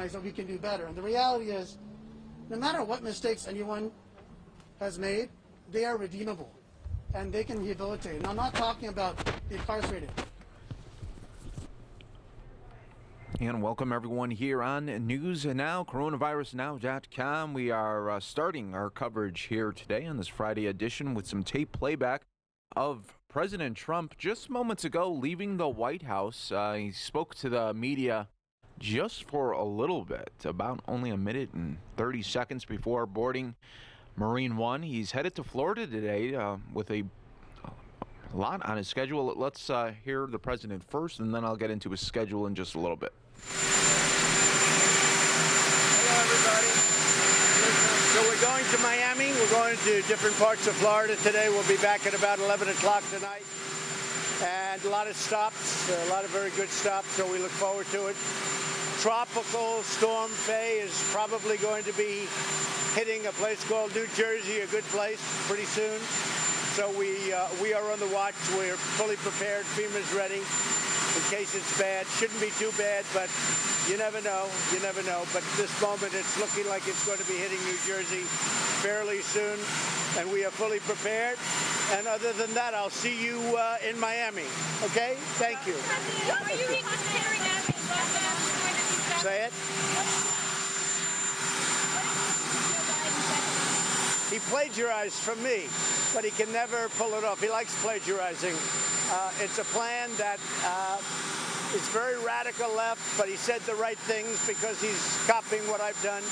recognize that we can do better. And the reality is, no matter what mistakes anyone has made, they are redeemable, and they can rehabilitate. And I'm not talking about the incarcerated. And welcome everyone here on News Now, coronavirusnow.com. We are starting our coverage here today on this Friday edition with some tape playback of President Trump just moments ago leaving the White House. He spoke to the media just for a little bit, about only a minute and 30 seconds before boarding Marine One. He's headed to Florida today with a lot on his schedule. Let's hear the president first, and then I'll get into his schedule in just a little bit. Hello, everybody. So we're going to Miami. We're going to different parts of Florida today. We'll be back at about 11 o'clock tonight. And a lot of stops, a lot of very good stops, so we look forward to it. Tropical Storm Faye is probably going to be hitting a place called New Jersey, a good place, pretty soon. So we are on the watch. We're fully prepared. FEMA's ready in case it's bad. Shouldn't be too bad, but you never know. You never know. But at this moment, it's looking like it's going to be hitting New Jersey fairly soon, and we are fully prepared. And other than that, I'll see you in Miami. Okay? Thank you. Are you reconsidering that? Say it. He plagiarized from me, but he can never pull it off. He likes plagiarizing. It's a plan that is very radical left, but he said the right things because he's copying what I've done.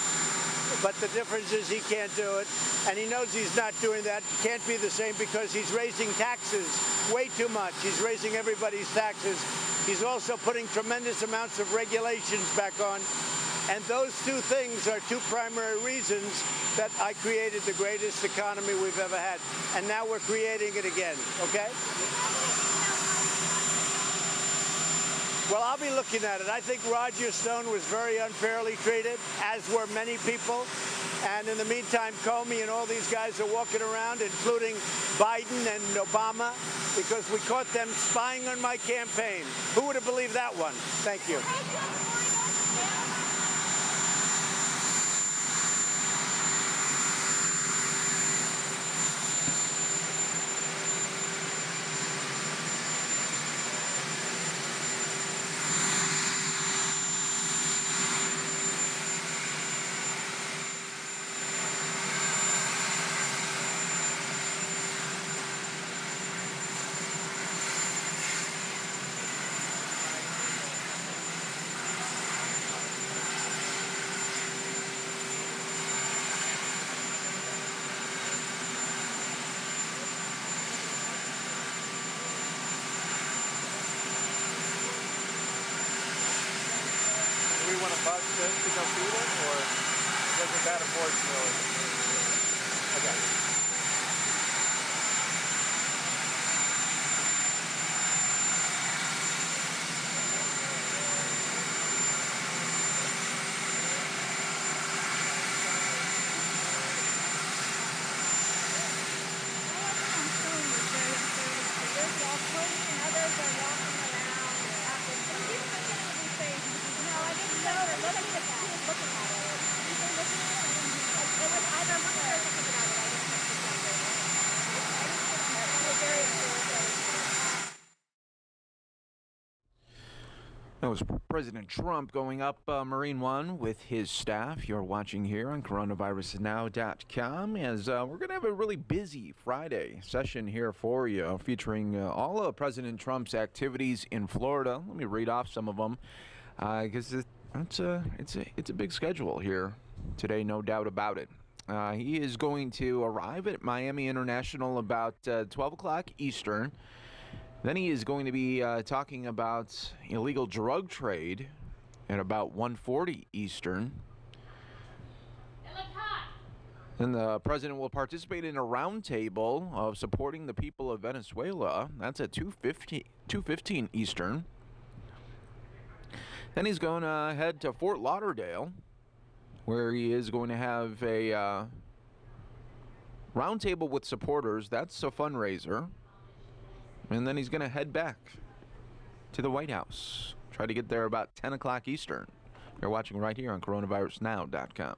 But the difference is he can't do it, and he knows he's not doing that. It can't be the same because he's raising taxes way too much. He's raising everybody's taxes. He's also putting tremendous amounts of regulations back on. And those two things are two primary reasons that I created the greatest economy we've ever had. And now we're creating it again, okay? Well, I'll be looking at it. I think Roger Stone was very unfairly treated, as were many people. And in the meantime, Comey and all these guys are walking around, including Biden and Obama, because we caught them spying on my campaign. Who would have believed that one? Thank you. Do we want to bus this to go feed it, or doesn't that unfortunately? Okay. That was President Trump going up Marine One with his staff. You're watching here on coronavirusnow.com as we're going to have a really busy Friday session here for you, featuring all of President Trump's activities in Florida. Let me read off some of them because it's a big schedule here today, no doubt about it. He is going to arrive at Miami International about 12 o'clock Eastern. Then he is going to be talking about illegal drug trade at about 1:40 Eastern. Then the president will participate in a roundtable of supporting the people of Venezuela. That's at 2:15 Eastern. Then he's going to head to Fort Lauderdale, where he is going to have a roundtable with supporters. That's a fundraiser. And then he's going to head back to the White House. Try to get there about 10 o'clock Eastern. You're watching right here on coronavirusnow.com.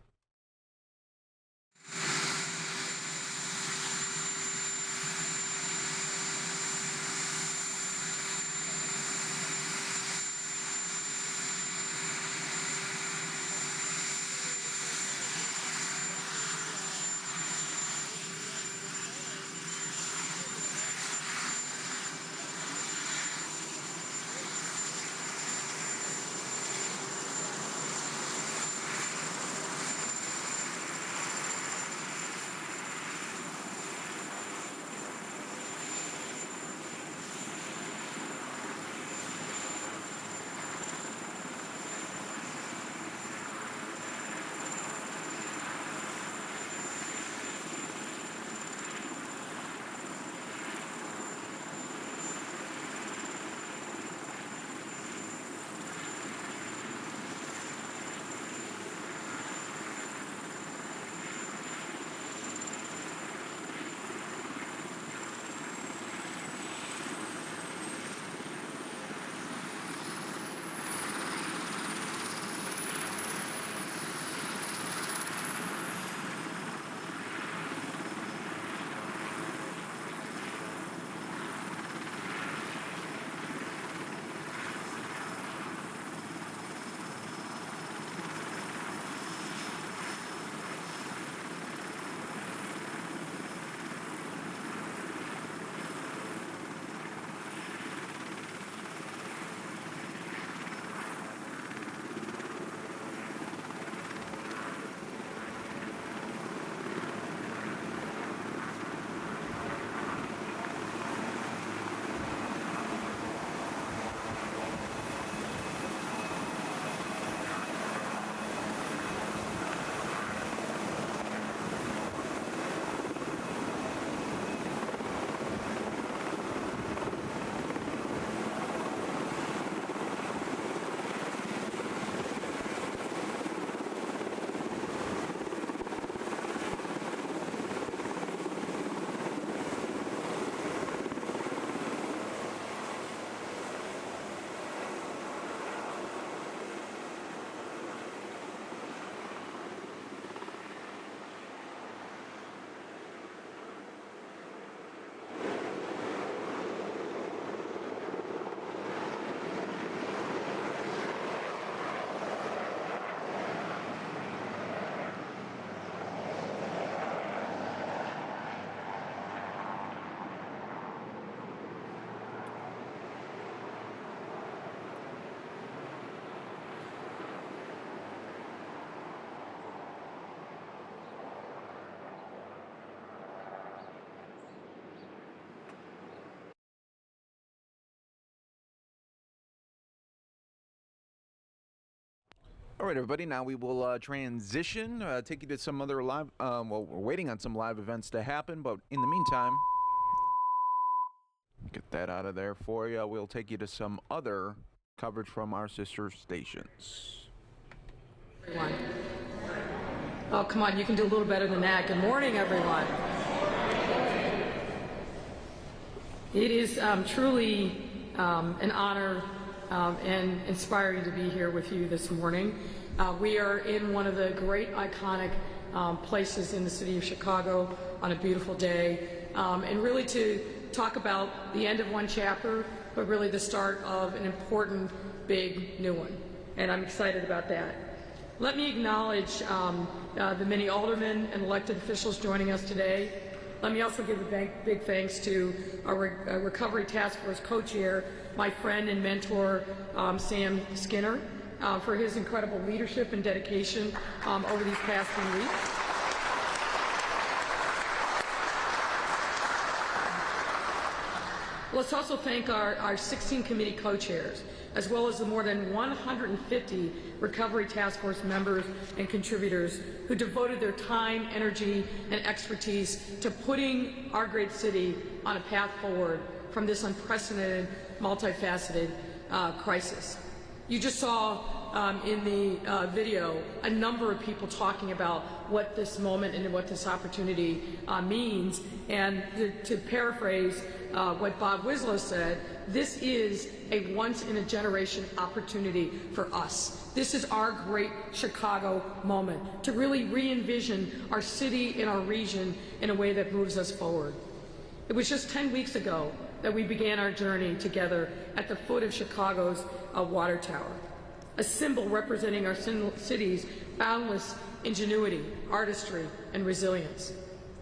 All right, everybody. Now we will transition, take you to some other live. Well, we're waiting on some live events to happen, but in the meantime, get that out of there for you. We'll take you to some other coverage from our sister stations. Everyone. Oh, come on, you can do a little better than that. Good morning, everyone. It is truly an honor and inspiring to be here with you this morning. We are in one of the great iconic places in the city of Chicago on a beautiful day, and really to talk about the end of one chapter, but really the start of an important, big new one. And I'm excited about that. Let me acknowledge the many aldermen and elected officials joining us today. Let me also give a big thanks to our Recovery Task Force co-chair, my friend and mentor, Sam Skinner, for his incredible leadership and dedication over these past few weeks. Let's also thank our 16 committee co-chairs, as well as the more than 150 Recovery Task Force members and contributors who devoted their time, energy, and expertise to putting our great city on a path forward from this unprecedented, multifaceted crisis. You just saw in the video a number of people talking about what this moment and what this opportunity means. And to paraphrase what Bob Wislow said, this is a once-in-a-generation opportunity for us. This is our great Chicago moment to really re-envision our city and our region in a way that moves us forward. It was just 10 weeks ago that we began our journey together at the foot of Chicago's water tower, a symbol representing our city's boundless ingenuity, artistry, and resilience.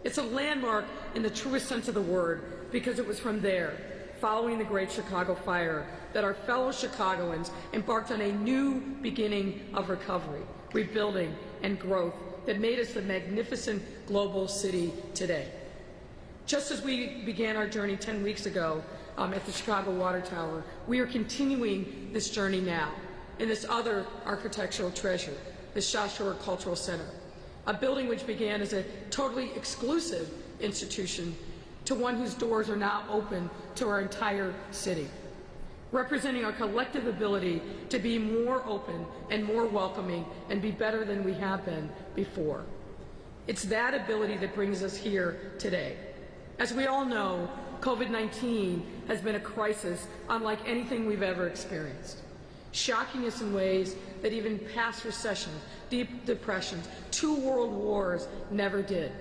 It's a landmark in the truest sense of the word because it was from there, following the Great Chicago Fire, that our fellow Chicagoans embarked on a new beginning of recovery, rebuilding, and growth that made us the magnificent global city today. Just as we began our journey 10 weeks ago at the Chicago Water Tower, we are continuing this journey now in this other architectural treasure, the South Shore Cultural Center, a building which began as a totally exclusive institution to one whose doors are now open to our entire city, representing our collective ability to be more open and more welcoming and be better than we have been before. It's that ability that brings us here today. As we all know, COVID-19 has been a crisis unlike anything we've ever experienced, shocking us in ways that even past recessions, deep depressions, 2 world wars never did.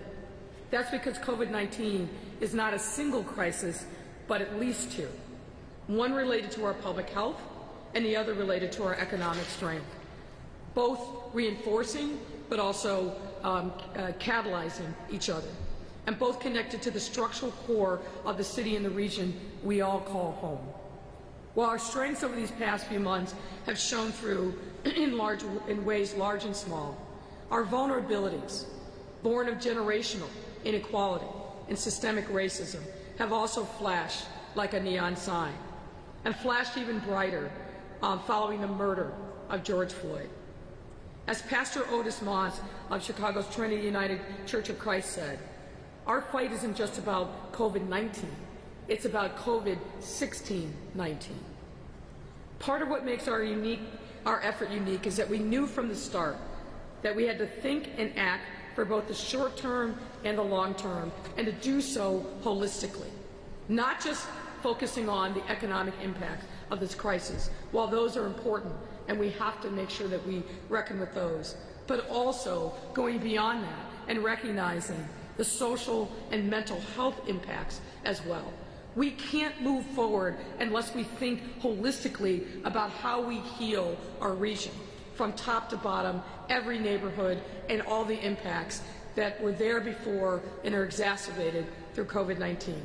That's because COVID-19 is not a single crisis, but at least 2. One related to our public health and the other related to our economic strength, both reinforcing but also catalyzing each other, and both connected to the structural core of the city and the region we all call home. While our strengths over these past few months have shown through in ways large and small, our vulnerabilities, born of generational inequality and systemic racism, have also flashed like a neon sign, and flashed even brighter following the murder of George Floyd. As Pastor Otis Moss of Chicago's Trinity United Church of Christ said, our fight isn't just about COVID-19, it's about COVID-16-19. Part of what makes our effort unique is that we knew from the start that we had to think and act for both the short term and the long term, and to do so holistically, not just focusing on the economic impact of this crisis, while those are important and we have to make sure that we reckon with those, but also going beyond that and recognizing the social and mental health impacts as well. We can't move forward unless we think holistically about how we heal our region, from top to bottom, every neighborhood, and all the impacts that were there before and are exacerbated through COVID-19.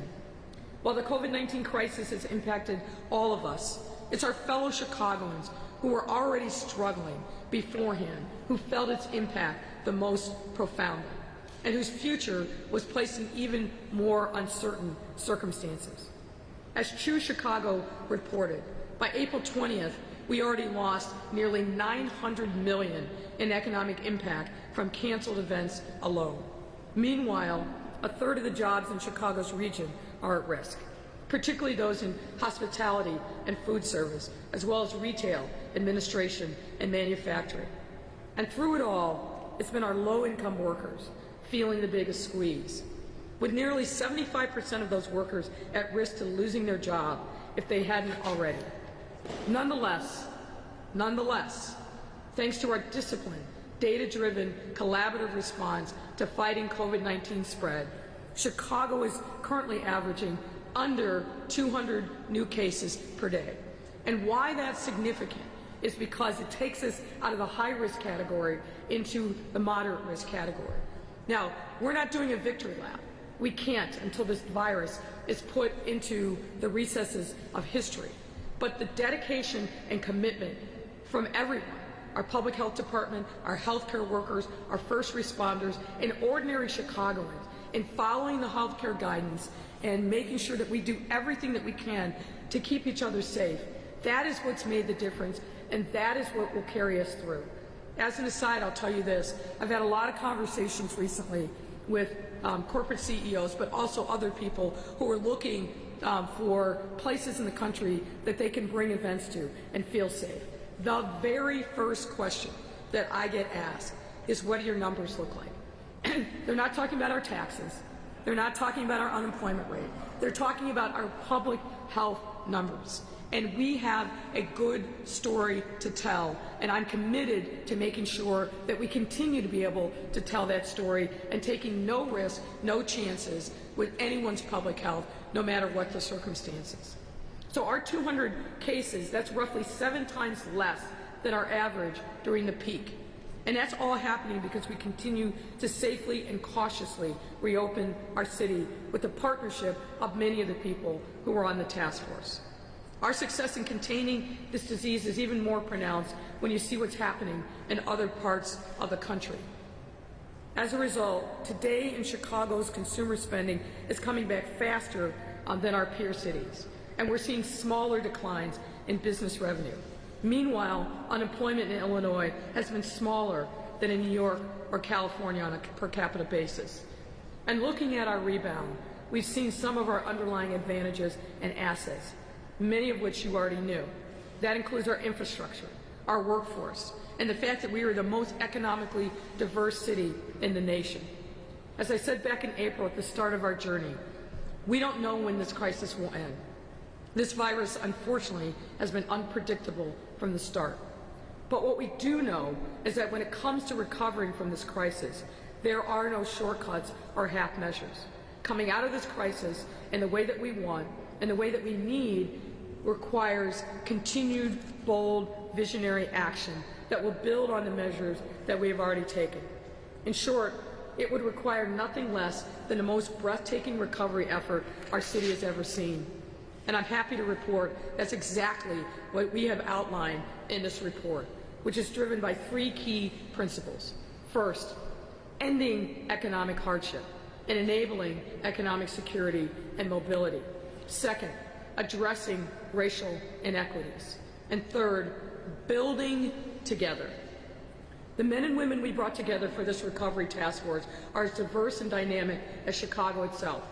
While the COVID-19 crisis has impacted all of us, it's our fellow Chicagoans who were already struggling beforehand who felt its impact the most profoundly, and whose future was placed in even more uncertain circumstances. As True Chicago reported, by April 20th, we already lost nearly $900 million in economic impact from canceled events alone. Meanwhile, a third of the jobs in Chicago's region are at risk, particularly those in hospitality and food service, as well as retail, administration, and manufacturing. And through it all, it's been our low-income workers feeling the biggest squeeze, with nearly 75% of those workers at risk to losing their job if they hadn't already. Nonetheless, thanks to our disciplined, data-driven, collaborative response to fighting COVID-19 spread, Chicago is currently averaging under 200 new cases per day. And why that's significant is because it takes us out of the high-risk category into the moderate risk category. Now, we're not doing a victory lap. We can't until this virus is put into the recesses of history. But the dedication and commitment from everyone, our public health department, our healthcare workers, our first responders, and ordinary Chicagoans, in following the healthcare guidance and making sure that we do everything that we can to keep each other safe, that is what's made the difference, and that is what will carry us through. As an aside, I'll tell you this. I've had a lot of conversations recently with corporate CEOs, but also other people who are looking for places in the country that they can bring events to and feel safe. the very first question that I get asked is, what do your numbers look like? They're not talking about our taxes. They're not talking about our unemployment rate. They're talking about our public health numbers. And we have a good story to tell, and I'm committed to making sure that we continue to be able to tell that story and taking no risk, no chances with anyone's public health, no matter what the circumstances. So our 200 cases, that's roughly 7 times less than our average during the peak. And that's all happening because we continue to safely and cautiously reopen our city with the partnership of many of the people who are on the task force. Our success in containing this disease is even more pronounced when you see what's happening in other parts of the country. As a result, today in Chicago's consumer spending is coming back faster than our peer cities, and we're seeing smaller declines in business revenue. Meanwhile, unemployment in Illinois has been smaller than in New York or California on a per capita basis. And looking at our rebound, we've seen some of our underlying advantages and assets, many of which you already knew. That includes our infrastructure, our workforce, and the fact that we are the most economically diverse city in the nation. As I said back in April at the start of our journey, we don't know when this crisis will end. This virus, unfortunately, has been unpredictable from the start. But what we do know is that when it comes to recovering from this crisis, there are no shortcuts or half measures. Coming out of this crisis in the way that we want and the way that we need requires continued, bold, visionary action that will build on the measures that we have already taken. In short, it would require nothing less than the most breathtaking recovery effort our city has ever seen. And I'm happy to report that's exactly what we have outlined in this report, which is driven by 3 key principles. First, ending economic hardship and enabling economic security and mobility. Second, addressing racial inequities. And third, building together. The men and women we brought together for this recovery task force are as diverse and dynamic as Chicago itself.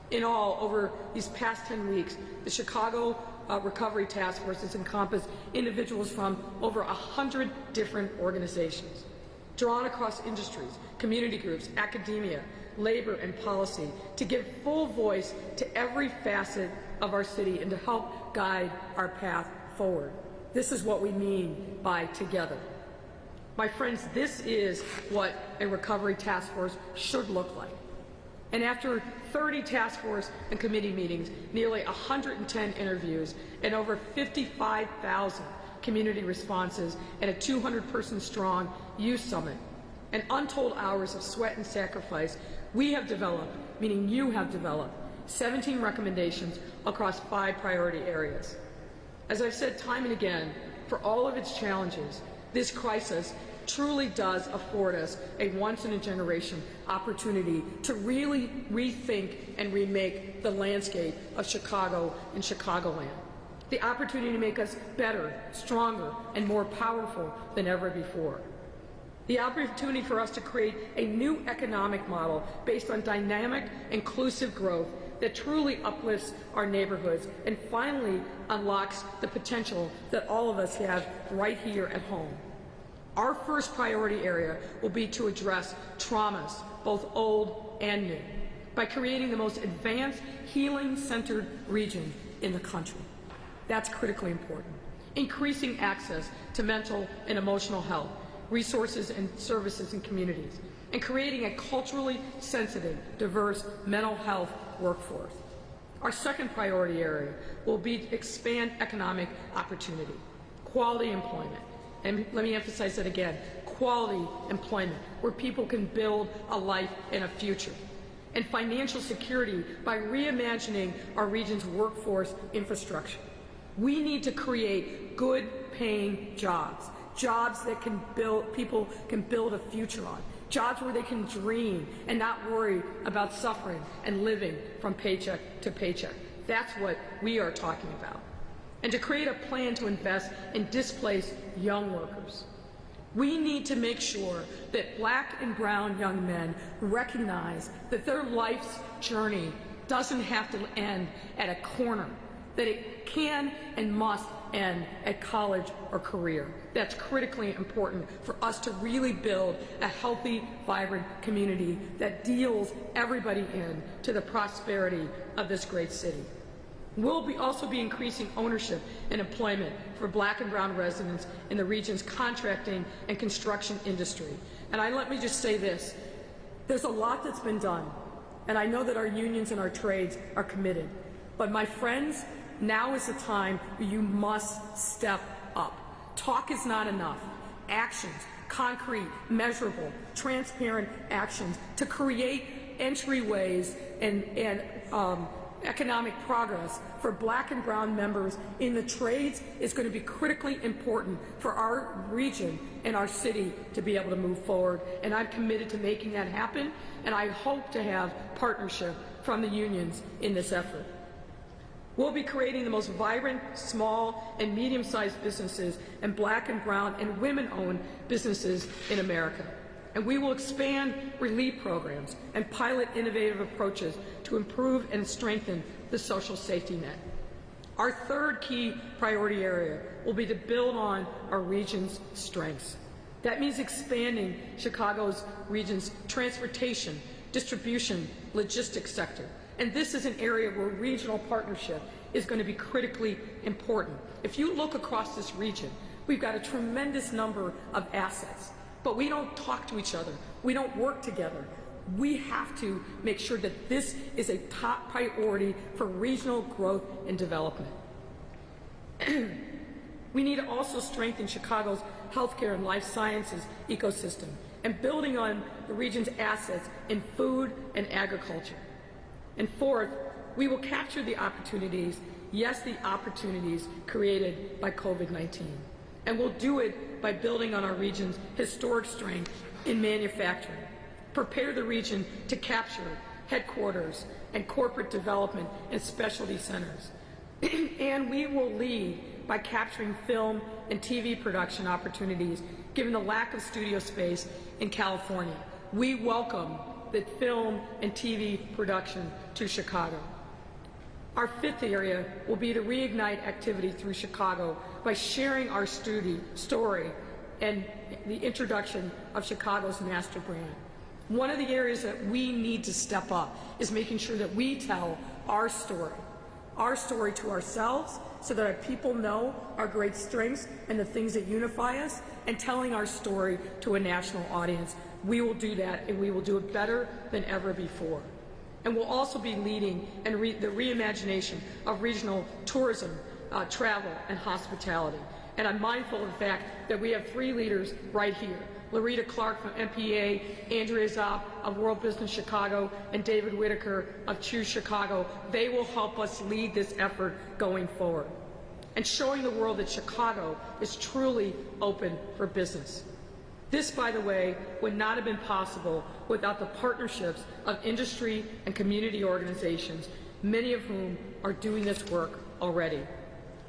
In all, over these past 10 weeks, the Chicago Recovery Task Force has encompassed individuals from over 100 different organizations, drawn across industries, community groups, academia, labor, and policy to give full voice to every facet of our city and to help guide our path forward. This is what we mean by together. My friends, this is what a recovery task force should look like. And after 30 task force and committee meetings, nearly 110 interviews, and over 55,000 community responses, and a 200-person strong youth summit, and untold hours of sweat and sacrifice, we have developed, meaning you have developed, 17 recommendations across 5 priority areas. As I've said time and again, for all of its challenges, this crisis truly does afford us a once-in-a-generation opportunity to really rethink and remake the landscape of Chicago and Chicagoland. The opportunity to make us better, stronger, and more powerful than ever before. The opportunity for us to create a new economic model based on dynamic, inclusive growth that truly uplifts our neighborhoods and finally unlocks the potential that all of us have right here at home. Our first priority area will be to address traumas, both old and new, by creating the most advanced, healing-centered region in the country. That's critically important. Increasing access to mental and emotional health, resources and services in communities, and creating a culturally sensitive, diverse mental health workforce. Our second priority area will be to expand economic opportunity, quality employment, and let me emphasize that again, quality employment, where people can build a life and a future, and financial security by reimagining our region's workforce infrastructure. We need to create good-paying jobs, jobs that people can build a future on, jobs where they can dream and not worry about suffering and living from paycheck to paycheck. That's what we are talking about. And to create a plan to invest in displaced young workers. We need to make sure that Black and brown young men recognize that their life's journey doesn't have to end at a corner, that it can and must end at college or career. That's critically important for us to really build a healthy, vibrant community that deals everybody in to the prosperity of this great city. We'll also be increasing ownership and employment for Black and brown residents in the region's contracting and construction industry. And let me just say this, there's a lot that's been done, and I know that our unions and our trades are committed. But my friends, now is the time where you must step up. Talk is not enough. Actions, concrete, measurable, transparent actions to create entryways and economic progress for Black and brown members in the trades is going to be critically important for our region and our city to be able to move forward. And I'm committed to making that happen, and I hope to have partnership from the unions in this effort. We'll be creating the most vibrant small and medium-sized businesses and Black and brown and women-owned businesses in America. And we will expand relief programs and pilot innovative approaches to improve and strengthen the social safety net. Our third key priority area will be to build on our region's strengths. That means expanding Chicago's region's transportation, distribution, logistics sector. And this is an area where regional partnership is going to be critically important. If you look across this region, we've got a tremendous number of assets, but we don't talk to each other. We don't work together. We have to make sure that this is a top priority for regional growth and development. We need to also strengthen Chicago's healthcare and life sciences ecosystem and building on the region's assets in food and agriculture. And fourth, we will capture the opportunities, yes, the opportunities created by COVID-19. And we'll do it by building on our region's historic strength in manufacturing, prepare the region to capture headquarters and corporate development and specialty centers. And we will lead by capturing film and TV production opportunities given the lack of studio space in California. We welcome the film and TV production to Chicago. Our fifth area will be to reignite activity through Chicago by sharing our story and the introduction of Chicago's master brand. One of the areas that we need to step up is making sure that we tell our story to ourselves so that our people know our great strengths and the things that unify us, and telling our story to a national audience. We will do that, and we will do it better than ever before. And we'll also be leading in the reimagination of regional tourism, travel, and hospitality. And I'm mindful of the fact that we have three leaders right here. Larita Clark from MPA, Andrea Zopp of World Business Chicago, and David Whitaker of Choose Chicago. They will help us lead this effort going forward and showing the world that Chicago is truly open for business. This, by the way, would not have been possible without the partnerships of industry and community organizations, many of whom are doing this work already.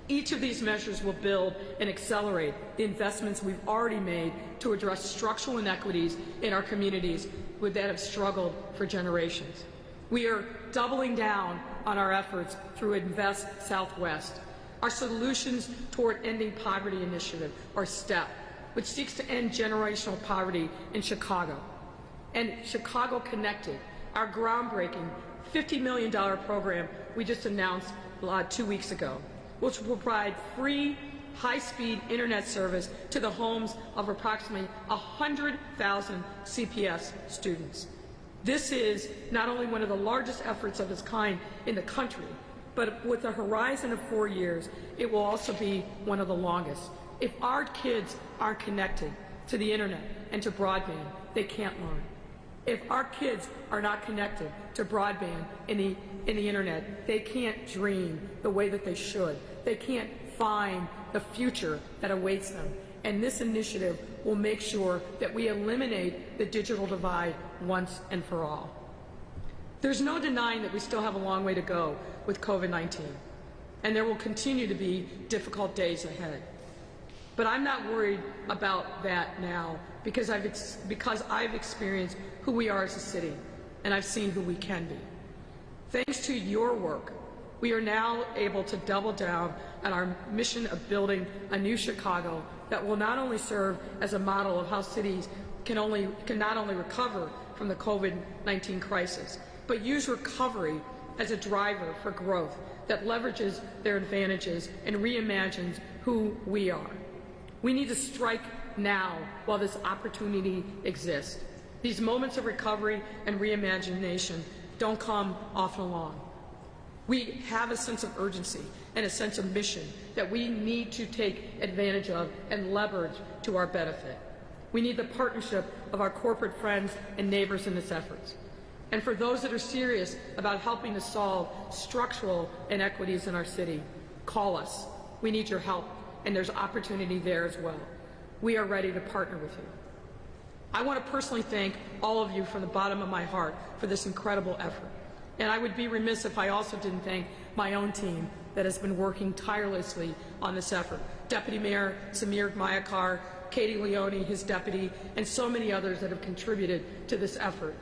Each of these measures will build and accelerate the investments we've already made to address structural inequities in our communities that have struggled for generations. We are doubling down on our efforts through Invest Southwest, our Solutions Toward Ending Poverty Initiative, or STEP, which seeks to end generational poverty in Chicago, and Chicago Connected, our groundbreaking $50 million program we just announced 2 weeks ago, which will provide free, high-speed internet service to the homes of approximately 100,000 CPS students. This is not only one of the largest efforts of its kind in the country, but with a horizon of 4 years, it will also be one of the longest. If our kids aren't connected to the internet and to broadband, they can't learn. If our kids are not connected to broadband in the internet, they can't dream the way that they should. They can't find the future that awaits them. And this initiative will make sure that we eliminate the digital divide once and for all. There's no denying that we still have a long way to go with COVID-19, and there will continue to be difficult days ahead. But I'm not worried about that now because I've experienced who we are as a city, and I've seen who we can be. Thanks to your work We are now able to double down on our mission of building a new Chicago that will not only serve as a model of how cities can not only recover from the COVID-19 crisis, but use recovery as a driver for growth that leverages their advantages and reimagines who we are. We need to strike now while this opportunity exists. These moments of recovery and reimagination don't come often along. We have a sense of urgency and a sense of mission that we need to take advantage of and leverage to our benefit. We need the partnership of our corporate friends and neighbors in this effort. And for those that are serious about helping to solve structural inequities in our city, call us. We need your help, and there's opportunity there as well. We are ready to partner with you. I want to personally thank all of you from the bottom of my heart for this incredible effort. And I would be remiss if I also didn't thank my own team that has been working tirelessly on this effort. Deputy Mayor Samir Mayakar, Katie Leone, his deputy, and so many others that have contributed to this effort.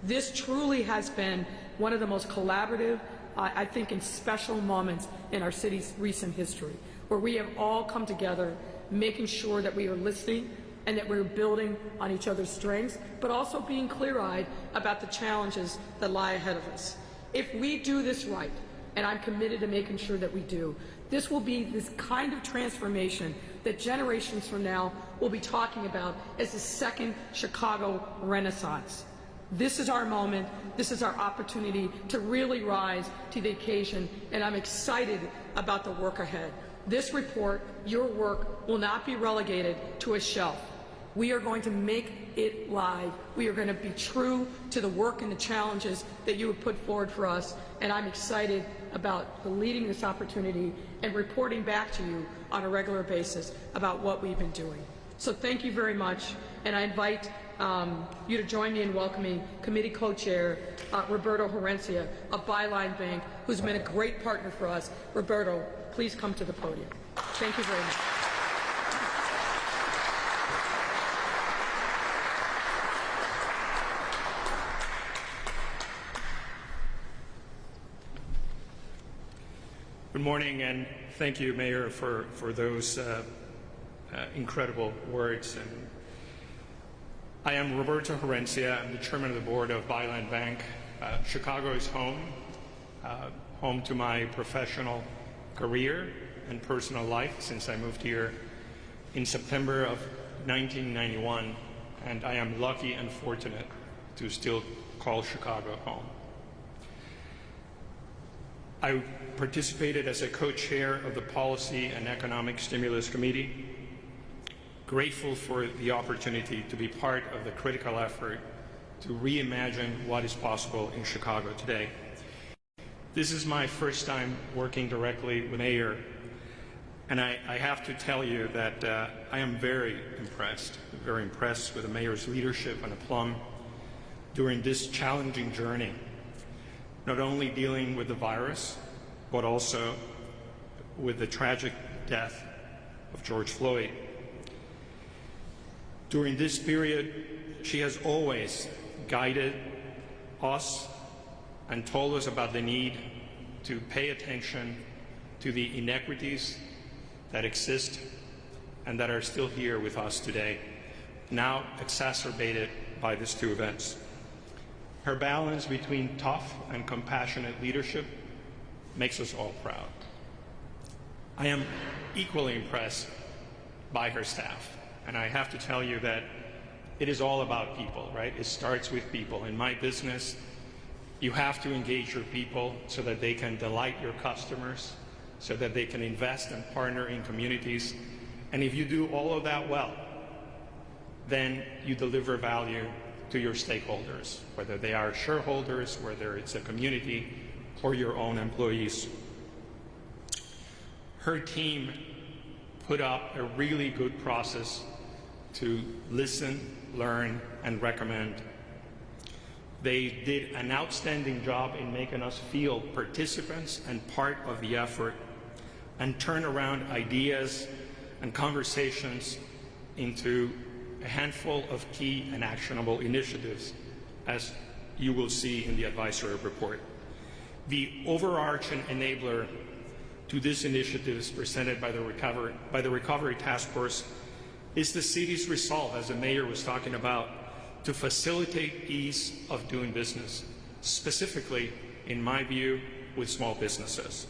This truly has been one of the most collaborative, I think, and special moments in our city's recent history, where we have all come together, making sure that we are listening and that we're building on each other's strengths, but also being clear-eyed about the challenges that lie ahead of us. If we do this right, and I'm committed to making sure that we do, this will be this kind of transformation that generations from now will be talking about as the second Chicago Renaissance. This is our moment. This is our opportunity to really rise to the occasion, and I'm excited about the work ahead. This report, your work, will not be relegated to a shelf. We are going to make it live. We are going to be true to the work and the challenges that you have put forward for us, and I'm excited about leading this opportunity and reporting back to you on a regular basis about what we've been doing. So thank you very much, and I invite you to join me in welcoming Committee Co-Chair Roberto Herencia of Byline Bank, who's been a great partner for us. Roberto, please come to the podium. Thank you very much. Good morning, and thank you, Mayor, for those incredible words. And I am Roberto Herencia. I'm the chairman of the board of Byline Bank. Chicago is home, home to my professional career and personal life since I moved here in September of 1991, and I am lucky and fortunate to still call Chicago home. I participated as a co-chair of the Policy and Economic Stimulus Committee, grateful for the opportunity to be part of the critical effort to reimagine what is possible in Chicago today. This is my first time working directly with the mayor, and I have to tell you that I am very impressed with the mayor's leadership and aplomb during this challenging journey, not only dealing with the virus, but also with the tragic death of George Floyd. During this period, she has always guided us and told us about the need to pay attention to the inequities that exist and that are still here with us today, now exacerbated by these two events. Her balance between tough and compassionate leadership makes us all proud. I am equally impressed by her staff, and I have to tell you that it is all about people, right? It starts with people. In my business, you have to engage your people so that they can delight your customers, so that they can invest and partner in communities. And if you do all of that well, then you deliver value to your stakeholders, whether they are shareholders, whether it's a community, or your own employees. Her team put up a really good process to listen, learn, and recommend. They did an outstanding job in making us feel participants and part of the effort, and turn around ideas and conversations into a handful of key and actionable initiatives, as you will see in the advisory report. The overarching enabler to these initiatives presented by the Recovery Task Force is the city's resolve, as the mayor was talking about, to facilitate ease of doing business, specifically, in my view, with small businesses.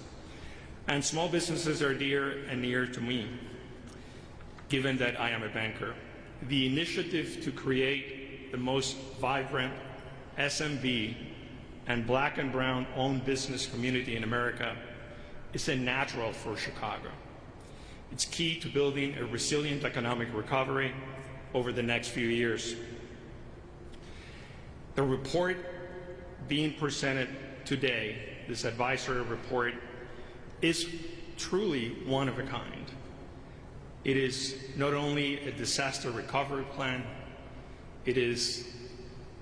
And small businesses are dear and near to me, given that I am a banker. The initiative to create the most vibrant SMB and Black and Brown owned business community in America is a natural for Chicago. It's key to building a resilient economic recovery over the next few years. The report being presented today, this advisory report, is truly one of a kind. It is not only a disaster recovery plan, it is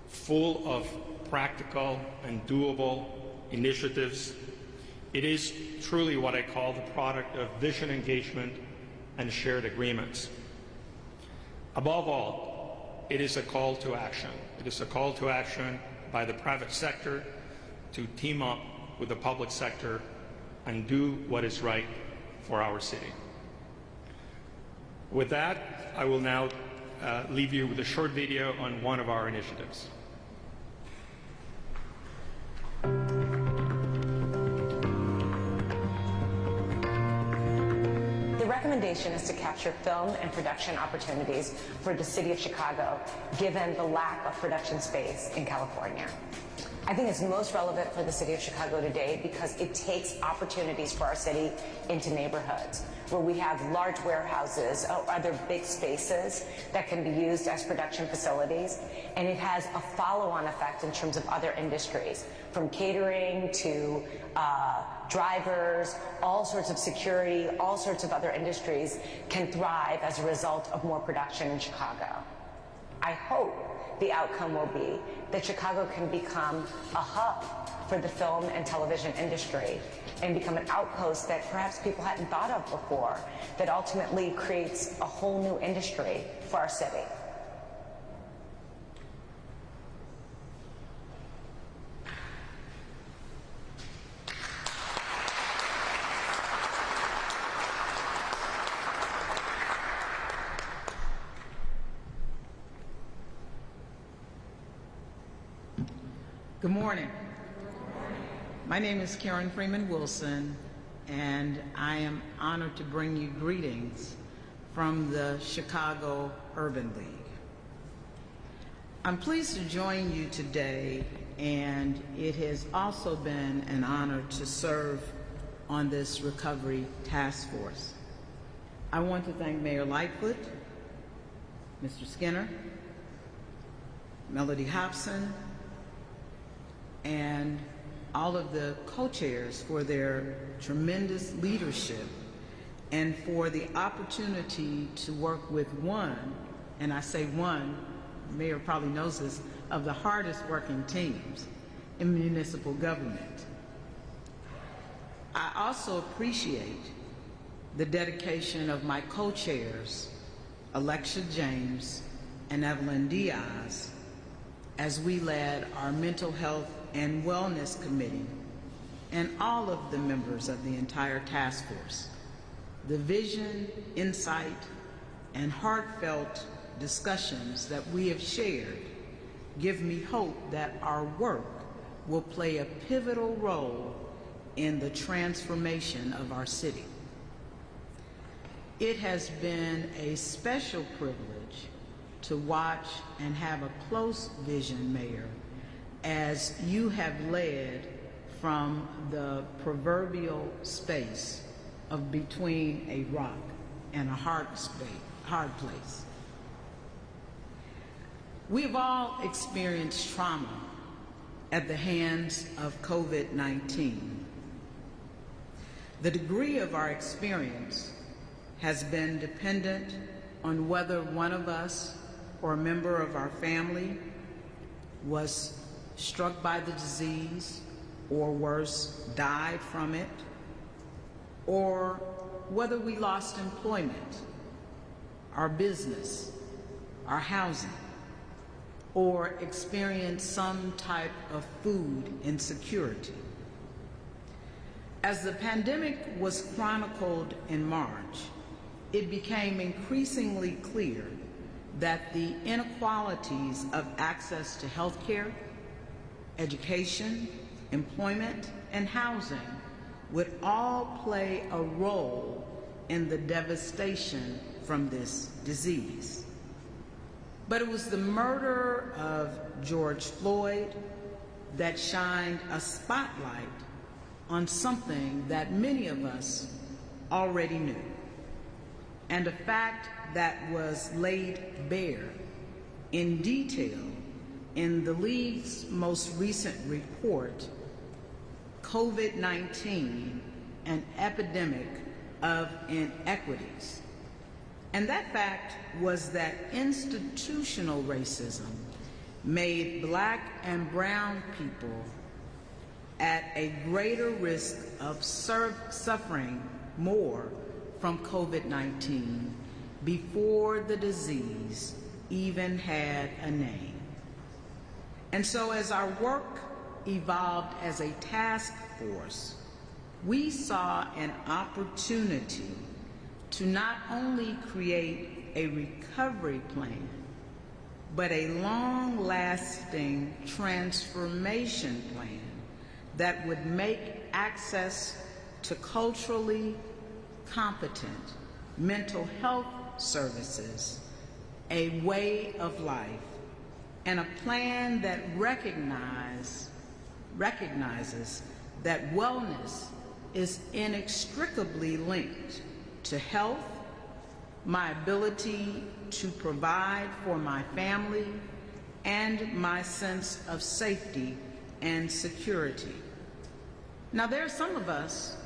full of practical and doable initiatives. It is truly what I call the product of vision engagement and shared agreements. Above all, it is a call to action. It is a call to action by the private sector to team up with the public sector and do what is right for our city. With that, I will now leave you with a short video on one of our initiatives. The recommendation is to capture film and production opportunities for the city of Chicago, given the lack of production space in California. I think it's most relevant for the city of Chicago today because it takes opportunities for our city into neighborhoods where we have large warehouses or other big spaces that can be used as production facilities, and it has a follow-on effect in terms of other industries, from catering to drivers, all sorts of security, all sorts of other industries can thrive as a result of more production in Chicago. I hope the outcome will be that Chicago can become a hub for the film and television industry and become an outpost that perhaps people hadn't thought of before, that ultimately creates a whole new industry for our city. Good morning. My name is Karen Freeman Wilson, and I am honored to bring you greetings from the Chicago Urban League. I'm pleased to join you today, and it has also been an honor to serve on this recovery task force. I want to thank Mayor Lightfoot, Mr. Skinner, Melody Hobson, and all of the co-chairs for their tremendous leadership and for the opportunity to work with one, and I say one, the mayor probably knows this, of the hardest working teams in municipal government. I also appreciate the dedication of my co-chairs, Alexia James and Evelyn Diaz, as we led our mental health and wellness committee and all of the members of the entire task force. The vision, insight, and heartfelt discussions that we have shared give me hope that our work will play a pivotal role in the transformation of our city. It has been a special privilege to watch and have a close vision, Mayor, as you have led from the proverbial space of between a rock and a hard place. We've all experienced trauma at the hands of COVID-19. The degree of our experience has been dependent on whether one of us or a member of our family was struck by the disease, or worse, died from it, or whether we lost employment, our business, our housing, or experienced some type of food insecurity. As the pandemic was chronicled in March, it became increasingly clear that the inequalities of access to health care, education, employment, and housing would all play a role in the devastation from this disease. But it was the murder of George Floyd that shined a spotlight on something that many of us already knew, and a fact that was laid bare in detail in the League's most recent report, COVID-19, an epidemic of inequities. And that fact was that institutional racism made Black and brown people at a greater risk of suffering more from COVID-19 before the disease even had a name. And so as our work evolved as a task force, we saw an opportunity to not only create a recovery plan, but a long-lasting transformation plan that would make access to culturally competent mental health services a way of life, and a plan that recognizes that wellness is inextricably linked to health, my ability to provide for my family, and my sense of safety and security. Now, there are some of us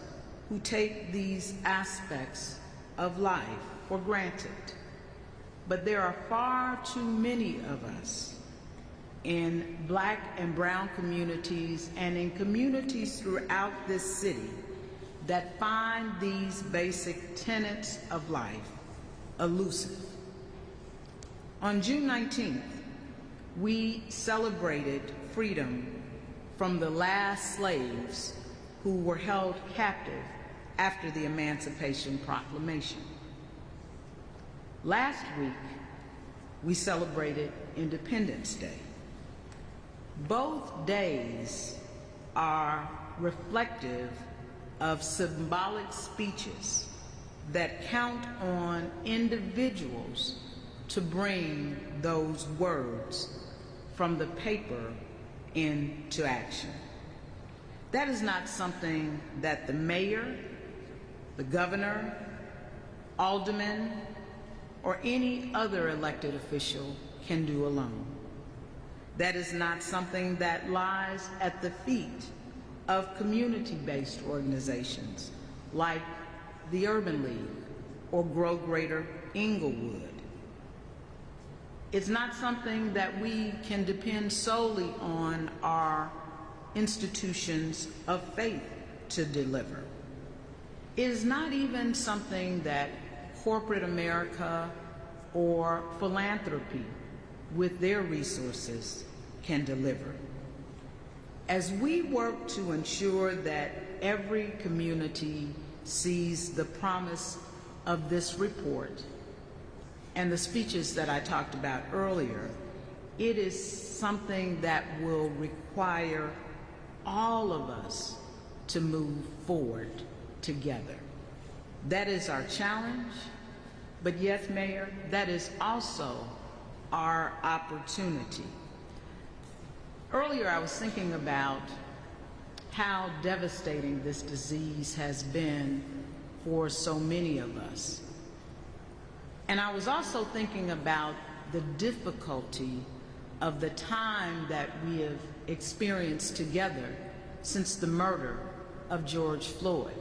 who take these aspects of life for granted, but there are far too many of us in Black and brown communities and in communities throughout this city that find these basic tenets of life elusive. On June 19th, we celebrated freedom from the last slaves who were held captive after the Emancipation Proclamation. Last week, we celebrated Independence Day. Both days are reflective of symbolic speeches that count on individuals to bring those words from the paper into action. That is not something that the mayor, the governor, alderman, or any other elected official can do alone. That is not something that lies at the feet of community-based organizations like the Urban League or Grow Greater Inglewood. It's not something that we can depend solely on our institutions of faith to deliver. It is not even something that corporate America or philanthropy with their resources can deliver. As we work to ensure that every community sees the promise of this report and the speeches that I talked about earlier, it is something that will require all of us to move forward together. That is our challenge, but yes, Mayor, that is also our opportunity. Earlier, I was thinking about how devastating this disease has been for so many of us. And I was also thinking about the difficulty of the time that we have experienced together since the murder of George Floyd.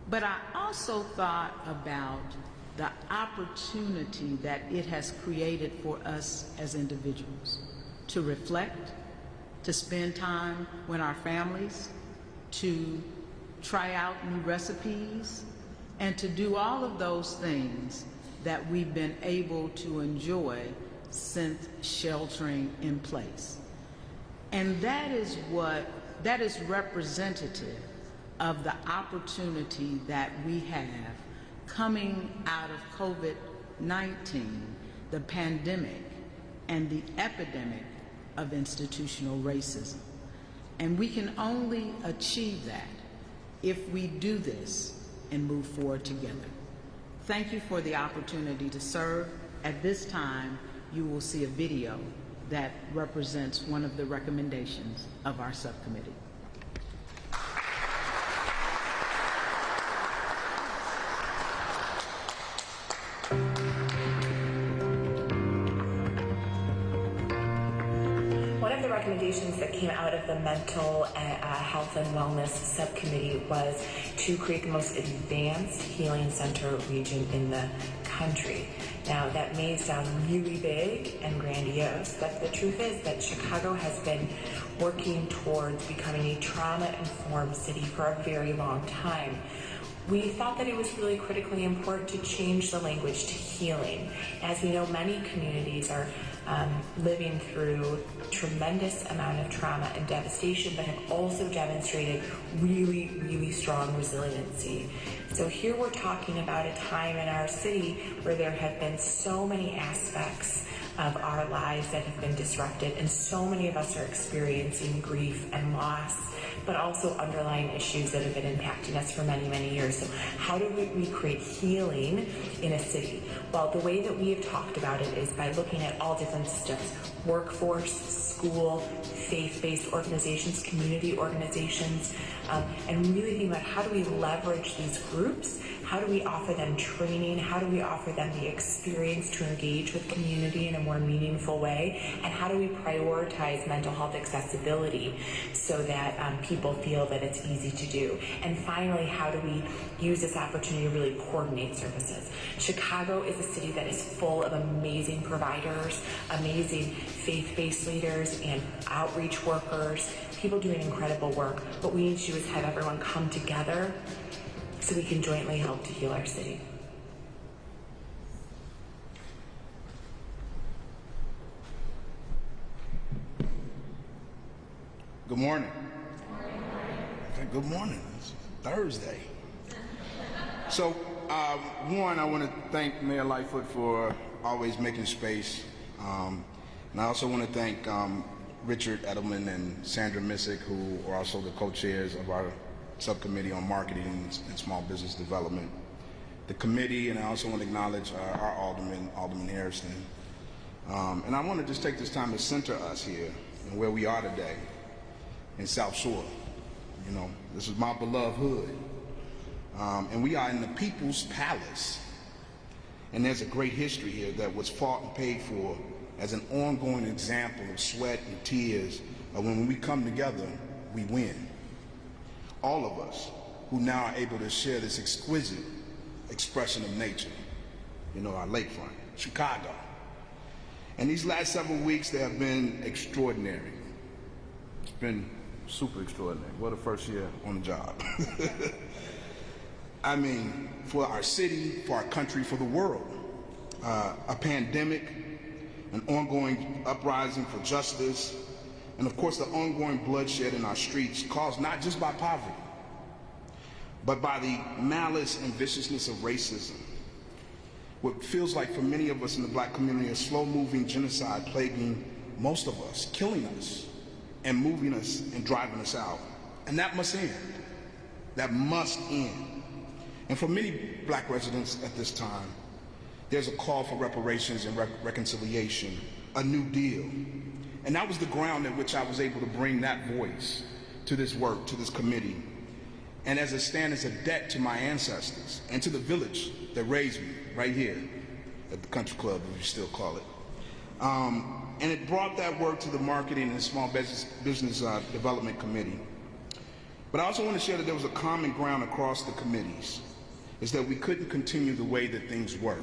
But I also thought about the opportunity that it has created for us as individuals to reflect, to spend time with our families, to try out new recipes, and to do all of those things that we've been able to enjoy since sheltering in place. And that is representative of the opportunity that we have coming out of COVID-19, the pandemic, and the epidemic of institutional racism. And we can only achieve that if we do this and move forward together. Thank you for the opportunity to serve. At this time, you will see a video that represents one of the recommendations of our subcommittee. One of the recommendations that came out of the Mental Health and Wellness Subcommittee was to create the most advanced healing center region in the country. Now, that may sound really big and grandiose, but the truth is that Chicago has been working towards becoming a trauma-informed city for a very long time. We thought that it was really critically important to change the language to healing. As we know, many communities are living through tremendous amount of trauma and devastation, but have also demonstrated really, really strong resiliency. So here we're talking about a time in our city where there have been so many aspects of our lives that have been disrupted, and so many of us are experiencing grief and loss, but also underlying issues that have been impacting us for many, many years. So how do we create healing in a city? Well, the way that we have talked about it is by looking at all different systems: workforce, school, faith-based organizations, community organizations, and really think about how do we leverage these groups, how do we offer them training, how do we offer them the experience to engage with community in a more meaningful way, and how do we prioritize mental health accessibility so that people feel that it's easy to do. And finally, how do we use this opportunity to really coordinate services? Chicago is a city that is full of amazing providers, amazing faith-based leaders and outreach workers, people doing incredible work. What we need to do is have everyone come together so we can jointly help to heal our city. Good morning. Good morning. It's Thursday. So, one, I want to thank Mayor Lightfoot for always making space. And I also want to thank Richard Edelman and Sandra Missick, who are also the co-chairs of our subcommittee on marketing and small business development. The committee, and I also want to acknowledge our Alderman Harrison. And I want to just take this time to center us here and where we are today in South Shore. You know, this is my beloved hood. And we are in the People's Palace. And there's a great history here that was fought and paid for as an ongoing example of sweat and tears of when we come together, we win. All of us who now are able to share this exquisite expression of nature, you know, our lakefront, Chicago. And these last several weeks, they have been extraordinary. It's been super extraordinary. What a first year on the job. I mean, for our city, for our country, for the world. A pandemic, an ongoing uprising for justice, and of course the ongoing bloodshed in our streets caused not just by poverty, but by the malice and viciousness of racism. What feels like for many of us in the black community a slow-moving genocide plaguing most of us, killing us, and moving us and driving us out. And that must end. That must end. And for many black residents at this time, there's a call for reparations and reconciliation, a new deal. And that was the ground in which I was able to bring that voice to this work, to this committee. And as it stands as a debt to my ancestors and to the village that raised me right here at the Country Club, if you still call it. And it brought that work to the Marketing and Small Business Development Committee. But I also want to share that there was a common ground across the committees, is that we couldn't continue the way that things were.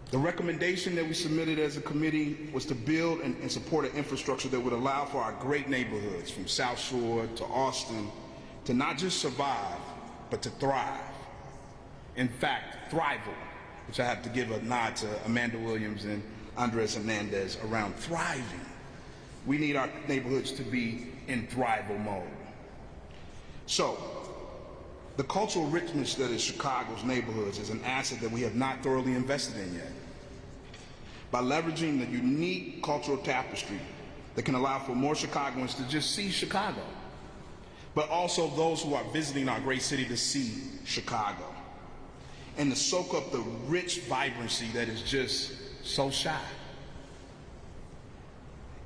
The recommendation that we submitted as a committee was to build and support an infrastructure that would allow for our great neighborhoods from South Shore to Austin to not just survive, but to thrive. In fact, thrival, which I have to give a nod to Amanda Williams and Andres Hernandez around thriving. We need our neighborhoods to be in thrival mode. So, the cultural richness that is Chicago's neighborhoods is an asset that we have not thoroughly invested in yet. By leveraging the unique cultural tapestry that can allow for more Chicagoans to just see Chicago, but also those who are visiting our great city to see Chicago, and to soak up the rich vibrancy that is just so shy.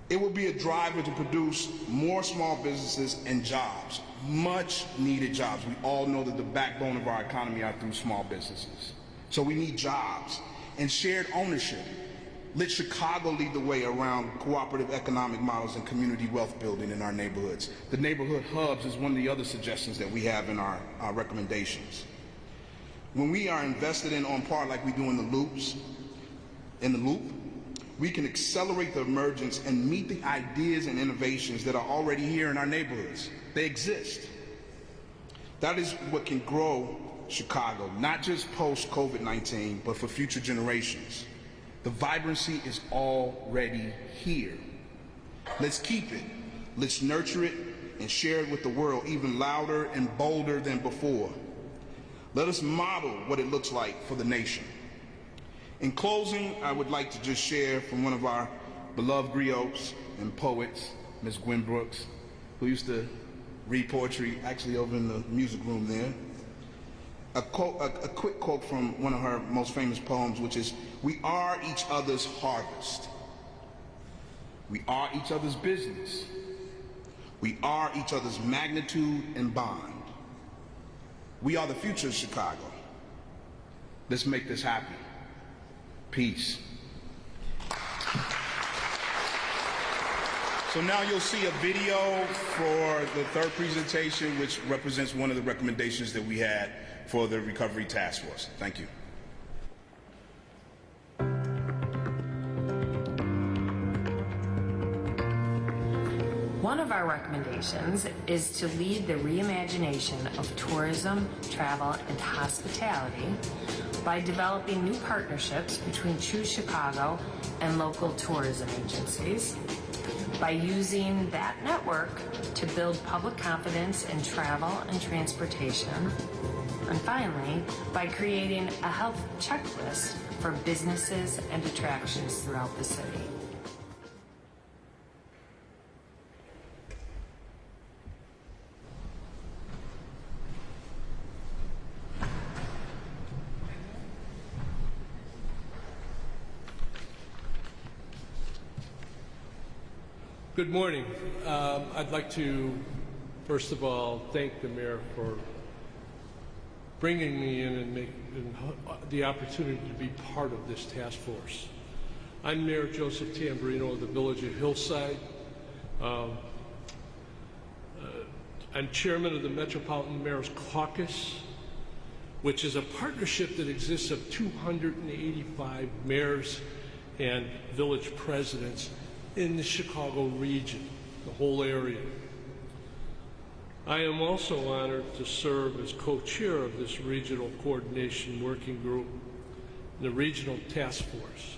It will be a driver to produce more small businesses and jobs, much needed jobs. We all know that the backbone of our economy are through small businesses. So we need jobs and shared ownership. Let Chicago lead the way around cooperative economic models and community wealth building in our neighborhoods. The neighborhood hubs is one of the other suggestions that we have in our recommendations. When we are invested in on par like we do in the loop, we can accelerate the emergence and meet the ideas and innovations that are already here in our neighborhoods. They exist. That is what can grow Chicago, not just post-COVID-19, but for future generations. The vibrancy is already here. Let's keep it, let's nurture it, and share it with the world even louder and bolder than before. Let us model what it looks like for the nation. In closing, I would like to just share from one of our beloved griots and poets, Ms. Gwen Brooks, who used to read poetry actually over in the music room there. A quick quote from one of her most famous poems, which is, "We are each other's harvest. We are each other's business. We are each other's magnitude and bond. We are the future of Chicago. Let's make this happen. Peace." So now you'll see a video for the third presentation, which represents one of the recommendations that we had for the Recovery Task Force. Thank you. One of our recommendations is to lead the reimagination of tourism, travel, and hospitality by developing new partnerships between Choose Chicago and local tourism agencies, by using that network to build public confidence in travel and transportation, and finally, by creating a health checklist for businesses and attractions throughout the city. Good morning. I'd like to, first of all, thank the mayor for bringing me in and making the opportunity to be part of this task force. I'm Mayor Joseph Tamburino of the Village of Hillside. I'm chairman of the Metropolitan Mayor's Caucus, which is a partnership that exists of 285 mayors and village presidents in the Chicago region, the whole area. I am also honored to serve as co-chair of this regional coordination working group, the regional task force.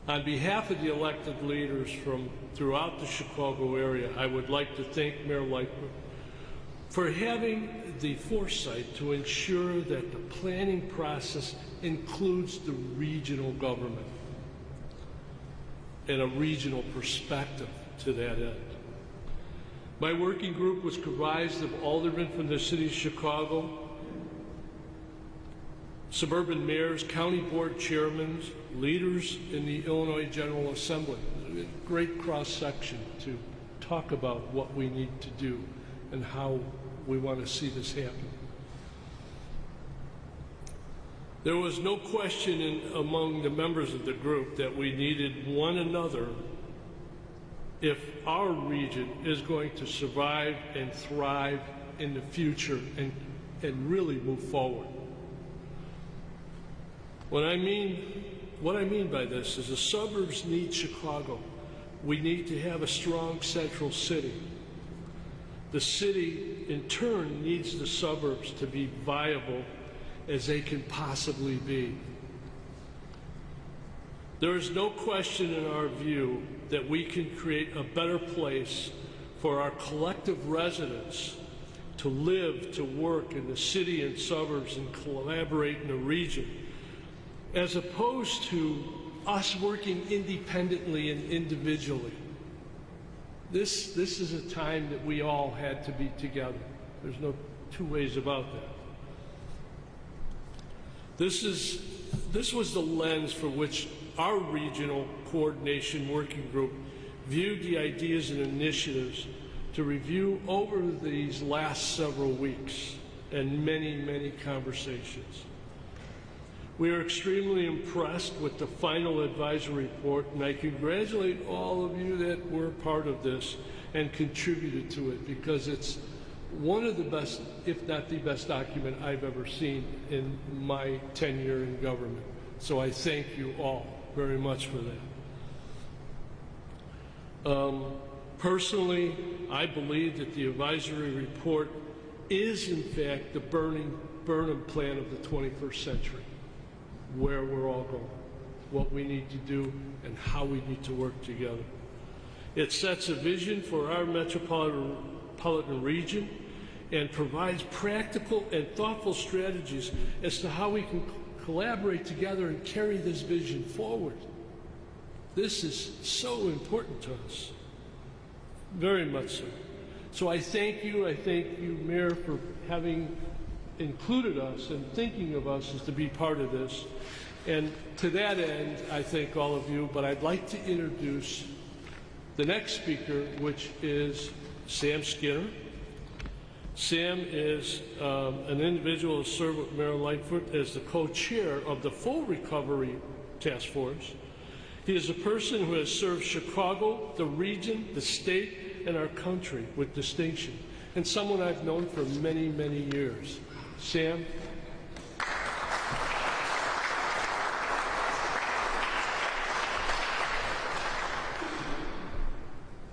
On behalf of the elected leaders from throughout the Chicago area, I would like to thank Mayor Lightfoot for having the foresight to ensure that the planning process includes the regional government and a regional perspective to that end. My working group was comprised of aldermen from the city of Chicago, suburban mayors, county board chairmen, leaders in the Illinois General Assembly. A great cross-section to talk about what we need to do and how we want to see this happen. There was no question among the members of the group that we needed one another if our region is going to survive and thrive in the future and really move forward. What I mean by this is the suburbs need Chicago. We need to have a strong central city. The city, in turn, needs the suburbs to be viable as they can possibly be. There is no question in our view that we can create a better place for our collective residents to live, to work in the city and suburbs and collaborate in the region, as opposed to us working independently and individually. This is a time that we all had to be together. There's no two ways about that. This was the lens for which our regional coordination working group viewed the ideas and initiatives to review over these last several weeks and many, many conversations. We are extremely impressed with the final advisory report, and I congratulate all of you that were part of this and contributed to it, because it's one of the best, if not the best document I've ever seen in my tenure in government. So I thank you all very much for that. Personally, I believe that the advisory report is in fact the Burnham plan of the 21st century, where we're all going, what we need to do, and how we need to work together. It sets a vision for our metropolitan region and provides practical and thoughtful strategies as to how we can collaborate together and carry this vision forward. This is so important to us, very much so. So I thank you, Mayor, for having included us and thinking of us as to be part of this. And to that end, I thank all of you, but I'd like to introduce the next speaker, which is Sam Skinner. Sam is an individual who served with Mayor Lightfoot as the co-chair of the Full Recovery Task Force. He is a person who has served Chicago, the region, the state, and our country with distinction, and someone I've known for many, many years. Sam?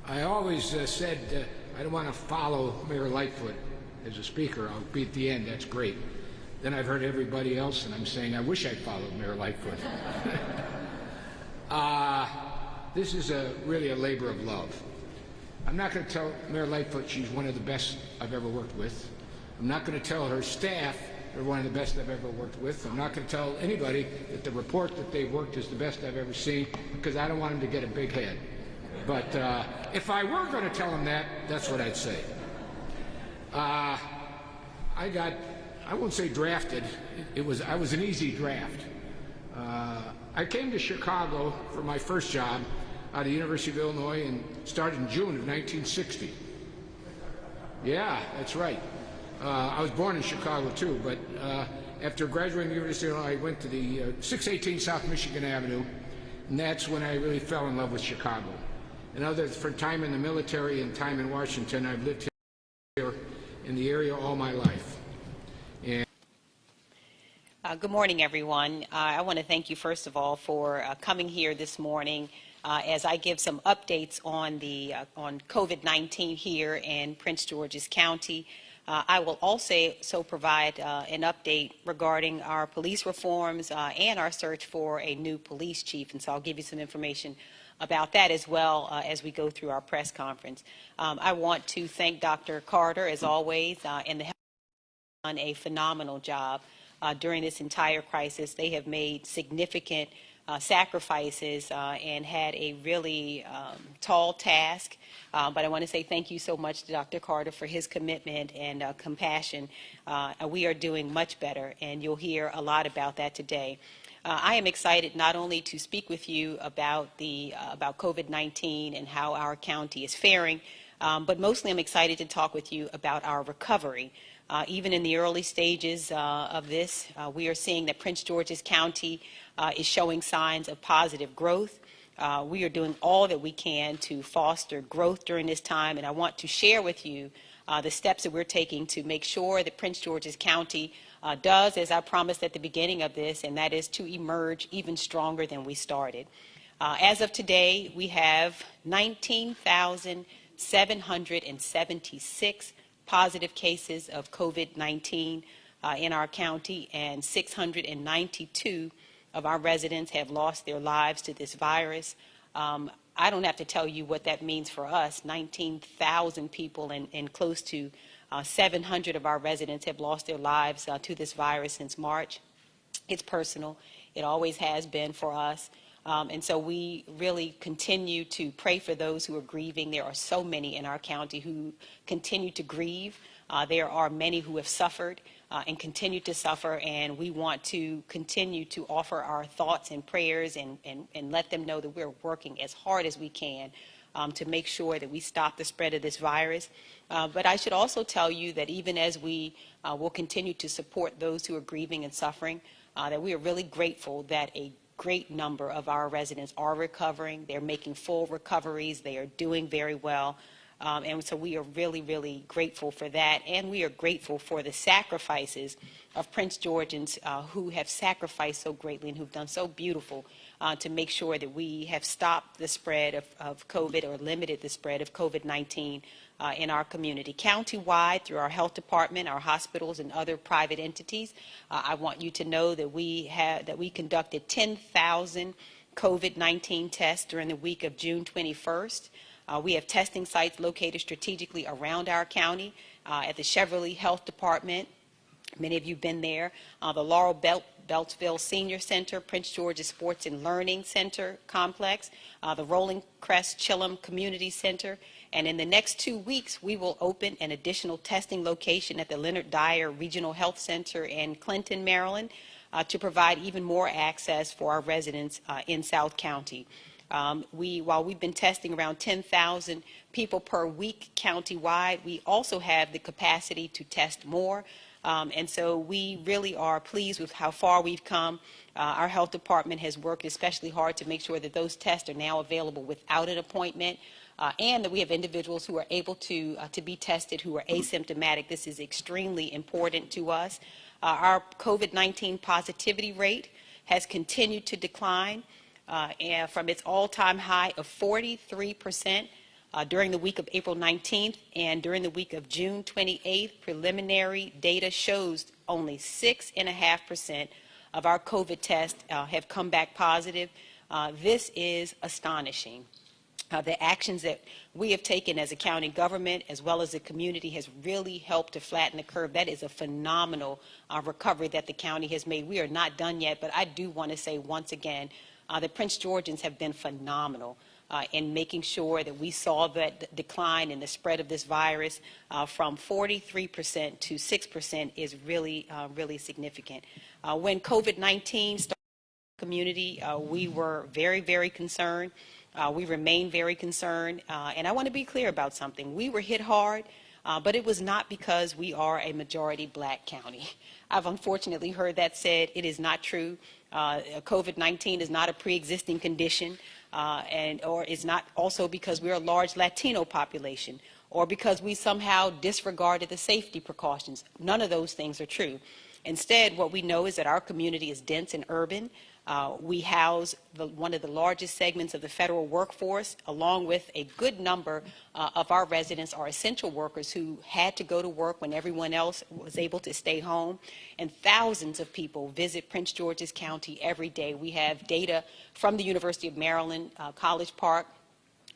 I always said I don't want to follow Mayor Lightfoot as a speaker. I'll be at the end, that's great. Then I've heard everybody else, and I'm saying I wish I'd followed Mayor Lightfoot. This is really a labor of love. I'm not going to tell Mayor Lightfoot she's one of the best I've ever worked with. I'm not going to tell her staff they're one of the best I've ever worked with. I'm not going to tell anybody that the report that they've worked is the best I've ever seen, because I don't want them to get a big head. But if I were going to tell them that, that's what I'd say. I won't say drafted. I was an easy draft. I came to Chicago for my first job out of the University of Illinois and started in June of 1960. Yeah, that's right. I was born in Chicago too, but after graduating from the University of Illinois, I went to the 618 South Michigan Avenue, and that's when I really fell in love with Chicago. And other for time in the military and time in Washington, I've lived here in the area all my life. And good morning, everyone. I want to thank you, first of all, for coming here this morning as I give some updates on on COVID-19 here in Prince George's County. I will also provide an update regarding our police reforms and our search for a new police chief, and so I'll give you some information about that as well as we go through our press conference. I want to thank Dr. Carter, as always, and the health done a phenomenal job during this entire crisis. They have made significant sacrifices and had a really tall task. But I want to say thank you so much to Dr. Carter for his commitment and compassion. We are doing much better, and you'll hear a lot about that today. I am excited not only to speak with you about about COVID-19 and how our county is faring, but mostly I'm excited to talk with you about our recovery. Even in the early stages of this, we are seeing that Prince George's County is showing signs of positive growth. We are doing all that we can to foster growth during this time, and I want to share with you the steps that we're taking to make sure that Prince George's County does, as I promised at the beginning of this, and that is to emerge even stronger than we started. As of today, we have 19,776 positive cases of COVID-19 in our county, and 692 of our residents have lost their lives to this virus. I don't have to tell you what that means for us. 19,000 people and close to 700 of our residents have lost their lives to this virus since March. It's personal. It always has been for us. And so we really continue to pray for those who are grieving. There are so many in our county who continue to grieve. There are many who have suffered and continue to suffer, and we want to continue to offer our thoughts and prayers and let them know that we're working as hard as we can to make sure that we stop the spread of this virus. But I should also tell you that even as we will continue to support those who are grieving and suffering, that we are really grateful that a great number of our residents are recovering. They're making full recoveries. They are doing very well. And so we are really, really grateful for that. And we are grateful for the sacrifices of Prince Georgians who have sacrificed so greatly and who've done so beautiful to make sure that we have stopped the spread of COVID or limited the spread of COVID-19 in our community. Countywide, through our health department, our hospitals, and other private entities, I want you to know that we conducted 10,000 COVID-19 tests during the week of June 21st. We have testing sites located strategically around our county at the Cheverly Health Department. Many of you have been there. The Laurel Beltsville Senior Center, Prince George's Sports and Learning Center Complex, the Rolling Crest Chillum Community Center. And in the next 2 weeks, we will open an additional testing location at the Leonard Dyer Regional Health Center in Clinton, Maryland, to provide even more access for our residents in South County. While we've been testing around 10,000 people per week countywide, we also have the capacity to test more. And so we really are pleased with how far we've come. Our health department has worked especially hard to make sure that those tests are now available without an appointment, and that we have individuals who are able to be tested who are asymptomatic. This is extremely important to us. Our COVID-19 positivity rate has continued to decline and from its all-time high of 43% during the week of April 19th and during the week of June 28th. Preliminary data shows only 6.5% of our COVID tests have come back positive. This is astonishing. The actions that we have taken as a county government as well as the community has really helped to flatten the curve. That is a phenomenal recovery that the county has made. We are not done yet, but I do want to say once again the Prince Georgians have been phenomenal in making sure that we saw that decline in the spread of this virus from 43% to 6% is really, really significant. When COVID-19 started in the community, we were very, very concerned. We remain very concerned. And I want to be clear about something. We were hit hard, but it was not because we are a majority black county. I've unfortunately heard that said. It is not true. COVID-19 is not a pre-existing condition, or is not also because we're a large Latino population, or because we somehow disregarded the safety precautions. None of those things are true. Instead, what we know is that our community is dense and urban. We house one of the largest segments of the federal workforce, along with a good number of our residents are essential workers who had to go to work when everyone else was able to stay home. And thousands of people visit Prince George's County every day. We have data from the University of Maryland, College Park,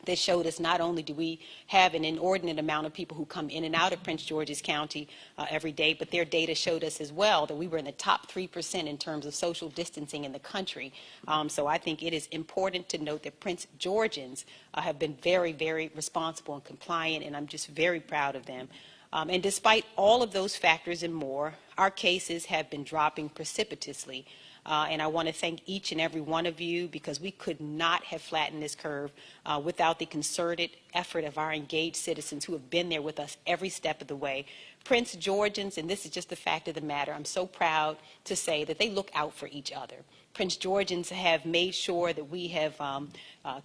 that showed us not only do we have an inordinate amount of people who come in and out of Prince George's County every day, but their data showed us as well that we were in the top 3% in terms of social distancing in the country. So I think it is important to note that Prince Georgians have been very, very responsible and compliant, and I'm just very proud of them. And despite all of those factors and more, our cases have been dropping precipitously. And I want to thank each and every one of you, because we could not have flattened this curve without the concerted effort of our engaged citizens who have been there with us every step of the way. Prince Georgians, and this is just the fact of the matter, I'm so proud to say that they look out for each other. Prince Georgians have made sure that we have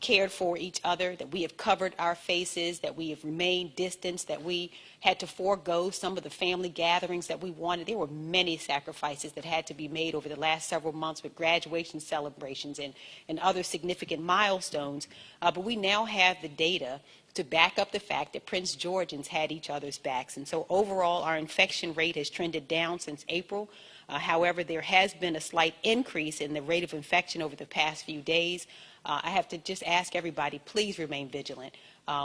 cared for each other, that we have covered our faces, that we have remained distanced, that we had to forego some of the family gatherings that we wanted. There were many sacrifices that had to be made over the last several months with graduation celebrations and other significant milestones. But we now have the data to back up the fact that Prince Georgians had each other's backs. And so overall, our infection rate has trended down since April. However, there has been a slight increase in the rate of infection over the past few days. I have to just ask everybody, please remain vigilant.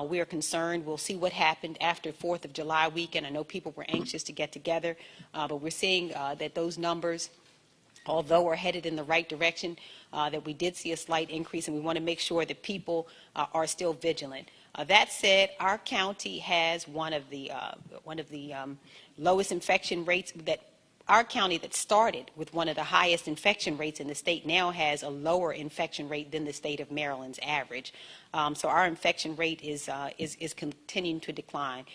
We are concerned. We'll see what happened after 4th of July weekend. I know people were anxious to get together, but we're seeing that those numbers, although we're headed in the right direction, that we did see a slight increase, and we want to make sure that people are still vigilant. That said, our county has one of the lowest infection rates. That our county that started with one of the highest infection rates in the state now has a lower infection rate than the state of Maryland's average. So our infection rate is continuing to decline.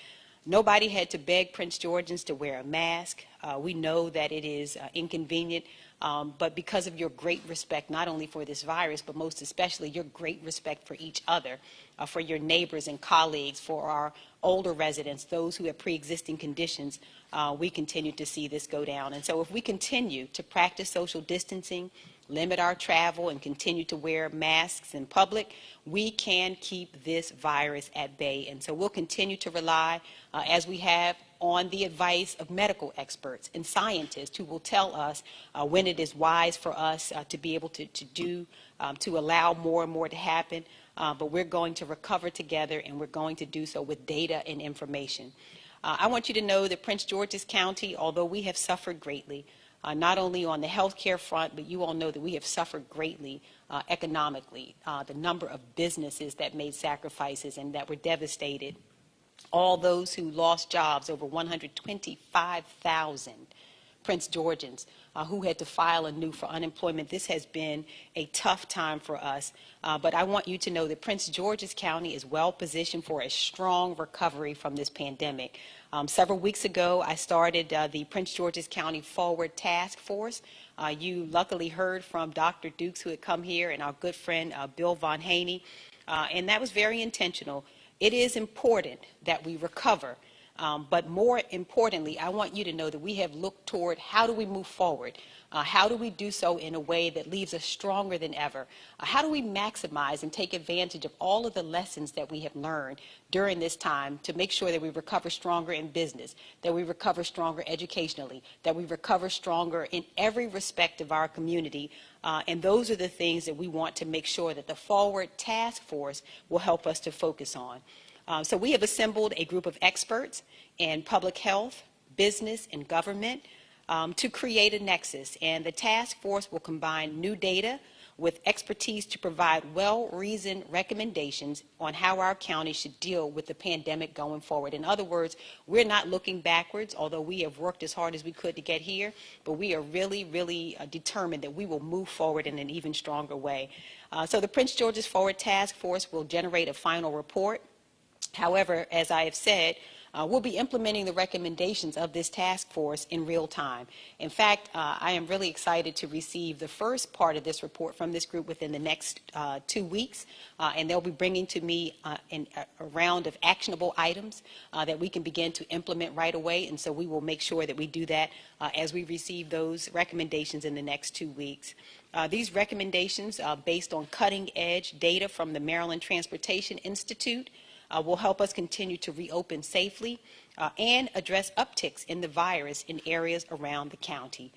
Nobody had to beg Prince Georgians to wear a mask. We know that it is inconvenient, but because of your great respect, not only for this virus, but most especially your great respect for each other, for your neighbors and colleagues, for our older residents, those who have pre-existing conditions, we continue to see this go down. And so if we continue to practice social distancing, limit our travel, and continue to wear masks in public, we can keep this virus at bay. And so we'll continue to rely, as we have, on the advice of medical experts and scientists who will tell us when it is wise for us to be able to allow more and more to happen. But we're going to recover together, and we're going to do so with data and information. I want you to know that Prince George's County, although we have suffered greatly, not only on the health care front, but you all know that we have suffered greatly economically. The number of businesses that made sacrifices and that were devastated, all those who lost jobs, over 125,000 Prince Georgians who had to file anew for unemployment. This has been a tough time for us, but I want you to know that Prince George's County is well positioned for a strong recovery from this pandemic. Several weeks ago, I started the Prince George's County Forward Task Force. You luckily heard from Dr. Dukes, who had come here, and our good friend Bill Von Haney, and that was very intentional. It is important that we recover. But more importantly, I want you to know that we have looked toward how do we move forward? How do we do so in a way that leaves us stronger than ever? How do we maximize and take advantage of all of the lessons that we have learned during this time to make sure that we recover stronger in business, that we recover stronger educationally, that we recover stronger in every respect of our community? And those are the things that we want to make sure that the Forward Task Force will help us to focus on. So we have assembled a group of experts in public health, business, and government to create a nexus. And the task force will combine new data with expertise to provide well-reasoned recommendations on how our county should deal with the pandemic going forward. In other words, we're not looking backwards, although we have worked as hard as we could to get here, but we are really, really determined that we will move forward in an even stronger way. So the Prince George's Forward Task Force will generate a final report. However, as I have said, we'll be implementing the recommendations of this task force in real time. In fact, I am really excited to receive the first part of this report from this group within the next 2 weeks, and they'll be bringing to me a round of actionable items that we can begin to implement right away, and so we will make sure that we do that as we receive those recommendations in the next 2 weeks. These recommendations, based on cutting-edge data from the Maryland Transportation Institute, will help us continue to reopen safely and address upticks in the virus in areas around the county.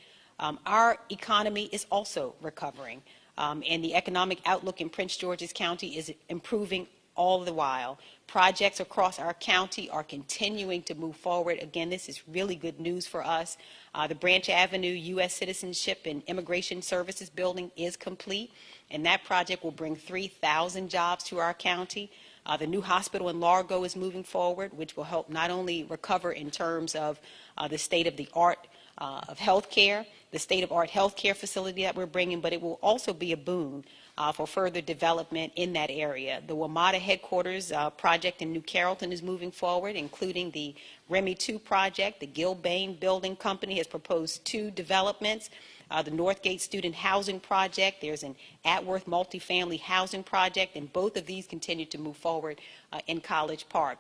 Our economy is also recovering, and the economic outlook in Prince George's County is improving all the while. Projects across our county are continuing to move forward. Again, this is really good news for us. The Branch Avenue U.S. Citizenship and Immigration Services building is complete, and that project will bring 3,000 jobs to our county. The new hospital in Largo is moving forward, which will help not only recover in terms of the state-of-the-art of healthcare, the state-of-the-art healthcare facility that we're bringing, but it will also be a boon for further development in that area. The WMATA headquarters project in New Carrollton is moving forward, including the Remy 2 project. The Gilbane Building Company has proposed 2 developments. The Northgate Student Housing Project, there's an Atworth Multifamily Housing Project, and both of these continue to move forward in College Park.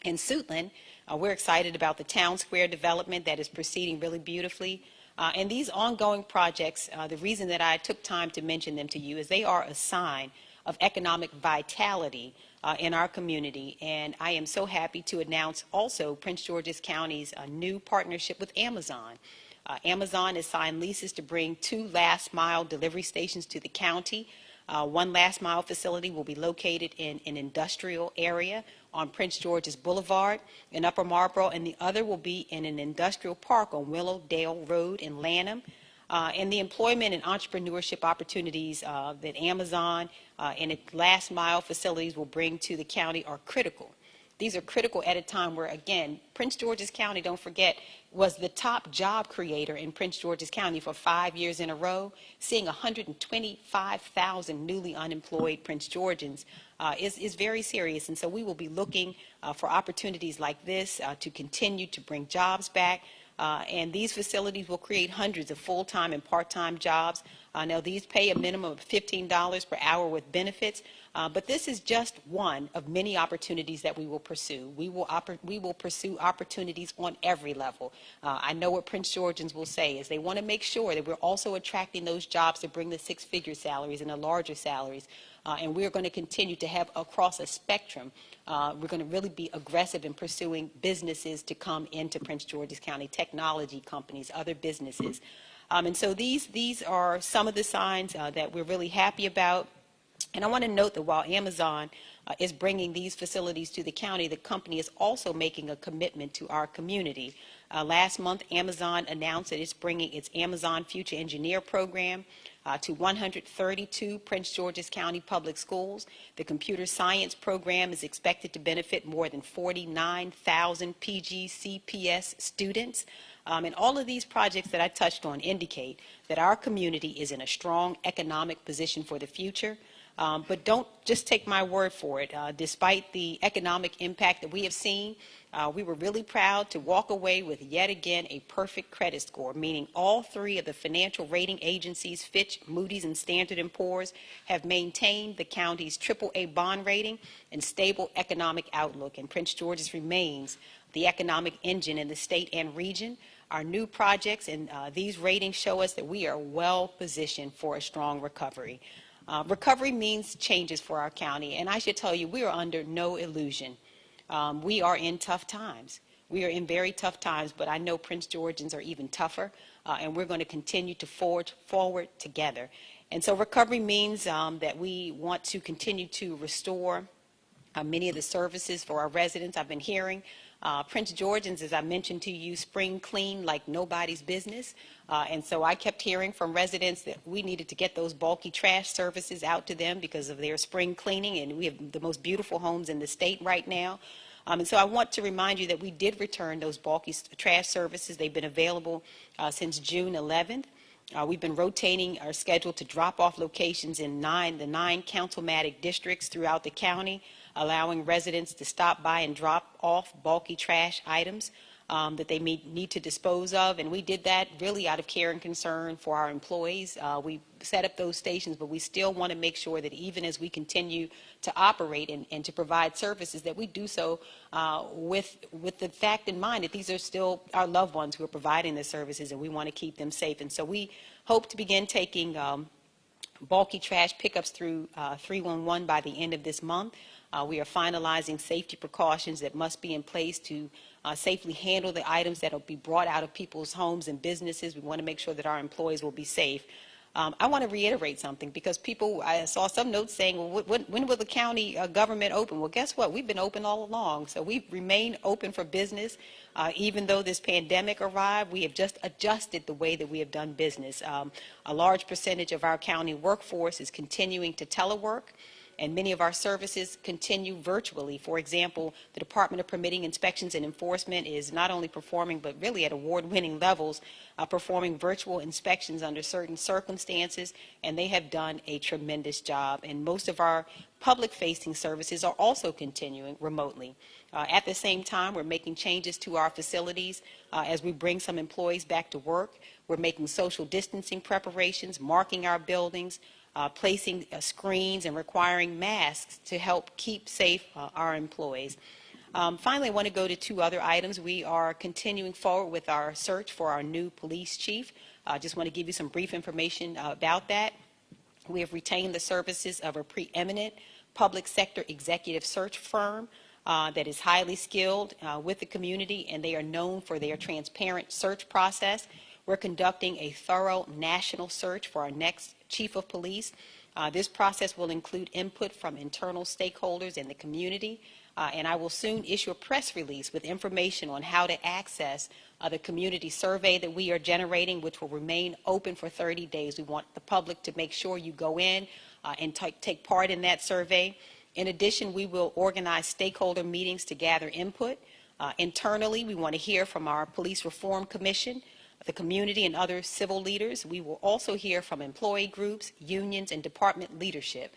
In Suitland, we're excited about the Town Square development that is proceeding really beautifully. And these ongoing projects, the reason that I took time to mention them to you is they are a sign of economic vitality in our community. And I am so happy to announce also Prince George's County's new partnership with Amazon. Amazon has signed leases to bring 2 last-mile delivery stations to the county. One last mile facility will be located in an industrial area on Prince George's Boulevard in Upper Marlboro, and the other will be in an industrial park on Willowdale Road in Lanham. And the employment and entrepreneurship opportunities that Amazon and its last mile facilities will bring to the county are critical. These are critical at a time where, again, Prince George's County, don't forget, was the top job creator in Prince George's County for 5 years in a row. Seeing 125,000 newly unemployed Prince Georgians is very serious. And so we will be looking for opportunities like this to continue to bring jobs back. And these facilities will create hundreds of full-time and part-time jobs. Now, these pay a minimum of $15 per hour with benefits, but this is just one of many opportunities that we will pursue. We will pursue opportunities on every level. I know what Prince Georgians will say is they want to make sure that we're also attracting those jobs to bring the six-figure salaries and the larger salaries. And we're going to continue to have across a spectrum. We're going to really be aggressive in pursuing businesses to come into Prince George's County, technology companies, other businesses. And so these are some of the signs that we're really happy about. And I want to note that while Amazon is bringing these facilities to the county, the company is also making a commitment to our community. Last month, Amazon announced that it's bringing its Amazon Future Engineer program to 132 Prince George's County public schools. The computer science program is expected to benefit more than 49,000 PGCPS students. And all of these projects that I touched on indicate that our community is in a strong economic position for the future. But don't just take my word for it. Despite the economic impact that we have seen, we were really proud to walk away with yet again a perfect credit score, meaning all three of the financial rating agencies, Fitch, Moody's, and Standard & Poor's, have maintained the county's AAA bond rating and stable economic outlook. And Prince George's remains the economic engine in the state and region. Our new projects and these ratings show us that we are well positioned for a strong recovery. Recovery means changes for our county, and I should tell you, we are under no illusion. We are in tough times. We are in very tough times, but I know Prince Georgians are even tougher, and we're going to continue to forge forward together. And so recovery means that we want to continue to restore many of the services for our residents. I've been hearing Prince Georgians, as I mentioned to you, spring clean like nobody's business. And so I kept hearing from residents that we needed to get those bulky trash services out to them because of their spring cleaning, and we have the most beautiful homes in the state right now. And so I want to remind you that we did return those bulky trash services. They've been available since June 11th. We've been rotating our schedule to drop off locations in the nine councilmatic districts throughout the county, allowing residents to stop by and drop off bulky trash items that they may need to dispose of. And we did that really out of care and concern for our employees. We set up those stations, but we still want to make sure that even as we continue to operate and to provide services, that we do so with the fact in mind that these are still our loved ones who are providing the services, and we want to keep them safe. And so we hope to begin taking bulky trash pickups through 311 by the end of this month. We are finalizing safety precautions that must be in place to safely handle the items that will be brought out of people's homes and businesses. We want to make sure that our employees will be safe. I want to reiterate something because I saw some notes saying, well, when will the county government open? Well, guess what? We've been open all along. So we've remained open for business. Even though this pandemic arrived, we have just adjusted the way that we have done business. A large percentage of our county workforce is continuing to telework, and many of our services continue virtually. For example, the Department of Permitting, Inspections, and Enforcement is not only performing, but really at award-winning levels, performing virtual inspections under certain circumstances, and they have done a tremendous job. And most of our public-facing services are also continuing remotely. At the same time, we're making changes to our facilities as we bring some employees back to work. We're making social distancing preparations, marking our buildings, placing screens and requiring masks to help keep safe our employees. Finally, I want to go to two other items. We are continuing forward with our search for our new police chief. I just want to give you some brief information about that. We have retained the services of a preeminent public sector executive search firm that is highly skilled with the community, and they are known for their transparent search process. We're conducting a thorough national search for our next chief of police. This process will include input from internal stakeholders in the community, and I will soon issue a press release with information on how to access the community survey that we are generating, which will remain open for 30 days. We want the public to make sure you go in and take part in that survey. In addition, we will organize stakeholder meetings to gather input. Internally, we want to hear from our Police Reform Commission, the community, and other civil leaders. We will also hear from employee groups, unions, and department leadership.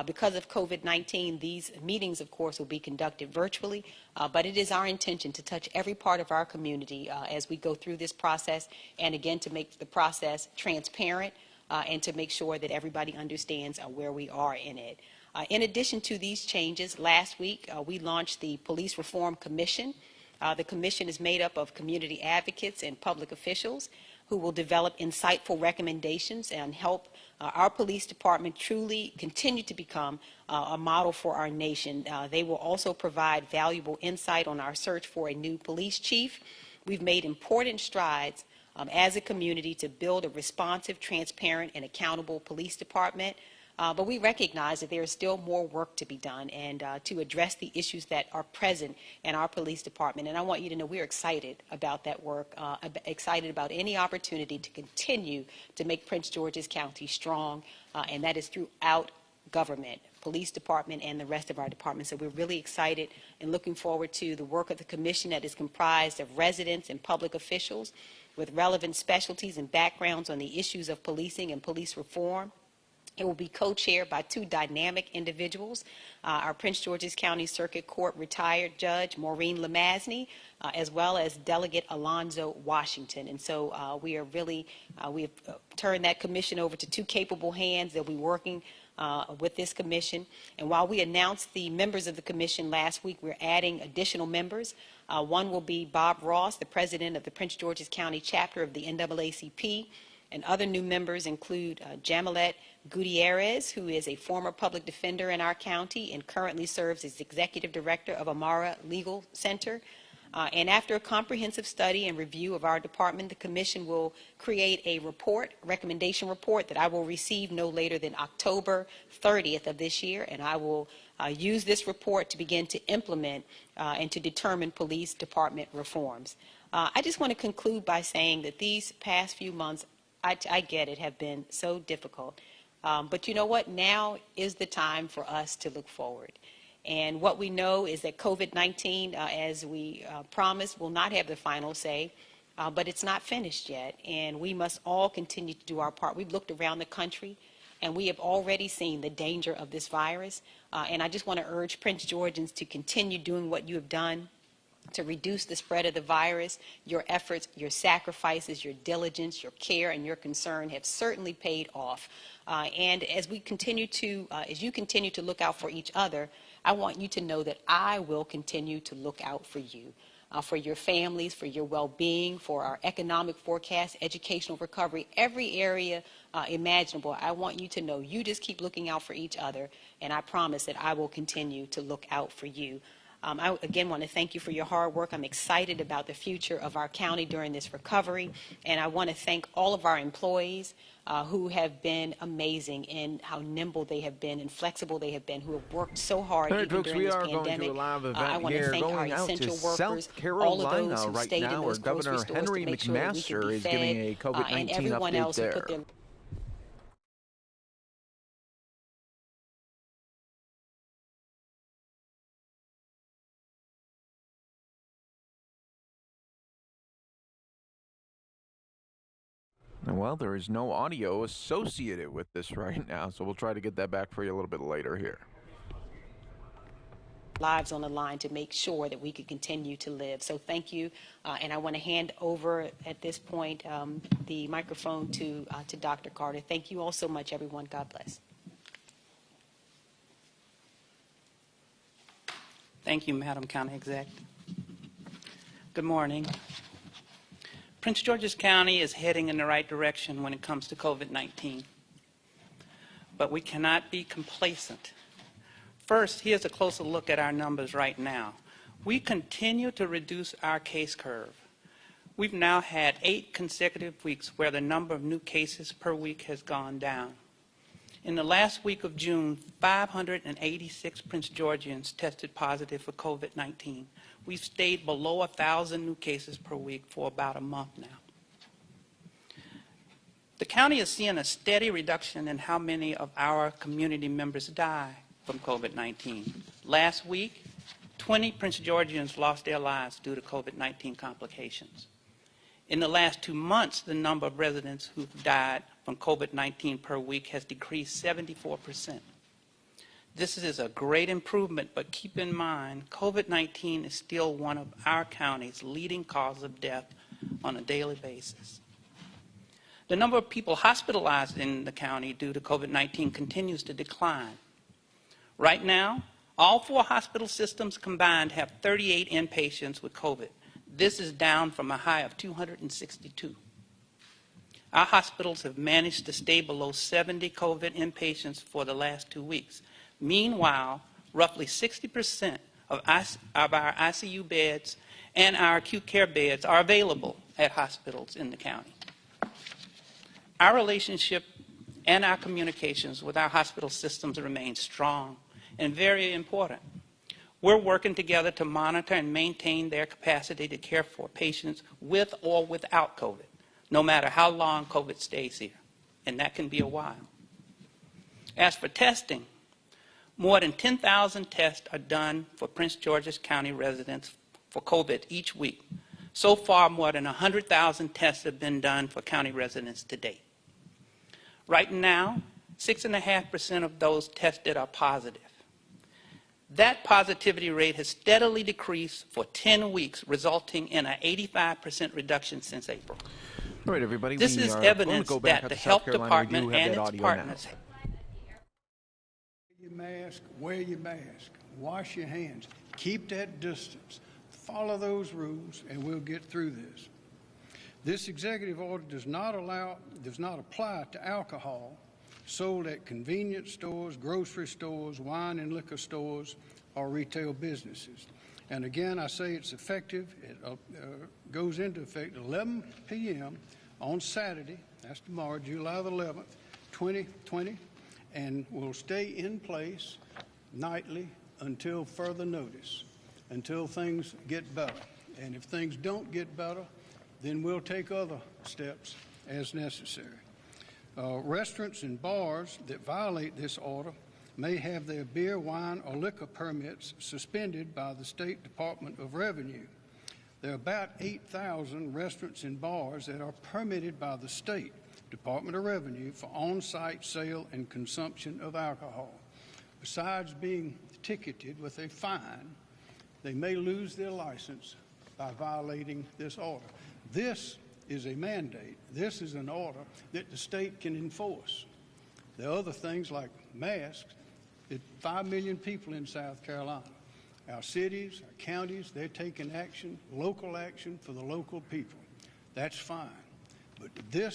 Because of COVID-19, these meetings, of course, will be conducted virtually, but it is our intention to touch every part of our community as we go through this process, and again, to make the process transparent and to make sure that everybody understands where we are in it. In addition to these changes, last week we launched the Police Reform Commission. The commission is made up of community advocates and public officials who will develop insightful recommendations and help our police department truly continue to become a model for our nation. They will also provide valuable insight on our search for a new police chief. We've made important strides as a community to build a responsive, transparent, and accountable police department. But we recognize that there is still more work to be done and to address the issues that are present in our police department. And I want you to know we're excited about that work, excited about any opportunity to continue to make Prince George's County strong, and that is throughout government, police department, and the rest of our departments. So we're really excited and looking forward to the work of the commission that is comprised of residents and public officials with relevant specialties and backgrounds on the issues of policing and police reform. It will be co-chaired by two dynamic individuals, our Prince George's County Circuit Court retired Judge Maureen Lamazny, as well as Delegate Alonzo Washington. And so we are really, we've turned that commission over to two capable hands. They'll be working with this commission. And while we announced the members of the commission last week, we're adding additional members. One will be Bob Ross, the president of the Prince George's County chapter of the NAACP. And other new members include Jamilette Gutierrez, who is a former public defender in our county and currently serves as executive director of Amara Legal Center. And after a comprehensive study and review of our department, the commission will create a report, recommendation report, that I will receive no later than October 30th of this year, and I will use this report to begin to implement and to determine police department reforms. I just want to conclude by saying that these past few months, I get it, have been so difficult. But you know what? Now is the time for us to look forward. And what we know is that COVID-19, as we promised, will not have the final say, but it's not finished yet. And we must all continue to do our part. We've looked around the country, and we have already seen the danger of this virus. And I just want to urge Prince Georgians to continue doing what you have done to reduce the spread of the virus. Your efforts, your sacrifices, your diligence, your care, and your concern have certainly paid off. And as we continue to, as you continue to look out for each other, I want you to know that I will continue to look out for you, for your families, for your well-being, for our economic forecast, educational recovery, every area imaginable. I want you to know you just keep looking out for each other, and I promise that I will continue to look out for you. I again want to thank you for your hard work. I'm excited about the future of our county during this recovery, and I want to thank all of our employees who have been amazing in how nimble they have been and flexible they have been, who have worked so hard All right, even folks, during we this are pandemic. going to a live event I want to here, thank our going out essential to workers, South Carolina all of those who right stayed now, in where those grocery Governor stores Henry to make sure that we could McMaster be is fed, giving a and COVID-19 everyone update else who there. put their Well, there is no audio associated with this right now, so we'll try to get that back for you a little bit later here. lives on the line to make sure that we could continue to live. So thank you, and I want to hand over at this point the microphone to Dr. Carter. Thank you all so much, everyone. God bless. Thank you, Madam County Exec. Good morning. Prince George's County is heading in the right direction when it comes to COVID-19, but we cannot be complacent. First, here's a closer look at our numbers right now. We continue to reduce our case curve. We've now had 8 consecutive weeks where the number of new cases per week has gone down. In the last week of June, 586 Prince Georgians tested positive for COVID-19. We've stayed below 1,000 new cases per week for about a month now. The county is seeing a steady reduction in how many of our community members die from COVID-19. Last week, 20 Prince Georgians lost their lives due to COVID-19 complications. In the last 2 months, the number of residents who've died from COVID-19 per week has decreased 74%. This is a great improvement, but keep in mind, COVID-19 is still one of our county's leading causes of death on a daily basis. The number of people hospitalized in the county due to COVID-19 continues to decline. Right now, all 4 hospital systems combined have 38 inpatients with COVID. This is down from a high of 262. Our hospitals have managed to stay below 70 COVID inpatients for the last 2 weeks. Meanwhile, roughly 60% of our ICU beds and our acute care beds are available at hospitals in the county. Our relationship and our communications with our hospital systems remain strong and very important. We're working together to monitor and maintain their capacity to care for patients with or without COVID, no matter how long COVID stays here, and that can be a while. As for testing, more than 10,000 tests are done for Prince George's County residents for COVID each week. So far, more than 100,000 tests have been done for county residents to date. Right now, 6.5% of those tested are positive. That positivity rate has steadily decreased for 10 weeks, resulting in an 85% reduction since April. All right, everybody. This is evidence that the health department and its partners. Wear your mask, wash your hands, keep that distance, follow those rules, and we'll get through this. This executive order does not apply to alcohol sold at convenience stores, grocery stores, wine and liquor stores, or retail businesses. And again, I say it's effective. It goes into effect 11 p.m. on Saturday, that's tomorrow, July the 11th, 2020, and will stay in place nightly until further notice, until things get better. And if things don't get better, then we'll take other steps as necessary. Restaurants and bars that violate this order may have their beer, wine, or liquor permits suspended by the State Department of Revenue. There are about 8,000 restaurants and bars that are permitted by the State Department of Revenue for on-site sale and consumption of alcohol. Besides being ticketed with a fine, they may lose their license by violating this order. This is a mandate. This is an order that the state can enforce. There are other things like masks. It's 5 million people in South Carolina. Our cities, our counties, they're taking action, local action for the local people. That's fine. But the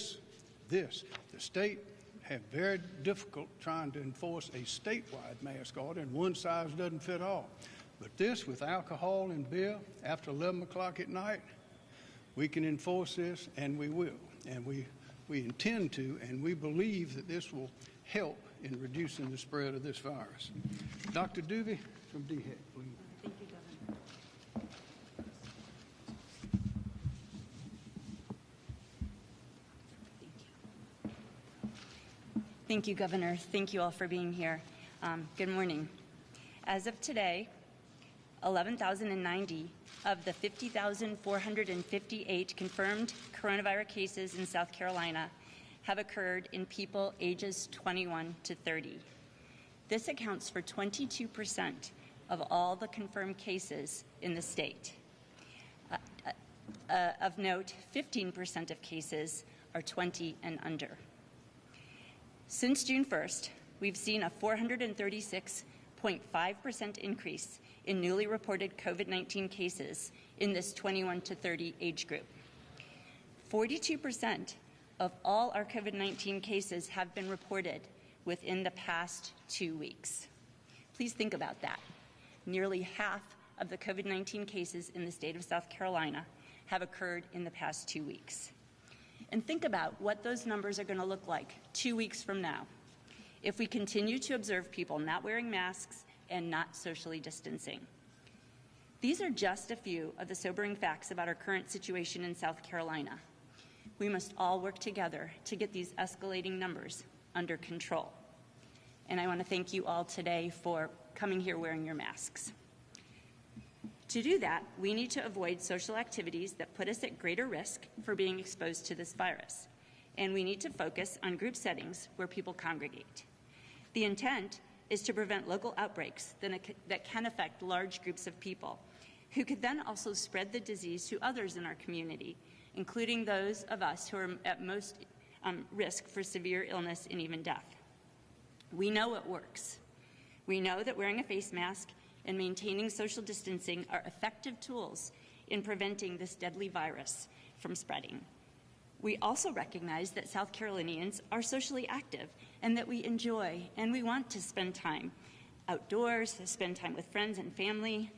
state have very difficult trying to enforce a statewide mask order, and one size doesn't fit all. But this, with alcohol and beer after 11 o'clock at night, we can enforce this, and we will. And we intend to, and we believe that this will help in reducing the spread of this virus. Dr. Doobie from DHEC, please. Thank you, Governor. Thank you, Governor. Thank you all for being here. Good morning. As of today, 11,090 of the 50,458 confirmed coronavirus cases in South Carolina have occurred in people ages 21 to 30. This accounts for 22% of all the confirmed cases in the state. Of note, 15% of cases are 20 and under. Since June 1st, we've seen a 436.5% increase in newly reported COVID-19 cases in this 21 to 30 age group. 42% of all our COVID-19 cases have been reported within the past 2 weeks. Please think about that. Nearly half of the COVID-19 cases in the state of South Carolina have occurred in the past 2 weeks. And think about what those numbers are going to look like 2 weeks from now. if we continue to observe people not wearing masks and not socially distancing. These are just a few of the sobering facts about our current situation in South Carolina. We must all work together to get these escalating numbers under control. And I want to thank you all today for coming here wearing your masks. To do that, we need to avoid social activities that put us at greater risk for being exposed to this virus. And we need to focus on group settings where people congregate. The intent is to prevent local outbreaks that can affect large groups of people, who could then also spread the disease to others in our community, including those of us who are at most risk for severe illness and even death. We know it works. We know that wearing a face mask and maintaining social distancing are effective tools in preventing this deadly virus from spreading. We also recognize that South Carolinians are socially active and that we enjoy and we want to spend time outdoors, spend time with friends and family,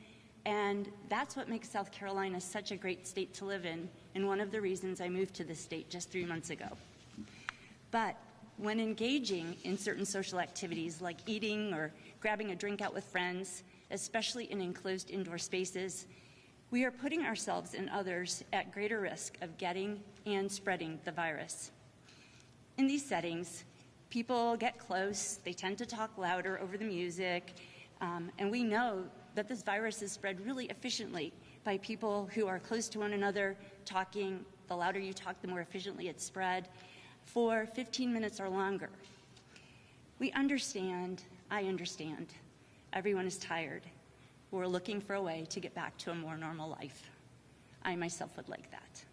and that's what makes South Carolina such a great state to live in, and one of the reasons I moved to this state just 3 months ago. But when engaging in certain social activities like eating or grabbing a drink out with friends, especially in enclosed indoor spaces, we are putting ourselves and others at greater risk of getting and spreading the virus. In these settings, people get close, they tend to talk louder over the music, and we know that this virus is spread really efficiently by people who are close to one another talking. The louder you talk, the more efficiently it's spread, for 15 minutes or longer. We understand, I understand, everyone is tired. We're looking for a way to get back to a more normal life. I myself would like that.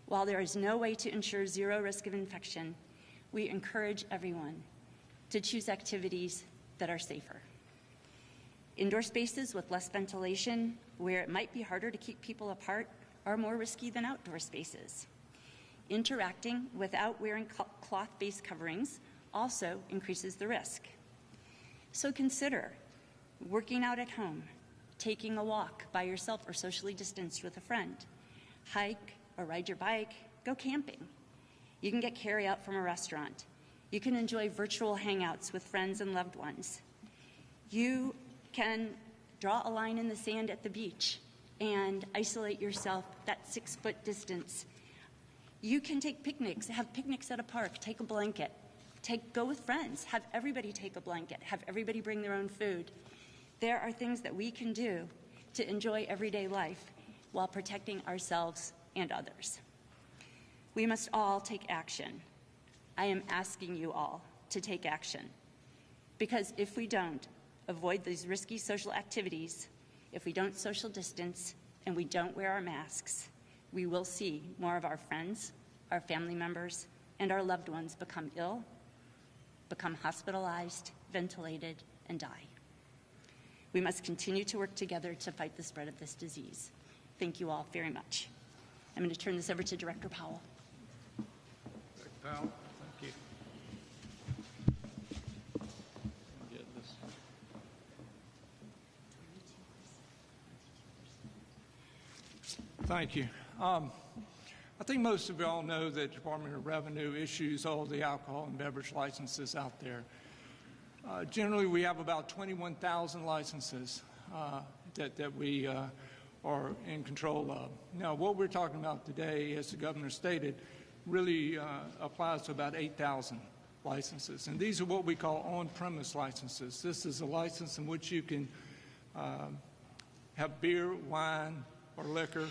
While there is no way to ensure zero risk of infection, we encourage everyone to choose activities that are safer. Indoor spaces with less ventilation, where it might be harder to keep people apart, are more risky than outdoor spaces. Interacting without wearing cloth-based coverings also increases the risk. So consider working out at home, taking a walk by yourself or socially distanced with a friend, hike or ride your bike, go camping. You can get carry-out from a restaurant. You can enjoy virtual hangouts with friends and loved ones. You can draw a line in the sand at the beach and isolate yourself that 6-foot distance. You can take picnics, have picnics at a park, take a blanket, go with friends, have everybody take a blanket, have everybody bring their own food. There are things that we can do to enjoy everyday life while protecting ourselves and others. We must all take action. I am asking you all to take action, because if we don't avoid these risky social activities, if we don't social distance and we don't wear our masks, we will see more of our friends, our family members, and our loved ones become ill, become hospitalized, ventilated, and die. We must continue to work together to fight the spread of this disease. Thank you all very much. I'm going to turn this over to Director Powell. Director Powell, thank you. Get this. Thank you. I think most of you all know that the Department of Revenue issues all the alcohol and beverage licenses out there. Generally, we have about 21,000 licenses that we are in control of. Now, what we're talking about today, as the governor stated, really applies to about 8,000 licenses. And these are what we call on-premise licenses. This is a license in which you can have beer, wine, or liquor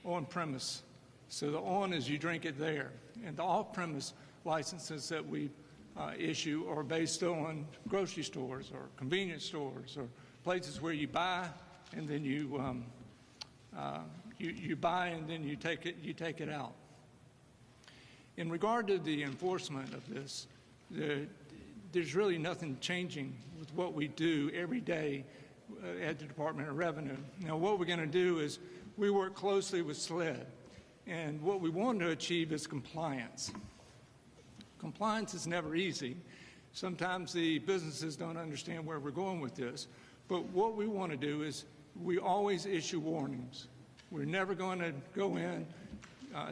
on-premise. So the on is you drink it there. And the off-premise licenses that we issue are based on grocery stores or convenience stores or places where you buy and then you buy and then you take it out. In regard to the enforcement of this, there's really nothing changing with what we do every day at the Department of Revenue. Now, what we're going to do is we work closely with SLED, and what we want to achieve is compliance. Compliance is never easy. Sometimes the businesses don't understand where we're going with this, but what we want to do is we always issue warnings. We're never going to go in,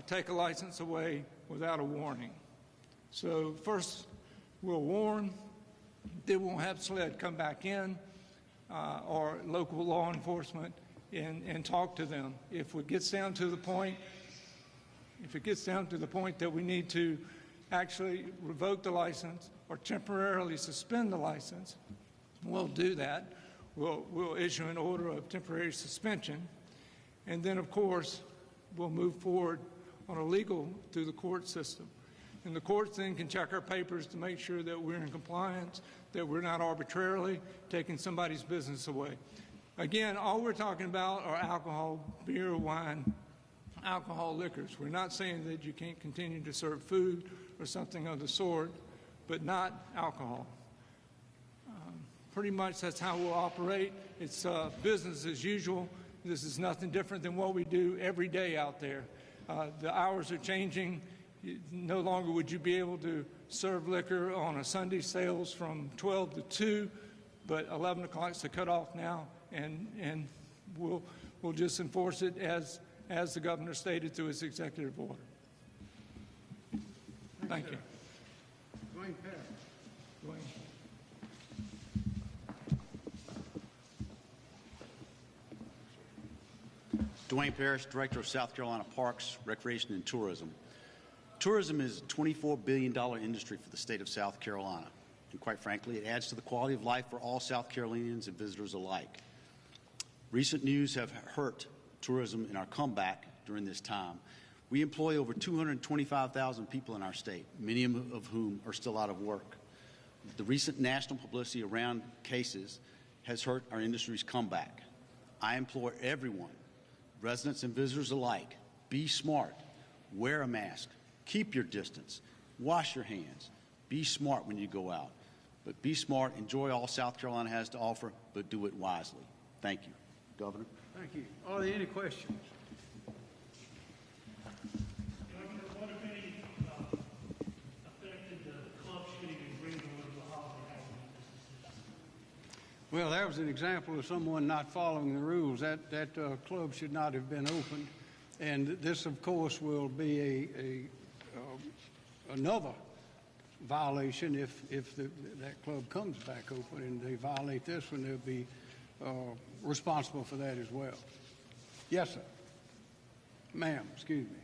take a license away without a warning. So first, we'll warn, they won't have SLED come back in or local law enforcement and talk to them. If it gets down to the point that we need to actually revoke the license or temporarily suspend the license, we'll do that. We'll issue an order of temporary suspension, and then, of course, we'll move forward on a legal through the court system. And the courts then can check our papers to make sure that we're in compliance, that we're not arbitrarily taking somebody's business away. Again, all we're talking about are alcohol, beer, wine, alcohol liquors. We're not saying that you can't continue to serve food or something of the sort, but not alcohol. Pretty much that's how we'll operate. It's business as usual. This is nothing different than what we do every day out there. The hours are changing. No longer would you be able to serve liquor on a Sunday sales from 12 to 2, but 11 o'clock is the cutoff now, and we'll just enforce it as the governor stated through his executive order. Thank you. Dwayne Parrish. Dwayne Parrish, Director of South Carolina Parks, Recreation, and Tourism. Tourism is a $24 billion industry for the state of South Carolina, and quite frankly, it adds to the quality of life for all South Carolinians and visitors alike. Recent news have hurt tourism in our comeback during this time. We employ over 225,000 people in our state, many of whom are still out of work. The recent national publicity around cases has hurt our industry's comeback. I implore everyone, residents and visitors alike, be smart, wear a mask, keep your distance, wash your hands, be smart when you go out. But be smart, enjoy all South Carolina has to offer, but do it wisely. Thank you. Governor. Thank you. Are there any questions? Well, that was an example of someone not following the rules. That club should not have been opened, and this, of course, will be another violation if that club comes back open and they violate this one. They'll be responsible for that as well. Yes, sir. Ma'am, excuse me.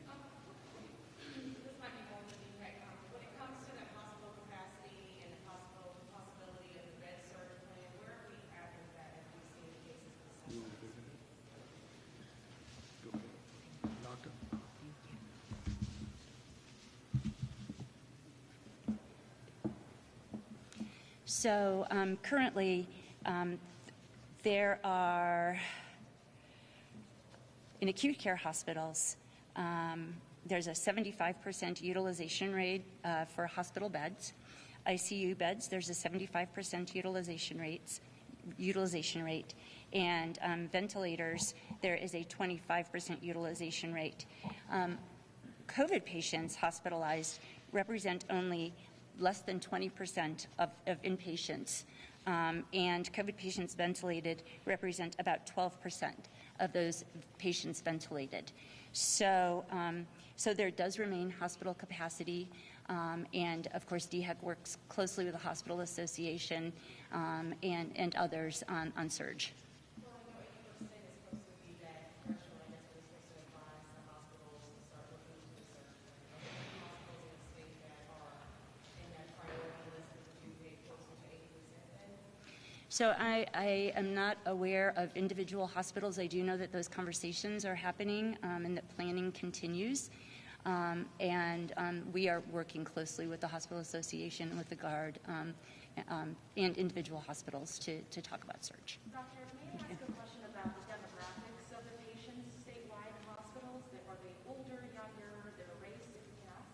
So currently, there are, in acute care hospitals, there's a 75% utilization rate for hospital beds. ICU beds, there's a 75% utilization rate. And ventilators, there is a 25% utilization rate. COVID patients hospitalized represent only less than 20% of inpatients, and COVID patients ventilated represent about 12% of those patients ventilated. So, so there does remain hospital capacity, and of course DHEC works closely with the Hospital Association and others on surge. So I am not aware of individual hospitals. I do know that those conversations are happening and that planning continues. And we are working closely with the Hospital Association, with the Guard, and individual hospitals to talk about surge. Doctor, may I ask a question about the demographics of the patients statewide in hospitals? Are they older, younger, their race, if you can ask?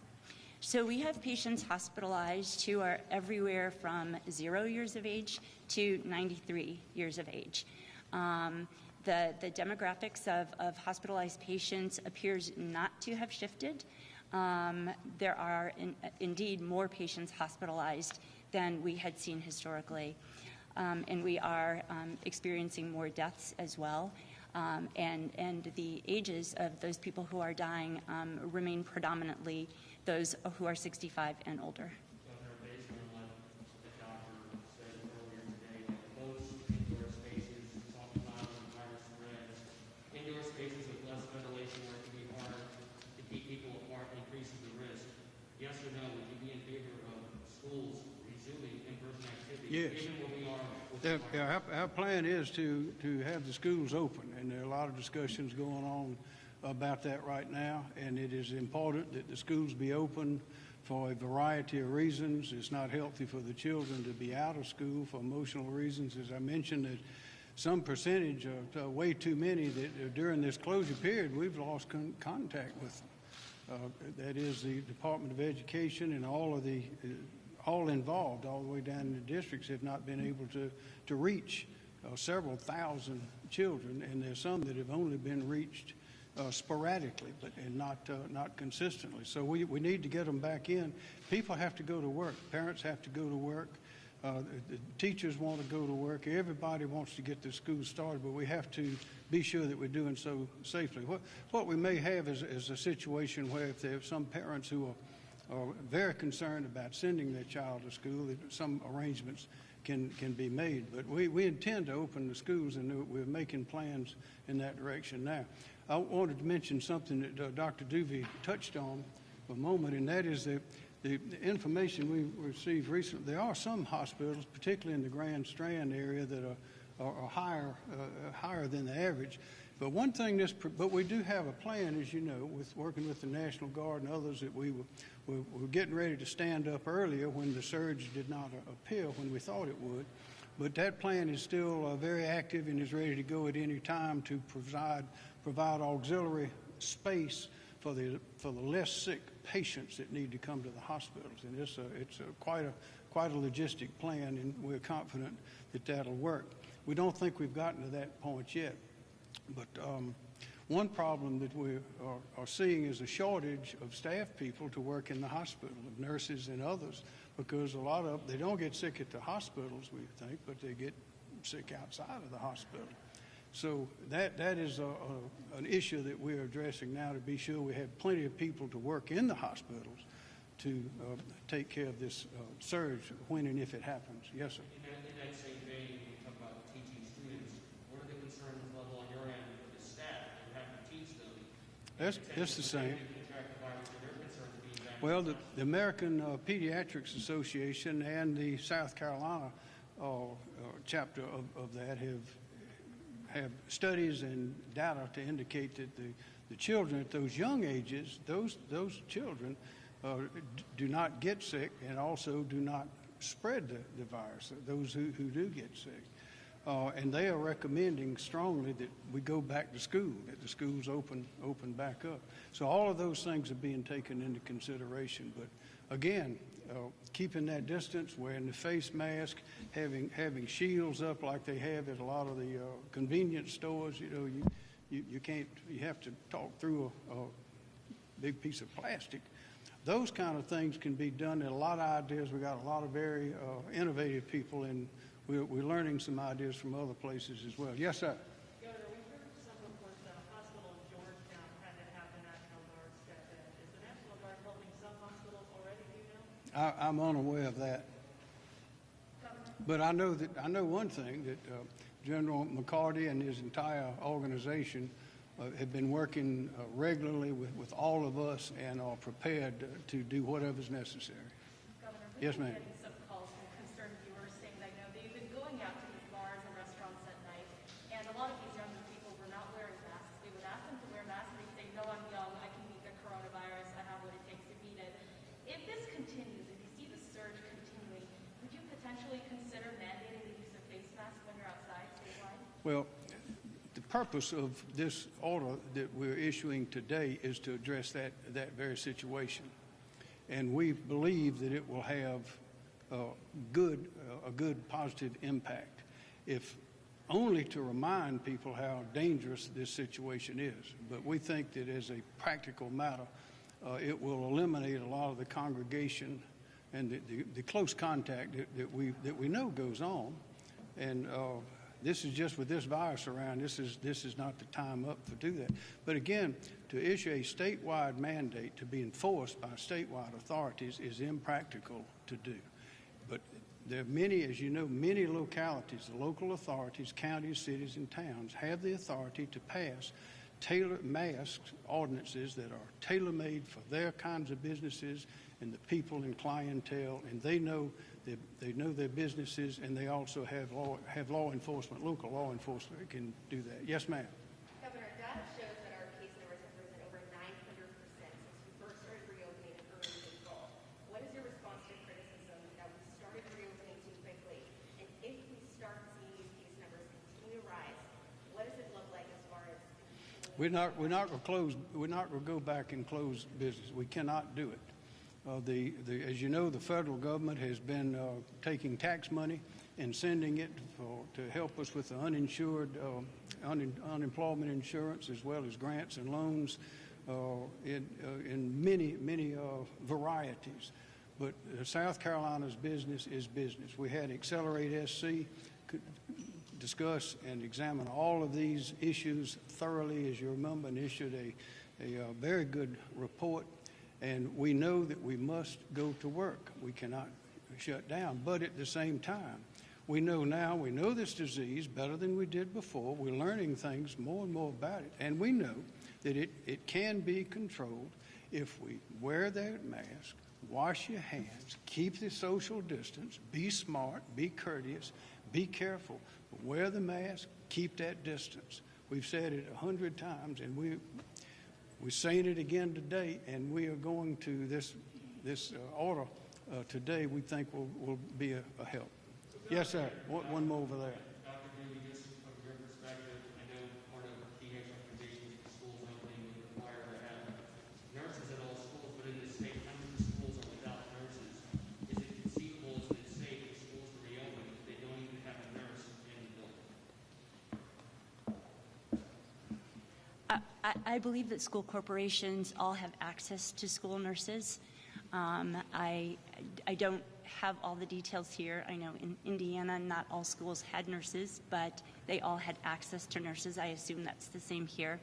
So we have patients hospitalized who are everywhere from 0 years of age to 93 years of age. The demographics of hospitalized patients appears not to have shifted. There are indeed more patients hospitalized than we had seen historically. And we are experiencing more deaths as well. And the ages of those people who are dying remain predominantly those who are 65 and older. Based on what the doctor Yes. Our plan is to have the schools open, and there are a lot of discussions going on about that right now, and it is important that the schools be open for a variety of reasons. It's not healthy for the children to be out of school for emotional reasons. As I mentioned, that some percentage of way too many that during this closure period we've lost contact with them. That is the Department of Education and all involved, all the way down in the districts, have not been able to reach several thousand children, and there's some that have only been reached sporadically, and not consistently. So we need to get them back in. People have to go to work. Parents have to go to work. The teachers want to go to work. Everybody wants to get the school started, but we have to be sure that we're doing so safely. What we may have is a situation where if there are some parents who are very concerned about sending their child to school, that some arrangements can be made. But we intend to open the schools, and we're making plans in that direction now. I wanted to mention something that Dr. Duvey touched on for a moment, and that is that the information we received recently, there are some hospitals, particularly in the Grand Strand area, that are higher than the average. But one thing but we do have a plan, as you know, with working with the National Guard and others, that we're getting ready to stand up earlier when the surge did not appear when we thought it would. But that plan is still very active and is ready to go at any time to provide auxiliary space for the less sick patients that need to come to the hospitals. And it's quite a logistic plan, and we're confident that that'll work. We don't think we've gotten to that point yet. But one problem that we are seeing is a shortage of staff people to work in the hospital, of nurses and others, because a lot of they don't get sick at the hospitals, we think, but they get sick outside of the hospital. So that is an issue that we're addressing now, to be sure we have plenty of people to work in the hospitals to take care of this surge when and if it happens. Yes, sir. In that same vein, when you talk about teaching students, what are the concerns level on your end for the staff who have to teach them? That's the same. Well, the American Pediatrics Association and the South Carolina chapter of that have studies and data to indicate that the children at those young ages, those children do not get sick and also do not spread the virus, those who do get sick. And they are recommending strongly that we go back to school, that the schools open back up. So all of those things are being taken into consideration. But again, keeping that distance, wearing the face mask, having shields up like they have at a lot of the convenience stores. You know, you have to talk through a big piece of plastic. Those kind of things can be done. There are a lot of ideas. We got a lot of very innovative people, and we're learning some ideas from other places as well. Yes, sir. Governor, we heard some reports that a hospital in Georgetown had to have the National Guard step in. Is the National Guard helping some hospitals already, do you know? I'm unaware of that. But I know one thing, that General McCarty and his entire organization have been working regularly with all of us and are prepared to do whatever's necessary. Governor, yes, ma'am. Some calls from concerned viewers saying that that you've been going out to these bars and restaurants at night, and a lot of these younger people were not wearing masks. They would ask them to wear masks, and they'd say, "No, I'm young. I can beat the coronavirus. I have what it takes to beat it." If this continues, if you see the surge continuing, would you potentially consider mandating the use of face masks when you're outside statewide? Well, the purpose of this order that we're issuing today is to address that very situation. And we believe that it will have a good positive impact, if only to remind people how dangerous this situation is. But we think that as a practical matter, it will eliminate a lot of the congregation and the close contact that we know goes on. And this is just with this virus around, this is not the time up to do that. But again, to issue a statewide mandate to be enforced by statewide authorities is impractical to do. But there are many, as you know, many localities, the local authorities, counties, cities, and towns have the authority to pass masked ordinances that are tailor-made for their kinds of businesses and the people and clientele, and they know They know their businesses, and they also have law enforcement, local law enforcement that can do that. Yes, ma'am. Governor, data shows that our case numbers have risen over 900% since we first started reopening in early April. What is your response to criticism that we started reopening too quickly? And if we start seeing these case numbers continue to rise, what does it look like as far as? We're not going to close. We're not going to go back and close business. We cannot do it. As you know, the federal government has been taking tax money and sending it to help us with the uninsured unemployment insurance, as well as grants and loans in many varieties. But South Carolina's business is business. We had Accelerate SC discuss and examine all of these issues thoroughly, as you remember, and issued a very good report. And we know that we must go to work. We cannot shut down. But at the same time, we know this disease better than we did before. We're learning things more and more about it. And we know that it can be controlled if we wear that mask, wash your hands, keep the social distance, be smart, be courteous, be careful. But wear the mask, keep that distance. We've said it 100 times, and we're saying it again today, and we are going to this order today. We think will be a help. Yes, sir. One more over there. Dr. Dooley, just from your perspective, I know part of DH's recommendations for schools opening would require to have nurses at all schools, but in this state, hundreds of schools are without nurses. Is it conceivable, is it safe for schools to reopen if they don't even have a nurse in the building? I believe that school corporations all have access to school nurses. I don't have all the details here. I know in Indiana, not all schools had nurses, but they all had access to nurses. I assume that's the same here.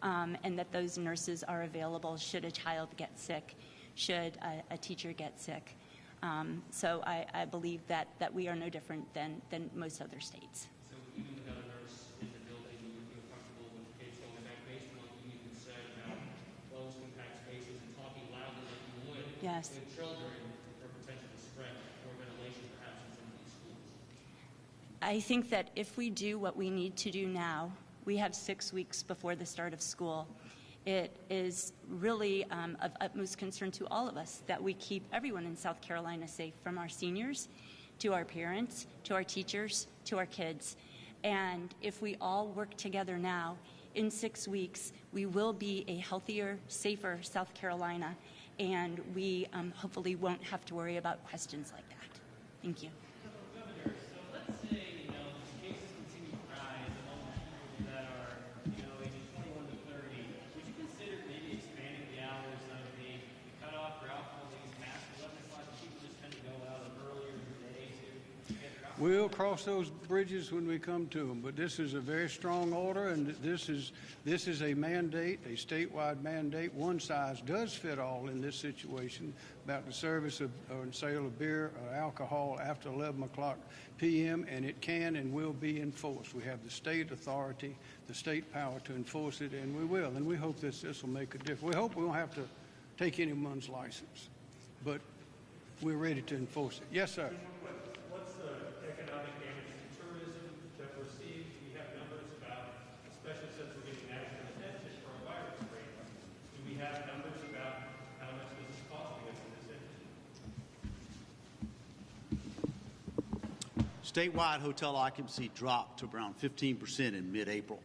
And that those nurses are available should a child get sick, should a teacher get sick. So I believe that we are no different than most other states. So even without a nurse in the building, you would feel comfortable with the kids going back based on what you even said about closed compact spaces and talking loudly like you would Yes. with children for potential to spread or ventilation perhaps in some of these schools? I think that if we do what we need to do now, we have 6 weeks before the start of school. It is really of utmost concern to all of us that we keep everyone in South Carolina safe, from our seniors to our parents, to our teachers, to our kids. And if we all work together now, in 6 weeks, we will be a healthier, safer South Carolina, and we hopefully won't have to worry about questions like that. Thank you. Governor, so let's say, cases continue to rise among people that are, ages 21 to 30. Would you consider maybe expanding the hours of the cutoff for alcohol-based masks? 11 o'clock, people just tend to go out earlier in the day to get their alcohol. We'll cross those bridges when we come to them, but this is a very strong order, and this is a mandate, a statewide mandate. One size does fit all in this situation about the service of or sale of beer or alcohol after 11 o'clock p.m., and it can and will be enforced. We have the state authority, the state power to enforce it, and we will. And we hope this will make a difference. We hope we won't have to take anyone's license, but we're ready to enforce it. Yes, sir. What's the economic damage to tourism that we're seeing? Do we have numbers about, especially since we're getting national attention for a virus rate? Do we have numbers about how much this is costing us in this industry? Statewide hotel occupancy dropped to around 15% in mid-April.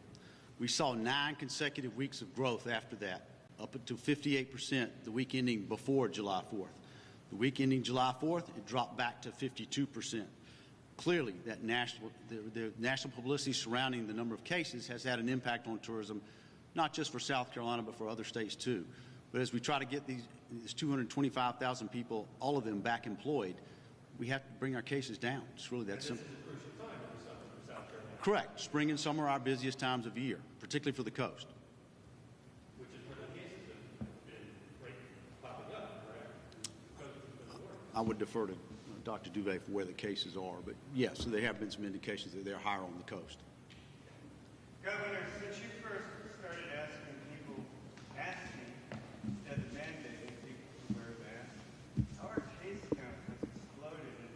We saw 9 consecutive weeks of growth after that, up to 58% the week ending before July 4th. The week ending July 4th, it dropped back to 52%. Clearly, that the national publicity surrounding the number of cases has had an impact on tourism, not just for South Carolina, but for other states too. But as we try to get these 225,000 people, all of them back employed, we have to bring our cases down. It's really that simple. This is a crucial time for South Carolina. Correct. Spring and summer are our busiest times of year, particularly for the coast. Which is where the cases have been popping up, correct? I would defer to Dr. Duvay for where the cases are, but yes, there have been some indications that they're higher on the coast. Governor, since you first started asking instead of mandating people to wear masks, our case count has exploded, and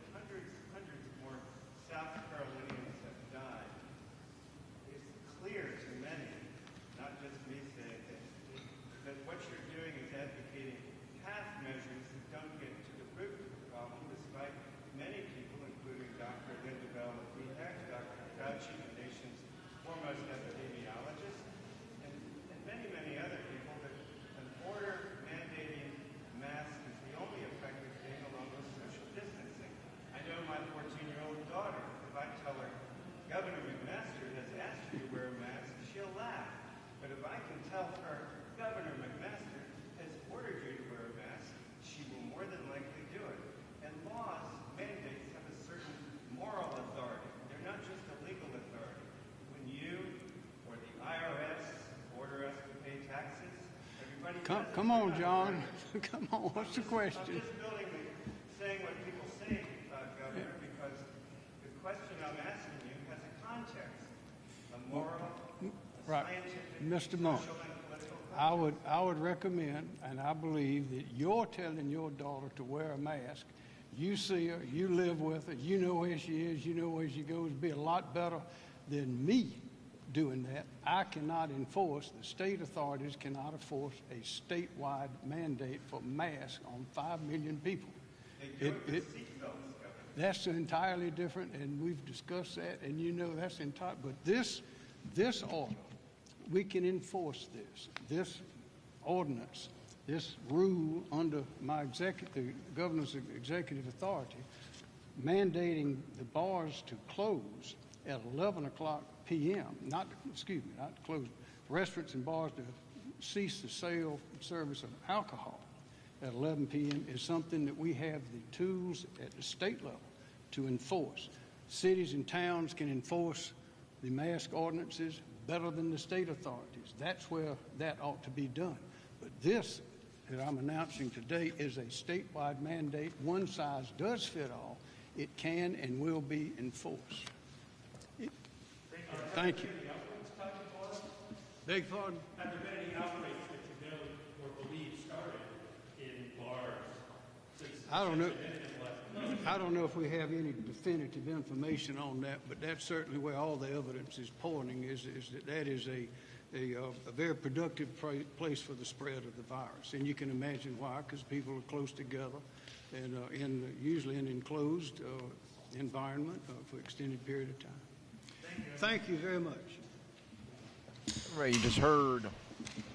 health, or Governor McMaster has ordered you to wear a mask, she will more than likely do it. And laws, mandates have a certain moral authority. They're not just a legal authority. When you or the IRS order us to pay taxes, everybody Come on, John. Come on. What's the question? I'm just saying what people say, Governor, because the question I'm asking you has a context, a moral, a Right. scientific, Mr. Monk, social, and political. I would recommend, and I believe that you're telling your daughter to wear a mask. You see her, you live with her, you know where she is, you know where she goes. It'd be a lot better than me doing that. I cannot enforce, the state authorities cannot enforce a statewide mandate for masks on 5 million people. That's entirely different, and we've discussed that, and you know that's entire. But this order, we can enforce this ordinance, this rule under my the governor's executive authority, mandating the bars to close at 11 o'clock p.m. Not close. Restaurants and bars to cease the sale and service of alcohol at 11 p.m. is something that we have the tools at the state level to enforce. Cities and towns can enforce the mask ordinances better than the state authorities. That's where that ought to be done. But this that I'm announcing today is a statewide mandate. One size does fit all. It can and will be enforced. Thank you. Beg your pardon? Have there been any outbreaks that you know or believe started in bars? I don't know if we have any definitive information on that, but that's certainly where all the evidence is pointing, is that is a very productive place for the spread of the virus. And you can imagine why, because people are close together and usually in an enclosed environment for extended period of time. Thank you very much. Right, you just heard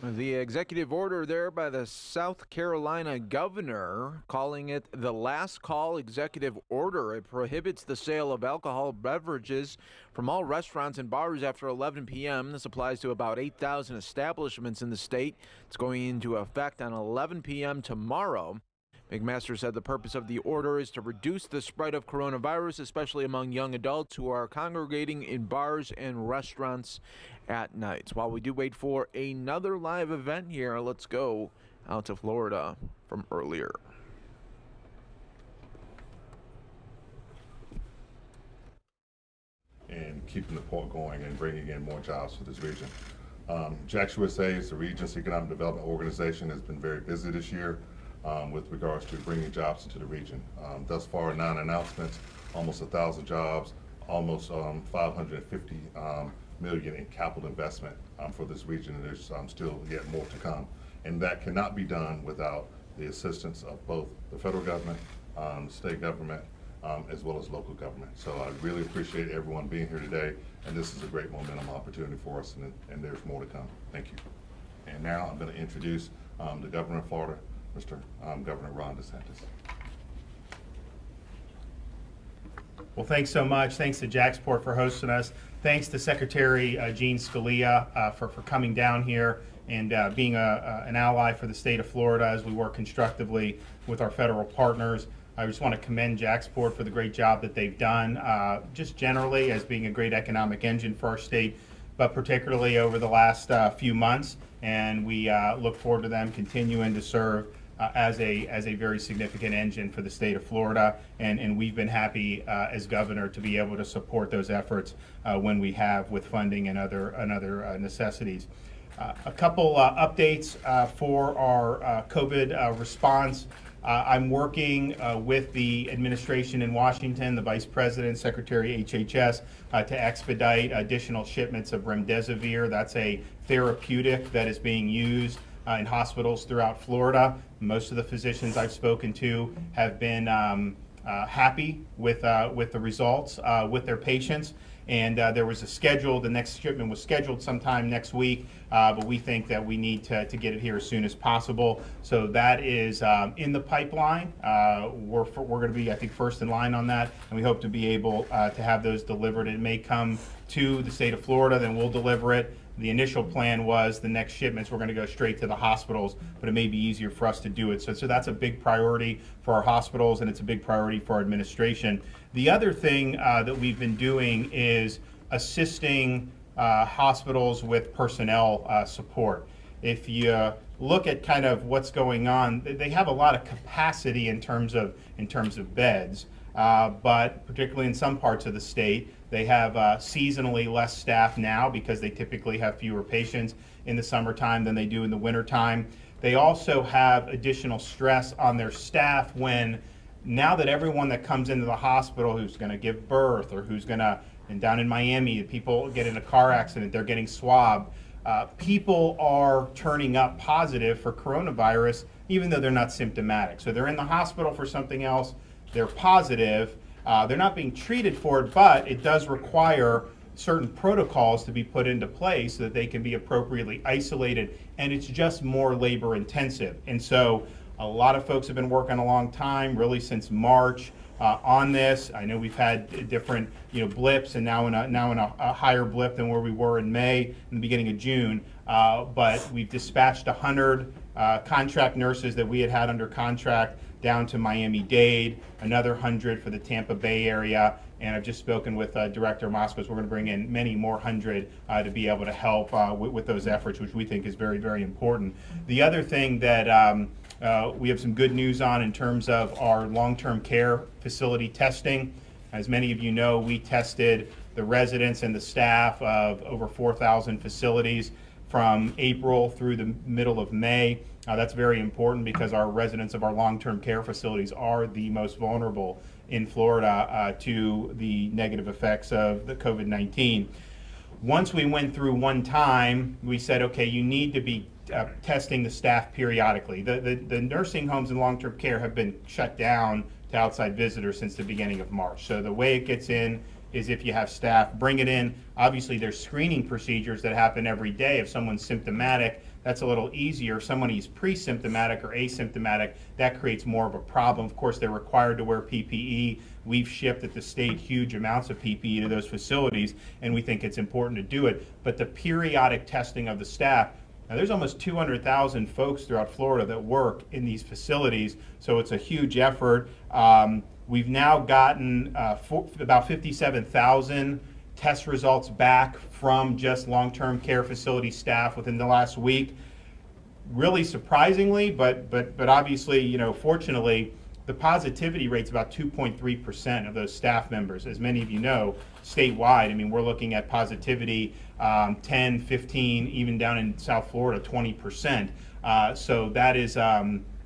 the executive order there by the South Carolina governor, calling it the last call executive order. It prohibits the sale of alcohol beverages from all restaurants and bars after 11 p.m. This applies to about 8,000 establishments in the state. It's going into effect on 11 p.m. tomorrow. McMaster said the purpose of the order is to reduce the spread of coronavirus, especially among young adults who are congregating in bars and restaurants at nights. While we do wait for another live event here, let's go out to Florida from earlier. And keeping the port going and bringing in more jobs for this region. JAX USA is the region's economic development organization, has been very busy this year with regards to bringing jobs into the region. Thus far, 9 announcements, almost 1,000 jobs, almost 550 million in capital investment for this region, and there's still yet more to come. And that cannot be done without the assistance of both the federal government, state government, as well as local government. So I really appreciate everyone being here today, and this is a great momentum opportunity for us, and there's more to come. Thank you. And now I'm going to introduce the governor of Florida, Mr. Governor Ron DeSantis. Well, thanks so much. Thanks to JAXPort for hosting us. Thanks to Secretary Gene Scalia for coming down here and being an ally for the state of Florida as we work constructively with our federal partners. I just want to commend JAXPort for the great job that they've done, just generally as being a great economic engine for our state, but particularly over the last few months. And we look forward to them continuing to serve as a very significant engine for the state of Florida, and we've been happy as governor to be able to support those efforts when we have with funding and other necessities. A couple updates for our COVID response. I'm working with the administration in Washington, the Vice President, Secretary HHS, to expedite additional shipments of remdesivir. That's a therapeutic that is being used in hospitals throughout Florida. Most of the physicians I've spoken to have been happy with the results with their patients. And there was the next shipment was scheduled sometime next week, but we think that we need to get it here as soon as possible. So that is in the pipeline. We're going to be, I think, first in line on that, and we hope to be able to have those delivered. It may come to the state of Florida, then we'll deliver it. The initial plan was the next shipments were going to go straight to the hospitals, but it may be easier for us to do it. So that's a big priority for our hospitals, and it's a big priority for our administration. The other thing that we've been doing is assisting hospitals with personnel support. If you look at kind of what's going on, they have a lot of capacity in terms of beds, but particularly in some parts of the state, they have seasonally less staff now because they typically have fewer patients in the summertime than they do in the wintertime. They also have additional stress on their staff when, now that everyone that comes into the hospital who's going to give birth or who's going to, and down in Miami, people get in a car accident, they're getting swabbed. People are turning up positive for coronavirus even though they're not symptomatic. So they're in the hospital for something else, they're positive, they're not being treated for it, but it does require certain protocols to be put into place so that they can be appropriately isolated, and it's just more labor intensive. And so a lot of folks have been working a long time, really since March, on this. I know we've had different blips, and now in a higher blip than where we were in May, in the beginning of June. But we've dispatched 100 contract nurses that we had under contract down to Miami-Dade, another 100 for the Tampa Bay area, and I've just spoken with Director Moskos. We're going to bring in many more 100 to be able to help with those efforts, which we think is very, very important. The other thing that we have some good news on in terms of our long-term care facility testing. As many of you know, we tested the residents and the staff of over 4,000 facilities from April through the middle of May. That's very important because our residents of our long-term care facilities are the most vulnerable in Florida to the negative effects of the COVID-19. Once we went through one time, we said, okay, you need to be testing the staff periodically. The nursing homes and long-term care have been shut down to outside visitors since the beginning of March. So the way it gets in is if you have staff, bring it in. Obviously, there's screening procedures that happen every day. If someone's symptomatic, that's a little easier. If someone is pre-symptomatic or asymptomatic, that creates more of a problem. Of course, they're required to wear PPE. We've shipped at the state huge amounts of PPE to those facilities, and we think it's important to do it. But the periodic testing of the staff, now, there's almost 200,000 folks throughout Florida that work in these facilities, so it's a huge effort. We've now gotten about 57,000 test results back from just long-term care facility staff within the last week. Really surprisingly, but obviously, fortunately, the positivity rate's about 2.3% of those staff members. As many of you know, statewide, I mean, we're looking at positivity 10, 15, even down in South Florida, 20%. So that is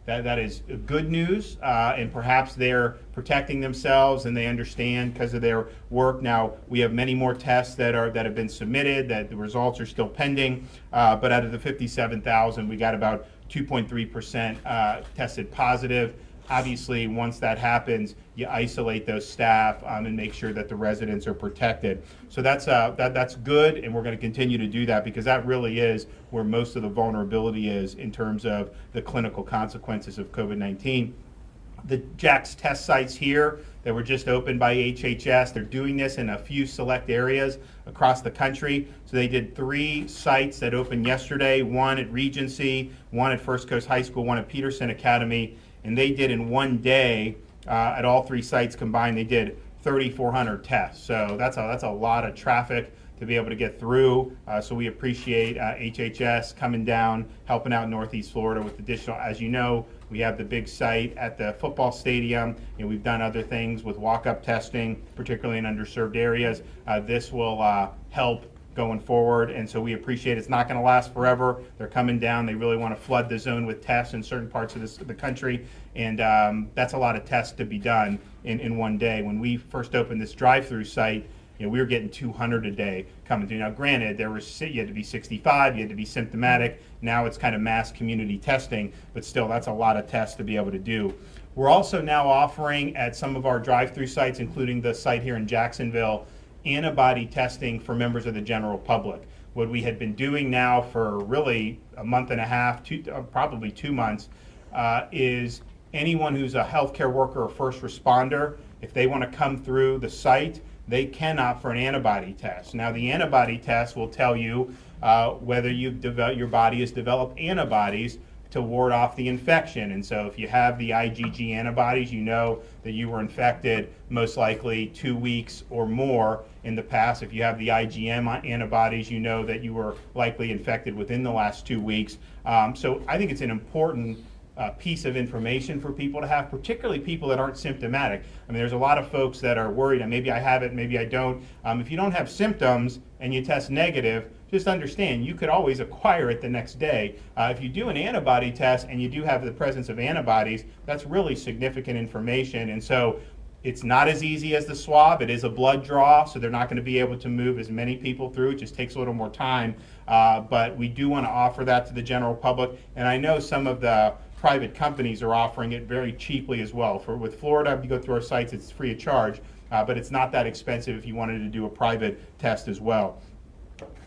that is good news, and perhaps they're protecting themselves and they understand because of their work. Now, we have many more tests that have been submitted, that the results are still pending, but out of the 57,000, we got about 2.3% tested positive. Obviously, once that happens, you isolate those staff and make sure that the residents are protected. So that's good, and we're going to continue to do that because that really is where most of the vulnerability is in terms of the clinical consequences of COVID-19. The JAX test sites here that were just opened by HHS, they're doing this in a few select areas across the country. So they did 3 sites that opened yesterday, one at Regency, one at First Coast High School, one at Peterson Academy. And they did in one day, at all 3 sites combined, they did 3,400 tests. So that's a lot of traffic to be able to get through. So we appreciate HHS coming down, helping out Northeast Florida with additional, as you know, we have the big site at the football stadium, and we've done other things with walk-up testing, particularly in underserved areas. This will help going forward, and so we appreciate it's not going to last forever. They're coming down. They really want to flood the zone with tests in certain parts of the country, and that's a lot of tests to be done in one day. When we first opened this drive-through site, we were getting 200 a day coming through. Now, granted, you had to be 65, you had to be symptomatic. Now it's kind of mass community testing, but still, that's a lot of tests to be able to do. We're also now offering at some of our drive-through sites, including the site here in Jacksonville, antibody testing for members of the general public. What we had been doing now for really a month and a half, probably 2 months, is anyone who's a healthcare worker or first responder, if they want to come through the site, they can opt for an antibody test. Now, the antibody test will tell you whether your body has developed antibodies to ward off the infection. And so if you have the IgG antibodies, you know that you were infected most likely 2 weeks or more in the past. If you have the IgM antibodies, you know that you were likely infected within the last 2 weeks. So I think it's an important piece of information for people to have, particularly people that aren't symptomatic. I mean, there's a lot of folks that are worried, and maybe I have it, maybe I don't. If you don't have symptoms and you test negative, just understand you could always acquire it the next day. If you do an antibody test and you do have the presence of antibodies, that's really significant information. And so it's not as easy as the swab. It is a blood draw, so they're not going to be able to move as many people through. It just takes a little more time. But we do want to offer that to the general public. And I know some of the private companies are offering it very cheaply as well. With Florida, if you go through our sites, it's free of charge, but it's not that expensive if you wanted to do a private test as well.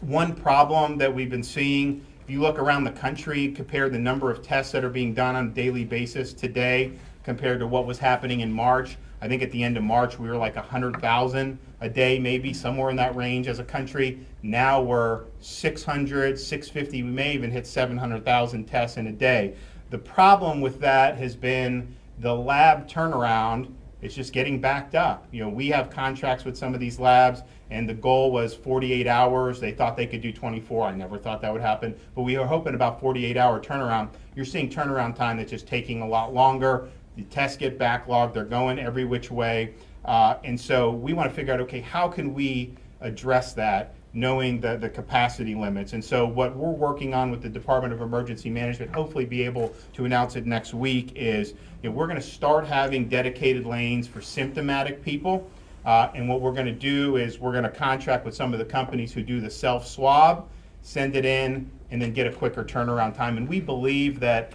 One problem that we've been seeing, if you look around the country, compare the number of tests that are being done on a daily basis today compared to what was happening in March. I think at the end of March, we were like 100,000 a day, maybe somewhere in that range as a country. Now we're 600, 650, we may even hit 700,000 tests in a day. The problem with that has been the lab turnaround. It's just getting backed up. You know, we have contracts with some of these labs, and the goal was 48 hours. They thought they could do 24. I never thought that would happen, but we were hoping about 48-hour turnaround. You're seeing turnaround time that's just taking a lot longer. The tests get backlogged. They're going every which way. And so we want to figure out, okay, how can we address that, knowing the capacity limits? And so what we're working on with the Department of Emergency Management, hopefully be able to announce it next week, is we're going to start having dedicated lanes for symptomatic people. And what we're going to do is we're going to contract with some of the companies who do the self-swab, send it in, and then get a quicker turnaround time. And we believe that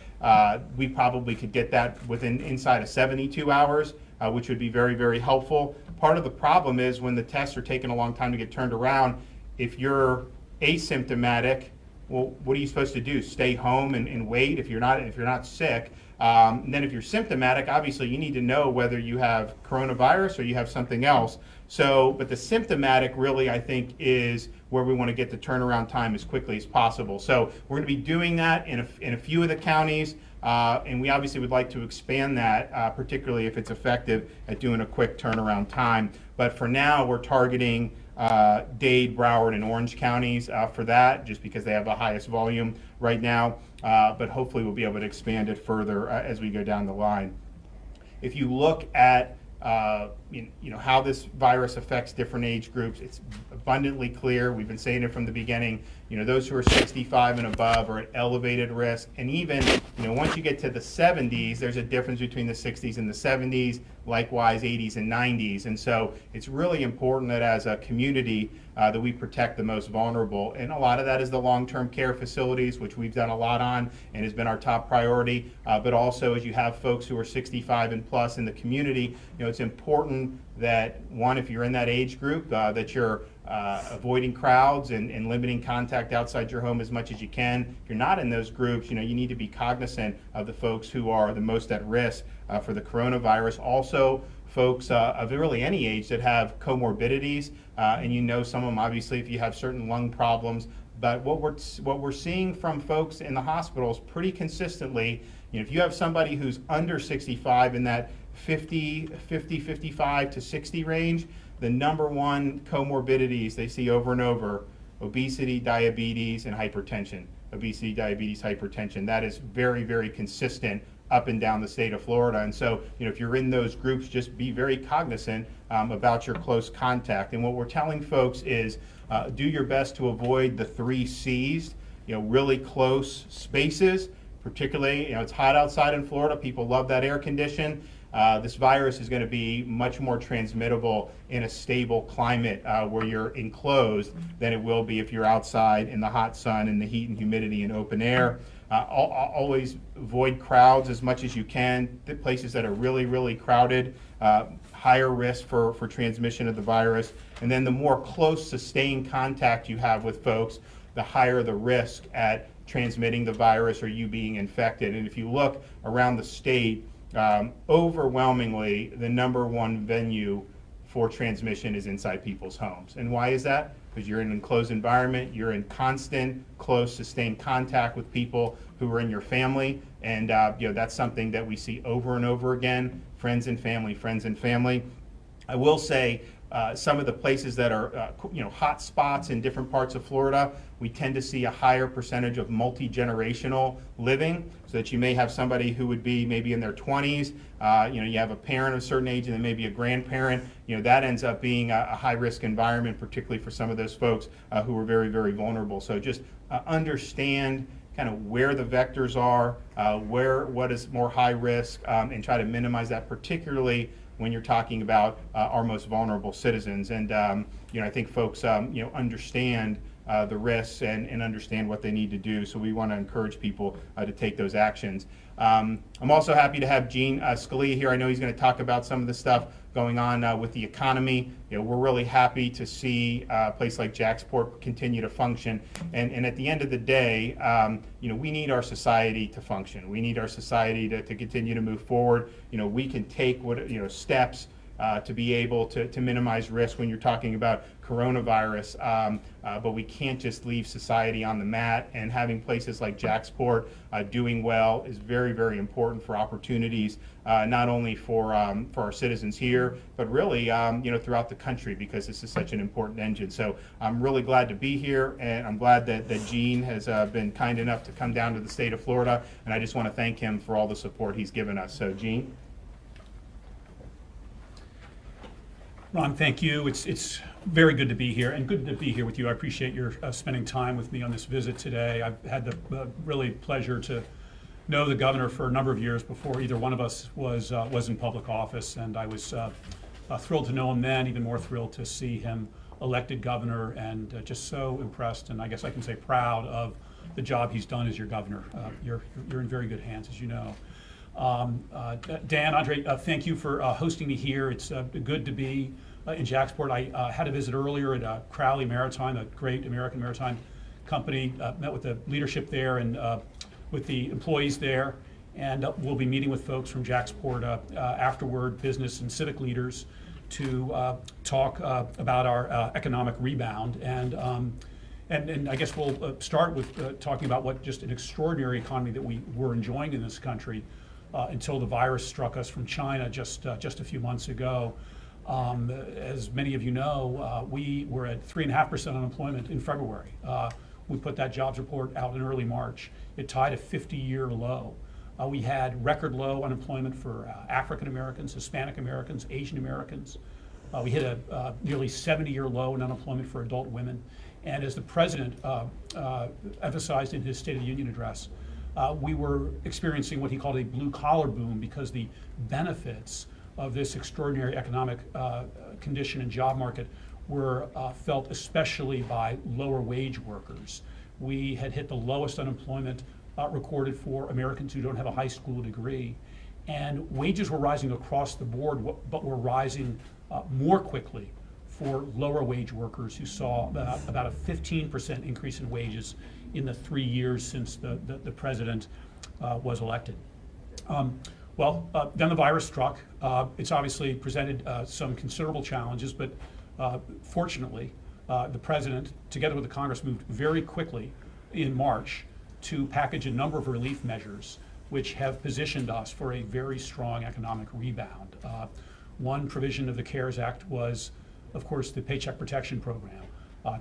we probably could get that inside of 72 hours, which would be very, very helpful. Part of the problem is when the tests are taking a long time to get turned around, if you're asymptomatic, well, what are you supposed to do? Stay home and wait if you're not sick? And then if you're symptomatic, obviously you need to know whether you have coronavirus or you have something else. So, but the symptomatic really, I think, is where we want to get the turnaround time as quickly as possible. So we're going to be doing that in a few of the counties, and we obviously would like to expand that, particularly if it's effective at doing a quick turnaround time. But for now, we're targeting Dade, Broward, and Orange counties for that, just because they have the highest volume right now. But hopefully we'll be able to expand it further as we go down the line. If you look at how this virus affects different age groups, it's abundantly clear. We've been saying it from the beginning. Those who are 65 and above are at elevated risk. And even, once you get to the 70s, there's a difference between the 60s and the 70s, likewise 80s and 90s. And so it's really important that as a community that we protect the most vulnerable. And a lot of that is the long-term care facilities, which we've done a lot on and has been our top priority. But also, as you have folks who are 65 and plus in the community, it's important that, one, if you're in that age group, that you're avoiding crowds and limiting contact outside your home as much as you can. If you're not in those groups, you need to be cognizant of the folks who are the most at risk for the coronavirus. Also, folks of really any age that have comorbidities, and some of them, obviously, if you have certain lung problems. But what we're seeing from folks in the hospitals pretty consistently, if you have somebody who's under 65 in that 55 to 60 range, the number one comorbidities they see over and over: obesity, diabetes, and hypertension. Obesity, diabetes, hypertension. That is very, very consistent up and down the state of Florida. And so, if you're in those groups, just be very cognizant about your close contact. And what we're telling folks is do your best to avoid the 3 C's, really close spaces. Particularly, it's hot outside in Florida. People love that air condition. This virus is going to be much more transmittable in a stable climate where you're enclosed than it will be if you're outside in the hot sun and the heat and humidity and open air. Always avoid crowds as much as you can. The places that are really, really crowded, higher risk for transmission of the virus. And then the more close, sustained contact you have with folks, the higher the risk at transmitting the virus or you being infected. And if you look around the state, overwhelmingly, the number one venue for transmission is inside people's homes. And why is that? because you're in an enclosed environment, you're in constant, close, sustained contact with people who are in your family, and that's something that we see over and over again, friends and family, friends and family. I will say some of the places that are hot spots in different parts of Florida, we tend to see a higher percentage of multi-generational living, so that you may have somebody who would be maybe in their 20s, you have a parent of a certain age and then maybe a grandparent, that ends up being a high-risk environment, particularly for some of those folks who are very, very vulnerable. So just understand kind of where the vectors are, what is more high risk, and try to minimize that, particularly when you're talking about our most vulnerable citizens. And I think folks understand the risks and understand what they need to do. So we want to encourage people to take those actions. I'm also happy to have Gene Scalia here. I know he's going to talk about some of the stuff going on with the economy. We're really happy to see a place like Jacksport continue to function. And at the end of the day, we need our society to function. We need our society to continue to move forward. We can take steps to be able to minimize risk when you're talking about coronavirus, but we can't just leave society on the mat. And having places like Jacksport doing well is very, very important for opportunities, not only for our citizens here, but really throughout the country, because this is such an important engine. So I'm really glad to be here, and I'm glad that Gene has been kind enough to come down to the state of Florida, and I just want to thank him for all the support he's given us. So Gene. Ron, thank you. It's very good to be here, and good to be here with you. I appreciate your spending time with me on this visit today. I've had the really pleasure to know the governor for a number of years before either one of us was in public office, and I was thrilled to know him then, even more thrilled to see him elected governor, and just so impressed, and I guess I can say proud of the job he's done as your governor. You're in very good hands, as you know. Dan, Andre, thank you for hosting me here. It's good to be in Jacksport. I had a visit earlier at Crowley Maritime, a great American maritime company. Met with the leadership there and with the employees there, and we'll be meeting with folks from Jacksport afterward, business and civic leaders, to talk about our economic rebound. And I guess we'll start with talking about what just an extraordinary economy that we were enjoying in this country until the virus struck us from China just a few months ago. As many of you know, we were at 3.5% unemployment in February. We put that jobs report out in early March. It tied a 50-year low. We had record low unemployment for African Americans, Hispanic Americans, Asian Americans. We hit a nearly 70-year low in unemployment for adult women. And as the president emphasized in his State of the Union address, we were experiencing what he called a blue-collar boom, because the benefits of this extraordinary economic condition and job market were felt especially by lower wage workers. We had hit the lowest unemployment recorded for Americans who don't have a high school degree. And wages were rising across the board, but were rising more quickly for lower wage workers, who saw about a 15% increase in wages in the 3 years since the president was elected. Then the virus struck. It's obviously presented some considerable challenges, but fortunately, the president, together with the Congress, moved very quickly in March to package a number of relief measures which have positioned us for a very strong economic rebound. One provision of the CARES Act was, of course, the Paycheck Protection Program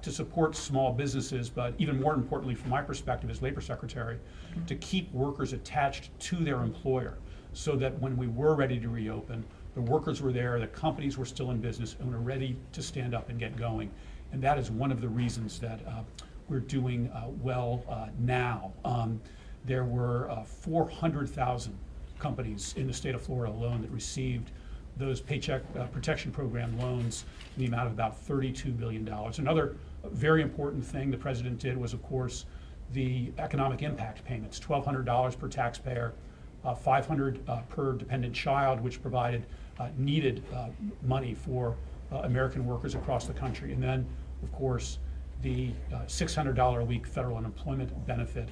to support small businesses, but even more importantly, from my perspective as Labor Secretary, to keep workers attached to their employer, so that when we were ready to reopen, the workers were there, the companies were still in business, and were ready to stand up and get going. And that is one of the reasons that we're doing well now. There were 400,000 companies in the state of Florida alone that received those Paycheck Protection Program loans in the amount of about $32 billion. Another very important thing the president did was, of course, the economic impact payments, $1,200 per taxpayer, $500 per dependent child, which provided needed money for American workers across the country. And then, of course, the $600 a week federal unemployment benefit.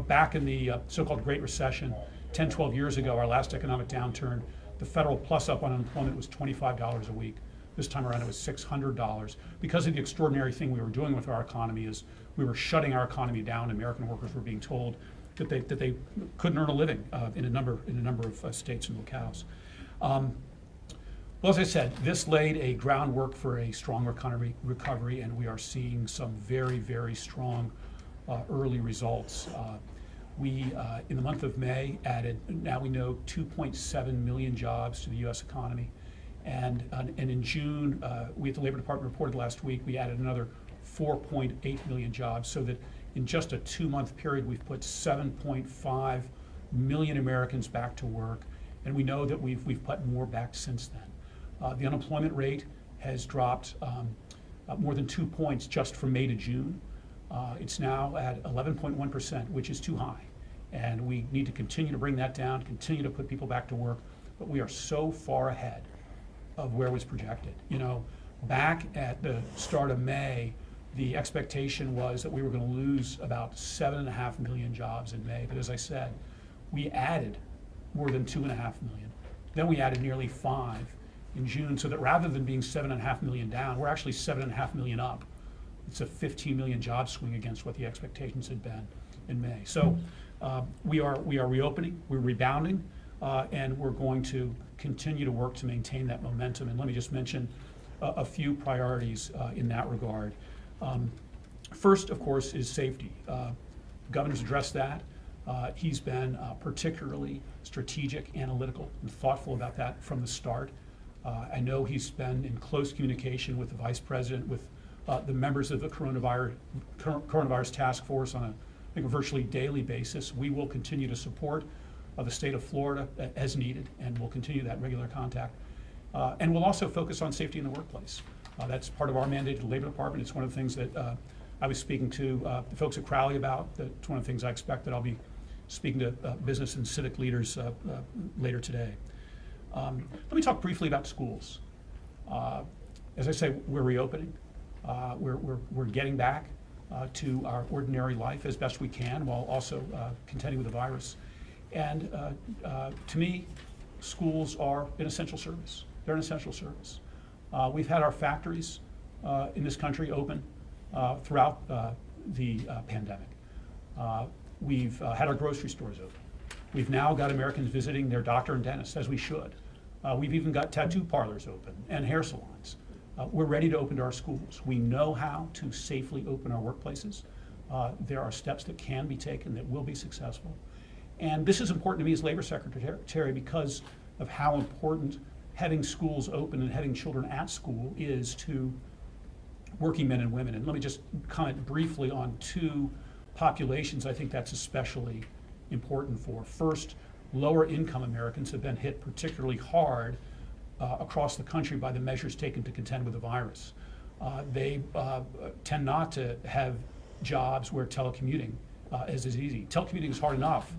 Back in the so-called Great Recession, 10, 12 years ago, our last economic downturn, the federal plus-up on unemployment was $25 a week. This time around, it was $600 because of the extraordinary thing we were doing with our economy is we were shutting our economy down. American workers were being told that they couldn't earn a living in a number of states and locales. Well, as I said, this laid a groundwork for a strong recovery, and we are seeing some very, very strong early results. We, in the month of May, added, now we know, 2.7 million jobs to the U.S. economy. And in June, we at the Labor Department reported last week, we added another 4.8 million jobs, so that in just a 2-month period, we've put 7.5 million Americans back to work, and we know that we've put more back since then. The unemployment rate has dropped more than 2 points just from May to June. It's now at 11.1%, which is too high, and we need to continue to bring that down, continue to put people back to work, but we are so far ahead of where was projected. You know, back at the start of May, the expectation was that we were going to lose about 7.5 million jobs in May. But as I said, we added more than 2.5 million. Then we added nearly 5 in June, so that rather than being 7.5 million down, we're actually 7.5 million up. It's a 15 million job swing against what the expectations had been in May. So we are reopening, we're rebounding, and we're going to continue to work to maintain that momentum. And let me just mention a few priorities in that regard. First, of course, is safety. The governor's addressed that. He's been particularly strategic, analytical, and thoughtful about that from the start. I know he's been in close communication with the vice president, with the members of the coronavirus task force on a virtually daily basis. We will continue to support the state of Florida as needed, and we'll continue that regular contact. And we'll also focus on safety in the workplace. That's part of our mandate at the Labor Department. It's one of the things that I was speaking to the folks at Crowley about. It's one of the things I expect that I'll be speaking to business and civic leaders later today. Let me talk briefly about schools. As I say, we're reopening. We're getting back to our ordinary life as best we can while also contending with the virus. And to me, schools are an essential service. They're an essential service. We've had our factories in this country open throughout the pandemic. We've had our grocery stores open. We've now got Americans visiting their doctor and dentist, as we should. We've even got tattoo parlors open and hair salons. We're ready to open to our schools. We know how to safely open our workplaces. There are steps that can be taken that will be successful. And this is important to me as Labor Secretary because of how important having schools open and having children at school is to working men and women. And let me just comment briefly on 2 populations I think that's especially important for. First, lower income Americans have been hit particularly hard across the country by the measures taken to contend with the virus. They tend not to have jobs where telecommuting is as easy. Telecommuting is hard enough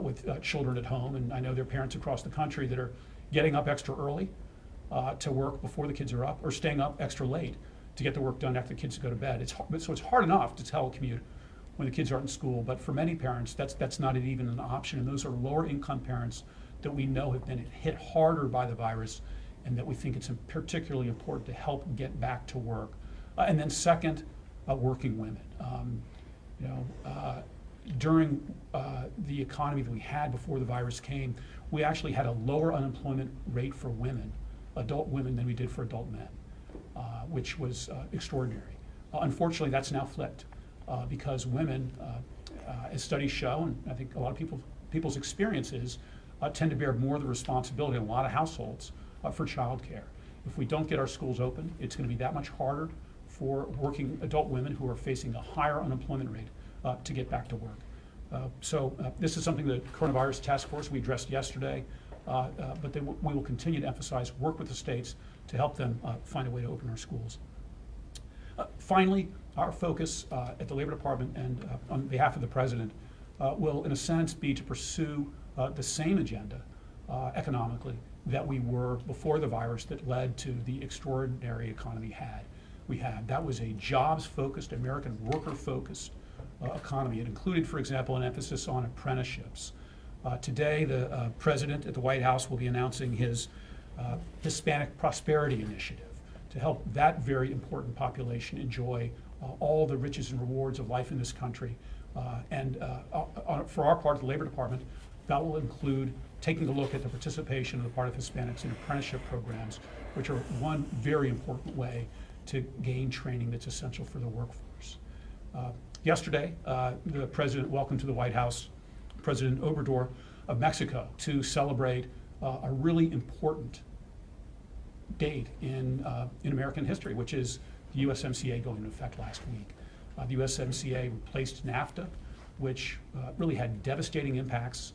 with children at home, and I know there are parents across the country that are getting up extra early to work before the kids are up, or staying up extra late to get the work done after the kids go to bed. So it's hard enough to telecommute when the kids aren't in school, but for many parents, that's not even an option, and those are lower income parents that we know have been hit harder by the virus, and that we think it's particularly important to help get back to work. And then second, working women. During the economy that we had before the virus came, we actually had a lower unemployment rate for women, adult women, than we did for adult men, which was extraordinary. Unfortunately, that's now flipped because women, as studies show, and I think a lot of people's experiences, tend to bear more of the responsibility in a lot of households for childcare. If we don't get our schools open, it's going to be that much harder for working adult women who are facing a higher unemployment rate to get back to work. So this is something the coronavirus task force we addressed yesterday, but we will continue to emphasize work with the states to help them find a way to open our schools. Finally, our focus at the Labor Department and on behalf of the President will, in a sense, be to pursue the same agenda economically that we were before the virus that led to the extraordinary economy we had. That was a jobs-focused, American worker-focused economy. It included, for example, an emphasis on apprenticeships. Today, the President at the White House will be announcing his Hispanic Prosperity Initiative, to help that very important population enjoy all the riches and rewards of life in this country. For our part of the Labor Department, that will include taking a look at the participation of the part of Hispanics in apprenticeship programs, which are one very important way to gain training that's essential for the workforce. Yesterday, the President welcomed to the White House President Obrador of Mexico to celebrate a really important date in American history, which is the USMCA going into effect last week. The USMCA replaced NAFTA, which really had devastating impacts,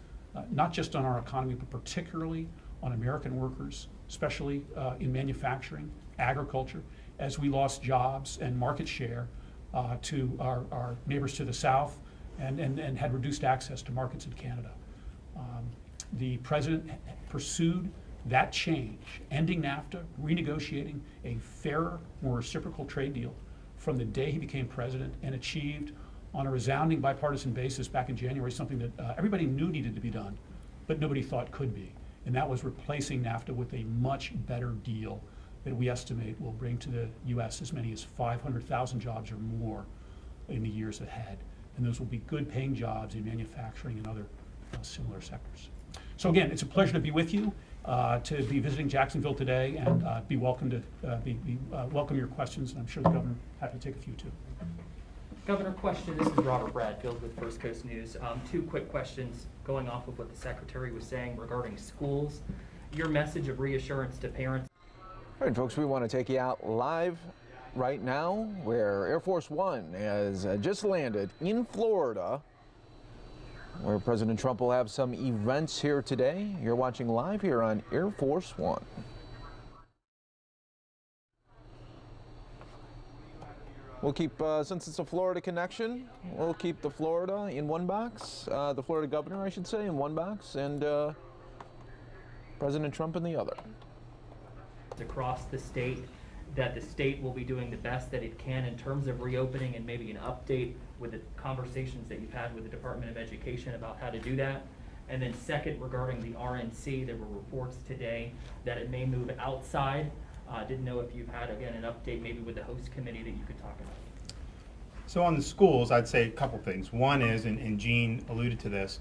not just on our economy, but particularly on American workers, especially in manufacturing, agriculture, as we lost jobs and market share to our neighbors to the south and had reduced access to markets in Canada. The President pursued that change, ending NAFTA, renegotiating a fairer, more reciprocal trade deal from the day he became president, and achieved on a resounding bipartisan basis back in January something that everybody knew needed to be done, but nobody thought could be. And that was replacing NAFTA with a much better deal that we estimate will bring to the U.S. as many as 500,000 jobs or more in the years ahead. And those will be good paying jobs in manufacturing and other similar sectors. So again, it's a pleasure to be with you, to be visiting Jacksonville today, and be welcome to welcome your questions. And I'm sure the governor happy to take a few too. Governor, question. This is Robert Bradfield with First Coast News. Two quick questions going off of what the Secretary was saying regarding schools. Your message of reassurance to parents. All right, folks, we want to take you out live right now where Air Force One has just landed in Florida, where President Trump will have some events here today. You're watching live here on Air Force One. We'll keep, since it's a Florida connection, we'll keep the Florida in one box, the Florida governor, I should say, in one box, and President Trump in the other. Across the state, that the state will be doing the best that it can in terms of reopening, and maybe an update with the conversations that you've had with the Department of Education about how to do that. And then second, regarding the RNC, there were reports today that it may move outside. Didn't know if you've had, again, an update maybe with the host committee that you could talk about. So on the schools, I'd say a couple things. One is, and Gene alluded to this,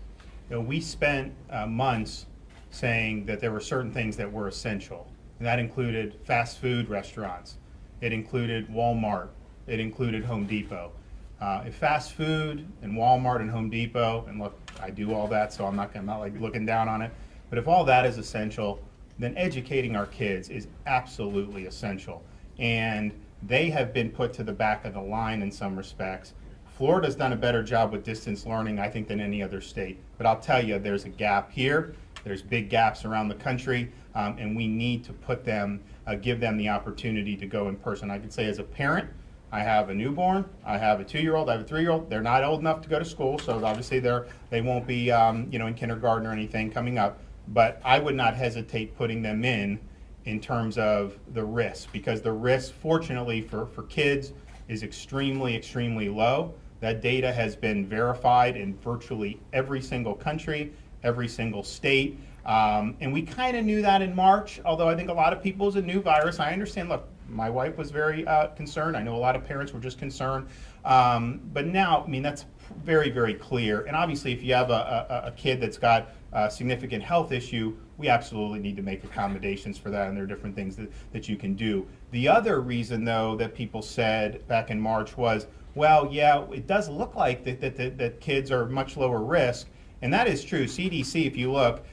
we spent months saying that there were certain things that were essential. And that included fast food restaurants. It included Walmart. It included Home Depot. If fast food and Walmart and Home Depot, and look, I do all that, so I'm not like looking down on it, but if all that is essential, then educating our kids is absolutely essential. And they have been put to the back of the line in some respects. Florida's done a better job with distance learning, I think, than any other state. But I'll tell you, there's a gap here. There's big gaps around the country, and we need to put them, give them the opportunity to go in person. I can say as a parent, I have a newborn, I have a 2-year-old, I have a 3-year-old. They're not old enough to go to school, so obviously they won't be in kindergarten or anything coming up. But I would not hesitate putting them in terms of the risk, because the risk, fortunately for kids, is extremely, extremely low. That data has been verified in virtually every single country, every single state. And we kind of knew that in March, although I think a lot of people, it's a new virus. I understand, look, my wife was very concerned. I know a lot of parents were just concerned. But now, I mean, that's very, very clear. And obviously, if you have a kid that's got a significant health issue, we absolutely need to make accommodations for that, and there are different things that you can do. The other reason, though, that people said back in March was, well, yeah, it does look like that kids are much lower risk, and that is true. CDC, if you look,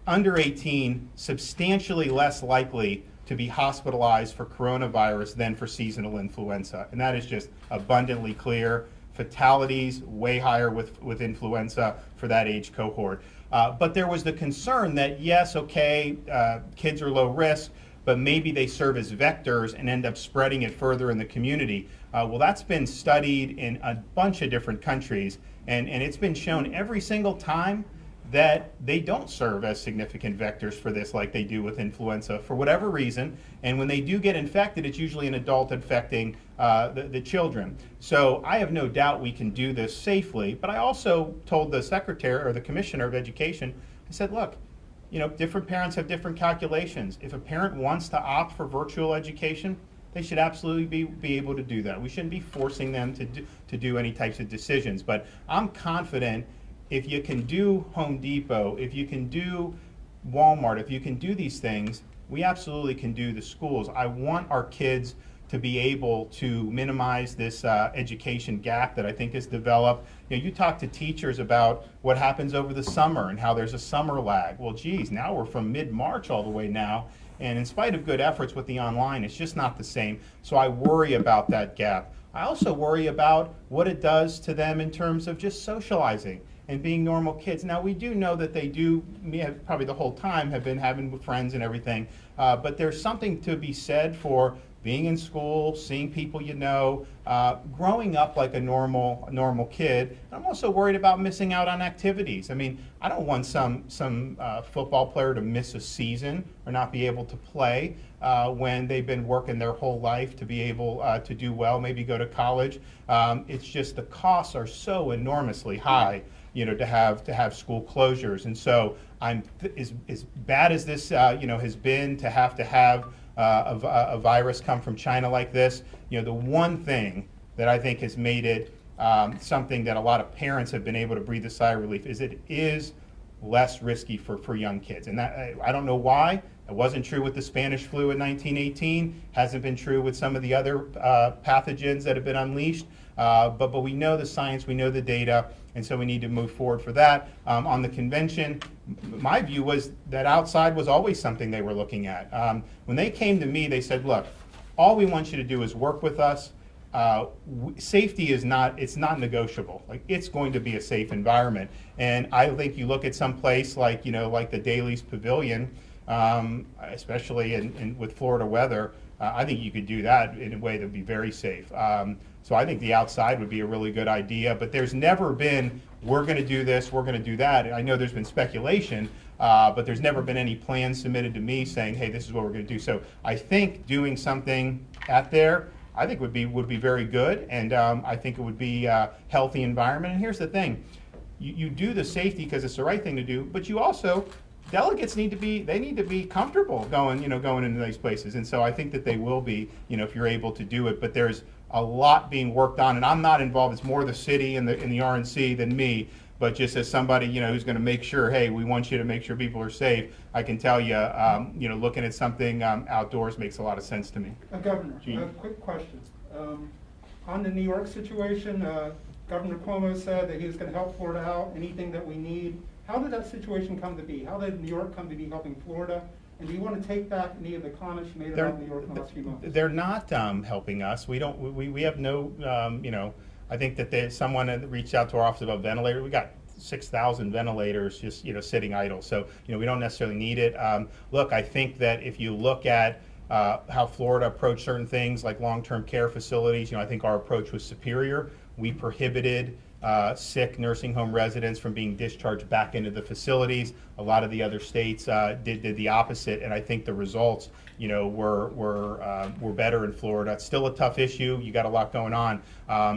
under 18, substantially less likely to be hospitalized for coronavirus than for seasonal influenza, and that is just abundantly clear. Fatalities way higher with influenza for that age cohort. But there was the concern that, yes, okay, kids are low risk, but maybe they serve as vectors and end up spreading it further in the community. Well, that's been studied in a bunch of different countries, and it's been shown every single time that they don't serve as significant vectors for this like they do with influenza for whatever reason. And when they do get infected, it's usually an adult infecting the children. So I have no doubt we can do this safely. But I also told the secretary or the commissioner of education, I said, look, different parents have different calculations. If a parent wants to opt for virtual education, they should absolutely be able to do that. We shouldn't be forcing them to do any types of decisions. But I'm confident if you can do Home Depot, if you can do Walmart, if you can do these things, we absolutely can do the schools. I want our kids to be able to minimize this education gap that I think is developed. You talk to teachers about what happens over the summer and how there's a summer lag. Well, geez, now we're from mid-March all the way now, and in spite of good efforts with the online, it's just not the same. So I worry about that gap. I also worry about what it does to them in terms of just socializing and being normal kids. Now, we do know that they do, probably the whole time, have been having friends and everything, but there's something to be said for being in school, seeing people growing up like a normal kid. I'm also worried about missing out on activities. I mean, I don't want some football player to miss a season or not be able to play when they've been working their whole life to be able to do well, maybe go to college. It's just the costs are so enormously high, to have school closures. And so as bad as this has been to have a virus come from China like this, the one thing that I think has made it something that a lot of parents have been able to breathe a sigh of relief is it is less risky for young kids. And that, I don't know why. It wasn't true with the Spanish flu in 1918, hasn't been true with some of the other pathogens that have been unleashed, but we know the science, we know the data, and so we need to move forward for that. On the convention, my view was that outside was always something they were looking at. When they came to me, they said, look, all we want you to do is work with us. Safety is not negotiable. Like, it's going to be a safe environment. And I think you look at some place like the Daly's Pavilion, especially with Florida weather, I think you could do that in a way that would be very safe. So I think the outside would be a really good idea, but there's never been, we're going to do this, we're going to do that. I know there's been speculation, but there's never been any plans submitted to me saying, hey, this is what we're going to do. So I think doing something at there, I think would be very good, and I think it would be a healthy environment. And here's the thing, you do the safety because it's the right thing to do, but you also, delegates need to be comfortable going into these places. And so I think that they will be, if you're able to do it, but there's a lot being worked on, and I'm not involved. It's more the city and the RNC than me, but just as somebody, who's going to make sure, hey, we want you to make sure people are safe, I can tell you, looking at something outdoors makes a lot of sense to me. Governor, a quick question. On the New York situation, Governor Cuomo said that he was going to help Florida out, anything that we need. How did that situation come to be? How did New York come to be helping Florida? And do you want to take back any of the comments you made about New York in the last few months? They're not helping us. We have no, I think that someone reached out to our office about ventilators. We got 6,000 ventilators just, sitting idle. So, we don't necessarily need it. Look, I think that if you look at how Florida approached certain things like long-term care facilities, I think our approach was superior. We prohibited sick nursing home residents from being discharged back into the facilities. A lot of the other states did the opposite, and I think the results, were better in Florida. It's still a tough issue. You got a lot going on,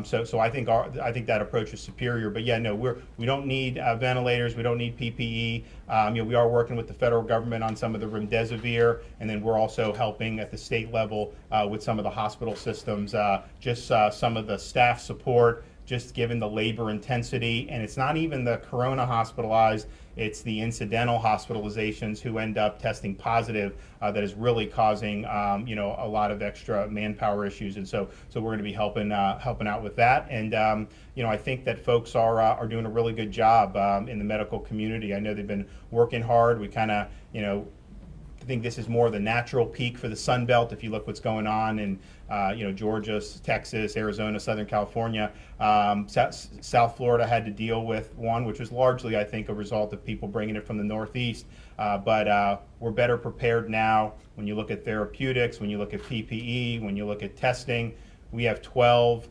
so I think that approach is superior. But yeah, no, we don't need ventilators. We don't need PPE. We are working with the federal government on some of the remdesivir, and then we're also helping at the state level with some of the hospital systems, some of the staff support. Just given the labor intensity, and it's not even the corona hospitalized, it's the incidental hospitalizations who end up testing positive that is really causing a lot of extra manpower issues. And so we're going to be helping out with that. And I think that folks are doing a really good job in the medical community. I know they've been working hard. We kind of I think this is more the natural peak for the Sun Belt. If you look what's going on in Georgia, Texas, Arizona, Southern California, South Florida had to deal with one, which was largely, I think, a result of people bringing it from the Northeast. But we're better prepared now. When you look at therapeutics, when you look at PPE, when you look at testing, we have 12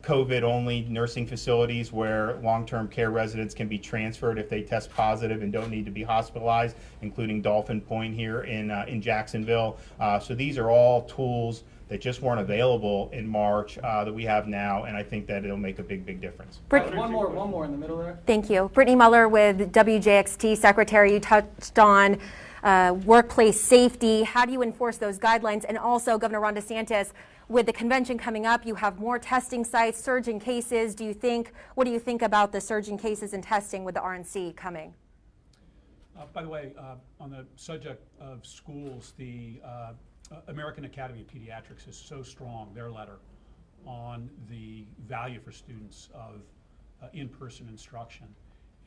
COVID-only nursing facilities where long-term care residents can be transferred if they test positive and don't need to be hospitalized, including Dolphin Point here in Jacksonville. So these are all tools that just weren't available in March that we have now, and I think that it'll make a big difference. One more in the middle there. Thank you. Brittany Muller with WJXT. Secretary, you touched on workplace safety. How do you enforce those guidelines? And also, Governor Ron DeSantis, with the convention coming up, you have more testing sites, surge in cases. What do you think about the surge in cases and testing with the RNC coming? By the way, on the subject of schools, the American Academy of Pediatrics is so strong, their letter, on the value for students of in-person instruction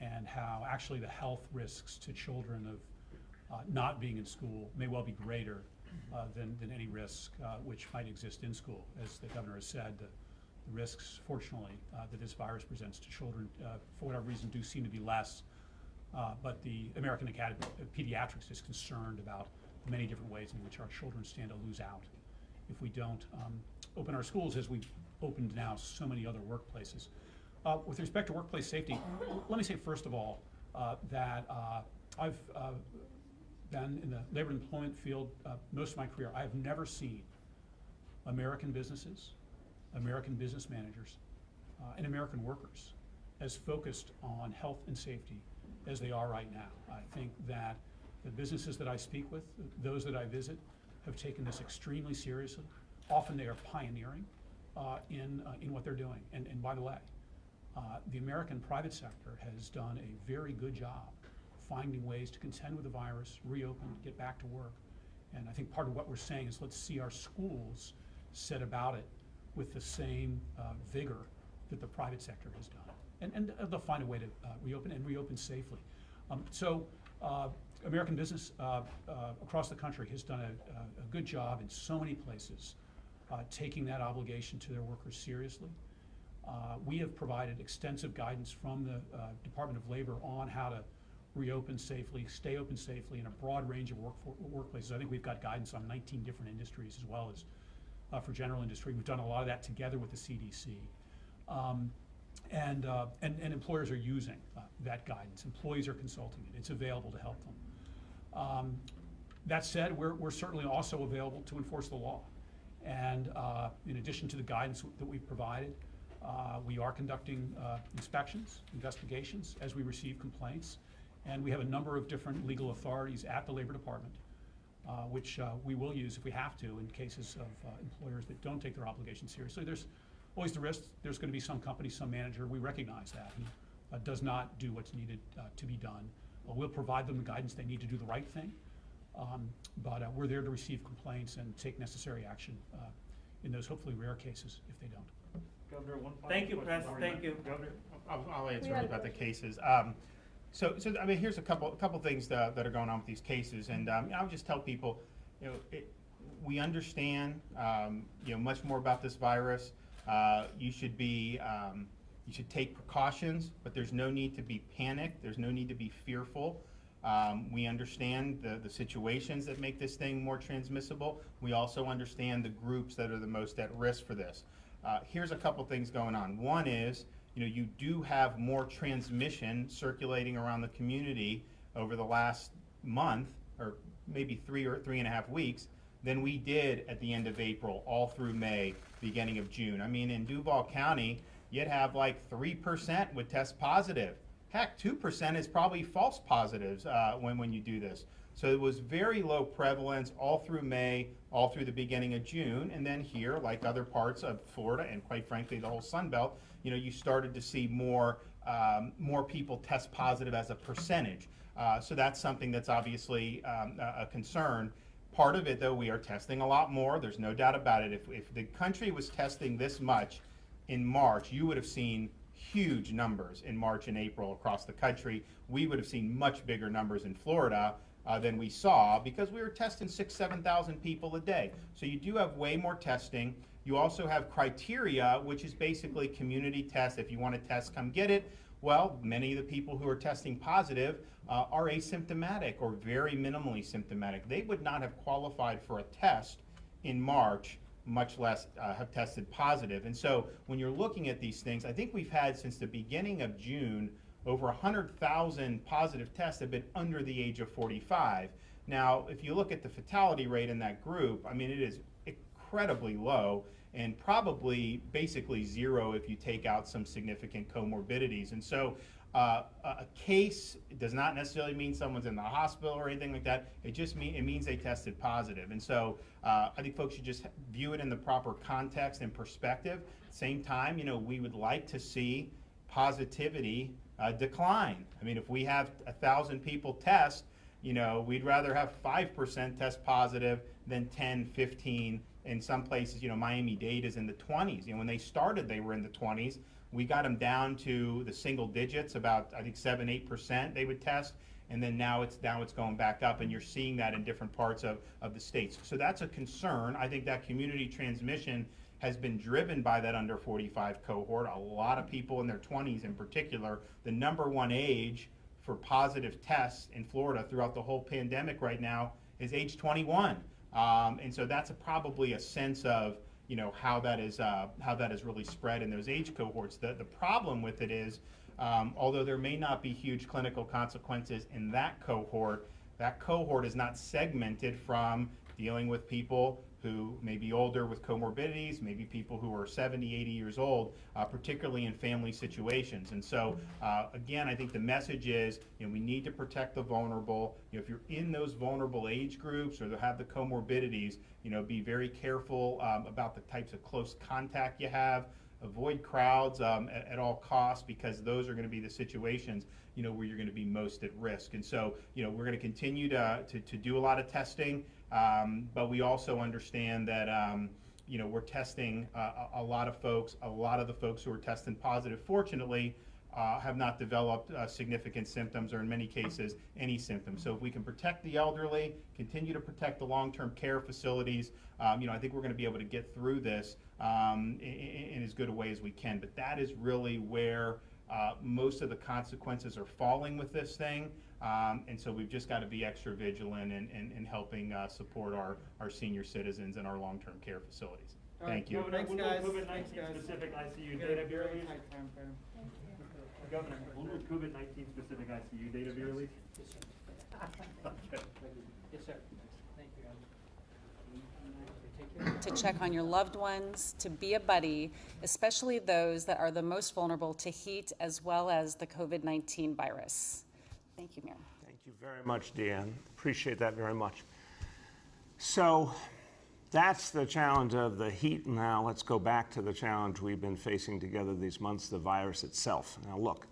and how actually the health risks to children of not being in school may well be greater than any risk which might exist in school. As the governor has said, the risks, fortunately, that this virus presents to children, for whatever reason, do seem to be less. But the American Academy of Pediatrics is concerned about the many different ways in which our children stand to lose out if we don't open our schools as we've opened now so many other workplaces. With respect to workplace safety, let me say first of all that I've been in the labor and employment field most of my career. I have never seen American businesses, American business managers, and American workers as focused on health and safety as they are right now. I think that the businesses that I speak with, those that I visit, have taken this extremely seriously. Often they are pioneering in what they're doing. And by the way, the American private sector has done a very good job finding ways to contend with the virus, reopen, get back to work. And I think part of what we're saying is let's see our schools set about it with the same vigor that the private sector has done. And they'll find a way to reopen and reopen safely. American business across the country has done a good job in so many places taking that obligation to their workers seriously. We have provided extensive guidance from the Department of Labor on how to reopen safely, stay open safely in a broad range of workplaces. I think we've got guidance on 19 different industries as well as for general industry. We've done a lot of that together with the CDC. And employers are using that guidance. Employees are consulting it. It's available to help them. That said, we're certainly also available to enforce the law. And in addition to the guidance that we've provided, we are conducting inspections, investigations as we receive complaints. And we have a number of different legal authorities at the Labor Department, which we will use if we have to in cases of employers that don't take their obligations seriously. There's always the risk there's going to be some company, some manager, we recognize that, who does not do what's needed to be done. We'll provide them the guidance they need to do the right thing, but we're there to receive complaints and take necessary action in those hopefully rare cases if they don't. Governor, one final Thank you, question. Press. Thank you. Governor. I'll answer about the cases. So I mean, here's a couple things that are going on with these cases, and I'll just tell people, we understand, much more about this virus. You should take precautions, but there's no need to be panicked. There's no need to be fearful. We understand the situations that make this thing more transmissible. We also understand the groups that are the most at risk for this. Here's a couple things going on. One is, you do have more transmission circulating around the community over the last month, or maybe 3 or 3.5 weeks, than we did at the end of April, all through May, beginning of June. I mean, in Duval County, you'd have like 3% would test positive. Heck, 2% is probably false positives when you do this. So it was very low prevalence all through May, all through the beginning of June, and then here, like other parts of Florida and quite frankly the whole Sun Belt, you started to see more people test positive as a percentage. So that's something that's obviously a concern. Part of it, though, we are testing a lot more. There's no doubt about it. If the country was testing this much in March, you would have seen huge numbers in March and April across the country. We would have seen much bigger numbers in Florida than we saw because we were testing 6,000 to 7,000 people a day. So you do have way more testing. You also have criteria, which is basically community test. If you want to test, come get it. Well, many of the people who are testing positive are asymptomatic or very minimally symptomatic. They would not have qualified for a test in March, much less have tested positive. And so when you're looking at these things, I think we've had since the beginning of June over 100,000 positive tests have been under the age of 45. Now, if you look at the fatality rate in that group, I mean, it is incredibly low, and probably basically zero if you take out some significant comorbidities. And so a case does not necessarily mean someone's in the hospital or anything like that. It just means they tested positive. And so I think folks should just view it in the proper context and perspective. Same time, we would like to see positivity decline. I mean, if we have 1,000 people test, we'd rather have 5% test positive than 10, 15. In some places, Miami-Dade is in the 20s. When they started, they were in the 20s. We got them down to the single digits, about, I think, 7, 8% they would test. And then now it's going back up, and you're seeing that in different parts of the states. So that's a concern. I think that community transmission has been driven by that under 45 cohort. A lot of people in their 20s in particular. The number one age for positive tests in Florida throughout the whole pandemic right now is age 21. And so that's probably a sense of how that is really spread in those age cohorts. The problem with it is, although there may not be huge clinical consequences in that cohort is not segmented from dealing with people who may be older with comorbidities, maybe people who are 70, 80 years old, particularly in family situations. And so, again, I think the message is, we need to protect the vulnerable. If you're in those vulnerable age groups or have the comorbidities, be very careful about the types of close contact you have. Avoid crowds at all costs, because those are going to be the situations where you're going to be most at risk. And so we're going to continue to do a lot of testing, but we also understand that we're testing a lot of folks. A lot of the folks who are testing positive, fortunately, have not developed significant symptoms, or in many cases any symptoms. So if we can protect the elderly, continue to protect the long-term care facilities, I think we're going to be able to get through this in as good a way as we can. But that is really where most of the consequences are falling with this thing. And so we've just got to be extra vigilant in helping support our senior citizens and our long-term care facilities. Thank you. Governor, will COVID-19 specific ICU data be released? Governor, will the COVID-19 specific ICU data be released? Yes, sir. Okay. Yes, sir. Thank you. To check on your loved ones, to be a buddy, especially those that are the most vulnerable to heat as well as the COVID-19 virus. Thank you, Mayor. Thank you very much, Deanne. Appreciate that very much. So that's the challenge of the heat. Now let's go back to the challenge we've been facing together these months, the virus itself. Now look,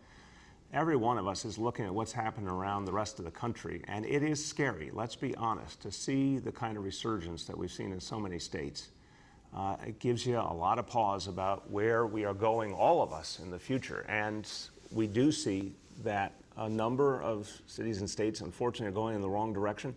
every one of us is looking at what's happening around the rest of the country, and it is scary, let's be honest, to see the kind of resurgence that we've seen in so many states. It gives you a lot of pause about where we are going, all of us, in the future. And we do see that a number of cities and states, unfortunately, are going in the wrong direction.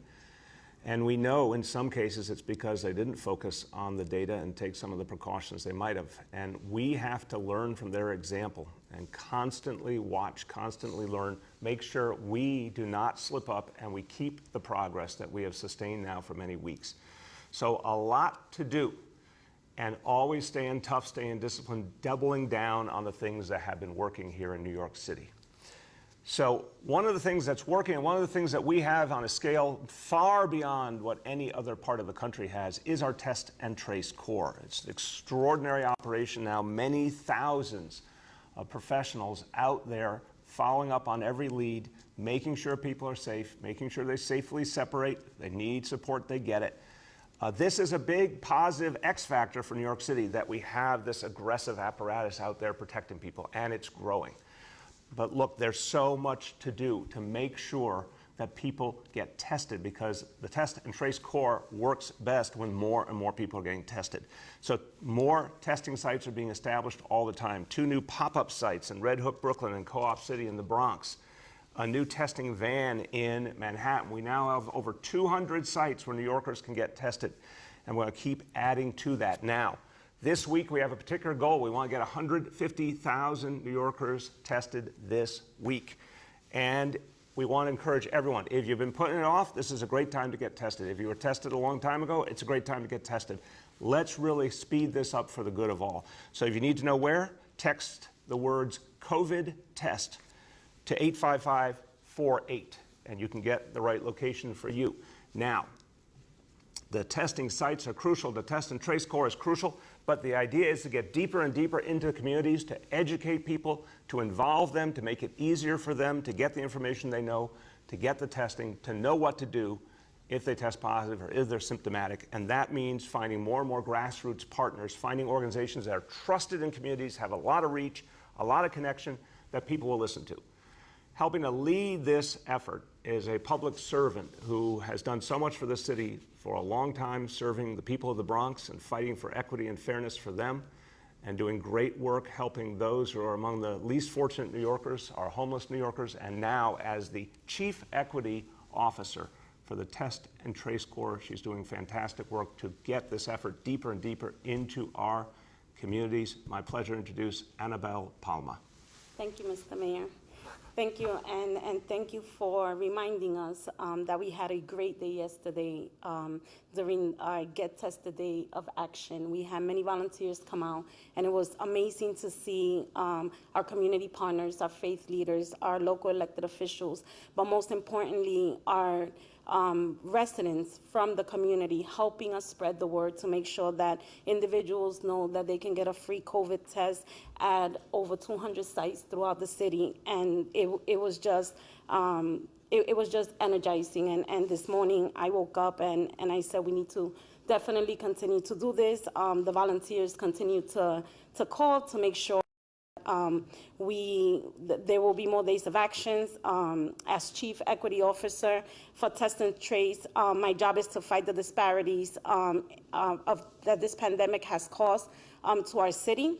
And we know in some cases it's because they didn't focus on the data and take some of the precautions they might have. And we have to learn from their example and constantly watch, constantly learn, make sure we do not slip up and we keep the progress that we have sustained now for many weeks. So a lot to do, and always staying tough, staying disciplined, doubling down on the things that have been working here in New York City. So one of the things that's working, and one of the things that we have on a scale far beyond what any other part of the country has, is our test and trace core. It's an extraordinary operation now, many thousands of professionals out there following up on every lead, making sure people are safe, making sure they safely separate. They need support, they get it. This is a big positive X factor for New York City, that we have this aggressive apparatus out there protecting people, and it's growing. But look, there's so much to do to make sure that people get tested, because the test and trace core works best when more and more people are getting tested. So more testing sites are being established all the time. 2 new pop-up sites in Red Hook, Brooklyn, and Co-op City in the Bronx. A new testing van in Manhattan. We now have over 200 sites where New Yorkers can get tested, and we're going to keep adding to that. Now, this week we have a particular goal. We want to get 150,000 New Yorkers tested this week. And we want to encourage everyone, if you've been putting it off, this is a great time to get tested. If you were tested a long time ago, it's a great time to get tested. Let's really speed this up for the good of all. So if you need to know where, text the words COVID test to 85548, and you can get the right location for you. Now, The testing sites are crucial. The test and trace core is crucial. But the idea is to get deeper and deeper into communities, to educate people, to involve them, to make it easier for them to get the information they know, to get the testing, to know what to do if they test positive or if they're symptomatic. And that means finding more and more grassroots partners, finding organizations that are trusted in communities, have a lot of reach, a lot of connection that people will listen to. Helping to lead this effort is a public servant who has done so much for this city for a long time, serving the people of the Bronx and fighting for equity and fairness for them, and doing great work helping those who are among the least fortunate New Yorkers, our homeless New Yorkers, and now as the Chief Equity Officer for the Test and Trace Corps. She's doing fantastic work to get this effort deeper and deeper into our communities. My pleasure to introduce Annabelle Palma. Thank you, Mr. Mayor. Thank you, and thank you for reminding us that we had a great day yesterday during our Get Tested Day of Action. We had many volunteers come out, and it was amazing to see our community partners, our faith leaders, our local elected officials, but most importantly, our residents from the community helping us spread the word to make sure that individuals know that they can get a free COVID test at over 200 sites throughout the city. And it was just energizing. And this morning I woke up and I said we need to definitely continue to do this. The volunteers continue to call to make sure there will be more days of actions. As Chief Equity Officer for Test and Trace, my job is to fight the disparities that this pandemic has caused to our city.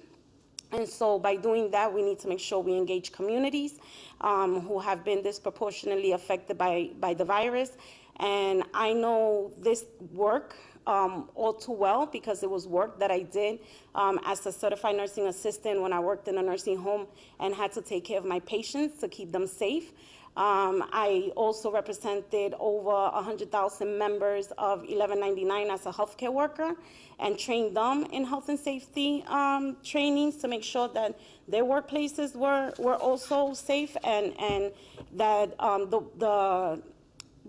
And so by doing that, we need to make sure we engage communities who have been disproportionately affected by the virus. And I know this work all too well because it was work that I did as a certified nursing assistant when I worked in a nursing home and had to take care of my patients to keep them safe. I also represented over 100,000 members of 1199 as a healthcare worker and trained them in health and safety trainings to make sure that their workplaces were also safe and that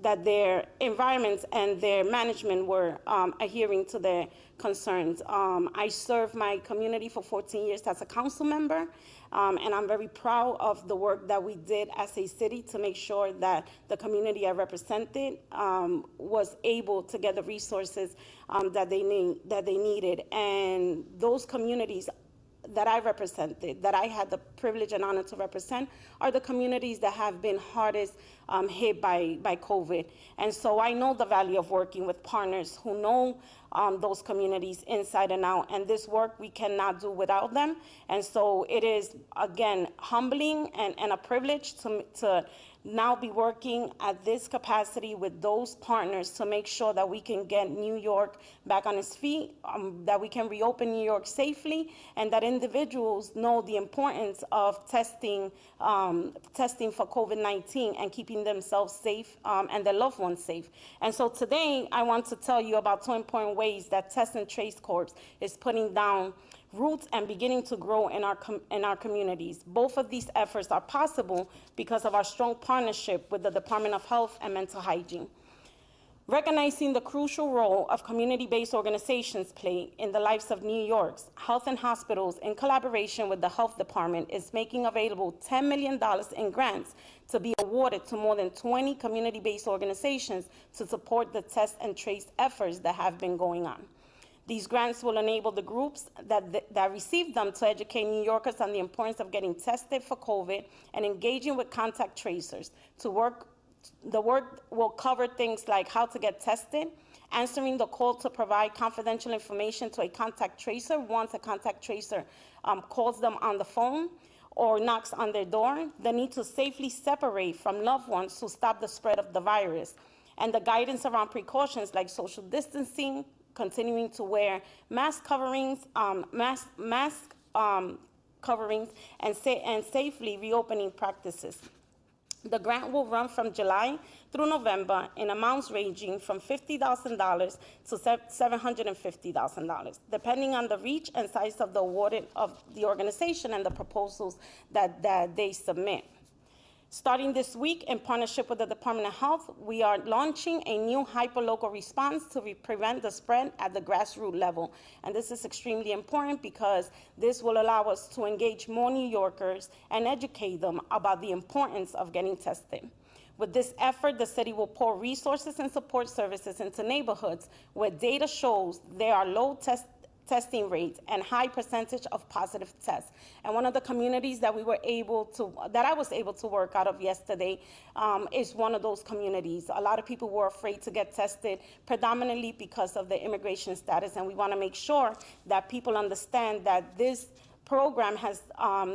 that their environments and their management were adhering to their concerns. I served my community for 14 years as a council member, and I'm very proud of the work that we did as a city to make sure that the community I represented was able to get the resources that they needed. And those communities that I represented, that I had the privilege and honor to represent, are the communities that have been hardest hit by COVID. And so I know the value of working with partners who know those communities inside and out. And this work we cannot do without them. And so it is, again, humbling and a privilege to now be working at this capacity with those partners to make sure that we can get New York back on its feet, that we can reopen New York safely, and that individuals know the importance of testing for COVID-19 and keeping themselves safe and their loved ones safe. And so today I want to tell you about 2 important ways that Test and Trace Corps is putting down roots and beginning to grow in our communities. Both of these efforts are possible because of our strong partnership with the Department of Health and Mental Hygiene. Recognizing the crucial role of community-based organizations play in the lives of New York's health and hospitals, in collaboration with the Health Department, is making available $10 million in grants to be awarded to more than 20 community-based organizations to support the test and trace efforts that have been going on. These grants will enable the groups that receive them to educate New Yorkers on the importance of getting tested for COVID and engaging with contact tracers. The work will cover things like how to get tested, answering the call to provide confidential information to a contact tracer once a contact tracer calls them on the phone or knocks on their door, the need to safely separate from loved ones to stop the spread of the virus, and the guidance around precautions like social distancing, continuing to wear mask coverings, and safely reopening practices. The grant will run from July through November in amounts ranging from $50,000 to $750,000, depending on the reach and size of the awarded of the organization and the proposals that they submit. Starting this week, in partnership with the Department of Health, we are launching a new hyperlocal response to prevent the spread at the grassroots level. And this is extremely important because this will allow us to engage more New Yorkers and educate them about the importance of getting tested. With this effort, the city will pour resources and support services into neighborhoods where data shows there are low testing rates and high percentage of positive tests. And one of the communities that I was able to work out of yesterday is one of those communities. A lot of people were afraid to get tested, predominantly because of the immigration status, and we want to make sure that people understand that this program has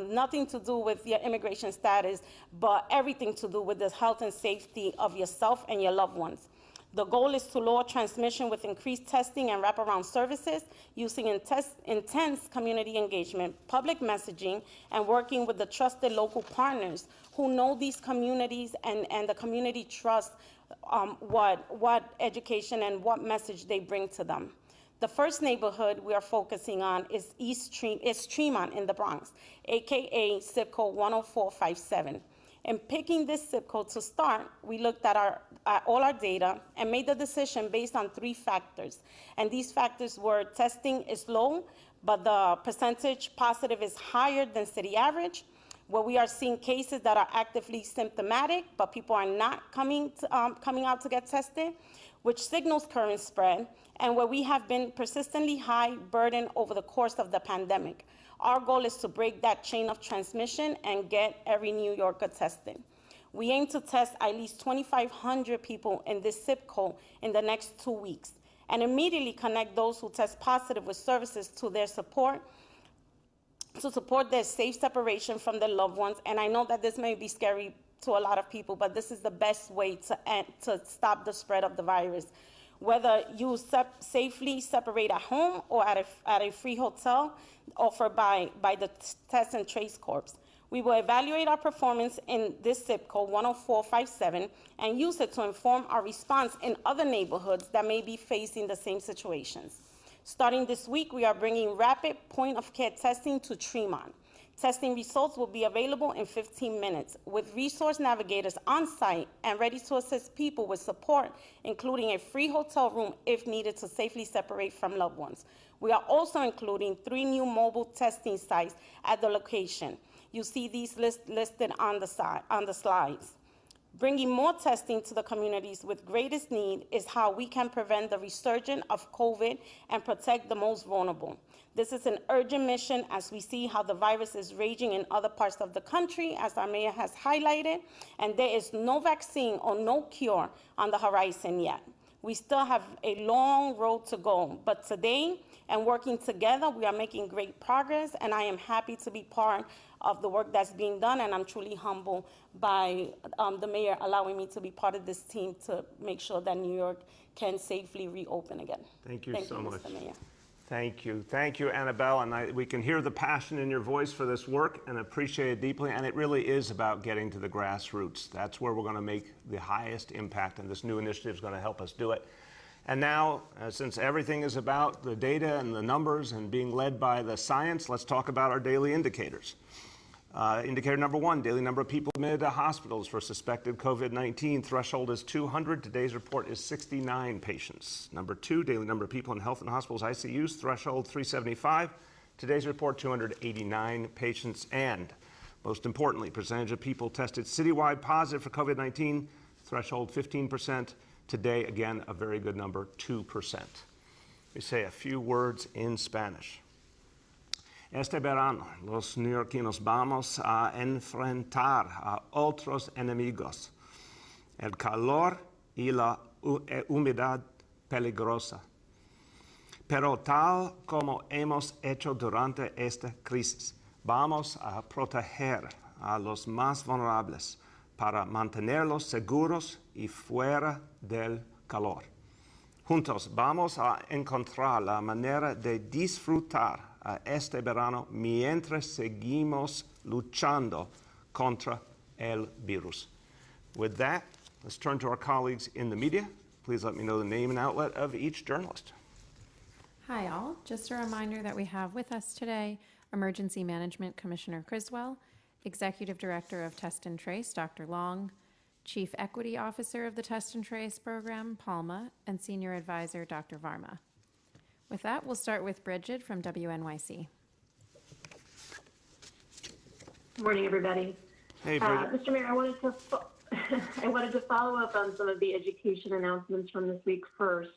nothing to do with your immigration status, but everything to do with the health and safety of yourself and your loved ones. The goal is to lower transmission with increased testing and wraparound services using intense community engagement, public messaging, and working with the trusted local partners who know these communities and the community trusts what education and what message they bring to them. The first neighborhood we are focusing on is Tremont in the Bronx, aka zip code 10457. In picking this zip code to start, we looked at all our data and made the decision based on 3 factors. And these factors were testing is low, but the percentage positive is higher than city average, where we are seeing cases that are actively symptomatic, but people are not coming out to get tested, which signals current spread, and where we have been persistently high burden over the course of the pandemic. Our goal is to break that chain of transmission and get every New Yorker tested. We aim to test at least 2,500 people in this zip code in the next 2 weeks and immediately connect those who test positive with services to support their safe separation from their loved ones. And I know that this may be scary to a lot of people, but this is the best way to stop the spread of the virus. Whether you safely separate at home or at a free hotel offered by the Test and Trace Corps. We will evaluate our performance in this zip code 10457 and use it to inform our response in other neighborhoods that may be facing the same situations. Starting this week, we are bringing rapid point-of-care testing to Tremont. Testing results will be available in 15 minutes with resource navigators on site and ready to assist people with support, including a free hotel room if needed to safely separate from loved ones. We are also including 3 new mobile testing sites at the location. You see these listed on the slides. Bringing more testing to the communities with greatest need is how we can prevent the resurgence of COVID and protect the most vulnerable. This is an urgent mission as we see how the virus is raging in other parts of the country, as our mayor has highlighted, and there is no vaccine or no cure on the horizon yet. We still have a long road to go, but today, and working together, we are making great progress, and I am happy to be part of the work that's being done, and I'm truly humbled by the mayor allowing me to be part of this team to make sure that New York can safely reopen again. Thank you so much. Mr. Mayor. Thank you. Thank you, Annabelle. And we can hear the passion in your voice for this work and appreciate it deeply. And it really is about getting to the grassroots. That's where we're going to make the highest impact, and this new initiative is going to help us do it. And now, since everything is about the data and the numbers and being led by the science, let's talk about our daily indicators. Indicator number 1, daily number of people admitted to hospitals for suspected COVID-19. Threshold is 200. Today's report is 69 patients. Number 2, daily number of people in health and hospitals ICUs. Threshold 375. Today's report 289 patients. And most importantly, percentage of people tested citywide positive for COVID-19. Threshold 15%. Today, again, a very good number, 2%. We say a few words in Spanish. Este verano, los neoyorquinos vamos a enfrentar a otros enemigos, el calor y la humedad peligrosa. Pero tal como hemos hecho durante esta crisis, vamos a proteger a los más vulnerables para mantenerlos seguros y fuera del calor. Juntos vamos a encontrar la manera de disfrutar este verano mientras seguimos luchando contra el virus. With that, let's turn to our colleagues in the media. Please let me know the name and outlet of each journalist. Hi all, just a reminder that we have with us today Emergency Management Commissioner Criswell Executive Director of Test and Trace, Dr. Long, Chief Equity Officer of the Test and Trace Program, Palma, and Senior Advisor, Dr. Varma. With that, we'll start with Bridget from WNYC. Good morning, everybody. Hey, Bridget. Mr. Mayor, I wanted to follow up on some of the education announcements from this week first.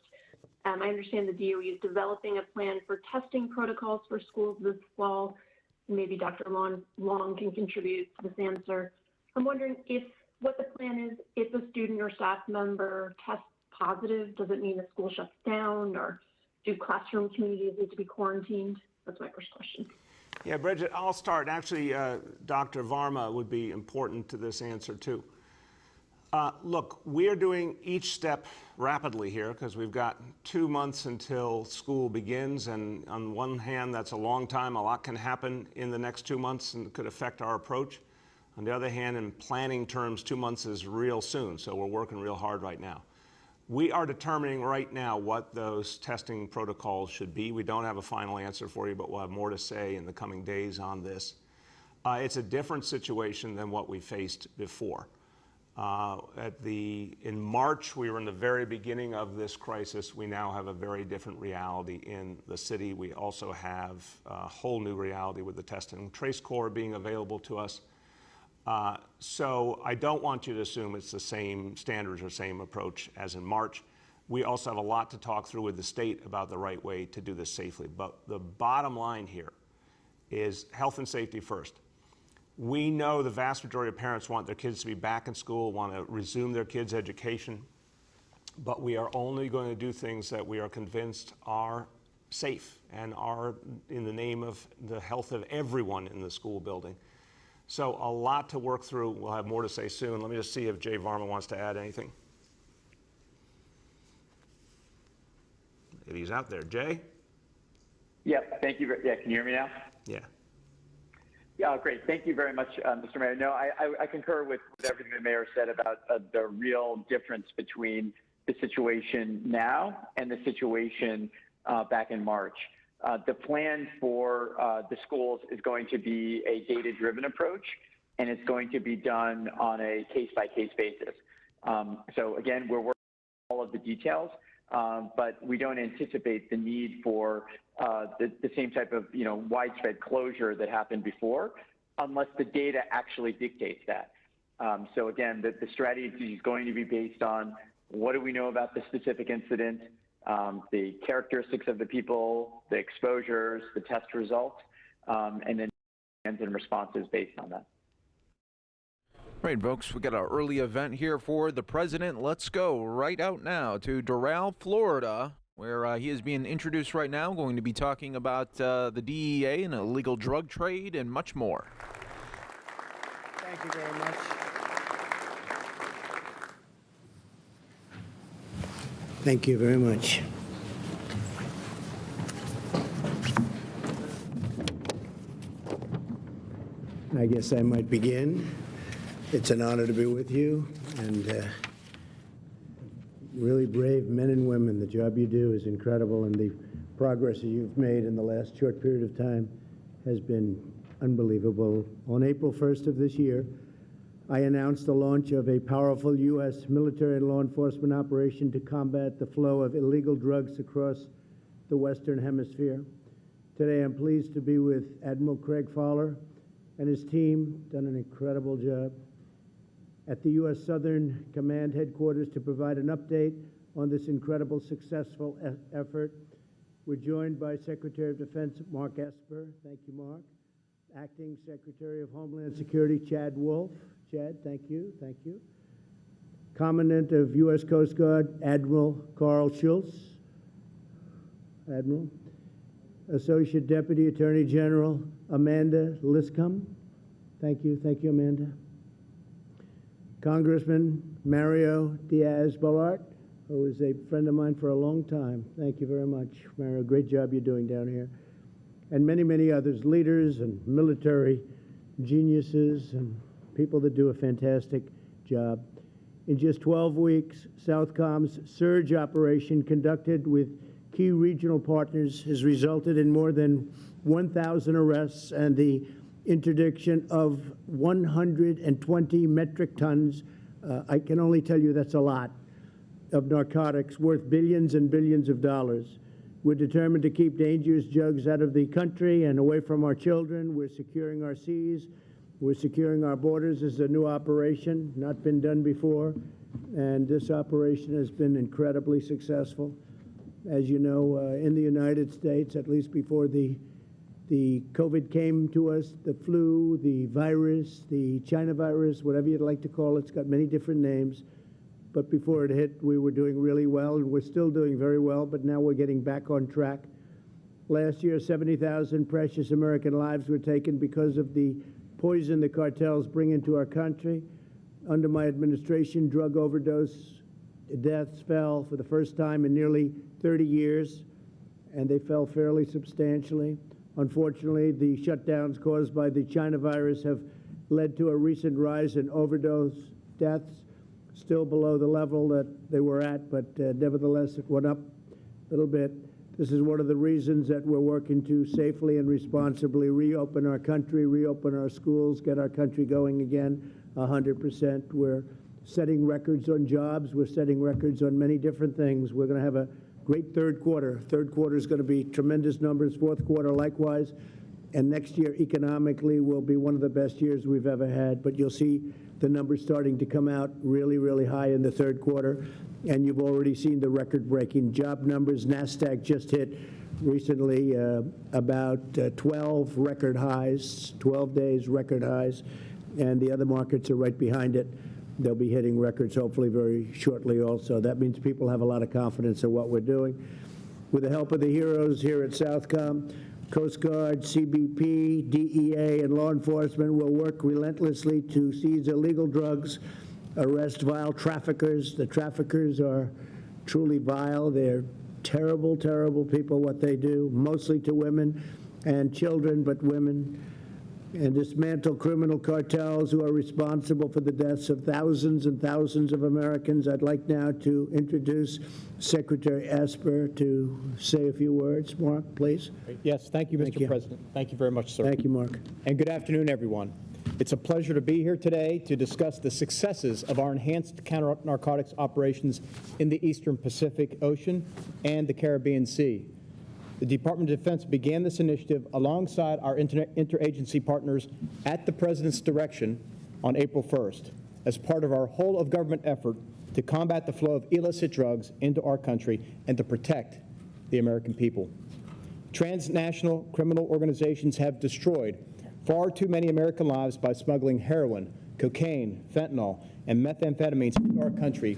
I understand the DOE is developing a plan for testing protocols for schools this fall. Maybe Dr. Long can contribute to this answer. I'm wondering what the plan is if a student or staff member tests positive. Does it mean the school shuts down, or do classroom communities need to be quarantined? That's my first question. Yeah, Bridget, I'll start. Actually, Dr. Varma would be important to this answer, too. Look, we are doing each step rapidly here because we've got 2 months until school begins. And on one hand, that's a long time. A lot can happen in the next 2 months and could affect our approach. On the other hand, in planning terms, 2 months is real soon. So we're working real hard right now. We are determining right now what those testing protocols should be. We don't have a final answer for you, but we'll have more to say in the coming days on this. It's a different situation than what we faced before. In March, we were in the very beginning of this crisis. We now have a very different reality in the city. We also have a whole new reality with the Test and Trace Corps being available to us. So I don't want you to assume it's the same standards or same approach as in March. We also have a lot to talk through with the state about the right way to do this safely. But the bottom line here is health and safety first. We know the vast majority of parents want their kids to be back in school, want to resume their kids' education, but we are only going to do things that we are convinced are safe and are in the name of the health of everyone in the school building. So a lot to work through. We'll have more to say soon. Let me just see if Jay Varma wants to add anything. If he's out there. Jay? Yep, thank you. Yeah, can you hear me now? Yeah. Yeah, great. Thank you very much, Mr. Mayor. No, I concur with everything the mayor said about the real difference between the situation now and the situation back in March. The plan for the schools is going to be a data-driven approach, and it's going to be done on a case-by-case basis. So again, we're working on all of the details, but we don't anticipate the need for the same type of widespread closure that happened before, unless the data actually dictates that. So again, the strategy is going to be based on what do we know about the specific incident, the characteristics of the people, the exposures, the test results, and then plans and responses based on that. Right, folks, we got our early event here for the president. Let's go right out now to Doral, Florida, where he is being introduced right now. Going to be talking about the DEA and illegal drug trade and much more. Thank you very much. Thank you very much. I guess I might begin. It's an honor to be with you, and really brave men and women. The job you do is incredible, and the progress that you've made in the last short period of time has been unbelievable. On April 1st of this year, I announced the launch of a powerful U.S. military and law enforcement operation to combat the flow of illegal drugs across the Western Hemisphere. Today, I'm pleased to be with Admiral Craig Fowler and his team, done an incredible job, at the U.S. Southern Command Headquarters to provide an update on this incredible, successful effort. We're joined by Secretary of Defense Mark Esper. Thank you, Mark. Acting Secretary of Homeland Security Chad Wolf. Chad, thank you, thank you. Commandant of U.S. Coast Guard Admiral Carl Schultz. Admiral. Associate Deputy Attorney General Amanda Liscombe. Thank you, Amanda. Congressman Mario Diaz-Balart, who is a friend of mine for a long time. Thank you very much, Mario. Great job you're doing down here. And many, many others, leaders and military geniuses and people that do a fantastic job. In just 12 weeks, Southcom's surge operation conducted with key regional partners has resulted in more than 1,000 arrests and the interdiction of 120 metric tons. I can only tell you that's a lot of narcotics worth billions and billions of dollars. We're determined to keep dangerous drugs out of the country and away from our children. We're securing our seas. We're securing our borders. This is a new operation, not been done before, and this operation has been incredibly successful. As you know, in the United States, at least before the COVID came to us, the flu, the virus, the China virus, whatever you'd like to call it, it's got many different names. But before it hit, we were doing really well, and we're still doing very well, but now we're getting back on track. Last year, 70,000 precious American lives were taken because of the poison the cartels bring into our country. Under my administration, drug overdose deaths fell for the first time in nearly 30 years, and they fell fairly substantially. Unfortunately, the shutdowns caused by the China virus have led to a recent rise in overdose deaths, still below the level that they were at, but nevertheless, it went up a little bit. This is one of the reasons that we're working to safely and responsibly reopen our country, reopen our schools, get our country going again 100%. We're setting records on jobs. We're setting records on many different things. We're going to have a great third quarter. Third quarter is going to be tremendous numbers. Fourth quarter, likewise. And next year, economically, will be one of the best years we've ever had. But you'll see the numbers starting to come out really, really high in the third quarter. And you've already seen the record-breaking job numbers. NASDAQ just hit recently about 12 record highs, 12 days record highs. And the other markets are right behind it. They'll be hitting records hopefully very shortly also. That means people have a lot of confidence in what we're doing. With the help of the heroes here at Southcom, Coast Guard, CBP, DEA, and law enforcement will work relentlessly to seize illegal drugs, arrest vile traffickers. The traffickers are truly vile. They're terrible, terrible people, what they do, mostly to women and children, but women. And dismantle criminal cartels who are responsible for the deaths of thousands and thousands of Americans. I'd like now to introduce Secretary Esper to say a few words. Mark, please. Yes, thank you, Mr. President. Thank you very much, sir. Thank you, Mark. And good afternoon, everyone. It's a pleasure to be here today to discuss the successes of our enhanced counter-narcotics operations in the Eastern Pacific Ocean and the Caribbean Sea. The Department of Defense began this initiative alongside our interagency partners at the President's direction on April 1st as part of our whole-of-government effort to combat the flow of illicit drugs into our country and to protect the American people. Transnational criminal organizations have destroyed far too many American lives by smuggling heroin, cocaine, fentanyl, and methamphetamines into our country,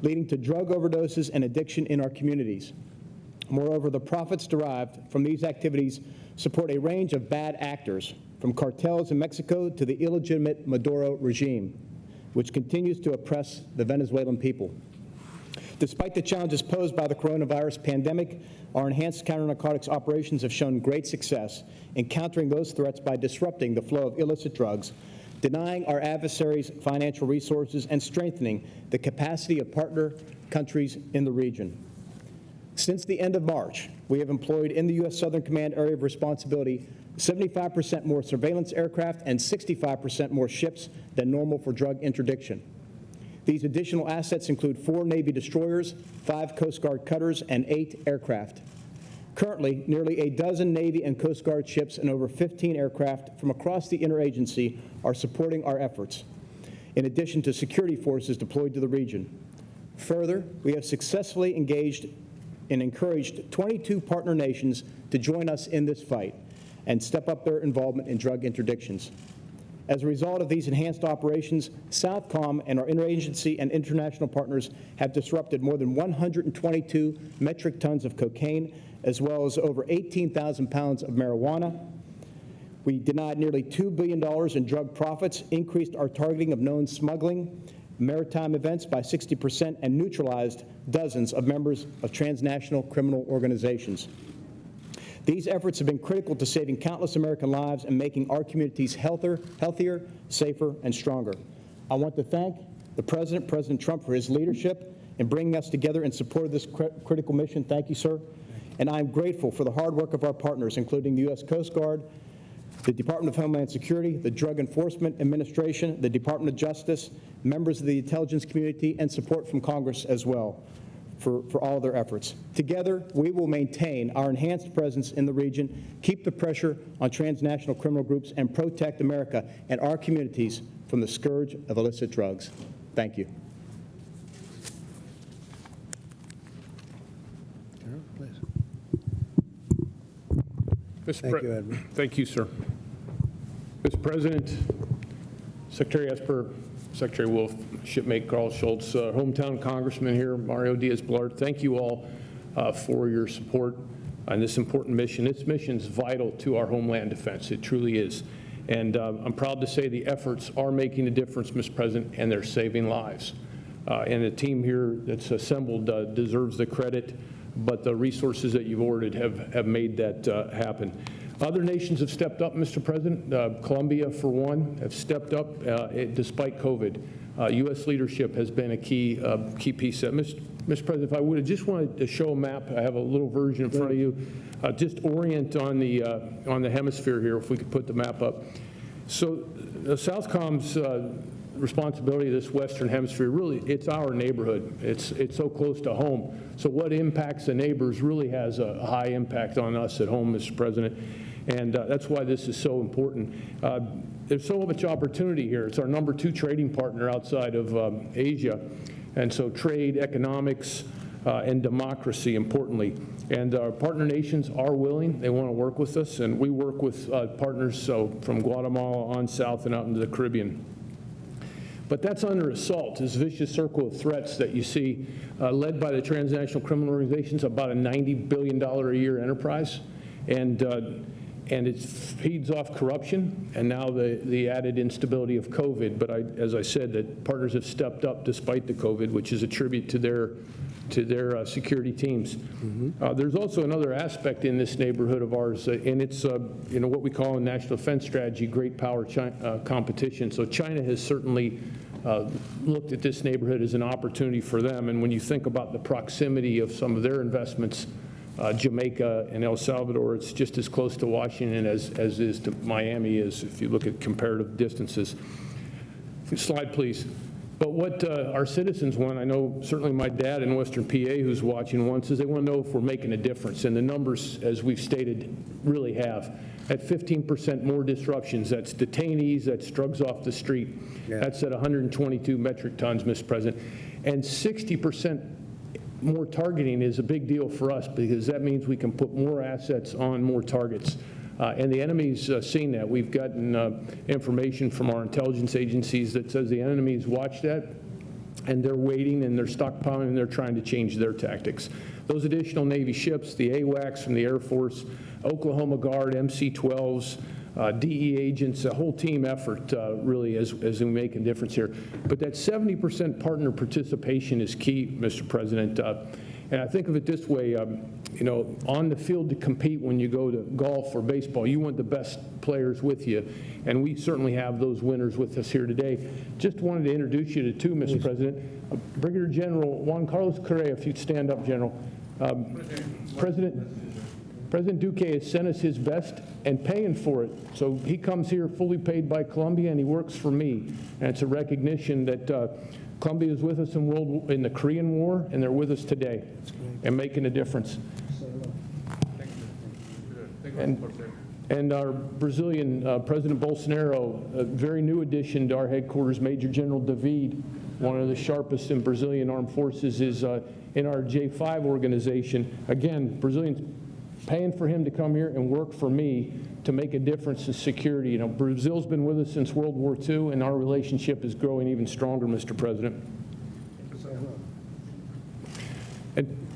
leading to drug overdoses and addiction in our communities. Moreover, the profits derived from these activities support a range of bad actors, from cartels in Mexico to the illegitimate Maduro regime, which continues to oppress the Venezuelan people. Despite the challenges posed by the coronavirus pandemic, our enhanced counter-narcotics operations have shown great success in countering those threats by disrupting the flow of illicit drugs, denying our adversaries financial resources, and strengthening the capacity of partner countries in the region. Since the end of March, we have employed in the U.S. Southern Command area of responsibility 75% more surveillance aircraft and 65% more ships than normal for drug interdiction. These additional assets include 4 Navy destroyers, 5 Coast Guard cutters, and 8 aircraft. Currently, nearly a dozen Navy and Coast Guard ships and over 15 aircraft from across the interagency are supporting our efforts, in addition to security forces deployed to the region. Further, we have successfully engaged and encouraged 22 partner nations to join us in this fight and step up their involvement in drug interdictions. As a result of these enhanced operations, Southcom and our interagency and international partners have disrupted more than 122 metric tons of cocaine, as well as over 18,000 pounds of marijuana. We denied nearly $2 billion in drug profits, increased our targeting of known smuggling, maritime events by 60%, and neutralized dozens of members of transnational criminal organizations. These efforts have been critical to saving countless American lives and making our communities healthier, safer, and stronger. I want to thank the President, President Trump, for his leadership in bringing us together in support of this critical mission. Thank you, sir. And I am grateful for the hard work of our partners, including the U.S. Coast Guard, the Department of Homeland Security, the Drug Enforcement Administration, the Department of Justice, members of the intelligence community, and support from Congress as well for all their efforts. Together, we will maintain our enhanced presence in the region, keep the pressure on transnational criminal groups, and protect America and our communities from the scourge of illicit drugs. Thank you. Thank you, Edward. Thank you, sir. Mr. President, Secretary Esper, Secretary Wolf, Shipmate Carl Schultz, hometown congressman here, Mario Diaz-Balart, thank you all for your support on this important mission. This mission is vital to our homeland defense. It truly is. And I'm proud to say the efforts are making a difference, Mr. President, and they're saving lives. And the team here that's assembled deserves the credit, but the resources that you've ordered have made that happen. Other nations have stepped up, Mr. President. Colombia, for one, have stepped up despite COVID. U.S. leadership has been a key piece of that. Mr. President, if I would, I just wanted to show a map. I have a little version in front of you. Just orient on the hemisphere here, if we could put the map up. So the Southcom's responsibility of this Western Hemisphere, really, it's our neighborhood. It's so close to home. So what impacts the neighbors really has a high impact on us at home, Mr. President. And that's why this is so important. There's so much opportunity here. It's our #2 trading partner outside of Asia. And so trade, economics, and democracy, importantly. And our partner nations are willing. They want to work with us. And we work with partners from Guatemala on south and out into the Caribbean. But that's under assault, this vicious circle of threats that you see led by the transnational criminal organizations, about a $90 billion a year enterprise. And it feeds off corruption and now the added instability of COVID. But as I said, that partners have stepped up despite the COVID, which is a tribute to their security teams. Mm-hmm. There's also another aspect in this neighborhood of ours, and it's what we call in national defense strategy, great power competition. So China has certainly looked at this neighborhood as an opportunity for them. And when you think about the proximity of some of their investments, Jamaica and El Salvador, it's just as close to Washington as is to Miami is if you look at comparative distances. Slide, please. But what our citizens want, I know certainly my dad in Western PA who's watching wants, is they want to know if we're making a difference. And the numbers, as we've stated, really have. At 15% more disruptions, that's detainees, that's drugs off the street. Yeah. That's at 122 metric tons, Mr. President. And 60% more targeting is a big deal for us because that means we can put more assets on more targets. And the enemy's seen that. We've gotten information from our intelligence agencies that says the enemy's watched that, and they're waiting, and they're stockpiling, and they're trying to change their tactics. Those additional Navy ships, the AWACS from the Air Force, Oklahoma Guard, MC-12s, DE agents, a whole team effort really as we make a difference here. But that 70% partner participation is key, Mr. President. And I think of it this way, on the field to compete when you go to golf or baseball, you want the best players with you. And we certainly have those winners with us here today. Just wanted to introduce you to two, Mr. President. Brigadier General Juan Carlos Correa, if you'd stand up, General. President Duque has sent us his best and paying for it. So he comes here fully paid by Colombia, and he works for me. And it's a recognition that Colombia is with us in the Korean War, and they're with us today and making a difference. And our Brazilian President Bolsonaro, a very new addition to our headquarters, Major General David, one of the sharpest in Brazilian armed forces, is in our J5 organization. Again, Brazilians paying for him to come here and work for me to make a difference in security. Brazil's been with us since World War II, and our relationship is growing even stronger, Mr. President. And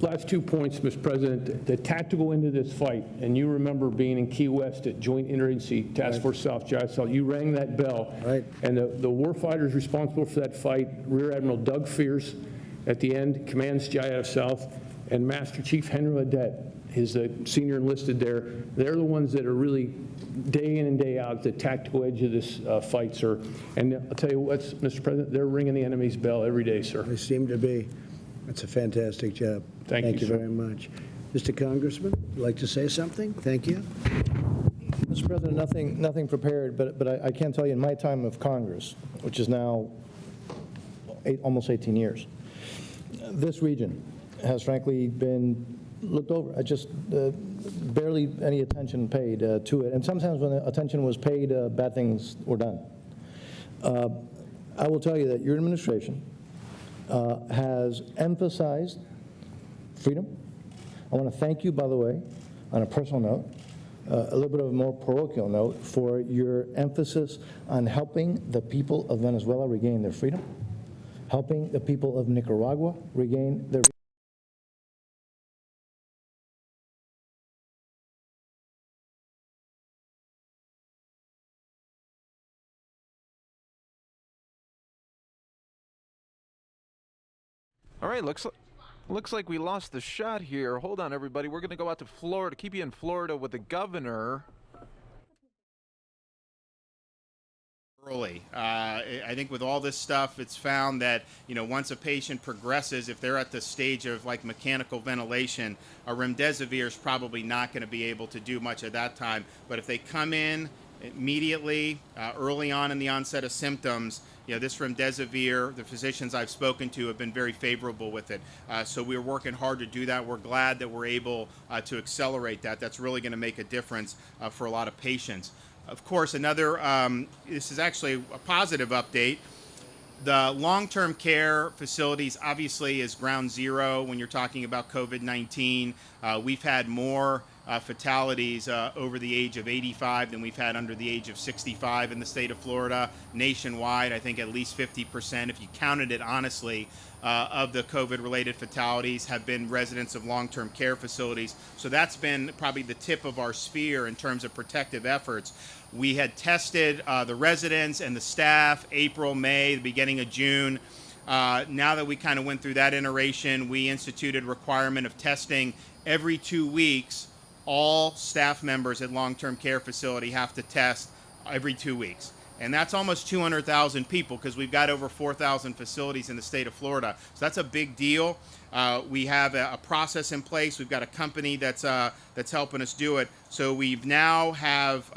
last 2 points, Mr. President. The tactical end of this fight, and you remember being in Key West at Joint Interagency Task Force South, JISL, you rang that bell. Right. And the war fighters responsible for that fight, Rear Admiral Doug Fears at the end, commands JISL South, and Master Chief Henry Ledette is the senior enlisted there. They're the ones that are really day in and day out at the tactical edge of this fight, sir. And I'll tell you what, Mr. President, they're ringing the enemy's bell every day, sir. They seem to be. That's a fantastic job. Thank you, very much. Mr. Congressman, would you like to say something? Thank you. Mr. President, nothing prepared, but I can tell you in my time of Congress, which is now almost 18 years, this region has frankly been looked over. I just barely any attention paid to it. And sometimes when attention was paid, bad things were done. I will tell you that your administration has emphasized freedom. I want to thank you, by the way, on a personal note, a little bit of a more parochial note, for your emphasis on helping the people of Venezuela regain their freedom, helping the people of Nicaragua regain their All right, looks like we lost the shot here. Hold on, everybody. We're going to go out to Florida, keep you in Florida with the governor. Early. I think with all this stuff, it's found that, once a patient progresses, if they're at the stage of like mechanical ventilation, a remdesivir is probably not going to be able to do much at that time. But if they come in immediately, early on in the onset of symptoms, this remdesivir, the physicians I've spoken to have been very favorable with it. So we're working hard to do that. We're glad that we're able to accelerate that. That's really going to make a difference for a lot of patients. Of course, this is actually a positive update. The long-term care facilities obviously is ground zero when you're talking about COVID-19. We've had more fatalities over the age of 85 than we've had under the age of 65 in the state of Florida. Nationwide, I think at least 50%, if you counted it honestly, of the COVID-related fatalities have been residents of long-term care facilities. So that's been probably the tip of our spear in terms of protective efforts. We had tested the residents and the staff April, May, the beginning of June. Now that we kind of went through that iteration, we instituted requirement of testing every 2 weeks. All staff members at long-term care facility have to test every 2 weeks. And that's almost 200,000 people because we've got over 4,000 facilities in the state of Florida. So that's a big deal. We have a process in place. We've got a company that's helping us do it. So we now have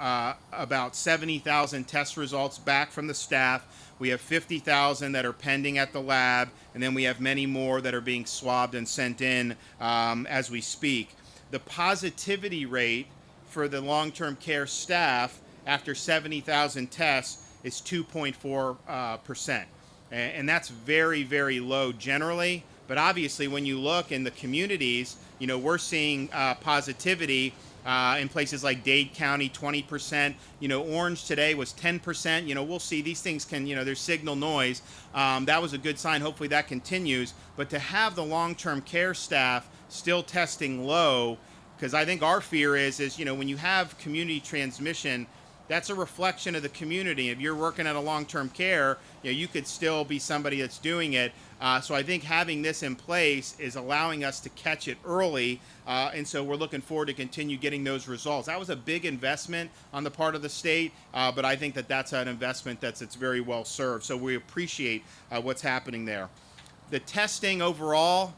about 70,000 test results back from the staff. We have 50,000 that are pending at the lab, and then we have many more that are being swabbed and sent in as we speak. The positivity rate for the long-term care staff after 70,000 tests is 2.4%. And that's very, very low generally. But obviously, when you look in the communities, we're seeing positivity in places like Dade County, 20%. Orange today was 10%. We'll see. These things can, there's signal noise. That was a good sign. Hopefully that continues. But to have the long-term care staff still testing low, because I think our fear is when you have community transmission, that's a reflection of the community. If you're working at a long-term care, you could still be somebody that's doing it. So I think having this in place is allowing us to catch it early. And so we're looking forward to continue getting those results. That was a big investment on the part of the state, but I think that that's an investment that's very well served. So we appreciate what's happening there. The testing overall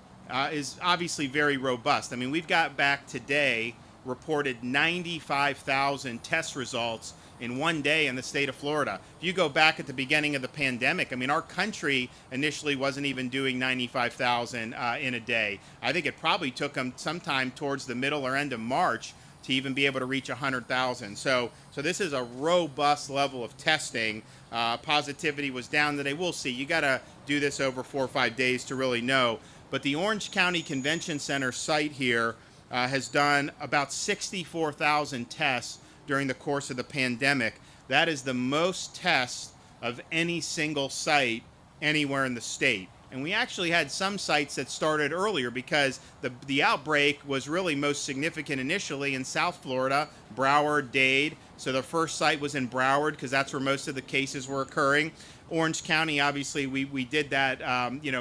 is obviously very robust. I mean, we've got back today reported 95,000 test results in one day in the state of Florida. If you go back at the beginning of the pandemic, I mean, our country initially wasn't even doing 95,000 in a day. I think it probably took them sometime towards the middle or end of March to even be able to reach 100,000. So this is a robust level of testing. Positivity was down today. We'll see. You got to do this over 4 or 5 days to really know. But the Orange County Convention Center site here has done about 64,000 tests during the course of the pandemic. That is the most tests of any single site anywhere in the state. And we actually had some sites that started earlier because the outbreak was really most significant initially in South Florida, Broward, Dade. So the first site was in Broward because that's where most of the cases were occurring. Orange County, obviously, we did that,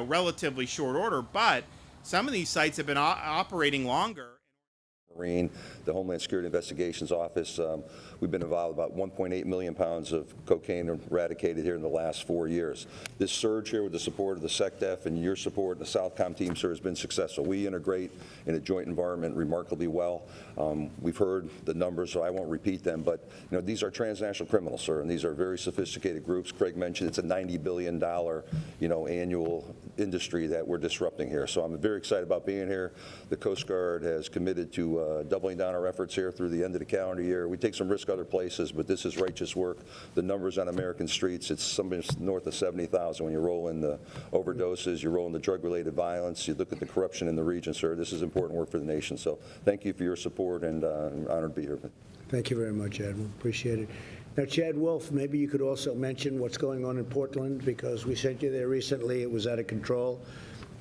relatively short order, but some of these sites have been operating longer. Marine, the Homeland Security Investigations Office. We've been involved about 1.8 million pounds of cocaine eradicated here in the last 4 years. This surge here with the support of the SecDef and your support and the Southcom team, sir, has been successful. We integrate in a joint environment remarkably well. We've heard the numbers, so I won't repeat them, but these are transnational criminals, sir, and these are very sophisticated groups. Craig mentioned it's a $90 billion annual industry that we're disrupting here. So I'm very excited about being here. The Coast Guard has committed to doubling down our efforts here through the end of the calendar year. We take some risk other places, but this is righteous work. The numbers on American streets, it's something north of 70,000 when you roll in the overdoses, you roll in the drug-related violence, you look at the corruption in the region, sir. This is important work for the nation. So thank you for your support, and I'm honored to be here. Thank you very much, Admiral. Appreciate it. Now, Chad Wolf, maybe you could also mention what's going on in Portland, because we sent you there recently. It was out of control.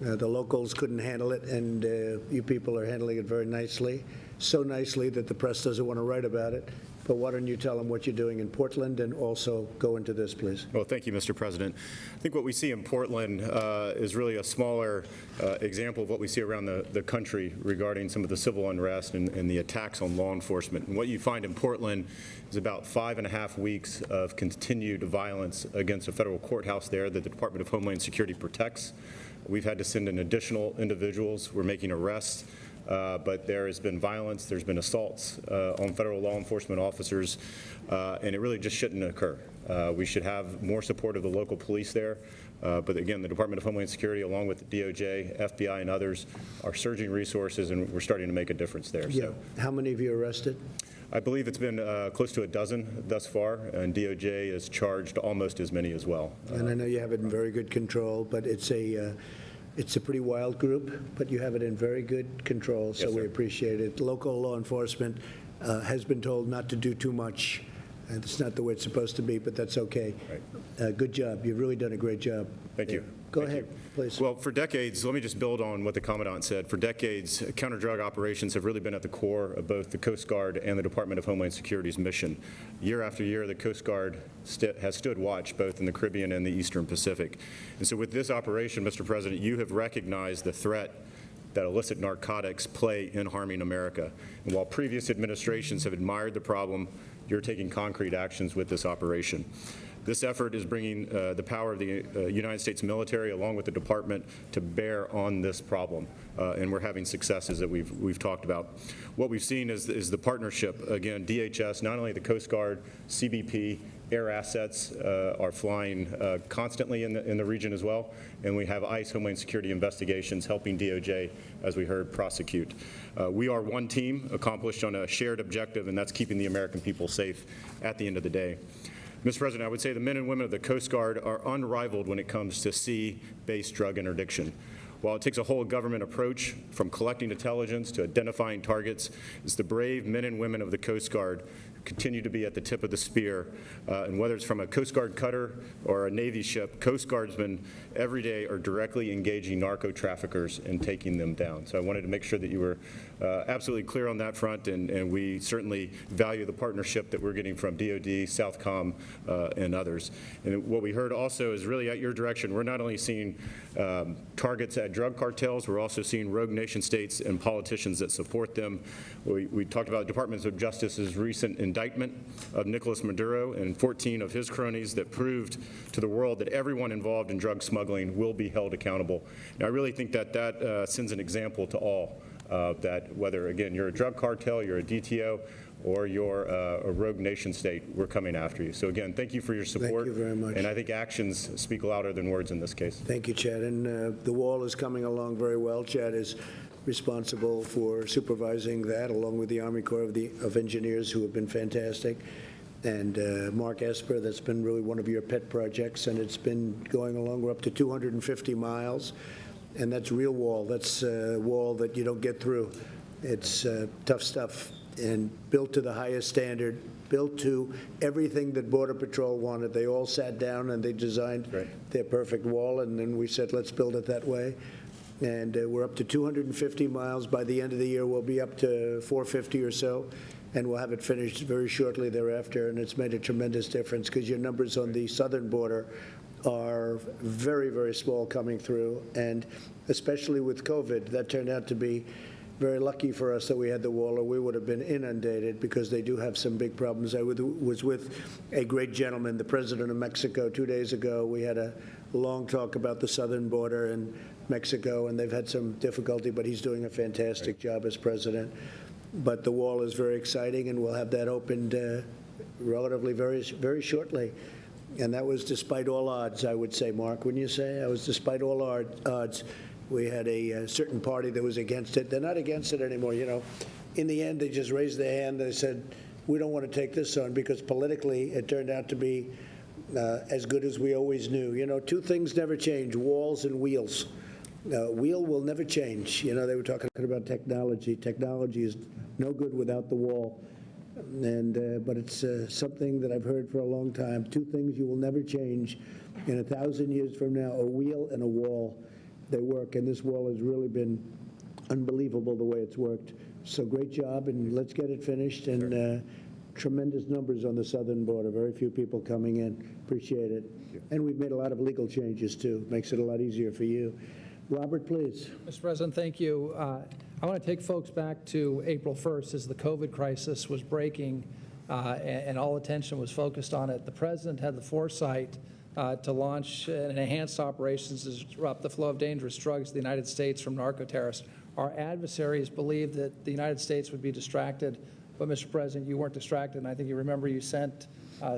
The locals couldn't handle it, and you people are handling it very nicely, so nicely that the press doesn't want to write about it. But why don't you tell them what you're doing in Portland, and also go into this, please. Well, thank you, Mr. President. I think what we see in Portland is really a smaller example of what we see around the country regarding some of the civil unrest and the attacks on law enforcement. And what you find in Portland is about 5.5 weeks of continued violence against a federal courthouse there that the Department of Homeland Security protects. We've had to send in additional individuals. We're making arrests. But there has been violence, there's been assaults on federal law enforcement officers, and it really just shouldn't occur. We should have more support of the local police there. But again, the Department of Homeland Security, along with the DOJ, FBI, and others, are surging resources, and we're starting to make a difference there. Yeah. So, how many of you arrested? I believe it's been close to a dozen thus far, and DOJ has charged almost as many as well. And I know you have it in very good control, but it's a pretty wild group, but you have it in very good control, so Yes, we sir. appreciate it. Local law enforcement has been told not to do too much, and it's not the way it's supposed to be, but that's okay. Right. Good job. You've really done a great job. Thank you. Go Thank ahead, please. Well, for decades, let me just build on what the Commandant said. For decades, counter-drug operations have really been at the core of both the Coast Guard and the Department of Homeland Security's mission. Year after year, the Coast Guard has stood watch both in the Caribbean and the Eastern Pacific. And so with this operation, Mr. President, you have recognized the threat that illicit narcotics play in harming America. And while previous administrations have admired the problem, you're taking concrete actions with this operation. This effort is bringing the power of the United States military along with the department to bear on this problem, and we're having successes that we've talked about. What we've seen is the partnership. Again, DHS, not only the Coast Guard, CBP, air assets are flying constantly in the region as well, and we have ICE Homeland Security investigations helping DOJ, as we heard, prosecute. We are one team accomplished on a shared objective, and that's keeping the American people safe at the end of the day. Mr. President, I would say the men and women of the Coast Guard are unrivaled when it comes to sea-based drug interdiction. While it takes a whole government approach, from collecting intelligence to identifying targets, it's the brave men and women of the Coast Guard who continue to be at the tip of the spear. And whether it's from a Coast Guard cutter or a Navy ship, Coast Guardsmen every day are directly engaging narco traffickers and taking them down. So I wanted to make sure that you were absolutely clear on that front, and we certainly value the partnership that we're getting from DOD, Southcom, and others. And what we heard also is really at your direction. We're not only seeing targets at drug cartels, we're also seeing rogue nation states and politicians that support them. We talked about Department of Justice's recent indictment of Nicolas Maduro and 14 of his cronies that proved to the world that everyone involved in drug smuggling will be held accountable. And I really think that sends an example to all. That whether, again, you're a drug cartel, you're a DTO, or you're a rogue nation state, we're coming after you. So again, thank you for your support. Thank you very much. And I think actions speak louder than words in this case. Thank you, Chad. And the wall is coming along very well. Chad is responsible for supervising that, along with the Army Corps of Engineers, who have been fantastic. And Mark Esper, that's been really one of your pet projects, and it's been going along. We're up to 250 miles. And that's real wall. That's a wall that you don't get through. It's tough stuff, and built to the highest standard, built to everything that Border Patrol wanted. They all sat down and they designed their perfect wall, and then we said, let's build it that way. And we're up to 250 miles. By the end of the year, we'll be up to 450 or so, and we'll have it finished very shortly thereafter. And it's made a tremendous difference, because your numbers on the southern border are very, very small coming through, and especially with COVID, that turned out to be very lucky for us that we had the wall, or we would have been inundated, because they do have some big problems. I was with a great gentleman, the president of Mexico, 2 days ago. We had a long talk about the southern border in Mexico, and they've had some difficulty, but he's doing a fantastic job as president. But the wall is very exciting, and we'll have that opened relatively very shortly. And that was despite all odds, I would say, Mark, wouldn't you say? I was despite all odds. We had a certain party that was against it. They're not against it anymore, you know. In the end, they just raised their hand. They said, we don't want to take this on, because politically it turned out to be as good as we always knew. You know, two things never change, walls and wheels. Wheel will never change. You know, they were talking about technology. Technology is no good without the wall. And but it's something that I've heard for a long time. Two things you will never change in 1,000 years from now: a wheel and a wall. They work, and this wall has really been unbelievable the way it's worked. So great job, and let's get it finished. And tremendous numbers on the southern border. Very few people coming in. Appreciate it. And we've made a lot of legal changes too. Makes it a lot easier for you. Robert, please. Mr. President, thank you. I want to take folks back to April 1st as the COVID crisis was breaking and all attention was focused on it. The President had the foresight to launch an enhanced operations to disrupt the flow of dangerous drugs to the United States from narco-terrorists. Our adversaries believed that the United States would be distracted, but Mr. President, you weren't distracted, and I think you remember you sent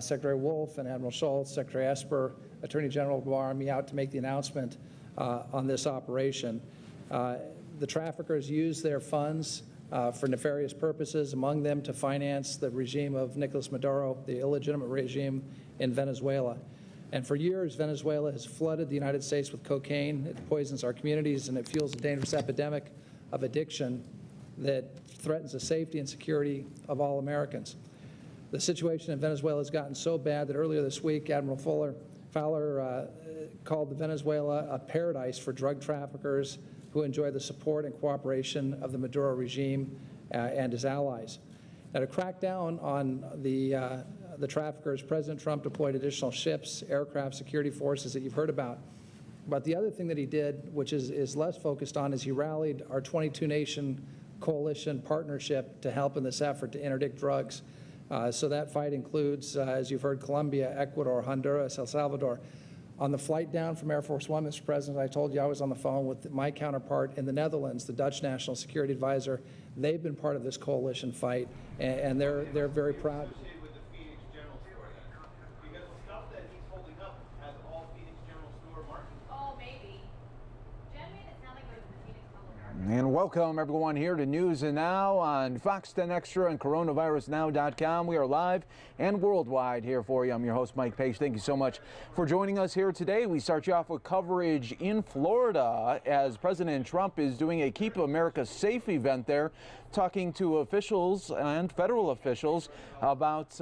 Secretary Wolf and Admiral Schultz, Secretary Esper, Attorney General Barr, me out to make the announcement on this operation. The traffickers use their funds for nefarious purposes, among them to finance the regime of Nicolas Maduro, the illegitimate regime in Venezuela. And for years, Venezuela has flooded the United States with cocaine. It poisons our communities, and it fuels a dangerous epidemic of addiction that threatens the safety and security of all Americans. The situation in Venezuela has gotten so bad that earlier this week, Admiral Fowler called Venezuela a paradise for drug traffickers who enjoy the support and cooperation of the Maduro regime and his allies. Now, to crack down on the traffickers, President Trump deployed additional ships, aircraft, security forces that you've heard about. But the other thing that he did, which is less focused on, is he rallied our 22-nation coalition partnership to help in this effort to interdict drugs. So that fight includes, as you've heard, Colombia, Ecuador, Honduras, El Salvador. On the flight down from Air Force One, Mr. President, I told you I was on the phone with my counterpart in the Netherlands, the Dutch National Security Advisor. They've been part of this coalition fight, and they're very proud. And welcome everyone here to News and Now on Fox 10 Extra and coronavirusnow.com. We are live and worldwide here for you. I'm your host, Mike Page. Thank you so much for joining us here today. We start you off with coverage in Florida as President Trump is doing a Keep America Safe event there, talking to officials and federal officials about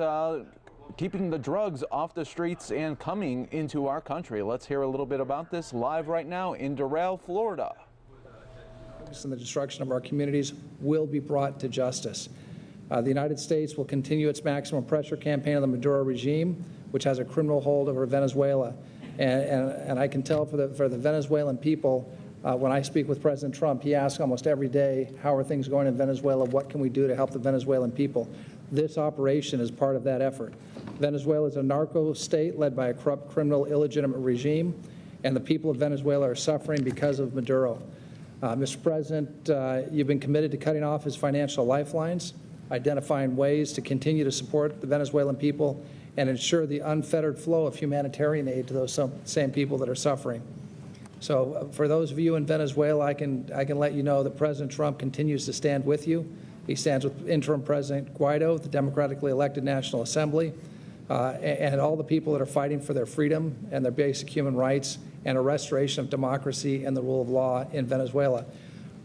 keeping the drugs off the streets and coming into our country. Let's hear a little bit about this live right now in Doral, Florida. And the destruction of our communities will be brought to justice. The United States will continue its maximum pressure campaign on the Maduro regime, which has a criminal hold over Venezuela. And I can tell for the Venezuelan people, when I speak with President Trump, he asks almost every day, how are things going in Venezuela? What can we do to help the Venezuelan people? This operation is part of that effort. Venezuela is a narco state led by a corrupt, criminal, illegitimate regime, and the people of Venezuela are suffering because of Maduro. Mr. President, you've been committed to cutting off his financial lifelines, identifying ways to continue to support the Venezuelan people and ensure the unfettered flow of humanitarian aid to those same people that are suffering. So for those of you in Venezuela, I can let you know that President Trump continues to stand with you. He stands with interim President Guaido, the democratically elected National Assembly, and all the people that are fighting for their freedom and their basic human rights and a restoration of democracy and the rule of law in Venezuela.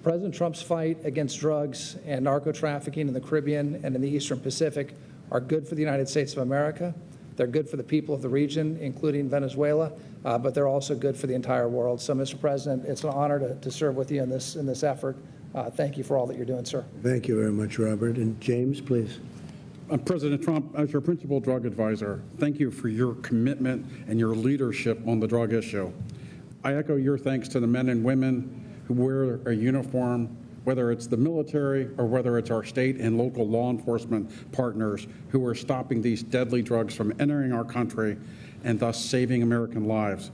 President Trump's fight against drugs and narco trafficking in the Caribbean and in the Eastern Pacific are good for the United States of America. They're good for the people of the region, including Venezuela, but they're also good for the entire world. So, Mr. President, it's an honor to serve with you in this effort. Thank you for all that you're doing, sir. Thank you very much, Robert. And James, please. President Trump, as your principal drug advisor, thank you for your commitment and your leadership on the drug issue. I echo your thanks to the men and women who wear a uniform whether it's the military or whether it's our state and local law enforcement partners who are stopping these deadly drugs from entering our country and thus saving American lives.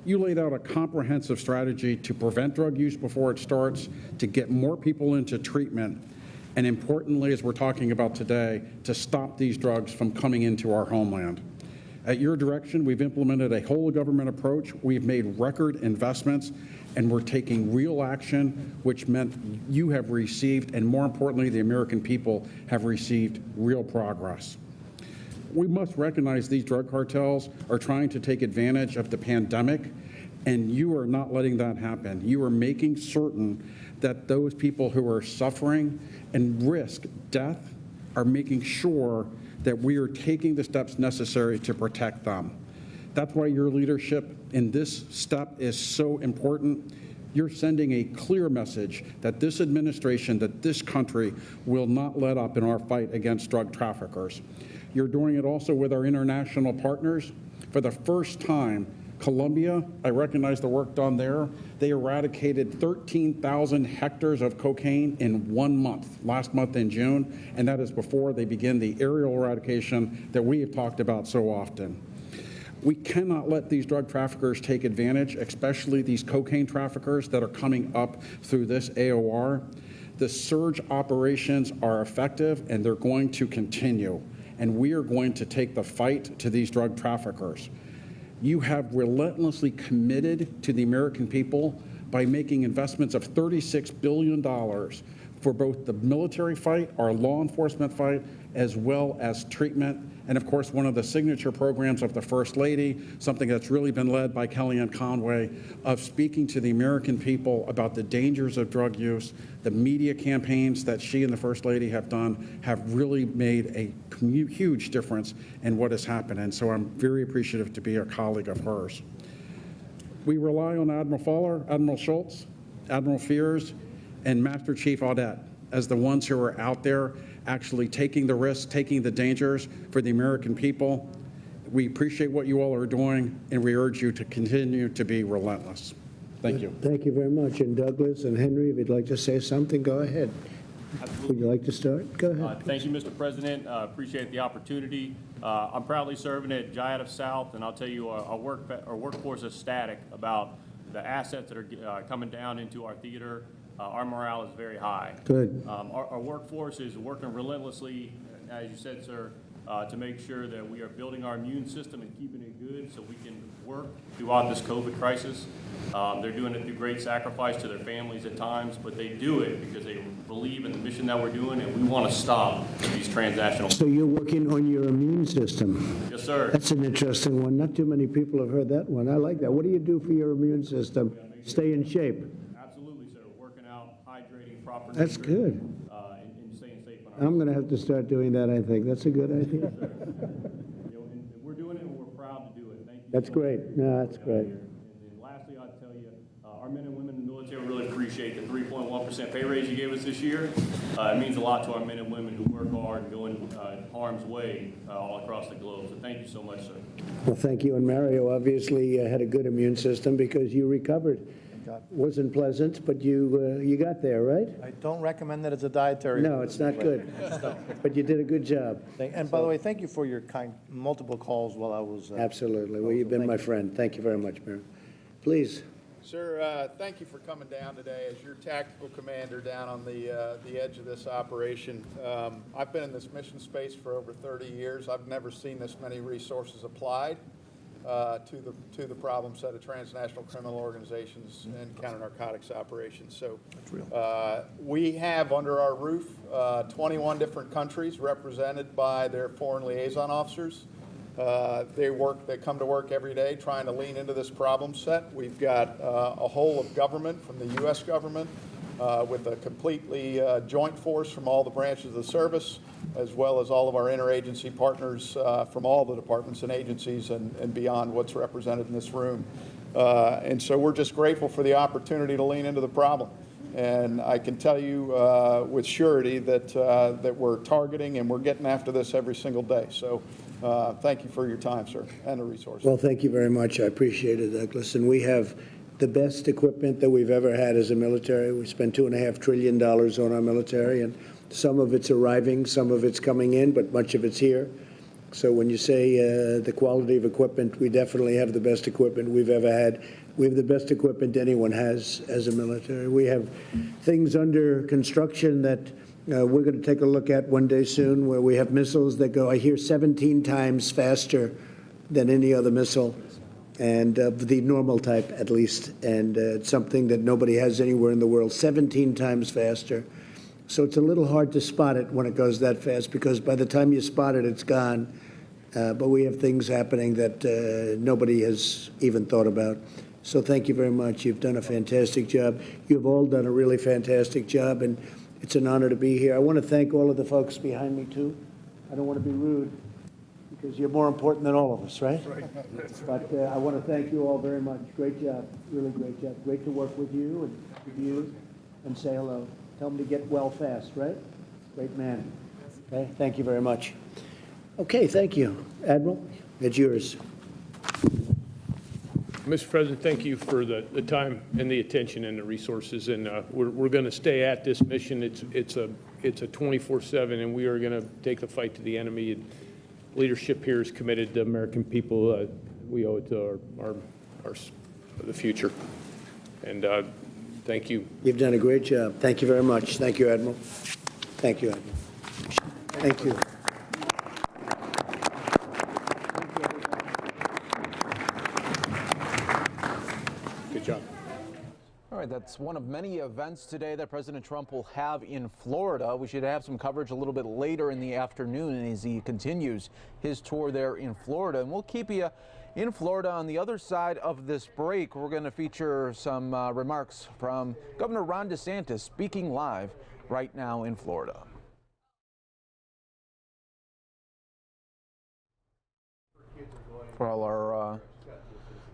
You laid out a comprehensive strategy to prevent drug use before it starts, to get more people into treatment, and importantly, as we're talking about today, to stop these drugs from coming into our homeland. At your direction, we've implemented a whole government approach. We've made record investments, and we're taking real action, which meant you have received, and more importantly, the American people have received real progress. We must recognize these drug cartels are trying to take advantage of the pandemic, and you are not letting that happen. You are making certain that those people who are suffering and risk death are making sure that we are taking the steps necessary to protect them. That's why your leadership in this step is so important. You're sending a clear message that this administration, that this country will not let up in our fight against drug traffickers. You're doing it also with our international partners. For the first time, Colombia, I recognize the work done there. They eradicated 13,000 hectares of cocaine in 1 month, last month in June, and that is before they begin the aerial eradication that we have talked about so often. We cannot let these drug traffickers take advantage, especially these cocaine traffickers that are coming up through this AOR. The surge operations are effective, and they're going to continue, and we are going to take the fight to these drug traffickers. You have relentlessly committed to the American people by making investments of $36 billion for both the military fight, our law enforcement fight, as well as treatment. And of course, one of the signature programs of the First Lady, something that's really been led by Kellyanne Conway, of speaking to the American people about the dangers of drug use. The media campaigns that she and the First Lady have done have really made a huge difference in what has happened. And so I'm very appreciative to be a colleague of hers. We rely on Admiral Faller, Admiral Schultz, Admiral Fears, and Master Chief Audette as the ones who are out there actually taking the risks, taking the dangers for the American people. We appreciate what you all are doing, and we urge you to continue to be relentless. Thank you. Thank you very much. And Douglas and Henry, if you'd like to say something, go ahead. Would you like to start? Go ahead. Thank you, Mr. President. Appreciate the opportunity. I'm proudly serving at Jayada South, and I'll tell you, our workforce is static about the assets that are coming down into our theater. Our morale is very high. Good. Our workforce is working relentlessly, as you said, sir, to make sure that we are building our immune system and keeping it good so we can work throughout this COVID crisis. They're doing it through great sacrifice to their families at times, but they do it because they believe in the mission that we're doing, and we want to stop these transnational. So you're working on your immune system. Yes, sir. That's an interesting one. Not too many people have heard that one. I like that. What do you do for your immune system? Stay in shape. Absolutely, sir. Working out, hydrating, proper That's good. and staying safe. On our I'm going to have to start doing that, I think. That's a good idea. and we're doing it, and we're proud to do it. Thank you. That's great. No, that's great. And lastly, I'll tell you, our men and women in the military really appreciate the 3.1% pay raise you gave us this year. It means a lot to our men and women who work hard and go in harm's way all across the globe. So thank you so much, sir. Well, thank you. And Mario obviously had a good immune system because you recovered. Wasn't pleasant, but you got there, right? I don't recommend that as a dietary. No, it's not good. But you did a good job. And by the way, thank you for your multiple calls while I was. Absolutely. Well, you've been my friend. Thank you very much, Mario. Please. Sir, thank you for coming down today as your tactical commander down on the edge of this operation. I've been in this mission space for over 30 years. I've never seen this many resources applied to the problem set of transnational criminal organizations and counter-narcotics operations. So we have under our roof 21 different countries represented by their foreign liaison officers. They come to work every day trying to lean into this problem set. We've got a whole of government from the U.S. government with a completely joint force from all the branches of the service, as well as all of our interagency partners from all the departments and agencies and beyond what's represented in this room. And so we're just grateful for the opportunity to lean into the problem. And I can tell you with surety that we're targeting and we're getting after this every single day. So thank you for your time, sir, and the resources. Well, thank you very much. I appreciate it, Douglas. And we have the best equipment that we've ever had as a military. We spent $2.5 trillion on our military, and some of it's arriving, some of it's coming in, but much of it's here. So when you say the quality of equipment, we definitely have the best equipment we've ever had. We have the best equipment anyone has as a military. We have things under construction that we're going to take a look at one day soon, where we have missiles that go, I hear, 17 times faster than any other missile, and the normal type at least, and it's something that nobody has anywhere in the world, 17 times faster. So it's a little hard to spot it when it goes that fast, because by the time you spot it, it's gone. But we have things happening that nobody has even thought about. So thank you very much. You've done a fantastic job. You've all done a really fantastic job, and it's an honor to be here. I want to thank all of the folks behind me, too. I don't want to be rude, because you're more important than all of us, right? But I want to thank you all very much. Great job, really great job. Great to work with you and with you, and say hello. Tell them to get well fast, right? Great man. Okay, thank you very much. Okay, thank you. Admiral, it's yours. Mr. President, thank you for the time and the attention and the resources, and we're going to stay at this mission. It's a 24/7, and we are going to take the fight to the enemy. And leadership here is committed to the American people. We owe it to the future. And thank you. You've done a great job. Thank you very much. Thank you, Admiral. Thank you, Admiral. Thank you. Good job. All right, that's one of many events today that President Trump will have in Florida. We should have some coverage a little bit later in the afternoon as he continues his tour there in Florida. And we'll keep you in Florida. On the other side of this break, we're going to feature some remarks from Governor Ron DeSantis speaking live right now in Florida. For all our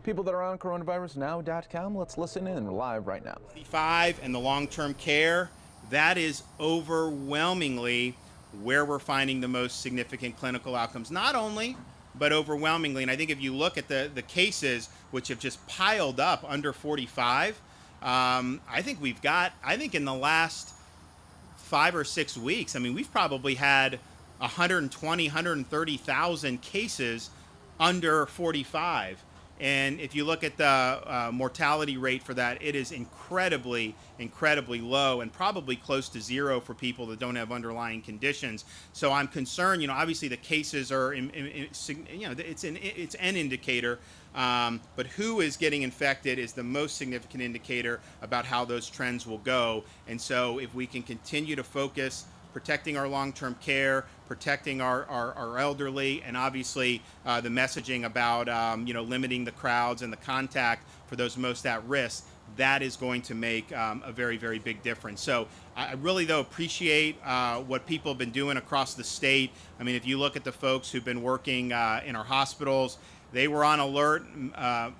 people that are on coronavirusnow.com, let's listen in live right now. 55 and the long-term care, that is overwhelmingly where we're finding the most significant clinical outcomes. Not only, but overwhelmingly. And I think if you look at the cases which have just piled up under 45, I think in the last 5 or 6 weeks, I mean, we've probably had 120, 130,000 cases under 45. And if you look at the mortality rate for that, it is incredibly, incredibly low, and probably close to zero for people that don't have underlying conditions. So I'm concerned. Obviously the cases are, it's an indicator, but who is getting infected is the most significant indicator about how those trends will go. And so if we can continue to focus protecting our long-term care, protecting our elderly, and obviously the messaging about limiting the crowds and the contact for those most at risk, that is going to make a very, very big difference. So I really, though, appreciate what people have been doing across the state. I mean, if you look at the folks who've been working in our hospitals, they were on alert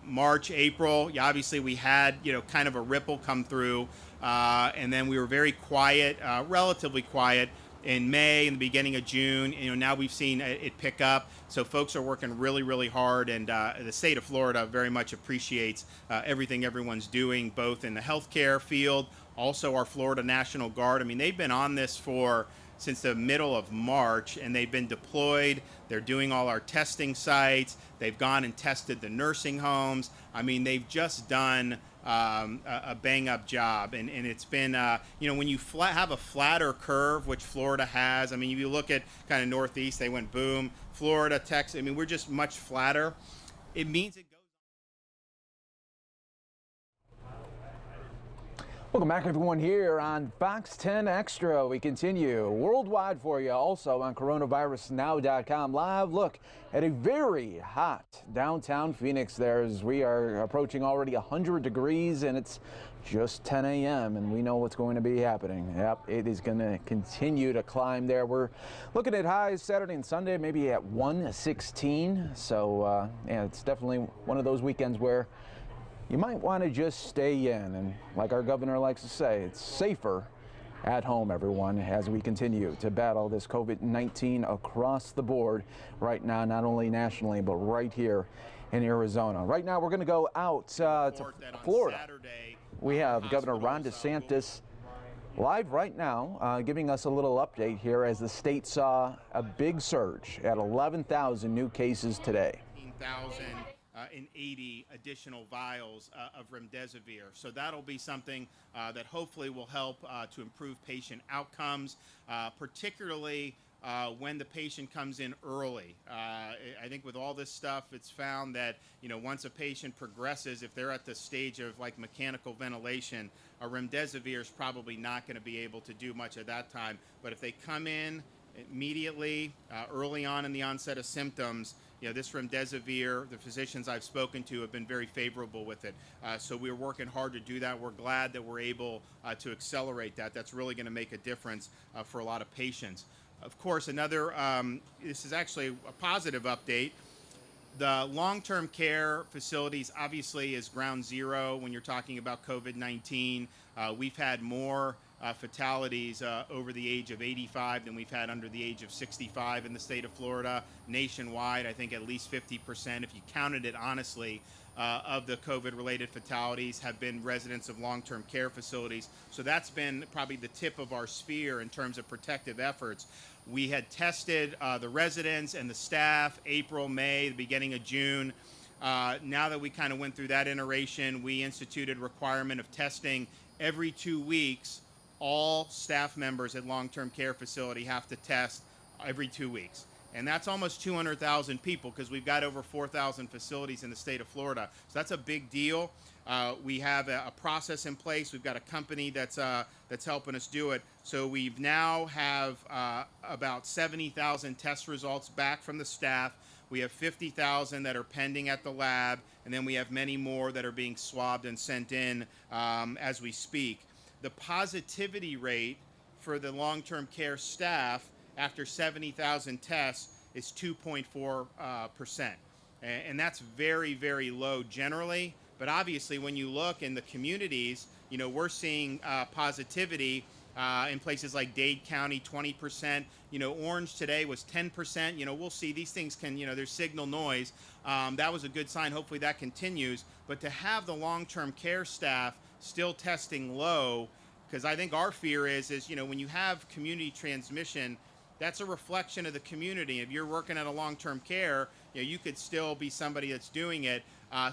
March, April. Yeah, obviously, we had kind of a ripple come through, and then we were very quiet, relatively quiet in May and the beginning of June. Now we've seen it pick up. So folks are working really, really hard, and the state of Florida very much appreciates everything everyone's doing, both in the healthcare field, also our Florida National Guard. I mean, they've been on this since the middle of March, and they've been deployed. They're doing all our testing sites. They've gone and tested the nursing homes. I mean, they've just done a bang-up job, and it's been, when you have a flatter curve, which Florida has. I mean, if you look at kind of Northeast, they went boom. Florida, Texas, I mean, we're just much flatter. It means it goes. Welcome back, everyone, here on Fox 10 Extra. We continue worldwide for you, also on coronavirusnow.com. Live look at a very hot downtown Phoenix there, as we are approaching already 100 degrees, and it's just 10 a.m. and we know what's going to be happening. Yep, it is going to continue to climb there. We're looking at highs Saturday and Sunday, maybe at 116. So yeah, it's definitely one of those weekends where you might want to just stay in, and like our governor likes to say, it's safer at home, everyone, as we continue to battle this COVID-19 across the board right now, not only nationally, but right here in Arizona. Right now, we're going to go out to Florida. We have Governor Ron DeSantis live right now, giving us a little update here as the state saw a big surge at 11,000 new cases today. 18,080 additional vials of remdesivir. So that'll be something that hopefully will help to improve patient outcomes, particularly when the patient comes in early. I think with all this stuff, it's found that, once a patient progresses, if they're at the stage of like mechanical ventilation, a remdesivir is probably not going to be able to do much at that time. But if they come in immediately, early on in the onset of symptoms, this remdesivir, the physicians I've spoken to have been very favorable with it. So we're working hard to do that. We're glad that we're able to accelerate that. That's really going to make a difference for a lot of patients. Of course, this is actually a positive update. The long-term care facilities obviously is ground zero when you're talking about COVID-19. We've had more fatalities over the age of 85 than we've had under the age of 65 in the state of Florida. Nationwide, I think at least 50%, if you counted it honestly, of the COVID-related fatalities have been residents of long-term care facilities. So that's been probably the tip of our spear in terms of protective efforts. We had tested the residents and the staff April, May, the beginning of June. Now that we kind of went through that iteration, we instituted requirement of testing every 2 weeks. All staff members at long-term care facility have to test every 2 weeks. And that's almost 200,000 people because we've got over 4,000 facilities in the state of Florida. So that's a big deal. We have a process in place. We've got a company that's helping us do it. So we now have about 70,000 test results back from the staff. We have 50,000 that are pending at the lab, and then we have many more that are being swabbed and sent in as we speak. The positivity rate for the long-term care staff after 70,000 tests is 2.4%. And that's very, very low generally. But obviously, when you look in the communities, we're seeing positivity in places like Dade County, 20%. Orange today was 10%. We'll see. These things can, there's signal noise. That was a good sign. Hopefully that continues. But to have the long-term care staff still testing low, because I think our fear is when you have community transmission, that's a reflection of the community. If you're working at a long-term care, you could still be somebody that's doing it.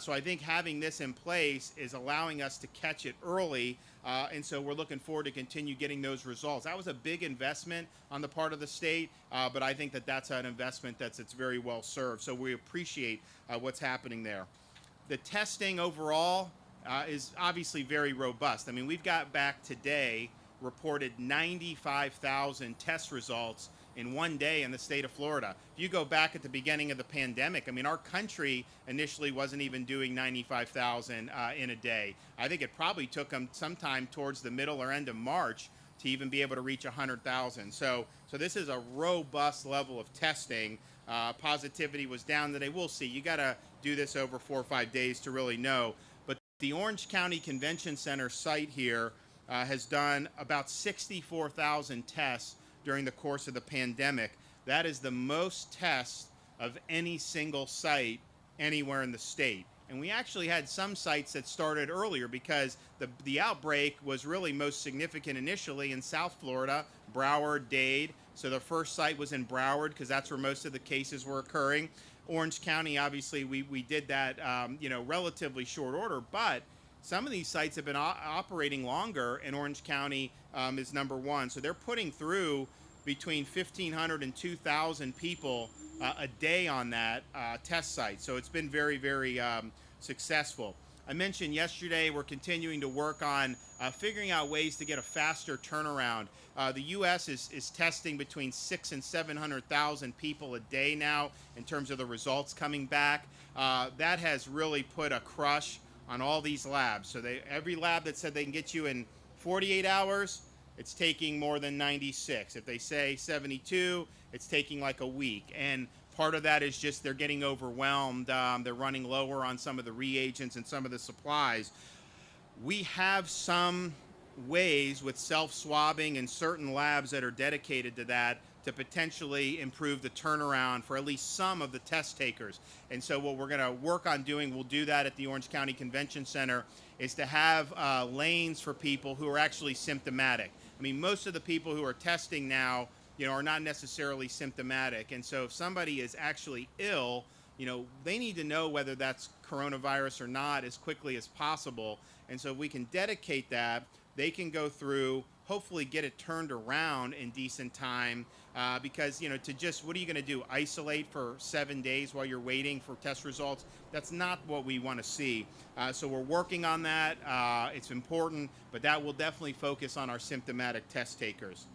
So I think having this in place is allowing us to catch it early. And so we're looking forward to continue getting those results. That was a big investment on the part of the state, but I think that's an investment it's very well served. So we appreciate what's happening there. The testing overall is obviously very robust. I mean, we've got back today reported 95,000 test results in one day in the state of Florida. If you go back at the beginning of the pandemic, I mean, our country initially wasn't even doing 95,000 in a day. I think it probably took them sometime towards the middle or end of March to even be able to reach 100,000. So this is a robust level of testing. Positivity was down today. We'll see. You got to do this over 4 or 5 days to really know. But the Orange County Convention Center site here has done about 64,000 tests during the course of the pandemic. That is the most tests of any single site anywhere in the state. And we actually had some sites that started earlier because the outbreak was really most significant initially in South Florida, Broward, Dade. So the first site was in Broward because that's where most of the cases were occurring. Orange County, obviously, we did that, relatively short order, but some of these sites have been operating longer, and Orange County is number one. So they're putting through between 1,500 and 2,000 people a day on that test site. So it's been very, very successful. I mentioned yesterday we're continuing to work on figuring out ways to get a faster turnaround. The U.S. is testing between 600,000 and 700,000 people a day now in terms of the results coming back. That has really put a crush on all these labs. So every lab that said they can get you in 48 hours, it's taking more than 96. If they say 72, it's taking like a week. And part of that is just they're getting overwhelmed. They're running lower on some of the reagents and some of the supplies. We have some ways with self-swabbing and certain labs that are dedicated to that to potentially improve the turnaround for at least some of the test takers. And so what we're going to work on doing, we'll do that at the Orange County Convention Center, is to have lanes for people who are actually symptomatic. I mean, most of the people who are testing now, are not necessarily symptomatic. And so if somebody is actually ill, they need to know whether that's coronavirus or not as quickly as possible. And so if we can dedicate that, they can go through, hopefully get it turned around in decent time, because, to just, what are you going to do? Isolate for 7 days while you're waiting for test results? That's not what we want to see. So we're working on that. It's important, but that will definitely focus on our symptomatic test takers.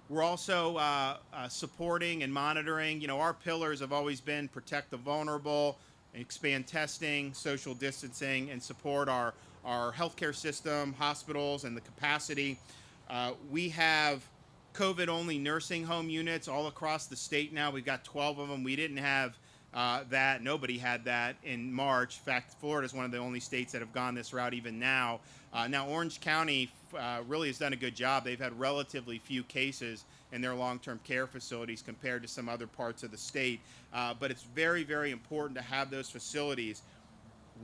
We're also supporting and monitoring. Our pillars have always been protect the vulnerable, expand testing, social distancing, and support our healthcare system, hospitals, and the capacity. We have COVID-only nursing home units all across the state now. We've got 12 of them. We didn't have that. Nobody had that in March. In fact, Florida is one of the only states that have gone this route even now. Now, Orange County really has done a good job. They've had relatively few cases in their long-term care facilities compared to some other parts of the state. But it's very, very important to have those facilities.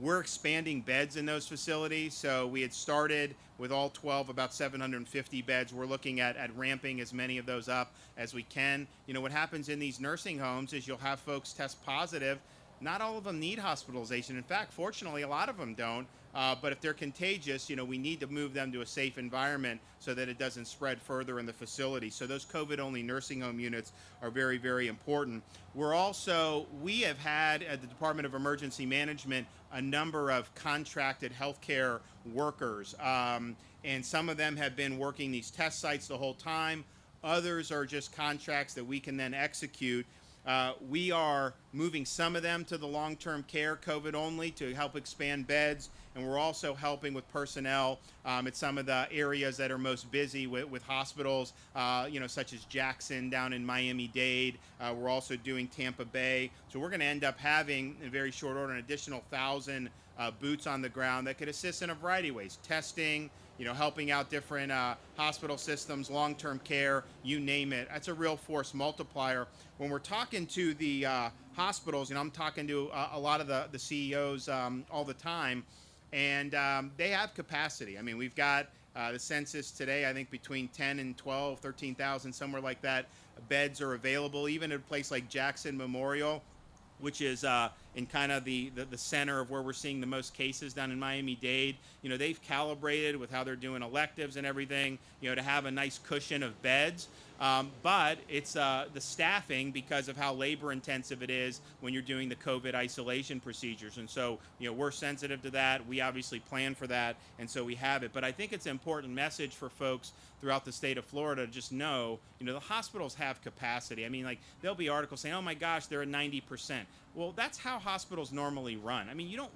We're expanding beds in those facilities. So we had started with all 12, about 750 beds. We're looking at ramping as many of those up as we can. What happens in these nursing homes is you'll have folks test positive. Not all of them need hospitalization. In fact, fortunately, a lot of them don't. But if they're contagious, we need to move them to a safe environment so that it doesn't spread further in the facility. So those COVID-only nursing home units are very, very important. We have had at the Department of Emergency Management a number of contracted healthcare workers, and some of them have been working these test sites the whole time. Others are just contracts that we can then execute. We are moving some of them to the long-term care COVID only to help expand beds, and we're also helping with personnel at some of the areas that are most busy with hospitals, such as Jackson down in Miami-Dade. We're also doing Tampa Bay. So we're going to end up having, in very short order, an additional 1,000 boots on the ground that could assist in a variety of ways. Testing, helping out different hospital systems, long-term care, you name it. That's a real force multiplier. When we're talking to the hospitals, I'm talking to a lot of the CEOs all the time, and they have capacity. I mean, we've got the census today, I think between 10 and 12, 13,000, somewhere like that, beds are available, even at a place like Jackson Memorial, which is in kind of the center of where we're seeing the most cases down in Miami-Dade. They've calibrated with how they're doing electives and everything, to have a nice cushion of beds. But it's the staffing, because of how labor intensive it is when you're doing the COVID isolation procedures. And so, we're sensitive to that. We obviously plan for that, and so we have it. But I think it's an important message for folks throughout the state of Florida to just know, the hospitals have capacity. I mean, there'll be articles saying, oh my gosh, they're at 90%. Well, that's how hospitals normally run. I mean, you don't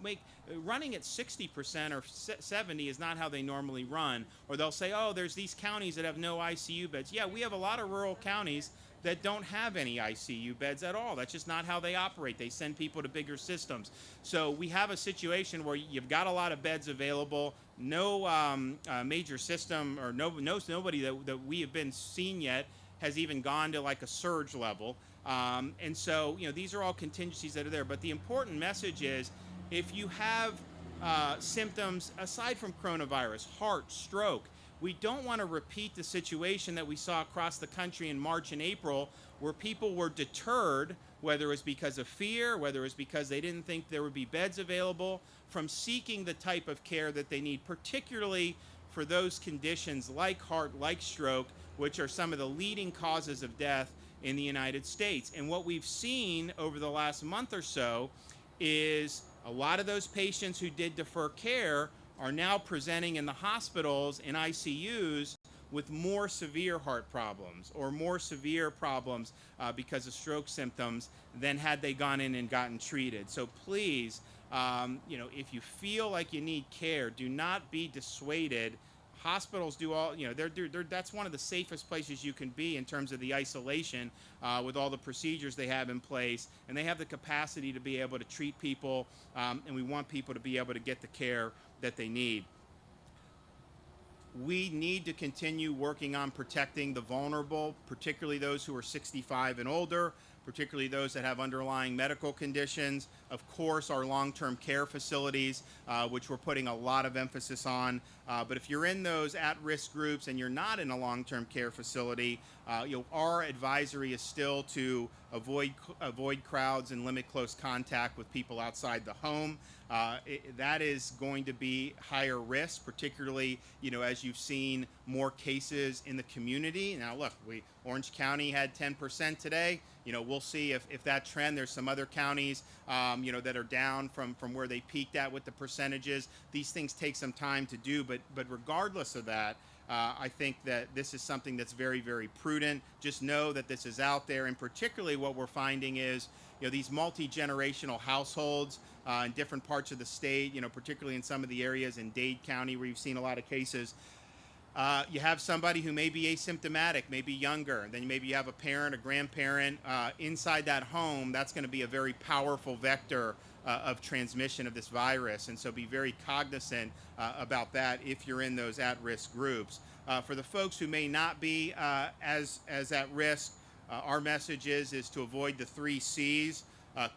running at 60% or 70 is not how they normally run. Or they'll say, oh, there's these counties that have no ICU beds. Yeah, we have a lot of rural counties that don't have any ICU beds at all. That's just not how they operate. They send people to bigger systems. So we have a situation where you've got a lot of beds available. No major system or nobody that we have been seen yet has even gone to like a surge level. And so, these are all contingencies that are there. But the important message is, if you have symptoms aside from coronavirus, heart, stroke, we don't want to repeat the situation that we saw across the country in March and April, where people were deterred, whether it was because of fear, whether it was because they didn't think there would be beds available, from seeking the type of care that they need, particularly for those conditions like heart, like stroke, which are some of the leading causes of death in the United States. And what we've seen over the last month or so is a lot of those patients who did defer care are now presenting in the hospitals and ICUs with more severe heart problems or more severe problems because of stroke symptoms than had they gone in and gotten treated. So please, if you feel like you need care, do not be dissuaded. Hospitals do all, that's one of the safest places you can be in terms of the isolation with all the procedures they have in place, and they have the capacity to be able to treat people, and we want people to be able to get the care that they need. we need to continue working on protecting the vulnerable, particularly those who are 65 and older, particularly those that have underlying medical conditions. Of course, our long-term care facilities, which we're putting a lot of emphasis on. But if you're in those at-risk groups and you're not in a long-term care facility, our advisory is still to avoid crowds and limit close contact with people outside the home. That is going to be higher risk, particularly, as you've seen more cases in the community. Now, look, Orange County had 10% today. We'll see if that trend. There's some other counties, that are down from where they peaked at with the percentages. These things take some time to do, but regardless of that, I think that this is something that's very, very prudent. Just know that this is out there, and particularly what we're finding is, these multi-generational households in different parts of the state, particularly in some of the areas in Dade County where you've seen a lot of cases. You have somebody who may be asymptomatic, maybe younger, then maybe you have a parent, a grandparent inside that home. That's going to be a very powerful vector of transmission of this virus, and so be very cognizant about that if you're in those at-risk groups. For the folks who may not be as at risk, our message is to avoid the 3 C's: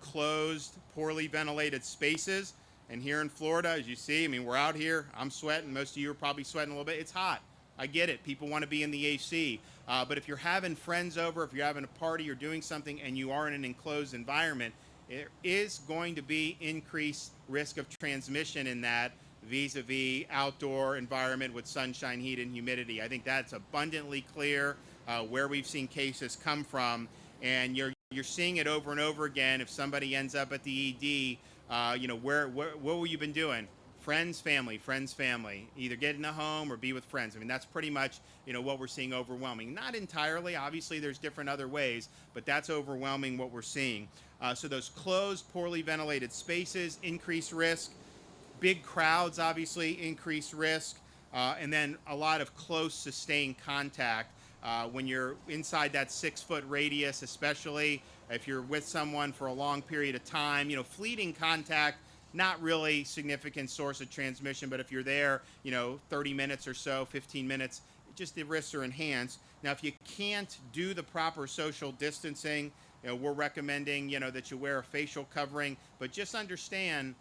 closed, poorly ventilated spaces. And here in Florida, as you see, we're out here. I'm sweating. Most of you are probably sweating a little bit. It's hot. I get it. People want to be in the AC. But if you're having friends over, if you're having a party or doing something and you are in an enclosed environment, there is going to be increased risk of transmission in that vis-a-vis outdoor environment with sunshine, heat, and humidity. I think that's abundantly clear where we've seen cases come from. And you're seeing it over and over again. If somebody ends up at the ED, what have you been doing? Friends, family, friends, family. Either get in a home or be with friends. That's pretty much, what we're seeing overwhelming. Not entirely. Obviously, there's different other ways, but that's overwhelming what we're seeing. So those closed, poorly ventilated spaces, increased risk. Big crowds, obviously, increased risk. And then a lot of close, sustained contact. When you're inside that 6-foot radius, especially if you're with someone for a long period of time, fleeting contact, not really significant source of transmission, but if you're there, 30 minutes or so, 15 minutes, just the risks are enhanced. Now, if you can't do the proper social distancing, we're recommending, that you wear a facial covering, but just understand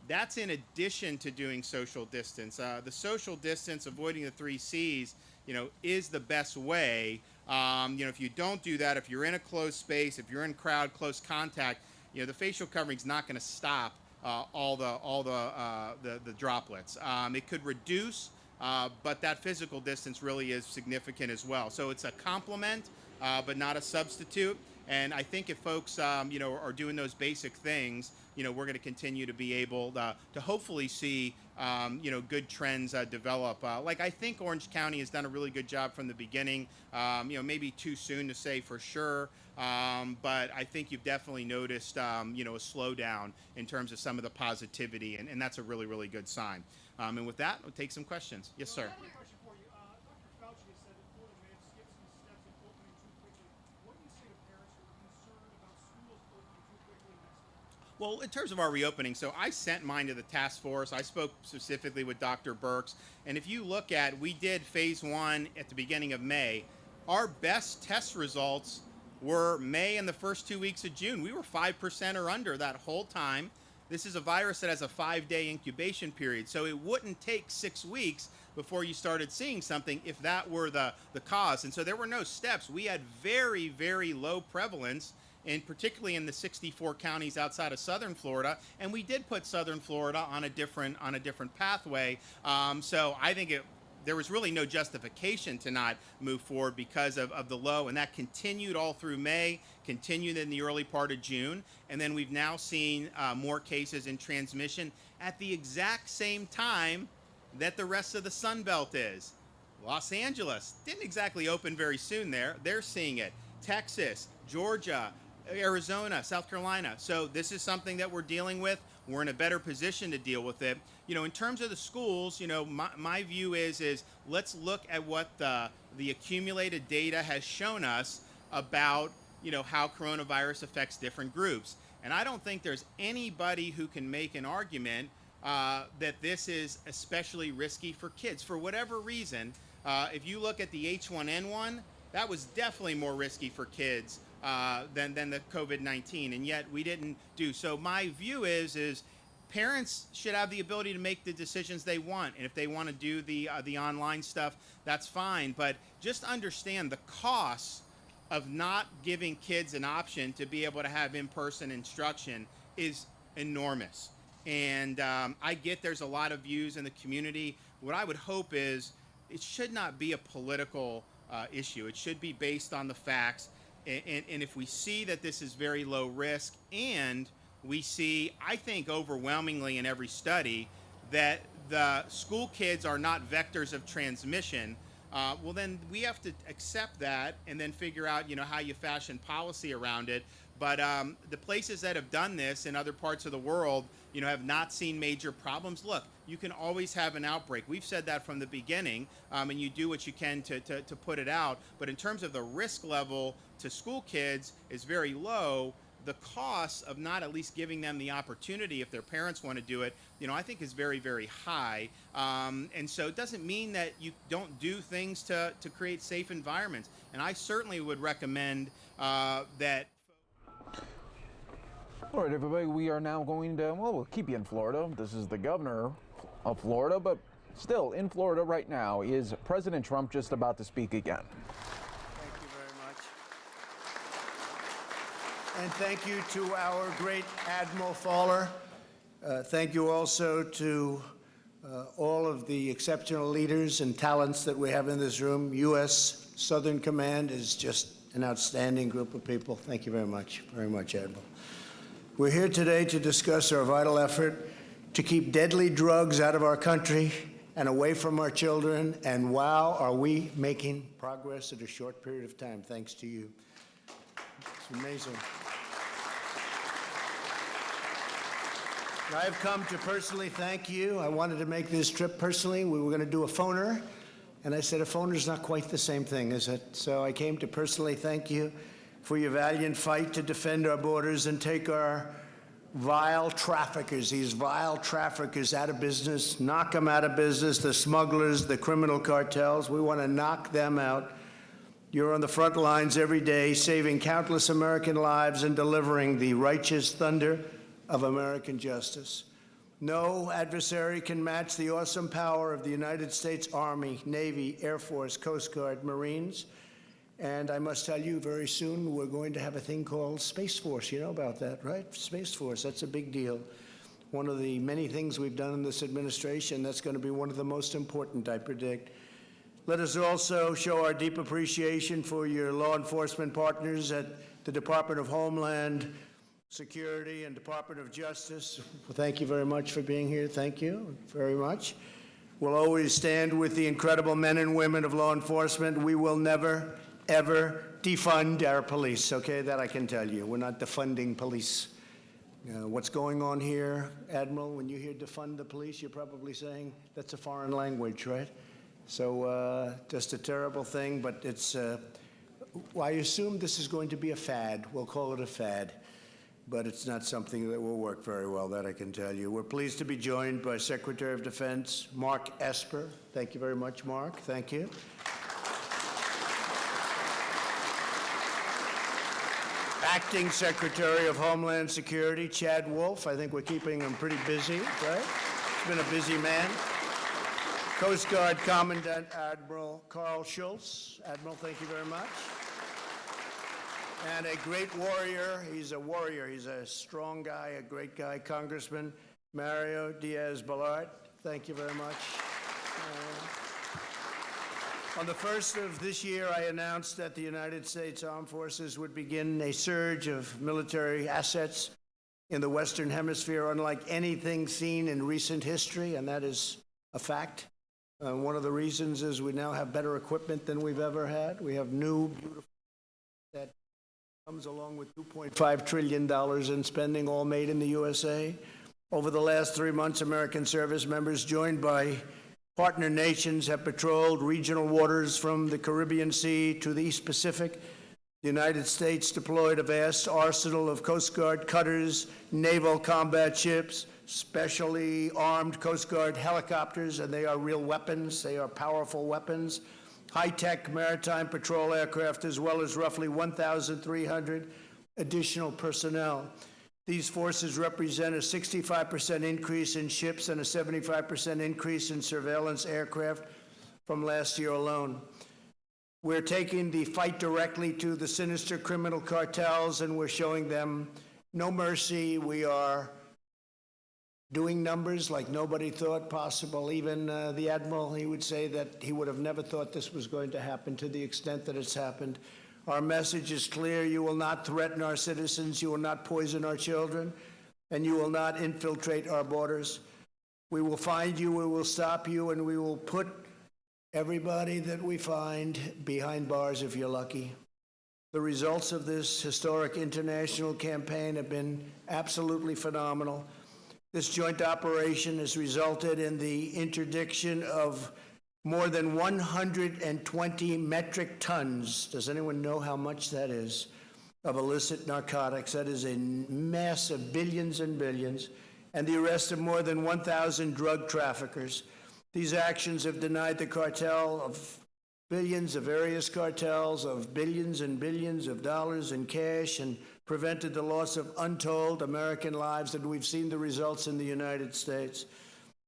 that's in addition to doing social distance. The social distance, avoiding the 3 C's, is the best way. If you don't do that, if you're in a closed space, if you're in crowd, close contact, the facial covering's not going to stop all the droplets. It could reduce, but that physical distance really is significant as well. So it's a complement, but not a substitute. And I think if folks, are doing those basic things, we're going to continue to be able to hopefully see, good trends develop. I think Orange County has done a really good job from the beginning. Maybe too soon to say for sure, but I think you've definitely noticed, a slowdown in terms of some of the positivity, and that's a really, really good sign. And with that, we'll take some questions. Yes, sir. Well, in terms of our reopening, so I sent mine to the task force. I spoke specifically with Dr. Birx. And if you look at, we did phase 1 at the beginning of May. Our best test results were May and the first 2 weeks of June. We were 5% or under that whole time. This is a virus that has a 5-day incubation period. So it wouldn't take 6 weeks before you started seeing something if that were the cause. And so there were no steps. We had very, very low prevalence, and particularly in the 64 counties outside of southern Florida, and we did put southern Florida on a different pathway. So I think there was really no justification to not move forward because of the low, and that continued all through May, continued in the early part of June, and then we've now seen more cases in transmission at the exact same time that the rest of the Sun Belt is. Los Angeles didn't exactly open very soon there. They're seeing it. Texas, Georgia, Arizona, South Carolina. So this is something that we're dealing with. We're in a better position to deal with it. In terms of the schools, my view is let's look at what the accumulated data has shown us about, how coronavirus affects different groups. And I don't think there's anybody who can make an argument that this is especially risky for kids for whatever reason. If you look at the H1N1, that was definitely more risky for kids than the COVID-19, and yet we didn't do. So my view is parents should have the ability to make the decisions they want, and if they want to do the online stuff, that's fine. But just understand the costs of not giving kids an option to be able to have in-person instruction is enormous. And I get there's a lot of views in the community. What I would hope is it should not be a political issue. It should be based on the facts. And if we see that this is very low risk, and we see, I think overwhelmingly in every study, that the school kids are not vectors of transmission, well then we have to accept that and then figure out, how you fashion policy around it. But the places that have done this in other parts of the world, have not seen major problems. Look, you can always have an outbreak. We've said that from the beginning, and you do what you can to put it out. But in terms of the risk level to school kids is very low. The cost of not at least giving them the opportunity, if their parents want to do it, I think is very, very high. And so it doesn't mean that you don't do things to create safe environments. And I certainly would recommend that. All right, everybody, we are now going to, we'll keep you in Florida. This is the governor of Florida, but still in Florida right now. Is President Trump just about to speak again? Thank you very much. And thank you to our great Admiral Fowler. Thank you also to all of the exceptional leaders and talents that we have in this room. U.S. Southern Command is just an outstanding group of people. Thank you very much, Admiral. We're here today to discuss our vital effort to keep deadly drugs out of our country and away from our children. And wow, are we making progress in a short period of time, thanks to you. It's amazing. I've come to personally thank you. I wanted to make this trip personally. We were going to do a phoner, and I said a phoner is not quite the same thing, is it? So I came to personally thank you for your valiant fight to defend our borders and take our vile traffickers, these vile traffickers, out of business, knock them out of business, the smugglers, the criminal cartels. We want to knock them out. You're on the front lines every day, saving countless American lives and delivering the righteous thunder of American justice. No adversary can match the awesome power of the United States Army, Navy, Air Force, Coast Guard, Marines. And I must tell you, very soon we're going to have a thing called Space Force. You know about that, right? Space Force, that's a big deal. One of the many things we've done in this administration, that's going to be one of the most important, I predict. Let us also show our deep appreciation for your law enforcement partners at the Department of Homeland Security and Department of Justice. Well, thank you very much for being here. Thank you very much. We'll always stand with the incredible men and women of law enforcement. We will never, ever defund our police, okay? That I can tell you. We're not defunding police. What's going on here, Admiral, when you hear defund the police, you're probably saying that's a foreign language, right? So just a terrible thing, but it's, I assume this is going to be a fad. We'll call it a fad, but it's not something that will work very well, that I can tell you. We're pleased to be joined by Secretary of Defense Mark Esper. Thank you very much, Mark. Thank you. Acting Secretary of Homeland Security, Chad Wolf. I think we're keeping him pretty busy, right? He's been a busy man. Coast Guard Commandant Admiral Carl Schultz. Admiral, thank you very much. And a great warrior. He's a warrior. He's a strong guy, a great guy, Congressman Mario Diaz-Balart. Thank you very much. On the 1st of this year, I announced that the United States Armed Forces would begin a surge of military assets in the Western Hemisphere, unlike anything seen in recent history, and that is a fact. One of the reasons is we now have better equipment than we've ever had. We have new, beautiful that comes along with $2.5 trillion in spending, all made in the USA. Over the last 3 months, American service members joined by partner nations have patrolled regional waters from the Caribbean Sea to the East Pacific. The United States deployed a vast arsenal of Coast Guard cutters, naval combat ships, specially armed Coast Guard helicopters, and they are real weapons. They are powerful weapons. High-tech maritime patrol aircraft, as well as roughly 1,300 additional personnel. These forces represent a 65% increase in ships and a 75% increase in surveillance aircraft from last year alone. We're taking the fight directly to the sinister criminal cartels, and we're showing them no mercy. We are doing numbers like nobody thought possible. Even the Admiral, he would say that he would have never thought this was going to happen to the extent that it's happened. Our message is clear. You will not threaten our citizens. You will not poison our children, and you will not infiltrate our borders. We will find you, we will stop you, and we will put everybody that we find behind bars if you're lucky. The results of this historic international campaign have been absolutely phenomenal. This joint operation has resulted in the interdiction of more than 120 metric tons. Does anyone know how much that is? Of illicit narcotics. That is a mass of billions and billions. And the arrest of more than 1,000 drug traffickers. These actions have denied the cartel of billions of various cartels of billions and billions of dollars in cash and prevented the loss of untold American lives, and we've seen the results in the United States.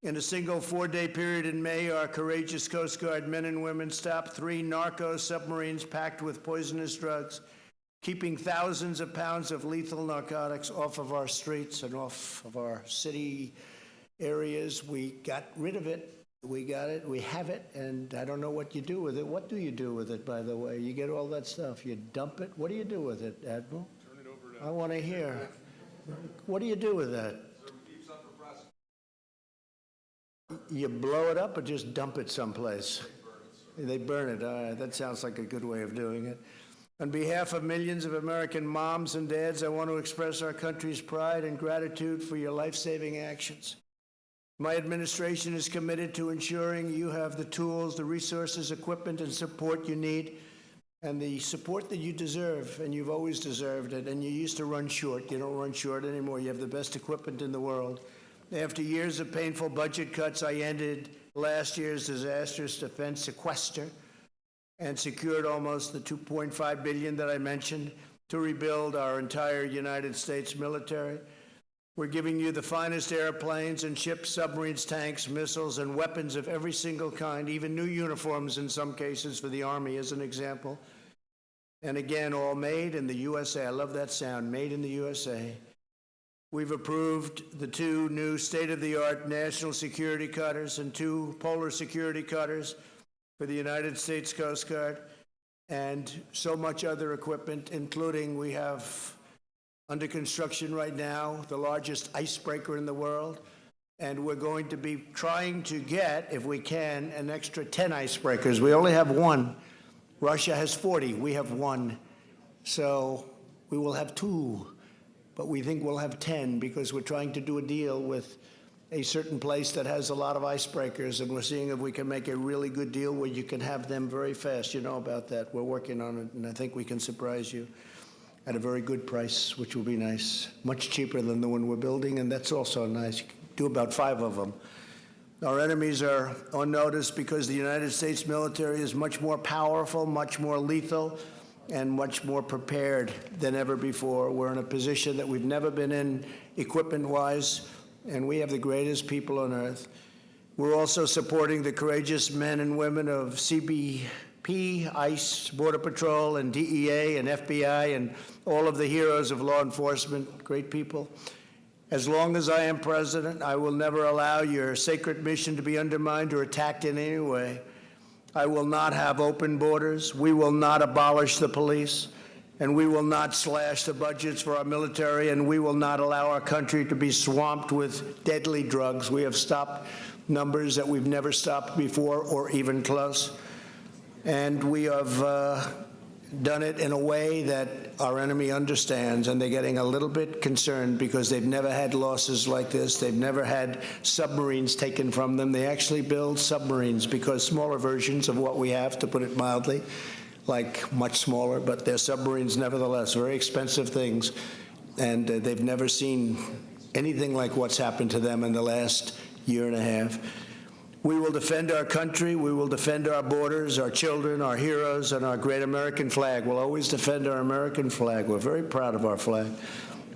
In a single 4-day period in May, our courageous Coast Guard men and women stopped 3 narco submarines packed with poisonous drugs, keeping thousands of pounds of lethal narcotics off of our streets and off of our city areas. We got rid of it. We got it, we have it, and I don't know what you do with it. What do you do with it, by the way? You get all that stuff, you dump it. What do you do with it, Admiral? Turn it over to I want to hear. What do you do with that? You blow it up or just dump it someplace? They burn it. All right, that sounds like a good way of doing it. On behalf of millions of American moms and dads, I want to express our country's pride and gratitude for your life-saving actions. My administration is committed to ensuring you have the tools, the resources, equipment, and support you need, and the support that you deserve, and you've always deserved it, and you used to run short. You don't run short anymore. You have the best equipment in the world. After years of painful budget cuts, I ended last year's disastrous defense sequester and secured almost the $2.5 billion that I mentioned to rebuild our entire United States military. We're giving you the finest airplanes and ships, submarines, tanks, missiles, and weapons of every single kind, even new uniforms in some cases for the Army as an example. And again, all made in the USA. I love that sound, made in the USA. We've approved the 2 new state-of-the-art national security cutters and 2 polar security cutters for the United States Coast Guard, and so much other equipment, including we have under construction right now, the largest icebreaker in the world, and we're going to be trying to get, if we can, an extra 10 icebreakers. We only have 1. Russia has 40. We have 1. So we will have 2, but we think we'll have 10 because we're trying to do a deal with a certain place that has a lot of icebreakers, and we're seeing if we can make a really good deal where you can have them very fast. You know about that. We're working on it, and I think we can surprise you at a very good price, which will be nice. Much cheaper than the one we're building, and that's also nice. You can do about 5 of them. Our enemies are on notice because the United States military is much more powerful, much more lethal, and much more prepared than ever before. We're in a position that we've never been in equipment-wise, and we have the greatest people on earth. We're also supporting the courageous men and women of CBP, ICE, Border Patrol, and DEA, and FBI, and all of the heroes of law enforcement, great people. As long as I am president, I will never allow your sacred mission to be undermined or attacked in any way. I will not have open borders. We will not abolish the police, and we will not slash the budgets for our military, and we will not allow our country to be swamped with deadly drugs. We have stopped numbers that we've never stopped before or even close. And we have done it in a way that our enemy understands, and they're getting a little bit concerned because they've never had losses like this. They've never had submarines taken from them. They actually build submarines because smaller versions of what we have, to put it mildly, like much smaller, but they're submarines nevertheless, very expensive things. And they've never seen anything like what's happened to them in the last year and a half. We will defend our country. We will defend our borders, our children, our heroes, and our great American flag. We'll always defend our American flag. We're very proud of our flag.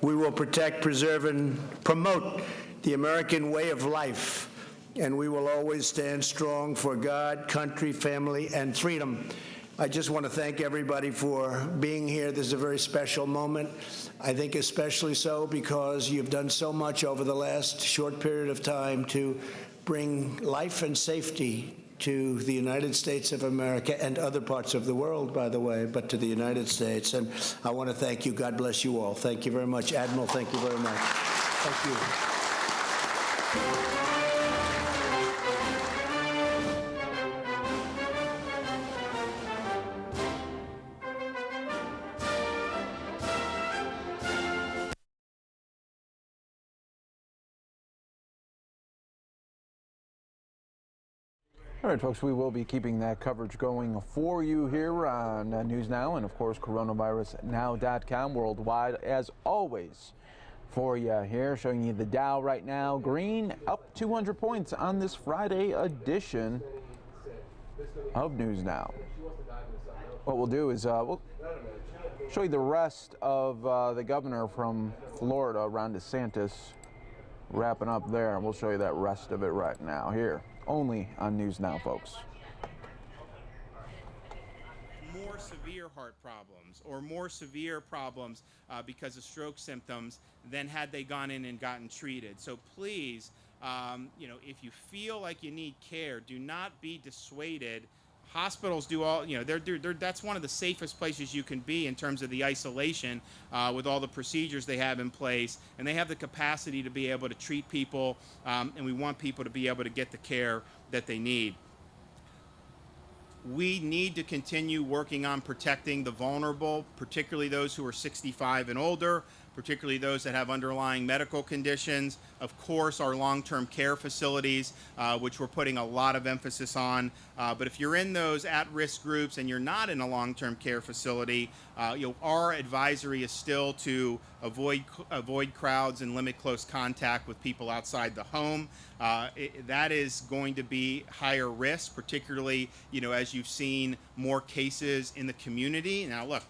We will protect, preserve, and promote the American way of life. And we will always stand strong for God, country, family, and freedom. I just want to thank everybody for being here. This is a very special moment. I think especially so because you've done so much over the last short period of time to bring life and safety to the United States of America and other parts of the world, by the way, but to the United States. And I want to thank you. God bless you all. Thank you very much. Admiral, thank you very much. Thank you. All right, folks, we will be keeping that coverage going for you here on News Now and, of course, coronavirusnow.com worldwide, as always, for you here, showing you the Dow right now. Green up 200 points on this Friday edition of News Now. What we'll do is we'll show you the rest of the governor from Florida, Ron DeSantis, wrapping up there. And we'll show you that rest of it right now here. Only on News Now, folks. More severe heart problems or more severe problems because of stroke symptoms than had they gone in and gotten treated. So please, if you feel like you need care, do not be dissuaded. Hospitals do all, that's one of the safest places you can be in terms of the isolation with all the procedures they have in place. And they have the capacity to be able to treat people, and we want people to be able to get the care that they need. We need to continue working on protecting the vulnerable, particularly those who are 65 and older, particularly those that have underlying medical conditions. Of course, our long-term care facilities, which we're putting a lot of emphasis on. But if you're in those at-risk groups and you're not in a long-term care facility, our advisory is still to avoid crowds and limit close contact with people outside the home. That is going to be higher risk, particularly, as you've seen more cases in the community. Now, look,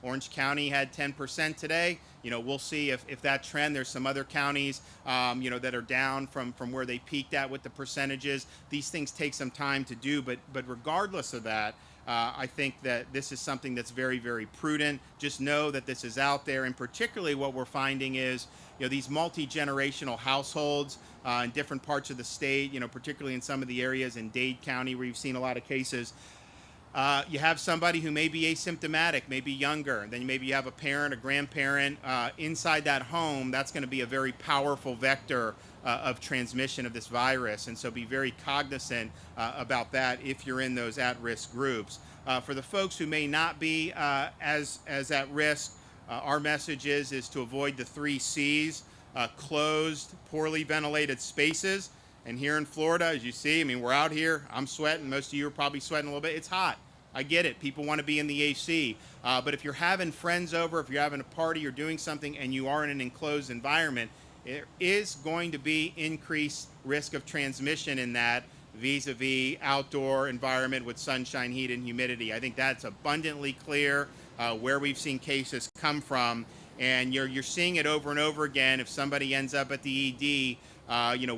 Orange County had 10% today. We'll see if that trend. There's some other counties, that are down from where they peaked at with the percentages. These things take some time to do, but regardless of that, I think that this is something that's very, very prudent. Just know that this is out there, and particularly what we're finding is, these multi-generational households in different parts of the state, particularly in some of the areas in Dade County where you've seen a lot of cases. You have somebody who may be asymptomatic, maybe younger, and then maybe you have a parent, a grandparent inside that home. That's going to be a very powerful vector of transmission of this virus, and so be very cognizant about that if you're in those at-risk groups. For the folks who may not be as at risk, our message is to avoid the 3 C's: closed, poorly ventilated spaces. And here in Florida, as you see, we're out here. I'm sweating. Most of you are probably sweating a little bit. It's hot. I get it. People want to be in the AC. But if you're having friends over, if you're having a party or doing something and you are in an enclosed environment, there is going to be increased risk of transmission in that vis-a-vis outdoor environment with sunshine, heat, and humidity. I think that's abundantly clear where we've seen cases come from. And you're seeing it over and over again. If somebody ends up at the ED,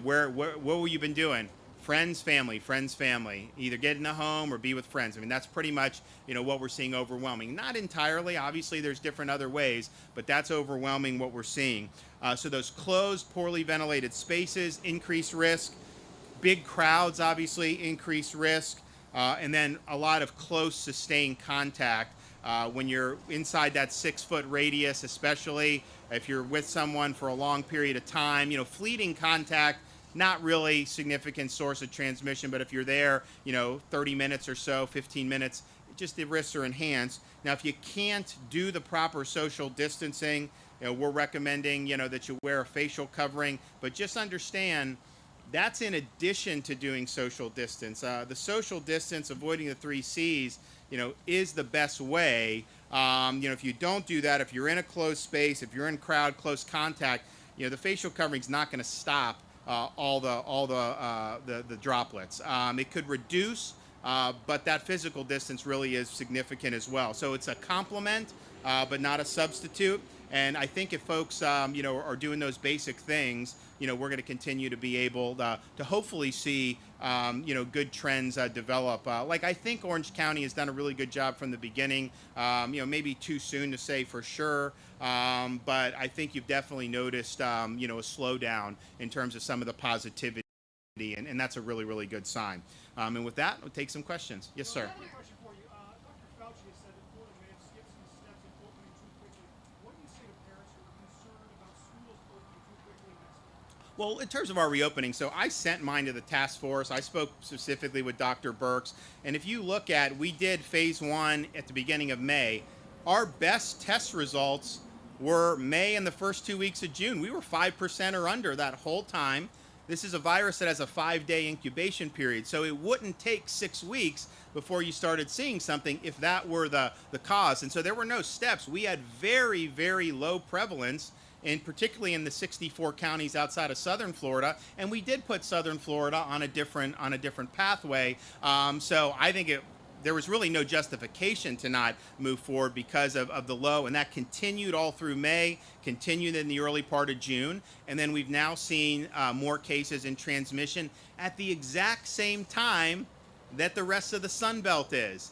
what have you been doing? Friends, family, friends, family. Either get in a home or be with friends. That's pretty much, what we're seeing overwhelming. Not entirely. Obviously, there's different other ways, but that's overwhelming what we're seeing. So those closed, poorly ventilated spaces, increased risk. Big crowds, obviously, increased risk. And then a lot of close, sustained contact. When you're inside that 6-foot radius, especially if you're with someone for a long period of time, fleeting contact, not really significant source of transmission, but if you're there, 30 minutes or so, 15 minutes, just the risks are enhanced. Now, if you can't do the proper social distancing, we're recommending, that you wear a facial covering, but just understand that's in addition to doing social distance. The social distance, avoiding the 3 C's, is the best way. If you don't do that, if you're in a closed space, if you're in crowd, close contact, the facial covering's not going to stop all the droplets. It could reduce, but that physical distance really is significant as well. So it's a complement, but not a substitute. And I think if folks, are doing those basic things, we're going to continue to be able to hopefully see, good trends develop. Like I think Orange County has done a really good job from the beginning. Maybe too soon to say for sure, but I think you've definitely noticed, a slowdown in terms of some of the positivity, and that's a really, really good sign. And with that, we'll take some questions. Yes, sir. Well, in terms of our reopening, so I sent mine to the task force. I spoke specifically with Dr. Birx. And if you look at, we did phase 1 at the beginning of May. Our best test results were May and the first 2 weeks of June. We were 5% or under that whole time. This is a virus that has a 5-day incubation period. So it wouldn't take 6 weeks before you started seeing something if that were the cause. And so there were no steps. We had very, very low prevalence, and particularly in the 64 counties outside of southern Florida, and we did put southern Florida on a different pathway. So I think there was really no justification to not move forward because of the low, and that continued all through May, continued in the early part of June, and then we've now seen more cases in transmission at the exact same time that the rest of the Sun Belt is.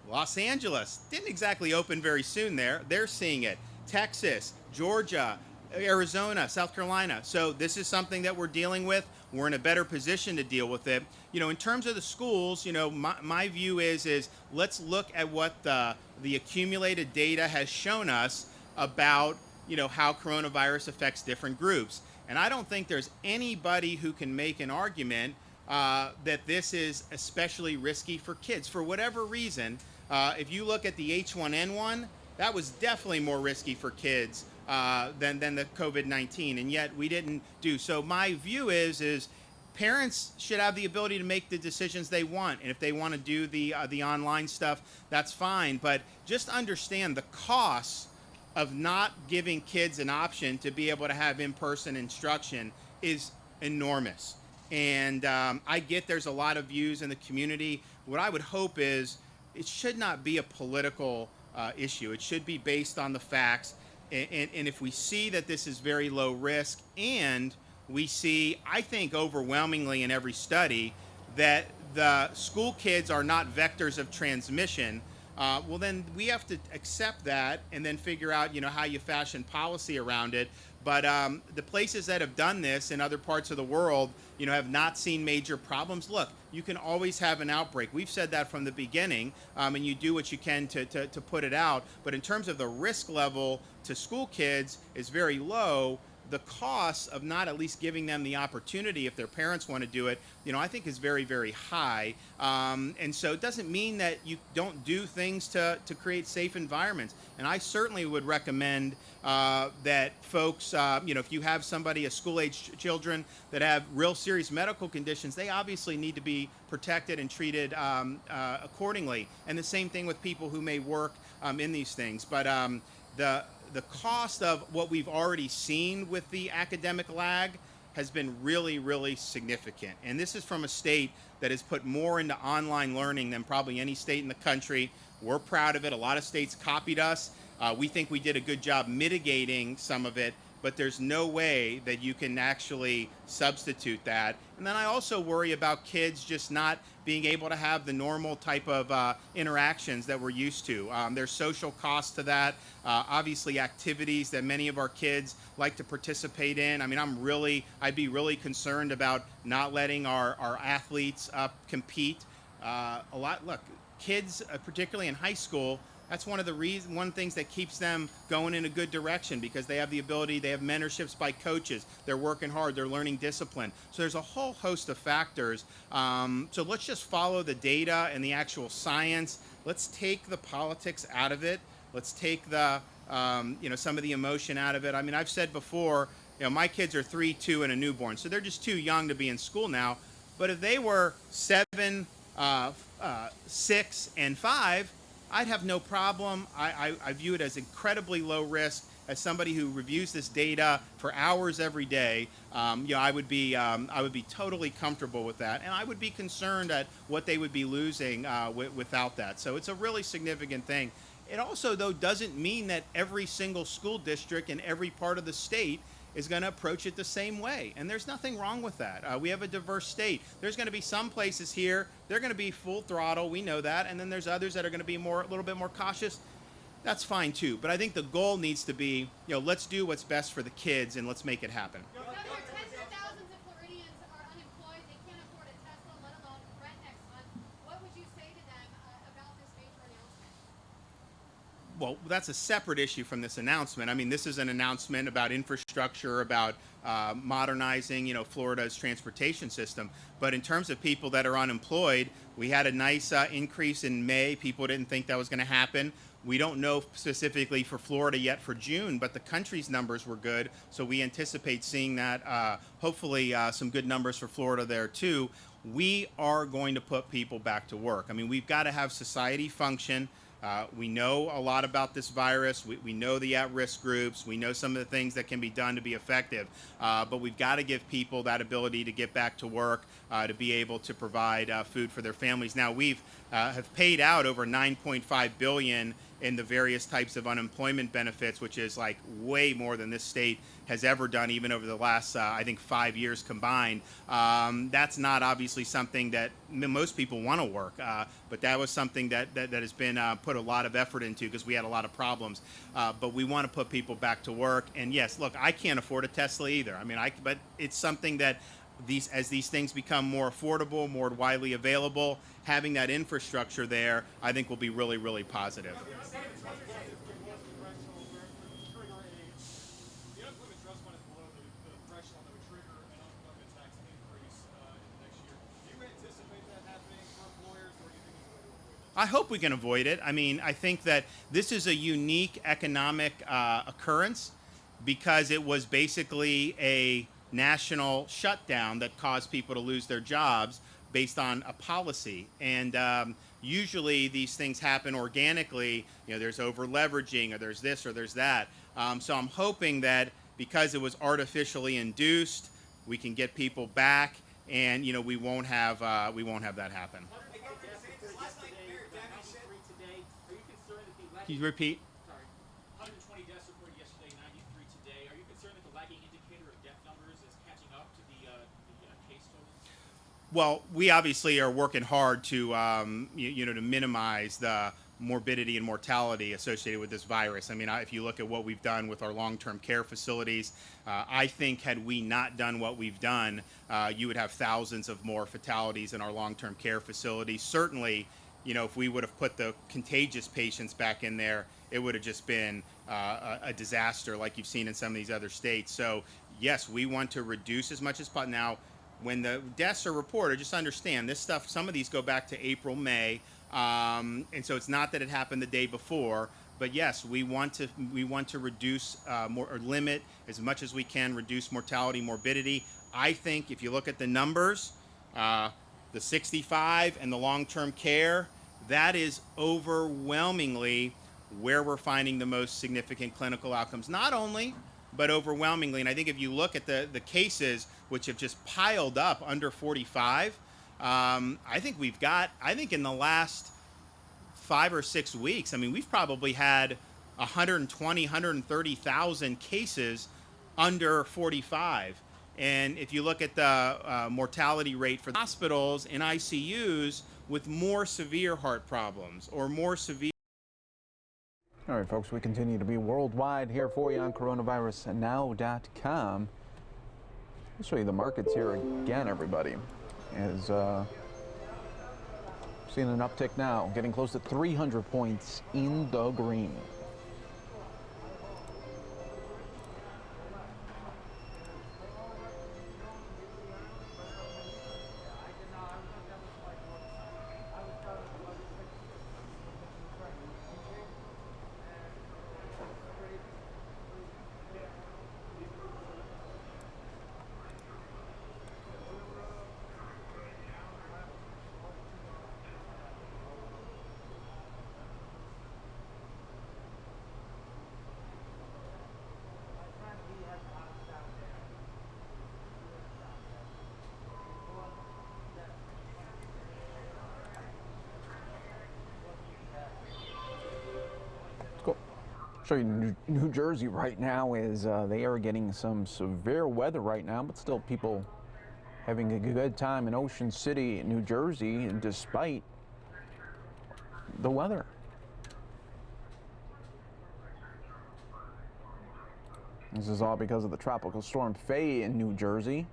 Los Angeles didn't exactly open very soon there. They're seeing it. Texas, Georgia, Arizona, South Carolina. So this is something that we're dealing with. We're in a better position to deal with it. In terms of the schools, my view is let's look at what the accumulated data has shown us about, how coronavirus affects different groups. And I don't think there's anybody who can make an argument that this is especially risky for kids for whatever reason. If you look at the H1N1, that was definitely more risky for kids than the COVID-19, and yet we didn't do. So my view is parents should have the ability to make the decisions they want, and if they want to do the online stuff, that's fine. But just understand the costs of not giving kids an option to be able to have in-person instruction is enormous. And I get there's a lot of views in the community. What I would hope is it should not be a political issue. It should be based on the facts. And if we see that this is very low risk, and we see, I think overwhelmingly in every study, that the school kids are not vectors of transmission, well then we have to accept that and then figure out, how you fashion policy around it. But the places that have done this in other parts of the world, have not seen major problems. Look, you can always have an outbreak. We've said that from the beginning, and you do what you can to put it out. But in terms of the risk level to school kids is very low. The cost of not at least giving them the opportunity if their parents want to do it, I think is very, very high. And so it doesn't mean that you don't do things to create safe environments. And I certainly would recommend that folks, if you have somebody, school-age children that have real serious medical conditions, they obviously need to be protected and treated accordingly. And the same thing with people who may work in these things. But the cost of what we've already seen with the academic lag has been really, really significant. And this is from a state that has put more into online learning than probably any state in the country. We're proud of it. A lot of states copied us. We think we did a good job mitigating some of it, but there's no way that you can actually substitute that. And then I also worry about kids just not being able to have the normal type of interactions that we're used to. There's social costs to that. Obviously activities that many of our kids like to participate in. I mean, I'd be really concerned about not letting our athletes compete. Look, kids, particularly in high school, that's one of the things that keeps them going in a good direction, because they have the ability, they have mentorships by coaches, they're working hard, they're learning discipline. So there's a whole host of factors. So let's just follow the data and the actual science. Let's take the politics out of it. Let's take the, some of the emotion out of it. I mean, I've said before, my kids are 3, 2, and a newborn, so they're just too young to be in school now. But if they were 7, 6, and 5, I'd have no problem. I view it as incredibly low risk, as somebody who reviews this data for hours every day, I would be totally comfortable with that, and I would be concerned at what they would be losing without that. So it's a really significant thing. It also, though, doesn't mean that every single school district in every part of the state is going to approach it the same way. And there's nothing wrong with that. We have a diverse state. There's going to be some places here, they're going to be full throttle, we know that, and then there's others that are going to be a little bit more cautious. That's fine too. But I think the goal needs to be, let's do what's best for the kids and let's make it happen. Well, that's a separate issue from this announcement. I mean, this is an announcement about infrastructure, about modernizing, Florida's transportation system. But in terms of people that are unemployed, we had a nice increase in May. People didn't think that was going to happen. We don't know specifically for Florida yet for June, but the country's numbers were good. So we anticipate seeing that, hopefully some good numbers for Florida there too. We are going to put people back to work. I mean, we've got to have society function. We know a lot about this virus. We know the at-risk groups. We know some of the things that can be done to be effective. But we've got to give people that ability to get back to work, to be able to provide food for their families. Now, we've have paid out over $9.5 billion in the various types of unemployment benefits, which is like way more than this state has ever done, even over the last, I think, 5 years combined. That's not obviously something that most people want to work, but that was something that has been put a lot of effort into because we had a lot of problems. But we want to put people back to work. And yes, look, I can't afford a Tesla either. I mean, but it's something that as these things become more affordable, more widely available, having that infrastructure there, I think will be really, really positive. I hope we can avoid it. I mean, I think that this is a unique economic occurrence because it was basically a national shutdown that caused people to lose their jobs based on a policy. And usually these things happen organically. There's over leveraging, or there's this or there's that. So I'm hoping that because it was artificially induced, we can get people back, and we won't have that happen. Can you repeat? Sorry. 120 deaths reported yesterday, 93 today. Are you concerned that the lagging indicator of death numbers is catching up to the case totals? Well, we obviously are working hard to, to minimize the morbidity and mortality associated with this virus. I mean, if you look at what we've done with our long-term care facilities, I think had we not done what we've done, you would have thousands of more fatalities in our long-term care facilities. Certainly, if we would have put the contagious patients back in there, it would have just been a disaster like you've seen in some of these other states. So, yes, we want to reduce as much as possible. Now, when the deaths are reported, just understand this stuff, some of these go back to April, May, and so it's not that it happened the day before. But yes, we want to reduce or limit as much as we can, reduce mortality, morbidity. I think if you look at the numbers, the 65 and the long-term care, that is overwhelmingly where we're finding the most significant clinical outcomes. Not only, but overwhelmingly. And I think if you look at the cases which have just piled up under 45, I think in the last 5 or 6 weeks, I mean, we've probably had 120, 130,000 cases under 45. And if you look at the mortality rate for hospitals and ICUs with more severe heart problems or more severe... All right, folks, we continue to be worldwide here for you on coronavirusnow.com. I'll show you the markets here again, everybody. As seeing an uptick now, getting close to 300 points in the green. Show you New Jersey right now is they are getting some severe weather right now, but still people having a good time in Ocean City, New Jersey, despite the weather. This is all because of the tropical storm Faye in New Jersey.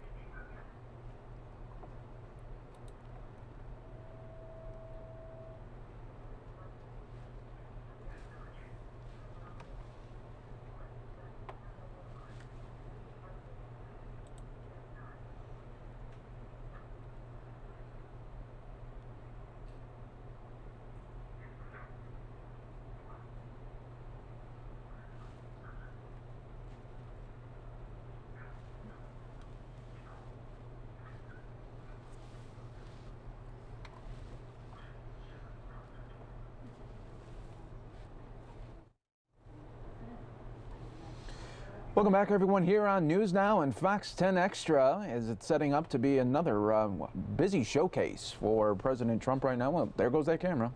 Welcome back, everyone, here on News Now and Fox 10 Extra, as it's setting up to be another busy showcase for President Trump right now. Well, there goes that camera.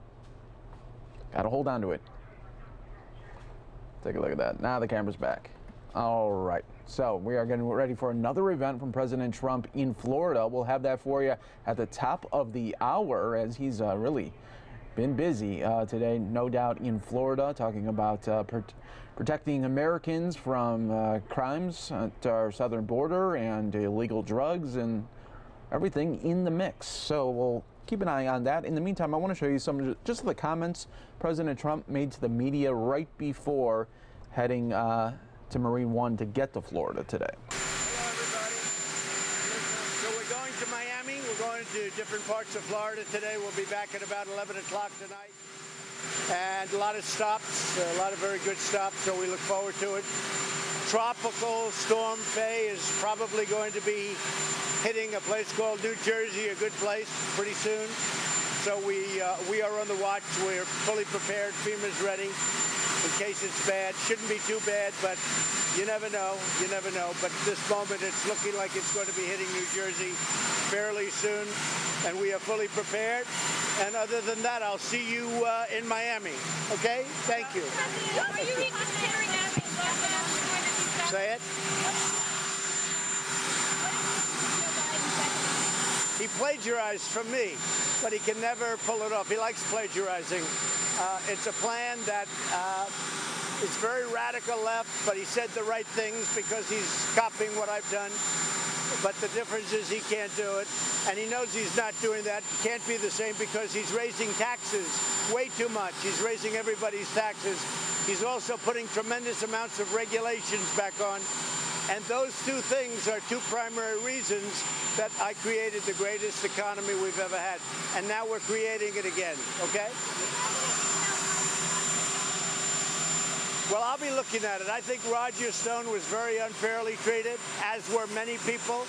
Got to hold on to it. Take a look at that. Now the camera's back. All right. So we are getting ready for another event from President Trump in Florida. We'll have that for you at the top of the hour, as he's really been busy today, no doubt, in Florida, talking about protecting Americans from crimes at our southern border and illegal drugs and everything in the mix. So we'll keep an eye on that. In the meantime, I want to show you some just the comments President Trump made to the media right before heading to Marine One to get to Florida today. Hello, everybody. So we're going to Miami. We're going to different parts of Florida today. We'll be back at about 11 o'clock tonight. And a lot of stops, a lot of very good stops, so we look forward to it. Tropical Storm Faye is probably going to be hitting a place called New Jersey, a good place, pretty soon. So we are on the watch. We're fully prepared. FEMA's ready in case it's bad. Shouldn't be too bad, but you never know. You never know. But at this moment, it's looking like it's going to be hitting New Jersey fairly soon, and we are fully prepared. And other than that, I'll see you in Miami. Okay? Thank you. Say it. He plagiarized from me, but he can never pull it off. He likes plagiarizing. It's a plan that is very radical left, but he said the right things because he's copying what I've done. But the difference is he can't do it, and he knows he's not doing that. Can't be the same because he's raising taxes way too much. He's raising everybody's taxes. He's also putting tremendous amounts of regulations back on. And those two things are two primary reasons that I created the greatest economy we've ever had. And now we're creating it again, okay? Well, I'll be looking at it. I think Roger Stone was very unfairly treated, as were many people.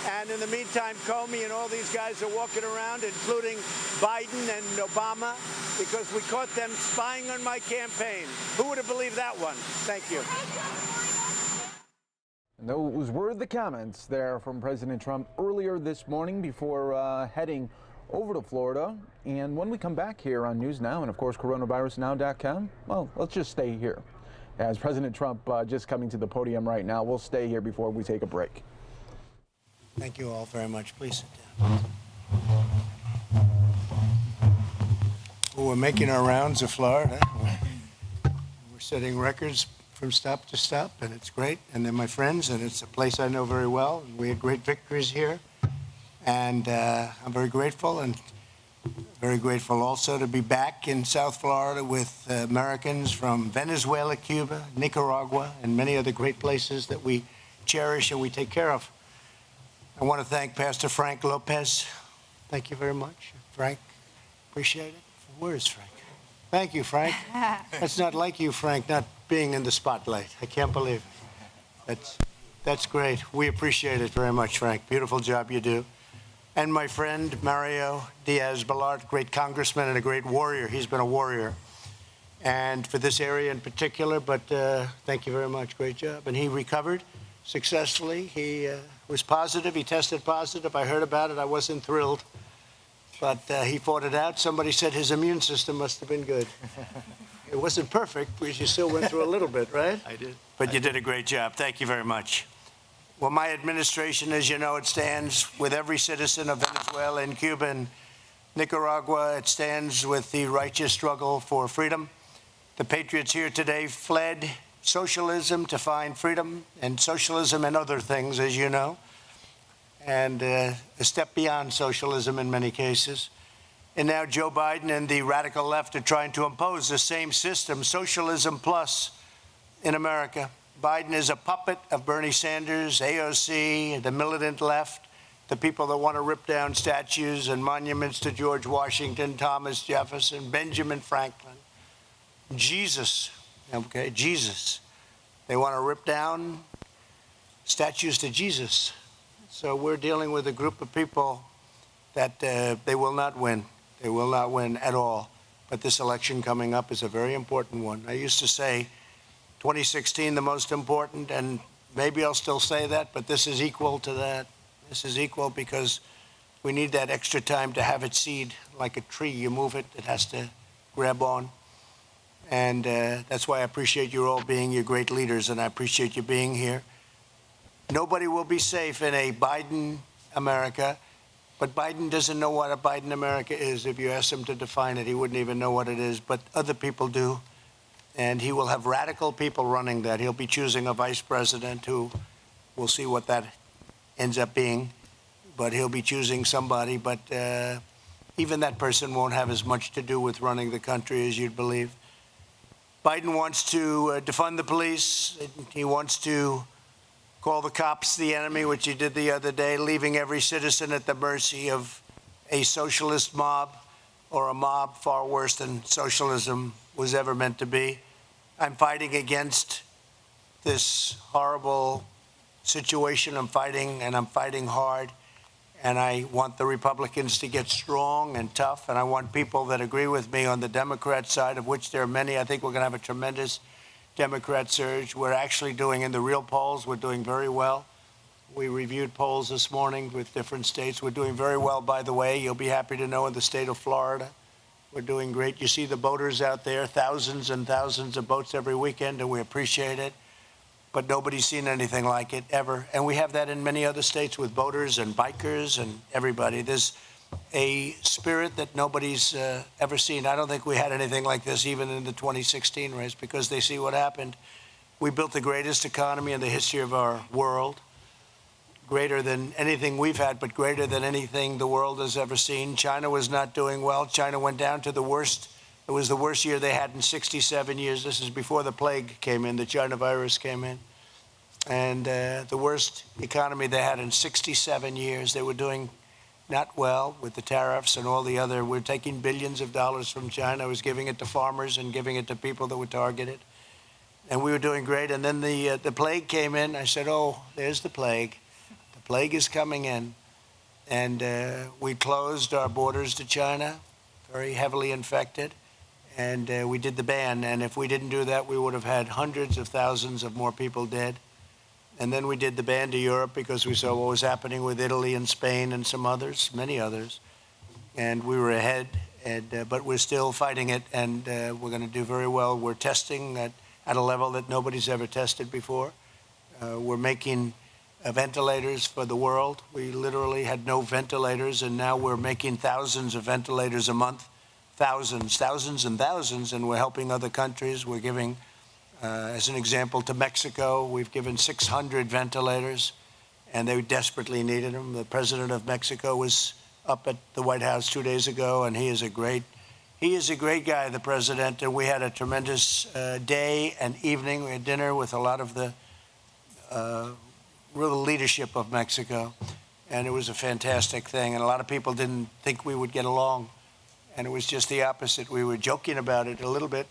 And in the meantime, Comey and all these guys are walking around, including Biden and Obama, because we caught them spying on my campaign. Who would have believed that one? Thank you. And those were the comments there from President Trump earlier this morning before heading over to Florida. And when we come back here on News Now and, of course, coronavirusnow.com, well, let's just stay here. As President Trump just coming to the podium right now, we'll stay here before we take a break. Thank you all very much. Please sit down. Well, we're making our rounds of Florida. We're setting records from stop to stop, and it's great. And they're my friends, and it's a place I know very well. And we had great victories here. And I'm very grateful, and very grateful also to be back in South Florida with Americans from Venezuela, Cuba, Nicaragua, and many other great places that we cherish and we take care of. I want to thank Pastor Frank Lopez. Thank you very much, Frank. Appreciate it. Where is Frank? Thank you, Frank. That's not like you, Frank, not being in the spotlight. I can't believe it. That's great. We appreciate it very much, Frank. Beautiful job you do. And my friend, Mario Diaz-Balart, great congressman and a great warrior. He's been a warrior. And for this area in particular, but thank you very much. Great job. And he recovered successfully. He was positive. He tested positive. I heard about it. I wasn't thrilled. but he fought it out. Somebody said his immune system must have been good. It wasn't perfect because you still went through a little bit, right? I did. But you did a great job. Thank you very much. Well, my administration, as you know, it stands with every citizen of Venezuela and Cuba and Nicaragua. It stands with the righteous struggle for freedom. The patriots here today fled socialism to find freedom, and socialism and other things, as you know, and a step beyond socialism in many cases. And now Joe Biden and the radical left are trying to impose the same system, socialism plus, in America. Biden is a puppet of Bernie Sanders, AOC, the militant left, the people that want to rip down statues and monuments to George Washington, Thomas Jefferson, Benjamin Franklin, Jesus, okay, Jesus. They want to rip down statues to Jesus. So we're dealing with a group of people that they will not win. They will not win at all. But this election coming up is a very important one. I used to say 2016 the most important, and maybe I'll still say that, but this is equal to that. This is equal because we need that extra time to have it seed like a tree. You move it, it has to grab on. And that's why I appreciate you all being your great leaders, and I appreciate you being here. Nobody will be safe in a Biden America, but Biden doesn't know what a Biden America is. If you ask him to define it, he wouldn't even know what it is, but other people do. And he will have radical people running that. He'll be choosing a vice president who, we'll see what that ends up being, but he'll be choosing somebody. But even that person won't have as much to do with running the country as you'd believe. Biden wants to defund the police. He wants to call the cops the enemy, which he did the other day, leaving every citizen at the mercy of a socialist mob, or a mob far worse than socialism was ever meant to be. I'm fighting against this horrible situation. I'm fighting, and I'm fighting hard. And I want the Republicans to get strong and tough. And I want people that agree with me on the Democrat side, of which there are many. I think we're going to have a tremendous Democrat surge. We're actually doing, in the real polls, we're doing very well. We reviewed polls this morning with different states. We're doing very well, by the way. You'll be happy to know in the state of Florida, we're doing great. You see the boaters out there, thousands and thousands of boats every weekend, and we appreciate it. But nobody's seen anything like it ever. And we have that in many other states with boaters and bikers and everybody. There's a spirit that nobody's ever seen. I don't think we had anything like this even in the 2016 race, because they see what happened. We built the greatest economy in the history of our world, greater than anything we've had, but greater than anything the world has ever seen. China was not doing well. China went down to the worst. It was the worst year they had in 67 years. This is before the plague came in, the China virus came in. And the worst economy they had in 67 years. They were doing not well with the tariffs and all the other. We're taking billions of dollars from China. I was giving it to farmers and giving it to people that were targeted. And we were doing great. And then the plague came in. I said, oh, there's the plague. The plague is coming in. And we closed our borders to China, very heavily infected. And we did the ban. And if we didn't do that, we would have had hundreds of thousands of more people dead. And then we did the ban to Europe because we saw what was happening with Italy and Spain and some others, many others. And we were ahead, but we're still fighting it, and we're going to do very well. We're testing at a level that nobody's ever tested before. We're making ventilators for the world. We literally had no ventilators, and now we're making thousands of ventilators a month. Thousands and thousands, and we're helping other countries. We're giving, as an example, to Mexico, we've given 600 ventilators, and they desperately needed them. The president of Mexico was up at the White House 2 days ago, and he is a great guy, the president, and we had a tremendous day and evening. We had dinner with a lot of the real leadership of Mexico, and it was a fantastic thing, and a lot of people didn't think we would get along. And it was just the opposite. We were joking about it a little bit.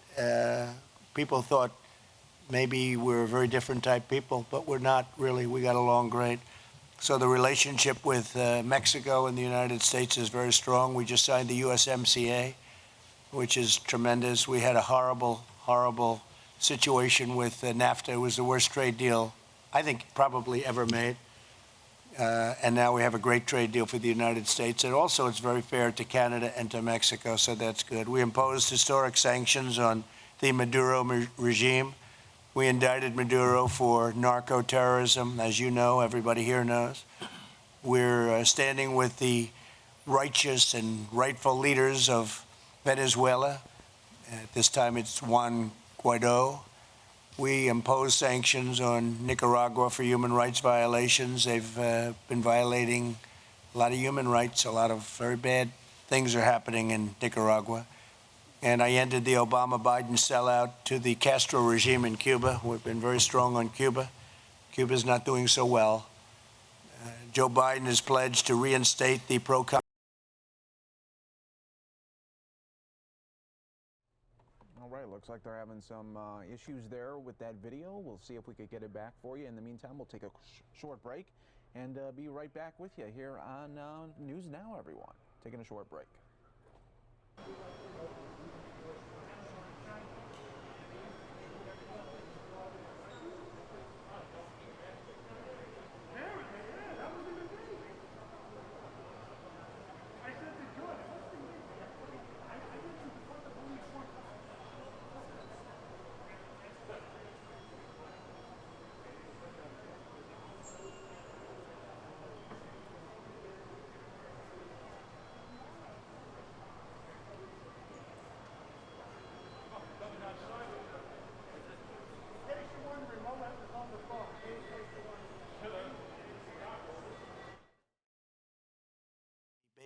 People thought maybe we're a very different type people, but we're not really. We got along great. So the relationship with Mexico and the United States is very strong. We just signed the USMCA, which is tremendous. We had a horrible, horrible situation with NAFTA. It was the worst trade deal, I think, probably ever made. And now we have a great trade deal for the United States. And also it's very fair to Canada and to Mexico, so that's good. We imposed historic sanctions on the Maduro regime. We indicted Maduro for narco-terrorism, as you know, everybody here knows. We're standing with the righteous and rightful leaders of Venezuela. At this time, it's Juan Guaido. We impose sanctions on Nicaragua for human rights violations. They've been violating a lot of human rights. A lot of very bad things are happening in Nicaragua. And I ended the Obama-Biden sellout to the Castro regime in Cuba. We've been very strong on Cuba. Cuba's not doing so well. Joe Biden has pledged to reinstate the pro-con. All right, looks like they're having some issues there with that video. We'll see if we could get it back for you. In the meantime, we'll take a short break and be right back with you here on News Now, everyone. Taking a short break.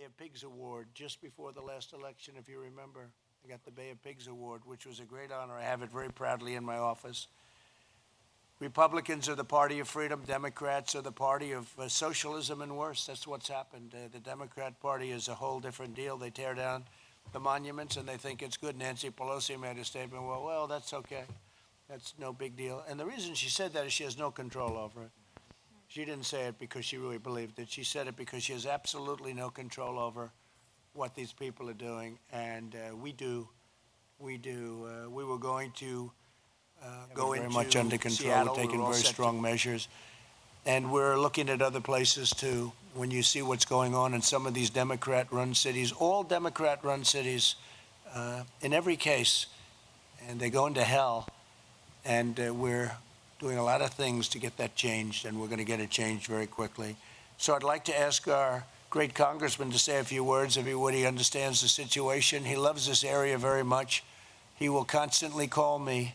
Bay of Pigs Award just before the last election, if you remember. I got the Bay of Pigs Award, which was a great honor. I have it very proudly in my office. Republicans are the party of freedom. Democrats are the party of socialism and worse. That's what's happened. The Democrat Party is a whole different deal. They tear down the monuments and they think it's good. Nancy Pelosi made a statement, well, that's okay. That's no big deal. And the reason she said that is she has no control over it. She didn't say it because she really believed it. She said it because she has absolutely no control over what these people are doing. And we do. We were going to go into very much under control. Seattle. We're taking very strong measures. And we're looking at other places too. When you see what's going on in some of these Democrat-run cities, all Democrat-run cities, in every case, and they go into hell. And we're doing a lot of things to get that changed, and we're going to get it changed very quickly. So I'd like to ask our great congressman to say a few words, if he would. He understands the situation. He loves this area very much. He will constantly call me,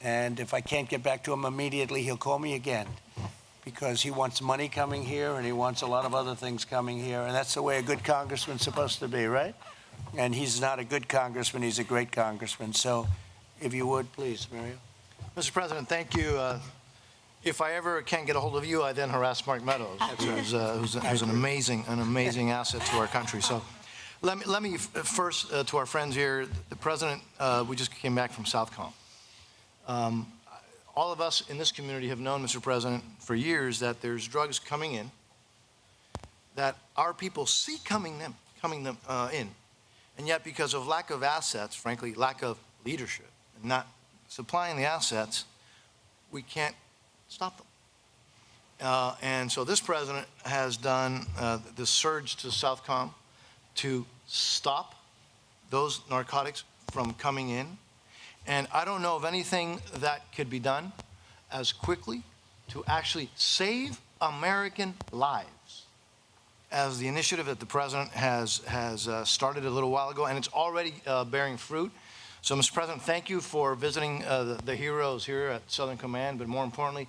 and if I can't get back to him immediately, he'll call me again, because he wants money coming here, and he wants a lot of other things coming here, and that's the way a good congressman's supposed to be, right? And he's not a good congressman. He's a great congressman. So if you would, please, Mario. Mr. President, thank you. If I ever can't get a hold of you, I then harass Mark Meadows, who's an amazing asset to our country. So let me first, to our friends here, the President, we just came back from Southcom. All of us in this community have known, Mr. President, for years that there's drugs coming in that our people see coming in. And yet because of lack of assets, frankly, lack of leadership, and not supplying the assets, we can't stop them. And so this president has done the surge to Southcom to stop those narcotics from coming in. And I don't know of anything that could be done as quickly to actually save American lives as the initiative that the president has started a little while ago, and it's already bearing fruit. So, Mr. President, thank you for visiting the heroes here at Southern Command, but more importantly,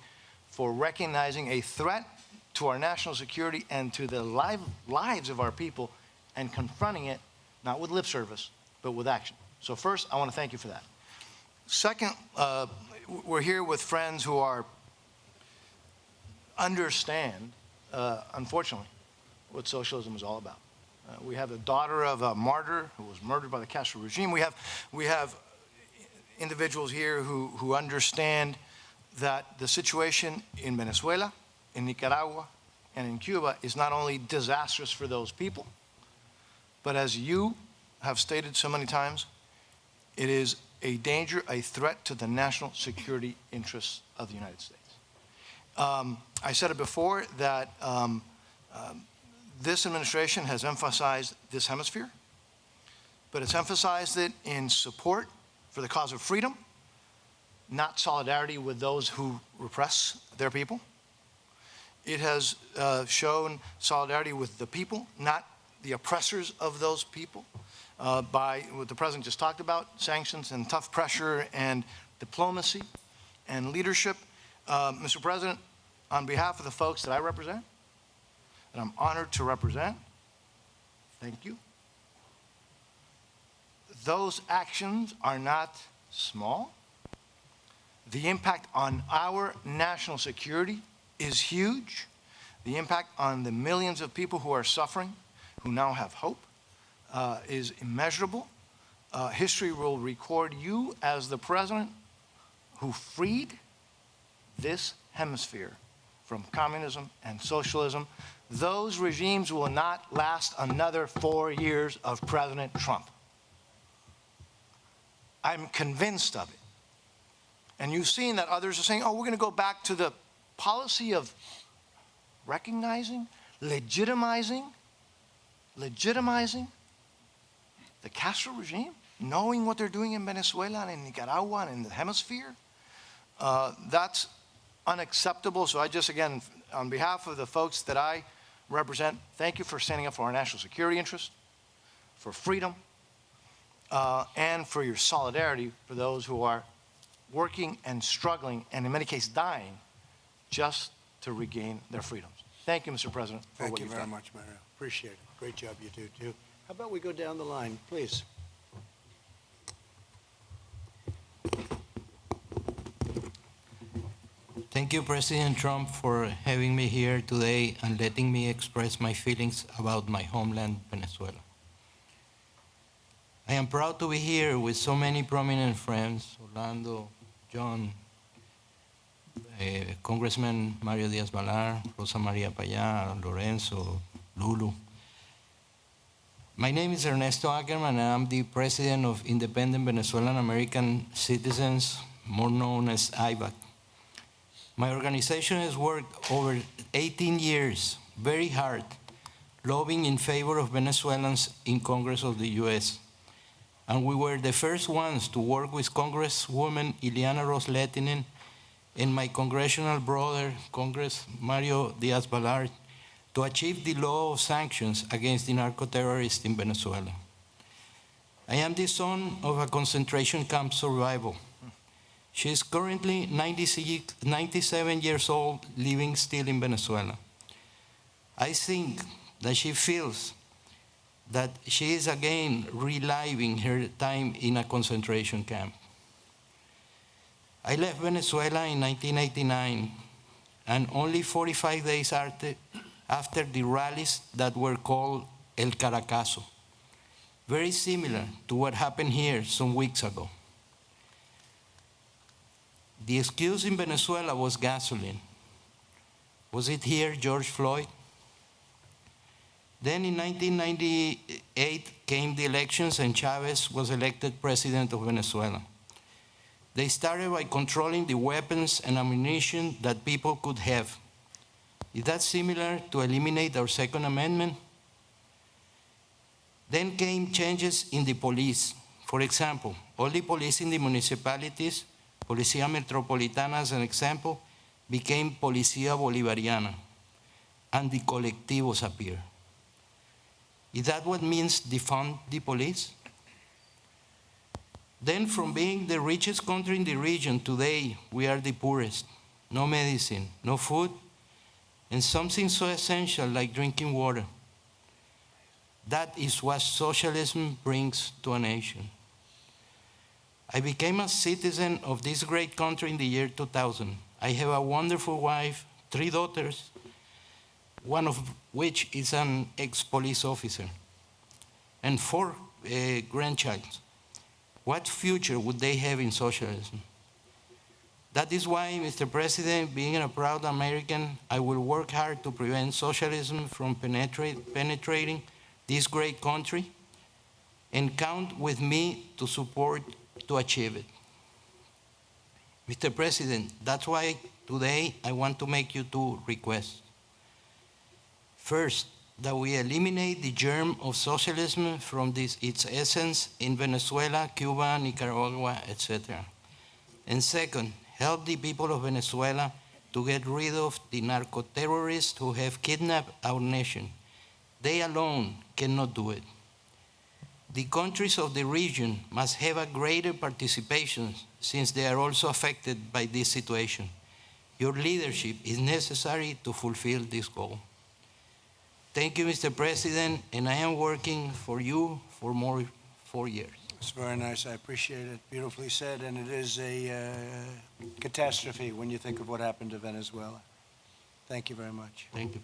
for recognizing a threat to our national security and to the lives of our people and confronting it, not with lip service, but with action. So first, I want to thank you for that. Second, we're here with friends who understand, unfortunately, what socialism is all about. We have the daughter of a martyr who was murdered by the Castro regime. We have individuals here who understand that the situation in Venezuela, in Nicaragua, and in Cuba is not only disastrous for those people, but as you have stated so many times, it is a danger, a threat to the national security interests of the United States. I said it before that this administration has emphasized this hemisphere, but it's emphasized it in support for the cause of freedom, not solidarity with those who repress their people. It has shown solidarity with the people, not the oppressors of those people, by what the president just talked about, sanctions and tough pressure and diplomacy and leadership. Mr. President, on behalf of the folks that I represent, that I'm honored to represent, thank you. Those actions are not small. The impact on our national security is huge. The impact on the millions of people who are suffering, who now have hope, is immeasurable. History will record you as the president who freed this hemisphere from communism and socialism. Those regimes will not last another 4 years of President Trump. I'm convinced of it. And you've seen that others are saying, oh, we're going to go back to the policy of recognizing, legitimizing the Castro regime, knowing what they're doing in Venezuela and in Nicaragua and in the hemisphere. That's unacceptable. So I just, again, on behalf of the folks that I represent, thank you for standing up for our national security interests, for freedom, and for your solidarity for those who are working and struggling, and in many cases dying, just to regain their freedoms. Thank you, Mr. President, for Thank what you you've very done. much, Mario. Appreciate it. Great job you do, too. How about we go down the line, please? Thank you, President Trump, for having me here today and letting me express my feelings about my homeland, Venezuela. I am proud to be here with so many prominent friends, Orlando, John, Congressman Mario Diaz-Balart, Rosa Maria Payá, Lorenzo, Lulu. My name is Ernesto Ackerman, and I'm the president of Independent Venezuelan American Citizens, more known as IVAC. My organization has worked over 18 years, very hard, lobbying in favor of Venezuelans in Congress of the U.S. And we were the first ones to work with Congresswoman Ileana Ros-Lehtinen and my congressional brother, Congress Mario Diaz-Balart, to achieve the law of sanctions against the narco-terrorists in Venezuela. I am the son of a concentration camp survivor. She is currently 97 years old, living still in Venezuela. I think that she feels that she is again reliving her time in a concentration camp. I left Venezuela in 1989, and only 45 days after the rallies that were called El Caracazo, very similar to what happened here some weeks ago. The excuse in Venezuela was gasoline. Was it here, George Floyd? Then in 1998 came the elections and Chavez was elected president of Venezuela. They started by controlling the weapons and ammunition that people could have. Is that similar to eliminate our Second Amendment? Then came changes in the police. For example, all the police in the municipalities, Policía Metropolitana as an example, became Policía Bolivariana, and the colectivos appeared. Is that what means defund the police? Then from being the richest country in the region, today we are the poorest. No medicine, no food, and something so essential like drinking water. That is what socialism brings to a nation. I became a citizen of this great country in the year 2000. I have a wonderful wife, 3 daughters, one of which is an ex-police officer, and 4 grandchildren. What future would they have in socialism? That is why, Mr. President, being a proud American, I will work hard to prevent socialism from penetrating this great country, and count with me to support to achieve it. Mr. President, that's why today I want to make you two requests. First, that we eliminate the germ of socialism from its essence in Venezuela, Cuba, Nicaragua, etc. And second, help the people of Venezuela to get rid of the narco-terrorists who have kidnapped our nation. They alone cannot do it. The countries of the region must have a greater participation since they are also affected by this situation. Your leadership is necessary to fulfill this goal. Thank you, Mr. President, and I am working for you for more 4 years. It's very nice. I appreciate it. Beautifully said. And it is a catastrophe when you think of what happened to Venezuela. Thank you very much. Thank you.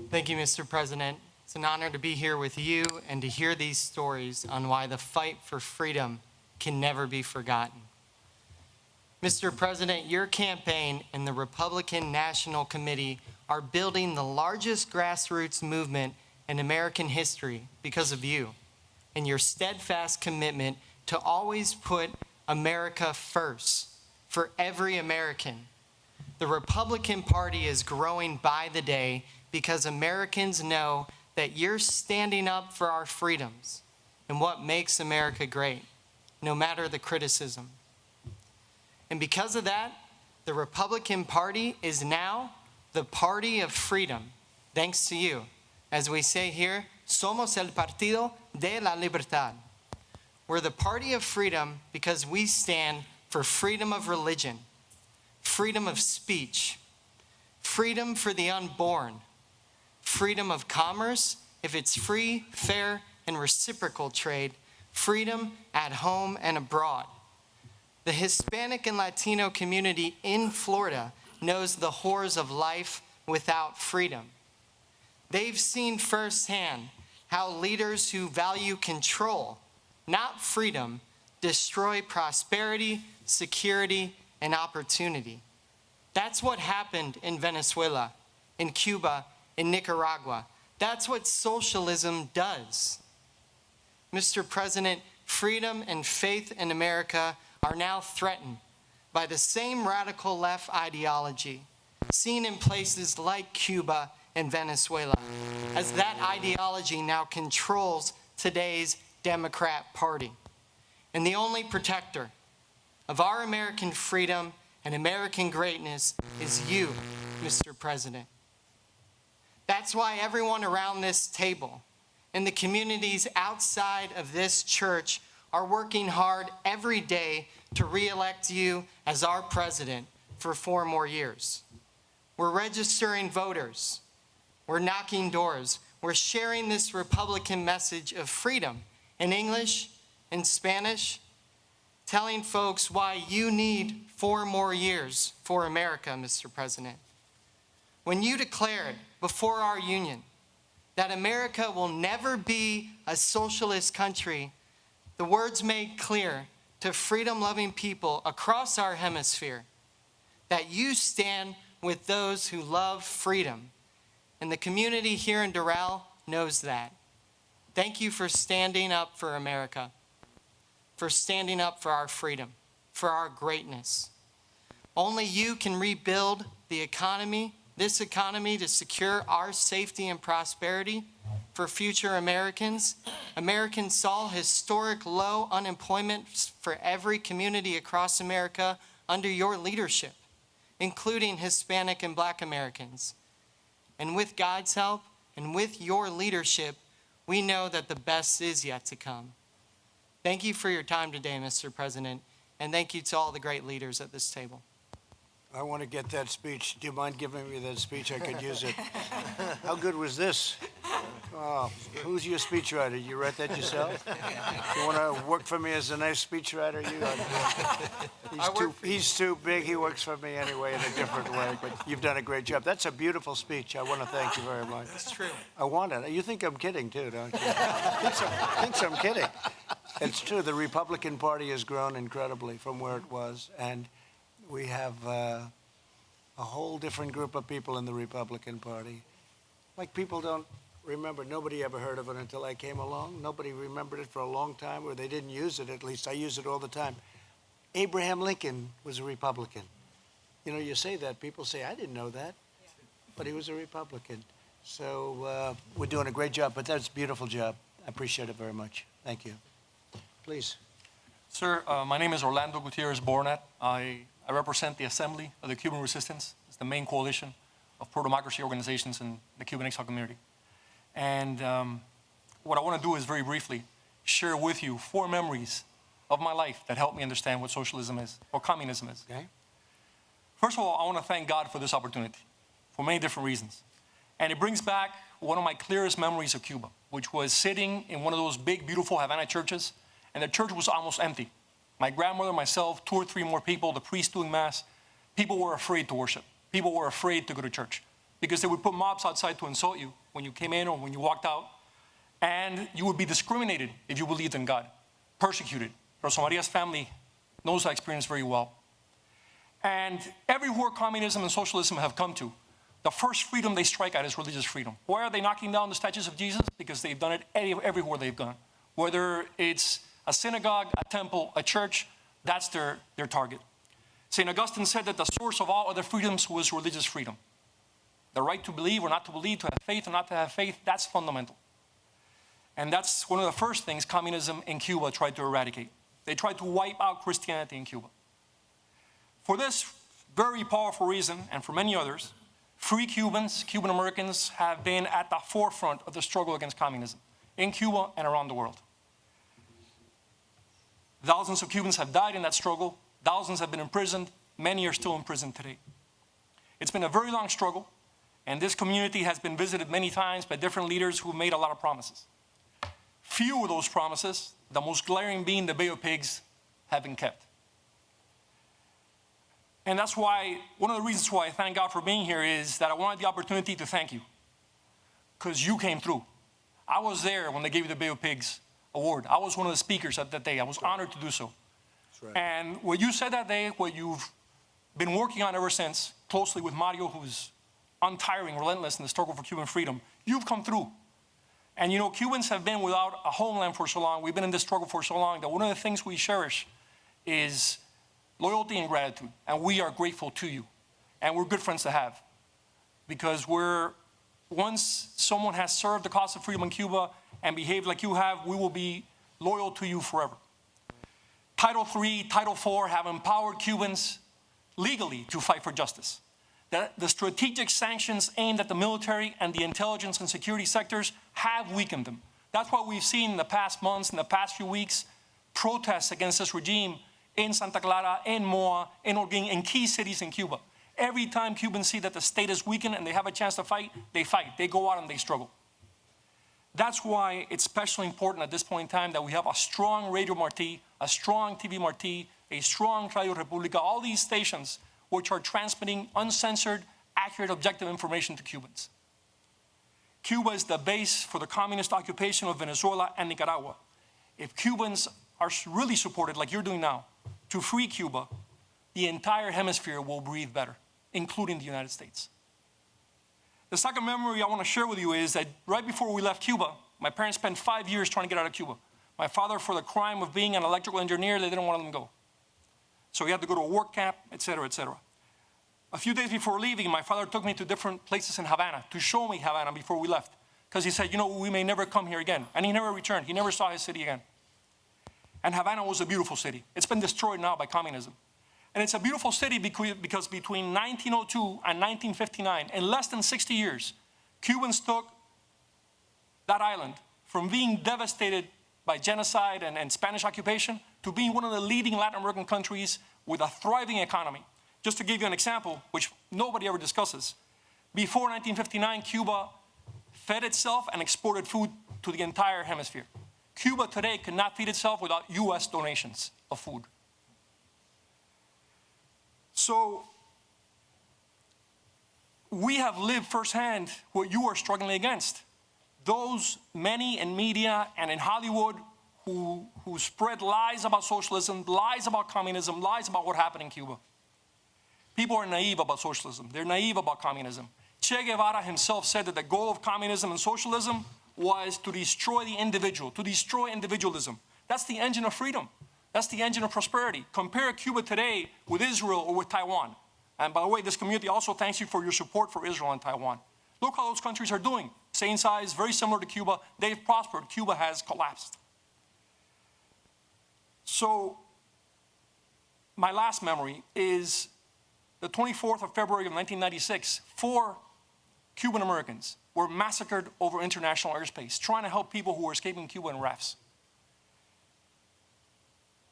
Thank you, Mr. President. It's an honor to be here with you and to hear these stories on why the fight for freedom can never be forgotten. Mr. President, your campaign and the Republican National Committee are building the largest grassroots movement in American history because of you and your steadfast commitment to always put America first for every American. The Republican Party is growing by the day because Americans know that you're standing up for our freedoms and what makes America great, no matter the criticism. And because of that, the Republican Party is now the party of freedom, thanks to you. As we say here, somos el partido de la libertad. We're the party of freedom because we stand for freedom of religion, freedom of speech, freedom for the unborn, freedom of commerce, if it's free, fair, and reciprocal trade, freedom at home and abroad. The Hispanic and Latino community in Florida knows the horrors of life without freedom. They've seen firsthand how leaders who value control, not freedom, destroy prosperity, security, and opportunity. That's what happened in Venezuela, in Cuba, in Nicaragua. That's what socialism does. Mr. President, freedom and faith in America are now threatened by the same radical left ideology seen in places like Cuba and Venezuela, as that ideology now controls today's Democrat Party. And the only protector of our American freedom and American greatness is you, Mr. President. That's why everyone around this table and the communities outside of this church are working hard every day to re-elect you as our president for 4 more years. We're registering voters. We're knocking doors. We're sharing this Republican message of freedom in English, in Spanish, telling folks why you need 4 more years for America, Mr. President. When you declared before our union that America will never be a socialist country, the words made clear to freedom-loving people across our hemisphere that you stand with those who love freedom. And the community here in Doral knows that. Thank you for standing up for America, for standing up for our freedom, for our greatness. Only you can rebuild the economy, this economy, to secure our safety and prosperity for future Americans. Americans saw historic low unemployment for every community across America under your leadership, including Hispanic and Black Americans. And with God's help and with your leadership, we know that the best is yet to come. Thank you for your time today, Mr. President, and thank you to all the great leaders at this table. I want to get that speech. Do you mind giving me that speech? I could use it. How good was this? Oh, who's your speechwriter? You write that yourself? You want to work for me as a nice speechwriter? He's too big. He works for me anyway in a different way, but you've done a great job. That's a beautiful speech. I want to thank you very much. It's true. I want it. You think I'm kidding too, don't you? Thinks I'm kidding. It's true. The Republican Party has grown incredibly from where it was, and we have a whole different group of people in the Republican Party. Like, people don't remember. Nobody ever heard of it until I came along. Nobody remembered it for a long time, or they didn't use it. At least I use it all the time. Abraham Lincoln was a Republican. You know, you say that, people say, I didn't know that, but he was a Republican. So we're doing a great job, but that's a beautiful job. I appreciate it very much. Thank you. Please. Sir, my name is Orlando Gutierrez Bornat. I represent the Assembly of the Cuban Resistance. It's the main coalition of pro-democracy organizations in the Cuban exile community. And what I want to do is very briefly share with you 4 memories of my life that helped me understand what socialism is, what communism is. Okay. First of all, I want to thank God for this opportunity for many different reasons. And it brings back one of my clearest memories of Cuba, which was sitting in one of those big, beautiful Havana churches, and the church was almost empty. My grandmother, myself, 2 or 3 more people, the priest doing mass. People were afraid to worship. People were afraid to go to church because they would put mobs outside to insult you when you came in or when you walked out. And you would be discriminated if you believed in God, persecuted. Rosa Maria's family knows that experience very well. And everywhere communism and socialism have come to, the first freedom they strike at is religious freedom. Why are they knocking down the statues of Jesus? Because they've done it everywhere they've gone. Whether it's a synagogue, a temple, a church, that's their target. St. Augustine said that the source of all other freedoms was religious freedom. The right to believe or not to believe, to have faith or not to have faith, that's fundamental. And that's one of the first things communism in Cuba tried to eradicate. They tried to wipe out Christianity in Cuba. For this very powerful reason, and for many others, free Cubans, Cuban Americans, have been at the forefront of the struggle against communism in Cuba and around the world. Thousands of Cubans have died in that struggle. Thousands have been imprisoned. Many are still in prison today. It's been a very long struggle, and this community has been visited many times by different leaders who made a lot of promises. Few of those promises, the most glaring being the Bay of Pigs, have been kept. And that's why, one of the reasons why I thank God for being here is that I wanted the opportunity to thank you, because you came through. I was there when they gave you the Bay of Pigs award. I was one of the speakers at that day. I was honored to do so. That's right. And what you said that day, what you've been working on ever since, closely with Mario, who's untiring, relentless in the struggle for Cuban freedom, you've come through. And you know, Cubans have been without a homeland for so long. We've been in this struggle for so long that one of the things we cherish is loyalty and gratitude. And we are grateful to you. And we're good friends to have. Because once someone has served the cause of freedom in Cuba and behaved like you have, we will be loyal to you forever. Title III, Title IV have empowered Cubans legally to fight for justice. The strategic sanctions aimed at the military and the intelligence and security sectors have weakened them. That's why we've seen in the past months, in the past few weeks, protests against this regime in Santa Clara, in Moa, in Holguín, in key cities in Cuba. Every time Cubans see that the state is weakened and they have a chance to fight. They go out and they struggle. That's why it's especially important at this point in time that we have a strong Radio Martí, a strong TV Martí, a strong Radio República, all these stations which are transmitting uncensored, accurate, objective information to Cubans. Cuba is the base for the communist occupation of Venezuela and Nicaragua. If Cubans are really supported, like you're doing now, to free Cuba, the entire hemisphere will breathe better, including the United States. The second memory I want to share with you is that right before we left Cuba, my parents spent 5 years trying to get out of Cuba. My father, for the crime of being an electrical engineer, they didn't want to let him go. So he had to go to a work camp, et cetera, et cetera. A few days before leaving, my father took me to different places in Havana to show me Havana before we left. Because he said, you know, we may never come here again. And he never returned. He never saw his city again. And Havana was a beautiful city. It's been destroyed now by communism. And it's a beautiful city because between 1902 and 1959, in less than 60 years, Cubans took that island from being devastated by genocide and Spanish occupation to being one of the leading Latin American countries with a thriving economy. Just to give you an example, which nobody ever discusses, before 1959, Cuba fed itself and exported food to the entire hemisphere. Cuba today cannot feed itself without US donations of food. So we have lived firsthand what you are struggling against. Those many in media and in Hollywood who spread lies about socialism, lies about communism, lies about what happened in Cuba. People are naive about socialism. They're naive about communism. Che Guevara himself said that the goal of communism and socialism was to destroy the individual, to destroy individualism. That's the engine of freedom. That's the engine of prosperity. Compare Cuba today with Israel or with Taiwan. And by the way, this community also thanks you for your support for Israel and Taiwan. Look how those countries are doing. Same size, very similar to Cuba. They've prospered. Cuba has collapsed. So my last memory is the 24th of February of 1996. 4 Cuban Americans were massacred over international airspace, trying to help people who were escaping Cuba in rafts.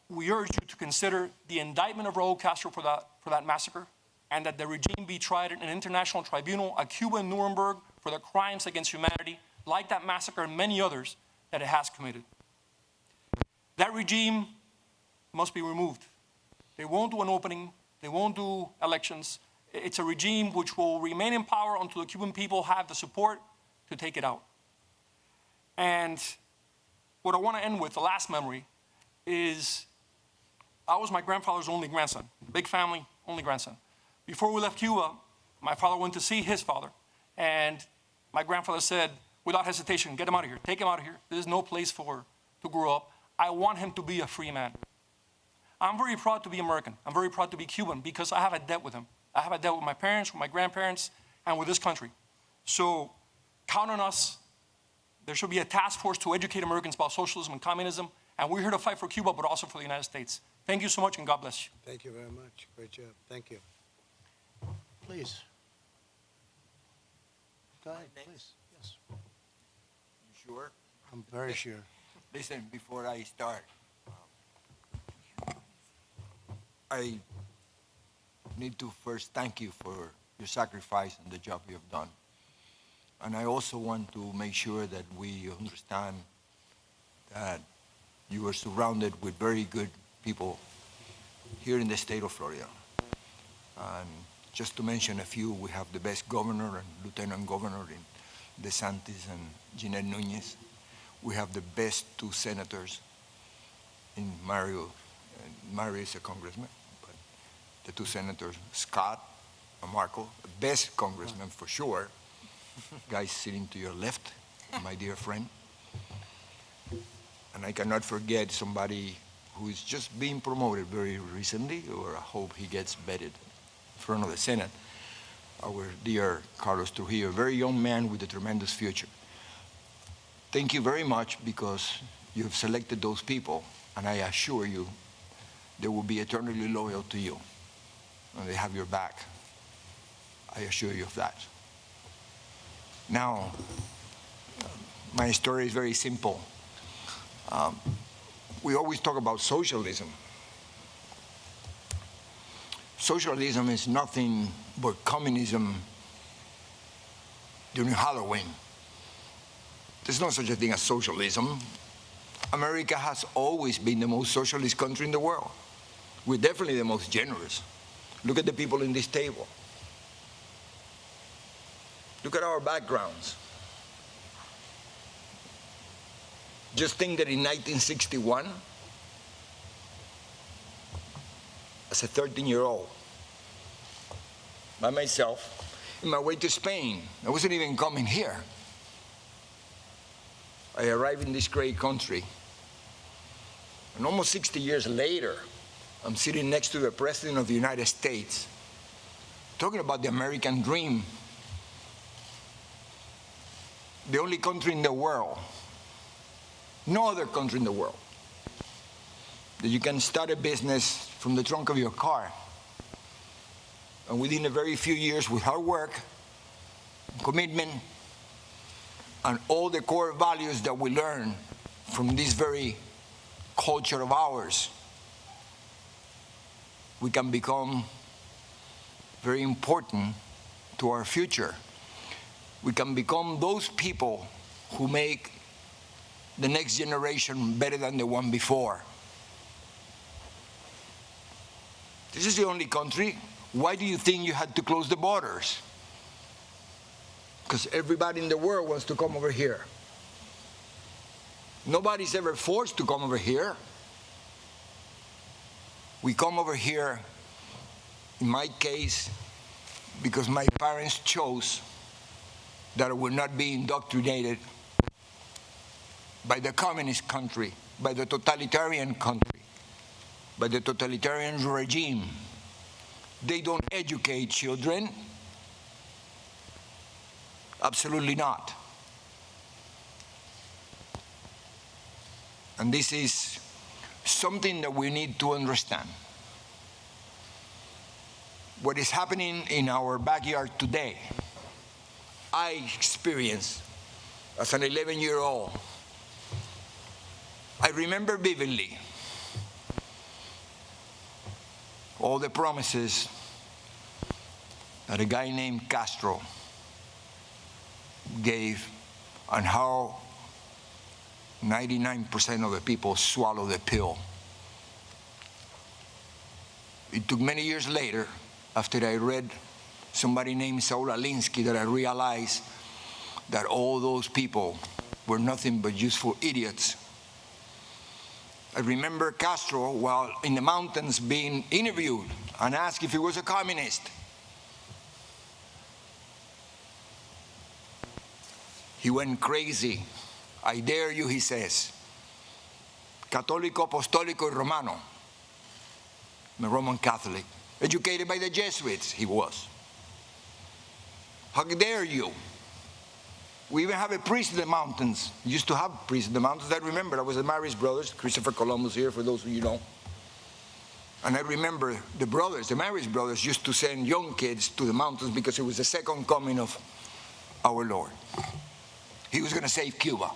We urge you to consider the indictment of Raul Castro for that massacre, and that the regime be tried in an international tribunal, a Cuba in Nuremberg, for the crimes against humanity, like that massacre and many others that it has committed. That regime must be removed. They won't do an opening. They won't do elections. It's a regime which will remain in power until the Cuban people have the support to take it out. And what I want to end with, the last memory, is I was my grandfather's only grandson. Big family, only grandson. Before we left Cuba, my father went to see his father, and my grandfather said, without hesitation, get him out of here, take him out of here. There's no place for to grow up. I want him to be a free man. I'm very proud to be American. I'm very proud to be Cuban because I have a debt with him. I have a debt with my parents, with my grandparents, and with this country. So count on us. There should be a task force to educate Americans about socialism and communism, and we're here to fight for Cuba, but also for the United States. Thank you so much, and God bless you. Thank you very much. Great job. Thank you. Please. Go ahead, please. Yes. You sure? I'm very sure. Listen, before I start, I need to first thank you for your sacrifice and the job you have done. And I also want to make sure that we understand that you are surrounded with very good people here in the state of Florida. And just to mention a few, we have the best governor and lieutenant governor in DeSantis and Jeanette Nunez. We have the best 2 senators in Mario. Mario is a congressman, but the 2 senators, Scott and Marco, the best congressman for sure. Guy sitting to your left, my dear friend. And I cannot forget somebody who is just being promoted very recently, or I hope he gets vetted in front of the Senate, our dear Carlos Trujillo, a very young man with a tremendous future. Thank you very much because you have selected those people, and I assure you they will be eternally loyal to you, and they have your back. I assure you of that. Now, my story is very simple. We always talk about socialism. Socialism is nothing but communism during Halloween. There's no such a thing as socialism. America has always been the most socialist country in the world. We're definitely the most generous. Look at the people in this table. Look at our backgrounds. Just think that in 1961, as a 13-year-old, by myself, in my way to Spain, I wasn't even coming here. I arrived in this great country, and almost 60 years later, I'm sitting next to the President of the United States, talking about the American dream, the only country in the world, no other country in the world, that you can start a business from the trunk of your car, and within a very few years, with hard work, commitment, and all the core values that we learn from this very culture of ours, we can become very important to our future. We can become those people who make the next generation better than the one before. This is the only country. Why do you think you had to close the borders? Because everybody in the world wants to come over here. Nobody's ever forced to come over here. We come over here, in my case, because my parents chose that I would not be indoctrinated by the communist country, by the totalitarian country, by the totalitarian regime. They don't educate children. Absolutely not. And this is something that we need to understand. What is happening in our backyard today, I experienced as an 11-year-old. I remember vividly all the promises that a guy named Castro gave and how 99% of the people swallow the pill. It took many years later, after I read somebody named Saul Alinsky, that I realized that all those people were nothing but useful idiots. I remember Castro while in the mountains being interviewed and asked if he was a communist. He went crazy. I dare you, he says. Católico, Apostólico, y Romano. I'm a Roman Catholic. Educated by the Jesuits, he was. How dare you? We even have a priest in the mountains. We used to have priests in the mountains. I remember, I was the Marist brothers, Christopher Columbus here, for those of you know. And I remember the brothers, the Marist brothers, used to send young kids to the mountains because it was the second coming of our Lord. He was going to save Cuba.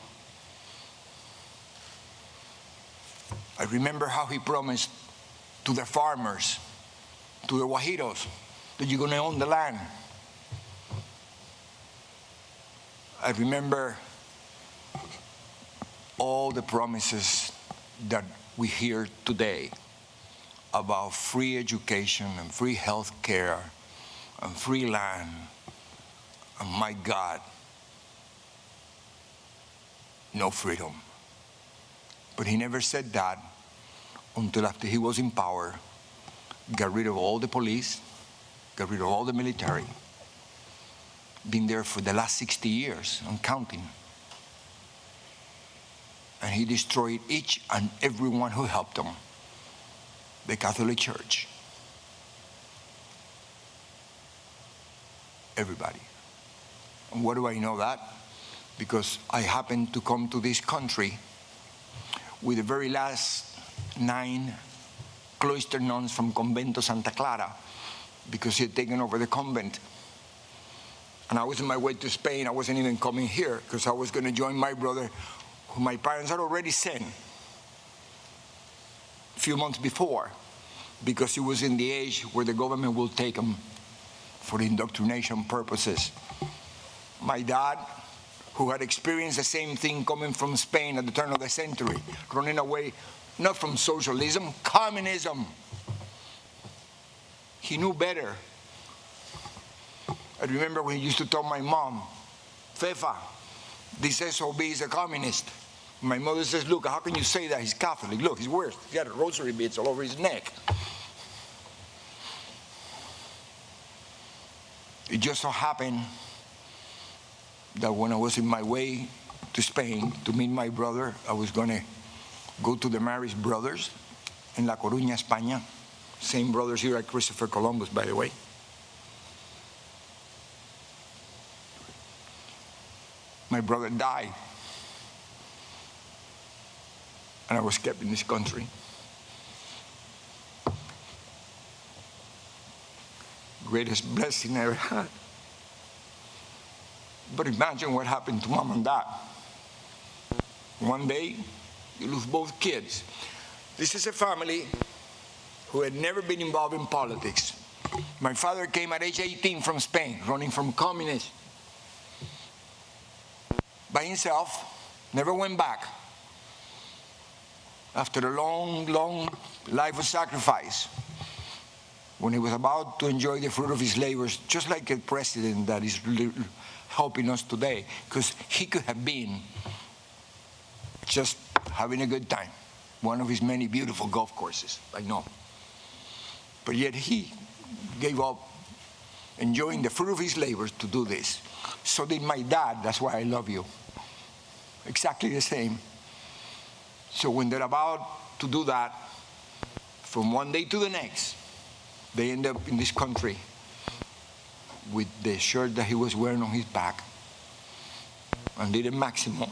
I remember how he promised to the farmers, to the Guajiros, that you're going to own the land. I remember all the promises that we hear today about free education and free health care and free land. And my God, no freedom. But he never said that until after he was in power, got rid of all the police, got rid of all the military, been there for the last 60 years and counting. And he destroyed each and every one who helped him. The Catholic Church. Everybody. And why do I know that? Because I happened to come to this country with the very last 9 cloister nuns from Convento Santa Clara, because he had taken over the convent. And I was on my way to Spain. I wasn't even coming here because I was going to join my brother, who my parents had already sent a few months before, because he was in the age where the government will take him for indoctrination purposes. My dad, who had experienced the same thing coming from Spain at the turn of the century, running away not from socialism, communism. He knew better. I remember when he used to tell my mom, Fefa, this SOB is a communist. My mother says, look, how can you say that? He's Catholic. Look, he's worse. He's got rosary beads all over his neck. It just so happened that when I was in my way to Spain to meet my brother, I was going to go to the Marist brothers in La Coruña, España. Same brothers here at Christopher Columbus, by the way. My brother died, and I was kept in this country. Greatest blessing I ever had. But imagine what happened to mom and dad. One day, you lose both kids. This is a family who had never been involved in politics. My father came at age 18 from Spain, running from communists. By himself, never went back. After a long, long life of sacrifice, when he was about to enjoy the fruit of his labors, just like a president that is helping us today, because he could have been just having a good time. One of his many beautiful golf courses, I know. But yet he gave up enjoying the fruit of his labors to do this. So did my dad. That's why I love you. Exactly the same. So when they're about to do that, from one day to the next, they end up in this country with the shirt that he was wearing on his back. And Líder Máximo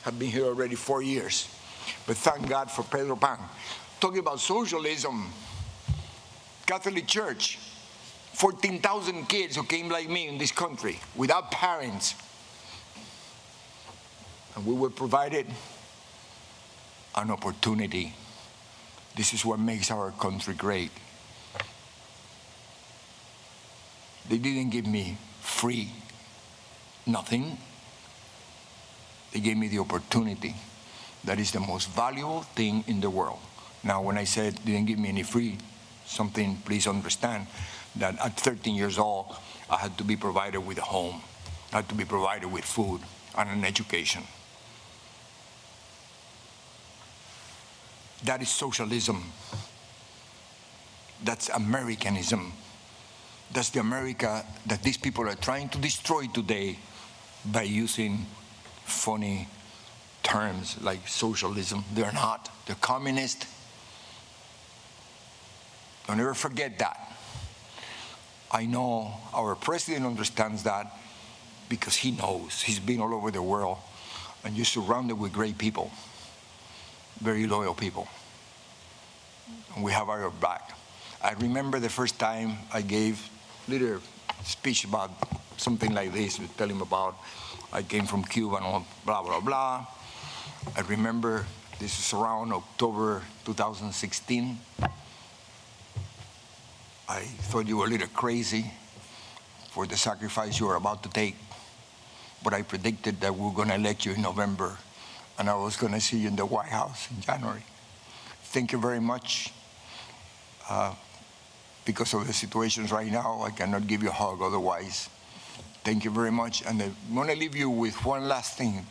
have been here already 4 years. But thank God for Pedro Pan. Talking about socialism, Catholic Church, 14,000 kids who came like me in this country without parents. And we were provided an opportunity. This is what makes our country great. They didn't give me free nothing. They gave me the opportunity. That is the most valuable thing in the world. Now, when I said they didn't give me any free something, please understand that at 13 years old, I had to be provided with a home. I had to be provided with food and an education. That is socialism. That's Americanism. That's the America that these people are trying to destroy today by using funny terms like socialism. They're not. They're communist. Don't ever forget that. I know our president understands that because he knows. He's been all over the world, and you're surrounded with great people, very loyal people. And we have our back. I remember the first time I gave a little speech about something like this, tell him about I came from Cuba and blah, blah, blah. I remember this was around October 2016. I thought you were a little crazy for the sacrifice you were about to take, but I predicted that we were going to elect you in November, and I was going to see you in the White House in January. Thank you very much. Because of the situations right now, I cannot give you a hug otherwise. Thank you very much. And I want to leave you with one last thing.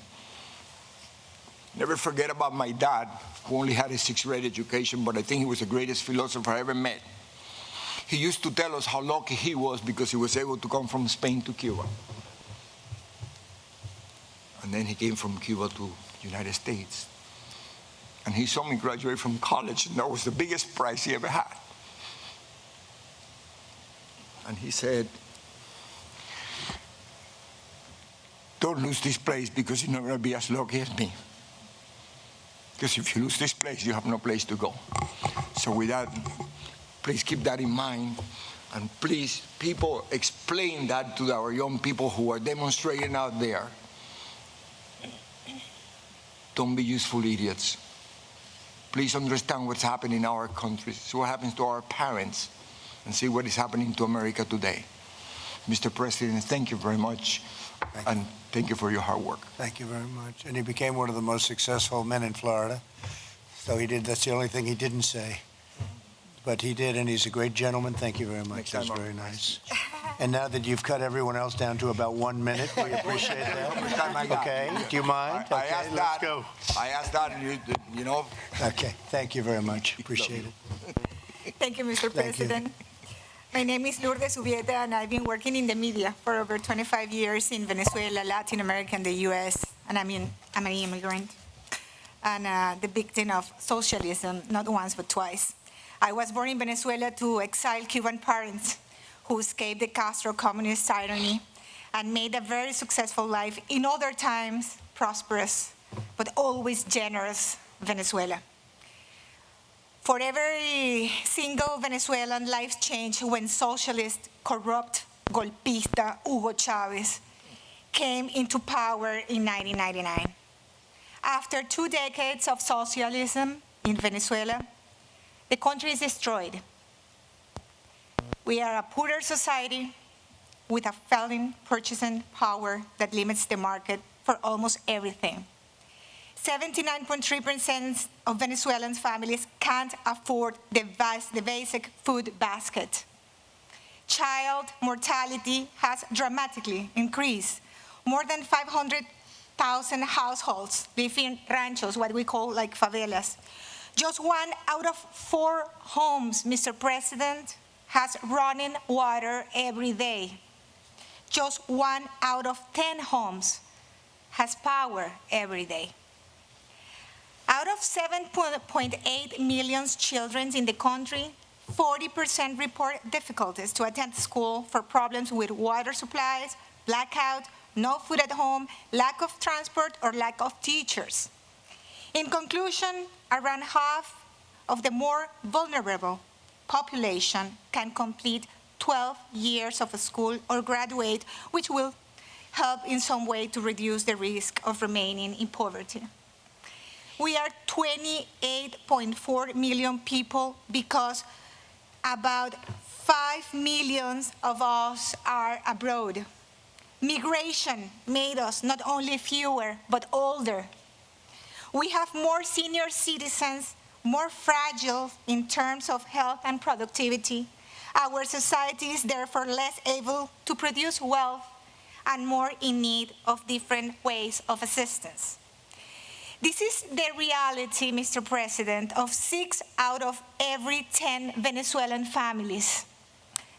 Never forget about my dad, who only had a 6th grade education, but I think he was the greatest philosopher I ever met. He used to tell us how lucky he was because he was able to come from Spain to Cuba. And then he came from Cuba to the United States. And he saw me graduate from college, and that was the biggest prize he ever had. And he said, don't lose this place because you're not going to be as lucky as me. Because if you lose this place, you have no place to go. So with that, please keep that in mind. And please, people, explain that to our young people who are demonstrating out there. Don't be useful idiots. Please understand what's happening in our country. See what happens to our parents. And see what is happening to America today. Mr. President, thank you very much. And thank you for your hard work. Thank you very much. And he became one of the most successful men in Florida. So he did, that's the only thing he didn't say. But he did, and he's a great gentleman. Thank you very much. That's very nice. And now that you've cut everyone else down to about 1 minute, we appreciate that. Okay, do you mind? I Okay, asked let's that. go. I asked that, and you know. Okay, thank you very much. Appreciate it. Thank you, Mr. Thank you. President. My name is Lourdes Ubieta, and I've been working in the media for over 25 years in Venezuela, Latin America, and the U.S., and I'm an immigrant and the victim of socialism, not once but twice. I was born in Venezuela to exiled Cuban parents who escaped the Castro communist tyranny and made a very successful life in other times, prosperous, but always generous Venezuela. For every single Venezuelan, life changed when socialist, corrupt, golpista Hugo Chavez came into power in 1999. After 2 decades of socialism in Venezuela, the country is destroyed. We are a poorer society with a failing purchasing power that limits the market for almost everything. 79.3% of Venezuelan families can't afford the basic food basket. Child mortality has dramatically increased. More than 500,000 households live in ranchos, what we call like favelas. Just 1 out of 4 homes, Mr. President, has running water every day. Just 1 out of 10 homes has power every day. Out of 7.8 million children in the country, 40% report difficulties to attend school for problems with water supplies, blackout, no food at home, lack of transport, or lack of teachers. In conclusion, around half of the more vulnerable population can complete 12 years of school or graduate, which will help in some way to reduce the risk of remaining in poverty. We are 28.4 million people because about 5 million of us are abroad. Migration made us not only fewer, but older. We have more senior citizens, more fragile in terms of health and productivity. Our society is therefore less able to produce wealth and more in need of different ways of assistance. This is the reality, Mr. President, of 6 out of every 10 Venezuelan families.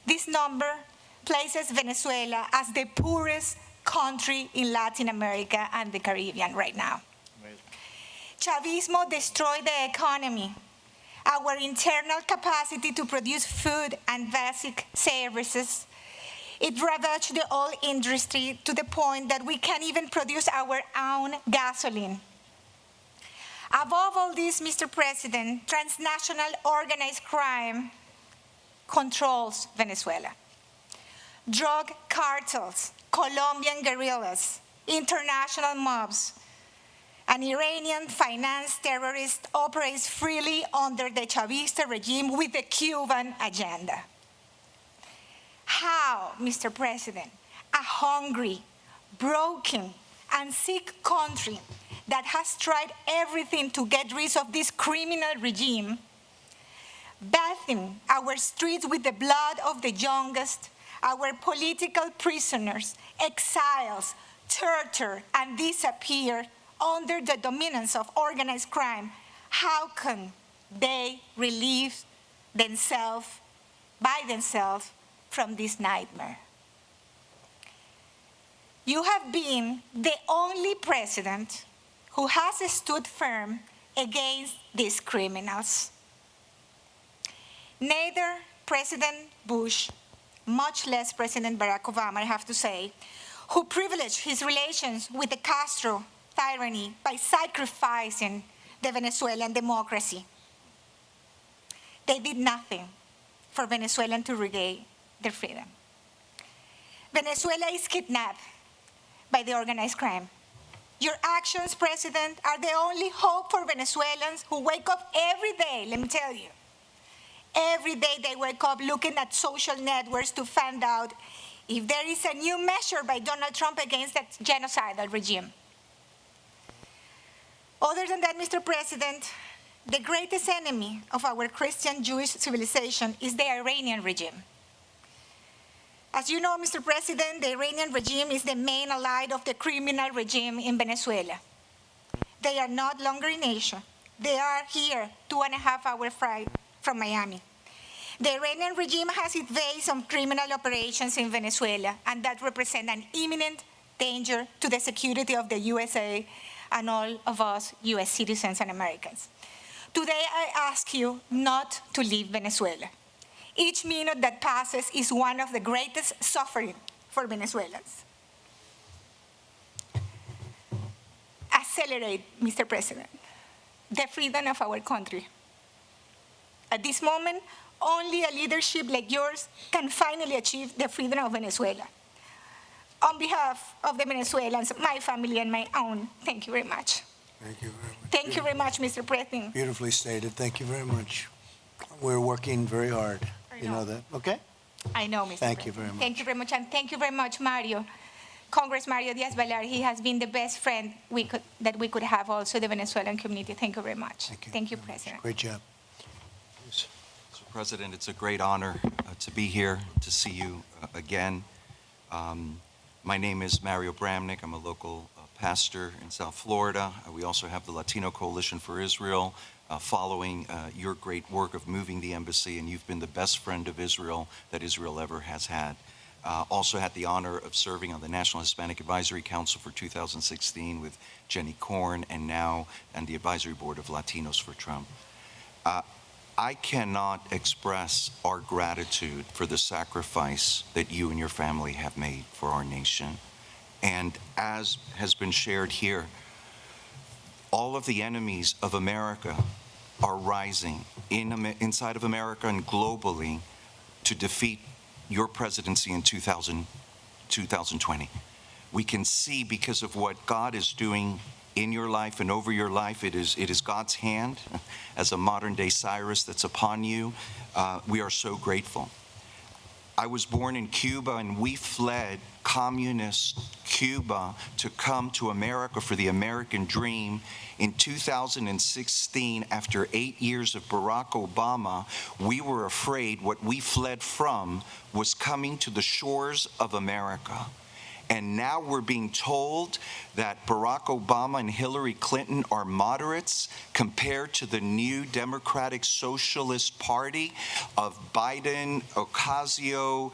This number places Venezuela as the poorest country in Latin America and the Caribbean right now. Chavismo destroyed the economy, our internal capacity to produce food and basic services. It ravaged the oil industry to the point that we can't even produce our own gasoline. Above all this, Mr. President, transnational organized crime controls Venezuela. Drug cartels, Colombian guerrillas, international mobs, and Iranian-financed terrorists operate freely under the Chavista regime with the Cuban agenda. How, Mr. President, a hungry, broken, and sick country that has tried everything to get rid of this criminal regime, bathing our streets with the blood of the youngest, our political prisoners, exiles, tortured, and disappeared under the dominance of organized crime, how can they relieve themselves by themselves from this nightmare? You have been the only president who has stood firm against these criminals. Neither President Bush, much less President Barack Obama, I have to say, who privileged his relations with the Castro tyranny by sacrificing the Venezuelan democracy. They did nothing for Venezuelans to regain their freedom. Venezuela is kidnapped by the organized crime. Your actions, President, are the only hope for Venezuelans who wake up every day, let me tell you. Every day they wake up looking at social networks to find out if there is a new measure by Donald Trump against that genocidal regime. Other than that, Mr. President, the greatest enemy of our Christian Jewish civilization is the Iranian regime. As you know, Mr. President, the Iranian regime is the main ally of the criminal regime in Venezuela. They are not longer in Asia. They are here, 2.5 hours flight from Miami. The Iranian regime has its base on criminal operations in Venezuela, and that represents an imminent danger to the security of the USA and all of us US citizens and Americans. Today, I ask you not to leave Venezuela. Each minute that passes is one of the greatest suffering for Venezuelans. Accelerate, Mr. President, the freedom of our country. At this moment, only a leadership like yours can finally achieve the freedom of Venezuela. On behalf of the Venezuelans, my family and my own, thank you very much. Thank you very much. Thank you very much, Mr. President. Beautifully stated. Thank you very much. We're working very hard. You know that, okay? I know, Mr. Thank you President. very much. Thank you very much, and thank you very much, Mario. Congress Mario Diaz-Balart, he has been the best friend that we could have also the Venezuelan community. Thank you very much. Thank you, President. Great job. Mr. President, it's a great honor to be here, to see you again. My name is Mario Bramnick. I'm a local pastor in South Florida. We also have the Latino Coalition for Israel, following your great work of moving the embassy, and you've been the best friend of Israel that Israel ever has had. Also had the honor of serving on the National Hispanic Advisory Council for 2016 with Jenny Korn, and now on the Advisory Board of Latinos for Trump. I cannot express our gratitude for the sacrifice that you and your family have made for our nation. And as has been shared here, all of the enemies of America are rising inside of America and globally to defeat your presidency in 2020. We can see, because of what God is doing in your life and over your life, it is God's hand as a modern day Cyrus that's upon you. We are so grateful. I was born in Cuba, and we fled communist Cuba to come to America for the American dream. In 2016, after 8 years of Barack Obama, we were afraid what we fled from was coming to the shores of America. And now we're being told that Barack Obama and Hillary Clinton are moderates compared to the new Democratic Socialist Party of Biden, Ocasio,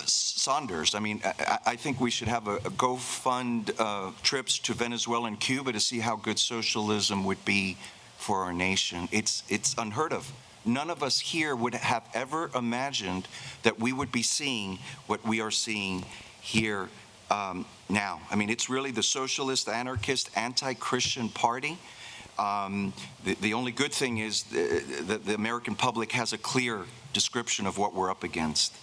Saunders. I mean, I think we should have a go fund trips to Venezuela and Cuba to see how good socialism would be for our nation. It's unheard of. None of us here would have ever imagined that we would be seeing what we are seeing here now. I mean, it's really the socialist, anarchist, anti-Christian party. The only good thing is that the American public has a clear description of what we're up against.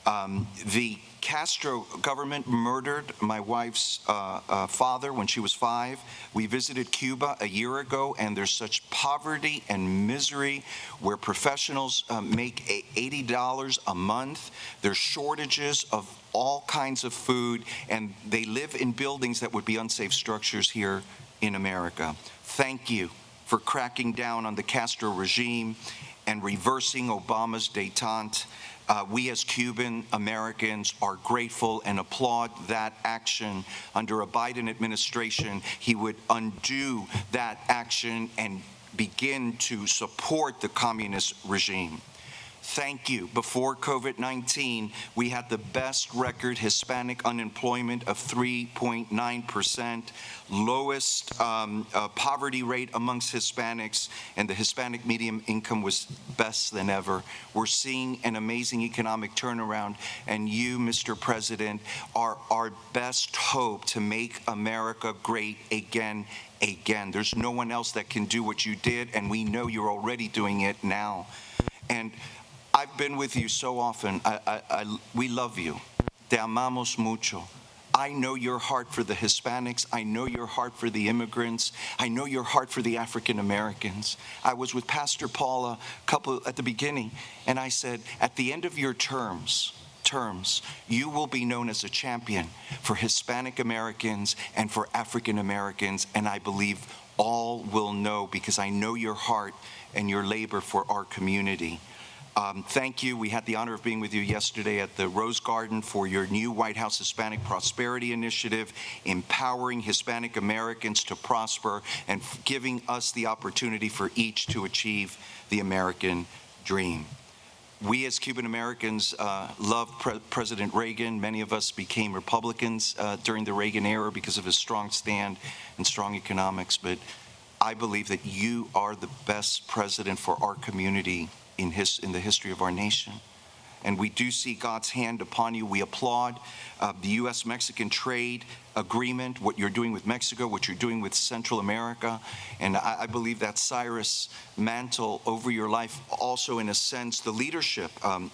The Castro government murdered my wife's father when she was 5. We visited Cuba a year ago, and there's such poverty and misery where professionals make $80 a month. There's shortages of all kinds of food, and they live in buildings that would be unsafe structures here in America. Thank you for cracking down on the Castro regime and reversing Obama's détente. We as Cuban Americans are grateful and applaud that action. Under a Biden administration, he would undo that action and begin to support the communist regime. Thank you. Before COVID-19, we had the best record Hispanic unemployment of 3.9%, lowest poverty rate amongst Hispanics, and the Hispanic median income was best than ever. We're seeing an amazing economic turnaround, and you, Mr. President, are our best hope to make America great again. There's no one else that can do what you did, and we know you're already doing it now. And I've been with you so often. We love you. Te amamos mucho. I know your heart for the Hispanics. I know your heart for the immigrants. I know your heart for the African Americans. I was with Pastor Paula at the beginning, and I said, at the end of your terms, you will be known as a champion for Hispanic Americans and for African Americans, and I believe all will know, because I know your heart and your labor for our community. Thank you. We had the honor of being with you yesterday at the Rose Garden for your new White House Hispanic Prosperity Initiative, empowering Hispanic Americans to prosper and giving us the opportunity for each to achieve the American dream. We as Cuban Americans loved President Reagan. Many of us became Republicans during the Reagan era because of his strong stand and strong economics. But I believe that you are the best president for our community in the history of our nation. And we do see God's hand upon you. We applaud the U.S.-Mexican trade agreement, what you're doing with Mexico, what you're doing with Central America. And I believe that Cyrus mantle over your life, also in a sense, the leadership.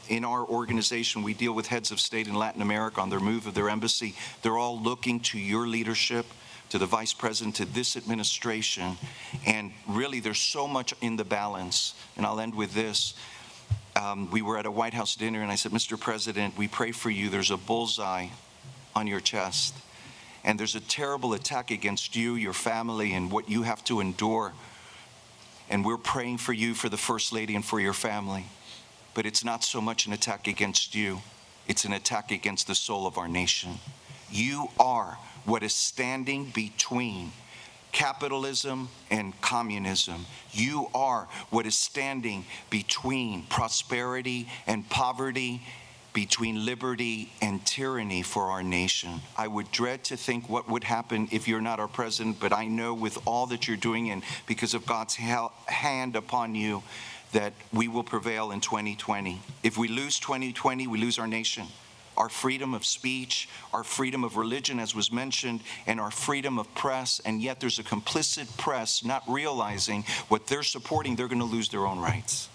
In our organization, we deal with heads of state in Latin America on their move of their embassy. They're all looking to your leadership, to the Vice President, to this administration. And really, there's so much in the balance. And I'll end with this. We were at a White House dinner, and I said, Mr. President, we pray for you. There's a bullseye on your chest. And there's a terrible attack against you, your family, and what you have to endure. And we're praying for you, for the First Lady, and for your family. But it's not so much an attack against you. It's an attack against the soul of our nation. You are what is standing between capitalism and communism. You are what is standing between prosperity and poverty. between liberty and tyranny for our nation. I would dread to think what would happen if you're not our president, but I know with all that you're doing and because of God's hand upon you that we will prevail in 2020. If we lose 2020, we lose our nation. Our freedom of speech, our freedom of religion, as was mentioned, and our freedom of press, and yet there's a complicit press not realizing what they're supporting, they're going to lose their own rights.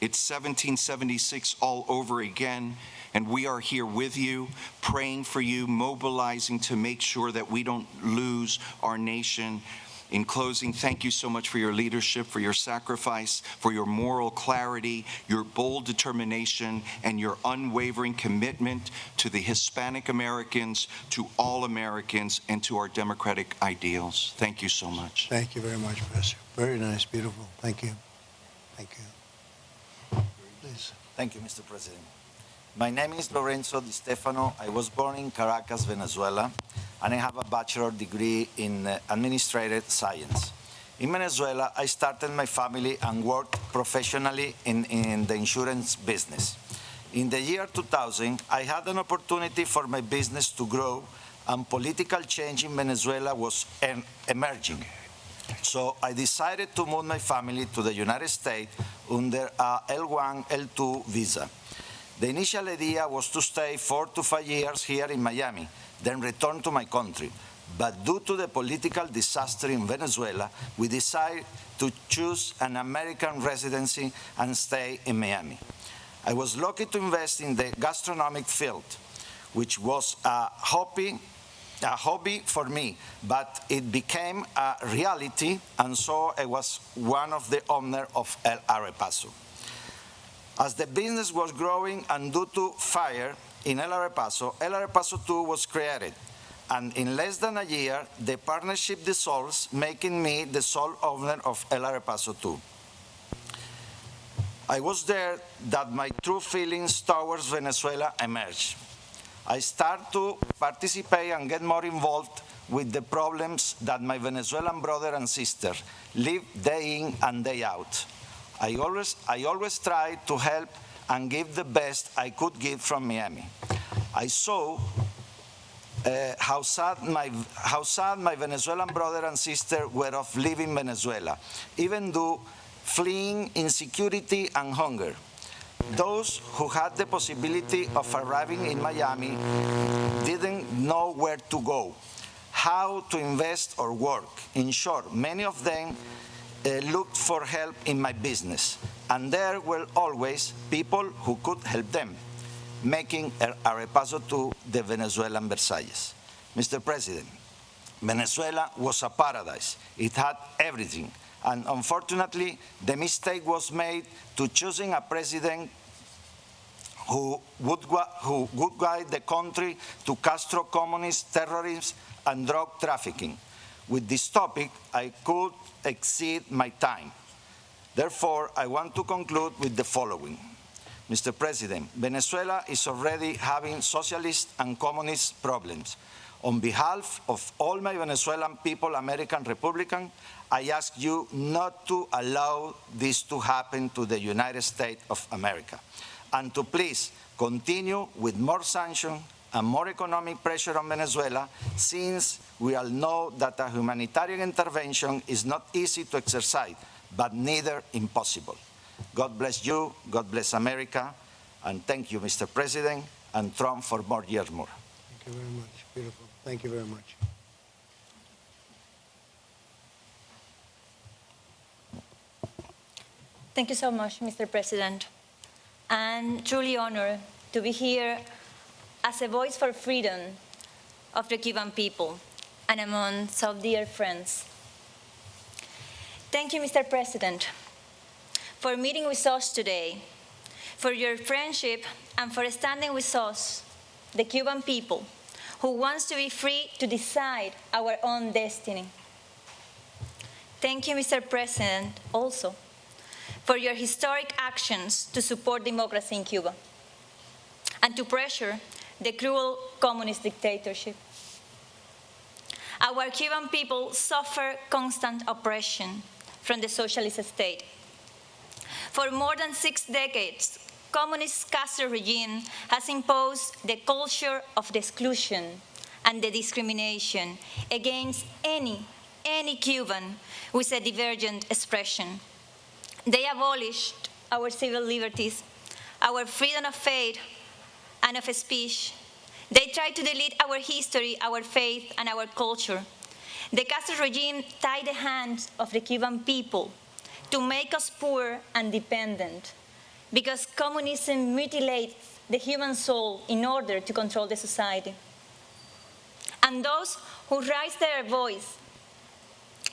It's 1776 all over again, and we are here with you, praying for you, mobilizing to make sure that we don't lose our nation. In closing, thank you so much for your leadership, for your sacrifice, for your moral clarity, your bold determination, and your unwavering commitment to the Hispanic Americans, to all Americans, and to our democratic ideals. Thank you so much. Thank you very much, Professor. Very nice, beautiful. Thank you. Thank you. Please. Thank you, Mr. President. My name is Lorenzo Di Stefano. I was born in Caracas, Venezuela, and I have a bachelor's degree in administrative science. In Venezuela, I started my family and worked professionally in the insurance business. In the year 2000, I had an opportunity for my business to grow, and political change in Venezuela was emerging. So I decided to move my family to the United States under a L1, L2 visa. The initial idea was to stay 4 to 5 years here in Miami, then return to my country. But due to the political disaster in Venezuela, we decided to choose an American residency and stay in Miami. I was lucky to invest in the gastronomic field, which was a hobby for me, but it became a reality, and so I was one of the owners of El Arepaso. As the business was growing and due to fire in El Arepaso 2 was created. And in less than a year, the partnership dissolves, making me the sole owner of El Arepaso 2. I was there that my true feelings towards Venezuela emerged. I started to participate and get more involved with the problems that my Venezuelan brother and sister live day in and day out. I always tried to help and give the best I could give from Miami. I saw how sad my Venezuelan brother and sister were of leaving Venezuela, even though fleeing insecurity and hunger. Those who had the possibility of arriving in Miami didn't know where to go, how to invest or work. In short, many of them looked for help in my business, and there were always people who could help them, making El Arepaso 2 the Venezuelan Versailles. Mr. President, Venezuela was a paradise. It had everything. And unfortunately, the mistake was made to choosing a president who would guide the country to Castro communist terrorism and drug trafficking. With this topic, I could exceed my time. Therefore, I want to conclude with the following. Mr. President, Venezuela is already having socialist and communist problems. On behalf of all my Venezuelan people, American Republican, I ask you not to allow this to happen to the United States of America, and to please continue with more sanctions and more economic pressure on Venezuela, since we all know that a humanitarian intervention is not easy to exercise, but neither impossible. God bless you, God bless America, and thank you, Mr. President, and Trump for more years more. Thank you very much. Beautiful. Thank you very much. Thank you so much, Mr. President. I'm truly honored to be here as a voice for freedom of the Cuban people and among so dear friends. Thank you, Mr. President, for meeting with us today, for your friendship, and for standing with us, the Cuban people, who wants to be free to decide our own destiny. Thank you, Mr. President, also, for your historic actions to support democracy in Cuba and to pressure the cruel communist dictatorship. Our Cuban people suffer constant oppression from the socialist state. For more than 6 decades, communist Castro regime has imposed the culture of the exclusion and the discrimination against any Cuban with a divergent expression. They abolished our civil liberties, our freedom of faith and of speech. They tried to delete our history, our faith, and our culture. The Castro regime tied the hands of the Cuban people to make us poor and dependent, because communism mutilates the human soul in order to control the society. And those who raise their voice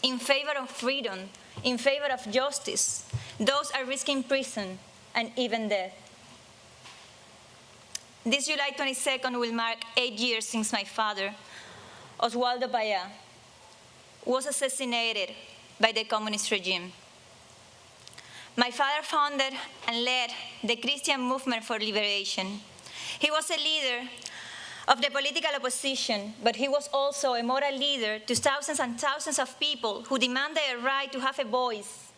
in favor of freedom, in favor of justice, those are risking prison and even death. This July 22nd will mark 8 years since my father, Oswaldo Paya, was assassinated by the communist regime. My father founded and led the Christian movement for liberation. He was a leader of the political opposition, but he was also a moral leader to thousands and thousands of people who demanded a right to have a voice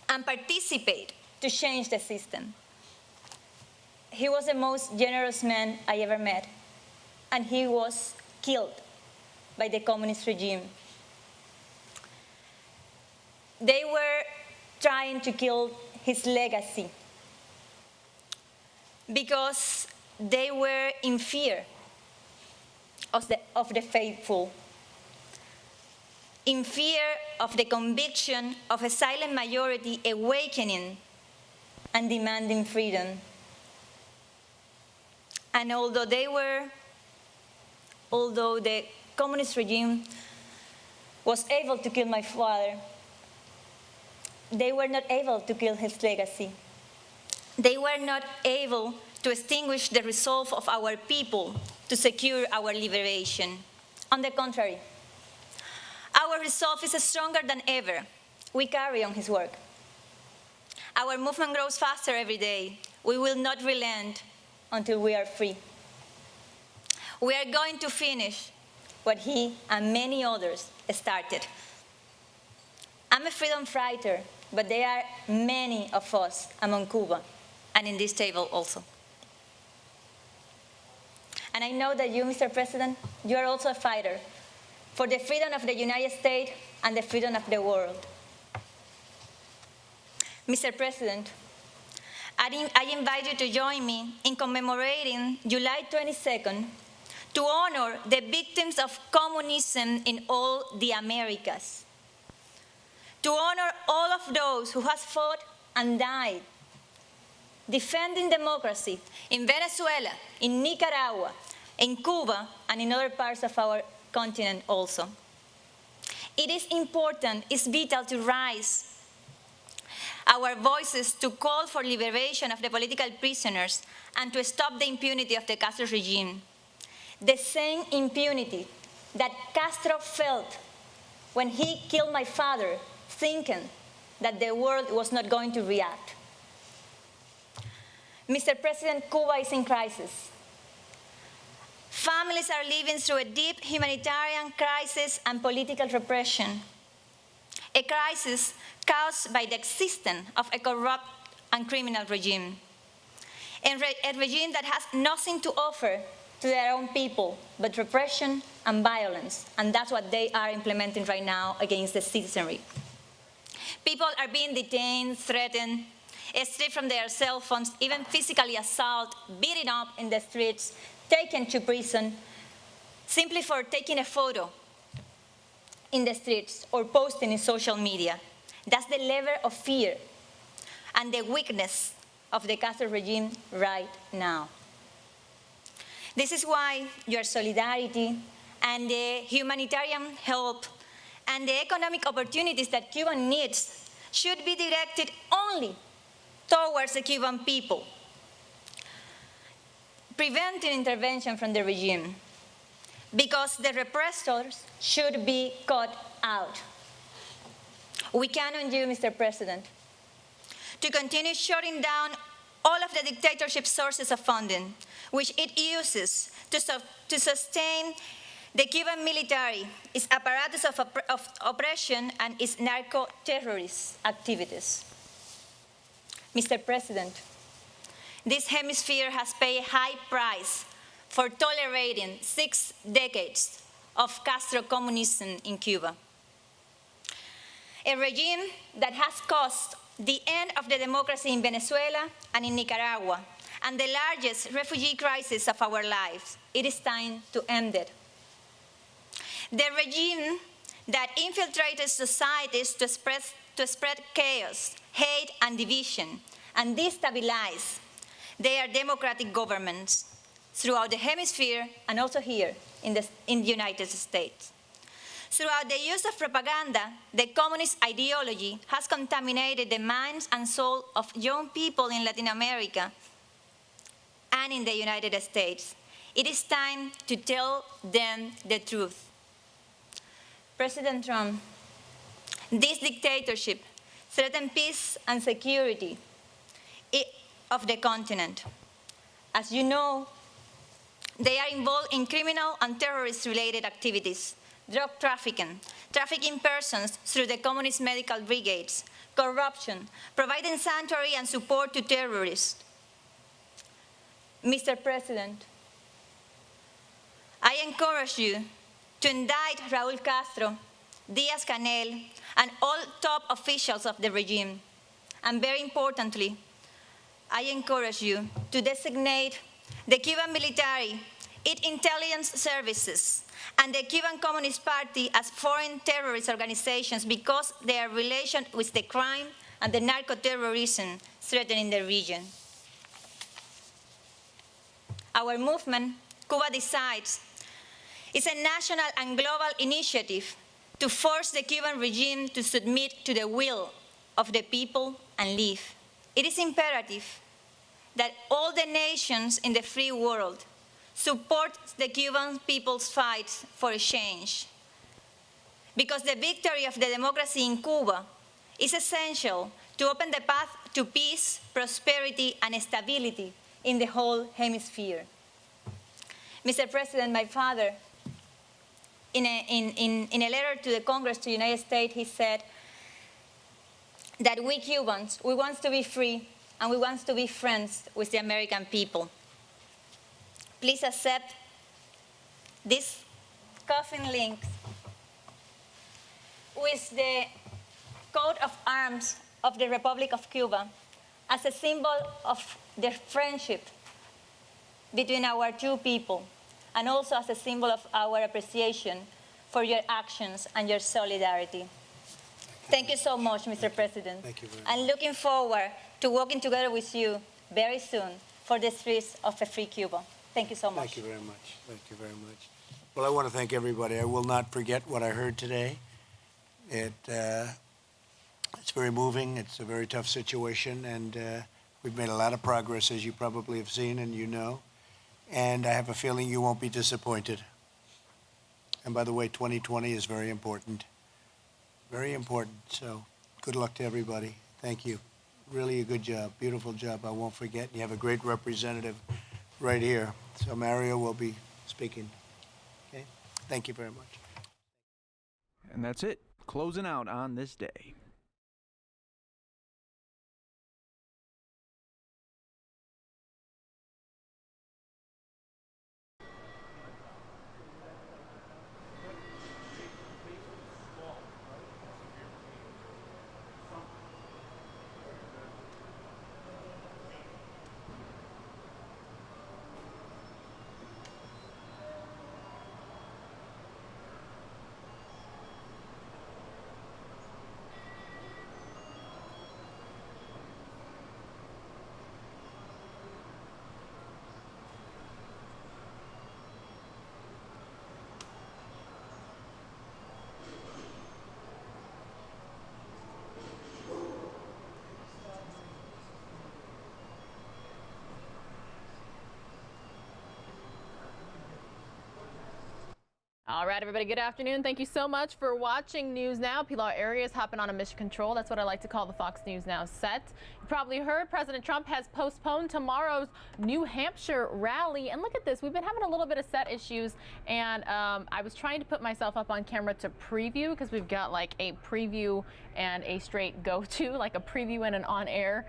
and participate to change the system. He was the most generous man I ever met, and he was killed by the communist regime. They were trying to kill his legacy because they were in fear of the faithful, in fear of the conviction of a silent majority awakening and demanding freedom. And although the communist regime was able to kill my father, they were not able to kill his legacy. They were not able to extinguish the resolve of our people to secure our liberation. On the contrary, our resolve is stronger than ever. We carry on his work. Our movement grows faster every day. We will not relent until we are free. We are going to finish what he and many others started. I'm a freedom fighter, but there are many of us among Cuba and in this table also. And I know that you, Mr. President, you are also a fighter for the freedom of the United States and the freedom of the world. Mr. President, I invite you to join me in commemorating July 22nd to honor the victims of communism in all the Americas, to honor all of those who have fought and died defending democracy in Venezuela, in Nicaragua, in Cuba, and in other parts of our continent also. It is important, it's vital to raise our voices to call for liberation of the political prisoners and to stop the impunity of the Castro regime. The same impunity that Castro felt when he killed my father, thinking that the world was not going to react. Mr. President, Cuba is in crisis. Families are living through a deep humanitarian crisis and political repression, a crisis caused by the existence of a corrupt and criminal regime, a regime that has nothing to offer to their own people but repression and violence, and that's what they are implementing right now against the citizenry. People are being detained, threatened, stripped from their cell phones, even physically assaulted, beaten up in the streets, taken to prison, simply for taking a photo in the streets or posting in social media. That's the level of fear and the weakness of the Castro regime right now. This is why your solidarity and the humanitarian help and the economic opportunities that Cuba needs should be directed only towards the Cuban people, preventing intervention from the regime, because the repressors should be cut out. We count on you, Mr. President, to continue shutting down all of the dictatorship sources of funding, which it uses to sustain the Cuban military, its apparatus of oppression, and its narco-terrorist activities. Mr. President, this hemisphere has paid a high price for tolerating 6 decades of Castro communism in Cuba. A regime that has caused the end of the democracy in Venezuela and in Nicaragua, and the largest refugee crisis of our lives. It is time to end it. The regime that infiltrated societies to spread chaos, hate, and division, and destabilize their democratic governments throughout the hemisphere and also here in the United States. Throughout the use of propaganda, the communist ideology has contaminated the minds and soul of young people in Latin America and in the United States. It is time to tell them the truth. President Trump, this dictatorship threatens peace and security of the continent. As you know, they are involved in criminal and terrorist-related activities, drug trafficking, trafficking persons through the communist medical brigades, corruption, providing sanctuary and support to terrorists. Mr. President, I encourage you to indict Raúl Castro, Díaz-Canel, and all top officials of the regime. And very importantly, I encourage you to designate the Cuban military, its intelligence services, and the Cuban Communist Party as foreign terrorist organizations because their relation with the crime and the narco-terrorism threatening the region. Our movement, Cuba Decides, is a national and global initiative to force the Cuban regime to submit to the will of the people and leave. It is imperative that all the nations in the free world support the Cuban people's fight for a change, because the victory of the democracy in Cuba is essential to open the path to peace, prosperity, and stability in the whole hemisphere. Mr. President, my father, in a letter to the Congress, to the United States, he said that we Cubans, we want to be free and we want to be friends with the American people. Please accept this coffin link with the coat of arms of the Republic of Cuba as a symbol of the friendship between our two people, and also as a symbol of our appreciation for your actions and your solidarity. Thank you so much, Mr. President. Thank you very much. I'm looking forward to working together with you very soon for the streets of a free Cuba. Thank you so much. Thank you very much. Thank you very much. Well, I want to thank everybody. I will not forget what I heard today. It's very moving. It's a very tough situation, and we've made a lot of progress, as you probably have seen and you know. And I have a feeling you won't be disappointed. And by the way, 2020 is very important. Very important. So good luck to everybody. Thank you. Really a good job. Beautiful job. I won't forget. You have a great representative right here. So Mario will be speaking. Okay? Thank you very much. And that's it. Closing out on this day. All right, everybody, good afternoon. Thank you so much for watching News Now. Pilar Arias hopping on a mission control. That's what I like to call the Fox News Now set. You probably heard President Trump has postponed tomorrow's New Hampshire rally. And look at this. We've been having a little bit of set issues. And I was trying to put myself up on camera to preview because we've got like a preview and a straight go-to, like a preview and an on-air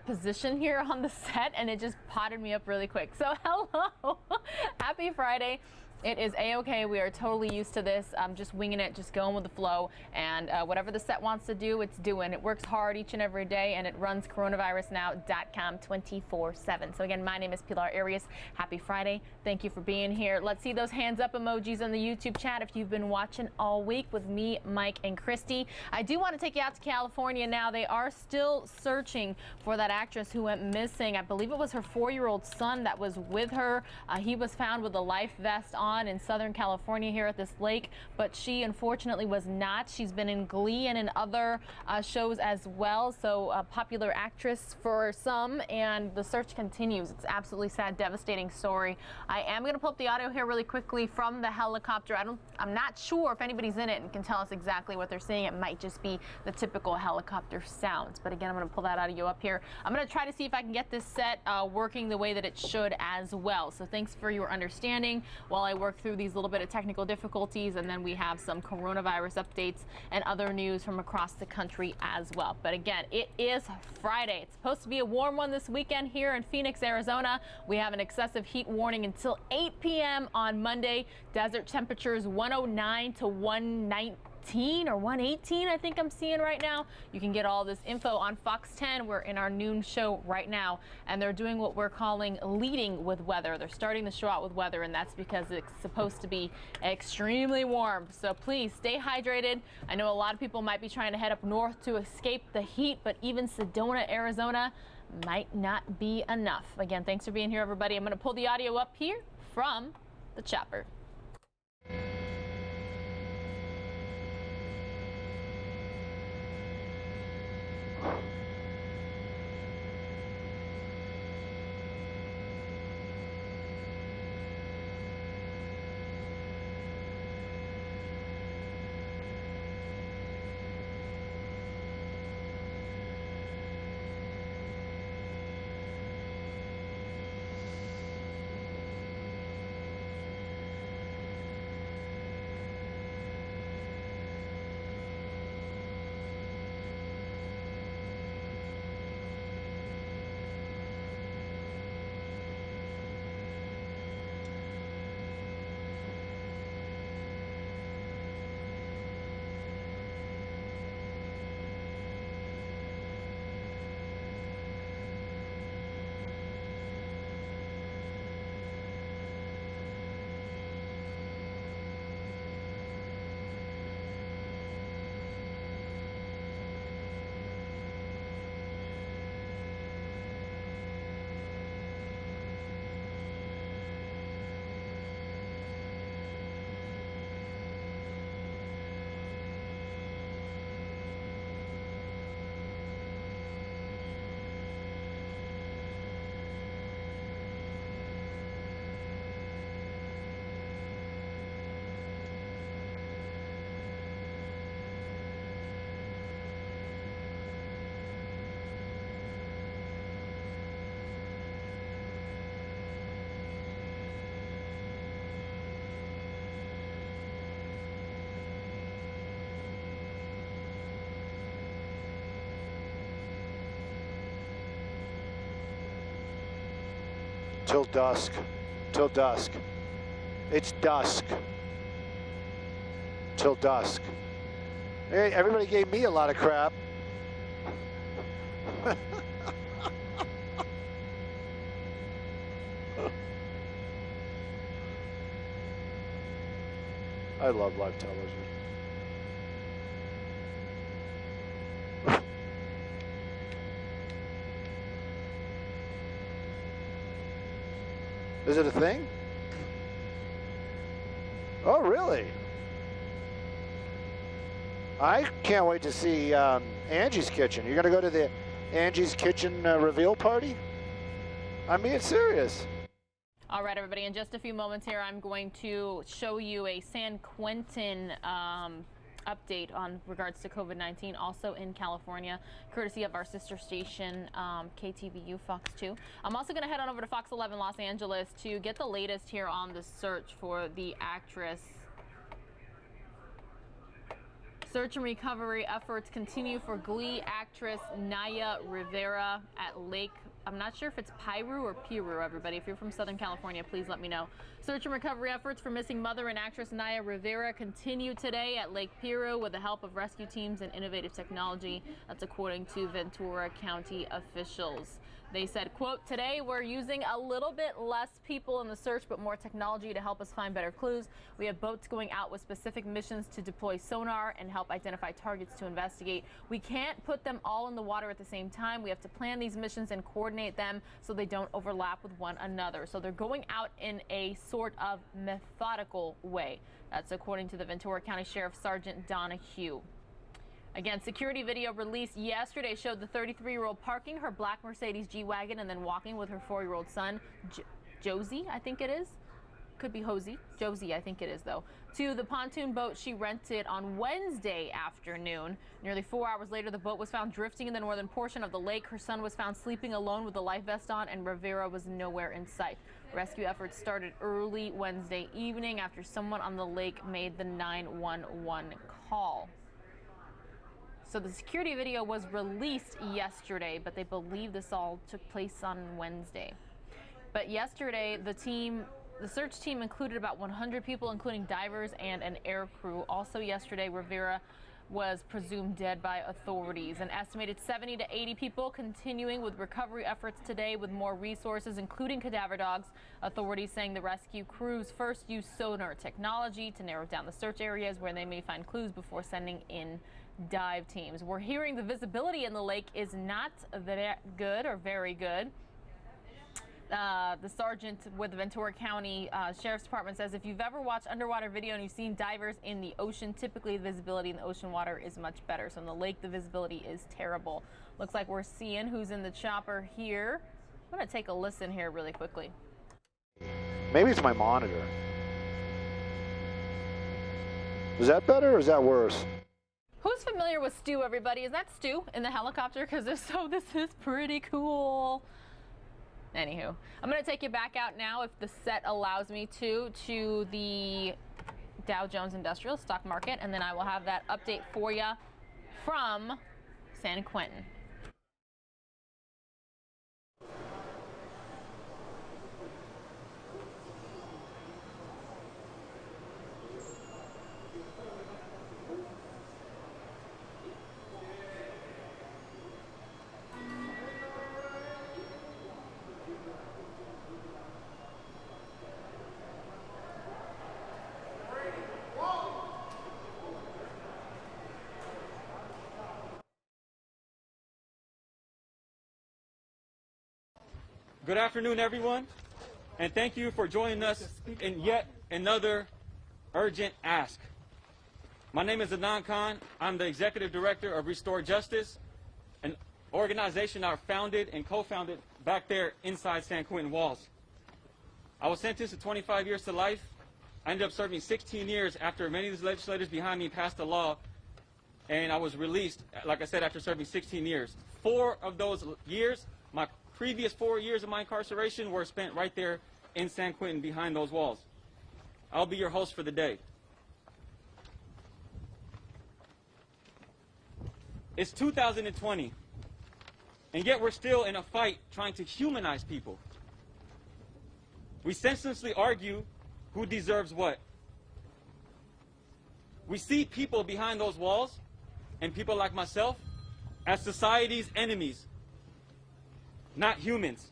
position here on the set. And it just potted me up really quick. So hello. Happy Friday. It is A-okay. We are totally used to this. I'm just winging it, just going with the flow. And whatever the set wants to do, it's doing. It works hard each and every day, and it runs coronavirusnow.com 24/7. So again, my name is Pilar Arias. Happy Friday. Thank you for being here. Let's see those hands up emojis on the YouTube chat if you've been watching all week with me, Mike, and Christy. I do want to take you out to California now. They are still searching for that actress who went missing. I believe it was her 4-year-old son that was with her. He was found with a life vest on in Southern California here at this lake, but she unfortunately was not. She's been in Glee and in other shows as well, so a popular actress for some, and the search continues. It's absolutely sad, devastating story. I am going to pull up the audio here really quickly from the helicopter. I'm not sure if anybody's in it and can tell us exactly what they're saying. It might just be the typical helicopter sounds, but again, I'm going to pull that audio up here. I'm going to try to see if I can get this set working the way that it should as well. So thanks for your understanding while I work through these little bit of technical difficulties, and then we have some coronavirus updates and other news from across the country as well. But again, it is Friday. It's supposed to be a warm one this weekend here in Phoenix, Arizona. We have an excessive heat warning until 8 p.m. on Monday. Desert temperatures 109 to 119 or 118, I think I'm seeing right now. You can get all this info on Fox 10. We're in our noon show right now, and they're doing what we're calling leading with weather. They're starting the show out with weather, and that's because it's supposed to be extremely warm. So please stay hydrated. I know a lot of people might be trying to head up north to escape the heat, but even Sedona, Arizona might not be enough. Again, thanks for being here, everybody. I'm going to pull the audio up here from the chopper. Till dusk. Till dusk. It's dusk. Till dusk. Hey, everybody gave me a lot of crap. I love live television. Is it a thing? Oh, really? I can't wait to see Angie's Kitchen. You're going to go to the Angie's Kitchen reveal party? I'm being serious. All right, everybody, in just a few moments here, I'm going to show you a San Quentin update on regards to COVID-19, also in California, courtesy of our sister station, KTVU Fox 2. I'm also going to head on over to Fox 11 Los Angeles to get the latest here on the search for the actress. Search and recovery efforts continue for Glee actress Naya Rivera at Lake. I'm not sure if it's Piru or Piru, everybody. If you're from Southern California, please let me know. Search and recovery efforts for missing mother and actress Naya Rivera continue today at Lake Piru with the help of rescue teams and innovative technology. That's according to Ventura County officials. They said, quote, "Today we're using a little bit less people in the search, but more technology to help us find better clues. We have boats going out with specific missions to deploy sonar and help identify targets to investigate. We can't put them all in the water at the same time. We have to plan these missions and coordinate them so they don't overlap with one another." So they're going out in a sort of methodical way. That's according to the Ventura County Sheriff Sergeant Donahue. Again, security video released yesterday showed the 33-year-old parking her black Mercedes G-Wagon and then walking with her 4-year-old son, Josie, I think it is. Could be Hosey. Josie, I think it is, though. To the pontoon boat she rented on Wednesday afternoon. Nearly 4 hours later, the boat was found drifting in the northern portion of the lake. Her son was found sleeping alone with a life vest on, and Rivera was nowhere in sight. Rescue efforts started early Wednesday evening after someone on the lake made the 911 call. So the security video was released yesterday, but they believe this all took place on Wednesday. But yesterday, the search team included about 100 people, including divers and an air crew. Also yesterday, Rivera was presumed dead by authorities. An estimated 70 to 80 people continuing with recovery efforts today with more resources, including cadaver dogs. Authorities saying the rescue crews first used sonar technology to narrow down the search areas where they may find clues before sending in dive teams. We're hearing the visibility in the lake is not that good or very good. The sergeant with the Ventura County Sheriff's Department says if you've ever watched underwater video and you've seen divers in the ocean, typically the visibility in the ocean water is much better. So in the lake, the visibility is terrible. Looks like we're seeing who's in the chopper here. I'm going to take a listen here really quickly. Maybe it's my monitor. Is that better or is that worse? Who's familiar with Stu, everybody? Is that Stu in the helicopter? Because if so, this is pretty cool. Anywho, I'm going to take you back out now, if the set allows me to the Dow Jones Industrial Stock Market, and then I will have that update for you from San Quentin. Good afternoon, everyone, and thank you for joining us in yet another urgent ask. My name is Adnan Khan. I'm the Executive Director of Restore Justice, an organization I founded and co-founded back there inside San Quentin walls. I was sentenced to 25 years to life. I ended up serving 16 years after many of the legislators behind me passed a law, and I was released, like I said, after serving 16 years. 4 of those years, my previous 4 years of my incarceration were spent right there in San Quentin behind those walls. I'll be your host for the day. It's 2020, and yet we're still in a fight trying to humanize people. We senselessly argue who deserves what. We see people behind those walls, and people like myself, as society's enemies, not humans.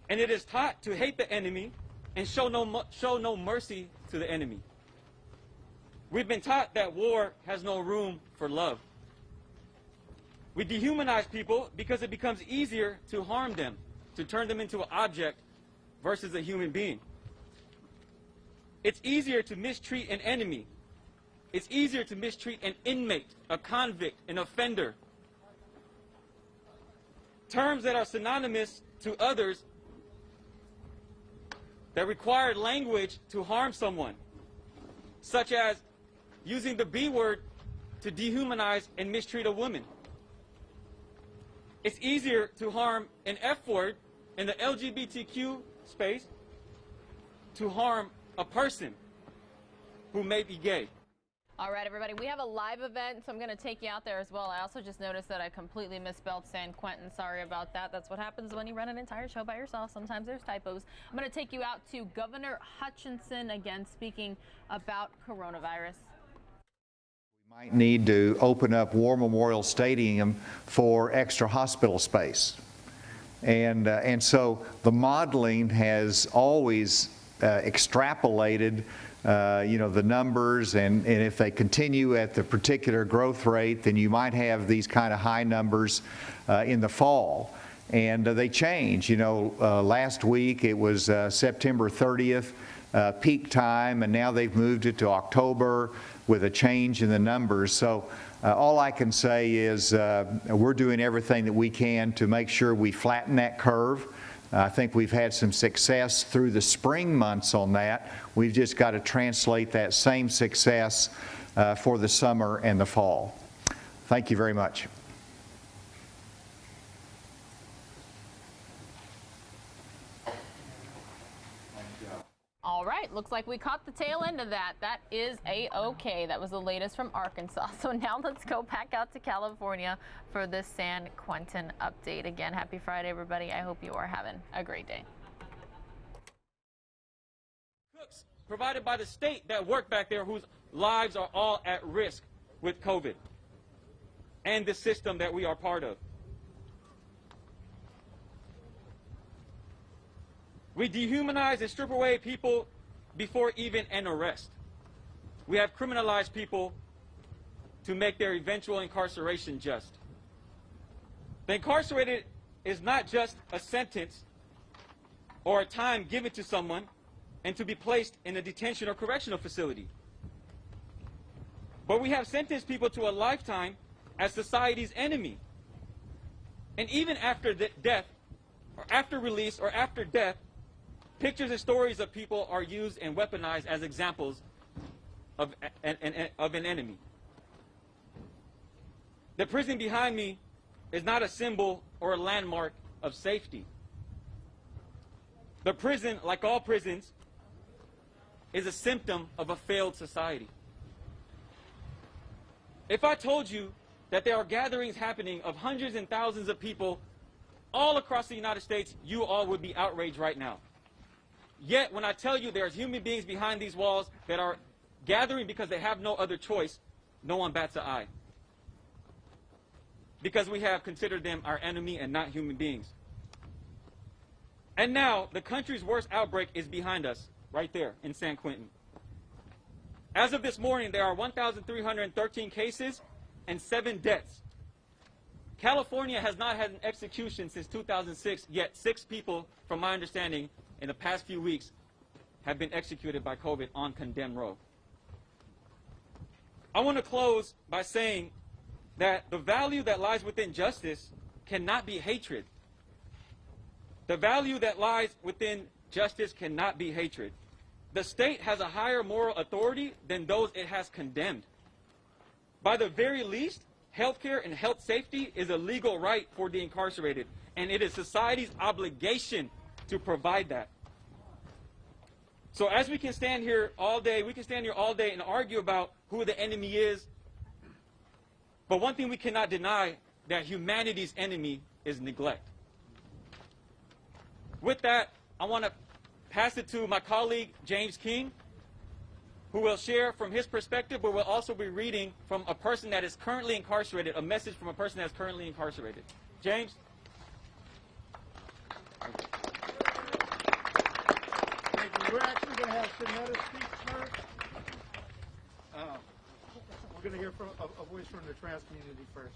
And it is taught to hate the enemy and show no mercy to the enemy. We've been taught that war has no room for love. We dehumanize people because it becomes easier to harm them, to turn them into an object versus a human being. It's easier to mistreat an enemy. It's easier to mistreat an inmate, a convict, an offender. Terms that are synonymous to others that required language to harm someone, such as using the B word to dehumanize and mistreat a woman. It's easier to harm an F word in the LGBTQ space to harm a person who may be gay. All right, everybody, we have a live event, so I'm going to take you out there as well. I also just noticed that I completely misspelled San Quentin. Sorry about that. That's what happens when you run an entire show by yourself. Sometimes there's typos. I'm going to take you out to Governor Hutchinson, again, speaking about coronavirus. Might need to open up War Memorial Stadium for extra hospital space. And so the modeling has always extrapolated the numbers, and if they continue at the particular growth rate, then you might have these kind of high numbers in the fall. And they change. Last week it was September 30th, peak time, and now they've moved it to October with a change in the numbers. So all I can say is we're doing everything that we can to make sure we flatten that curve. I think we've had some success through the spring months on that. We've just got to translate that same success for the summer and the fall. Thank you very much. All right, looks like we caught the tail end of that. That is A-OK. That was the latest from Arkansas. So now let's go back out to California for this San Quentin update. Again, happy Friday, everybody. I hope you are having a great day. Cooks provided by the state that work back there, whose lives are all at risk with COVID and the system that we are part of. We dehumanize and strip away people before even an arrest. We have criminalized people to make their eventual incarceration just. The incarcerated is not just a sentence or a time given to someone and to be placed in a detention or correctional facility. But we have sentenced people to a lifetime as society's enemy. And even after death, or after release, or after death, pictures and stories of people are used and weaponized as examples of an enemy. The prison behind me is not a symbol or a landmark of safety. The prison, like all prisons, is a symptom of a failed society. If I told you that there are gatherings happening of hundreds and thousands of people all across the United States, you all would be outraged right now. Yet, when I tell you there's human beings behind these walls that are gathering because they have no other choice, no one bats an eye. Because we have considered them our enemy and not human beings. And now, the country's worst outbreak is behind us, right there in San Quentin. As of this morning, there are 1,313 cases and 7 deaths. California has not had an execution since 2006, yet 6 people, from my understanding, in the past few weeks have been executed by COVID on Condemned Row. I want to close by saying that the value that lies within justice cannot be hatred. The value that lies within justice cannot be hatred. The state has a higher moral authority than those it has condemned. By the very least, healthcare and health safety is a legal right for the incarcerated, and it is society's obligation to provide that. So as we can stand here all day, and argue about who the enemy is. But one thing we cannot deny, that humanity's enemy is neglect. With that, I want to pass it to my colleague, James King, who will share from his perspective, but will also be reading from a person that is currently incarcerated, a message from a person that is currently incarcerated. James? We're actually going to have Shanetta speak first. We're going to hear from a voice from the trans community first.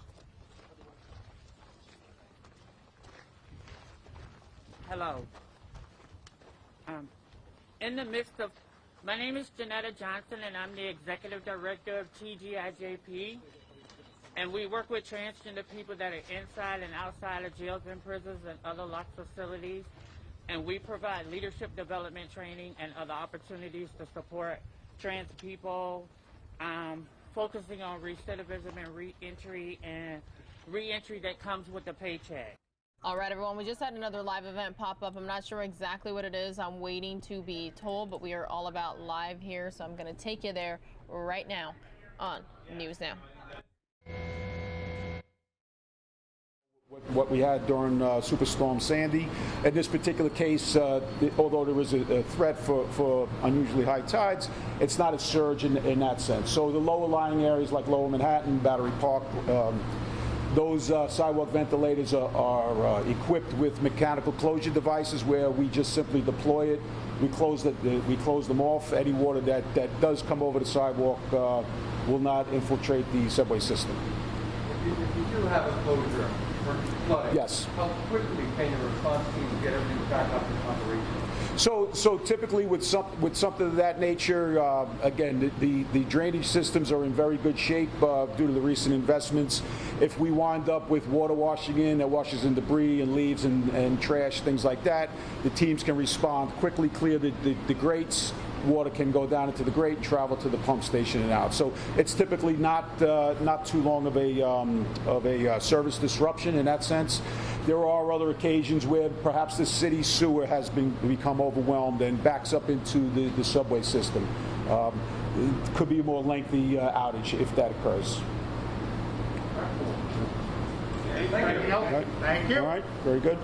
Hello. In the midst of, my name is Janetta Johnson, and I'm the executive director of TGIJP. And we work with transgender people that are inside and outside of jails and prisons and other locked facilities. and we provide leadership development training and other opportunities to support trans people, focusing on recidivism and reentry that comes with the paycheck. All right, everyone, we just had another live event pop up. I'm not sure exactly what it is. I'm waiting to be told, but we are all about live here, so I'm going to take you there right now on News Now. What we had during Superstorm Sandy. In this particular case, although there was a threat for unusually high tides, it's not a surge in that sense. So the lower lying areas like Lower Manhattan, Battery Park, those sidewalk ventilators are equipped with mechanical closure devices where we just simply deploy it. We close them off. Any water that does come over the sidewalk will not infiltrate the subway system. If you do have a closure for flooding, yes. How quickly can your response team get everything back up in operation? So typically with something of that nature, again, the drainage systems are in very good shape due to the recent investments. If we wind up with water washing in, that washes in debris and leaves and trash, things like that, the teams can respond quickly, clear the grates. Water can go down into the grate and travel to the pump station and out. So it's typically not too long of a service disruption in that sense. There are other occasions where perhaps the city sewer has become overwhelmed and backs up into the subway system. It could be a more lengthy outage if that occurs. Thank you. Right. Thank you. All right. Very good.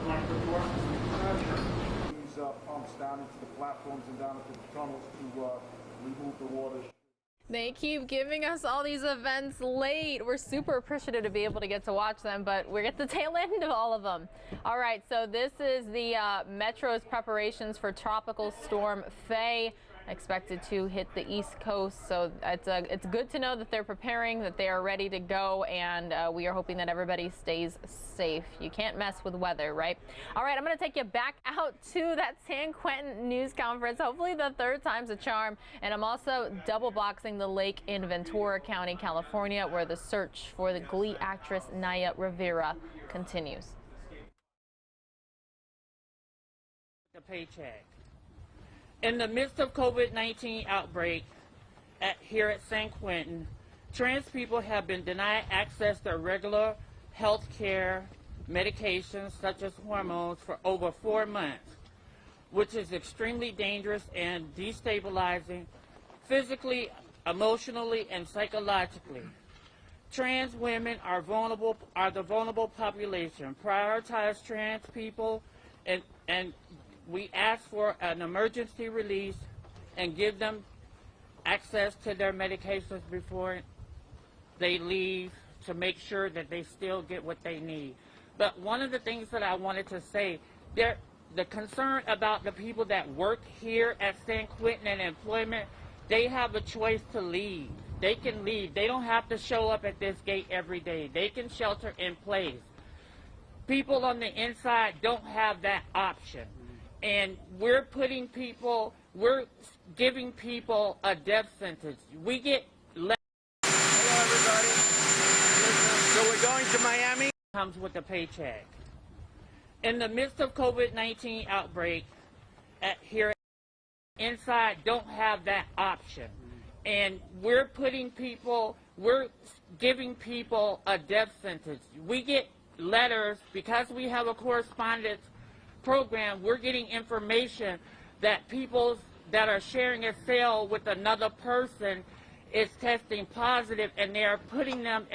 These pumps down into the platforms and down into the tunnels to remove the water. They keep giving us all these events late. We're super appreciative to be able to get to watch them, but we're at the tail end of all of them. All right, so this is the Metro's preparations for Tropical Storm Faye, expected to hit the East Coast. So it's good to know that they're preparing, that they are ready to go, and we are hoping that everybody stays safe. You can't mess with weather, right? All right, I'm going to take you back out to that San Quentin news conference. Hopefully the third time's a charm. And I'm also double boxing the lake in Ventura County, California, where the search for the Glee actress Naya Rivera continues. The paycheck. In the midst of COVID-19 outbreak here at San Quentin, trans people have been denied access to regular health care, medications such as hormones for over 4 months, which is extremely dangerous and destabilizing physically, emotionally, and psychologically. Trans women are the vulnerable population. Prioritize trans people and we ask for an emergency release and give them access to their medications before they leave to make sure that they still get what they need. But one of the things that I wanted to say, the concern about the people that work here at San Quentin and employment, they have a choice to leave. They can leave. They don't have to show up at this gate every day. They can shelter in place. People on the inside don't have that option. And we're giving people a death sentence. We get less. Hello, everybody. So we're going to Miami. Comes with a paycheck. In the midst of COVID-19 outbreak here inside don't have that option. And we're giving people a death sentence. We get letters because we have a correspondence program. We're getting information that people that are sharing a cell with another person is testing positive, and they are putting them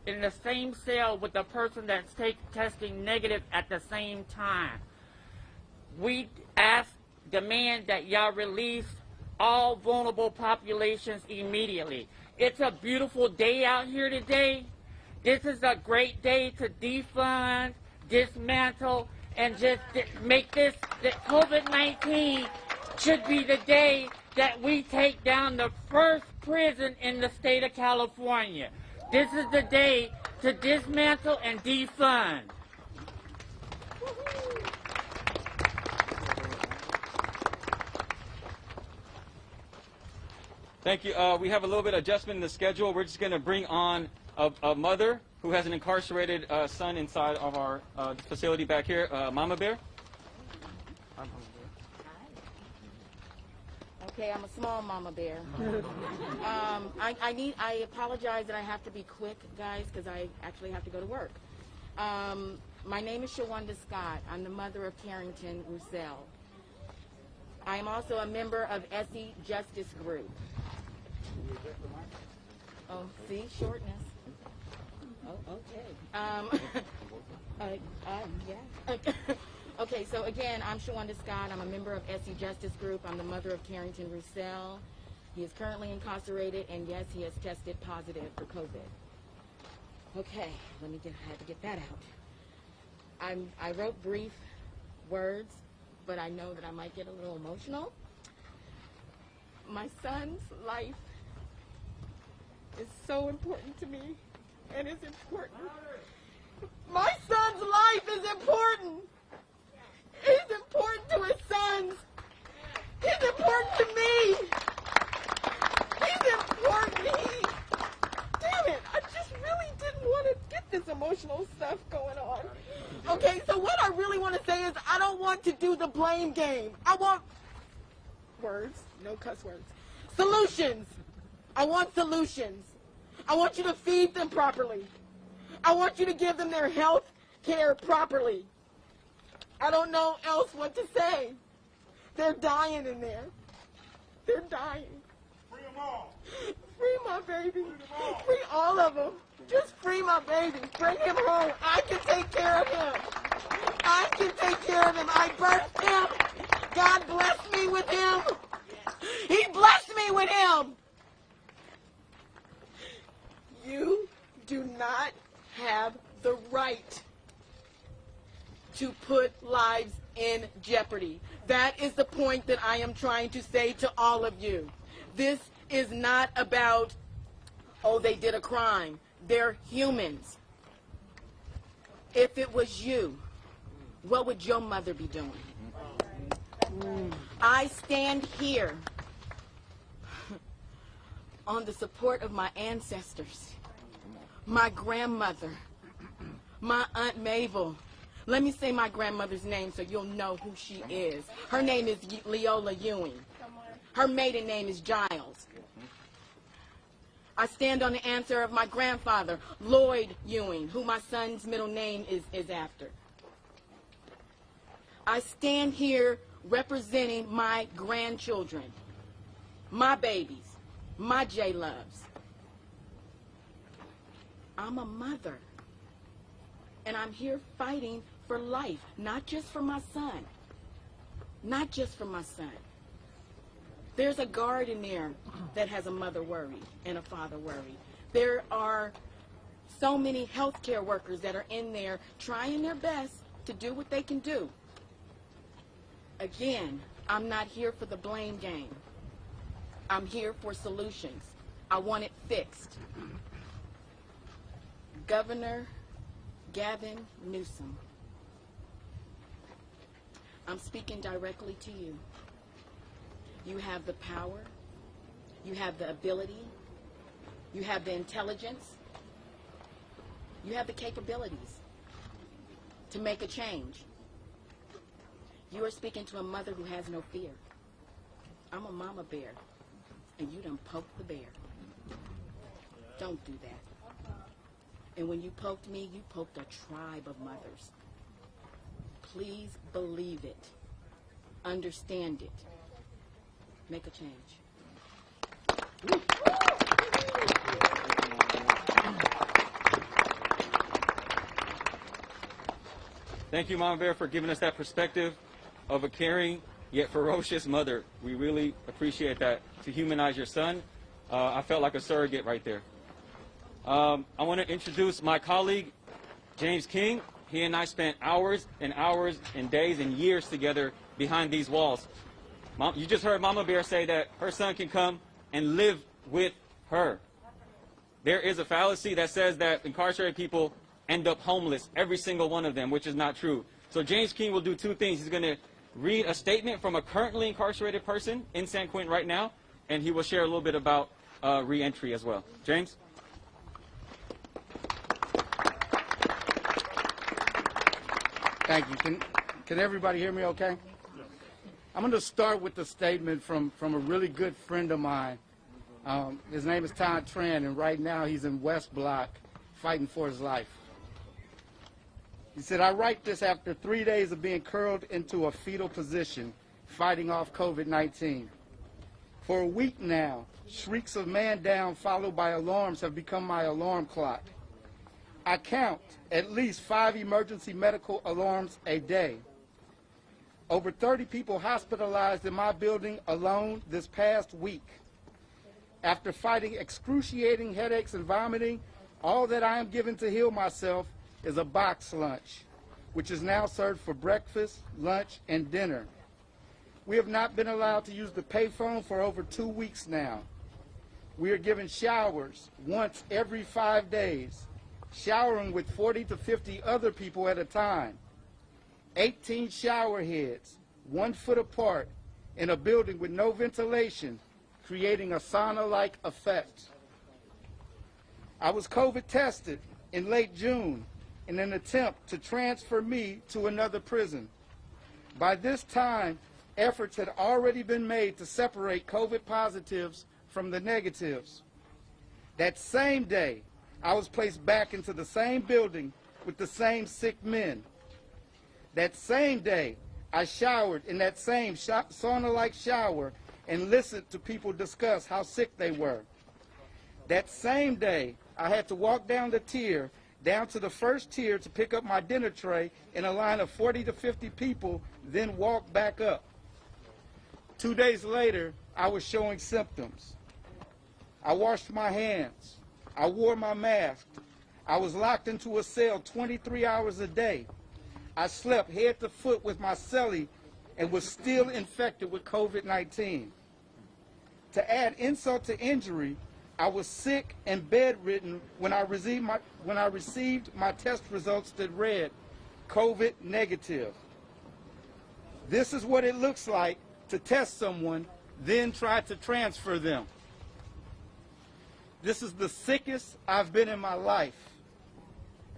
in the same cell with the person that's testing negative at the same time. We demand that y'all release all vulnerable populations immediately. It's a beautiful day out here today. This is a great day to defund, dismantle, and just make this, that COVID-19 should be the day that we take down the first prison in the state of California. This is the day to dismantle and defund. Thank you. We have a little bit of adjustment in the schedule. We're just going to bring on a mother who has an incarcerated son inside of our facility back here, Mama Bear. Okay, I'm a small mama bear. I apologize that I have to be quick, guys, because I actually have to go to work. My name is Shawanda Scott. I'm the mother of Carrington Roussel. I am also a member of SE Justice Group. Oh, see, shortness. Oh, okay. Yeah. Okay, so again, I'm Shawanda Scott. I'm a member of SE Justice Group. I'm the mother of Carrington Roussel. He is currently incarcerated, and yes, he has tested positive for COVID. Okay, I had to get that out. I wrote brief words, but I know that I might get a little emotional. My son's life is so important to me, and is important. My son's life is important. He's important to his sons. He's important to me. He's important. Damn it, I just really didn't want to get this emotional stuff going on. Okay, so what I really want to say is I don't want to do the blame game. I want words, no cuss words. Solutions. I want solutions. I want you to feed them properly. I want you to give them their health care properly. I don't know else what to say. They're dying in there. They're dying. Free them all. Free my baby. Free all of them. Just free my baby. Bring him home. I can take care of him. I can take care of him. I birthed him. God blessed me with him. He blessed me with him. You do not have the right to put lives in jeopardy. That is the point that I am trying to say to all of you. This is not about, oh, they did a crime. They're humans. If it was you, what would your mother be doing? I stand here on the support of my ancestors, my grandmother, my Aunt Mabel. Let me say my grandmother's name so you'll know who she is. Her name is Leola Ewing. Her maiden name is Giles. I stand on the answer of my grandfather, Lloyd Ewing, who my son's middle name is after. I stand here representing my grandchildren, my babies, my J-Loves. I'm a mother, and I'm here fighting for life, not just for my son, not just for my son. There's a guard in there that has a mother worried and a father worried. There are so many healthcare workers that are in there trying their best to do what they can do. Again, I'm not here for the blame game. I'm here for solutions. I want it fixed. Governor Gavin Newsom, I'm speaking directly to you. You have the power, you have the ability, you have the intelligence, you have the capabilities to make a change. You are speaking to a mother who has no fear. I'm a mama bear, and you done poked the bear. Don't do that. And when you poked me, you poked a tribe of mothers. Please believe it. Understand it. Make a change. Thank you, Mama Bear, for giving us that perspective of a caring yet ferocious mother. We really appreciate that, to humanize your son. I felt like a surrogate right there. I want to introduce my colleague, James King. He and I spent hours and hours and days and years together behind these walls. Mom, you just heard Mama Bear say that her son can come and live with her. There is a fallacy that says that incarcerated people end up homeless, every single one of them, which is not true. So James King will do two things. He's going to read a statement from a currently incarcerated person in San Quentin right now, and he will share a little bit about re-entry as well. James? Thank you. Can everybody hear me okay? I'm going to start with a statement from a really good friend of mine. His name is Todd Tran, and right now he's in West Block fighting for his life. He said, I write this after 3 days of being curled into a fetal position, fighting off COVID-19. For a week now, shrieks of man down followed by alarms have become my alarm clock. I count at least 5 emergency medical alarms a day. Over 30 people hospitalized in my building alone this past week. After fighting excruciating headaches and vomiting, all that I am given to heal myself is a box lunch, which is now served for breakfast, lunch, and dinner. We have not been allowed to use the payphone for over 2 weeks now. We are given showers once every 5 days, showering with 40 to 50 other people at a time. 18 shower heads, 1 foot apart, in a building with no ventilation, creating a sauna-like effect. I was COVID tested in late June in an attempt to transfer me to another prison. By this time, efforts had already been made to separate COVID positives from the negatives. That same day, I was placed back into the same building with the same sick men. That same day, I showered in that same sauna-like shower and listened to people discuss how sick they were. That same day, I had to walk down the tier, down to the first tier to pick up my dinner tray in a line of 40 to 50 people, then walk back up. 2 days later, I was showing symptoms. I washed my hands. I wore my mask. I was locked into a cell 23 hours a day. I slept head to foot with my cellie and was still infected with COVID-19. To add insult to injury, I was sick and bedridden when I received my test results that read COVID negative. This is what it looks like to test someone, then try to transfer them. This is the sickest I've been in my life.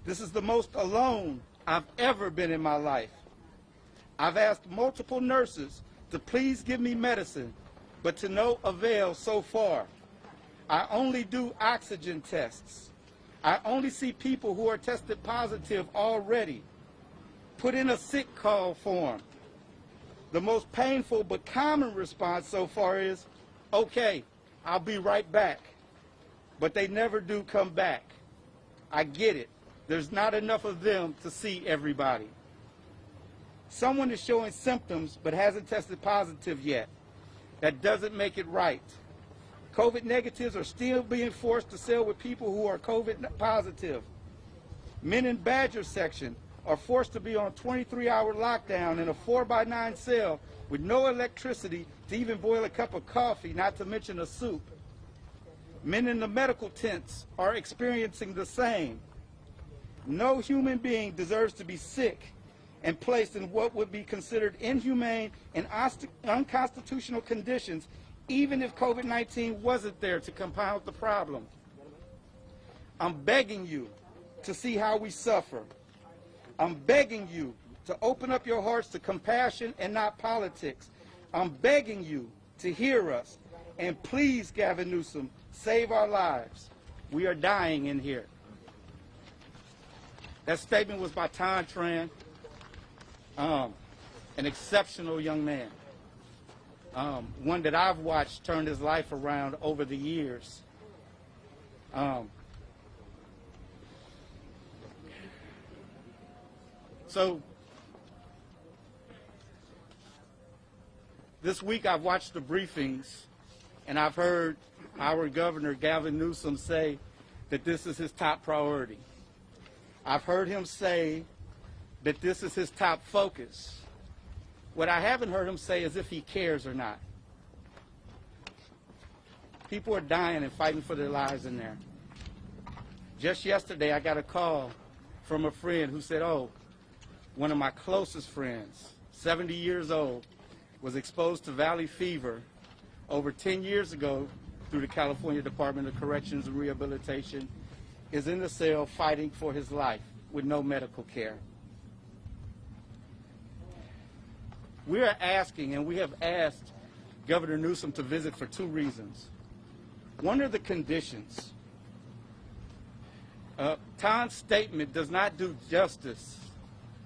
This is the most alone I've ever been in my life. I've asked multiple nurses to please give me medicine, but to no avail so far. I only do oxygen tests. I only see people who are tested positive already. Put in a sick call form. The most painful but common response so far is, okay, I'll be right back. But they never do come back. I get it. There's not enough of them to see everybody. Someone is showing symptoms but hasn't tested positive yet. That doesn't make it right. COVID negatives are still being forced to cell with people who are COVID positive. Men in Badger section are forced to be on a 23-hour lockdown in a 4x9 cell with no electricity to even boil a cup of coffee, not to mention a soup. Men in the medical tents are experiencing the same. No human being deserves to be sick and placed in what would be considered inhumane and unconstitutional conditions, even if COVID-19 wasn't there to compound the problem. I'm begging you to see how we suffer. I'm begging you to open up your hearts to compassion and not politics. I'm begging you to hear us. And please, Gavin Newsom, save our lives. We are dying in here. That statement was by Todd Tran, an exceptional young man, one that I've watched turn his life around over the years. So this week I've watched the briefings, and I've heard our governor, Gavin Newsom, say that this is his top priority. I've heard him say that this is his top focus. What I haven't heard him say is if he cares or not. People are dying and fighting for their lives in there. Just yesterday, I got a call from a friend who said, oh, one of my closest friends, 70 years old, was exposed to valley fever over 10 years ago through the California Department of Corrections and Rehabilitation, is in the cell fighting for his life with no medical care. We are asking, and we have asked Governor Newsom to visit for two reasons. One are the conditions. Tan's statement does not do justice.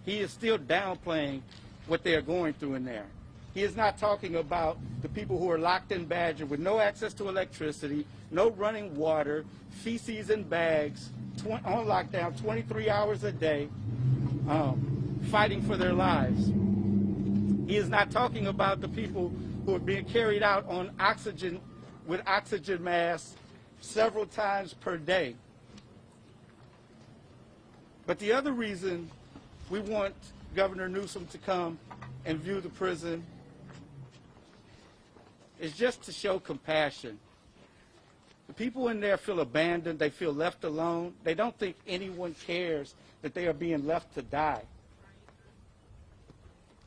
He is still downplaying what they are going through in there. He is not talking about the people who are locked in Badger with no access to electricity, no running water, feces in bags, on lockdown 23 hours a day, fighting for their lives. He is not talking about the people who are being carried out on oxygen with oxygen masks several times per day. But the other reason we want Governor Newsom to come and view the prison is just to show compassion. The people in there feel abandoned. They feel left alone. They don't think anyone cares that they are being left to die.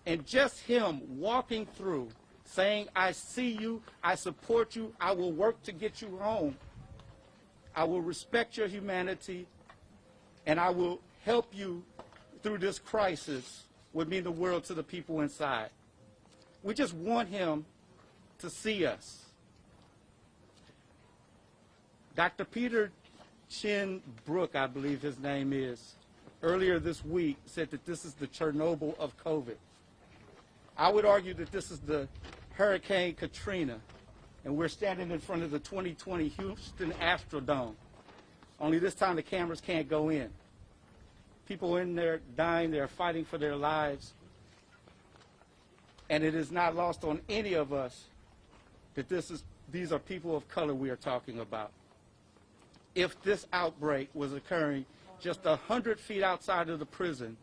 And just him walking through, saying, I see you, I support you, I will work to get you home. I will respect your humanity, and I will help you through this crisis, would mean the world to the people inside. We just want him to see us. Dr. Peter Chin Brook, I believe his name is, earlier this week said that this is the Chernobyl of COVID. I would argue that this is the Hurricane Katrina, and we're standing in front of the 2020 Houston Astrodome. Only this time the cameras can't go in. People in there dying, they're fighting for their lives. And it is not lost on any of us that these are people of color we are talking about. If this outbreak was occurring just 100 feet outside of the prison,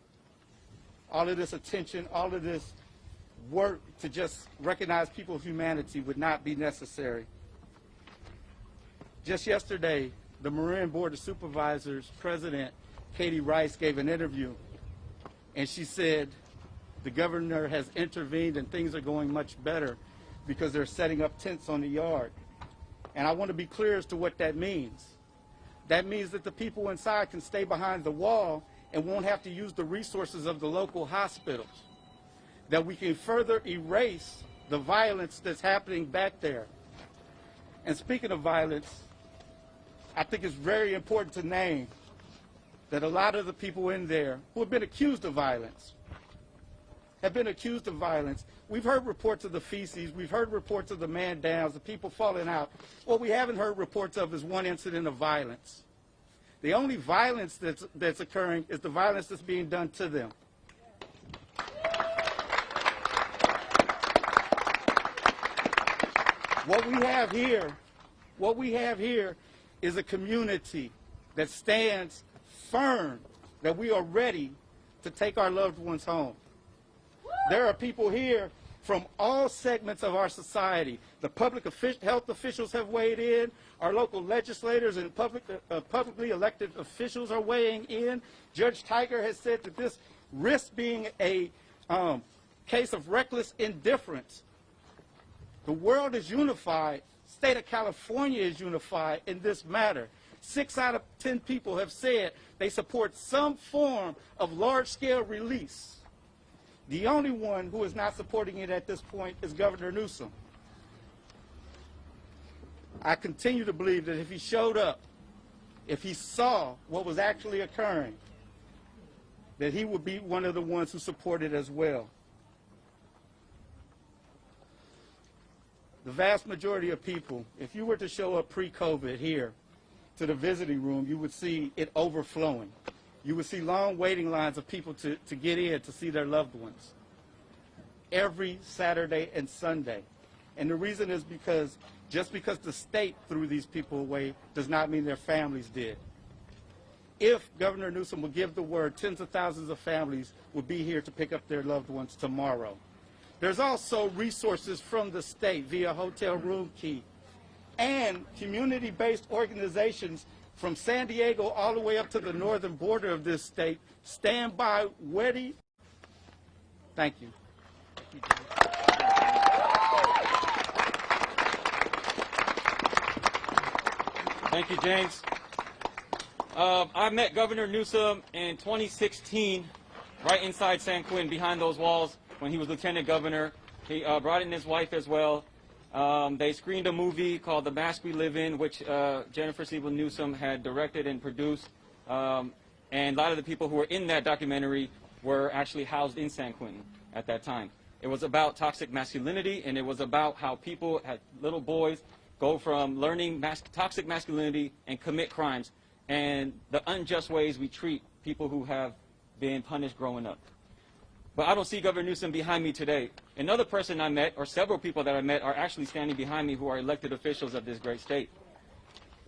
all of this attention, all of this work to just recognize people's humanity would not be necessary. Just yesterday, the Marin Board of Supervisors President Katie Rice gave an interview, and she said the governor has intervened and things are going much better because they're setting up tents on the yard. And I want to be clear as to what that means. That means that the people inside can stay behind the wall and won't have to use the resources of the local hospitals. That we can further erase the violence that's happening back there. And speaking of violence, I think it's very important to name that a lot of the people in there who have been accused of violence We've heard reports of the feces. We've heard reports of the man downs, the people falling out. What we haven't heard reports of is one incident of violence. The only violence that's occurring is the violence that's being done to them. What we have here is a community that stands firm that we are ready to take our loved ones home. There are people here from all segments of our society. The public health officials have weighed in. Our local legislators and publicly elected officials are weighing in. Judge Tiger has said that this risks being a case of reckless indifference. The world is unified. State of California is unified in this matter. 6 out of 10 people have said they support some form of large-scale release. The only one who is not supporting it at this point is Governor Newsom. I continue to believe that if he showed up, if he saw what was actually occurring, that he would be one of the ones who supported as well. The vast majority of people, if you were to show up pre-COVID here to the visiting room, you would see it overflowing. You would see long waiting lines of people to get in to see their loved ones every Saturday and Sunday. And the reason is because just because the state threw these people away does not mean their families did. If Governor Newsom would give the word, tens of thousands of families would be here to pick up their loved ones tomorrow. There's also resources from the state via Hotel Room Key and community-based organizations from San Diego all the way up to the northern border of this state stand by ready. Thank you. Thank you, James. I met Governor Newsom in 2016 right inside San Quentin behind those walls. when he was lieutenant governor. He brought in his wife as well. They screened a movie called The Mask We Live In, which Jennifer Siebel Newsom had directed and produced. And a lot of the people who were in that documentary were actually housed in San Quentin at that time. It was about toxic masculinity, and it was about how people, little boys, go from learning toxic masculinity and commit crimes, and the unjust ways we treat people who have been punished growing up. But I don't see Governor Newsom behind me today. Another person I met, or several people that I met, are actually standing behind me who are elected officials of this great state.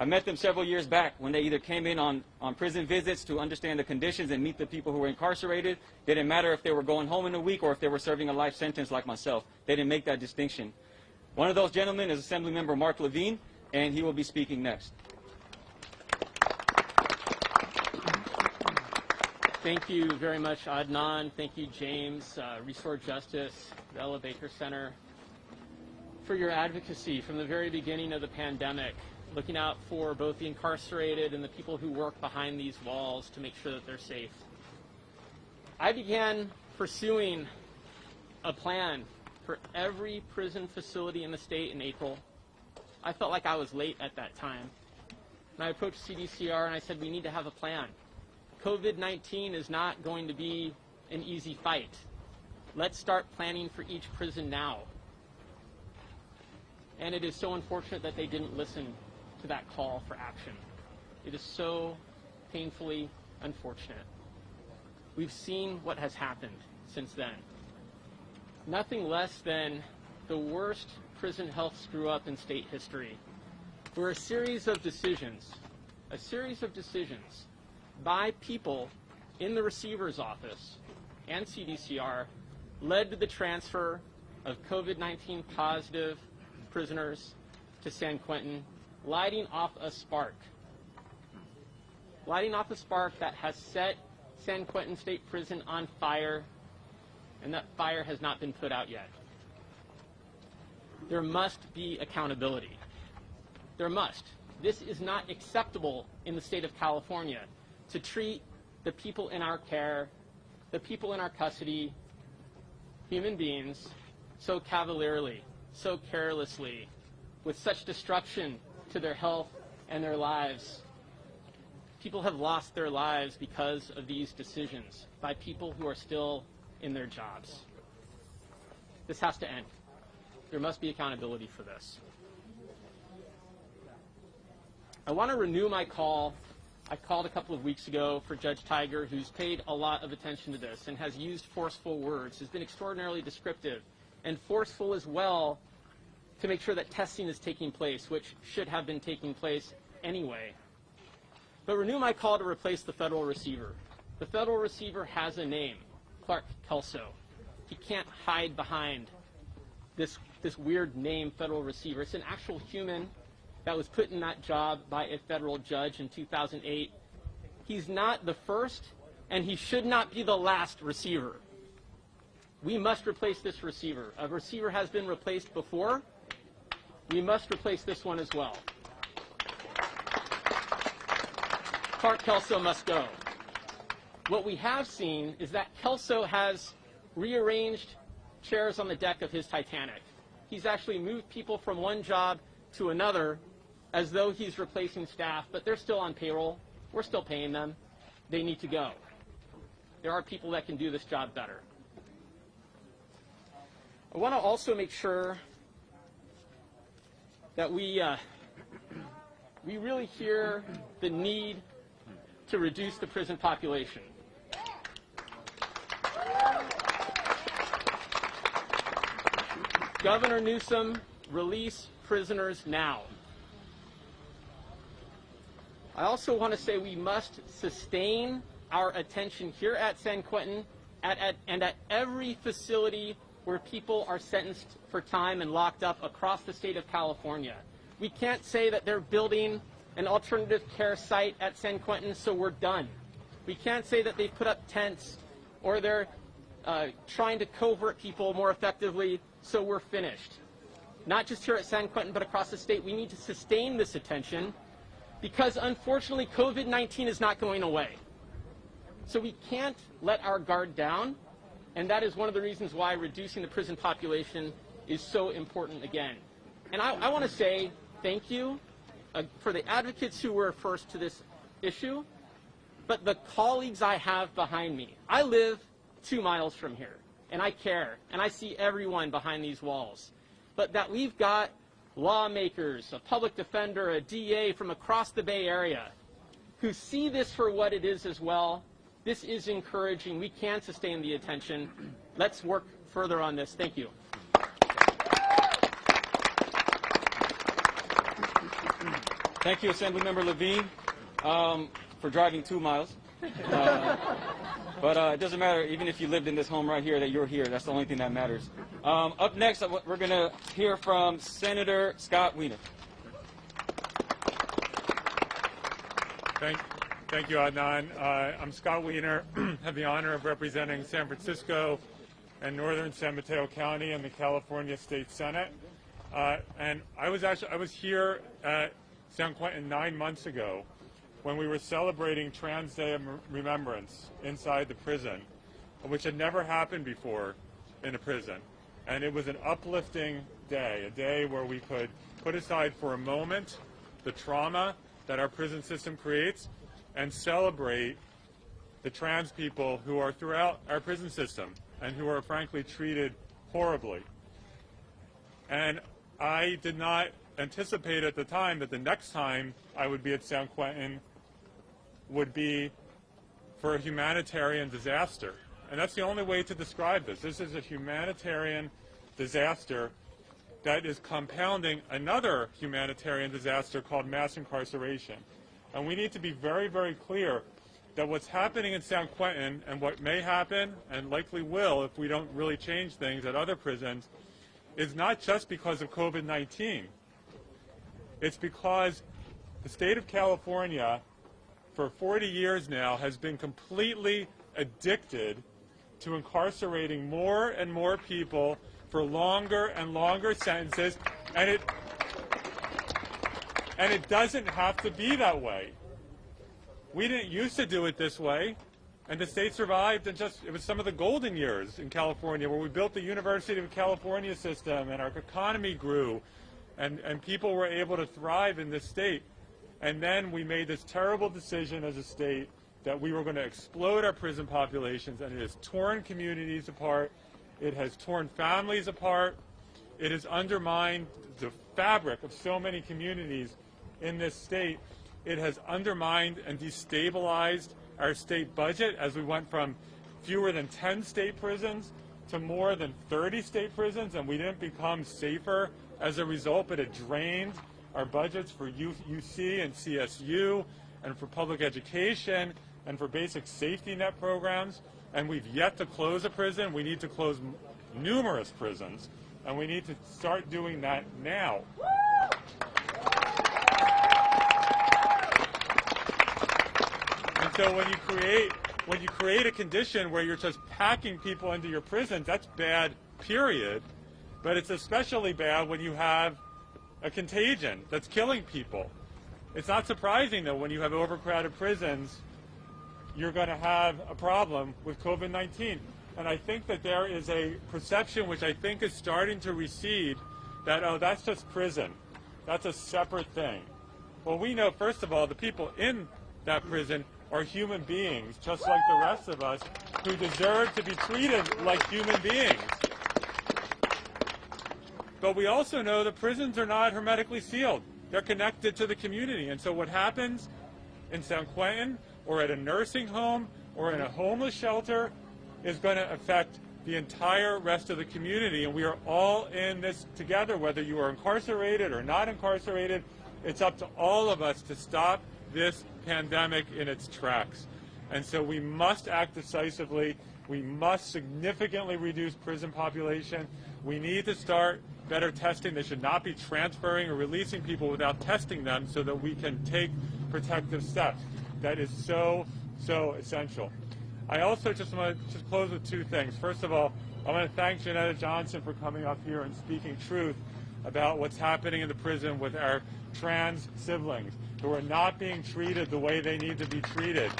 I met them several years back when they either came in on prison visits to understand the conditions and meet the people who were incarcerated. They didn't matter if they were going home in a week or if they were serving a life sentence like myself. They didn't make that distinction. One of those gentlemen is Assemblymember Mark Levine, and he will be speaking next. Thank you very much, Adnan. Thank you, James, Restore Justice, the Ella Baker Center, for your advocacy from the very beginning of the pandemic, looking out for both the incarcerated and the people who work behind these walls to make sure that they're safe. I began pursuing a plan for every prison facility in the state in April. I felt like I was late at that time. And I approached CDCR and I said, we need to have a plan. COVID-19 is not going to be an easy fight. Let's start planning for each prison now. And it is so unfortunate that they didn't listen to that call for action. It is so painfully unfortunate. We've seen what has happened since then. Nothing less than the worst prison health screw-up in state history, where a series of decisions by people in the receiver's office and CDCR led to the transfer of COVID-19 positive prisoners to San Quentin, lighting off a spark that has set San Quentin State Prison on fire, and that fire has not been put out yet. There must be accountability. There must. This is not acceptable in the state of California to treat the people in our care, the people in our custody, human beings, so cavalierly, so carelessly, with such destruction to their health and their lives. People have lost their lives because of these decisions by people who are still in their jobs. This has to end. There must be accountability for this. I want to renew my call. I called a couple of weeks ago for Judge Tiger, who's paid a lot of attention to this and has used forceful words, has been extraordinarily descriptive and forceful as well to make sure that testing is taking place, which should have been taking place anyway. But renew my call to replace the federal receiver. The federal receiver has a name, Clark Kelso. He can't hide behind this weird name, federal receiver. It's an actual human that was put in that job by a federal judge in 2008. He's not the first, and he should not be the last receiver. We must replace this receiver. A receiver has been replaced before. We must replace this one as well. Clark Kelso must go. What we have seen is that Kelso has rearranged chairs on the deck of his Titanic. He's actually moved people from one job to another as though he's replacing staff, but they're still on payroll. We're still paying them. They need to go. There are people that can do this job better. I want to also make sure that we really hear the need to reduce the prison population. Governor Newsom, release prisoners now. I also want to say we must sustain our attention here at San Quentin and at every facility where people are sentenced for time and locked up across the state of California. We can't say that they're building an alternative care site at San Quentin, so we're done. We can't say that they've put up tents or they're trying to covert people more effectively, so we're finished. Not just here at San Quentin, but across the state. We need to sustain this attention because, unfortunately, COVID-19 is not going away. So we can't let our guard down And that is one of the reasons why reducing the prison population is so important again. And I want to say thank you for the advocates who were first to this issue, but the colleagues I have behind me. I live 2 miles from here, and I care, and I see everyone behind these walls. But that we've got lawmakers, a public defender, a DA from across the Bay Area who see this for what it is as well, this is encouraging. We can sustain the attention. Let's work further on this. Thank you. Thank you, Assemblymember Levine, for driving 2 miles. But it doesn't matter, even if you lived in this home right here, that you're here. That's the only thing that matters. Up next, we're going to hear from Senator Scott Wiener. Thank you, Adnan. I'm Scott Wiener. Have the honor of representing San Francisco and northern San Mateo County in the California State Senate. And I was here at San Quentin 9 months ago when we were celebrating Trans Day of Remembrance inside the prison, which had never happened before in a prison. And it was an uplifting day, a day where we could put aside for a moment the trauma that our prison system creates and celebrate the trans people who are throughout our prison system and who are frankly treated horribly. And I did not anticipate at the time that the next time I would be at San Quentin would be for a humanitarian disaster. And that's the only way to describe this. This is a humanitarian disaster that is compounding another humanitarian disaster called mass incarceration. And we need to be very, very clear that what's happening in San Quentin and what may happen and likely will if we don't really change things at other prisons is not just because of COVID-19. It's because the state of California for 40 years now has been completely addicted to incarcerating more and more people for longer and longer sentences, and it doesn't have to be that way. We didn't used to do it this way, and the state survived, and it was some of the golden years in California where we built the University of California system and our economy grew, and people were able to thrive in this state. And then we made this terrible decision as a state that we were going to explode our prison populations, and it has torn communities apart. It has torn families apart. It has undermined the fabric of so many communities in this state. It has undermined and destabilized our state budget as we went from fewer than 10 state prisons to more than 30 state prisons, and we didn't become safer as a result, but it drained our budgets for UC and CSU and for public education and for basic safety net programs. And we've yet to close a prison. We need to close numerous prisons, and we need to start doing that now. And so when you create a condition where you're just packing people into your prisons, that's bad, period. But it's especially bad when you have a contagion that's killing people. It's not surprising that when you have overcrowded prisons, you're going to have a problem with COVID-19. And I think that there is a perception which I think is starting to recede that, oh, that's just prison. That's a separate thing. Well, we know, first of all, the people in that prison are human beings, just like the rest of us, who deserve to be treated like human beings. But we also know that prisons are not hermetically sealed. They're connected to the community. And so what happens in San Quentin or at a nursing home or in a homeless shelter is going to affect the entire rest of the community. And we are all in this together, whether you are incarcerated or not incarcerated. It's up to all of us to stop this pandemic in its tracks. And so we must act decisively. We must significantly reduce prison population. We need to start better testing. They should not be transferring or releasing people without testing them so that we can take protective steps. That is so, so essential. I also just want to close with two things. First of all, I want to thank Janetta Johnson for coming up here and speaking truth about what's happening in the prison with our trans siblings who are not being treated the way they need to be treated.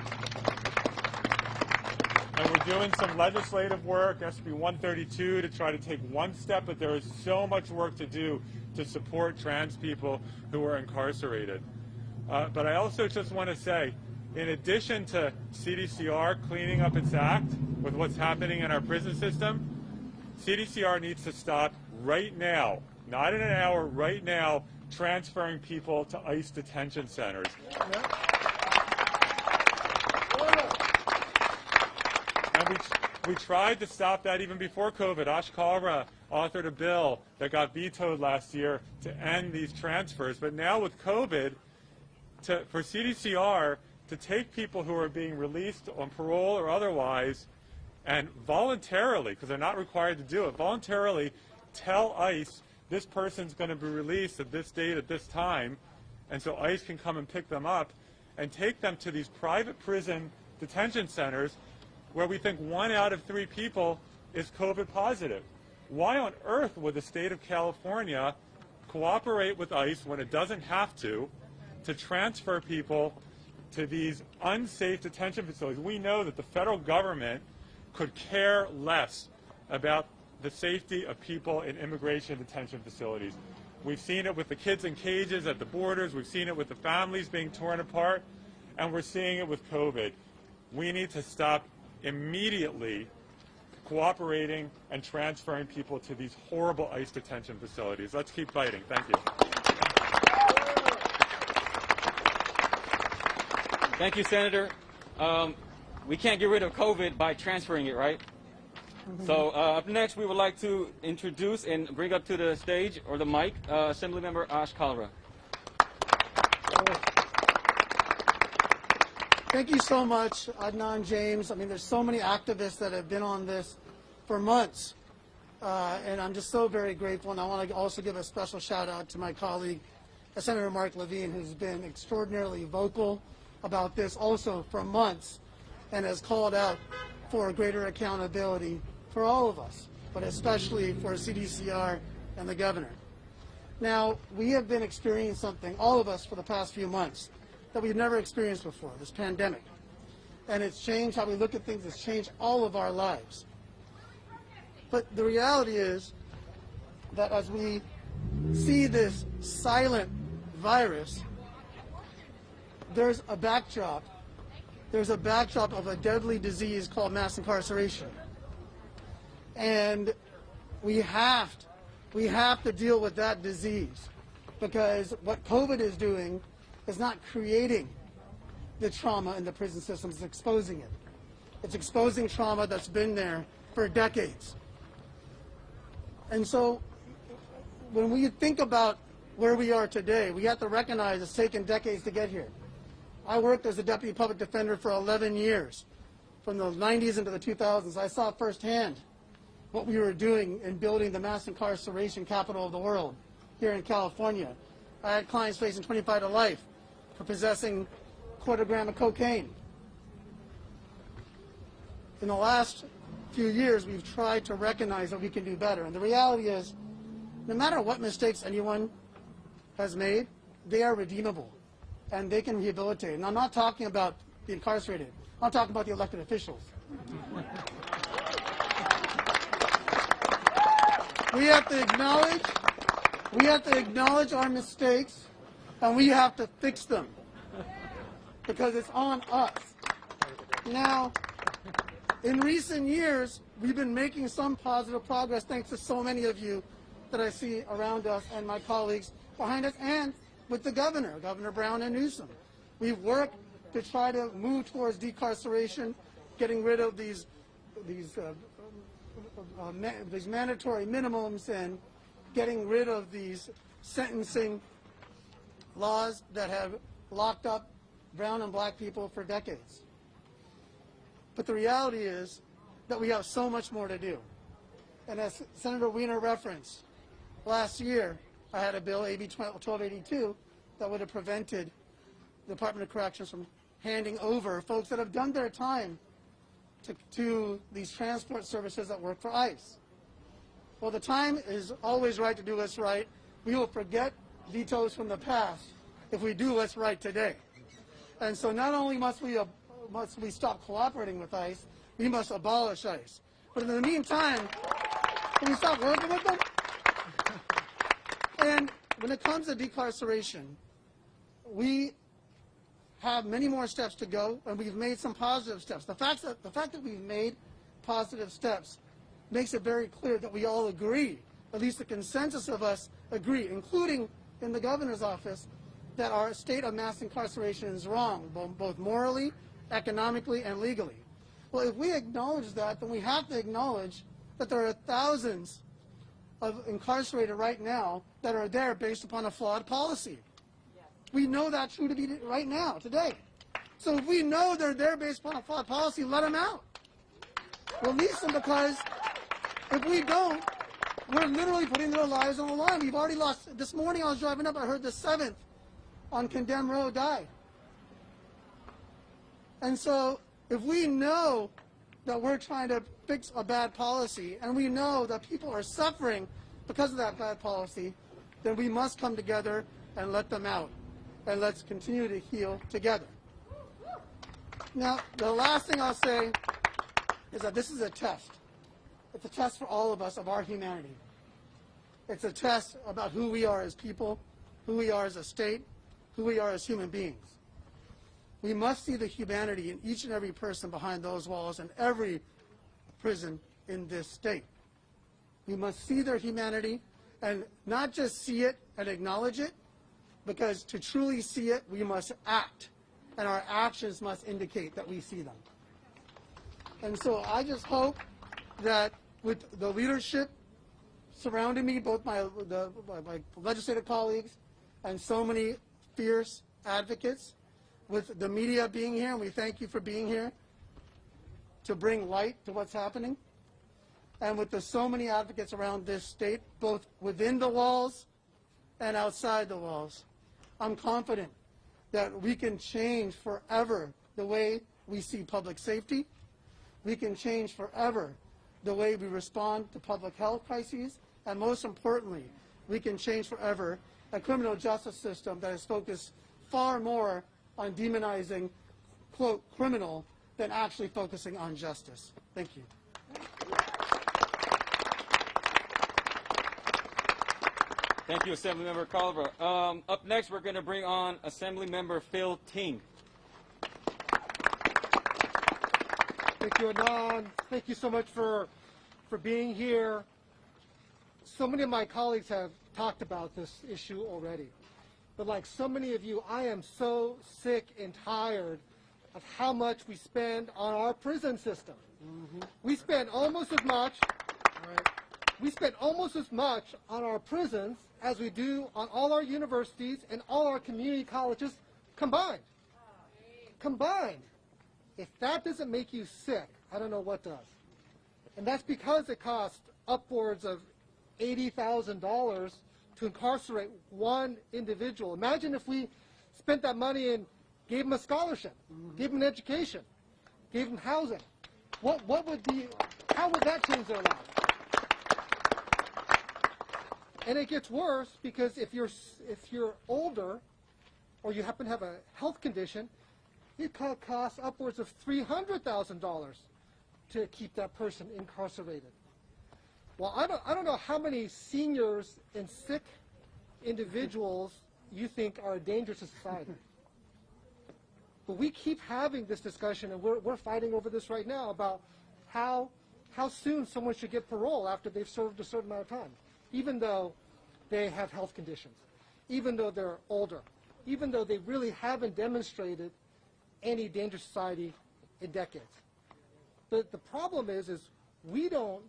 And we're doing some legislative work, SB 132, to try to take one step, but there is so much work to do to support trans people who are incarcerated. But I also just want to say, in addition to CDCR cleaning up its act with what's happening in our prison system, CDCR needs to stop right now, not in an hour, right now, transferring people to ICE detention centers. And we tried to stop that even before COVID. Ash Kalra authored a bill that got vetoed last year to end these transfers. But now with COVID, for CDCR to take people who are being released on parole or otherwise and voluntarily, because they're not required to do it, voluntarily tell ICE this person's going to be released at this date at this time, and so ICE can come and pick them up and take them to these private prison detention centers where we think 1 out of 3 people is COVID positive. Why on earth would the state of California cooperate with ICE when it doesn't have to transfer people to these unsafe detention facilities? We know that the federal government could care less about the safety of people in immigration detention facilities. We've seen it with the kids in cages at the borders. We've seen it with the families being torn apart. And we're seeing it with COVID. We need to stop immediately cooperating and transferring people to these horrible ICE detention facilities. Let's keep fighting. Thank you. Thank you, Senator. We can't get rid of COVID by transferring it, right? So up next, we would like to introduce and bring up to the stage or the mic Assemblymember Ash Kalra. Thank you so much, Adnan James. I mean, there's so many activists that have been on this for months, and I'm just so very grateful. And I want to also give a special shout out to my colleague, Senator Mark Levine, who's been extraordinarily vocal about this also for months and has called out for greater accountability for all of us, but especially for CDCR and the governor. Now, we have been experiencing something, all of us, for the past few months that we've never experienced before, this pandemic. And it's changed how we look at things. It's changed all of our lives. But the reality is that as we see this silent virus, there's a backdrop. There's a backdrop of a deadly disease called mass incarceration. And we have to deal with that disease, because what COVID is doing is not creating the trauma in the prison system, it's exposing it. It's exposing trauma that's been there for decades. And so when we think about where we are today, we have to recognize it's taken decades to get here. I worked as a deputy public defender for 11 years, from the 90s into the 2000s. I saw firsthand what we were doing in building the mass incarceration capital of the world here in California. I had clients facing 25 to life for possessing a quarter gram of cocaine. In the last few years, we've tried to recognize that we can do better. And the reality is, no matter what mistakes anyone has made, they are redeemable and they can rehabilitate. And I'm not talking about the incarcerated. I'm talking about the elected officials. We have to acknowledge our mistakes, and we have to fix them, because it's on us. Now, in recent years, we've been making some positive progress thanks to so many of you that I see around us and my colleagues behind us, and with the governor, Governor Brown and Newsom. We've worked to try to move towards decarceration, getting rid of these mandatory minimums and getting rid of these sentencing laws that have locked up brown and black people for decades. But the reality is that we have so much more to do. And as Senator Wiener referenced, last year I had a bill, AB 1282, that would have prevented the Department of Corrections from handing over folks that have done their time to these transport services that work for ICE. Well, the time is always right to do what's right. We will forget vetoes from the past if we do what's right today. And so not only must we stop cooperating with ICE, We must abolish ICE. But in the meantime, can we stop working with them? And when it comes to decarceration, we have many more steps to go, and we've made some positive steps. The fact that we've made positive steps makes it very clear that we all agree, at least the consensus of us agree, including in the governor's office, that our state of mass incarceration is wrong, both morally, economically, and legally. Well, if we acknowledge that, then we have to acknowledge that there are thousands of incarcerated right now that are there based upon a flawed policy. We know that's true to be right now, today. So if we know they're there based upon a flawed policy, let them out. Release them, because if we don't, we're literally putting their lives on the line. We've already lost. This morning I was driving up, I heard the 7th on Condemned Road died. And so if we know that we're trying to fix a bad policy, and we know that people are suffering because of that bad policy, then we must come together and let them out. And let's continue to heal together. Now, the last thing I'll say is that this is a test. It's a test for all of us of our humanity. It's a test about who we are as people, who we are as a state, who we are as human beings. We must see the humanity in each and every person behind those walls and every prison in this state. We must see their humanity and not just see it and acknowledge it, because to truly see it, we must act, and our actions must indicate that we see them. And so I just hope that with the leadership surrounding me, both my legislative colleagues and so many fierce advocates, with the media being here, and we thank you for being here to bring light to what's happening, and with the so many advocates around this state, both within the walls and outside the walls, I'm confident that we can change forever the way we see public safety. We can change forever the way we respond to public health crises. And most importantly, we can change forever a criminal justice system that is focused far more on demonizing, quote, criminal than actually focusing on justice. Thank you. Thank you, Assemblymember Culver. Up next, we're going to bring on Assemblymember Phil Ting. Thank you, Anand. Thank you so much for being here. So many of my colleagues have talked about this issue already. But like so many of you, I am so sick and tired of how much we spend on our prison system. We spend almost as much. We spend almost as much on our prisons as we do on all our universities and all our community colleges combined. Combined. If that doesn't make you sick, I don't know what does. And that's because it costs upwards of $80,000 to incarcerate one individual. Imagine if we spent that money and gave them a scholarship, gave them an education, gave them housing. What would be, how would that change their lives? And it gets worse because if you're older or you happen to have a health condition, it costs upwards of $300,000 to keep that person incarcerated. Well, I don't know how many seniors and sick individuals you think are a danger to society. But we keep having this discussion, and we're fighting over this right now about how soon someone should get parole after they've served a certain amount of time, even though they have health conditions, even though they're older, even though they really haven't demonstrated any danger to society in decades. But the problem is we don't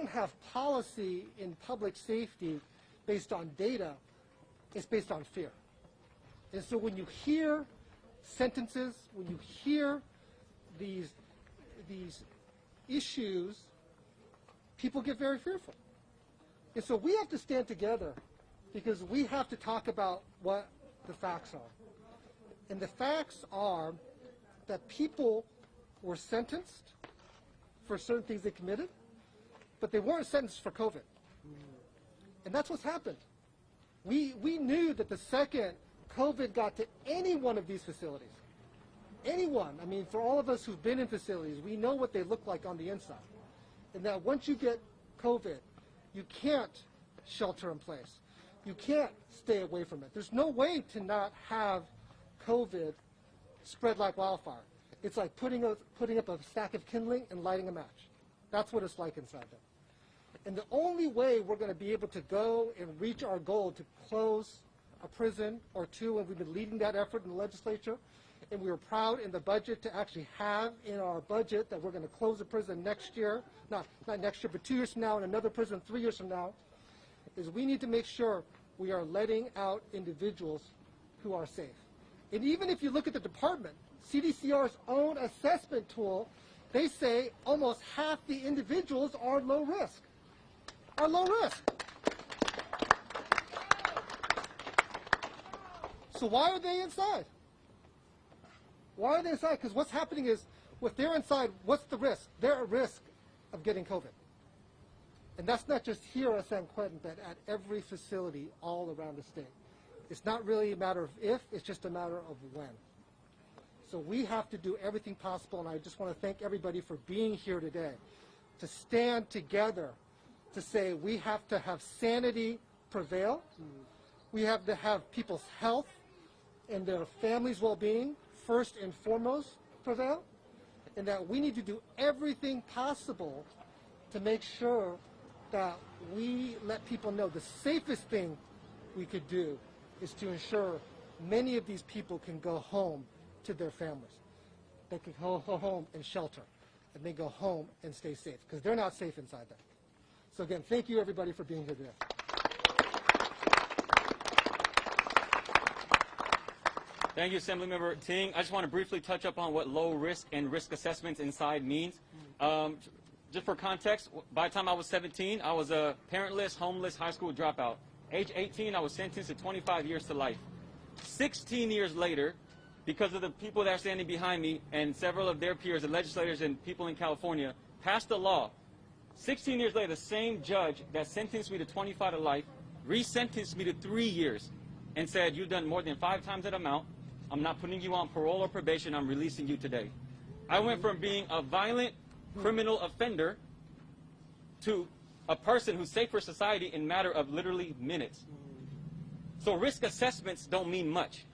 have policy in public safety based on data. It's based on fear. And so when you hear sentences, when you hear these issues, people get very fearful. And so we have to stand together because we have to talk about what the facts are. And the facts are that people were sentenced for certain things they committed, but they weren't sentenced for COVID. And that's what's happened. We knew that the second COVID got to any one of these facilities, anyone, I mean, for all of us who've been in facilities, we know what they look like on the inside. And that once you get COVID, you can't shelter in place. You can't stay away from it. There's no way to not have COVID spread like wildfire. It's like putting up a stack of kindling and lighting a match. That's what it's like inside there. And the only way we're going to be able to go and reach our goal to close a prison or two, and we've been leading that effort in the legislature, and we were proud in the budget to actually have in our budget that we're going to close a prison next year, not next year, but 2 years from now, and another prison 3 years from now, is we need to make sure we are letting out individuals who are safe. And even if you look at the department, CDCR's own assessment tool, they say almost half the individuals are low risk. Are low risk. So why are they inside? Why are they inside? Because what's happening is, if they're inside, what's the risk? They're at risk of getting COVID. And that's not just here at San Quentin, but at every facility all around the state. It's not really a matter of if, it's just a matter of when. So we have to do everything possible, and I just want to thank everybody for being here today, to stand together to say we have to have sanity prevail. We have to have people's health and their families' well-being first and foremost prevail, and that we need to do everything possible to make sure that we let people know the safest thing we could do is to ensure many of these people can go home to their families. They can go home and shelter, and they go home and stay safe, because they're not safe inside there. So again, thank you everybody for being here today. Thank you, Assemblymember Ting. I just want to briefly touch up on what low risk and risk assessments inside means. Just for context, by the time I was 17, I was a parentless, homeless high school dropout. Age 18, I was sentenced to 25 years to life. 16 years later, because of the people that are standing behind me and several of their peers, the legislators and people in California, passed a law. 16 years later, the same judge that sentenced me to 25 to life resentenced me to 3 years and said, you've done more than 5 times that amount. I'm not putting you on parole or probation. I'm releasing you today. I went from being a violent criminal offender to a person who's safe for society in a matter of literally minutes. So risk assessments don't mean much.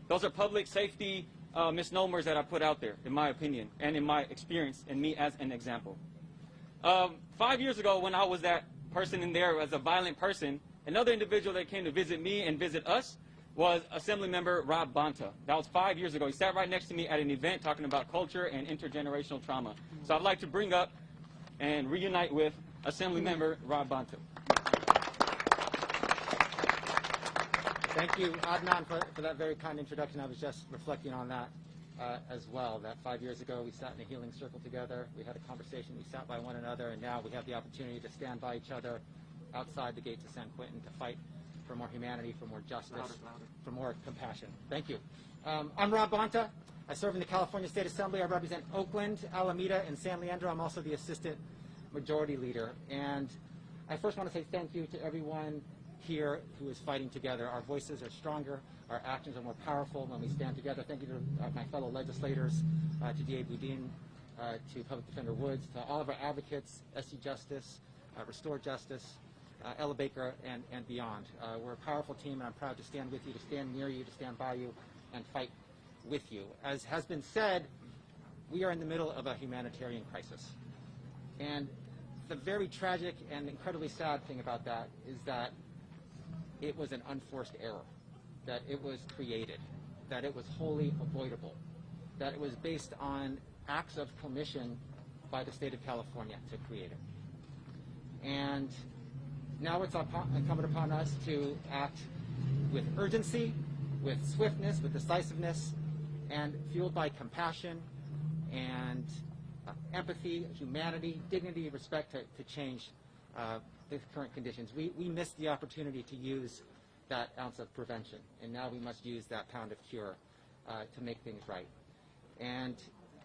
Those are public safety misnomers that I put out there, in my opinion, and in my experience, and me as an example. 5 years ago, when I was that person in there as a violent person, another individual that came to visit me and visit us was Assemblymember Rob Bonta. That was 5 years ago. He sat right next to me at an event talking about culture and intergenerational trauma. So I'd like to bring up and reunite with Assemblymember Rob Bonta. Thank you, Adnan, for that very kind introduction. I was just reflecting on that as well, that 5 years ago we sat in a healing circle together, we had a conversation, we sat by one another, and now we have the opportunity to stand by each other outside the gates of San Quentin to fight for more humanity, for more justice, for more compassion. Thank you. I'm Rob Bonta. I serve in the California State Assembly. I represent Oakland, Alameda, and San Leandro. I'm also the Assistant Majority Leader. And I first want to say thank you to everyone here who is fighting together. Our voices are stronger, our actions are more powerful when we stand together. Thank you to my fellow legislators, to D.A. Boudin, to Public Defender Woods, to all of our advocates, SC Justice, Restore Justice, Ella Baker, and beyond. We're a powerful team, and I'm proud to stand with you, to stand near you, to stand by you, and fight with you. As has been said, we are in the middle of a humanitarian crisis. And the very tragic and incredibly sad thing about that is that it was an unforced error, that it was created, that it was wholly avoidable, that it was based on acts of commission by the state of California to create it. And now it's incumbent upon us to act with urgency, with swiftness, with decisiveness, and fueled by compassion and empathy, humanity, dignity, respect to change the current conditions. We missed the opportunity to use that ounce of prevention, and now we must use that pound of cure to make things right. And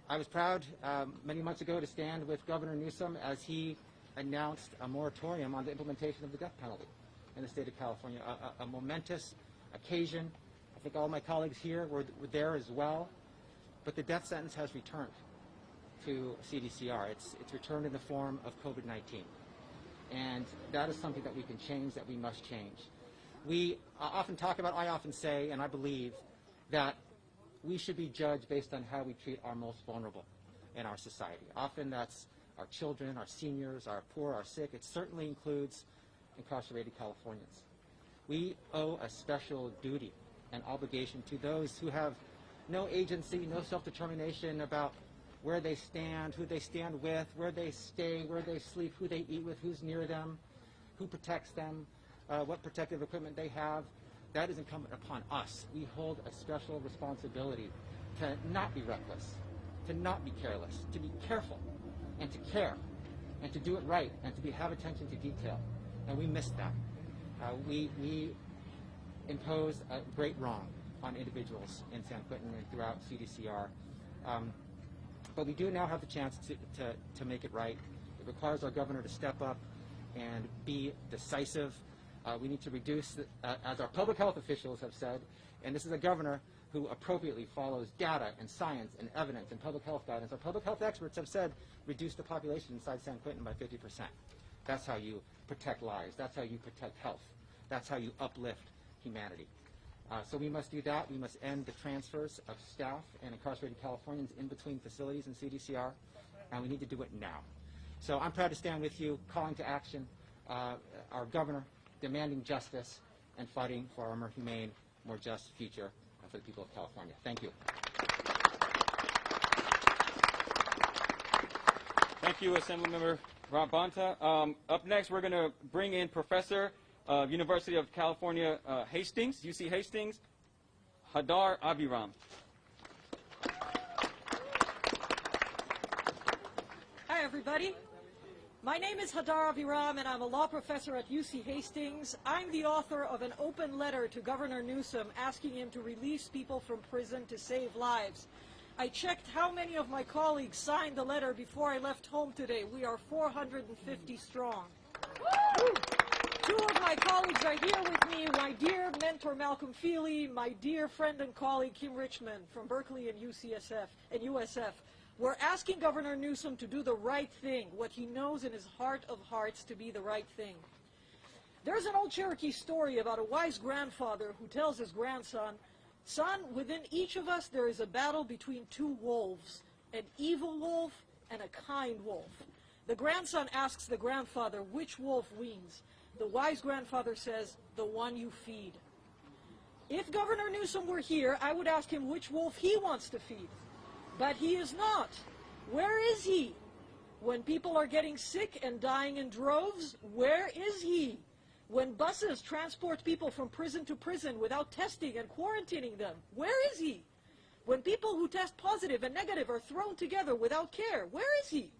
I was proud many months ago to stand with Governor Newsom as he announced a moratorium on the implementation of the death penalty in the state of California, a momentous occasion. I think all my colleagues here were there as well. but the death sentence has returned to CDCR. It's returned in the form of COVID-19. And that is something that we can change, that we must change. We often talk about, I often say, and I believe, that we should be judged based on how we treat our most vulnerable in our society. Often that's our children, our seniors, our poor, our sick. It certainly includes incarcerated Californians. We owe a special duty and obligation to those who have no agency, no self-determination about where they stand, who they stand with, where they stay, where they sleep, who they eat with, who's near them, who protects them, what protective equipment they have. That is incumbent upon us. We hold a special responsibility to not be reckless, to not be careless, to be careful, and to care, and to do it right, and to have attention to detail. And we missed that. We impose a great wrong on individuals in San Quentin and throughout CDCR. But we do now have the chance to make it right. It requires our governor to step up and be decisive. We need to reduce, as our public health officials have said, and this is a governor who appropriately follows data and science and evidence and public health guidance. Our public health experts have said reduce the population inside San Quentin by 50%. That's how you protect lives. That's how you protect health. That's how you uplift humanity. So we must do that. We must end the transfers of staff and incarcerated Californians in between facilities in CDCR, and we need to do it now. So I'm proud to stand with you, calling to action, our governor, demanding justice, and fighting for a more humane, more just future for the people of California. Thank you. Thank you, Assemblymember Rob Bonta. Up next, we're going to bring in Professor of University of California, Hastings, UC Hastings, Hadar Abiram. Hi, everybody. My name is Hadar Abiram, and I'm a law professor at UC Hastings. I'm the author of an open letter to Governor Newsom asking him to release people from prison to save lives. I checked how many of my colleagues signed the letter before I left home today. We are 450 strong. Woo! 2 of my colleagues are here with me, my dear mentor Malcolm Feely, my dear friend and colleague Kim Richmond from Berkeley and USF. We're asking Governor Newsom to do the right thing, what he knows in his heart of hearts to be the right thing. There's an old Cherokee story about a wise grandfather who tells his grandson, "Son, within each of us there is a battle between 2 wolves, an evil wolf and a kind wolf." The grandson asks the grandfather which wolf wins. The wise grandfather says, "The one you feed." If Governor Newsom were here, I would ask him which wolf he wants to feed. But he is not. Where is he? When people are getting sick and dying in droves, where is he? When buses transport people from prison to prison without testing and quarantining them, where is he? When people who test positive and negative are thrown together without care, where is he?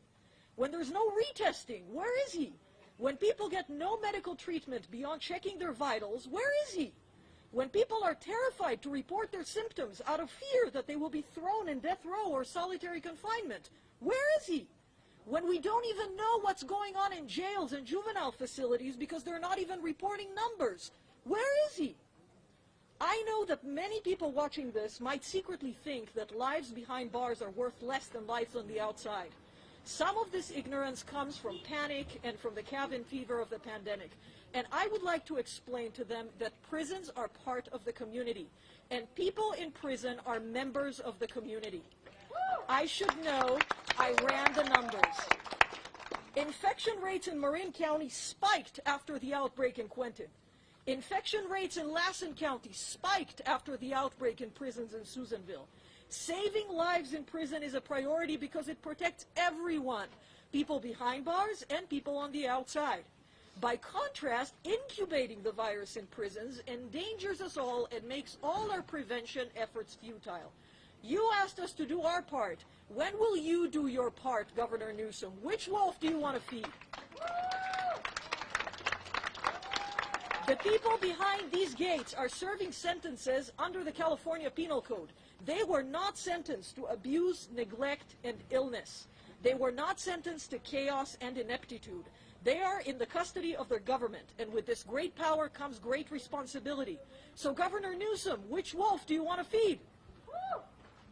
When there's no retesting, where is he? When people get no medical treatment beyond checking their vitals, where is he? When people are terrified to report their symptoms out of fear that they will be thrown in death row or solitary confinement, where is he? When we don't even know what's going on in jails and juvenile facilities because they're not even reporting numbers, where is he? I know that many people watching this might secretly think that lives behind bars are worth less than lives on the outside. Some of this ignorance comes from panic and from the cabin fever of the pandemic. And I would like to explain to them that prisons are part of the community, and people in prison are members of the community. I should know, I ran the numbers. Infection rates in Marin County spiked after the outbreak in Quentin. Infection rates in Lassen County spiked after the outbreak in prisons in Susanville. Saving lives in prison is a priority because it protects everyone, people behind bars and people on the outside. By contrast, incubating the virus in prisons endangers us all and makes all our prevention efforts futile. You asked us to do our part. When will you do your part, Governor Newsom? Which wolf do you want to feed? The people behind these gates are serving sentences under the California Penal Code. They were not sentenced to abuse, neglect, and illness. They were not sentenced to chaos and ineptitude. They are in the custody of their government, and with this great power comes great responsibility. So, Governor Newsom, which wolf do you want to feed?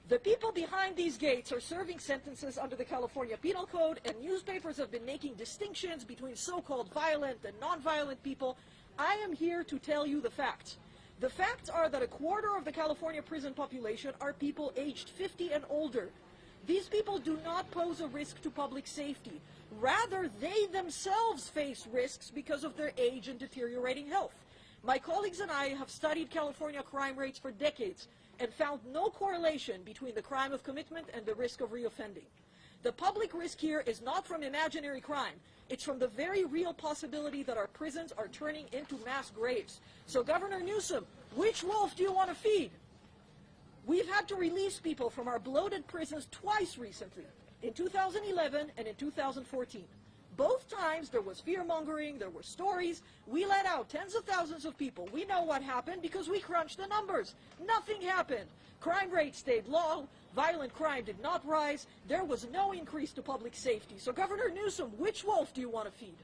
The people behind these gates are serving sentences under the California Penal Code, and newspapers have been making distinctions between so-called violent and non-violent people. I am here to tell you the facts. The facts are that a quarter of the California prison population are people aged 50 and older. These people do not pose a risk to public safety. Rather, they themselves face risks because of their age and deteriorating health. My colleagues and I have studied California crime rates for decades and found no correlation between the crime of commitment and the risk of reoffending. The public risk here is not from imaginary crime. It's from the very real possibility that our prisons are turning into mass graves. So Governor Newsom, which wolf do you want to feed? We've had to release people from our bloated prisons twice recently, in 2011 and in 2014. Both times there was fear-mongering, there were stories. We let out tens of thousands of people. We know what happened because we crunched the numbers. Nothing happened. Crime rate stayed low. Violent crime did not rise. There was no increase to public safety. So Governor Newsom, which wolf do you want to feed?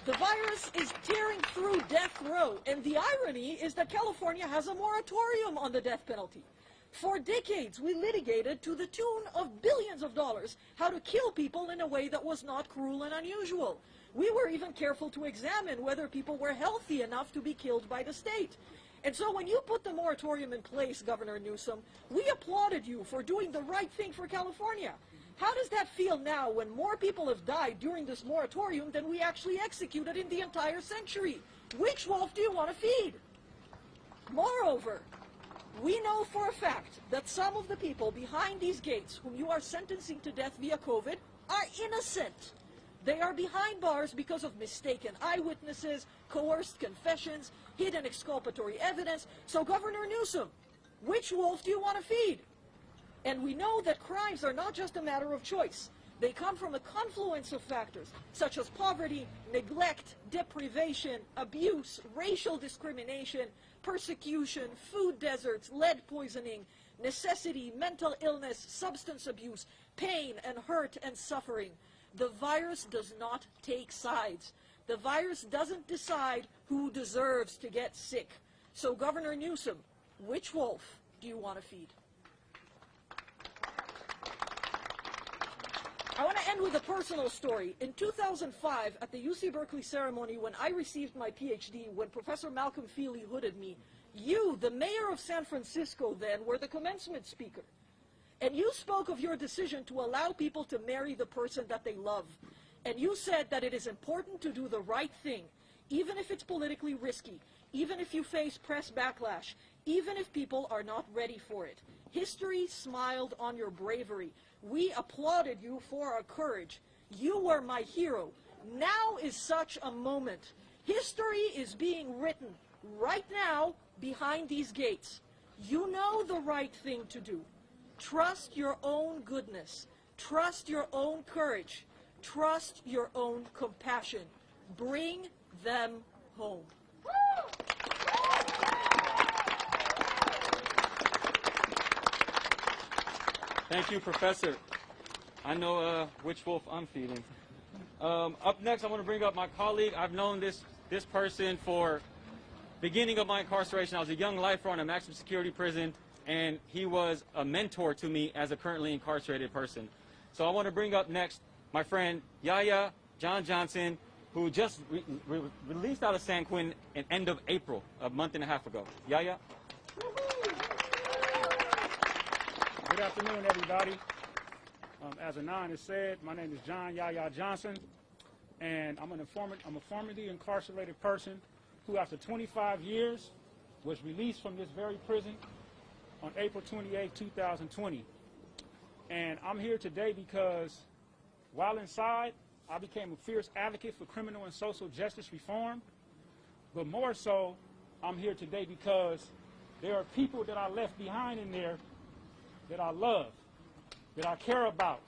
The virus is tearing through death row, and the irony is that California has a moratorium on the death penalty. For decades, we litigated to the tune of billions of dollars how to kill people in a way that was not cruel and unusual. We were even careful to examine whether people were healthy enough to be killed by the state. And so when you put the moratorium in place, Governor Newsom, we applauded you for doing the right thing for California. How does that feel now when more people have died during this moratorium than we actually executed in the entire century? Which wolf do you want to feed? Moreover, we know for a fact that some of the people behind these gates whom you are sentencing to death via COVID are innocent. They are behind bars because of mistaken eyewitnesses, coerced confessions, hidden exculpatory evidence. So Governor Newsom, which wolf do you want to feed? And we know that crimes are not just a matter of choice. They come from a confluence of factors, such as poverty, neglect, deprivation, abuse, racial discrimination, persecution, food deserts, lead poisoning, necessity, mental illness, substance abuse, pain and hurt and suffering. The virus does not take sides. The virus doesn't decide who deserves to get sick. So Governor Newsom, which wolf do you want to feed? I want to end with a personal story. In 2005, at the UC Berkeley ceremony when I received my PhD, when Professor Malcolm Feely hooded me, you, the mayor of San Francisco then, were the commencement speaker. And you spoke of your decision to allow people to marry the person that they love. And you said that it is important to do the right thing, even if it's politically risky, even if you face press backlash, even if people are not ready for it. History smiled on your bravery. We applauded you for our courage. You were my hero. Now is such a moment. History is being written right now behind these gates. You know the right thing to do. Trust your own goodness. Trust your own courage. Trust your own compassion. Bring them home. Thank you, Professor. I know which wolf I'm feeding. Up next, I want to bring up my colleague. I've known this person for beginning of my incarceration. I was a young lifer on a maximum security prison, and he was a mentor to me as a currently incarcerated person. So I want to bring up next my friend Yahya John Johnson, who just released out of San Quentin at end of April, a month and a half ago. Yahya? Good afternoon, everybody. As Anon has said, my name is John Yahya Johnson, and I'm a formerly incarcerated person who, after 25 years, was released from this very prison on April 28, 2020. And I'm here today because while inside, I became a fierce advocate for criminal and social justice reform. But more so, I'm here today because there are people that I left behind in there that I love, that I care about,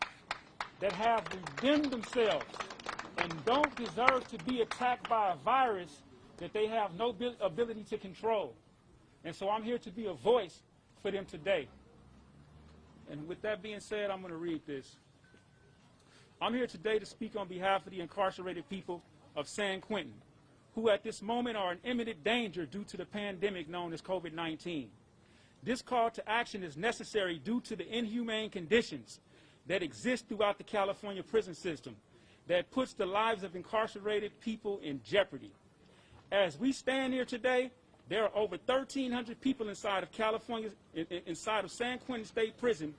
that have redeemed themselves and don't deserve to be attacked by a virus that they have no ability to control. And so I'm here to be a voice for them today. And with that being said, I'm going to read this. I'm here today to speak on behalf of the incarcerated people of San Quentin, who at this moment are in imminent danger due to the pandemic known as COVID-19. This call to action is necessary due to the inhumane conditions that exist throughout the California prison system that puts the lives of incarcerated people in jeopardy. As we stand here today, there are over 1,300 people inside of inside of San Quentin State Prison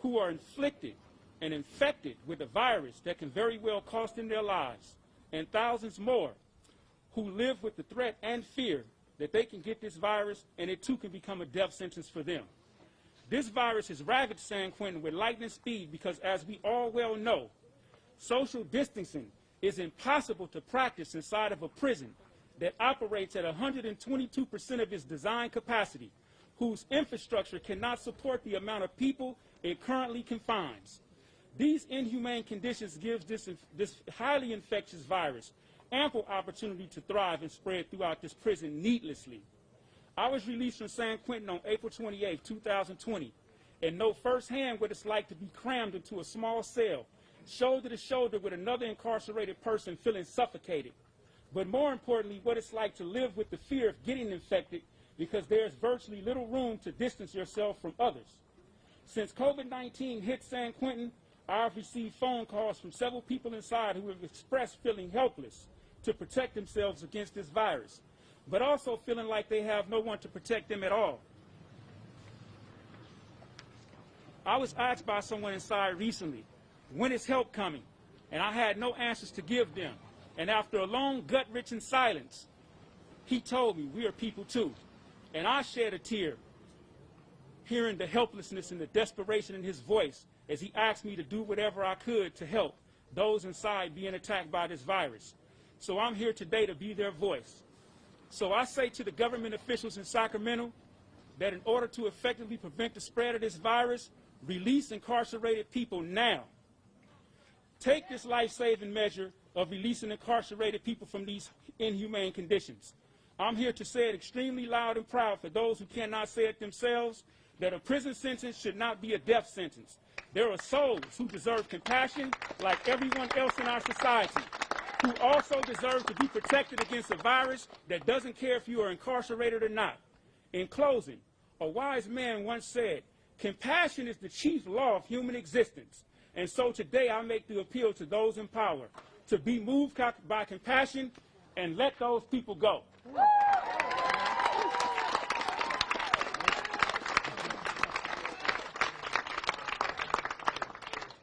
who are inflicted and infected with a virus that can very well cost them their lives, and thousands more who live with the threat and fear that they can get this virus and it too can become a death sentence for them. This virus has ravaged San Quentin with lightning speed because, as we all well know, social distancing is impossible to practice inside of a prison that operates at 122% of its design capacity, whose infrastructure cannot support the amount of people it currently confines. These inhumane conditions give this highly infectious virus ample opportunity to thrive and spread throughout this prison needlessly. I was released from San Quentin on April 28, 2020, and know firsthand what it's like to be crammed into a small cell, shoulder to shoulder with another incarcerated person feeling suffocated. But more importantly, what it's like to live with the fear of getting infected because there's virtually little room to distance yourself from others. Since COVID-19 hit San Quentin, I've received phone calls from several people inside who have expressed feeling helpless to protect themselves against this virus, but also feeling like they have no one to protect them at all. I was asked by someone inside recently, when is help coming? And I had no answers to give them. And after a long, gut-wrenching silence, he told me, we are people too. And I shed a tear, hearing the helplessness and the desperation in his voice as he asked me to do whatever I could to help those inside being attacked by this virus. So I'm here today to be their voice. So I say to the government officials in Sacramento that in order to effectively prevent the spread of this virus, release incarcerated people now. Take this life-saving measure of releasing incarcerated people from these inhumane conditions. I'm here to say it extremely loud and proud for those who cannot say it themselves, that a prison sentence should not be a death sentence. There are souls who deserve compassion like everyone else in our society, who also deserve to be protected against a virus that doesn't care if you are incarcerated or not. In closing, a wise man once said, compassion is the chief law of human existence. And so today I make the appeal to those in power to be moved by compassion and let those people go.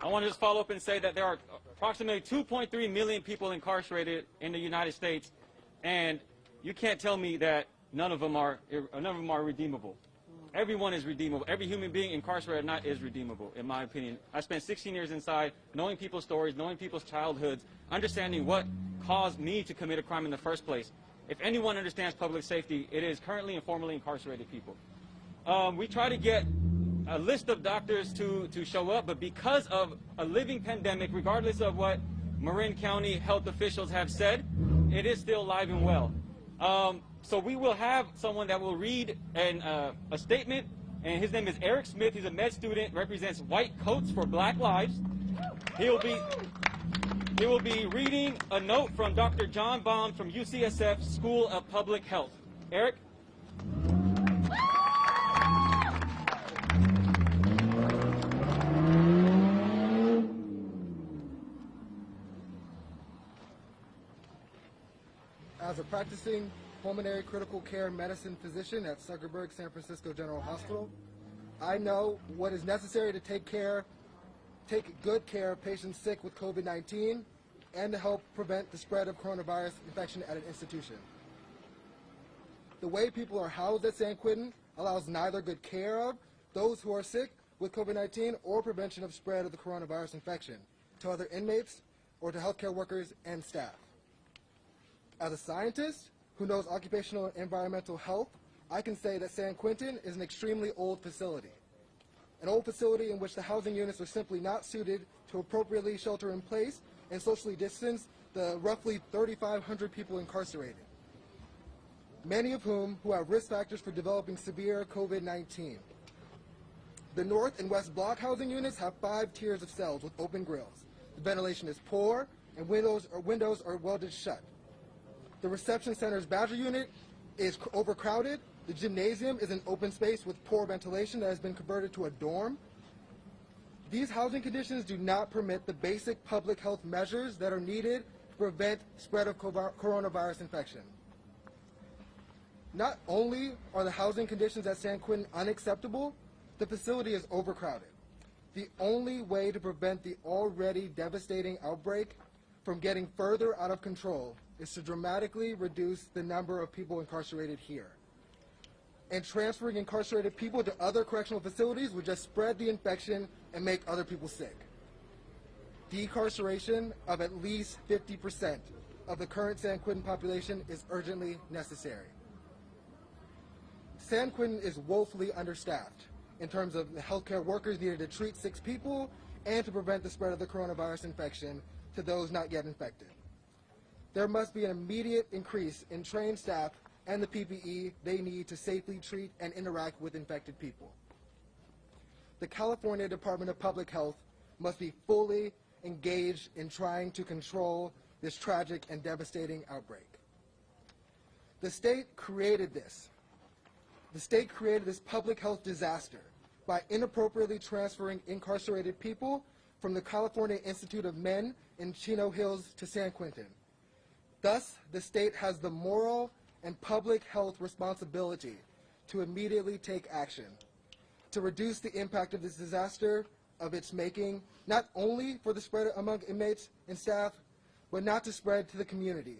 I want to just follow up and say that there are approximately 2.3 million people incarcerated in the United States, and you can't tell me that none of them are redeemable. Everyone is redeemable. Every human being, incarcerated or not, is redeemable, in my opinion. I spent 16 years inside, knowing people's stories, knowing people's childhoods, understanding what caused me to commit a crime in the first place. If anyone understands public safety, it is currently and formerly incarcerated people. We try to get a list of doctors to show up, but because of a living pandemic, regardless of what Marin County health officials have said, it is still alive and well. So we will have someone that will read a statement, and his name is Eric Smith. He's a med student, represents White Coats for Black Lives. He will be reading a note from Dr. John Baum from UCSF School of Public Health. Eric? As a practicing pulmonary critical care medicine physician at Zuckerberg San Francisco General Hospital, I know what is necessary to take good care of patients sick with COVID-19 and to help prevent the spread of coronavirus infection at an institution. The way people are housed at San Quentin allows neither good care of those who are sick with COVID-19 or prevention of spread of the coronavirus infection to other inmates or to healthcare workers and staff. As a scientist who knows occupational and environmental health, I can say that San Quentin is an extremely old facility. An old facility in which the housing units are simply not suited to appropriately shelter in place and socially distance the roughly 3,500 people incarcerated, many of whom who have risk factors for developing severe COVID-19. The North and West Block housing units have 5 tiers of cells with open grills. The ventilation is poor and windows are welded shut. The reception center's Badger unit is overcrowded The gymnasium is an open space with poor ventilation that has been converted to a dorm. These housing conditions do not permit the basic public health measures that are needed to prevent spread of coronavirus infection. Not only are the housing conditions at San Quentin unacceptable, the facility is overcrowded. The only way to prevent the already devastating outbreak from getting further out of control is to dramatically reduce the number of people incarcerated here. And transferring incarcerated people to other correctional facilities would just spread the infection and make other people sick. Decarceration of at least 50% of the current San Quentin population is urgently necessary. San Quentin is woefully understaffed in terms of the healthcare workers needed to treat 6 people and to prevent the spread of the coronavirus infection to those not yet infected. There must be an immediate increase in trained staff and the PPE they need to safely treat and interact with infected people. The California Department of Public Health must be fully engaged in trying to control this tragic and devastating outbreak. The state created this. The state created this public health disaster by inappropriately transferring incarcerated people from the California Institute of Men in Chino Hills to San Quentin. Thus, the state has the moral and public health responsibility to immediately take action to reduce the impact of this disaster of its making, not only for the spread among inmates and staff, but not to spread to the community.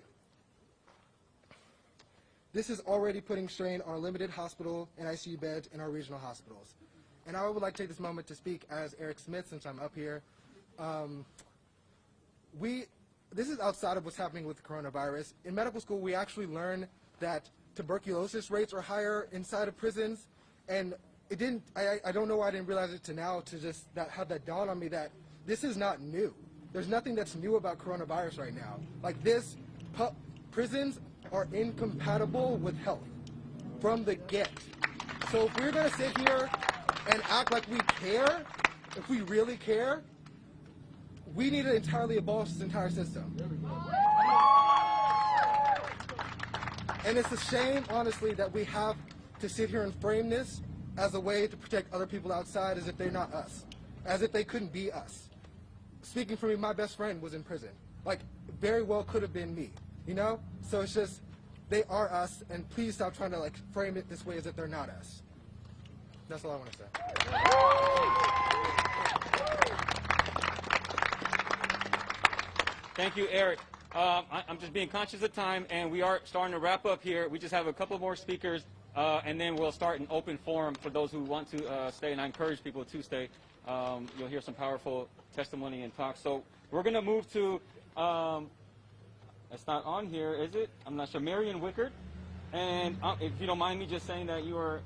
This is already putting strain on our limited hospital and ICU beds in our regional hospitals. And I would like to take this moment to speak as Eric Smith, since I'm up here. This is outside of what's happening with the coronavirus. In medical school, we actually learn that tuberculosis rates are higher inside of prisons, and I don't know why I didn't realize it to now, to just have that dawn on me that this is not new. There's nothing that's new about coronavirus right now. Like this, prisons are incompatible with health from the get. So if we're gonna sit here and act like we care, if we really care, we need to entirely abolish this entire system. And it's a shame, honestly, that we have to sit here and frame this as a way to protect other people outside as if they're not us, as if they couldn't be us. Speaking for me, my best friend was in prison. Like, very well could have been me, you know? So it's just, they are us, and please stop trying to frame it this way as if they're not us. That's all I want to say. Thank you, Eric. I'm just being conscious of time, and we are starting to wrap up here. We just have a couple more speakers, and then we'll start an open forum for those who want to stay, and I encourage people to stay. You'll hear some powerful testimony and talk. So we're going to move to, it's not on here, is it? I'm not sure. Marion Wickard. And if you don't mind me just saying that your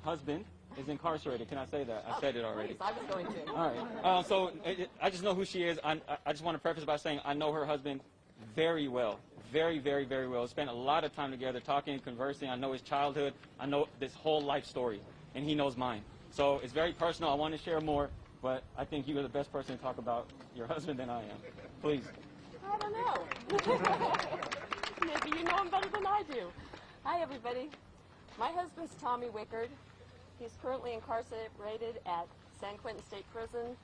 husband is incarcerated. Can I say that? I said it already. Please, I was going to. All right. So I just know who she is. I just want to preface by saying I know her husband very well. Very, very, very well. Spent a lot of time together talking, conversing. I know his childhood. I know this whole life story. And he knows mine. So it's very personal. I want to share more, but I think you are the best person to talk about your husband than I am. Please. I don't know. Maybe you know him better than I do. Hi, everybody. My husband's Tommy Wickard. He's currently incarcerated at San Quentin State Prison.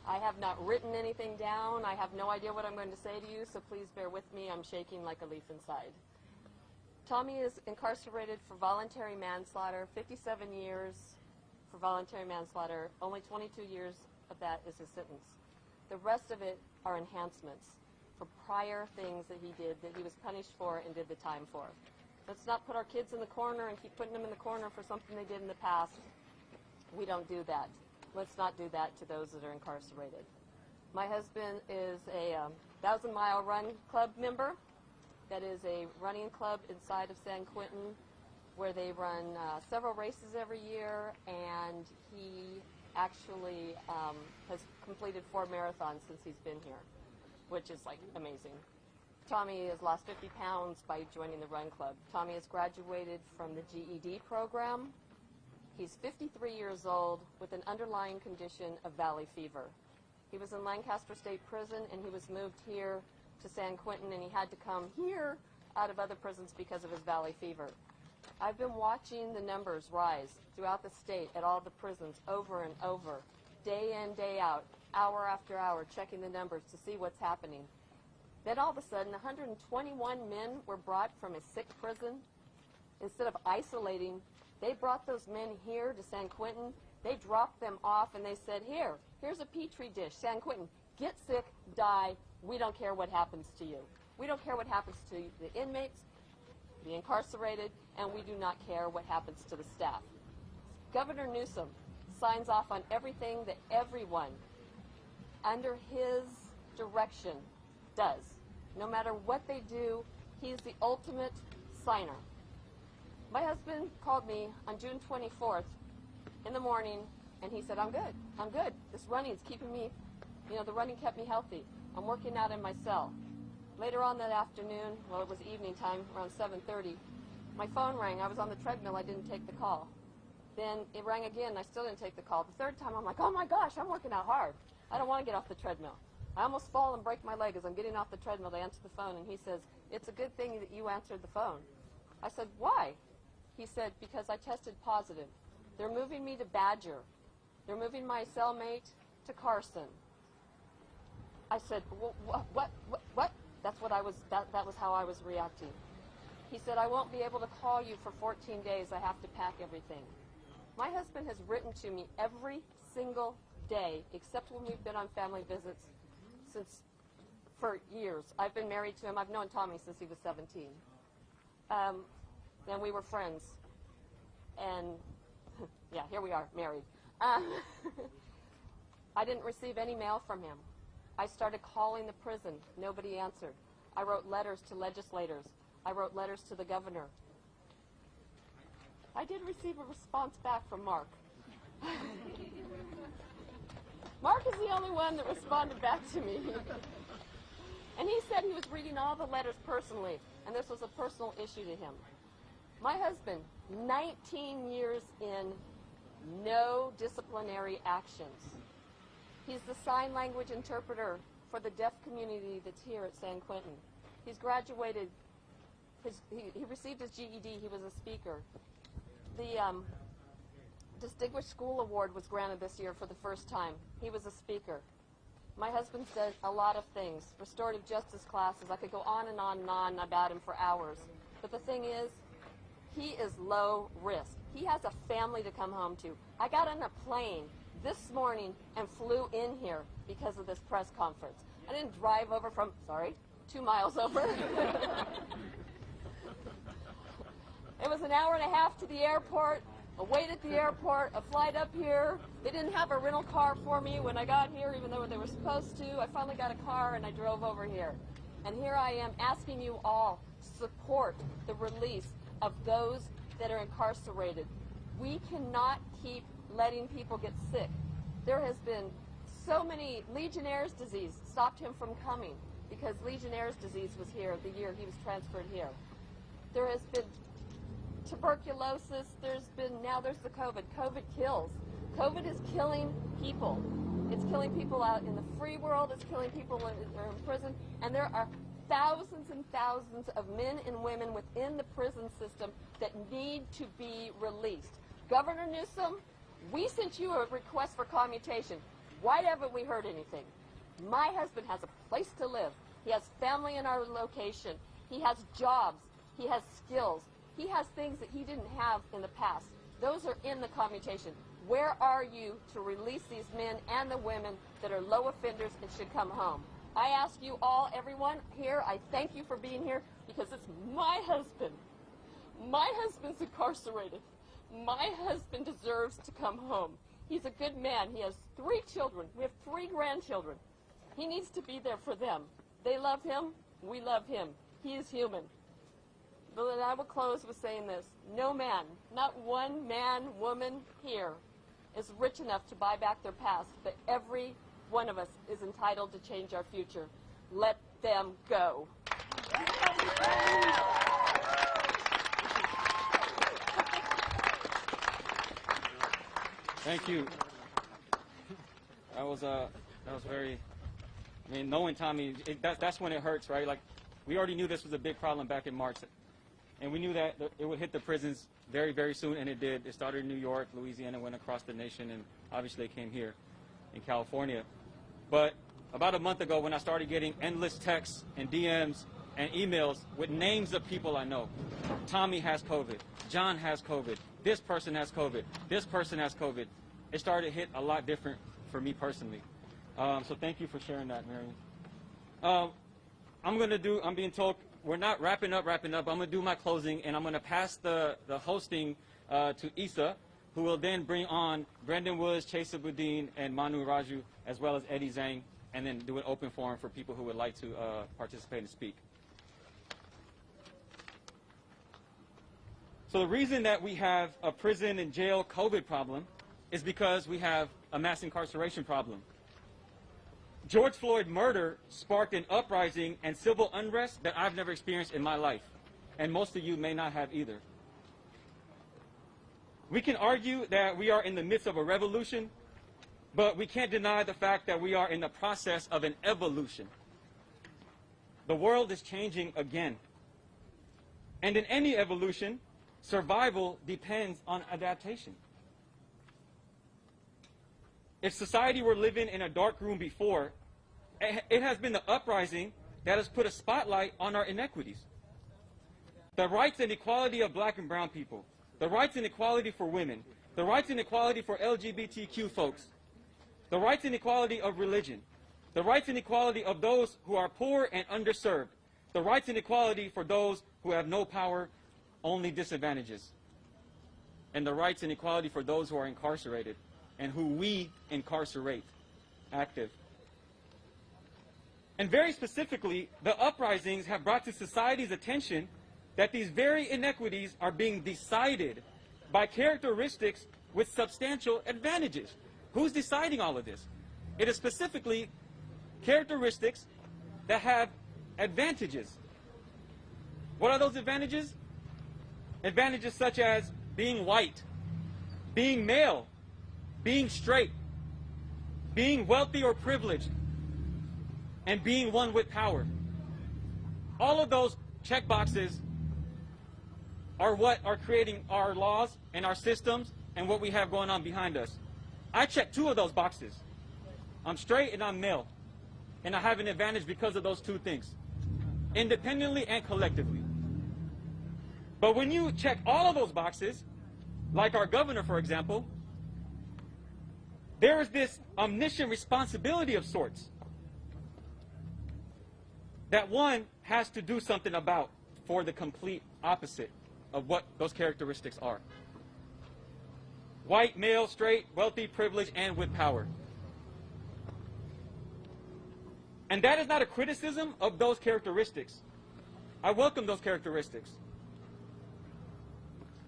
I have not written anything down. I have no idea what I'm going to say to you, so please bear with me. I'm shaking like a leaf inside. Tommy is incarcerated for voluntary manslaughter, 57 years for voluntary manslaughter. Only 22 years of that is his sentence. The rest of it are enhancements for prior things that he did that he was punished for and did the time for. Let's not put our kids in the corner and keep putting them in the corner for something they did in the past. We don't do that. Let's not do that to those that are incarcerated. My husband is a 1,000-mile run club member. That is a running club inside of San Quentin where they run several races every year, and he actually has completed 4 marathons since he's been here, which is amazing. Tommy has lost 50 pounds by joining the Run Club. Tommy has graduated from the GED program. He's 53 years old with an underlying condition of valley fever. He was in Lancaster State Prison, and he was moved here to San Quentin, and he had to come here out of other prisons because of his valley fever. I've been watching the numbers rise throughout the state at all the prisons over and over, day in, day out, hour after hour, checking the numbers to see what's happening. Then all of a sudden, 121 men were brought from a sick prison. Instead of isolating, they brought those men here to San Quentin. They dropped them off and they said, here's a petri dish, San Quentin, get sick, die, we don't care what happens to you. We don't care what happens to the inmates, the incarcerated, and we do not care what happens to the staff. Governor Newsom signs off on everything that everyone under his direction does. No matter what they do, he's the ultimate signer. My husband called me on June 24th in the morning, and he said, I'm good. This running's keeping me, the running kept me healthy. I'm working out in my cell. Later on that afternoon, well, it was evening time, around 7:30, my phone rang. I was on the treadmill. I didn't take the call. Then it rang again. I still didn't take the call. The third time, I'm like, oh, my gosh, I'm working out hard. I don't want to get off the treadmill. I almost fall and break my leg as I'm getting off the treadmill to answer the phone, and he says, it's a good thing that you answered the phone. I said, why? He said, because I tested positive. They're moving me to Badger. They're moving my cellmate to Carson. I said, what? That's what I was, that was how I was reacting. He said, I won't be able to call you for 14 days. I have to pack everything. My husband has written to me every single day, except when we've been on family visits for years. I've been married to him. I've known Tommy since he was 17. And we were friends. And yeah, here we are, married. I didn't receive any mail from him. I started calling the prison. Nobody answered. I wrote letters to legislators. I wrote letters to the governor. I did receive a response back from Mark. Mark is the only one that responded back to me. And he said he was reading all the letters personally, and this was a personal issue to him. My husband, 19 years in, no disciplinary actions. He's the sign language interpreter for the deaf community that's here at San Quentin. He's graduated, he received his GED, he was a speaker. The Distinguished School Award was granted this year for the first time. He was a speaker. My husband said a lot of things, restorative justice classes. I could go on and on and on about him for hours. But the thing is, he is low risk. He has a family to come home to. I got on a plane this morning and flew in here because of this press conference. I didn't drive over from, 2 miles over. It was an hour and a half to the airport, a wait at the airport, a flight up here. They didn't have a rental car for me when I got here, even though they were supposed to. I finally got a car and I drove over here. And here I am asking you all to support the release of those that are incarcerated. We cannot keep letting people get sick. There has been so many, Legionnaire's disease stopped him from coming because Legionnaire's disease was here the year he was transferred here. There has been tuberculosis, now there's the COVID. COVID kills. COVID is killing people. It's killing people out in the free world, it's killing people that are in prison, and there are thousands and thousands of men and women within the prison system that need to be released. Governor Newsom, we sent you a request for commutation. Why haven't we heard anything? My husband has a place to live. He has family in our location. He has jobs. He has skills. He has things that he didn't have in the past. Those are in the commutation. Where are you to release these men and the women that are low offenders and should come home? I ask you all, everyone here, I thank you for being here because it's my husband. My husband's incarcerated. My husband deserves to come home. He's a good man. He has 3 children. We have 3 grandchildren. He needs to be there for them. They love him. We love him. He is human. But I will close with saying this. No man, not one man, woman here is rich enough to buy back their past, but every one of us is entitled to change our future. Let them go. Thank you. That was very, knowing Tommy, that's when it hurts, right? Like, We already knew this was a big problem back in March. And we knew that it would hit the prisons very, very soon, and it did. It started in New York, Louisiana, went across the nation, and obviously it came here in California. But about a month ago, when I started getting endless texts and DMs and emails with names of people I know, Tommy has COVID, John has COVID, this person has COVID, this person has COVID, it started to hit a lot different for me personally. So thank you for sharing that, Marion. I'm being told we're not wrapping up. I'm going to do my closing, and I'm going to pass the hosting to Issa, who will then bring on Brendan Woods, Chase Boudin, and Manu Raju, as well as Eddie Zhang, and then do an open forum for people who would like to participate and speak. So the reason that we have a prison and jail COVID problem is because we have a mass incarceration problem. George Floyd murder sparked an uprising and civil unrest that I've never experienced in my life, and most of you may not have either. We can argue that we are in the midst of a revolution, but we can't deny the fact that we are in the process of an evolution. The world is changing again. And in any evolution, survival depends on adaptation. If society were living in a dark room before, it has been the uprising that has put a spotlight on our inequities. The rights and equality of black and brown people, the rights and equality for women, the rights and equality for LGBTQ folks, the rights and equality of religion, the rights and equality of those who are poor and underserved, the rights and equality for those who have no power, only disadvantages, and the rights and equality for those who are incarcerated and who we incarcerate, active. And very specifically, the uprisings have brought to society's attention that these very inequities are being decided by characteristics with substantial advantages. Who's deciding all of this? It is specifically characteristics that have advantages. What are those advantages? Advantages such as being white, being male, being straight, being wealthy or privileged, and being one with power. All of those check boxes are what are creating our laws and our systems and what we have going on behind us. I check 2 of those boxes. I'm straight and I'm male. And I have an advantage because of those 2 things, independently and collectively. But when you check all of those boxes, like our governor, for example, there is this omniscient responsibility of sorts that one has to do something about for the complete opposite of what those characteristics are. White, male, straight, wealthy, privileged, and with power. And that is not a criticism of those characteristics. I welcome those characteristics.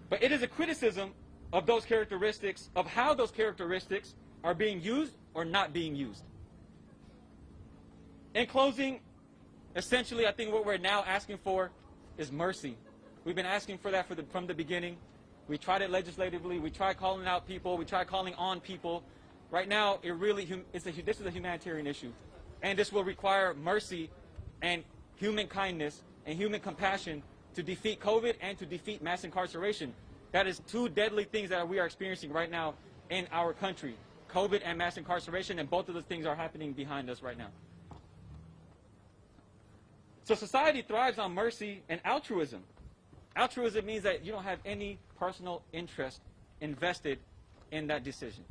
But it is a criticism of those characteristics, of how those characteristics are being used or not being used. In closing, essentially, I think what we're now asking for is mercy. We've been asking for that from the beginning. We tried it legislatively. We tried calling out people. We tried calling on people. Right now, this is a humanitarian issue. And this will require mercy and human kindness and human compassion to defeat COVID and to defeat mass incarceration. That is 2 deadly things that we are experiencing right now in our country. COVID and mass incarceration, and both of those things are happening behind us right now. So society thrives on mercy and altruism. Altruism means that you don't have any personal interest invested in that decision.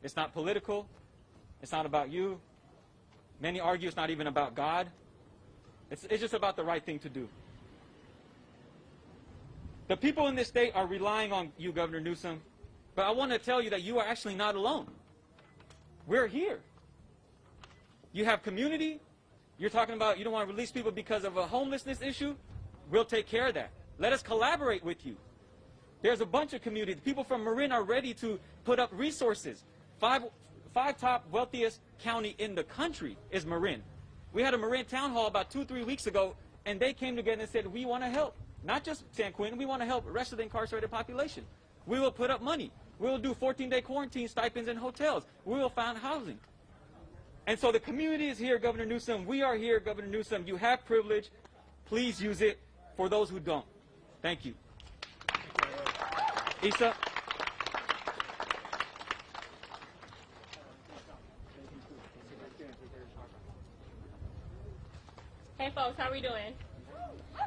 It's not political. It's not about you. Many argue it's not even about God. It's just about the right thing to do. The people in this state are relying on you, Governor Newsom, but I want to tell you that you are actually not alone. We're here. You have community. You're talking about you don't want to release people because of a homelessness issue. We'll take care of that. Let us collaborate with you. There's a bunch of community. The people from Marin are ready to put up resources. Five top wealthiest county in the country is Marin. We had a Marin town hall about 2-3 weeks ago, and they came together and said, we want to help. Not just San Quentin, we want to help the rest of the incarcerated population. We will put up money. We will do 14-day quarantine stipends in hotels. We will find housing. And so the community is here, Governor Newsom. We are here, Governor Newsom. You have privilege. please use it for those who don't. Thank you. Issa? Hey folks, how we doing?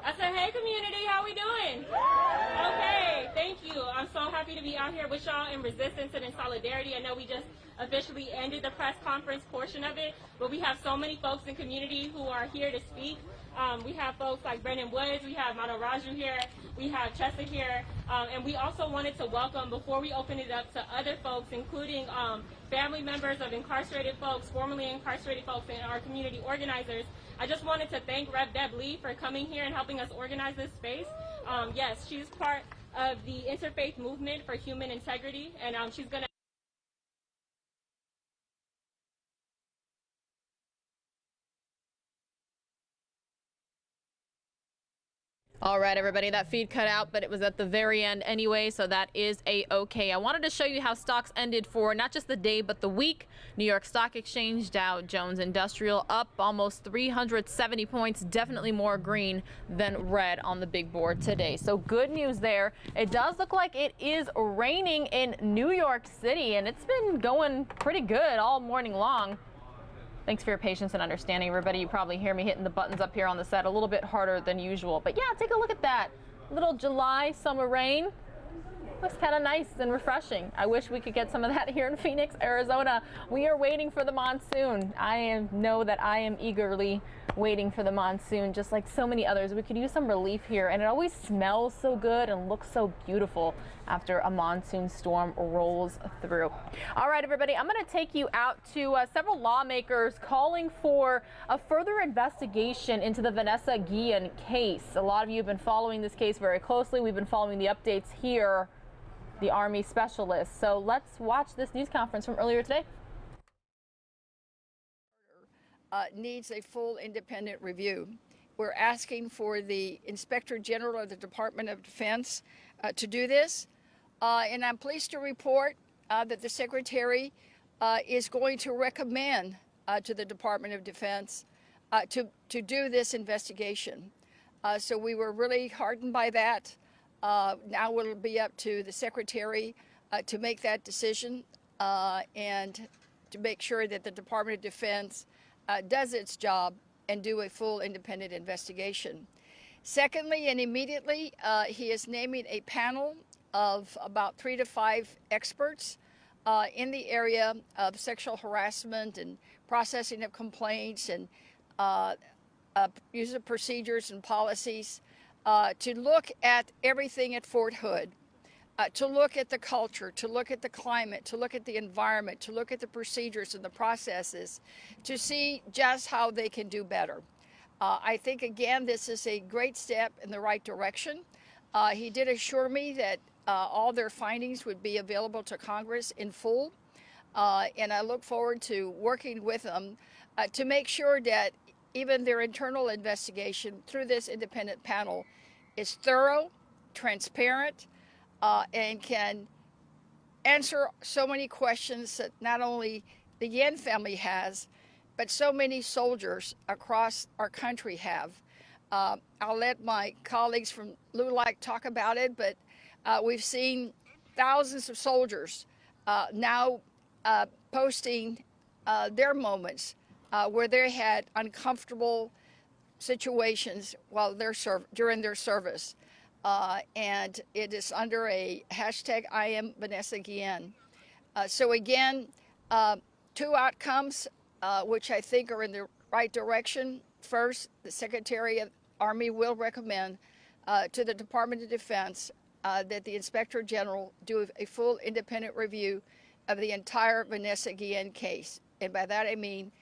I said, hey community, how we doing? Okay, thank you. I'm so happy to be out here with y'all in resistance and in solidarity. I know we just officially ended the press conference portion of it, but we have so many folks in community who are here to speak. We have folks like Brendan Woods, we have Mano Raju here, we have Chessa here, and we also wanted to welcome, before we open it up to other folks, including family members of incarcerated folks, formerly incarcerated folks, and our community organizers. I just wanted to thank Rev. Deb Lee for coming here and helping us organize this space. Yes, she's part of the Interfaith Movement for Human Integrity, and she's going to All right, everybody, that feed cut out, but it was at the very end anyway, so that is a-okay. I wanted to show you how stocks ended for not just the day, but the week. New York Stock Exchange, Dow Jones Industrial up almost 370 points, definitely more green than red on the big board today. So good news there. It does look like it is raining in New York City, and it's been going pretty good all morning long. Thanks for your patience and understanding, everybody. You probably hear me hitting the buttons up here on the set a little bit harder than usual. But yeah, take a look at that. Little July summer rain. Looks kind of nice and refreshing. I wish we could get some of that here in Phoenix, Arizona. We are waiting for the monsoon. I know that I am eagerly waiting for the monsoon, just like so many others. We could use some relief here, and it always smells so good and looks so beautiful after a monsoon storm rolls through. All right, everybody, I'm going to take you out to several lawmakers calling for a further investigation into the Vanessa Guillen case. A lot of you have been following this case very closely. We've been following the updates here, the Army specialists. So let's watch this news conference from earlier today. Needs a full independent review. We're asking for the Inspector General of the Department of Defense to do this. And I'm pleased to report that the Secretary is going to recommend to the Department of Defense to do this investigation. So we were really heartened by that. Now it'll be up to the Secretary to make that decision and to make sure that the Department of Defense does its job and do a full independent investigation. Secondly, and immediately, he is naming a panel of about 3 to 5 experts in the area of sexual harassment and processing of complaints and use of procedures and policies to look at everything at Fort Hood, to look at the culture, to look at the climate, to look at the environment, to look at the procedures and the processes, to see just how they can do better. I think, again, this is a great step in the right direction. He did assure me that all their findings would be available to Congress in full, and I look forward to working with them to make sure that even their internal investigation through this independent panel is thorough, transparent, and can answer so many questions that not only the Yen family has, but so many soldiers across our country have. I'll let my colleagues from LULAC talk about it, but we've seen thousands of soldiers now posting their moments where they had uncomfortable situations while during their service. And it is under a hashtag I am Vanessa Guillen. So again, 2 outcomes which I think are in the right direction. First, the Secretary of Army will recommend to the Department of Defense that the Inspector General do a full independent review of the entire Vanessa Guillen case. And by that I mean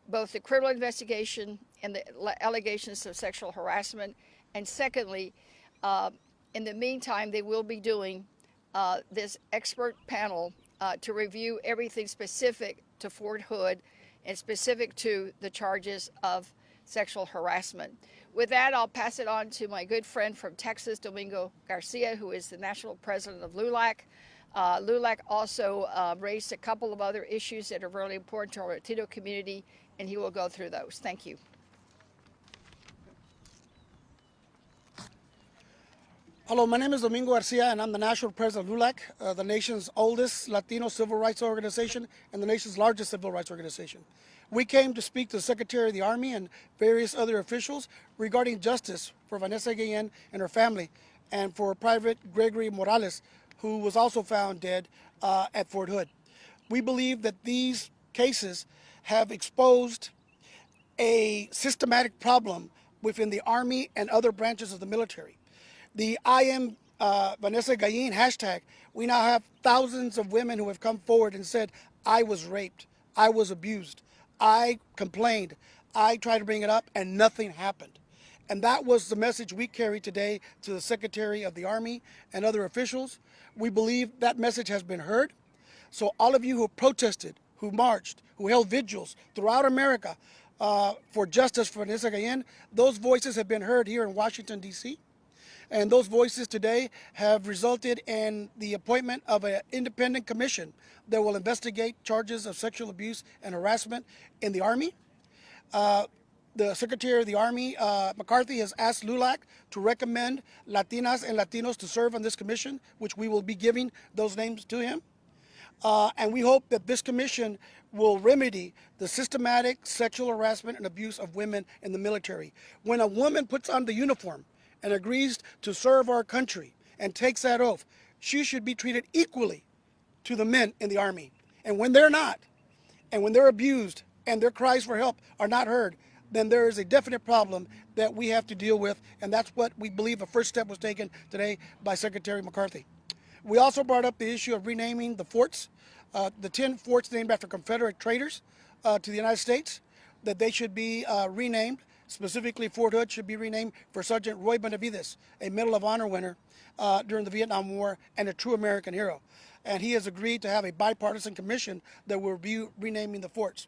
both the criminal investigation and the allegations of sexual harassment. And secondly, in the meantime, they will be doing this expert panel to review everything specific to Fort Hood and specific to the charges of sexual harassment. With that, I'll pass it on to my good friend from Texas, Domingo Garcia, who is the national president of LULAC. LULAC also raised a couple of other issues that are really important to our Latino community, and he will go through those. Thank you. Hello, my name is Domingo Garcia, and I'm the national president of LULAC, the nation's oldest Latino civil rights organization and the nation's largest civil rights organization. We came to speak to the Secretary of the Army and various other officials regarding justice for Vanessa Guillen and her family, and for Private Gregory Morales, who was also found dead at Fort Hood. We believe that these cases have exposed a systematic problem within the Army and other branches of the military. The I am Vanessa Guillen hashtag, we now have thousands of women who have come forward and said, I was raped, I was abused, I complained, I tried to bring it up, and nothing happened. And that was the message we carried today to the Secretary of the Army and other officials. We believe that message has been heard. So all of you who protested, who marched, who held vigils throughout America for justice for Vanessa Guillen, those voices have been heard here in Washington, D.C. And those voices today have resulted in the appointment of an independent commission that will investigate charges of sexual abuse and harassment in the Army. The Secretary of the Army, McCarthy, has asked LULAC to recommend Latinas and Latinos to serve on this commission, which we will be giving those names to him. And we hope that this commission will remedy the systematic sexual harassment and abuse of women in the military. When a woman puts on the uniform and agrees to serve our country and takes that oath, she should be treated equally to the men in the Army. And when they're not, and when they're abused and their cries for help are not heard, then there is a definite problem that we have to deal with, and that's what we believe a first step was taken today by Secretary McCarthy. We also brought up the issue of renaming the forts, the 10 forts named after Confederate traitors to the United States, that they should be renamed. Specifically, Fort Hood should be renamed for Sergeant Roy Benavides, a Medal of Honor winner during the Vietnam War and a true American hero. And he has agreed to have a bipartisan commission that will review renaming the forts.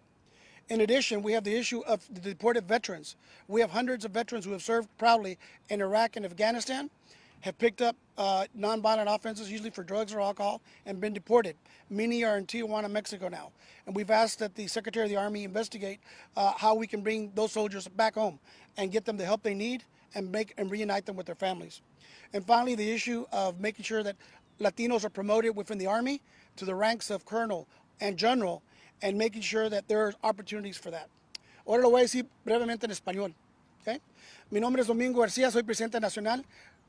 In addition, we have the issue of the deported veterans. We have hundreds of veterans who have served proudly in Iraq and Afghanistan, have picked up nonviolent offenses, usually for drugs or alcohol, and been deported. Many are in Tijuana, Mexico now. And we've asked that the Secretary of the Army investigate how we can bring those soldiers back home and get them the help they need and reunite them with their families. And finally, the issue of making sure that Latinos are promoted within the Army to the ranks of colonel and general, and making sure that there are opportunities for that. Ahora lo voy a decir brevemente en español. ¿Okay? Mi nombre es Domingo García, soy presidente nacional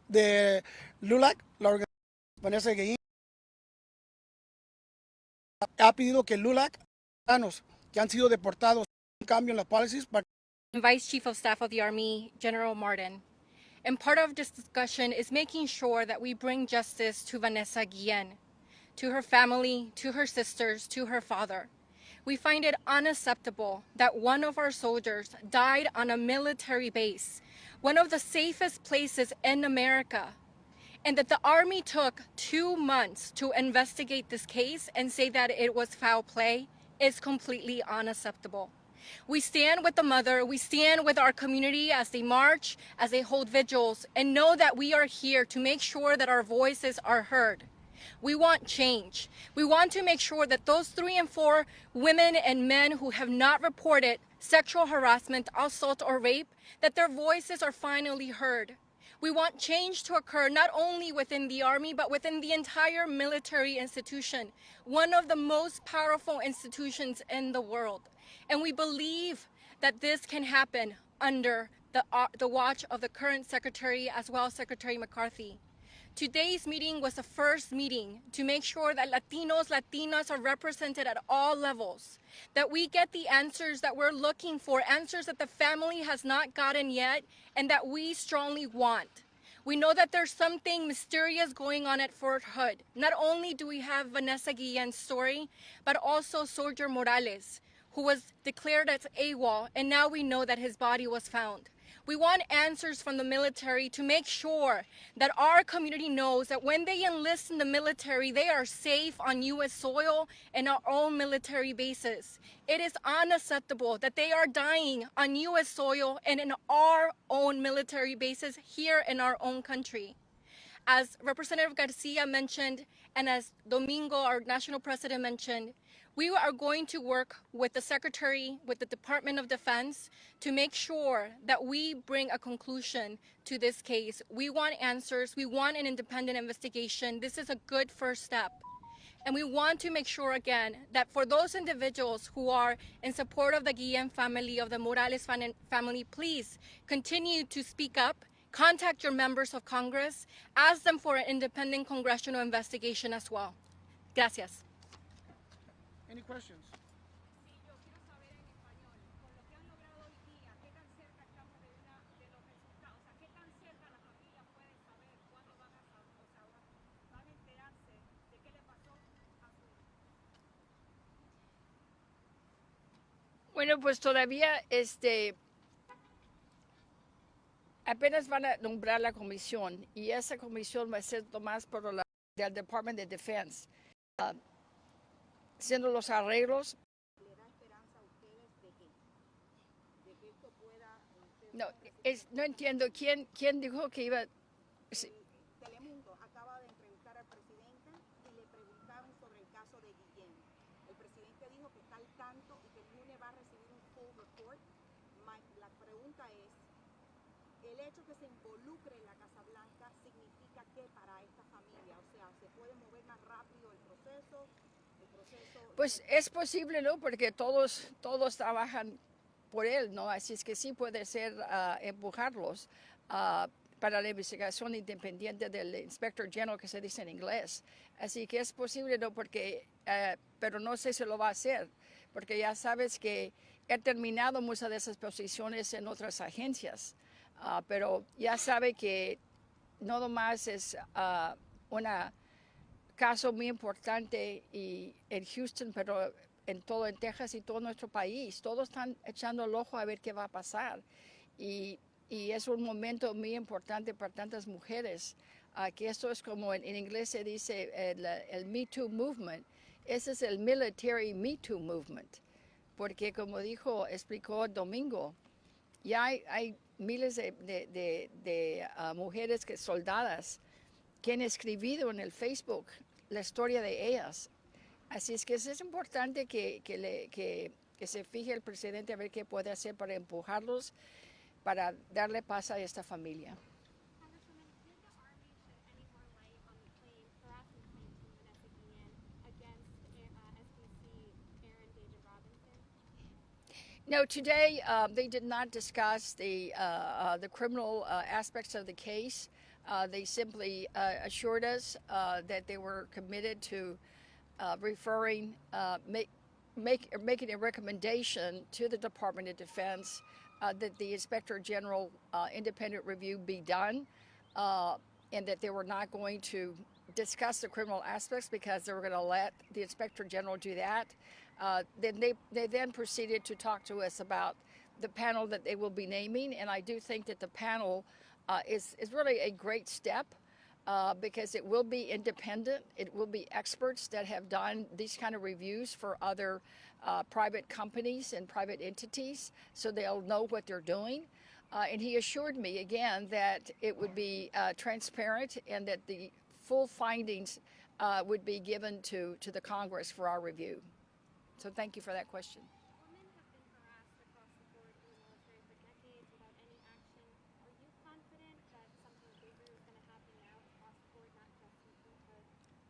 de LULAC, la organización Vanessa Guillen. Ha pedido que LULAC, que han sido deportados, un cambio en las policies. Vice Chief of Staff of the Army, General Martin. And part of this discussion is making sure that we bring justice to Vanessa Guillen, to her family, to her sisters, to her father. We find it unacceptable that one of our soldiers died on a military base, one of the safest places in America, and that the Army took 2 months to investigate this case and say that it was foul play is completely unacceptable. We stand with the mother, we stand with our community as they march, as they hold vigils, and know that we are here to make sure that our voices are heard. We want change. We want to make sure that those 3 and 4 women and men who have not reported sexual harassment, assault, or rape, that their voices are finally heard. We want change to occur not only within the Army, but within the entire military institution, one of the most powerful institutions in the world. And we believe that this can happen under the watch of the current Secretary, as well as Secretary McCarthy. Today's meeting was the first meeting to make sure that Latinos, Latinas are represented at all levels, that we get the answers that we're looking for, answers that the family has not gotten yet, and that we strongly want. We know that there's something mysterious going on at Fort Hood. Not only do we have Vanessa Guillen's story, but also Soldier Morales, who was declared as AWOL, and now we know that his body was found. We want answers from the military to make sure that our community knows that when they enlist in the military, they are safe on U.S. soil and our own military bases. It is unacceptable that they are dying on U.S. soil and in our own military bases here in our own country. As Representative Garcia mentioned, and as Domingo, our national president, mentioned, We are going to work with the Secretary, with the Department of Defense, to make sure that we bring a conclusion to this case. We want answers. We want an independent investigation. This is a good first step. And we want to make sure, again, that for those individuals who are in support of the Guillen family, of the Morales family, please continue to speak up, contact your members of Congress, ask them for an independent congressional investigation as well. Gracias. Any questions? Bueno, pues todavía apenas van a nombrar la comisión y esa comisión va a ser tomada por la del Department of Defense, haciendo los arreglos. No, no entiendo quién dijo que iba. Sí. Telemundo acaba de entrevistar al presidente y le preguntaron sobre el caso de Guillén. El presidente dijo que está al tanto y que el lunes va a recibir un full report. La pregunta es, el hecho que se involucre en la Casa Blanca significa que para esta familia, o sea, se puede mover más rápido el proceso. Pues es posible, ¿no? Porque todos trabajan por él, ¿no? Así es que sí puede ser empujarlos para la investigación independiente del Inspector General, que se dice en inglés. Así que es posible, ¿no? Porque, pero no sé si lo va a hacer, porque ya sabes que he terminado muchas de esas posiciones en otras agencias, pero ya sabe que no nomás es un caso muy importante y en Houston, pero en Texas y todo nuestro país. Todos están echando el ojo a ver qué va a pasar. Y es un momento muy importante para tantas mujeres, que esto es como en inglés se dice el Me Too Movement. Ese es el Military Me Too Movement. Porque como explicó Domingo, ya hay miles de mujeres soldadas que han escrito en el Facebook la historia de ellas. Así es que es importante que se fije el presidente a ver qué puede hacer para empujarlos, para darle paz a esta familia. No, today they did not discuss the criminal aspects of the case. They simply assured us that they were committed to making a recommendation to the Department of Defense that the Inspector General independent review be done, and that they were not going to discuss the criminal aspects because they were going to let the Inspector General do that. Then they then proceeded to talk to us about the panel that they will be naming, and I do think that the panel is really a great step. Because it will be independent. It will be experts that have done these kind of reviews for other private companies and private entities, so they'll know what they're doing. And he assured me again that it would be transparent and that the full findings would be given to the Congress for our review. So thank you for that question.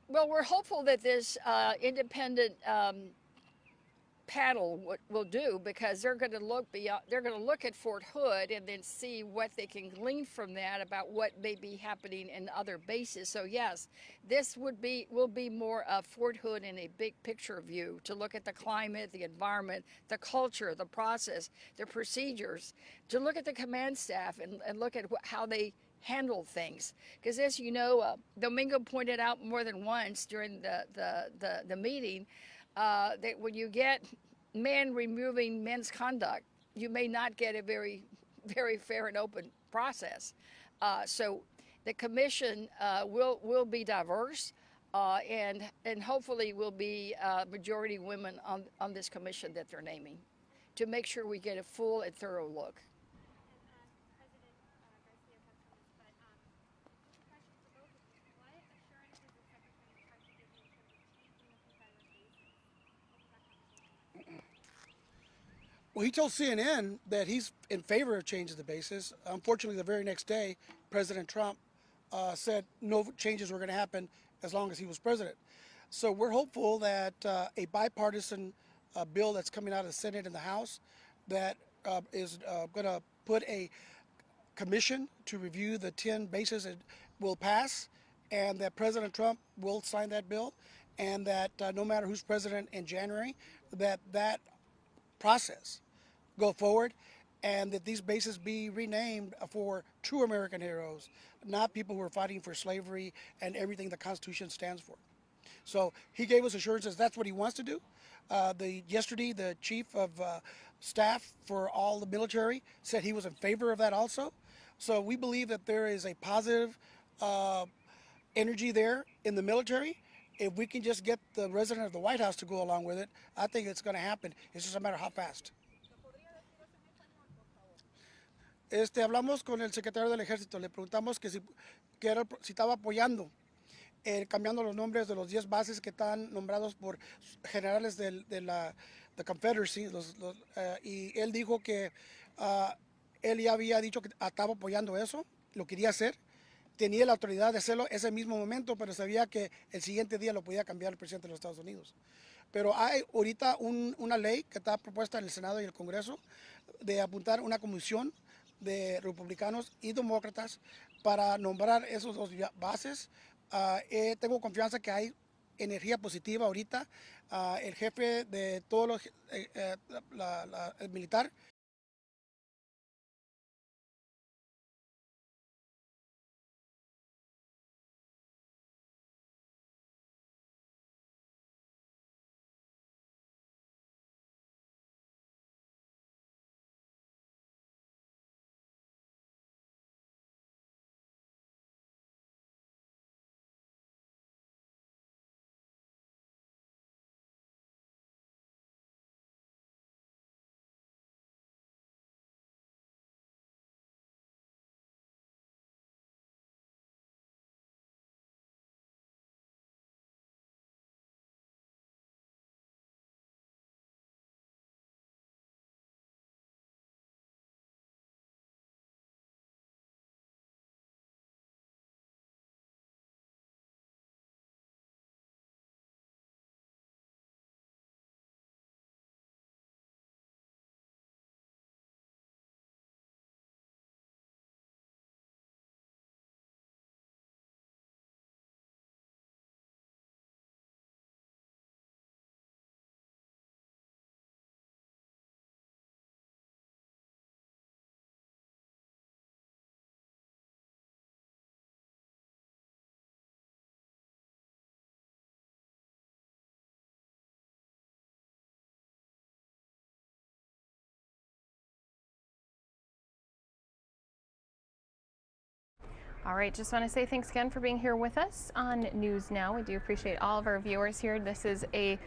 Well, we're hopeful that this independent panel will do, because they're going to look beyond. They're going to look at Fort Hood and then see what they can glean from that about what may be happening in other bases. So yes, this will be more of Fort Hood in a big picture view, to look at the climate, the environment, the culture, the process, the procedures, to look at the command staff and look at how they handle things. Because as you know, Domingo pointed out more than once during the meeting that when you get men removing men's conduct, you may not get a very, very fair and open process. So the commission will be diverse, and hopefully will be majority women on this commission that they're naming, to make sure we get a full and thorough look. Well, he told CNN that he's in favor of changing the basis. Unfortunately, the very next day, President Trump said no changes were going to happen as long as he was president. So we're hopeful that a bipartisan bill that's coming out of the Senate and the House that is going to put a commission to review the 10 bases will pass, and that President Trump will sign that bill, and that no matter who's president in January, that process go forward, and that these bases be renamed for true American heroes, not people who are fighting for slavery and everything the Constitution stands for. So he gave us assurances that's what he wants to do. Yesterday, the chief of staff for all the military said he was in favor of that also. So we believe that there is a positive energy there in the military. If we can just get the resident of the White House to go along with it, I think it's going to happen. It's just a matter of how fast. Hablamos con el secretario del Ejército, le preguntamos que si estaba apoyando cambiando los nombres de los 10 bases que están nombrados por generales de la Confederacy, y él dijo que él ya había dicho que estaba apoyando eso, lo quería hacer, tenía la autoridad de hacerlo ese mismo momento, pero sabía que el siguiente día lo podía cambiar el presidente de los Estados Unidos. Pero hay ahorita una ley que está propuesta en el Senado y el Congreso de apuntar una comisión de republicanos y demócratas para nombrar esos dos bases. Tengo confianza que hay energía positiva ahorita. El jefe de todos los el militar. All right, just want to say thanks again for being here with us on News Now. We do appreciate all of our viewers here. This is a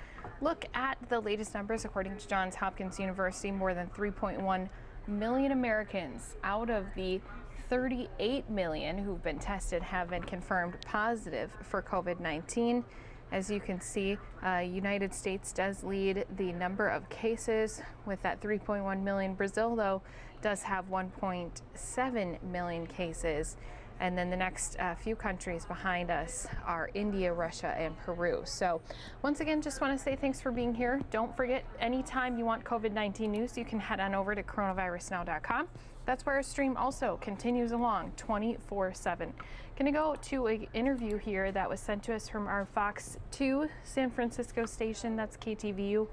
look at the latest numbers. According to Johns Hopkins University, more than 3.1 million Americans out of the 38 million who've been tested have been confirmed positive for COVID-19. As you can see, United States does lead the number of cases with that 3.1 million. Brazil, though, does have 1.7 million cases. And then the next few countries behind us are India, Russia, and Peru. So once again, just want to say thanks for being here. Don't forget, anytime you want COVID-19 news, you can head on over to coronavirusnow.com. That's where our stream also continues along 24/7. Gonna go to an interview here that was sent to us from our Fox 2 San Francisco station, that's KTVU.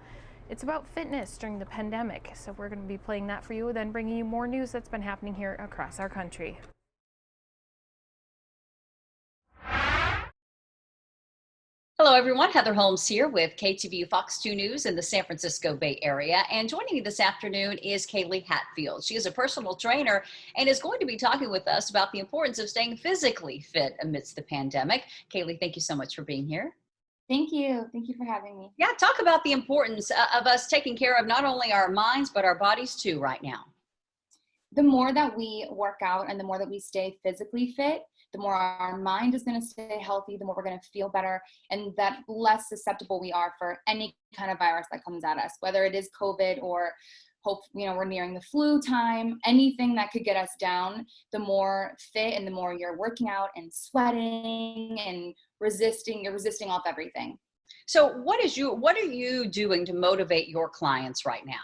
It's about fitness during the pandemic. So we're gonna be playing that for you, then bringing you more news that's been happening here across our country. Hello, everyone. Heather Holmes here with KTVU Fox 2 News in the San Francisco Bay Area. And joining me this afternoon is Kaylee Hatfield. She is a personal trainer and is going to be talking with us about the importance of staying physically fit amidst the pandemic. Kaylee, thank you so much for being here. Thank you. Thank you for having me. Yeah, talk about the importance of us taking care of not only our minds, but our bodies too right now. The more that we work out and the more that we stay physically fit, the more our mind is going to stay healthy, the more we're going to feel better, and that less susceptible we are for any kind of virus that comes at us, whether it is COVID or hope, we're nearing the flu time, anything that could get us down, the more fit and the more you're working out and sweating and you're resisting off everything. So what are you doing to motivate your clients right now?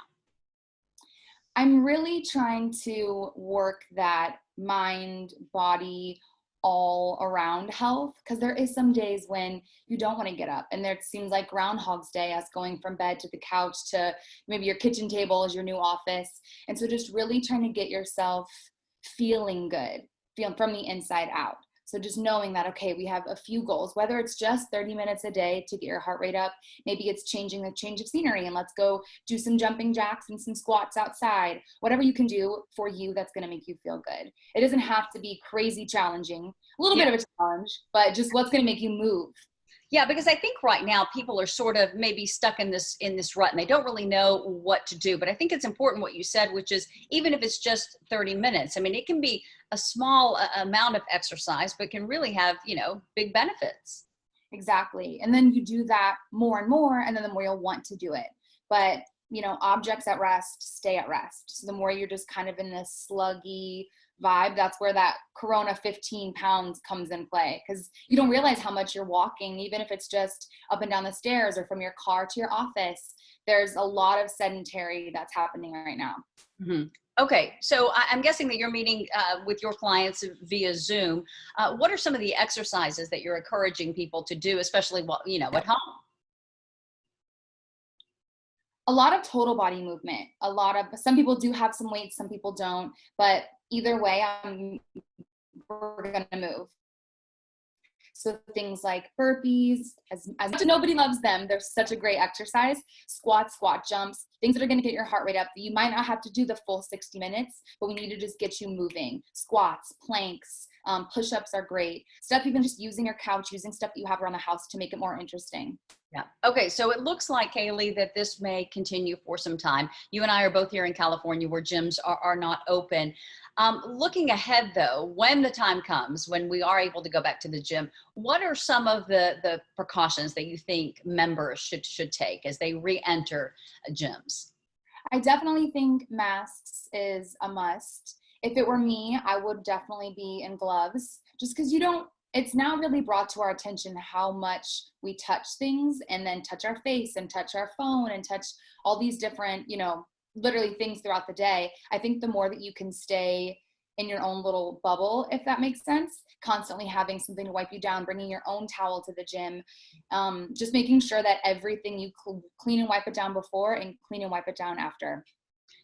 I'm really trying to work that mind, body, all around health, because there is some days when you don't want to get up, and there seems like Groundhog's Day, us going from bed to the couch to maybe your kitchen table is your new office. And so just really trying to get yourself feeling good, feeling from the inside out. So just knowing that, okay, we have a few goals, whether it's just 30 minutes a day to get your heart rate up, maybe it's changing the change of scenery and let's go do some jumping jacks and some squats outside, whatever you can do for you that's going to make you feel good. It doesn't have to be crazy challenging, a little bit of a challenge, but just what's going to make you move. Yeah, because I think right now people are sort of maybe stuck in this rut and they don't really know what to do. But I think it's important what you said, which is even if it's just 30 minutes, I mean, it can be a small amount of exercise, but can really have, big benefits. Exactly. And then you do that more and more, and then the more you'll want to do it. But, objects at rest stay at rest. So the more you're just kind of in this sluggy vibe, that's where that Corona 15 pounds comes in play, because you don't realize how much you're walking, even if it's just up and down the stairs or from your car to your office. There's a lot of sedentary that's happening right now. Mm-hmm. Okay, so I'm guessing that you're meeting with your clients via Zoom. What are some of the exercises that you're encouraging people to do, especially at home? A lot of total body movement. Some people do have some weights, some people don't, but either way, we're gonna move. So things like burpees, as much as nobody loves them, they're such a great exercise. Squats, squat jumps, things that are gonna get your heart rate up. You might not have to do the full 60 minutes, but we need to just get you moving. Squats, planks, push-ups are great. Stuff even just using your couch, using stuff that you have around the house to make it more interesting. Yeah. Okay. So it looks like, Kaylee, that this may continue for some time. You and I are both here in California where gyms are not open. Looking ahead, though, when the time comes, when we are able to go back to the gym, what are some of the precautions that you think members should take as they re-enter gyms? I definitely think masks is a must. If it were me, I would definitely be in gloves, just because it's now really brought to our attention how much we touch things and then touch our face and touch our phone and touch all these different, literally things throughout the day. I think the more that you can stay in your own little bubble, if that makes sense, constantly having something to wipe you down, bringing your own towel to the gym, just making sure that everything you clean and wipe it down before and clean and wipe it down after.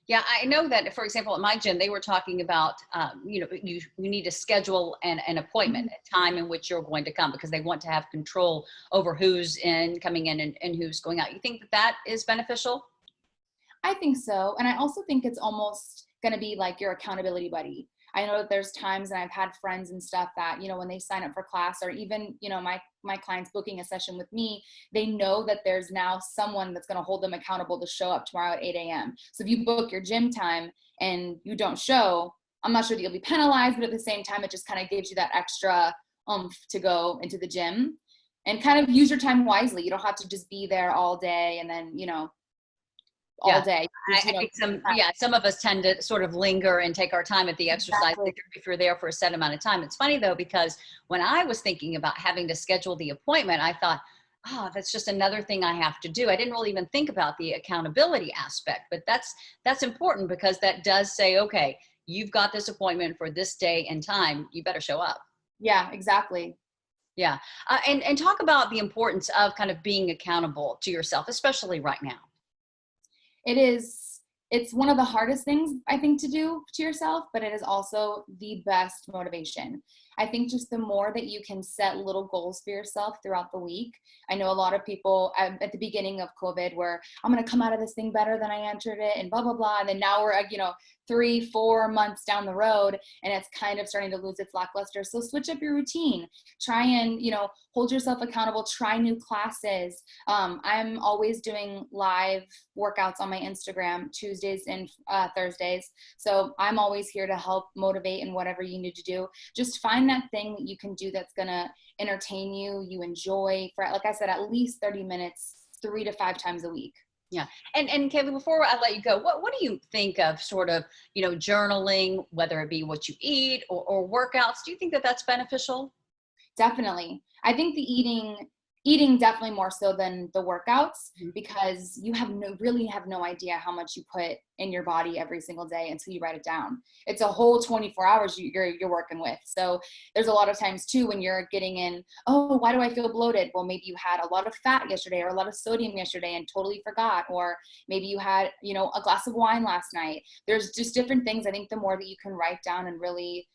Yeah, I know that, for example, at my gym, they were talking about, you need to schedule an appointment, a time in which you're going to come, because they want to have control over who's coming in and who's going out. You think that is beneficial? I think so. And I also think it's almost going to be like your accountability buddy. I know that there's times, and I've had friends and stuff that, when they sign up for class, or even, my clients booking a session with me, they know that there's now someone that's going to hold them accountable to show up tomorrow at 8 a.m. So if you book your gym time and you don't show, I'm not sure that you'll be penalized, but at the same time, it just kind of gives you that extra oomph to go into the gym and kind of use your time wisely. You don't have to just be there all day and then, all day. I think some of us tend to sort of linger and take our time at the exercise if you're there for a set amount of time. It's funny though, because when I was thinking about having to schedule the appointment, I thought, that's just another thing I have to do. I didn't really even think about the accountability aspect, but that's important, because that does say, okay, you've got this appointment for this day and time, you better show up. Yeah, exactly. Yeah. And talk about the importance of kind of being accountable to yourself, especially right now. It's one of the hardest things, I think, to do to yourself, but it is also the best motivation. I think just the more that you can set little goals for yourself throughout the week. I know a lot of people at the beginning of COVID were, I'm going to come out of this thing better than I entered it and blah, blah, blah. And then now we're, 3-4 months down the road and it's kind of starting to lose its lackluster. So switch up your routine, try and, hold yourself accountable, try new classes. I'm always doing live workouts on my Instagram Tuesdays and Thursdays. So I'm always here to help motivate in whatever you need to do. Just find that thing that you can do that's going to entertain you, you enjoy for, like I said, at least 30 minutes, 3 to 5 times a week. Yeah. And Kaylee, before I let you go, what do you think of sort of, journaling, whether it be what you eat or workouts? Do you think that that's beneficial? Definitely. I think the eating definitely more so than the workouts, because you really have no idea how much you put in your body every single day until you write it down. It's a whole 24 hours you're working with. So there's a lot of times too when you're getting in, oh, why do I feel bloated? Well, maybe you had a lot of fat yesterday or a lot of sodium yesterday and totally forgot, or maybe you had, a glass of wine last night. There's just different things. I think the more that you can write down and really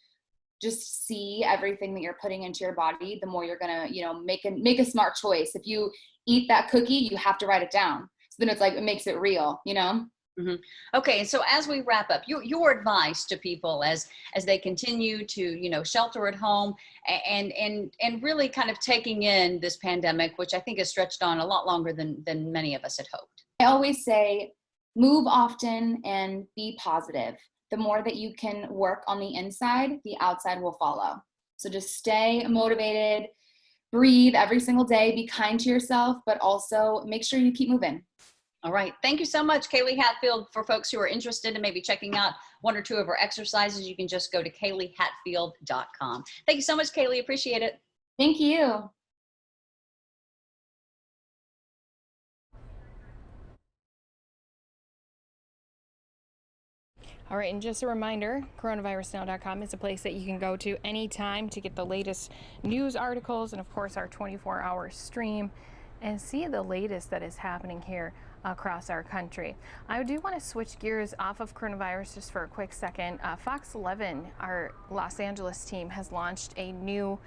just see everything that you're putting into your body, the more you're gonna, make a smart choice. If you eat that cookie, you have to write it down. So then it's like, it makes it real, Mm-hmm. Okay, so as we wrap up, your advice to people as they continue to shelter at home and really kind of taking in this pandemic, which I think has stretched on a lot longer than many of us had hoped. I always say, move often and be positive. The more that you can work on the inside, the outside will follow. So just stay motivated, breathe every single day, be kind to yourself, but also make sure you keep moving. All right. Thank you so much, Kaylee Hatfield. For folks who are interested in maybe checking out one or two of her exercises, you can just go to KayleeHatfield.com. Thank you so much, Kaylee. Appreciate it. Thank you. All right, and just a reminder, coronavirusnow.com is a place that you can go to anytime to get the latest news articles and, of course, our 24-hour stream and see the latest that is happening here across our country. I do want to switch gears off of coronavirus just for a quick second. Fox 11, our Los Angeles team, has launched a new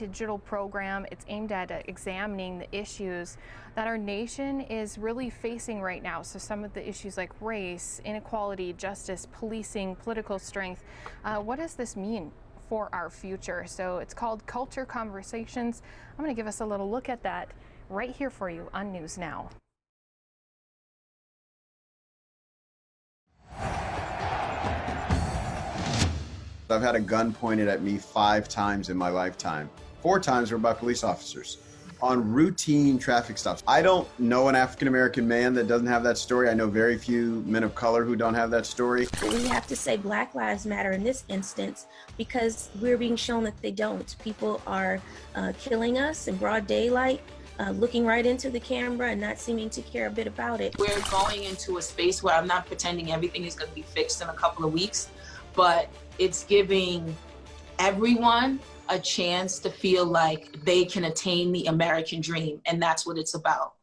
digital program. It's aimed at examining the issues that our nation is really facing right now. So some of the issues like race, inequality, justice, policing, political strength. What does this mean for our future? So it's called Culture Conversations. I'm going to give us a little look at that right here for you on News Now. I've had a gun pointed at me 5 times in my lifetime. 4 times were by police officers on routine traffic stops. I don't know an African-American man that doesn't have that story. I know very few men of color who don't have that story. We have to say Black Lives Matter in this instance because we're being shown that they don't. People are killing us in broad daylight, looking right into the camera and not seeming to care a bit about it. We're going into a space where I'm not pretending everything is going to be fixed in a couple of weeks, but it's giving everyone a chance to feel like they can attain the American dream, and that's what it's about.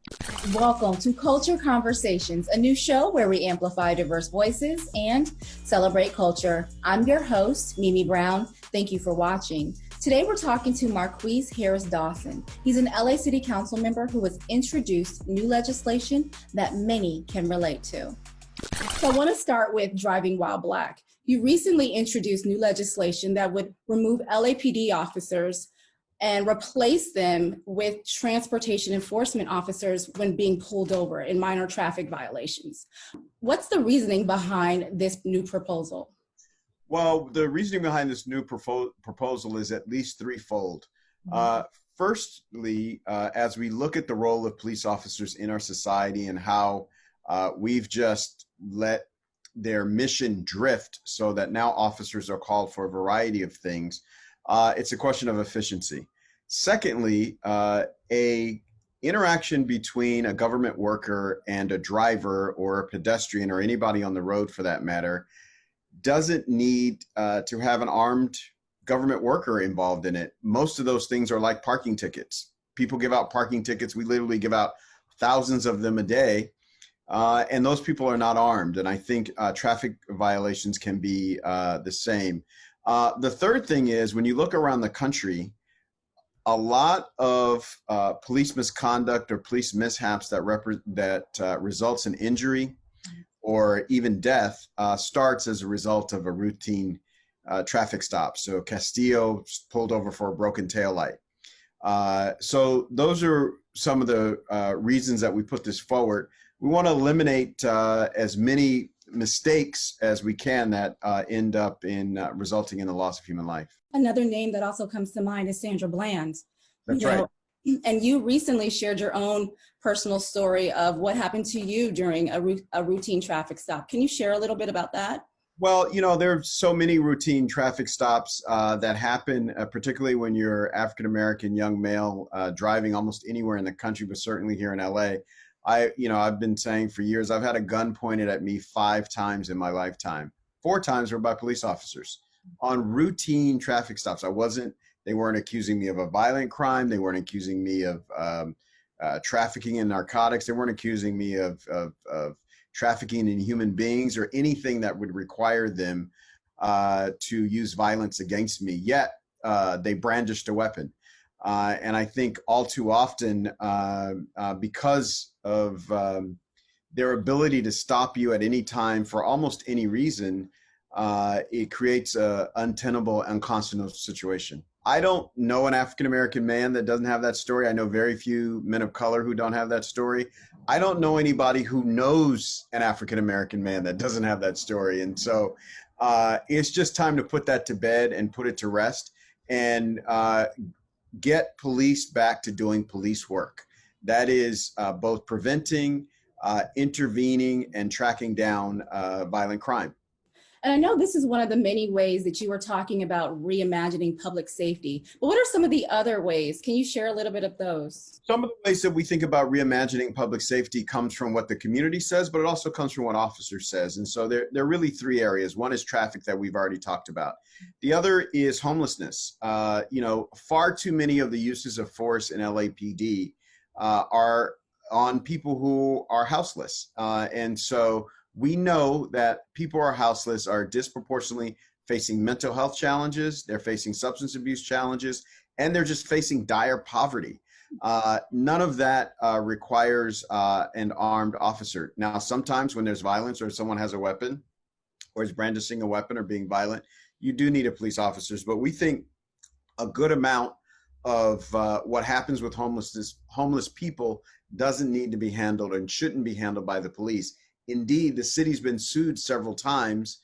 Welcome to Culture Conversations, a new show where we amplify diverse voices and celebrate culture. I'm your host, Mimi Brown. Thank you for watching. Today we're talking to Marquise Harris Dawson. He's an LA City Council member who has introduced new legislation that many can relate to. So I want to start with driving while Black. You recently introduced new legislation that would remove LAPD officers and replace them with transportation enforcement officers when being pulled over in minor traffic violations. What's the reasoning behind this new proposal? Well, the reasoning behind this new proposal is at least threefold. Firstly, as we look at the role of police officers in our society and how we've just let their mission drift so that now officers are called for a variety of things, it's a question of efficiency. Secondly, a interaction between a government worker and a driver or a pedestrian or anybody on the road for that matter doesn't need to have an armed government worker involved in it. Most of those things are like parking tickets. People give out parking tickets. We literally give out thousands of them a day. And those people are not armed. And I think traffic violations can be the same. The third thing is when you look around the country, a lot of police misconduct or police mishaps that results in injury or even death starts as a result of a routine traffic stop. So Castillo pulled over for a broken taillight. So those are some of the reasons that we put this forward. We want to eliminate as many mistakes as we can that end up in resulting in the loss of human life. Another name that also comes to mind is Sandra Bland. That's right. And you recently shared your own personal story of what happened to you during a routine traffic stop. Can you share a little bit about that? Well, there are so many routine traffic stops that happen, particularly when you're African-American young male driving almost anywhere in the country, but certainly here in LA. I've been saying for years, I've had a gun pointed at me 5 times in my lifetime. 4 times were by police officers on routine traffic stops. They weren't accusing me of a violent crime. They weren't accusing me of trafficking in narcotics. They weren't accusing me of trafficking in human beings or anything that would require them to use violence against me. Yet they brandished a weapon. And I think all too often, because of their ability to stop you at any time for almost any reason, it creates an untenable, unconscionable situation. I don't know an African-American man that doesn't have that story. I know very few men of color who don't have that story. I don't know anybody who knows an African-American man that doesn't have that story. And so it's just time to put that to bed and put it to rest and get police back to doing police work. That is both preventing, intervening, and tracking down violent crime. And I know this is one of the many ways that you were talking about reimagining public safety, but what are some of the other ways? Can you share a little bit of those? Some of the ways that we think about reimagining public safety comes from what the community says, but it also comes from what officer says. And so there are really 3 areas. One is traffic that we've already talked about. The other is homelessness. Far too many of the uses of force in LAPD are on people who are houseless. And so we know that people who are houseless are disproportionately facing mental health challenges, they're facing substance abuse challenges, and they're just facing dire poverty. None of that requires an armed officer. Now, sometimes when there's violence or someone has a weapon or is brandishing a weapon or being violent, you do need a police officers. But we think a good amount of what happens with homeless people doesn't need to be handled and shouldn't be handled by the police. Indeed, the city's been sued several times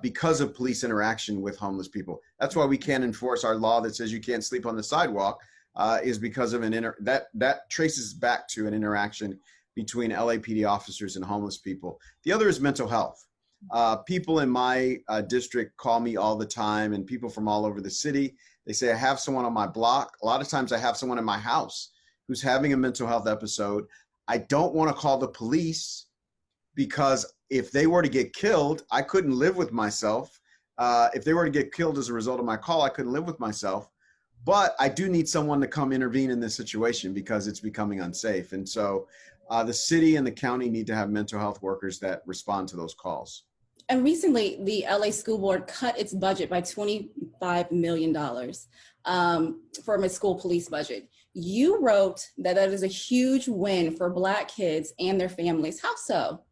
because of police interaction with homeless people. That's why we can't enforce our law that says you can't sleep on the sidewalk, is because of that traces back to an interaction between LAPD officers and homeless people. The other is mental health. People in my district call me all the time, and people from all over the city. They say, I have someone on my block. A lot of times I have someone in my house who's having a mental health episode. I don't want to call the police, because if they were to get killed, I couldn't live with myself. If they were to get killed as a result of my call, I couldn't live with myself. But I do need someone to come intervene in this situation because it's becoming unsafe. And so the city and the county need to have mental health workers that respond to those calls. And recently, the LA School Board cut its budget by $25 million from its school police budget. You wrote that is a huge win for Black kids and their families. How so?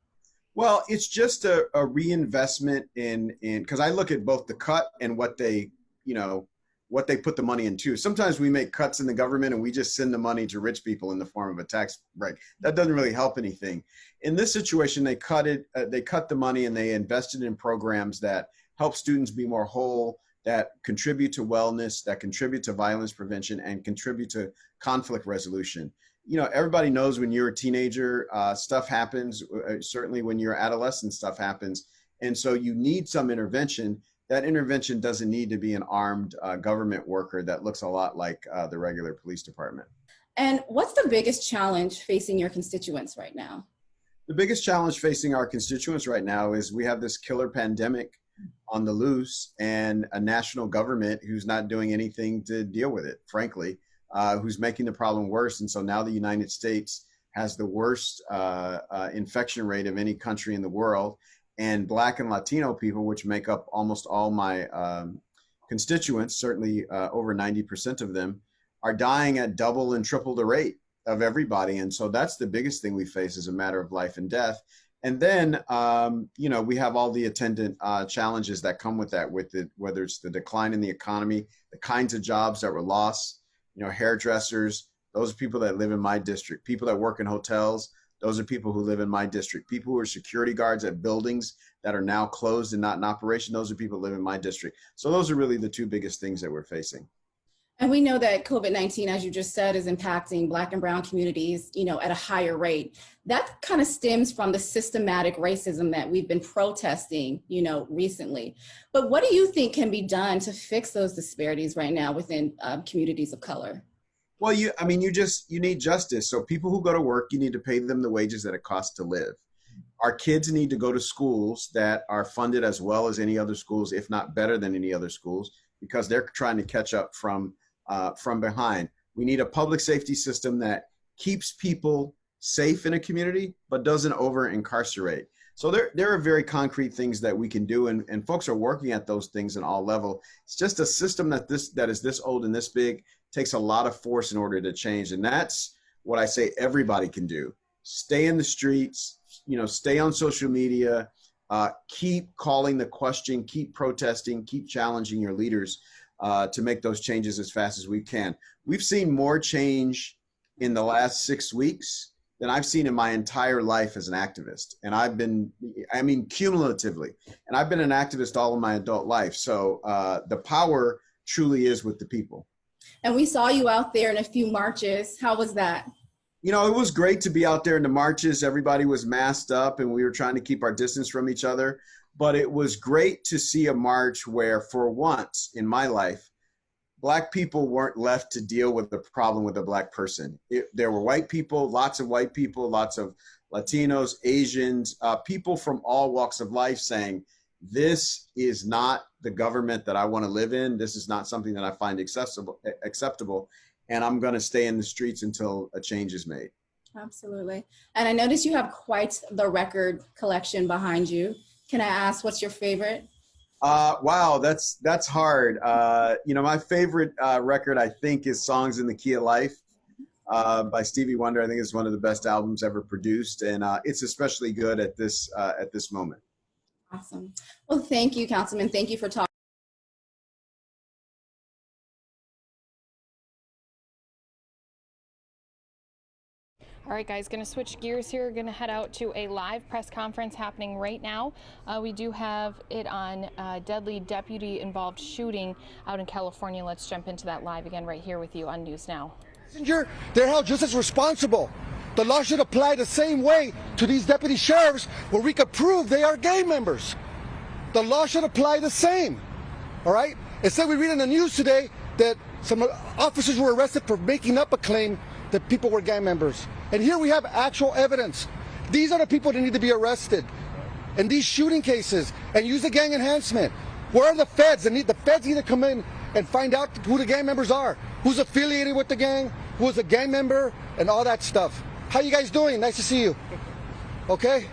Well, it's just a reinvestment in because I look at both the cut and what they put the money into. Sometimes we make cuts in the government and we just send the money to rich people in the form of a tax break. That doesn't really help anything. In this situation, they cut the money and they invested in programs that help students be more whole, that contribute to wellness, that contribute to violence prevention, and contribute to conflict resolution. Everybody knows when you're a teenager, stuff happens. Certainly when you're adolescent, stuff happens. And so you need some intervention. That intervention doesn't need to be an armed government worker that looks a lot like the regular police department. And what's the biggest challenge facing your constituents right now? The biggest challenge facing our constituents right now is we have this killer pandemic on the loose and a national government who's not doing anything to deal with it, frankly. Who's making the problem worse. And so now the United States has the worst infection rate of any country in the world. And Black and Latino people, which make up almost all my constituents, certainly over 90% of them, are dying at double and triple the rate of everybody. And so that's the biggest thing we face as a matter of life and death. And then, we have all the attendant challenges that come with that, whether it's the decline in the economy, the kinds of jobs that were lost. Hairdressers, those are people that live in my district. People that work in hotels, those are people who live in my district. People who are security guards at buildings that are now closed and not in operation, those are people who live in my district. So those are really the 2 biggest things that we're facing. And we know that COVID-19, as you just said, is impacting Black and Brown communities, at a higher rate. That kind of stems from the systematic racism that we've been protesting, recently. But what do you think can be done to fix those disparities right now within communities of color? Well, you need justice. So people who go to work, you need to pay them the wages that it costs to live. Our kids need to go to schools that are funded as well as any other schools, if not better than any other schools, because they're trying to catch up from behind. We need a public safety system that keeps people safe in a community, but doesn't over incarcerate. So there are very concrete things that we can do, and folks are working at those things in all level. It's just a system that is this old and this big takes a lot of force in order to change. And that's what I say everybody can do. Stay in the streets, stay on social media, keep calling the question, keep protesting, keep challenging your leaders to make those changes as fast as we can. We've seen more change in the last 6 weeks than I've seen in my entire life as an activist. And cumulatively, and I've been an activist all of my adult life. So the power truly is with the people. And we saw you out there in a few marches. How was that? It was great to be out there in the marches. Everybody was masked up and we were trying to keep our distance from each other. But it was great to see a march where, for once in my life, Black people weren't left to deal with the problem with a Black person. There were white people, lots of Latinos, Asians, people from all walks of life saying, this is not the government that I want to live in. This is not something that I find acceptable. And I'm going to stay in the streets until a change is made. Absolutely. And I noticed you have quite the record collection behind you. Can I ask what's your favorite? Wow, that's hard. My favorite record, I think, is Songs in the Key of Life by Stevie Wonder. I think it's one of the best albums ever produced, and it's especially good at this moment. Awesome. Well, thank you, Councilman. Thank you for talking. All right, guys, going to switch gears here. Going to head out to a live press conference happening right now. We do have it on deadly deputy-involved shooting out in California. Let's jump into that live again right here with you on News Now. They're held just as responsible. The law should apply the same way to these deputy sheriffs where we could prove they are gang members. The law should apply the same, all right? Instead, we read in the news today that some officers were arrested for making up a claim that people were gang members. And here we have actual evidence. These are the people that need to be arrested in these shooting cases and use the gang enhancement. Where are the feds? The feds need to come in and find out who the gang members are, who's affiliated with the gang, who's a gang member, and all that stuff. How you guys doing? Nice to see you. Okay?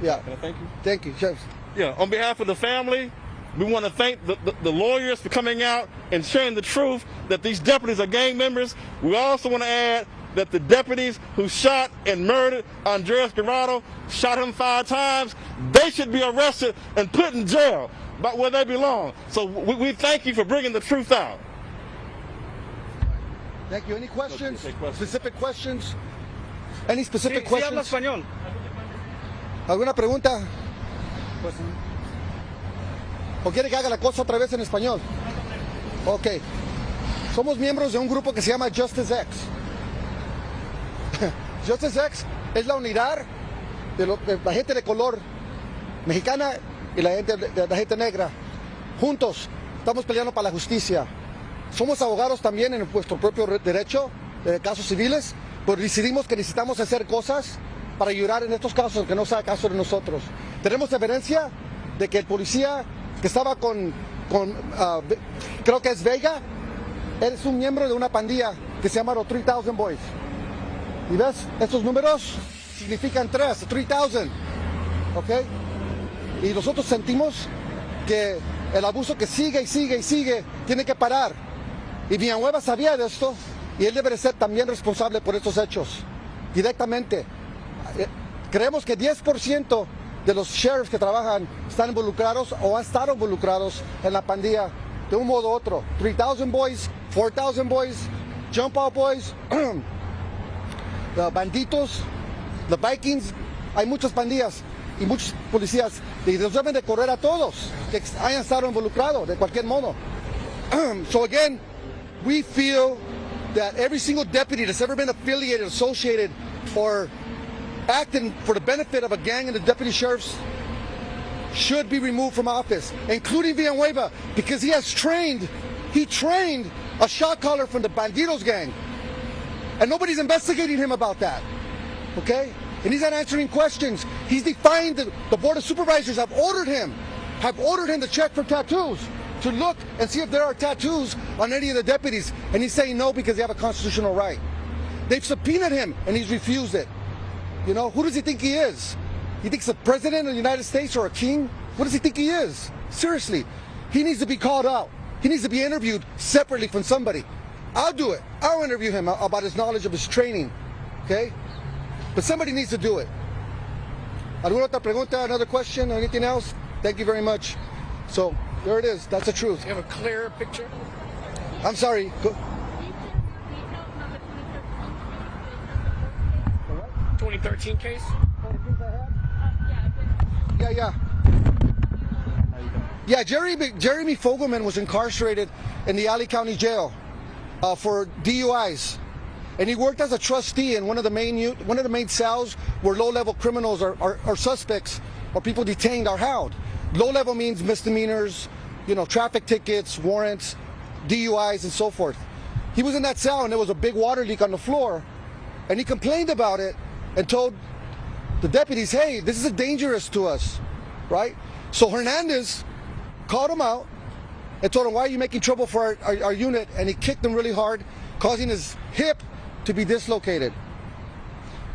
Yeah. Can I thank you? Thank you, Sheriff. Yeah, on behalf of the family, we want to thank the lawyers for coming out and sharing the truth that these deputies are gang members. We also want to add that the deputies who shot and murdered Andres Guerrero, shot him 5 times, they should be arrested and put in jail, but where they belong. So we thank you for bringing the truth out. Thank you. Any questions? Specific questions? Any specific questions? Sí, habla español. ¿Alguna pregunta? ¿O quiere que haga la cosa otra vez en español? Ok. Somos miembros de un grupo que se llama Justice X. Justice X es la unidad de la gente de color mexicana y la gente negra. Juntos estamos peleando para la justicia. Somos abogados también en nuestro propio derecho de casos civiles, pero decidimos que necesitamos hacer cosas para ayudar en estos casos, que no sea caso de nosotros. Tenemos evidencia de que el policía que estaba creo que es Vega, es un miembro de una pandilla que se llama los 3000 Boys. ¿Y ves? Estos números significan 3000, ¿ok? Y nosotros sentimos que el abuso que sigue y sigue y sigue tiene que parar. Y Villanueva sabía de esto y él debe ser también responsable por estos hechos, directamente. Creemos que 10% de los sheriffs que trabajan están involucrados o han estado involucrados en la pandilla de un modo u otro. 3000 Boys, 4000 Boys, Jump Out Boys, los banditos, los Vikings, hay muchas pandillas y muchos policías y los deben de correr a todos que hayan estado involucrados de cualquier modo. So again, we feel that every single deputy that's ever been affiliated, associated, or acting for the benefit of a gang and the deputy sheriffs should be removed from office, including Villanueva, because he trained a shot caller from the Bandidos gang. And nobody's investigating him about that, okay? And he's not answering questions. He's defying the Board of Supervisors have ordered him to check for tattoos, to look and see if there are tattoos on any of the deputies. And he's saying no because they have a constitutional right. They've subpoenaed him and he's refused it. You know, who does he think he is? He thinks the president of the United States or a king? What does he think he is? Seriously, he needs to be called out. He needs to be interviewed separately from somebody. I'll do it. I'll interview him about his knowledge of his training, okay? But somebody needs to do it. ¿Alguna otra pregunta, another question, anything else? Thank you very much. So, there it is. That's the truth. You have a clear picture? I'm sorry. 2013 case? Yeah, Jeremy Fogelman was incarcerated in the Alley County Jail for DUIs. And he worked as a trustee in one of the main cells where low-level criminals or suspects or people detained are held. Low-level means misdemeanors, you know, traffic tickets, warrants, DUIs, and so forth. He was in that cell and there was a big water leak on the floor, and he complained about it and told the deputies, hey, this is dangerous to us, right? So Hernandez called him out and told him, why are you making trouble for our unit? And he kicked him really hard, causing his hip to be dislocated.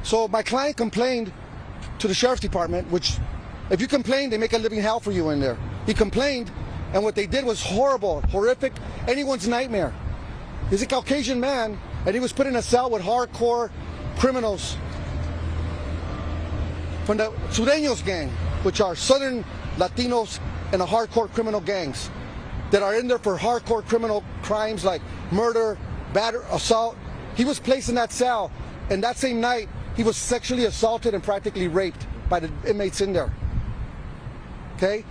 So my client complained to the sheriff's department, which if you complain, they make a living hell for you in there. He complained, and what they did was horrible, horrific, anyone's nightmare. He's a Caucasian man, and he was put in a cell with hardcore criminals from the Sureños gang, which are Southern Latinos and the hardcore criminal gangs that are in there for hardcore criminal crimes like murder, batter, assault. He was placed in that cell, and that same night, he was sexually assaulted and practically raped by the inmates in there. Okay?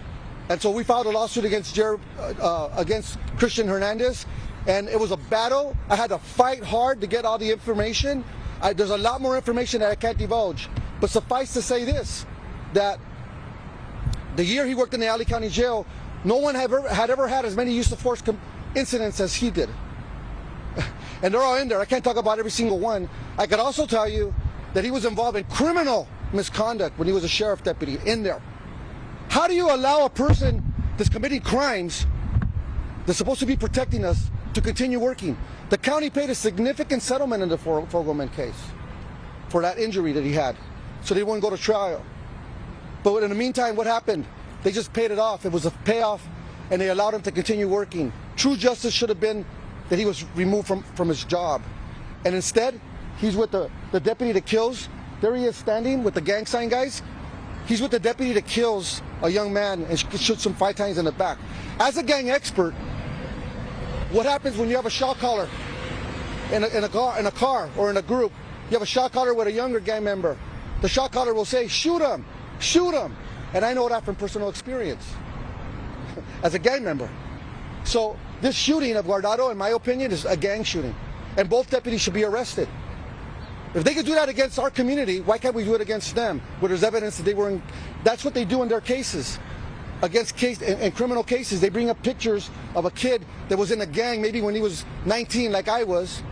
And so we filed a lawsuit against Christian Hernandez, and it was a battle. I had to fight hard to get all the information. There's a lot more information that I can't divulge, but suffice to say this, that the year he worked in the Alley County Jail, no one had ever had as many use of force incidents as he did. And they're all in there. I can't talk about every single one. I could also tell you that he was involved in criminal misconduct when he was a sheriff deputy in there. How do you allow a person that's committing crimes that's supposed to be protecting us to continue working? The county paid a significant settlement in the Fogelman case for that injury that he had, so they wouldn't go to trial. But in the meantime, what happened? They just paid it off. It was a payoff, and they allowed him to continue working. True justice should have been that he was removed from his job. And instead, he's with the deputy that kills. There he is standing with the gang sign guys. He's with the deputy that kills a young man and shoots him 5 times in the back. As a gang expert, what happens when you have a shot caller in a car or in a group? You have a shot caller with a younger gang member. The shot caller will say, shoot him, shoot him. And I know that from personal experience as a gang member. So this shooting of Guardado, in my opinion, is a gang shooting. And both deputies should be arrested. If they could do that against our community, why can't we do it against them? Where there's evidence that they were in, that's what they do in their cases. In criminal cases, they bring up pictures of a kid that was in a gang, maybe when he was 19, like I was,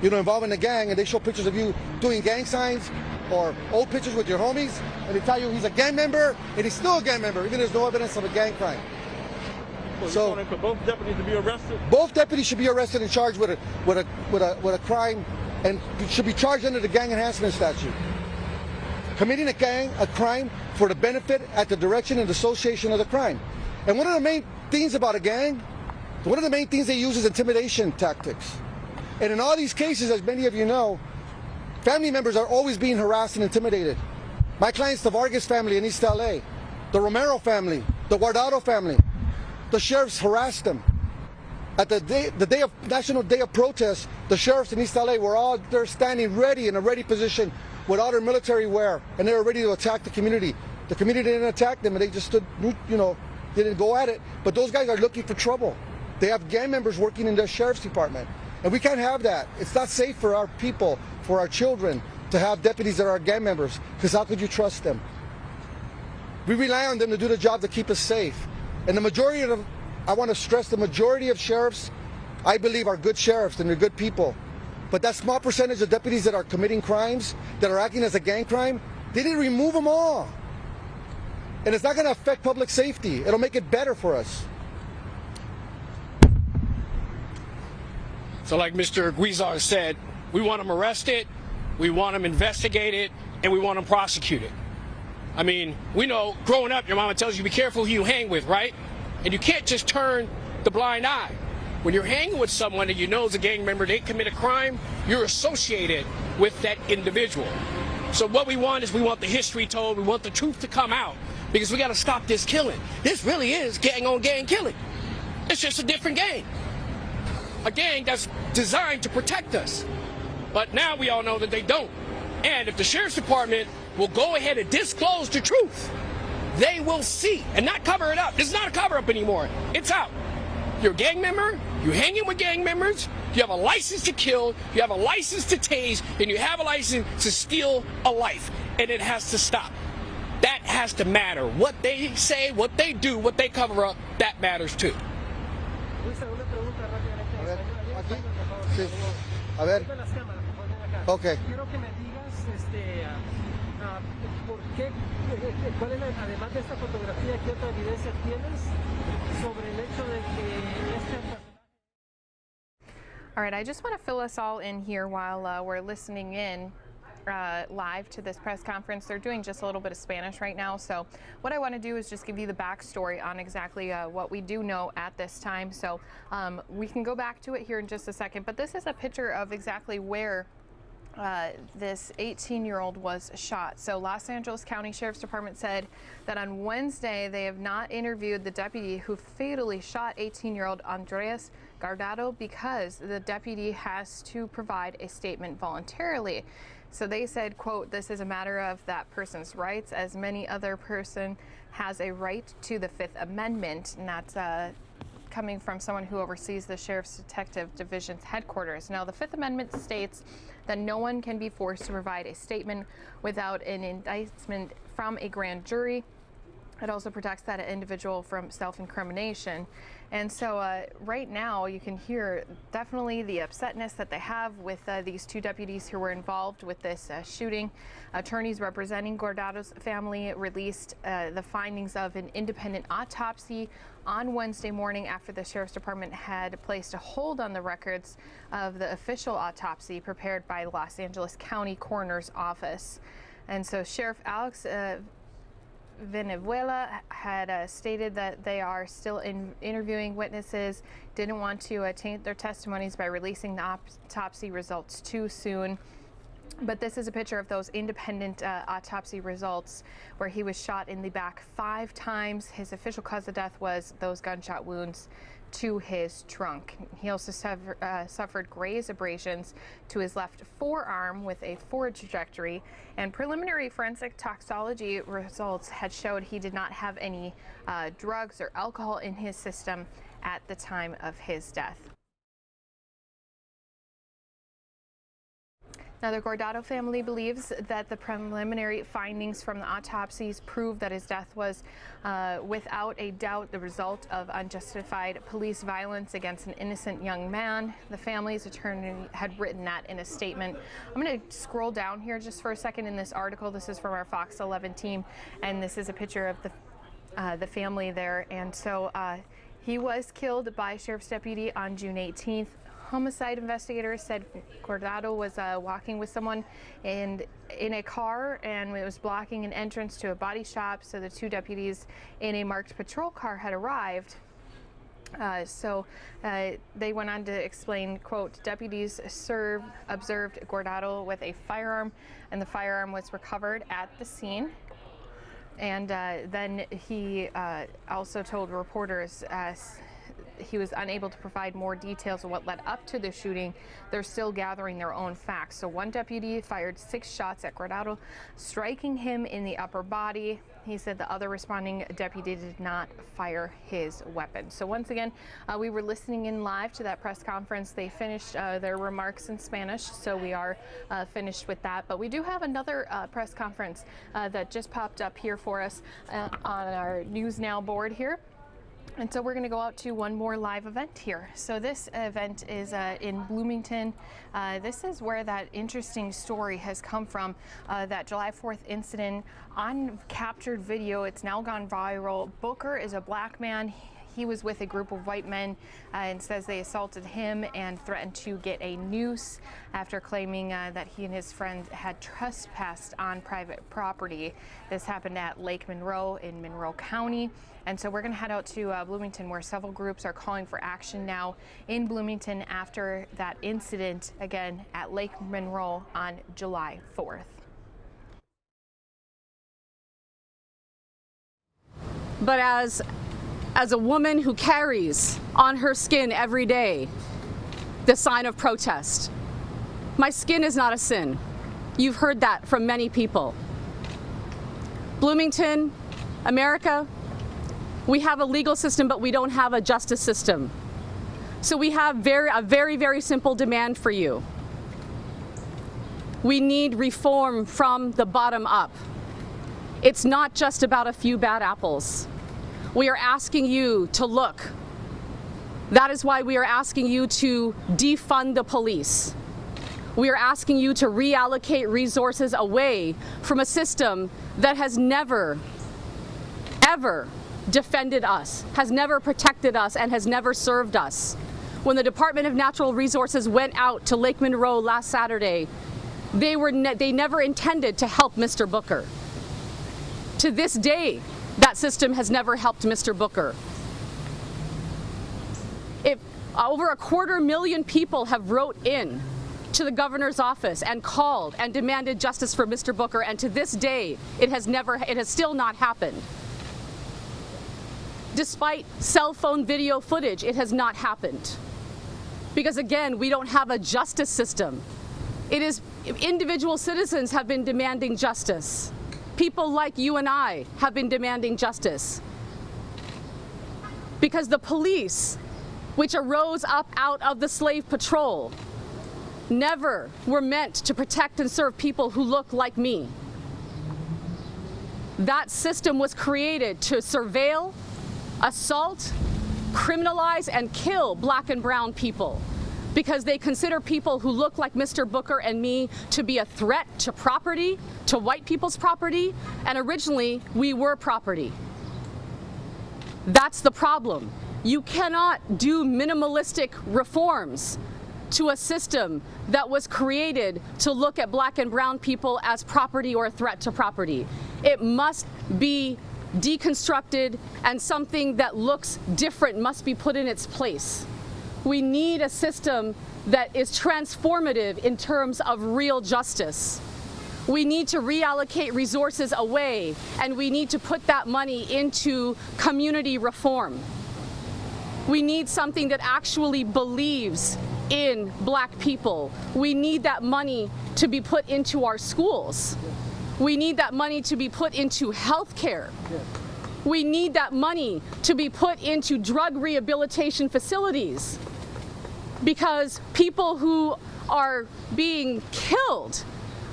you know, involved in a gang, and they show pictures of you doing gang signs or old pictures with your homies, and they tell you he's a gang member, and he's still a gang member, even there's no evidence of a gang crime. So for both deputies to be arrested? Both deputies should be arrested and charged with a crime, and should be charged under the gang enhancement statute. Committing a crime for the benefit at the direction and association of the crime. And one of the main things about a gang, one of the main things they use is intimidation tactics. And in all these cases, as many of you know, family members are always being harassed and intimidated. My client's the Vargas family in East LA, the Romero family, the Guardado family. The sheriffs harassed them. At the National Day of Protest, the sheriffs in East LA were all there standing ready in a ready position with all their military wear, and they were ready to attack the community. The community didn't attack them, and they just stood, you know, they didn't go at it. But those guys are looking for trouble. They have gang members working in their sheriff's department. And we can't have that. It's not safe for our people, for our children, to have deputies that are gang members, because how could you trust them? We rely on them to do the job to keep us safe. And the majority of, I want to stress, the majority of sheriffs, I believe, are good sheriffs and they're good people. But that small percentage of deputies that are committing crimes, that are acting as a gang crime, they didn't remove them all. And it's not going to affect public safety. It'll make it better for us. So like Mr. Guizar said, we want them arrested, we want them investigated, and we want them prosecuted. I mean, we know growing up, your mama tells you be careful who you hang with, right? And you can't just turn the blind eye. When you're hanging with someone that you know is a gang member, they commit a crime, you're associated with that individual. So what we want is we want the history told, we want the truth to come out, because we got to stop this killing. This really is gang on gang killing. It's just a different gang. A gang that's designed to protect us. But now we all know that they don't. And if the Sheriff's Department will go ahead and disclose the truth, they will see and not cover it up. It's not a cover up anymore. It's out. You're a gang member, you're hanging with gang members, you have a license to kill, you have a license to tase, and you have a license to steal a life. And it has to stop. That has to matter. What they say, what they do, what they cover up, that matters too. Sí. A ver. Okay. Quiero que me digas, ¿por qué, cuál es, además de esta fotografía, qué otra evidencia tienes sobre el hecho de que este personaje? All right, I just want to fill us all in here while we're listening in live to this press conference. They're doing just a little bit of Spanish right now, so what I want to do is just give you the backstory on exactly what we do know at this time. So we can go back to it here in just a second, but this is a picture of exactly where this 18-year-old was shot. So Los Angeles County Sheriff's Department said that on Wednesday they have not interviewed the deputy who fatally shot 18-year-old Andres Guardado because the deputy has to provide a statement voluntarily. So they said, quote, "This is a matter of that person's rights, as many other person has a right to the Fifth Amendment," and that's coming from someone who oversees the Sheriff's Detective Division's headquarters. Now, the Fifth Amendment states that no one can be forced to provide a statement without an indictment from a grand jury. It also protects that individual from self-incrimination. And so right now you can hear definitely the upsetness that they have with these two deputies who were involved with this shooting. Attorneys representing Guardado's family released the findings of an independent autopsy on Wednesday morning after the Sheriff's Department had placed a hold on the records of the official autopsy prepared by the Los Angeles County Coroner's Office. And so Sheriff Alex Venezuela had stated that they are still interviewing witnesses, didn't want to taint their testimonies by releasing the autopsy results too soon. But this is a picture of those independent autopsy results where he was shot in the back 5 times. His official cause of death was those gunshot wounds to his trunk. He also suffered graze abrasions to his left forearm with a forward trajectory, and preliminary forensic toxicology results had showed he did not have any drugs or alcohol in his system at the time of his death. Now, the Guardado family believes that the preliminary findings from the autopsies prove that his death was, without a doubt, the result of unjustified police violence against an innocent young man. The family's attorney had written that in a statement. I'm going to scroll down here just for a second in this article. This is from our Fox 11 team, and this is a picture of the family there. And so he was killed by a sheriff's deputy on June 18th. Homicide investigators said Guardado was walking with someone in a car, and it was blocking an entrance to a body shop. So the two deputies in a marked patrol car had arrived. They went on to explain, quote, "Deputies observed Guardado with a firearm, and the firearm was recovered at the scene." And then he also told reporters he was unable to provide more details of what led up to the shooting. They're still gathering their own facts. So one deputy fired 6 shots at Guardado, striking him in the upper body. He said the other responding deputy did not fire his weapon. So once again, we were listening in live to that press conference. They finished their remarks in Spanish, so we are finished with that. But we do have another press conference that just popped up here for us on our News Now board here. And so we're going to go out to one more live event here. So this event is in Bloomington. This is where that interesting story has come from, that July 4th incident on captured video. It's now gone viral. Booker is a black man. He was with a group of white men and says they assaulted him and threatened to get a noose after claiming that he and his friend had trespassed on private property. This happened at Lake Monroe in Monroe County. And so we're going to head out to Bloomington, where several groups are calling for action now in Bloomington after that incident, again, at Lake Monroe on July 4th. But as a woman who carries on her skin every day the sign of protest, my skin is not a sin. You've heard that from many people. Bloomington, America, we have a legal system, but we don't have a justice system. So we have a very, very simple demand for you. We need reform from the bottom up. It's not just about a few bad apples. We are asking you to look. That is why we are asking you to defund the police. We are asking you to reallocate resources away from a system that has never, ever defended us, has never protected us, and has never served us. When the Department of Natural Resources went out to Lake Monroe last Saturday, they never intended to help Mr. Booker. To this day, that system has never helped Mr. Booker. Over 250,000 people have wrote in to the governor's office and called and demanded justice for Mr. Booker, and to this day, it has still not happened. Despite cell phone video footage, it has not happened. Because again, we don't have a justice system. Individual citizens have been demanding justice. People like you and I have been demanding justice. Because the police, which arose up out of the slave patrol, never were meant to protect and serve people who look like me. That system was created to surveil, assault, criminalize, and kill black and brown people because they consider people who look like Mr. Booker and me to be a threat to property, to white people's property, and originally we were property. That's the problem. You cannot do minimalistic reforms to a system that was created to look at black and brown people as property or a threat to property. It must be deconstructed, and something that looks different must be put in its place. We need a system that is transformative in terms of real justice. We need to reallocate resources away, and we need to put that money into community reform. We need something that actually believes in black people. We need that money to be put into our schools. We need that money to be put into health care. We need that money to be put into drug rehabilitation facilities, because people who are being killed,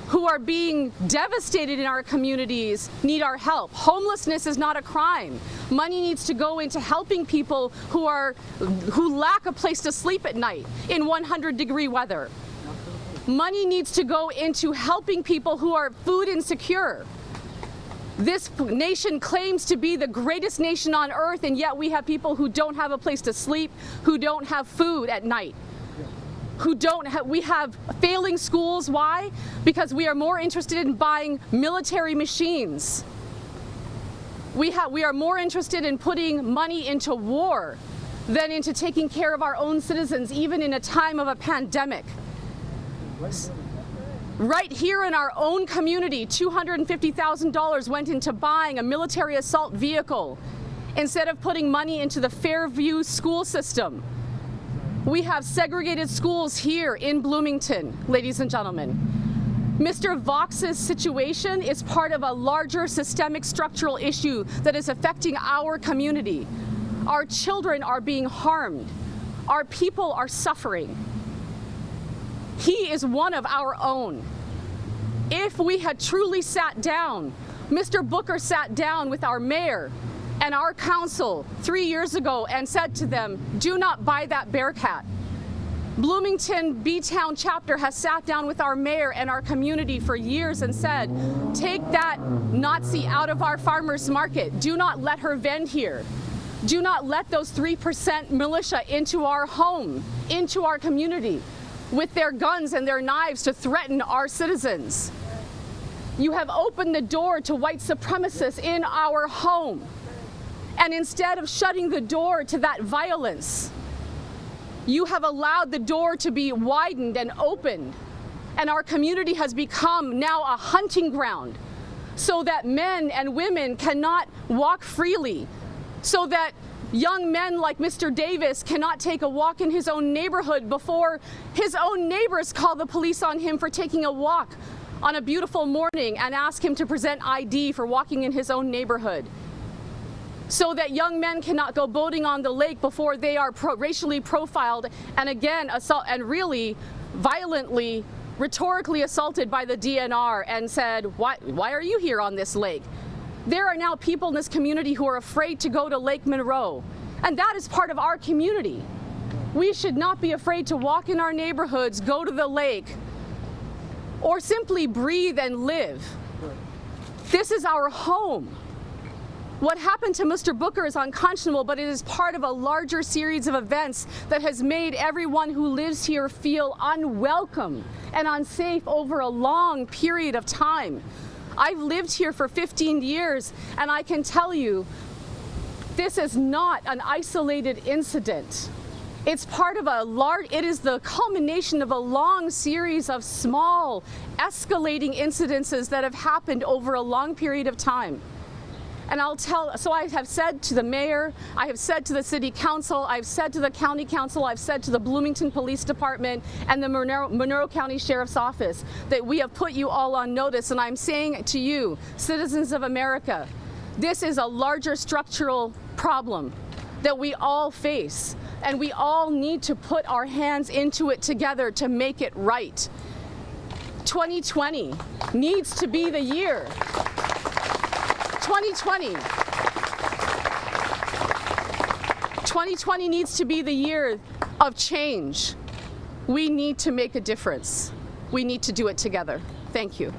who are being devastated in our communities, need our help. Homelessness is not a crime. Money needs to go into helping people who lack a place to sleep at night in 100-degree weather. Money needs to go into helping people who are food insecure. This nation claims to be the greatest nation on earth, and yet we have people who don't have a place to sleep, who don't have food at night, we have failing schools. Why? Because we are more interested in buying military machines. We are more interested in putting money into war than into taking care of our own citizens, even in a time of a pandemic. Right here in our own community, $250,000 went into buying a military assault vehicle instead of putting money into the Fairview school system. We have segregated schools here in Bloomington, ladies and gentlemen. Mr. Vox's situation is part of a larger systemic structural issue that is affecting our community. Our children are being harmed. Our people are suffering. He is one of our own. If we had truly sat down, Mr. Booker sat down with our mayor and our council 3 years ago and said to them, do not buy that Bearcat. Bloomington B-Town chapter has sat down with our mayor and our community for years and said, take that Nazi out of our farmers market. Do not let her vend here. Do not let those 3% militia into our home, into our community, with their guns and their knives to threaten our citizens. You have opened the door to white supremacists in our home. And instead of shutting the door to that violence, you have allowed the door to be widened and opened. And our community has become now a hunting ground so that men and women cannot walk freely, so that young men like Mr. Davis cannot take a walk in his own neighborhood before his own neighbors call the police on him for taking a walk on a beautiful morning and ask him to present ID for walking in his own neighborhood. So that young men cannot go boating on the lake before they are racially profiled and again assault and really violently, rhetorically assaulted by the DNR and said, why are you here on this lake? There are now people in this community who are afraid to go to Lake Monroe, and that is part of our community. We should not be afraid to walk in our neighborhoods, go to the lake, or simply breathe and live. This is our home. What happened to Mr. Booker is unconscionable, but it is part of a larger series of events that has made everyone who lives here feel unwelcome and unsafe over a long period of time. I've lived here for 15 years, and I can tell you, this is not an isolated incident. It's part of it is the culmination of a long series of small, escalating incidences that have happened over a long period of time. And so I have said to the mayor, I have said to the city council, I've said to the county council, I've said to the Bloomington Police Department and the Monroe County Sheriff's Office that we have put you all on notice. And I'm saying to you, citizens of America, this is a larger structural problem that we all face, and we all need to put our hands into it together to make it right. 2020 needs to be the year. 2020 needs to be the year of change. We need to make a difference. We need to do it together. Thank you.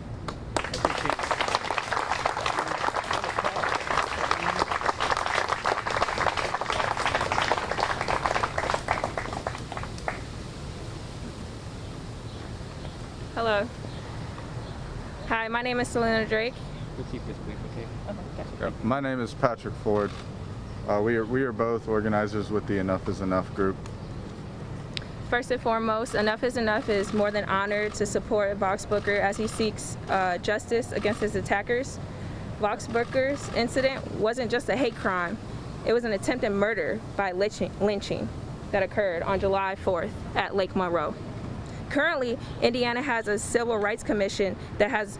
Hello. Hi, my name is Selena Drake. We'll keep this brief, okay? Okay. My name is Patrick Ford. We are both organizers with the Enough is Enough group. First and foremost, Enough is Enough is more than honored to support Vox Booker as he seeks justice against his attackers. Vox Booker's incident wasn't just a hate crime. It was an attempted murder by lynching that occurred on July 4th at Lake Monroe. Currently, Indiana has a civil rights commission that has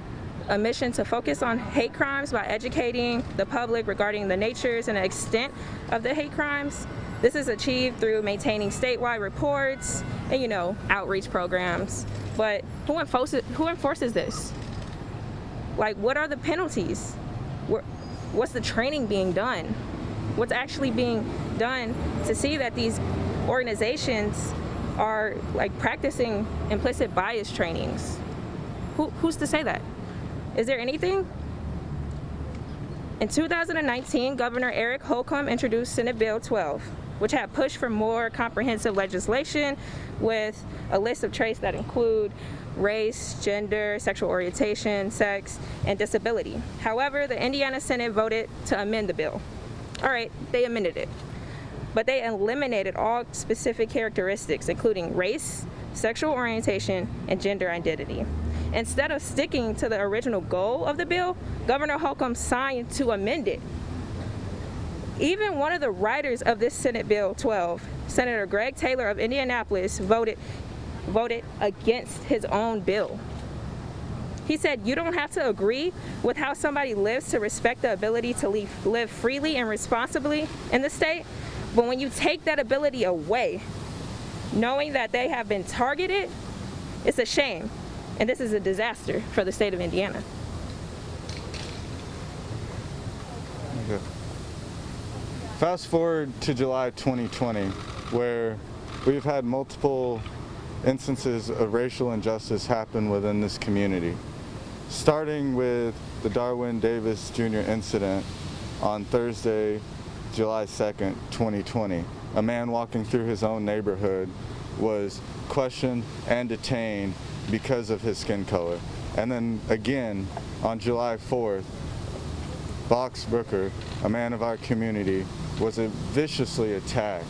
a mission to focus on hate crimes by educating the public regarding the natures and the extent of the hate crimes. This is achieved through maintaining statewide reports and, outreach programs. But who enforces this? Like, what are the penalties? What's the training being done? What's actually being done to see that these organizations are practicing implicit bias trainings? Who's to say that? Is there anything? In 2019, Governor Eric Holcomb introduced Senate Bill 12, which had pushed for more comprehensive legislation with a list of traits that include race, gender, sexual orientation, sex, and disability. However, the Indiana Senate voted to amend the bill. All right, they amended it, but they eliminated all specific characteristics, including race, sexual orientation, and gender identity. Instead of sticking to the original goal of the bill, Governor Holcomb signed to amend it. Even one of the writers of this Senate Bill 12, Senator Greg Taylor of Indianapolis, voted against his own bill. He said, you don't have to agree with how somebody lives to respect the ability to live freely and responsibly in the state. But when you take that ability away, knowing that they have been targeted, it's a shame. And this is a disaster for the state of Indiana. Okay. Fast forward to July 2020, where we've had multiple instances of racial injustice happen within this community. Starting with the Darwin Davis Jr. incident on Thursday, July 2nd, 2020. A man walking through his own neighborhood was questioned and detained because of his skin color. And then again, on July 4th, Vox Booker, a man of our community, was viciously attacked.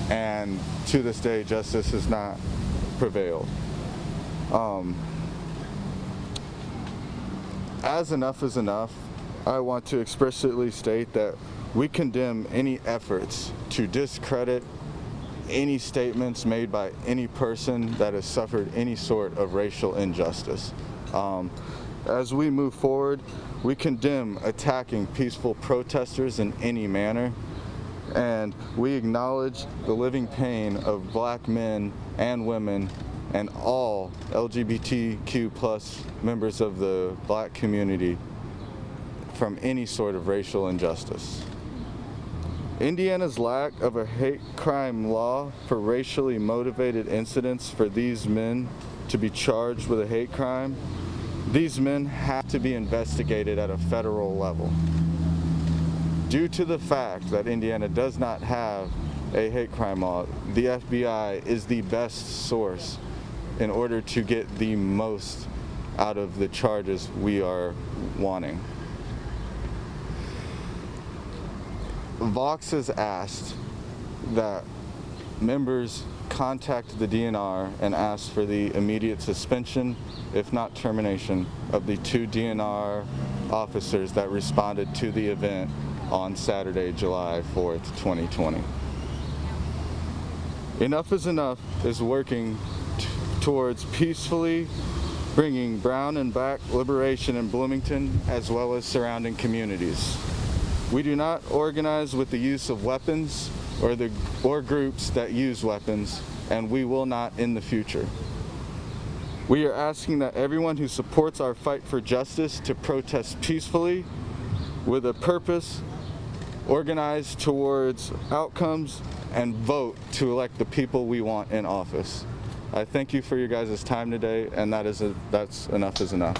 And to this day, justice has not prevailed. As enough is enough, I want to explicitly state that we condemn any efforts to discredit any statements made by any person that has suffered any sort of racial injustice. As we move forward, we condemn attacking peaceful protesters in any manner, and we acknowledge the living pain of black men and women and all LGBTQ+ members of the black community from any sort of racial injustice. Indiana's lack of a hate crime law for racially motivated incidents for these men to be charged with a hate crime, these men have to be investigated at a federal level. Due to the fact that Indiana does not have a hate crime law, the FBI is the best source in order to get the most out of the charges we are wanting. Vox has asked that members contact the DNR and ask for the immediate suspension, if not termination, of the 2 DNR officers that responded to the event on Saturday, July 4th, 2020. Enough is Enough is working towards peacefully bringing brown and black liberation in Bloomington as well as surrounding communities. We do not organize with the use of weapons or groups that use weapons, and we will not in the future. We are asking that everyone who supports our fight for justice to protest peacefully with a purpose, organize towards outcomes, and vote to elect the people we want in office. I thank you for your guys' time today, and that's enough is enough.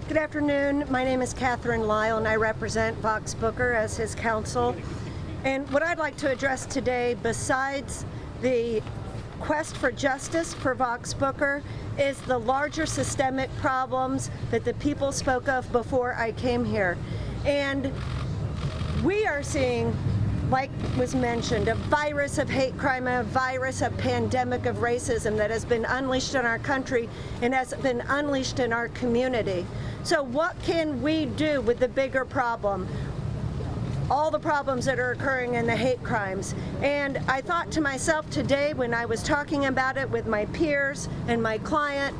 Good afternoon. My name is Catherine Lyle, and I represent Vox Booker as his counsel. And what I'd like to address today, besides the quest for justice for Vox Booker, is the larger systemic problems that the people spoke of before I came here. And we are seeing, like was mentioned, a virus of hate crime, a virus, a pandemic of racism that has been unleashed in our country and has been unleashed in our community. So what can we do with the bigger problem? All the problems that are occurring in the hate crimes. And I thought to myself today when I was talking about it with my peers and my client,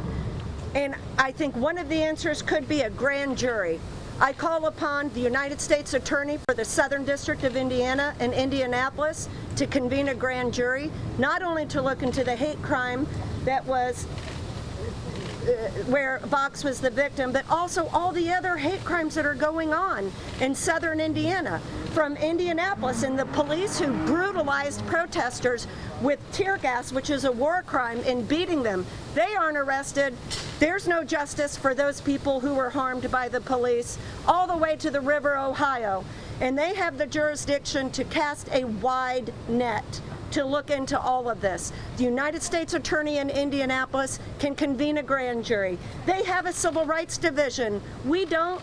and I think one of the answers could be a grand jury. I call upon the United States Attorney for the Southern District of Indiana in Indianapolis to convene a grand jury, not only to look into the hate crime that was where Vox was the victim, but also all the other hate crimes that are going on in southern Indiana. From Indianapolis and the police who brutalized protesters with tear gas, which is a war crime, and beating them. They aren't arrested. There's no justice for those people who were harmed by the police, all the way to the River Ohio. And they have the jurisdiction to cast a wide net to look into all of this. The United States Attorney in Indianapolis can convene a grand jury. They have a civil rights division. We don't.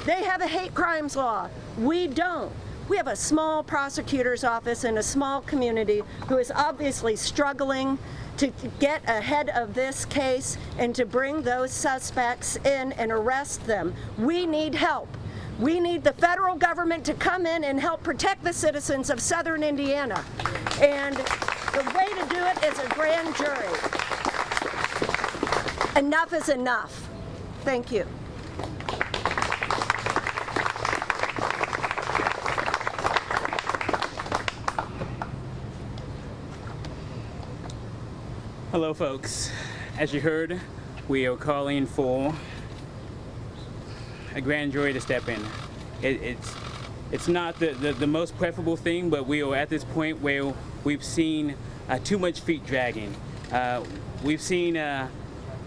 They have a hate crimes law. We don't. We have a small prosecutor's office in a small community who is obviously struggling to get ahead of this case and to bring those suspects in and arrest them. We need help. We need the federal government to come in and help protect the citizens of southern Indiana. And the way to do it is a grand jury. Enough is enough. Thank you. Hello, folks. As you heard, we are calling for a grand jury to step in. It's not the most preferable thing, but we are at this point where we've seen too much feet dragging. We've seen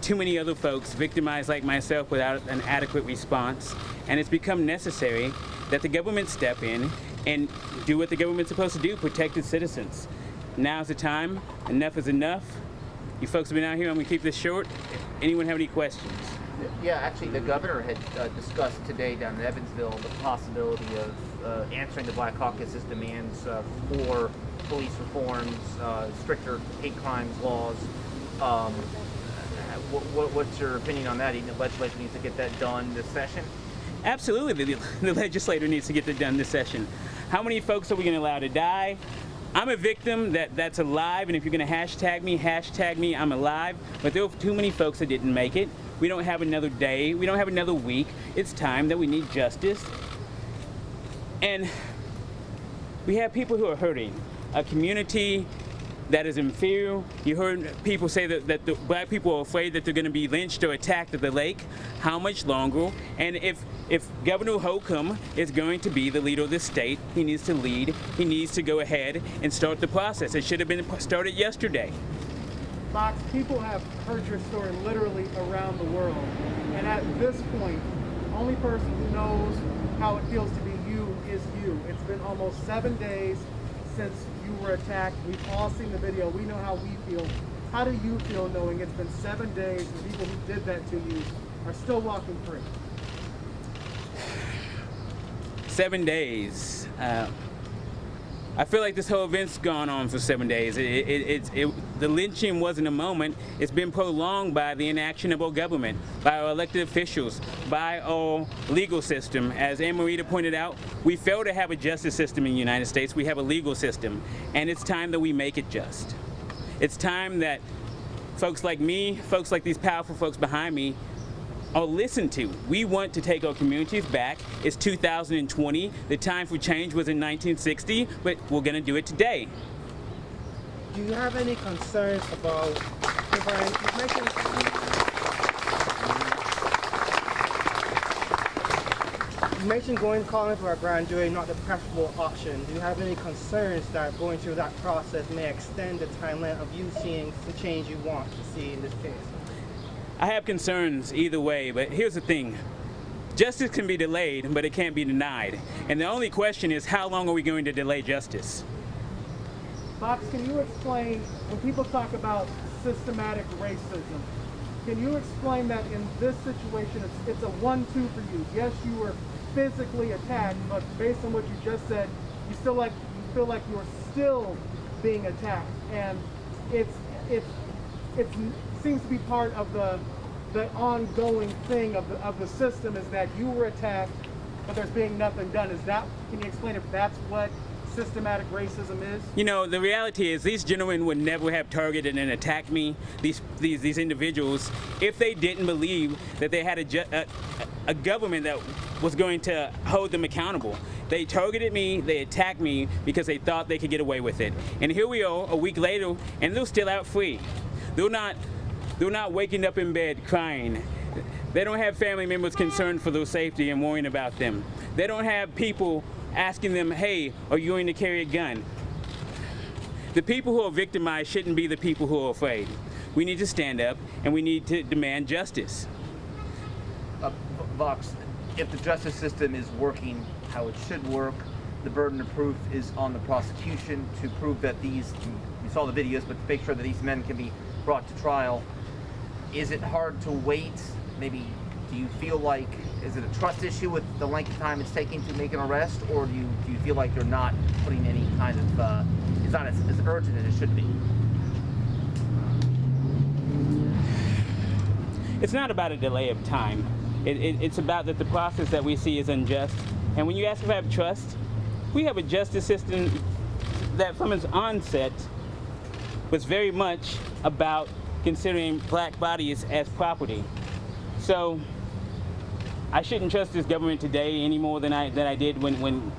too many other folks victimized like myself without an adequate response, and it's become necessary that the government step in and do what the government's supposed to do, protect its citizens. Now's the time. Enough is enough. You folks have been out here. I'm going to keep this short. Anyone have any questions? Yeah, actually, the governor had discussed today down in Evansville the possibility of answering the Black Caucus's demands for police reforms, stricter hate crimes laws. What's your opinion on that? The legislature needs to get that done this session? Absolutely, the legislature needs to get that done this session. How many folks are we going to allow to die? I'm a victim that's alive, and if you're going to hashtag me, I'm alive. But there are too many folks that didn't make it. We don't have another day. We don't have another week. It's time that we need justice. And we have people who are hurting. A community that is in fear. You heard people say that the black people are afraid that they're going to be lynched or attacked at the lake. How much longer? And if Governor Holcomb is going to be the leader of this state, he needs to lead. He needs to go ahead and start the process. It should have been started yesterday. Fox, people have heard your story literally around the world. And at this point, the only person who knows how it feels to be you is you. It's been almost 7 days since you were attacked. We've all seen the video. We know how we feel. How do you feel knowing it's been 7 days and people who did that to you are still walking free? 7 days. I feel like this whole event's gone on for 7 days. The lynching wasn't a moment. It's been prolonged by the inaction of our government, by our elected officials, by our legal system. As Ann-Marita pointed out, we fail to have a justice system in the United States. We have a legal system, and it's time that we make it just. It's time that folks like me, folks like these powerful folks behind me, are listened to. We want to take our communities back. It's 2020. The time for change was in 1960, but we're going to do it today. Do you have any concerns about, you mentioned calling for a grand jury, not the preferable option. Do you have any concerns that going through that process may extend the timeline of you seeing the change you want to see in this case? I have concerns either way, but here's the thing. Justice can be delayed, but it can't be denied. And the only question is, how long are we going to delay justice? Fox, can you explain, when people talk about systematic racism, can you explain that in this situation, it's a 1-2 for you? Yes, you were physically attacked, but based on what you just said, you feel like you're still being attacked. And it seems to be part of the ongoing thing of the system is that you were attacked, but there's being nothing done. Can you explain if that's what systematic racism is? You know, the reality is these gentlemen would never have targeted and attacked me, these individuals, if they didn't believe that they had a government that was going to hold them accountable. They targeted me, they attacked me because they thought they could get away with it. And here we are a week later, and they're still out free. They're not waking up in bed crying. They don't have family members concerned for their safety and worrying about them. They don't have people asking them, hey, are you going to carry a gun? The people who are victimized shouldn't be the people who are afraid. We need to stand up and we need to demand justice. Vox, if the justice system is working how it should work, the burden of proof is on the prosecution to prove that you saw the videos, but to make sure that these men can be brought to trial. Is it hard to wait? Maybe, do you feel like, is it a trust issue with the length of time it's taking to make an arrest, or do you feel like you're not putting any kind of, it's not as urgent as it should be? It's not about a delay of time. It's about that the process that we see is unjust. And when you ask if I have trust, we have a justice system that from its onset was very much about considering black bodies as property. So I shouldn't trust this government today any more than I did when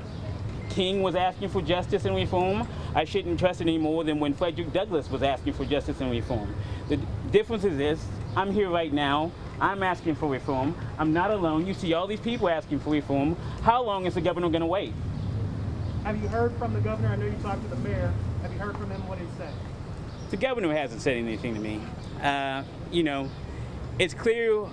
King was asking for justice and reform. I shouldn't trust it any more than when Frederick Douglass was asking for justice and reform. The difference is this: I'm here right now. I'm asking for reform. I'm not alone. You see all these people asking for reform. How long is the governor going to wait? Have you heard from the governor? I know you talked to the mayor. Have you heard from him what he said? The governor hasn't said anything to me. You know, it's clear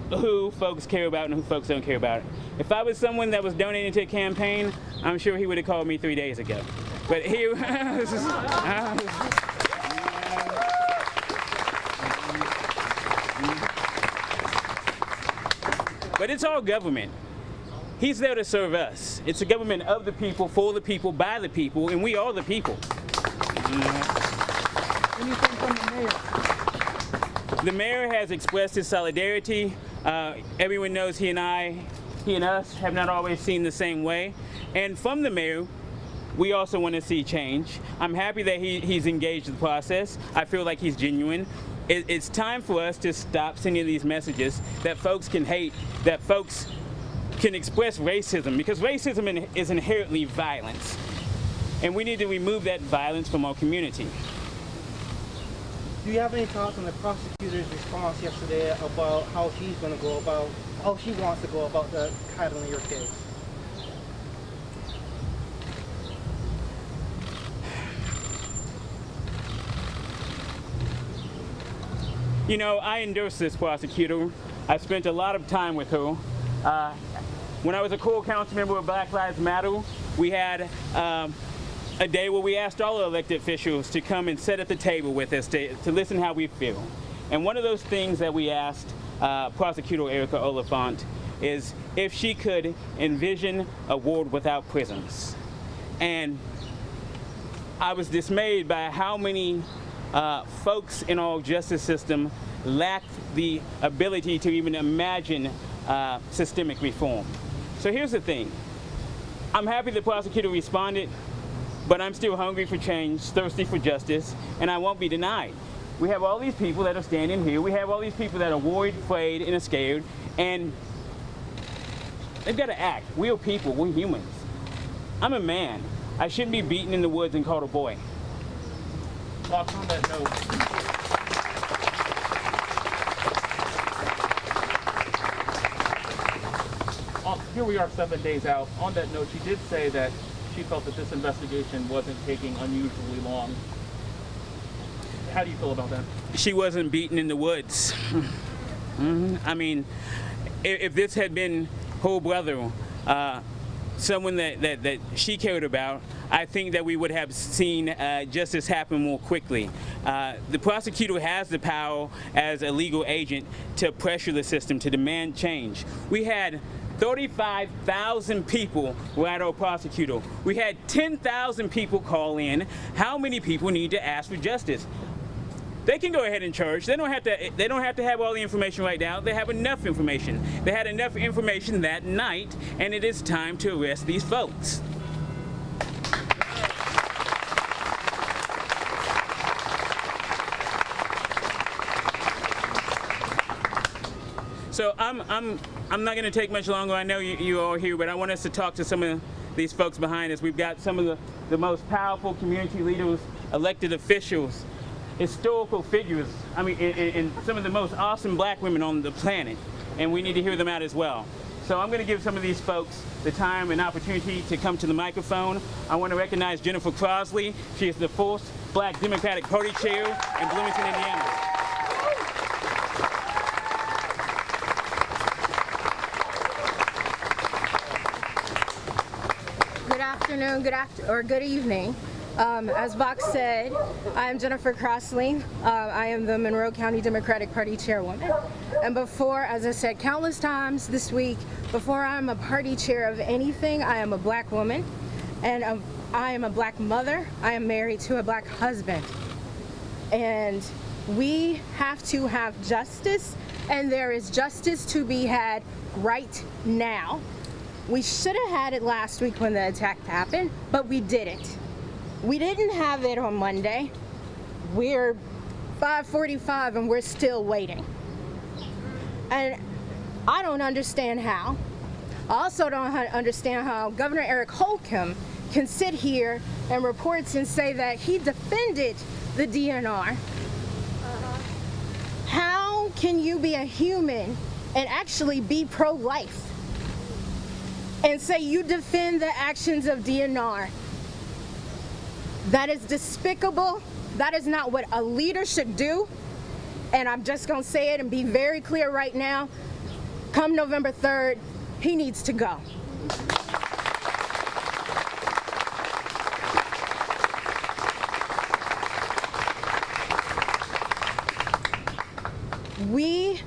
who folks care about and who folks don't care about. If I was someone that was donating to a campaign, I'm sure he would have called me 3 days ago. But he, but it's all government. He's there to serve us. It's a government of the people, for the people, by the people, and we are the people. Anything from the mayor? The mayor has expressed his solidarity. Everyone knows he and us have not always seen the same way. And from the mayor, we also want to see change. I'm happy that he's engaged in the process. I feel like he's genuine. It's time for us to stop sending these messages that folks can hate, that folks can express racism, because racism is inherently violence. And we need to remove that violence from our community. Do you have any thoughts on the prosecutor's response yesterday about how she's going to go about, how she wants to go about handling your case? You know, I endorse this prosecutor. I spent a lot of time with her. When I was a core council member of Black Lives Matter, we had a day where we asked all elected officials to come and sit at the table with us to listen how we feel. And one of those things that we asked Prosecutor Erica Oliphant is if she could envision a world without prisons. And I was dismayed by how many folks in our justice system lacked the ability to even imagine systemic reform. So here's the thing. I'm happy the prosecutor responded, but I'm still hungry for change, thirsty for justice, and I won't be denied. We have all these people that are standing here. We have all these people that are worried, afraid, and scared, and they've got to act. We're people. We're humans. I'm a man. I shouldn't be beaten in the woods and called a boy. Fox, on that note, here we are 7 days out. On that note, she did say that she felt that this investigation wasn't taking unusually long. How do you feel about that? She wasn't beaten in the woods. I mean, if this had been her brother, someone that she cared about, I think that we would have seen justice happen more quickly. The prosecutor has the power as a legal agent to pressure the system, to demand change. We had 35,000 people were at our prosecutor. We had 10,000 people call in. How many people need to ask for justice? They can go ahead and charge. They don't have to have all the information right now. They have enough information. They had enough information that night, and it is time to arrest these folks. So I'm not going to take much longer. I know you all are here, but I want us to talk to some of these folks behind us. We've got some of the most powerful community leaders, elected officials, historical figures, I mean, and some of the most awesome black women on the planet, and we need to hear them out as well. So I'm going to give some of these folks the time and opportunity to come to the microphone. I want to recognize Jennifer Crosley. She is the first Black Democratic Party chair in Bloomington, Indiana. Good evening. As Vox said, I am Jennifer Crossley. I am the Monroe County Democratic Party chairwoman. And before, as I said countless times this week, before I'm a party chair of anything, I am a black woman. And I am a black mother. I am married to a black husband. And we have to have justice and there is justice to be had right now. We should have had it last week when the attack happened, but we didn't. We didn't have it on Monday. We're 5:45 and we're still waiting. And I don't understand how. I also don't understand how Governor Eric Holcomb can sit here and reports and say that he defended the DNR. How can you be a human and actually be pro-life and say you defend the actions of DNR? That is despicable. That is not what a leader should do. And I'm just going to say it and be very clear right now. Come November 3rd, he needs to go. We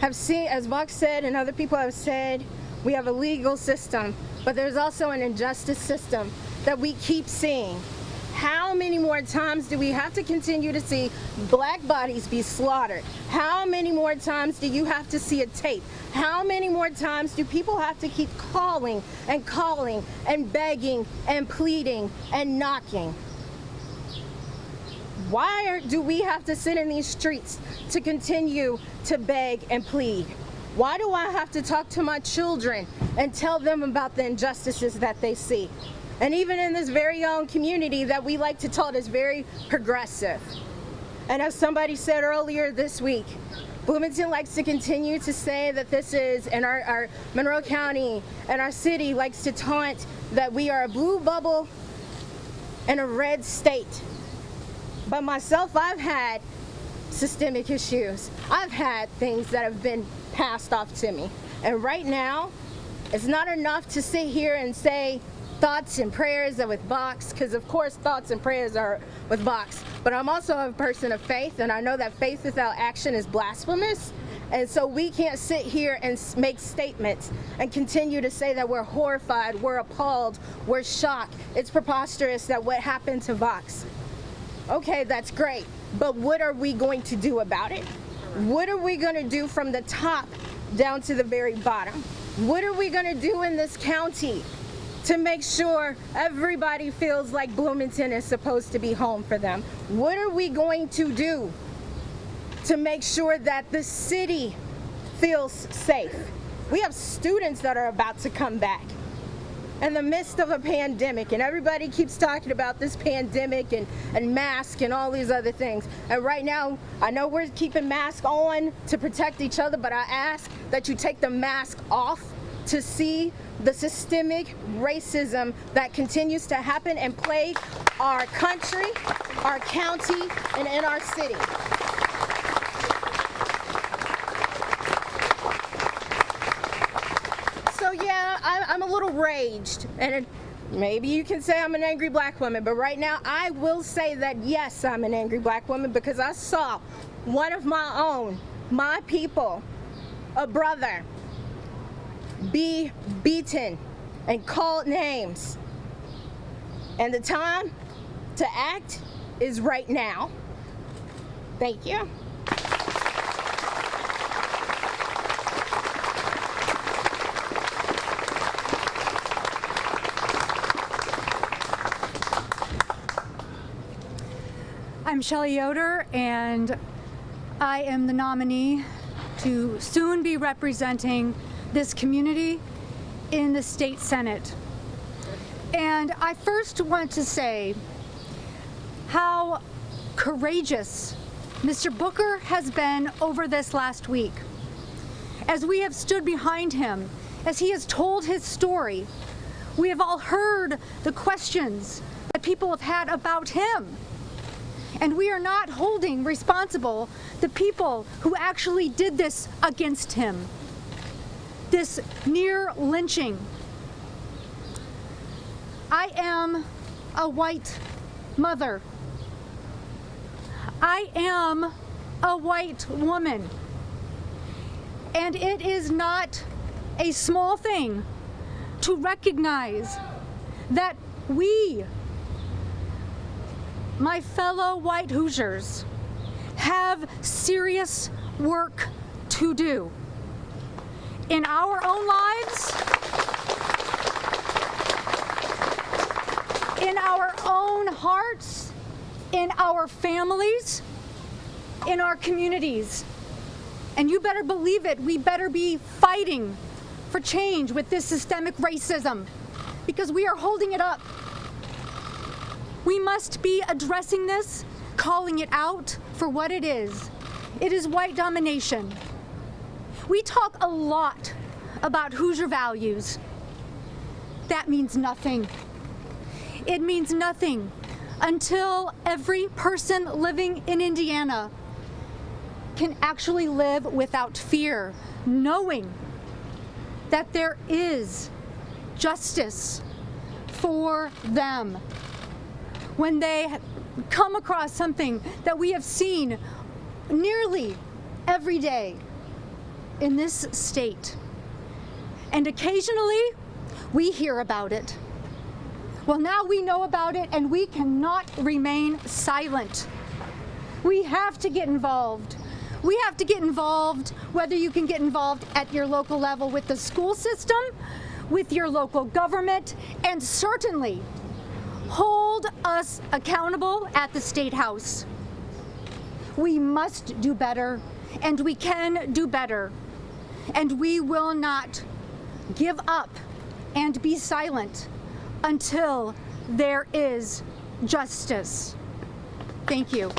have seen, as Vox said and other people have said, we have a legal system, but there's also an injustice system that we keep seeing. How many more times do we have to continue to see black bodies be slaughtered? How many more times do you have to see a tape? How many more times do people have to keep calling and begging and pleading and knocking? Why do we have to sit in these streets to continue to beg and plead? Why do I have to talk to my children and tell them about the injustices that they see? And even in this very own community that we like to tout as very progressive. And as somebody said earlier this week, Bloomington likes to continue to say that this is, and our Monroe County and our city likes to taunt that we are a blue bubble and a red state. But myself, I've had systemic issues. I've had things that have been passed off to me. And right now, it's not enough to sit here and say thoughts and prayers are with Vox, because of course thoughts and prayers are with Vox. But I'm also a person of faith, and I know that faith without action is blasphemous. And so we can't sit here and make statements and continue to say that we're horrified, we're appalled, we're shocked. It's preposterous that what happened to Vox. Okay, that's great, but what are we going to do about it? What are we going to do from the top down to the very bottom? What are we going to do in this county to make sure everybody feels like Bloomington is supposed to be home for them? What are we going to do to make sure that the city feels safe? We have students that are about to come back in the midst of a pandemic, and everybody keeps talking about this pandemic and masks and all these other things. And right now, I know we're keeping masks on to protect each other, but I ask that you take the mask off to see the systemic racism that continues to happen and plague our country, our county, and in our city. So yeah, I'm a little raged, and maybe you can say I'm an angry black woman, but right now I will say that yes, I'm an angry black woman, because I saw one of my own, my people, a brother, be beaten and called names. And the time to act is right now. Thank you. I'm Shelley Yoder, and I am the nominee to soon be representing this community in the state Senate. And I first want to say how courageous Mr. Booker has been over this last week. As we have stood behind him, as he has told his story, we have all heard the questions that people have had about him. And we are not holding responsible the people who actually did this against him. This near lynching. I am a white mother. I am a white woman. And it is not a small thing to recognize that we, my fellow white Hoosiers, have serious work to do in our own lives, in our own hearts, in our families, in our communities. And you better believe it, we better be fighting for change with this systemic racism, because we are holding it up. We must be addressing this, calling it out for what it is. It is white domination. We talk a lot about Hoosier values. That means nothing. It means nothing until every person living in Indiana can actually live without fear, knowing that there is justice for them when they come across something that we have seen nearly every day in this state. And occasionally, we hear about it. Well, now we know about it, and we cannot remain silent. We have to get involved. We have to get involved, whether you can get involved at your local level with the school system, with your local government, and certainly hold us accountable at the State House. We must do better, and we can do better, and we will not give up and be silent until there is justice. Thank you.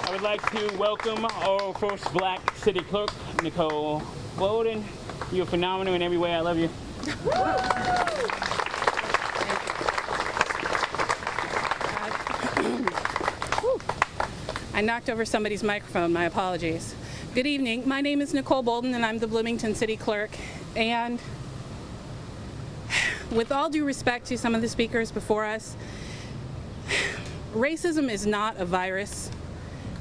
I would like to welcome our first Black City Clerk, Nicole Bowden. You're phenomenal in every way. I love you. I knocked over somebody's microphone. My apologies. Good evening. My name is Nicole Bolden, and I'm the Bloomington City Clerk. And with all due respect to some of the speakers before us, racism is not a virus.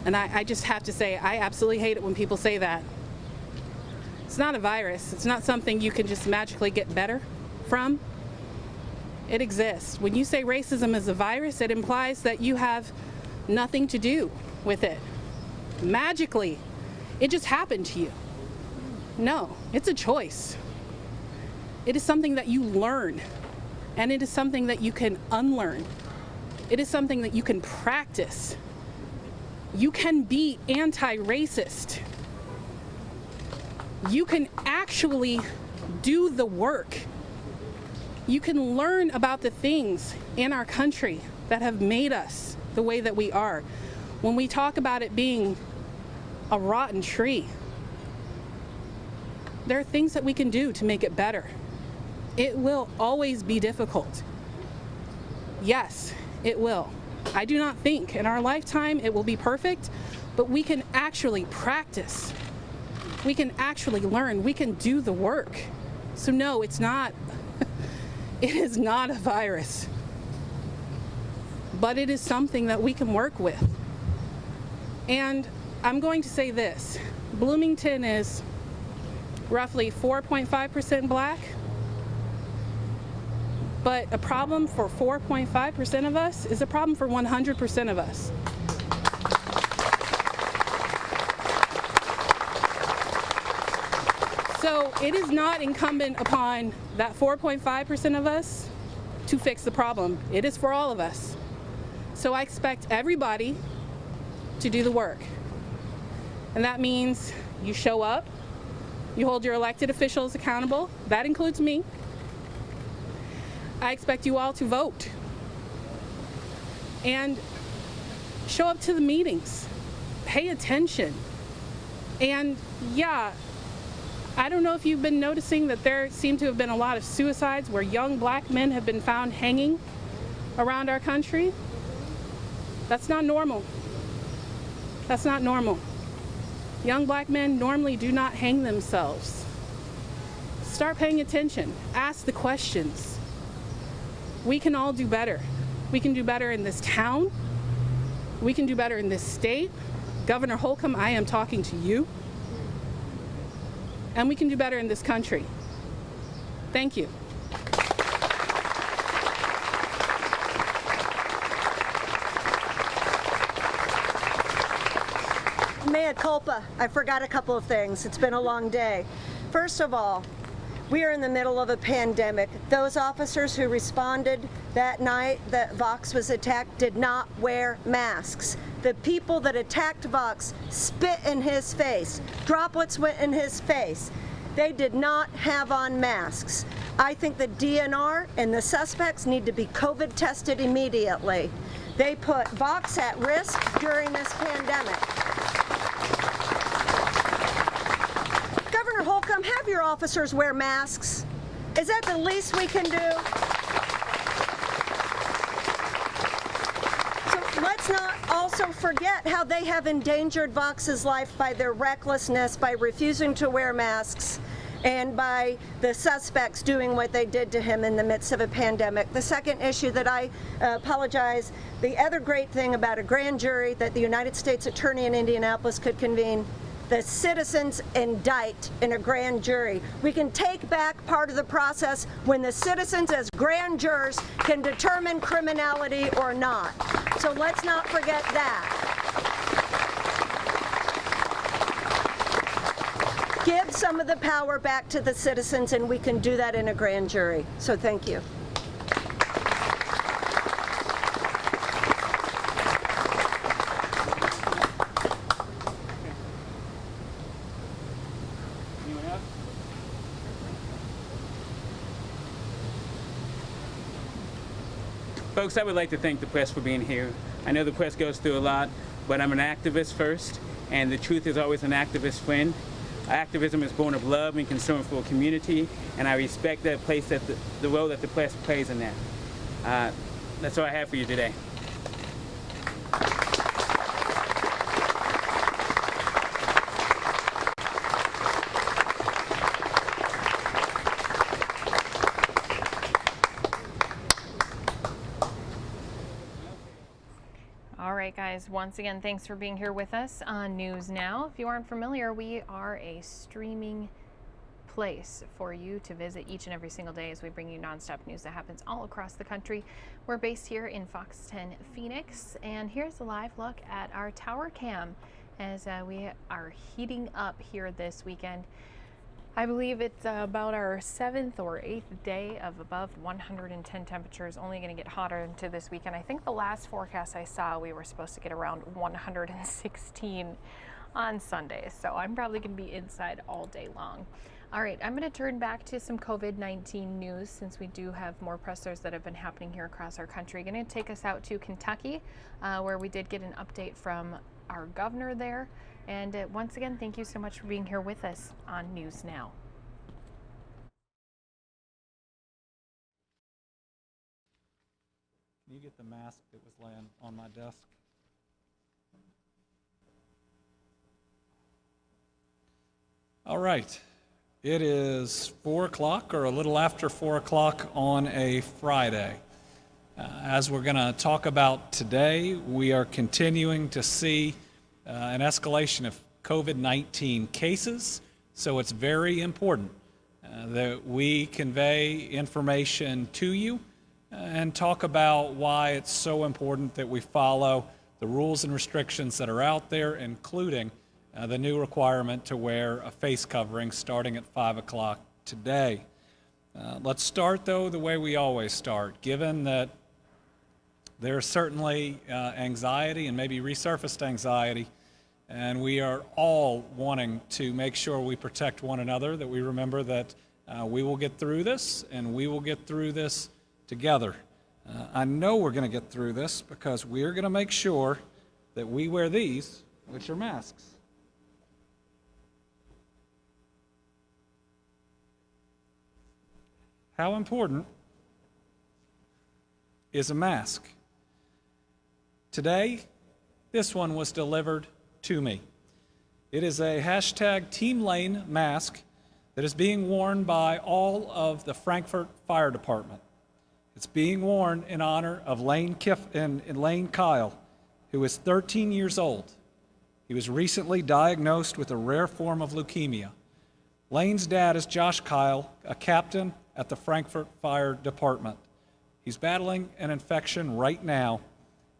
And I just have to say, I absolutely hate it when people say that. It's not a virus. It's not something you can just magically get better from. It exists. When you say racism is a virus, it implies that you have nothing to do with it. Magically, it just happened to you. No, it's a choice. It is something that you learn, and it is something that you can unlearn. It is something that you can practice. You can be anti-racist. You can actually do the work. You can learn about the things in our country that have made us the way that we are. When we talk about it being a rotten tree, there are things that we can do to make it better. It will always be difficult. Yes, it will. I do not think in our lifetime it will be perfect, but we can actually practice. We can actually learn. We can do the work. So no, it's not, it is not a virus, but it is something that we can work with. And I'm going to say this, Bloomington is roughly 4.5% Black, but a problem for 4.5% of us is a problem for 100% of us. So it is not incumbent upon that 4.5% of us to fix the problem. It is for all of us. So I expect everybody to do the work. And that means you show up, you hold your elected officials accountable. That includes me. I expect you all to vote and show up to the meetings, pay attention. And yeah, I don't know if you've been noticing that there seem to have been a lot of suicides where young Black men have been found hanging around our country. That's not normal. That's not normal. Young Black men normally do not hang themselves. Start paying attention. Ask the questions. We can all do better. We can do better in this town. We can do better in this state. Governor Holcomb, I am talking to you. And we can do better in this country. Thank you. Mea culpa. I forgot a couple of things. It's been a long day. First of all, we are in the middle of a pandemic. Those officers who responded that night that Vox was attacked did not wear masks. The people that attacked Vox spit in his face. Droplets went in his face. They did not have on masks. I think the DNR and the suspects need to be COVID tested immediately. They put Vox at risk during this pandemic. Governor Holcomb, have your officers wear masks. Is that the least we can do? So let's not also forget how they have endangered Vox's life by their recklessness, by refusing to wear masks, and by the suspects doing what they did to him in the midst of a pandemic. The second issue that I apologize, the other great thing about a grand jury that the United States Attorney in Indianapolis could convene, the citizens indict in a grand jury. We can take back part of the process when the citizens as grand jurors can determine criminality or not. So let's not forget that. Give some of the power back to the citizens, and we can do that in a grand jury. So thank you. Folks, I would like to thank the press for being here. I know the press goes through a lot, but I'm an activist first, and the truth is always an activist friend. Activism is born of love and concern for a community, and I respect that place, that the role that the press plays in that. That's all I have for you today. All right, guys, once again, thanks for being here with us on News Now. If you aren't familiar, we are a streaming place for you to visit each and every single day as we bring you nonstop news that happens all across the country. We're based here in Fox 10 Phoenix, and here's a live look at our tower cam as we are heating up here this weekend. I believe it's about our 7th or 8th day of above 110 temperatures, only going to get hotter into this weekend. I think the last forecast I saw, we were supposed to get around 116 on Sunday, so I'm probably going to be inside all day long. All right, I'm going to turn back to some COVID-19 news since we do have more pressers that have been happening here across our country. Going to take us out to Kentucky, where we did get an update from our governor there. And once again, thank you so much for being here with us on News Now. Can you get the mask that was laying on my desk? All right. It is 4 o'clock or a little after 4 o'clock on a Friday. As we're going to talk about today, we are continuing to see an escalation of COVID-19 cases, so it's very important that we convey information to you and talk about why it's so important that we follow the rules and restrictions that are out there, including the new requirement to wear a face covering starting at 5 o'clock today. Let's start, though, the way we always start, given that there's certainly anxiety and maybe resurfaced anxiety, and we are all wanting to make sure we protect one another, that we remember that we will get through this, and we will get through this together. I know we're going to get through this because we're going to make sure that we wear these, which are masks. How important is a mask? Today, this one was delivered to me. It is a hashtag Team Lane mask that is being worn by all of the Frankfort Fire Department. It's being worn in honor of Lane Kyle, who is 13 years old. He was recently diagnosed with a rare form of leukemia. Lane's dad is Josh Kyle, a captain at the Frankfort Fire Department. He's battling an infection right now,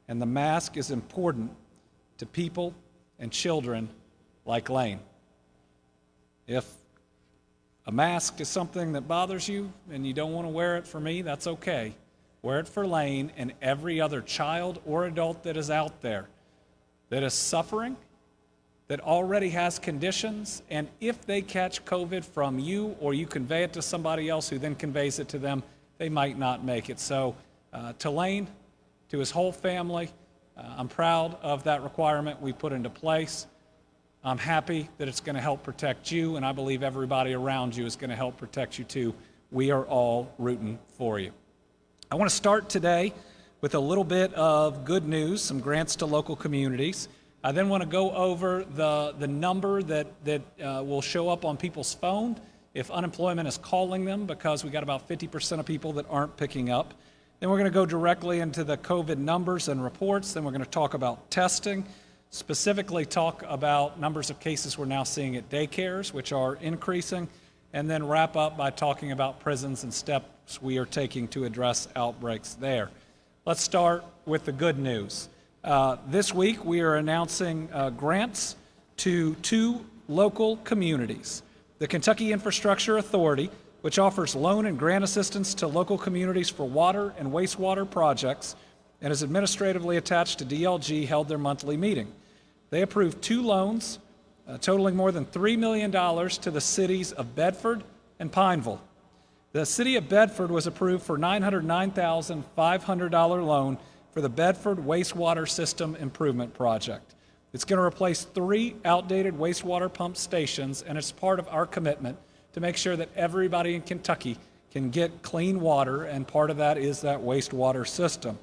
and the mask is important to people and children like Lane. If a mask is something that bothers you and you don't want to wear it for me, that's okay. Wear it for Lane and every other child or adult that is out there that is suffering, that already has conditions, and if they catch COVID from you or you convey it to somebody else who then conveys it to them, they might not make it. So to Lane, to his whole family, I'm proud of that requirement we put into place. I'm happy that it's going to help protect you, and I believe everybody around you is going to help protect you too. We are all rooting for you. I want to start today with a little bit of good news, some grants to local communities. I then want to go over the number that will show up on people's phone if unemployment is calling them, because we got about 50% of people that aren't picking up. Then we're going to go directly into the COVID numbers and reports. Then we're going to talk about testing, specifically talk about numbers of cases we're now seeing at daycares, which are increasing, and then wrap up by talking about prisons and steps we are taking to address outbreaks there. Let's start with the good news. This week we are announcing grants to 2 local communities. The Kentucky Infrastructure Authority, which offers loan and grant assistance to local communities for water and wastewater projects and is administratively attached to DLG, held their monthly meeting. They approved 2 loans totaling more than $3 million to the cities of Bedford and Pineville. The city of Bedford was approved for $909,500 loan for the Bedford Wastewater System Improvement Project. It's going to replace 3 outdated wastewater pump stations, and it's part of our commitment to make sure that everybody in Kentucky can get clean water, and part of that is that wastewater system.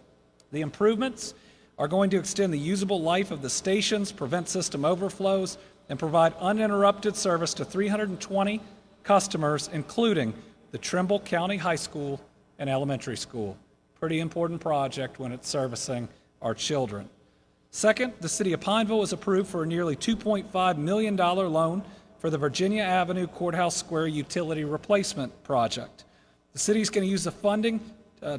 The improvements are going to extend the usable life of the stations, prevent system overflows, and provide uninterrupted service to 320 customers, including the Trimble County High School and Elementary School. Pretty important project when it's servicing our children. Second, the city of Pineville was approved for a nearly $2.5 million loan for the Virginia Avenue Courthouse Square Utility Replacement Project. The city is going to use the funding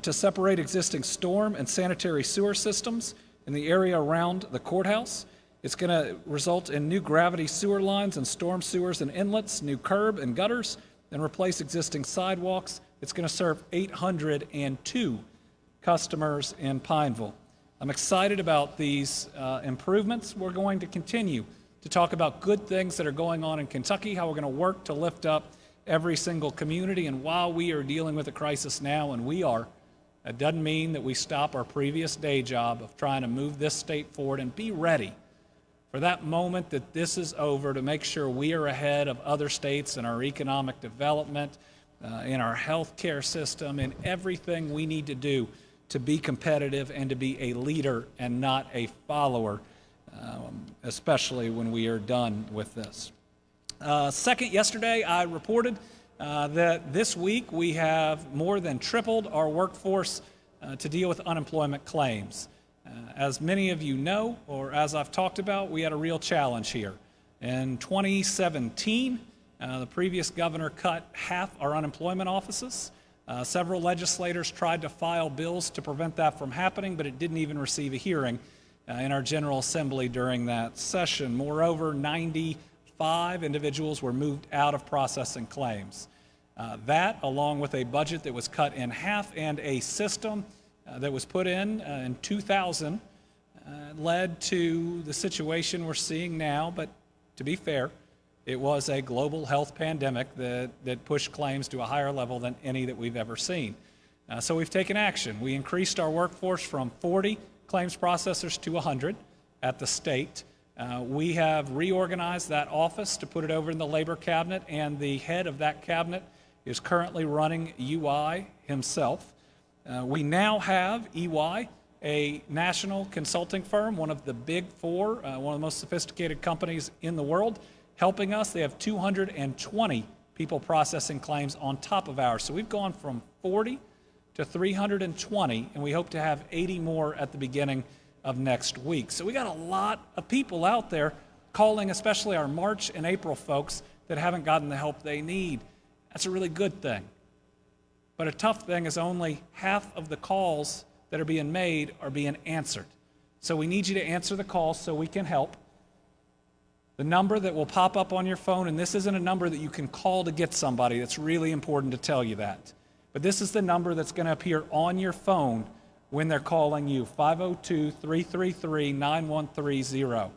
to separate existing storm and sanitary sewer systems in the area around the courthouse. It's going to result in new gravity sewer lines and storm sewers and inlets, new curb and gutters, and replace existing sidewalks. It's going to serve 802 customers in Pineville. I'm excited about these improvements. We're going to continue to talk about good things that are going on in Kentucky, how we're going to work to lift up every single community. And while we are dealing with a crisis now, and we are, that doesn't mean that we stop our previous day job of trying to move this state forward and be ready for that moment that this is over, to make sure we are ahead of other states in our economic development, in our health care system, in everything we need to do to be competitive and to be a leader and not a follower, especially when we are done with this. Second, yesterday I reported that this week we have more than tripled our workforce to deal with unemployment claims. As many of you know, or as I've talked about, we had a real challenge here. In 2017, the previous governor cut half our unemployment offices. Several legislators tried to file bills to prevent that from happening, but it didn't even receive a hearing in our General Assembly during that session. Moreover, 95 individuals were moved out of processing claims. That, along with a budget that was cut in half and a system that was put in 2000, led to the situation we're seeing now. But to be fair, it was a global health pandemic that pushed claims to a higher level than any that we've ever seen. So we've taken action. We increased our workforce from 40 claims processors to 100 at the state. We have reorganized that office to put it over in the labor cabinet, and the head of that cabinet is currently running UI himself. We now have EY, a national consulting firm, one of the big 4, one of the most sophisticated companies in the world, helping us. They have 220 people processing claims on top of ours. So we've gone from 40 to 320, and we hope to have 80 more at the beginning of next week. So we got a lot of people out there calling, especially our March and April folks that haven't gotten the help they need. That's a really good thing. But a tough thing is only half of the calls that are being made are being answered. So we need you to answer the calls so we can help. The number that will pop up on your phone, and this isn't a number that you can call to get somebody, it's really important to tell you that. But this is the number that's going to appear on your phone when they're calling you, 502-333-9130.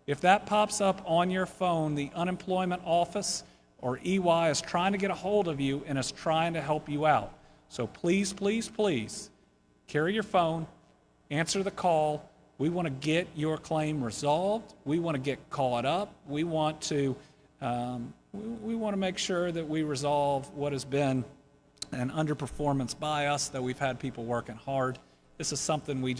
If that pops up on your phone, the unemployment office or EY is trying to get a hold of you and is trying to help you out. So please, please, please, carry your phone, answer the call. We want to get your claim resolved. We want to get caught up. We want to make sure that we resolve what has been an underperformance by us, that we've had people working hard. This is something we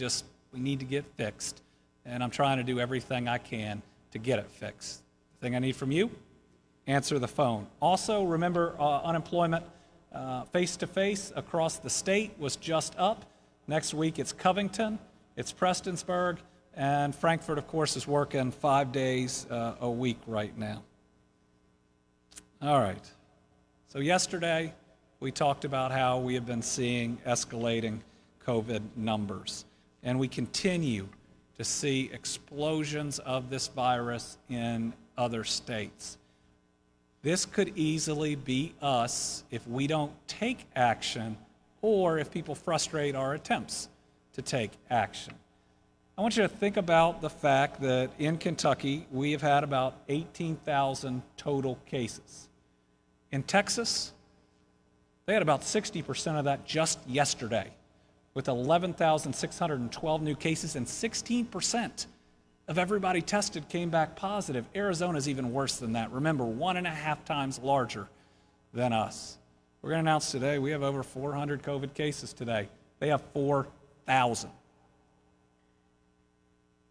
need to get fixed, and I'm trying to do everything I can to get it fixed. The thing I need from you, answer the phone. Also, remember unemployment face-to-face across the state was just up. Next week it's Covington, it's Prestonsburg, and Frankfurt, of course, is working 5 days a week right now. All right. So yesterday we talked about how we have been seeing escalating COVID numbers, and we continue to see explosions of this virus in other states. This could easily be us if we don't take action or if people frustrate our attempts to take action. I want you to think about the fact that in Kentucky, we have had about 18,000 total cases. In Texas, they had about 60% of that just yesterday, with 11,612 new cases, and 16% of everybody tested came back positive. Arizona is even worse than that. Remember, 1.5 times larger than us. We're going to announce today we have over 400 COVID cases today. They have 4,000.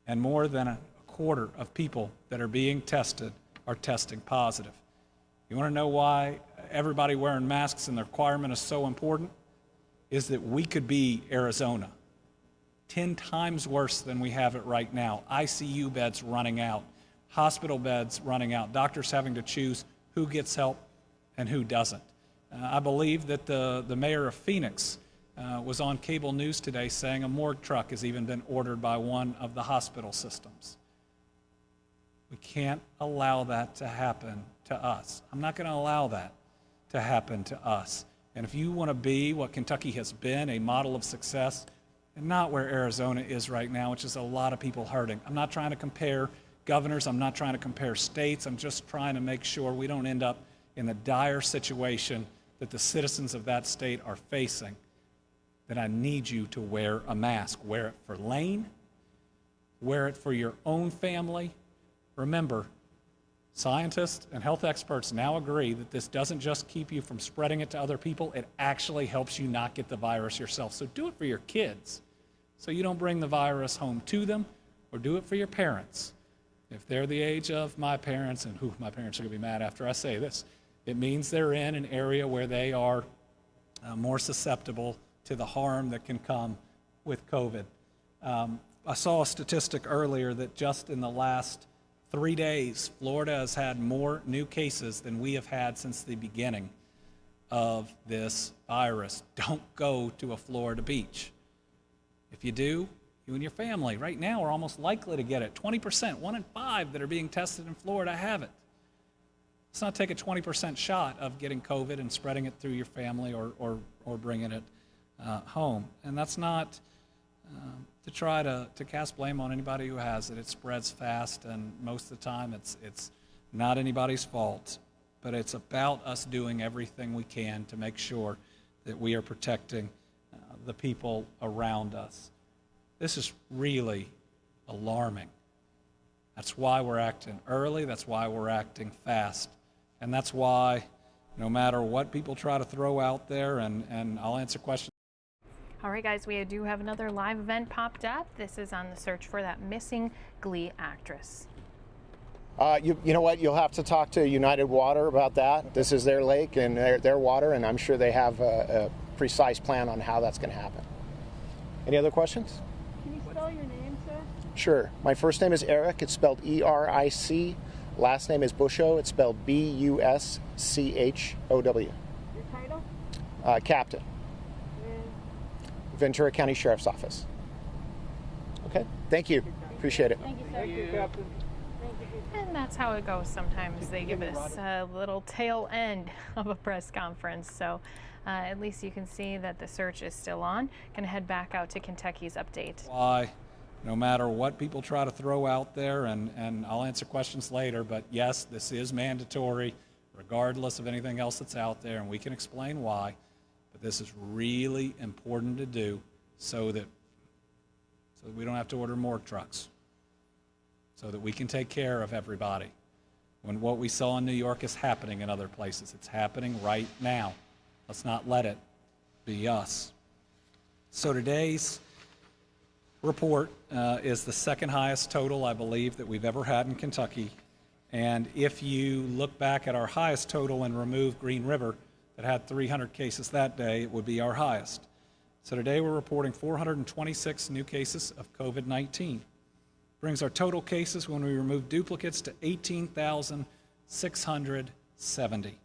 And more than a quarter of people that are being tested are testing positive. You want to know why everybody wearing masks and the requirement is so important? Is that we could be Arizona. 10 times worse than we have it right now. ICU beds running out, hospital beds running out, doctors having to choose who gets help and who doesn't. I believe that the mayor of Phoenix was on cable news today saying a morgue truck has even been ordered by one of the hospital systems. We can't allow that to happen to us. I'm not going to allow that to happen to us. And if you want to be what Kentucky has been, a model of success, and not where Arizona is right now, which is a lot of people hurting. I'm not trying to compare governors. I'm not trying to compare states. I'm just trying to make sure we don't end up in the dire situation that the citizens of that state are facing. That I need you to wear a mask. Wear it for Lane. Wear it for your own family. Remember, scientists and health experts now agree that this doesn't just keep you from spreading it to other people, it actually helps you not get the virus yourself. So do it for your kids, so you don't bring the virus home to them, or do it for your parents. If they're the age of my parents, and my parents are going to be mad after I say this, it means they're in an area where they are more susceptible to the harm that can come with COVID. I saw a statistic earlier that just in the last 3 days, Florida has had more new cases than we have had since the beginning of this virus. Don't go to a Florida beach. If you do, you and your family right now are almost likely to get it. 20%, 1 in 5 that are being tested in Florida have it. Let's not take a 20% shot of getting COVID and spreading it through your family or bringing it home. And that's not to try to cast blame on anybody who has it. It spreads fast, and most of the time it's not anybody's fault. But it's about us doing everything we can to make sure that we are protecting the people around us. This is really alarming. That's why we're acting early. That's why we're acting fast. And that's why no matter what people try to throw out there, and I'll answer questions. All right, guys, we do have another live event popped up. This is on the search for that missing Glee actress. You know what? You'll have to talk to United Water about that. This is their lake and their water, and I'm sure they have a precise plan on how that's going to happen. Any other questions? Can you spell your name, sir? Sure. My first name is Eric. It's spelled E-R-I-C. Last name is Buschow. It's spelled B-U-S-C-H-O-W. Your title? Captain. Ventura County Sheriff's Office. Okay. Thank you. Appreciate it. Thank you, sir. Thank you, Captain. And that's how it goes sometimes. They give us a little tail end of a press conference. So at least you can see that the search is still on. Gonna head back out to Kentucky's update. Why, no matter what people try to throw out there, and I'll answer questions later, but yes, this is mandatory regardless of anything else that's out there, and we can explain why. But this is really important to do so that we don't have to order more trucks, so that we can take care of everybody. When what we saw in New York is happening in other places, it's happening right now. Let's not let it be us. So today's report is the second highest total, I believe, that we've ever had in Kentucky. And if you look back at our highest total and remove Green River, that had 300 cases that day, it would be our highest. So today we're reporting 426 new cases of COVID-19. Brings our total cases when we remove duplicates to 18,670.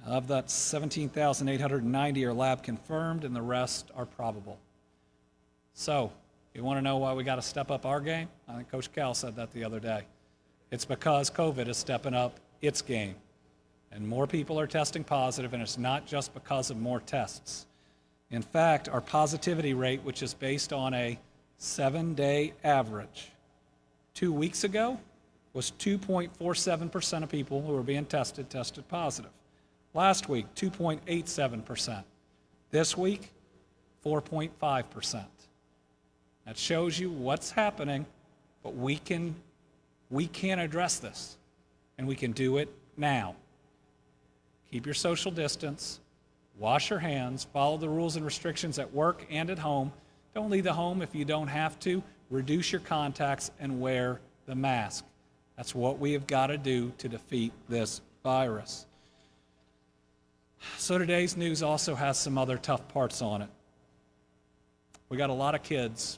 Of that, 17,890 are lab confirmed and the rest are probable. So, you want to know why we got to step up our game? I think Coach Cal said that the other day. It's because COVID is stepping up its game. And more people are testing positive, and it's not just because of more tests. In fact, our positivity rate, which is based on a 7-day average, 2 weeks ago was 2.47% of people who were being tested positive. Last week, 2.87%. This week, 4.5%. That shows you what's happening, but we can address this, and we can do it now. Keep your social distance, wash your hands, follow the rules and restrictions at work and at home. Don't leave the home if you don't have to. Reduce your contacts and wear the mask. That's what we have got to do to defeat this virus. So today's news also has some other tough parts on it. We got a lot of kids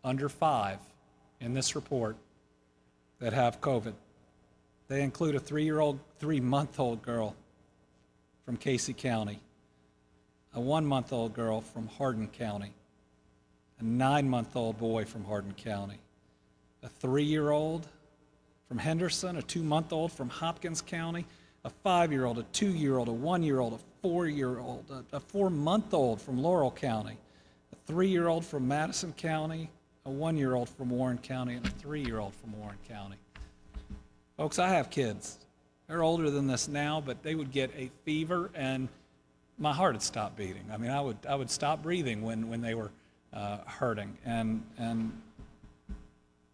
under 5 in this report that have COVID. They include a 3-month-old girl from Casey County, a 1-month-old girl from Hardin County, a 9-month-old boy from Hardin County, a 3-year-old from Henderson, a 2-month-old from Hopkins County, a 5-year-old, a 2-year-old, a 1-year-old, a 4-year-old, a 4-month-old from Laurel County, a 3-year-old from Madison County, a 1-year-old from Warren County, and a 3-year-old from Warren County. Folks, I have kids. They're older than this now, but they would get a fever and my heart would stop beating. I mean, I would stop breathing when they were hurting. And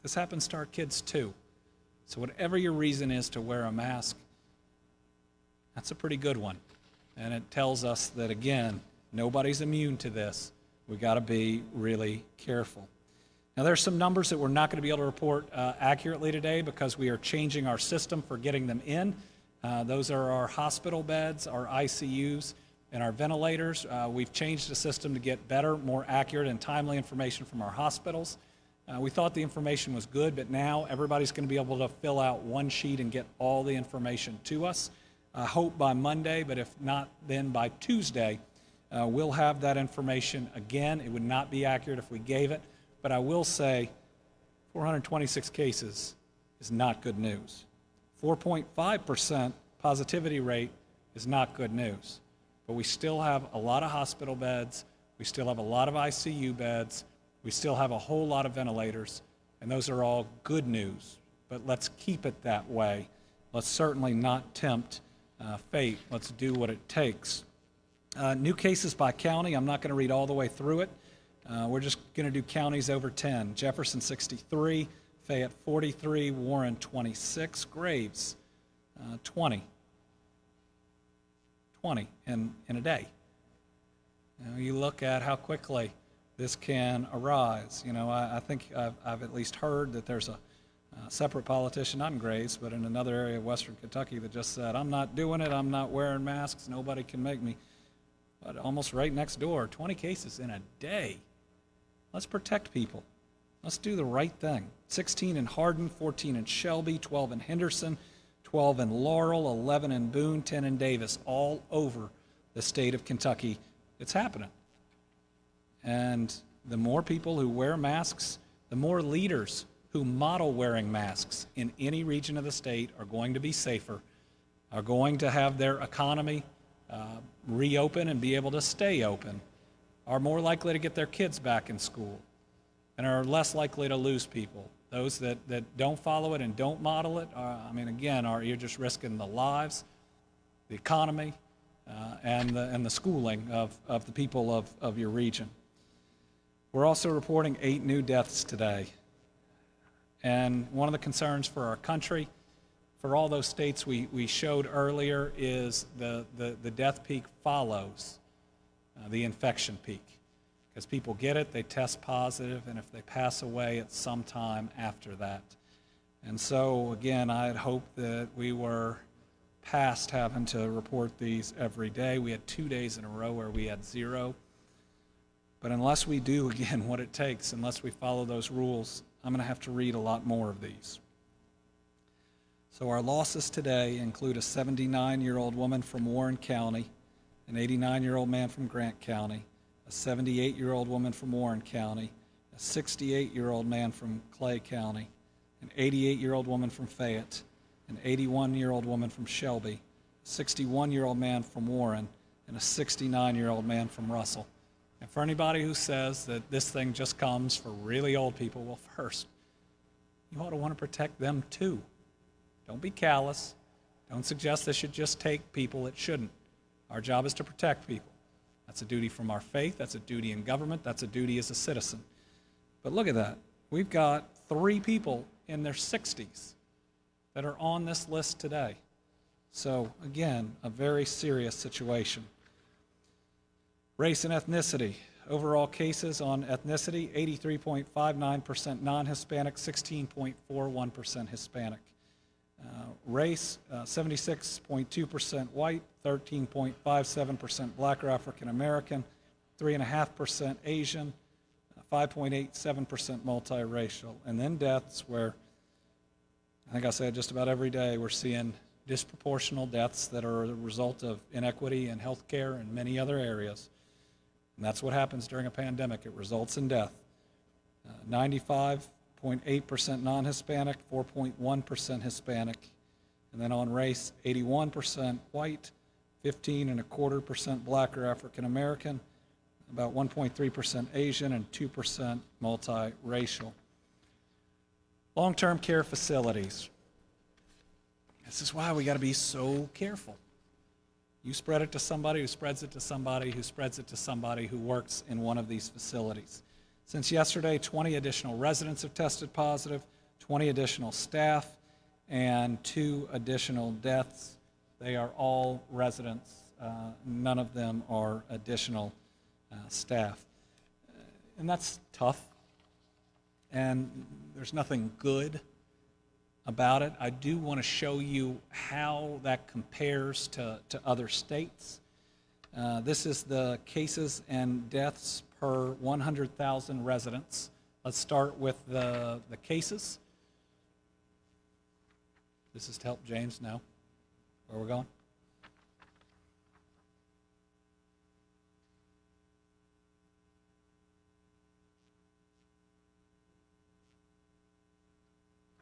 this happens to our kids too. So whatever your reason is to wear a mask, that's a pretty good one. And it tells us that, again, nobody's immune to this. We got to be really careful. Now, there's some numbers that we're not going to be able to report accurately today because we are changing our system for getting them in. Those are our hospital beds, our ICUs, and our ventilators. We've changed the system to get better, more accurate, and timely information from our hospitals. We thought the information was good, but now everybody's going to be able to fill out one sheet and get all the information to us. I hope by Monday, but if not, then by Tuesday, we'll have that information again. It would not be accurate if we gave it. But I will say 426 cases is not good news. 4.5% positivity rate is not good news. But we still have a lot of hospital beds. We still have a lot of ICU beds. We still have a whole lot of ventilators. And those are all good news. But let's keep it that way. Let's certainly not tempt fate. Let's do what it takes. New cases by county. I'm not going to read all the way through it. We're just going to do counties over 10. Jefferson 63, Fayette 43, Warren 26, Graves 20 in a day. You look at how quickly this can arise. I think I've at least heard that there's a separate politician, not in Graves, but in another area of Western Kentucky that just said, I'm not doing it, I'm not wearing masks, nobody can make me. But almost right next door, 20 cases in a day. Let's protect people. Let's do the right thing. 16 in Hardin, 14 in Shelby, 12 in Henderson, 12 in Laurel, 11 in Boone, 10 in Davis, all over the state of Kentucky. It's happening. And the more people who wear masks, the more leaders who model wearing masks in any region of the state are going to be safer, are going to have their economy reopen and be able to stay open, are more likely to get their kids back in school, and are less likely to lose people. Those that don't follow it and don't model it, you're just risking the lives, the economy, and the schooling of the people of your region. We're also reporting 8 new deaths today. And one of the concerns for our country, for all those states we showed earlier, is the death peak follows the infection peak. Because people get it, they test positive, and if they pass away, it's sometime after that. And so, again, I had hoped that we were past having to report these every day. We had 2 days in a row where we had 0. But unless we do, again, what it takes, unless we follow those rules, I'm going to have to read a lot more of these. So our losses today include a 79-year-old woman from Warren County, an 89-year-old man from Grant County, a 78-year-old woman from Warren County, a 68-year-old man from Clay County, an 88-year-old woman from Fayette, an 81-year-old woman from Shelby, a 61-year-old man from Warren, and a 69-year-old man from Russell. And for anybody who says that this thing just comes for really old people, well, first, you ought to want to protect them too. Don't be callous. Don't suggest this should just take people. It shouldn't. Our job is to protect people. That's a duty from our faith. That's a duty in government. That's a duty as a citizen. But look at that. We've got 3 people in their 60s that are on this list today. So, again, a very serious situation. Race and ethnicity. Overall cases on ethnicity, 83.59% non-Hispanic, 16.41% Hispanic. Race, 76.2% white, 13.57% black or African American, 3.5% Asian, 5.87% multiracial. And then deaths, where I think I say it just about every day, we're seeing disproportional deaths that are the result of inequity in healthcare and many other areas. And that's what happens during a pandemic. It results in death. 95.8% non-Hispanic, 4.1% Hispanic. And then on race, 81% white, 15.25% black or African American, about 1.3% Asian, and 2% multiracial. Long-term care facilities. This is why we got to be so careful. You spread it to somebody who spreads it to somebody who spreads it to somebody who works in one of these facilities. Since yesterday, 20 additional residents have tested positive, 20 additional staff, and 2 additional deaths. They are all residents. None of them are additional staff. And that's tough. And there's nothing good about it. I do want to show you how that compares to other states. This is the cases and deaths per 100,000 residents. Let's start with the cases. This is to help James know where we're going.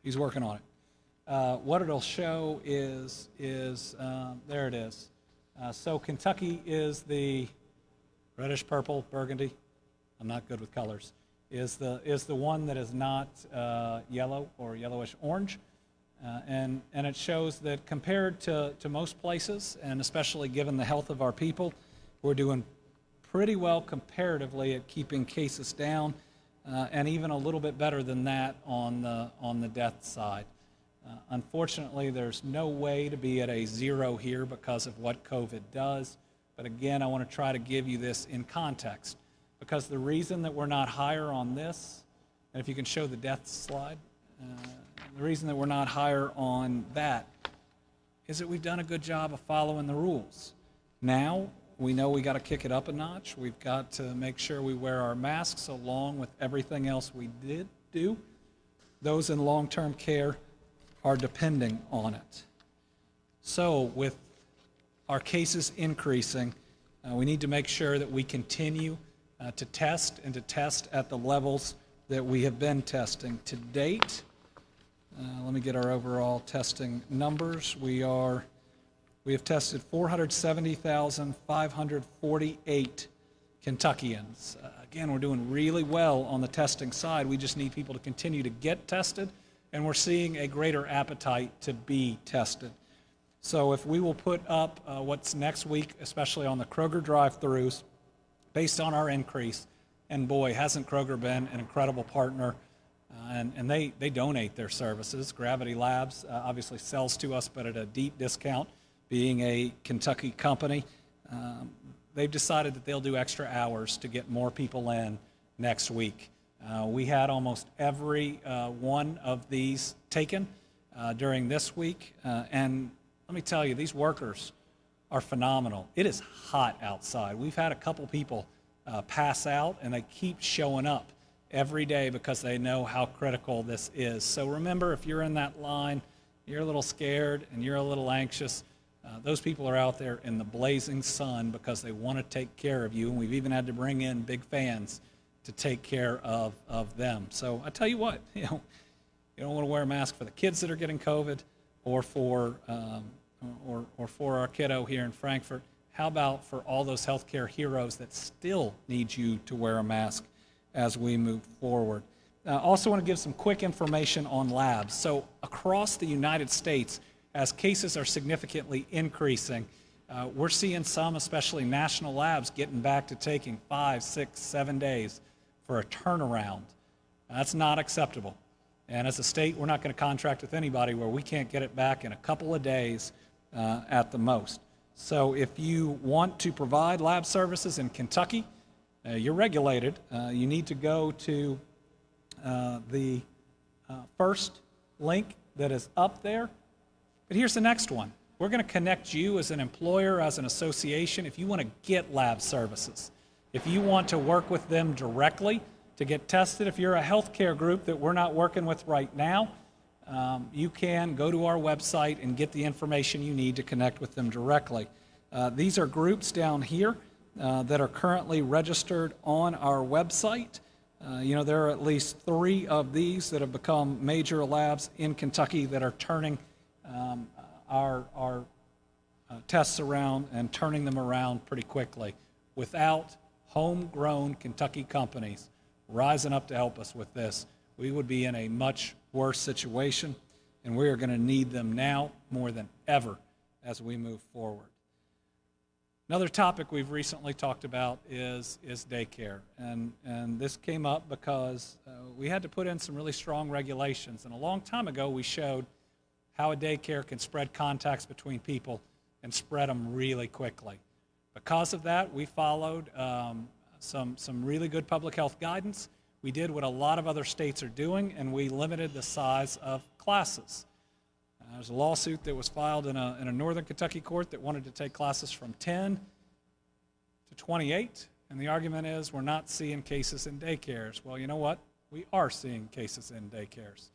He's working on it. What it'll show is there it is. So Kentucky is the reddish purple, burgundy. I'm not good with colors. Is the one that is not yellow or yellowish orange, and it shows that compared to most places, and especially given the health of our people, we're doing pretty well comparatively at keeping cases down, and even a little bit better than that on the death side. Unfortunately, there's no way to be at a 0 here because of what COVID does. But again, I want to try to give you this in context, because the reason that we're not higher on this, and if you can show the death slide, the reason that we're not higher on that is that we've done a good job of following the rules. Now, we know we got to kick it up a notch. We've got to make sure we wear our masks along with everything else we did do. Those in long-term care are depending on it. So with our cases increasing, we need to make sure that we continue to test at the levels that we have been testing to date. Let me get our overall testing numbers. We have tested 470,548 Kentuckians. Again, we're doing really well on the testing side. We just need people to continue to get tested, and we're seeing a greater appetite to be tested. So if we will put up what's next week, especially on the Kroger drive-thrus, based on our increase, and boy, hasn't Kroger been an incredible partner, and they donate their services. Gravity Labs obviously sells to us, but at a deep discount, being a Kentucky company. They've decided that they'll do extra hours to get more people in next week. We had almost every one of these taken during this week, and let me tell you, these workers are phenomenal. It is hot outside. We've had a couple people pass out, and they keep showing up every day because they know how critical this is. So remember, if you're in that line, you're a little scared and you're a little anxious, those people are out there in the blazing sun because they want to take care of you, and we've even had to bring in big fans to take care of them. So I tell you what, you don't want to wear a mask for the kids that are getting COVID or for our kiddo here in Frankfurt. How about for all those healthcare heroes that still need you to wear a mask as we move forward? Also want to give some quick information on labs. So across the United States, as cases are significantly increasing, we're seeing some, especially national labs, getting back to taking 5, 6, 7 days for a turnaround. That's not acceptable. And as a state, we're not going to contract with anybody where we can't get it back in a couple of days at the most. So if you want to provide lab services in Kentucky, you're regulated. You need to go to the first link that is up there. But here's the next one. We're going to connect you as an employer, as an association, if you want to get lab services. If you want to work with them directly to get tested, if you're a healthcare group that we're not working with right now, you can go to our website and get the information you need to connect with them directly. These are groups down here that are currently registered on our website. There are at least 3 of these that have become major labs in Kentucky that are turning our tests around and turning them around pretty quickly. Without homegrown Kentucky companies rising up to help us with this, we would be in a much worse situation, and we are going to need them now more than ever as we move forward. Another topic we've recently talked about is daycare, and this came up because we had to put in some really strong regulations, and a long time ago we showed how a daycare can spread contacts between people and spread them really quickly. Because of that, we followed some really good public health guidance. We did what a lot of other states are doing, and we limited the size of classes. There's a lawsuit that was filed in a northern Kentucky court that wanted to take classes from 10 to 28, and the argument is we're not seeing cases in daycares. Well, you know what? We are seeing cases in daycares.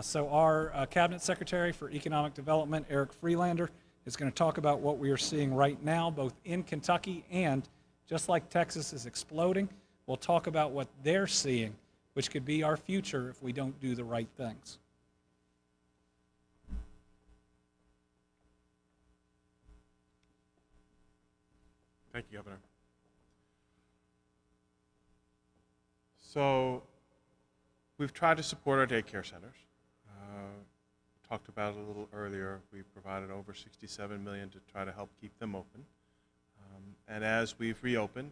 So our Cabinet Secretary for Economic Development, Eric Freelander, is going to talk about what we are seeing right now, both in Kentucky and, just like Texas is exploding, we'll talk about what they're seeing, which could be our future if we don't do the right things. Thank you, Governor. So we've tried to support our daycare centers. Talked about it a little earlier. We provided over $67 million to try to help keep them open. And as we've reopened,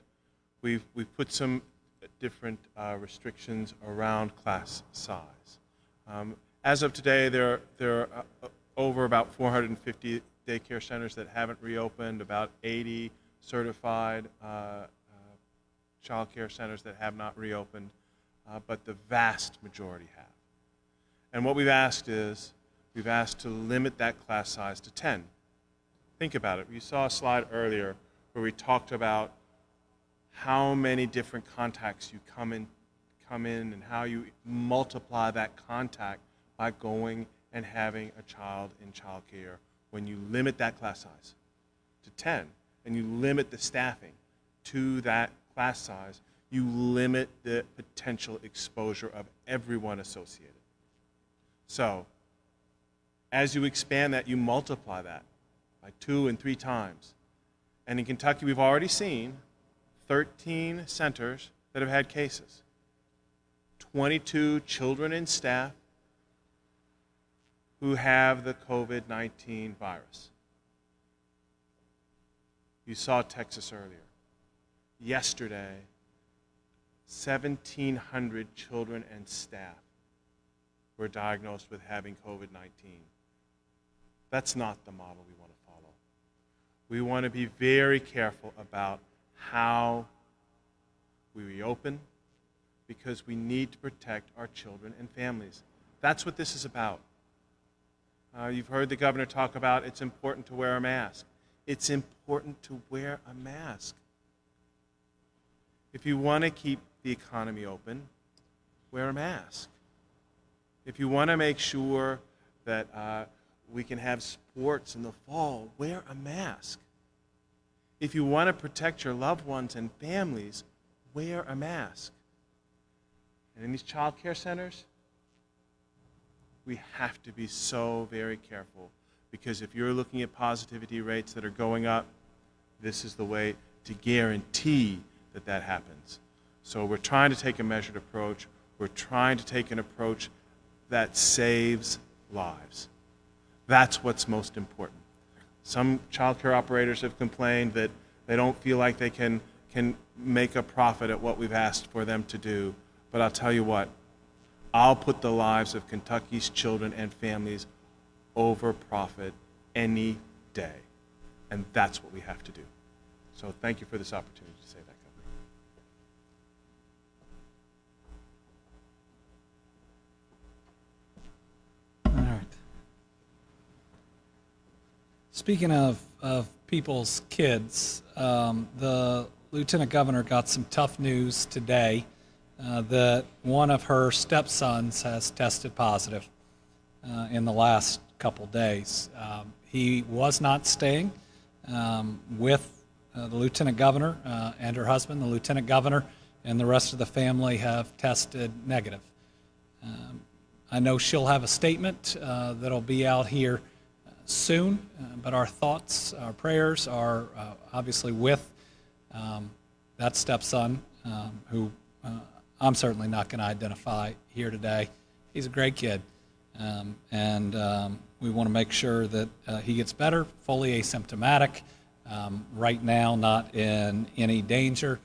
we've put some different restrictions around class size. As of today, there are over about 450 daycare centers that haven't reopened, about 80 certified child care centers that have not reopened, but the vast majority have. And what we've asked to limit that class size to 10. Think about it. You saw a slide earlier where we talked about how many different contacts you come in and how you multiply that contact by going and having a child in child care. When you limit that class size to 10 and you limit the staffing to that class size, you limit the potential exposure of everyone associated. So, as you expand that, you multiply that by 2 and 3 times. And in Kentucky, we've already seen 13 centers that have had cases, 22 children and staff who have the COVID-19 virus. You saw Texas earlier. Yesterday, 1,700 children and staff were diagnosed with having COVID-19. That's not the model we want to follow. We want to be very careful about how we reopen, because we need to protect our children and families. That's what this is about. You've heard the governor talk about it's important to wear a mask. It's important to wear a mask. If you want to keep the economy open, wear a mask. If you want to make sure that we can have sports in the fall, wear a mask. If you want to protect your loved ones and families, wear a mask. And in these child care centers, we have to be so very careful, because if you're looking at positivity rates that are going up, this is the way to guarantee that that happens. So we're trying to take a measured approach. We're trying to take an approach that saves lives. That's what's most important. Some child care operators have complained that they don't feel like they can make a profit at what we've asked for them to do. But I'll tell you what, I'll put the lives of Kentucky's children and families over profit any day. And that's what we have to do. So thank you for this opportunity to say that, Governor. All right. Speaking of people's kids, the Lieutenant Governor got some tough news today that one of her stepsons has tested positive in the last couple days. He was not staying with the Lieutenant Governor and her husband. The Lieutenant Governor and the rest of the family have tested negative. I know she'll have a statement that'll be out here soon, but our thoughts, our prayers are obviously with that stepson who I'm certainly not going to identify here today. He's a great kid, and we want to make sure that he gets better, fully asymptomatic, right now not in any danger,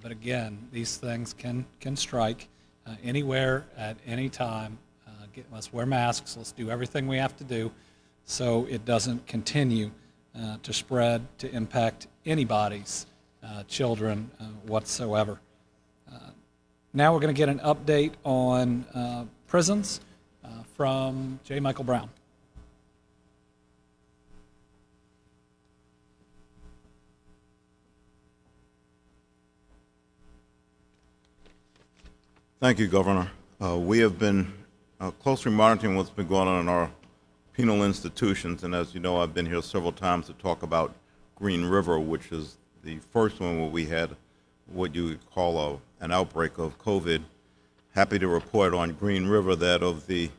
but again, these things can strike anywhere at any time. Let's wear masks, let's do everything we have to do so it doesn't continue to spread, to impact anybody's children whatsoever. Now we're going to get an update on prisons from J. Michael Brown. Thank you, Governor. We have been closely monitoring what's been going on in our penal institutions, and as you know, I've been here several times to talk about Green River, which is the first one where we had what you would call an outbreak of COVID. Happy to report on Green River that of the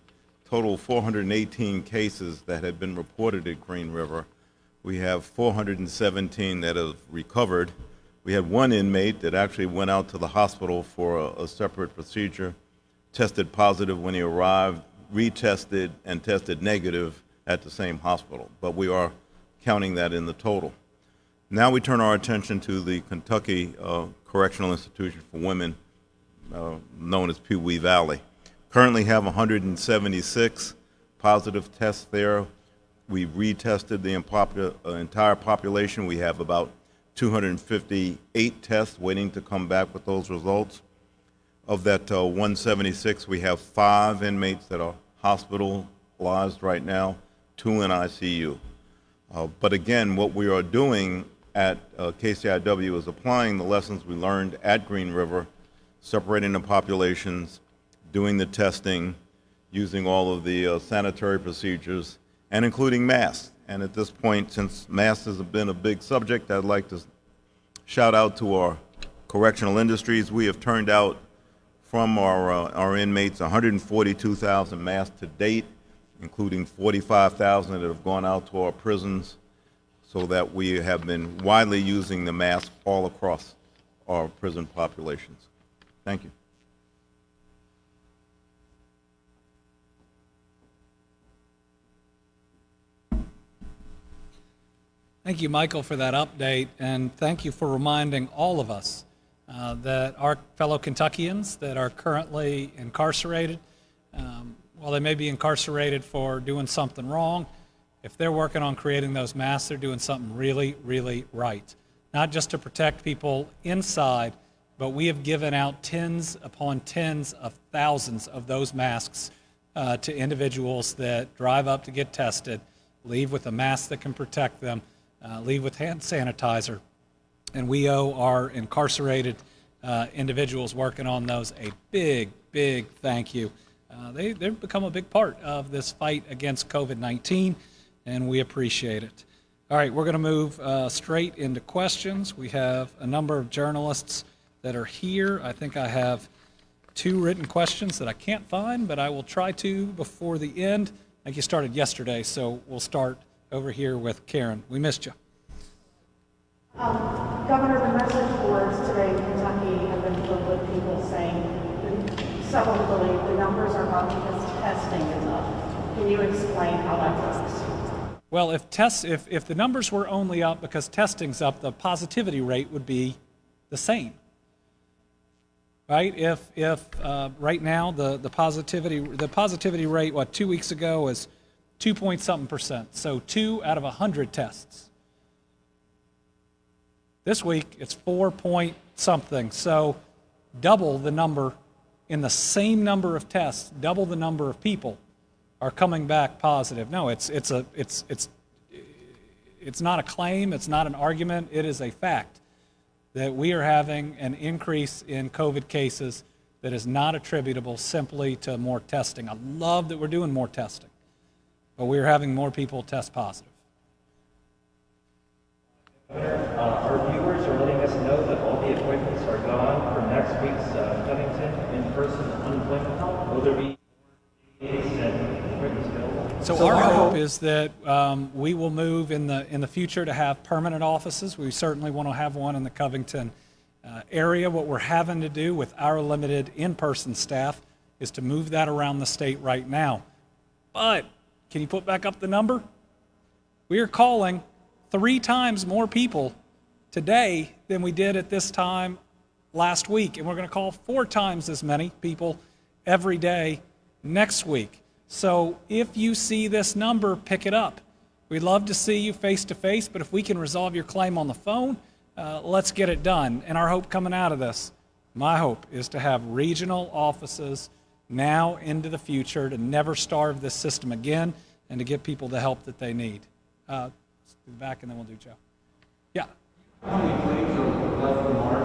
total 418 cases that had been reported at Green River, we have 417 that have recovered. We had one inmate that actually went out to the hospital for a separate procedure, tested positive when he arrived, retested, and tested negative at the same hospital. But we are counting that in the total. Now we turn our attention to the Kentucky Correctional Institution for Women, known as Pee Wee Valley. Currently have 176 positive tests there. We've retested the entire population. We have about 258 tests waiting to come back with those results. Of that 176, we have 5 inmates that are hospitalized right now, 2 in ICU. But again, what we are doing at KCIW is applying the lessons we learned at Green River, separating the populations, doing the testing, using all of the sanitary procedures, and including masks. And at this point, since masks has been a big subject, I'd like to shout out to our correctional industries. We have turned out from our inmates 142,000 masks to date, including 45,000 that have gone out to our prisons, so that we have been widely using the mask all across our prison populations. Thank you. Thank you, Michael, for that update, and thank you for reminding all of us that our fellow Kentuckians that are currently incarcerated, while they may be incarcerated for doing something wrong, if they're working on creating those masks, they're doing something really, really right. Not just to protect people inside, but we have given out tens upon tens of thousands of those masks to individuals that drive up to get tested, leave with a mask that can protect them, leave with hand sanitizer, and we owe our incarcerated individuals working on those a big, big thank you. They've become a big part of this fight against COVID-19, and we appreciate it. All right, we're going to move straight into questions. We have a number of journalists that are here. I think I have 2 written questions that I can't find, but I will try to before the end. I think you started yesterday, so we'll start over here with Karen. We missed you. Governor, the message boards today in Kentucky have been filled with people saying several believe the numbers are up because testing is up. Can you explain how that works? Well, if the numbers were only up because testing's up, the positivity rate would be the same, right? If right now the positivity rate 2 weeks ago was 2-point-something%, so 2 out of 100 tests. This week it's 4-point-something, so double the number in the same number of tests, double the number of people are coming back positive. No, it's not a claim, it's not an argument, it is a fact that we are having an increase in COVID cases that is not attributable simply to more testing. I love that we're doing more testing, but we're having more people test positive. Our viewers are letting us know that all the appointments are gone for next week's Covington in-person unemployment help. Will there be days and appointments available? So our hope is that we will move in the future to have permanent offices. We certainly want to have one in the Covington area. What we're having to do with our limited in-person staff is to move that around the state right now. But can you put back up the number? We are calling 3 times more people today than we did at this time last week, and we're going to call 4 times as many people every day next week. So if you see this number, pick it up. We'd love to see you face to face, but if we can resolve your claim on the phone, let's get it done. And our hope coming out of this, my hope, is to have regional offices now into the future to never starve this system again and to give people the help that they need. Let's do the back and then we'll do Joe. Yeah. How many claims are left in March?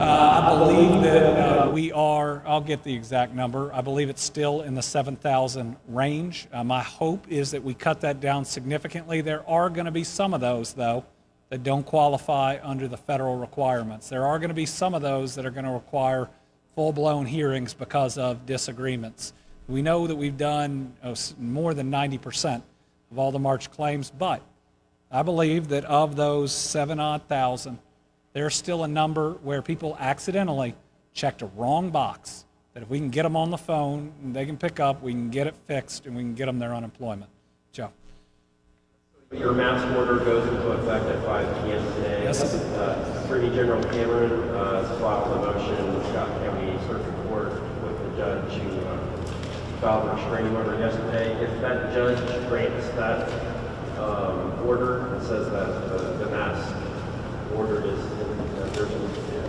I believe that we are, I'll get the exact number, I believe it's still in the 7,000 range. My hope is that we cut that down significantly. There are going to be some of those, though, that don't qualify under the federal requirements. There are going to be some of those that are going to require full-blown hearings because of disagreements. We know that we've done more than 90% of all the March claims, but I believe that of those 7-odd thousand, there's still a number where people accidentally checked a wrong box, that if we can get them on the phone, they can pick up, we can get it fixed, and we can get them their unemployment. Joe. Your mask order goes into effect at 5 p.m. today. Yes. Attorney General Cameron has filed a motion in the Scott County Circuit Court with the judge who filed a restraining order yesterday. If that judge grants that order and says that the mask order is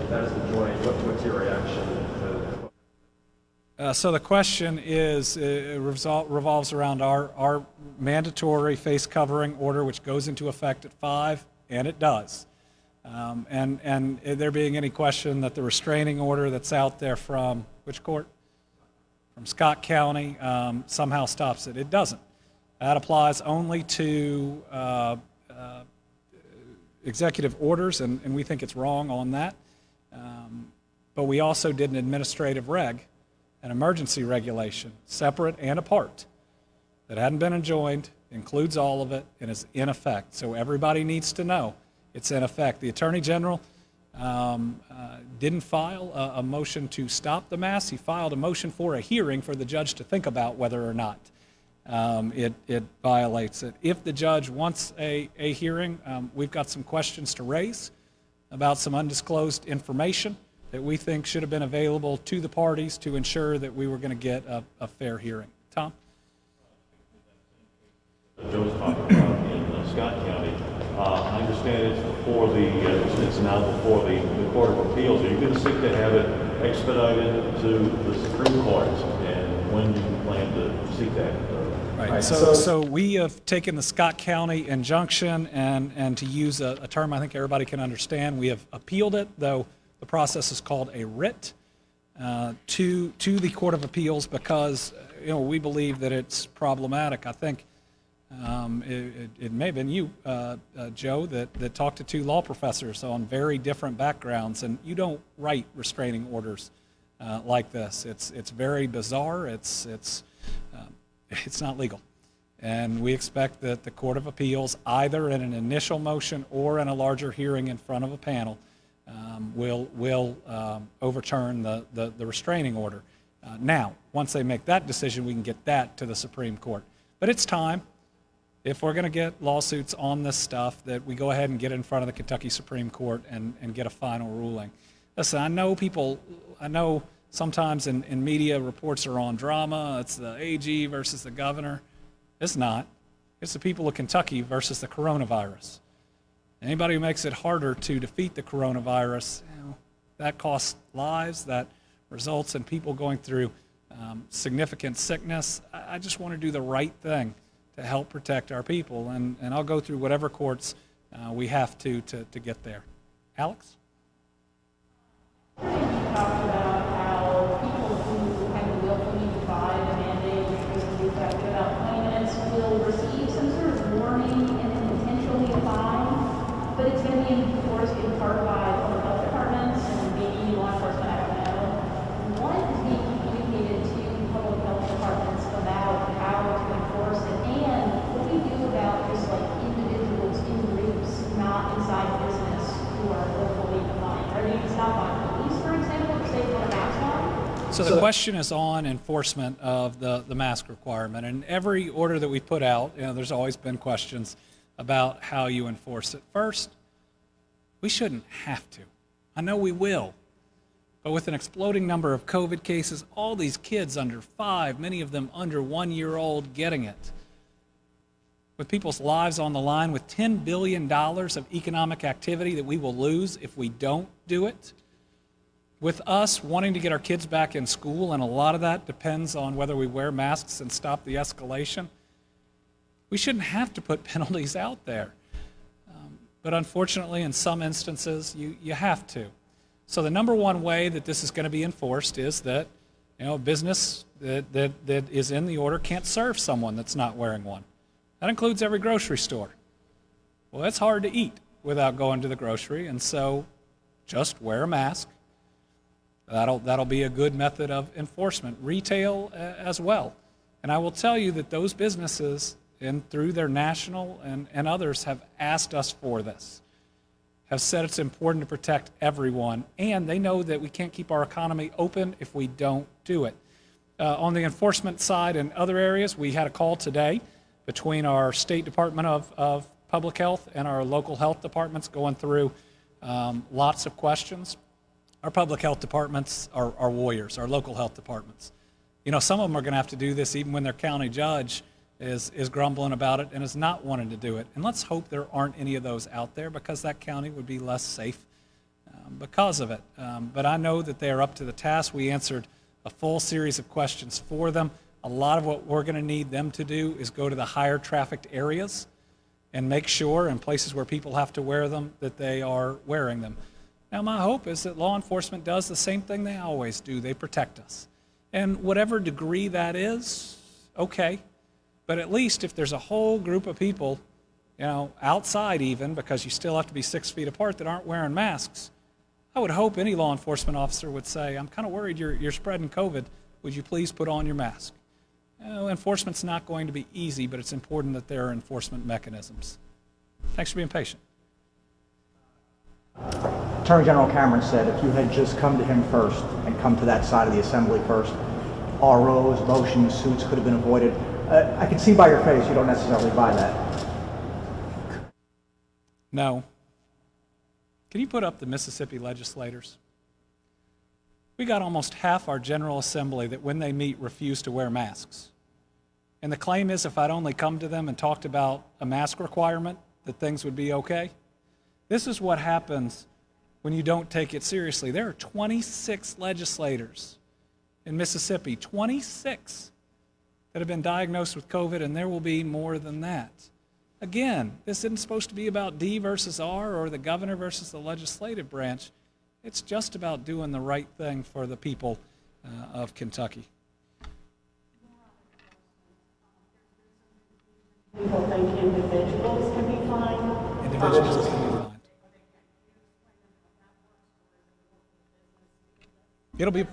that is enjoined, what's your reaction to? So the question is, revolves around our mandatory face covering order, which goes into effect at 5, and it does. And there being any question that the restraining order that's out there from which court? From Scott County somehow stops it. It doesn't. That applies only to executive orders, and we think it's wrong on that. But we also did an administrative reg, an emergency regulation, separate and apart, that hadn't been enjoined, includes all of it, and is in effect. So everybody needs to know it's in effect. The Attorney General didn't file a motion to stop the masks. He filed a motion for a hearing for the judge to think about whether or not it violates it. If the judge wants a hearing, we've got some questions to raise about some undisclosed information that we think should have been available to the parties to ensure that we were going to get a fair hearing. Tom? Joe's talking about in Scott County. I understand it's now before the Court of Appeals. Are you going to seek to have it expedited to the Supreme Court? And when do you plan to seek that? Right. So we have taken the Scott County injunction and to use a term I think everybody can understand, we have appealed it, though the process is called a writ, to the Court of Appeals because we believe that it's problematic. I think it may have been you, Joe, that talked to two law professors on very different backgrounds, and you don't write restraining orders like this. It's very bizarre. It's not legal. And we expect that the Court of Appeals, either in an initial motion or in a larger hearing in front of a panel, will overturn the restraining order. Now, once they make that decision, we can get that to the Supreme Court. But it's time, if we're going to get lawsuits on this stuff, that we go ahead and get in front of the Kentucky Supreme Court and get a final ruling. Listen, I know sometimes in media reports are on drama. It's the AG versus the governor. It's not. It's the people of Kentucky versus the coronavirus. Anybody who makes it harder to defeat the coronavirus, that costs lives, that results in people going through significant sickness. I just want to do the right thing to help protect our people, and I'll go through whatever courts we have to get there. Alex? You talked about how people who kind of willfully defy the mandate, which was to be effective about 20 minutes, will receive some sort of warning and then potentially a fine, but it's going to be enforced in part by public health departments and maybe law enforcement, I don't know. What is being communicated to public health departments about how to enforce it, and what do you do about just like individuals in groups, not inside business, who are willfully defying? Are they stopped by police, for example, if they put a mask on? So the question is on enforcement of the mask requirement. And every order that we put out, there's always been questions about how you enforce it. First, we shouldn't have to. I know we will. But with an exploding number of COVID cases, all these kids under 5, many of them under 1 year old, getting it, with people's lives on the line, with $10 billion of economic activity that we will lose if we don't do it, with us wanting to get our kids back in school, and a lot of that depends on whether we wear masks and stop the escalation, we shouldn't have to put penalties out there. But unfortunately, in some instances, you have to. So the number one way that this is going to be enforced is that a business that is in the order can't serve someone that's not wearing one. That includes every grocery store. Well, it's hard to eat without going to the grocery, and so just wear a mask. That'll be a good method of enforcement. Retail as well. And I will tell you that those businesses, and through their national and others, have asked us for this, have said it's important to protect everyone, and they know that we can't keep our economy open if we don't do it. On the enforcement side and other areas, we had a call today between our State Department of Public Health and our local health departments going through lots of questions. Our public health departments are warriors, our local health departments. Some of them are going to have to do this even when their county judge is grumbling about it and is not wanting to do it. And let's hope there aren't any of those out there, because that county would be less safe because of it. But I know that they are up to the task. We answered a full series of questions for them. A lot of what we're going to need them to do is go to the higher trafficked areas and make sure, in places where people have to wear them, that they are wearing them. Now, my hope is that law enforcement does the same thing they always do. They protect us. And whatever degree that is, okay. But at least if there's a whole group of people outside even, because you still have to be 6 feet apart, that aren't wearing masks. I would hope any law enforcement officer would say, I'm kind of worried you're spreading COVID. Would you please put on your mask? Enforcement's not going to be easy, but it's important that there are enforcement mechanisms. Thanks for being patient. Attorney General Cameron said if you had just come to him first and come to that side of the assembly first, ROs, motions, suits could have been avoided. I can see by your face you don't necessarily buy that. No. Can you put up the Mississippi legislators? We got almost half our General Assembly that when they meet refuse to wear masks. And the claim is if I'd only come to them and talked about a mask requirement, that things would be okay. This is what happens when you don't take it seriously. There are 26 legislators in Mississippi, 26 that have been diagnosed with COVID, and there will be more than that. Again, this isn't supposed to be about D versus R or the governor versus the legislative branch. It's just about doing the right thing for the people of Kentucky. People think individuals can be fined. Individuals can be fined. It'll be.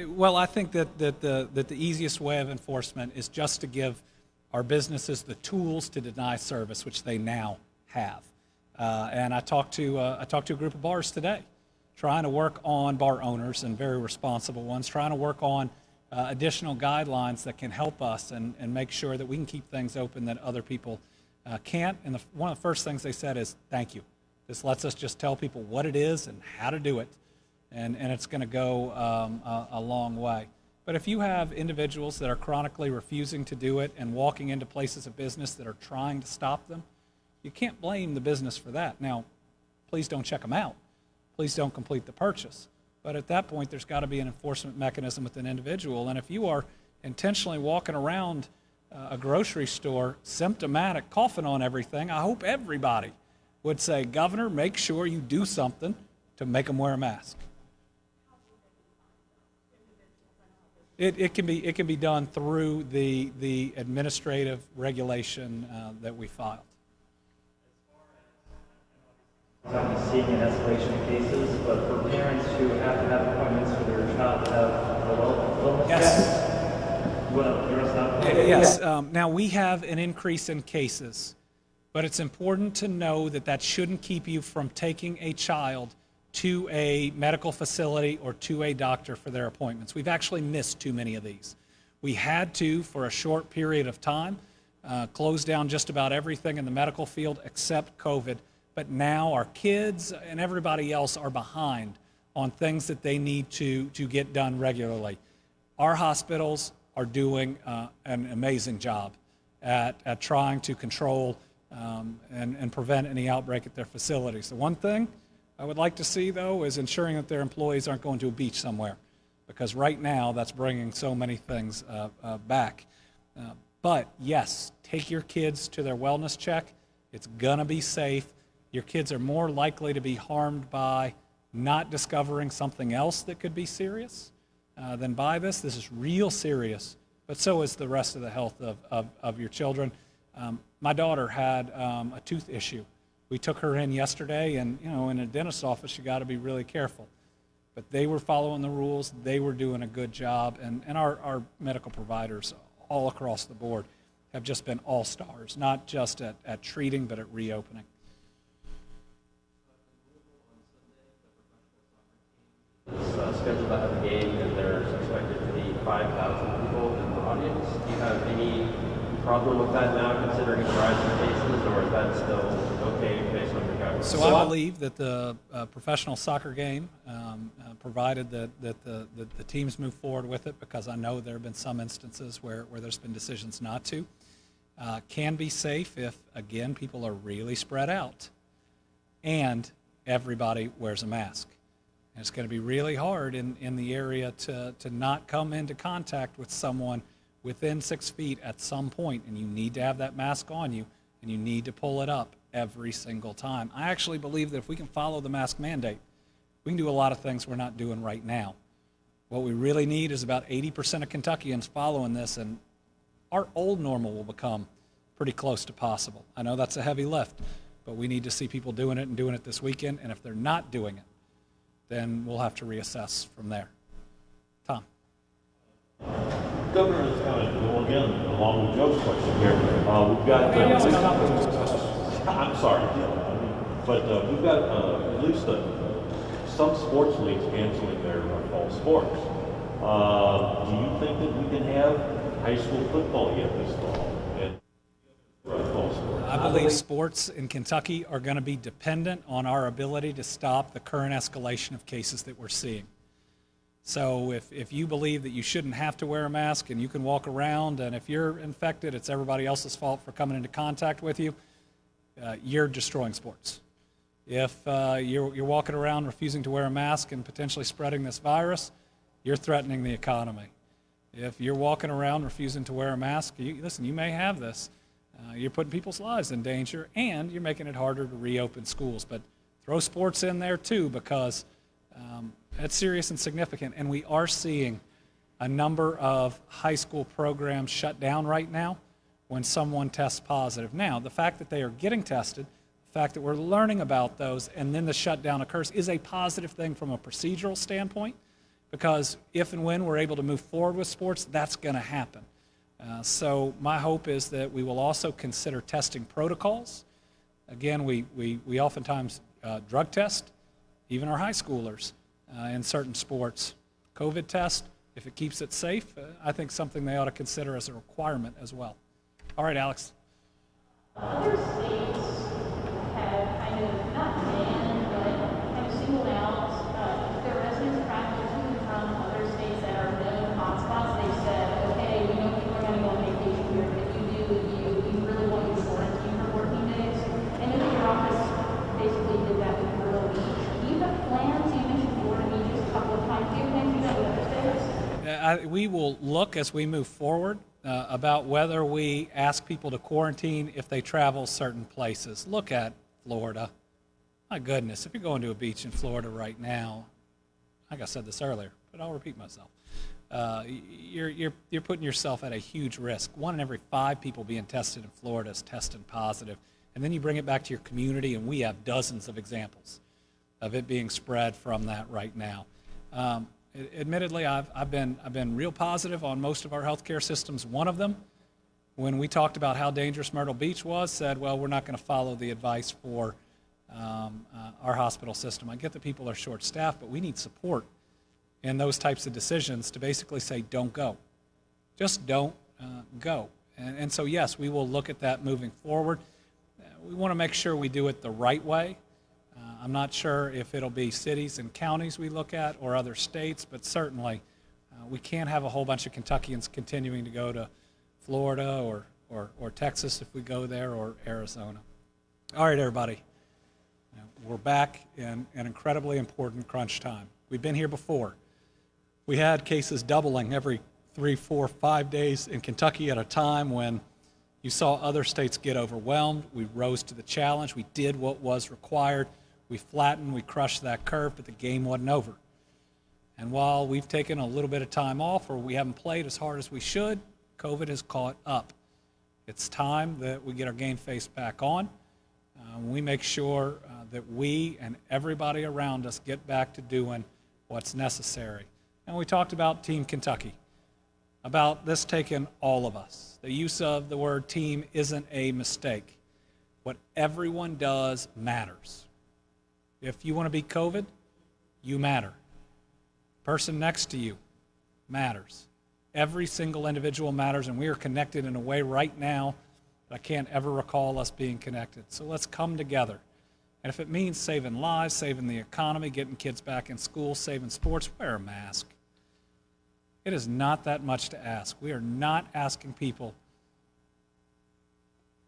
Well, I think that the easiest way of enforcement is just to give our businesses the tools to deny service, which they now have. And I talked to a group of bars today, trying to work on bar owners and very responsible ones, trying to work on additional guidelines that can help us and make sure that we can keep things open that other people can't. And one of the first things they said is, thank you. This lets us just tell people what it is and how to do it. And it's going to go a long way. But if you have individuals that are chronically refusing to do it and walking into places of business that are trying to stop them, you can't blame the business for that. Now, please don't check them out. Please don't complete the purchase. But at that point, there's got to be an enforcement mechanism with an individual. And if you are intentionally walking around a grocery store symptomatic, coughing on everything, I hope everybody would say, Governor, make sure you do something to make them wear a mask. It can be done through the administrative regulation that we filed. Seeing an escalation of cases, but for parents who have to have appointments for their child to have a wellness check, you want to address that? Yes. Now we have an increase in cases, but it's important to know that shouldn't keep you from taking a child to a medical facility or to a doctor for their appointments. We've actually missed too many of these. We had to, for a short period of time, close down just about everything in the medical field except COVID. But now our kids and everybody else are behind on things that they need to get done regularly. Our hospitals are doing an amazing job at trying to control and prevent any outbreak at their facilities. The one thing I would like to see, though, is ensuring that their employees aren't going to a beach somewhere, because right now that's bringing so many things back. But yes, take your kids to their wellness check. It's gonna be safe. Your kids are more likely to be harmed by not discovering something else that could be serious than by this. This is real serious, but so is the rest of the health of your children. My daughter had a tooth issue. We took her in yesterday, and in a dentist's office, you got to be really careful. But they were following the rules. They were doing a good job, and our medical providers all across the board have just been all-stars, not just at treating, but at reopening. Scheduled to have a game, and there's expected to be 5,000 people in the audience. Do you have any problem with that now, considering the rise in cases, or is that still okay based on your guidance? So I believe that the professional soccer game, provided that the teams move forward with it, because I know there have been some instances where there's been decisions not to, can be safe if, again, people are really spread out and everybody wears a mask. And it's going to be really hard in the area to not come into contact with someone within 6 feet at some point, and you need to have that mask on you, and you need to pull it up every single time. I actually believe that if we can follow the mask mandate, we can do a lot of things we're not doing right now. What we really need is about 80% of Kentuckians following this, and our old normal will become pretty close to possible. I know that's a heavy lift, but we need to see people doing it and doing it this weekend, and if they're not doing it, then we'll have to reassess from there. Tom. Governor, is kind of, well, again, along with Joe's question here, we've got, I'm sorry, but we've got at least some sports leagues canceling their fall sports. Do you think that we can have high school football yet this fall? And fall sports? I believe sports in Kentucky are going to be dependent on our ability to stop the current escalation of cases that we're seeing. So if you believe that you shouldn't have to wear a mask and you can walk around, and if you're infected, it's everybody else's fault for coming into contact with you, you're destroying sports. If you're walking around refusing to wear a mask and potentially spreading this virus, you're threatening the economy. If you're walking around refusing to wear a mask, listen, you may have this. You're putting people's lives in danger, and you're making it harder to reopen schools. But throw sports in there too, because it's serious and significant, and we are seeing a number of high school programs shut down right now when someone tests positive. Now, the fact that they are getting tested, the fact that we're learning about those, and then the shutdown occurs is a positive thing from a procedural standpoint, because if and when we're able to move forward with sports, that's going to happen. So my hope is that we will also consider testing protocols. Again, we oftentimes drug test, even our high schoolers, in certain sports. COVID test, if it keeps it safe, I think something they ought to consider as a requirement as well. All right, Alex. Other states have kind of not banned, but kind of singled out their residents traveling to and from other states that are known hotspots. They said, okay, we know people are going to go on vacation here, but if you do, we really want you to quarantine for 14 days. And then your office basically did that with Myrtle Beach. Do you have plans? You mentioned Florida Beach just a couple of times. Do you have plans to do that with other states? We will look as we move forward about whether we ask people to quarantine if they travel certain places. Look at Florida. My goodness, if you're going to a beach in Florida right now, I think I said this earlier, but I'll repeat myself. You're putting yourself at a huge risk. 1 in every 5 people being tested in Florida is testing positive. And then you bring it back to your community, and we have dozens of examples of it being spread from that right now. Admittedly, I've been real positive on most of our healthcare systems. One of them, when we talked about how dangerous Myrtle Beach was, said, well, we're not going to follow the advice for our hospital system. I get that people are short-staffed, but we need support in those types of decisions to basically say, don't go. Just don't go. And so, yes, we will look at that moving forward. We want to make sure we do it the right way. I'm not sure if it'll be cities and counties we look at or other states, but certainly we can't have a whole bunch of Kentuckians continuing to go to Florida or Texas if we go there, or Arizona. All right, everybody. We're back in an incredibly important crunch time. We've been here before. We had cases doubling every 3, 4, 5 days in Kentucky at a time when you saw other states get overwhelmed. We rose to the challenge. We did what was required. We flattened, we crushed that curve, but the game wasn't over. And while we've taken a little bit of time off, or we haven't played as hard as we should, COVID has caught up. It's time that we get our game face back on. We make sure that we and everybody around us get back to doing what's necessary. And we talked about Team Kentucky, about this taking all of us. The use of the word team isn't a mistake. What everyone does matters. If you want to beat COVID, you matter. Person next to you matters. Every single individual matters, and we are connected in a way right now that I can't ever recall us being connected. So let's come together. And if it means saving lives, saving the economy, getting kids back in school, saving sports, wear a mask. It is not that much to ask. We are not asking people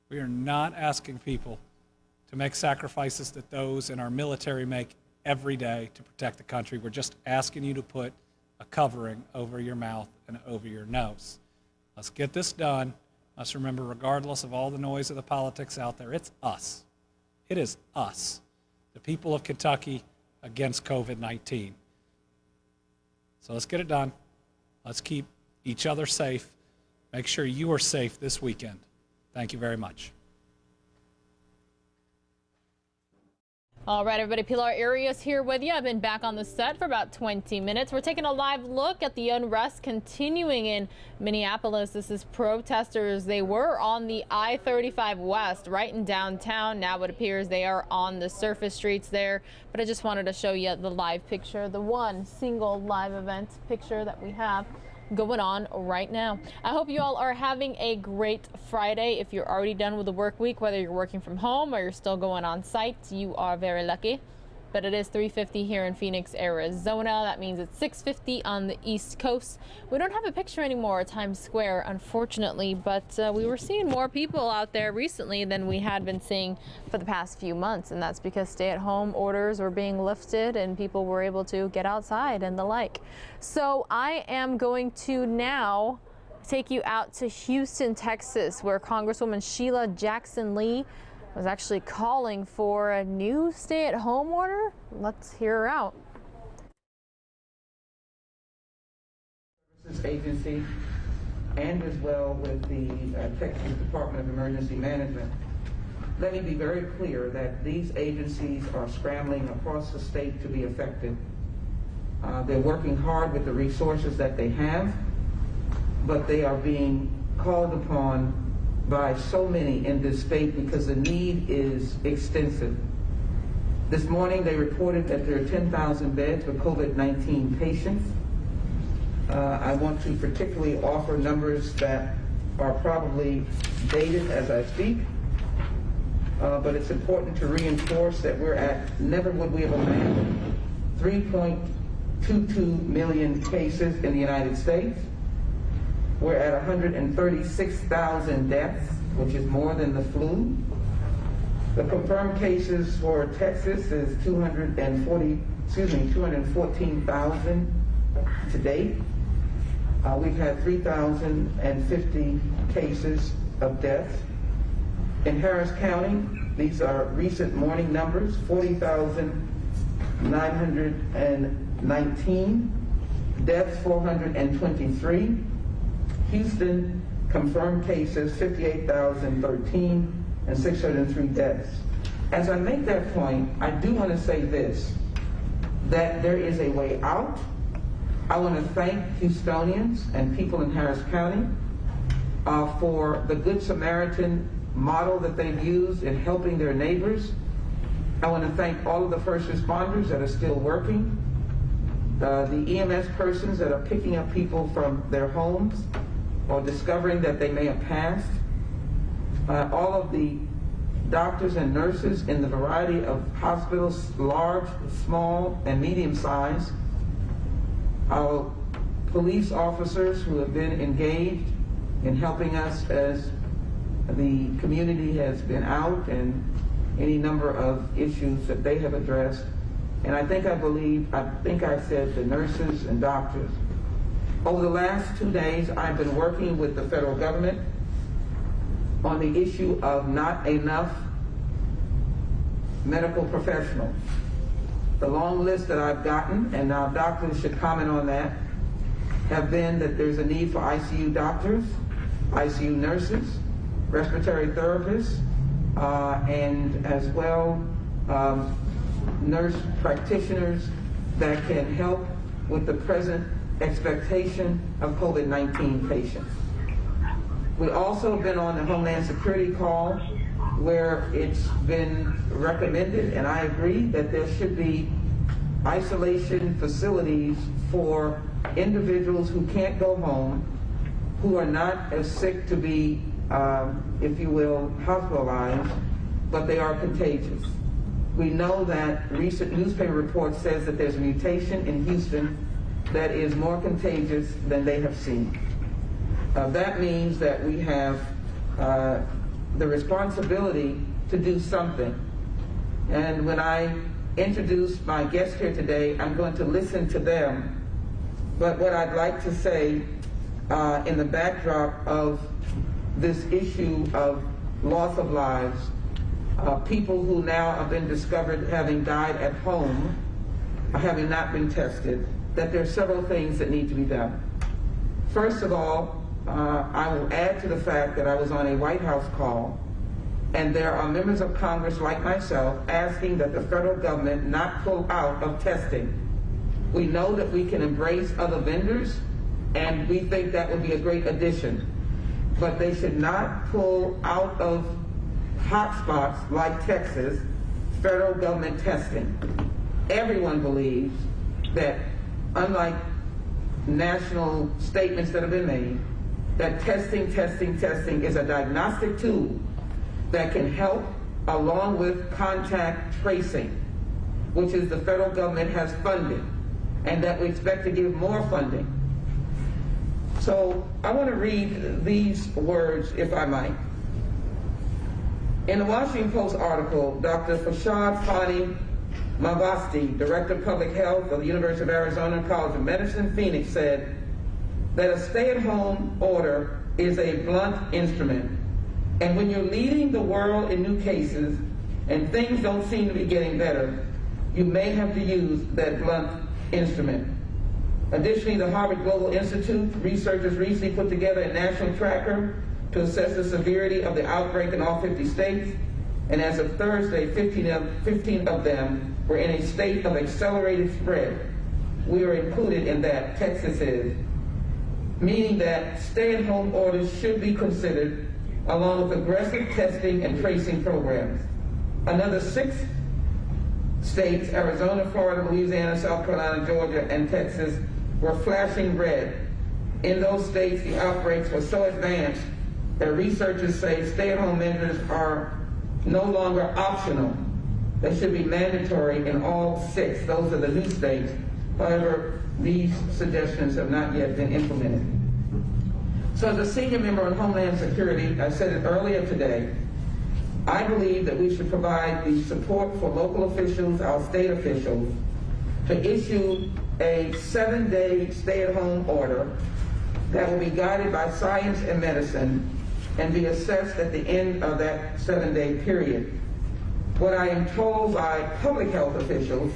to make sacrifices that those in our military make every day to protect the country. We're just asking you to put a covering over your mouth and over your nose. Let's get this done. Let's remember, regardless of all the noise of the politics out there, it's us. It is us, the people of Kentucky, against COVID-19. So let's get it done. Let's keep each other safe. make sure you are safe this weekend. Thank you very much. All right, everybody, Pilar Arias here with you. I've been back on the set for about 20 minutes. We're taking a live look at the unrest continuing in Minneapolis. This is protesters. They were on the I-35 West, right in downtown. Now it appears they are on the surface streets there. But I just wanted to show you the live picture, the one single live event picture that we have going on right now. I hope you all are having a great Friday. If you're already done with the work week, whether you're working from home or you're still going on site, you are very lucky. But it is 3:50 here in Phoenix, Arizona. That means it's 6:50 on the East Coast. We don't have a picture anymore at Times Square, unfortunately, but we were seeing more people out there recently than we had been seeing for the past few months, and that's because stay-at-home orders were being lifted and people were able to get outside and the like. So I am going to now take you out to Houston, Texas, where Congresswoman Sheila Jackson Lee was actually calling for a new stay-at-home order. Let's hear her out. Agency and as well with the Texas Department of Emergency Management. Let me be very clear that these agencies are scrambling across the state to be effective. They're working hard with the resources that they have, but they are being called upon by so many in this state because the need is extensive. This morning they reported that there are 10,000 beds for COVID-19 patients. I want to particularly offer numbers that are probably dated as I speak, but it's important to reinforce that we're at, never would we have imagined, 3.22 million cases in the United States. We're at 136,000 deaths, which is more than the flu. The confirmed cases for Texas is 214,000 to date. We've had 3,050 cases of deaths. In Harris County, these are recent morning numbers, 40,919, deaths 423. Houston, confirmed cases 58,013 and 603 deaths. As I make that point, I do want to say this, that there is a way out. I want to thank Houstonians and people in Harris County for the Good Samaritan model that they've used in helping their neighbors. I want to thank all of the first responders that are still working, the EMS persons that are picking up people from their homes or discovering that they may have passed, all of the doctors and nurses in the variety of hospitals, large, small, and medium-sized, our police officers who have been engaged in helping us as the community has been out and any number of issues that they have addressed. And I think I said the nurses and doctors. Over the last 2 days, I've been working with the federal government on the issue of not enough medical professionals. The long list that I've gotten, and now doctors should comment on that, have been that there's a need for ICU doctors, ICU nurses, respiratory therapists, and as well nurse practitioners that can help with the present expectation of COVID-19 patients. We also have been on the Homeland Security call where it's been recommended, and I agree, that there should be isolation facilities for individuals who can't go home, who are not as sick to be, if you will, hospitalized, but they are contagious. We know that recent newspaper report says that there's a mutation in Houston that is more contagious than they have seen. That means that we have the responsibility to do something. And when I introduce my guest here today, I'm going to listen to them. But what I'd like to say in the backdrop of this issue of loss of lives, people who now have been discovered having died at home, having not been tested, that there are several things that need to be done. First of all, I will add to the fact that I was on a White House call, and there are members of Congress like myself asking that the federal government not pull out of testing. We know that we can embrace other vendors, and we think that would be a great addition. But they should not pull out of hotspots like Texas federal government testing. Everyone believes that, unlike national statements that have been made, that testing is a diagnostic tool that can help along with contact tracing, which is the federal government has funded, and that we expect to give more funding. So I want to read these words, if I might. In the Washington Post article, Dr. Farshad Fani Mavasti, Director of Public Health of the University of Arizona College of Medicine, Phoenix, said that a stay-at-home order is a blunt instrument. And when you're leading the world in new cases and things don't seem to be getting better, you may have to use that blunt instrument. Additionally, the Harvard Global Institute researchers recently put together a national tracker to assess the severity of the outbreak in all 50 states. And as of Thursday, 15 of them were in a state of accelerated spread. We are included in that, Texas is, meaning that stay-at-home orders should be considered along with aggressive testing and tracing programs. Another 6 states, Arizona, Florida, Louisiana, South Carolina, Georgia, and Texas, were flashing red. In those states, the outbreaks were so advanced that researchers say stay-at-home measures are no longer optional. They should be mandatory in all 6. Those are the new states. However, these suggestions have not yet been implemented. So as a senior member on Homeland Security, I said it earlier today, I believe that we should provide the support for local officials, our state officials, to issue a 7-day stay-at-home order that will be guided by science and medicine and be assessed at the end of that 7-day period. What I am told by public health officials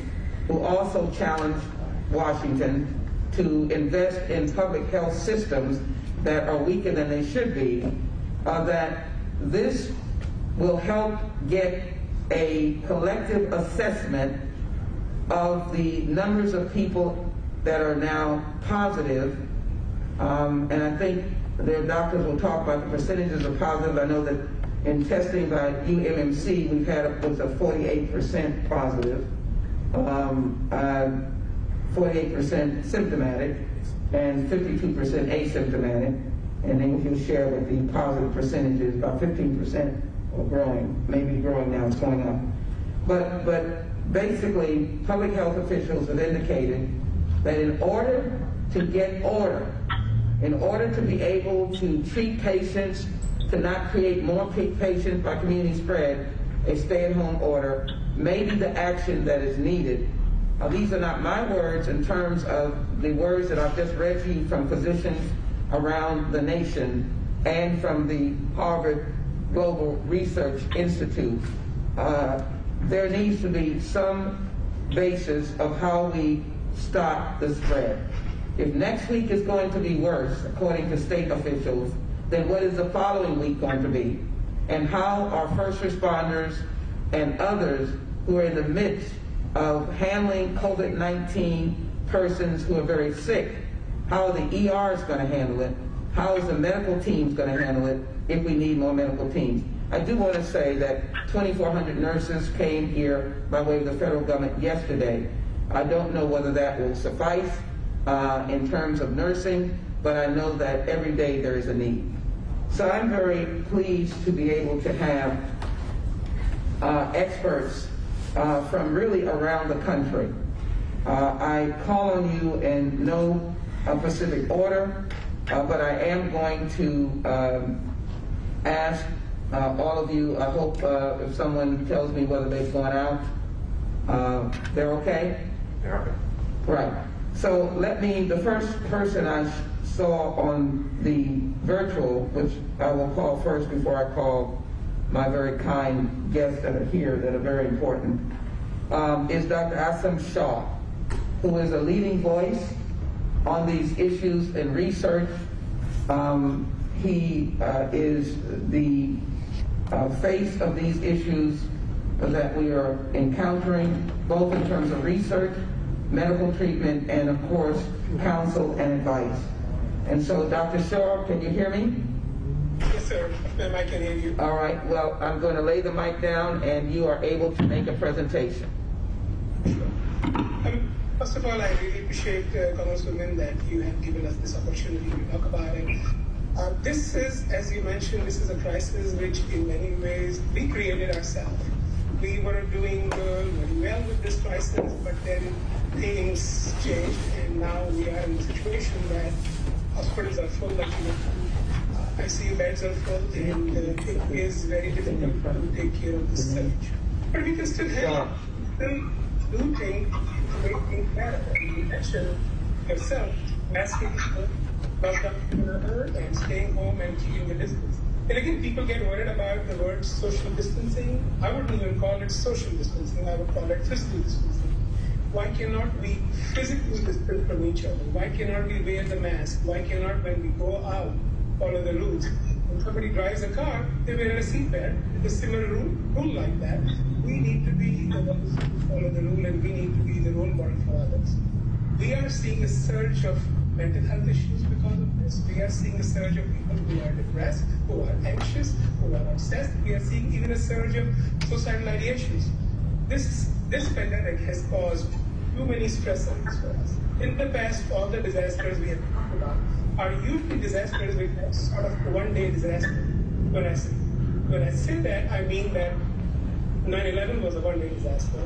who also challenge Washington to invest in public health systems that are weaker than they should be, that this will help get a collective assessment of the numbers of people that are now positive. And I think their doctors will talk about the percentages of positive. I know that in testing by UMMC, we've had a 48% positive, 48% symptomatic, and 52% asymptomatic. And then if you share with the positive percentages, about 15% are growing, maybe growing now, it's going up. But basically, public health officials have indicated that in order to get order, in order to be able to treat patients, to not create more patients by community spread, a stay-at-home order may be the action that is needed. These are not my words in terms of the words that I've just read to you from physicians around the nation and from the Harvard Global Research Institute. There needs to be some basis of how we stop the spread. If next week is going to be worse, according to state officials, then what is the following week going to be? And how are first responders and others who are in the midst of handling COVID-19 persons who are very sick, how are the ERs going to handle it? How is the medical teams going to handle it if we need more medical teams? I do want to say that 2,400 nurses came here by way of the federal government yesterday. I don't know whether that will suffice in terms of nursing, but I know that every day there is a need. So I'm very pleased to be able to have experts from really around the country. I call on you in no specific order, but I am going to ask all of you, I hope if someone tells me whether they've gone out, they're okay? They're okay. Right. So the first person I saw on the virtual, which I will call first before I call my very kind guests that are here that are very important, is Dr. Asim Shah, who is a leading voice on these issues in research He is the face of these issues that we are encountering, both in terms of research, medical treatment, and of course, counsel and advice. And so, Dr. Shaw, can you hear me? Yes, sir. Ma'am, I can hear you. All right. Well, I'm going to lay the mic down, and you are able to make a presentation. First of all, I really appreciate, Congresswoman, that you have given us this opportunity to talk about it. This is, as you mentioned, this is a crisis which in many ways we created ourselves. We were doing very well with this crisis, but then things changed, and now we are in a situation that hospitals are full, like ICU beds are full, and it is very difficult to take care of the surge. But we can still help. Still do things to make things better. You mentioned yourself, masking people, lockdown and staying home and keeping the distance. And again, people get worried about the word social distancing. I wouldn't even call it social distancing. I would call it physical distancing. Why cannot we physically distance from each other? Why cannot we wear the mask? Why cannot, when we go out, follow the rules? When somebody drives a car, they wear a seatbelt. It's a similar rule like that. We need to be the ones who follow the rule, and we need to be the role model for others. We are seeing a surge of mental health issues because of this. We are seeing a surge of people who are depressed, who are anxious, who are obsessed. We are seeing even a surge of suicidal ideations. This pandemic has caused too many stressors for us. In the past, all the disasters we have talked about are usually disasters which are sort of one-day disaster. When I say that, I mean that 9/11 was a one-day disaster.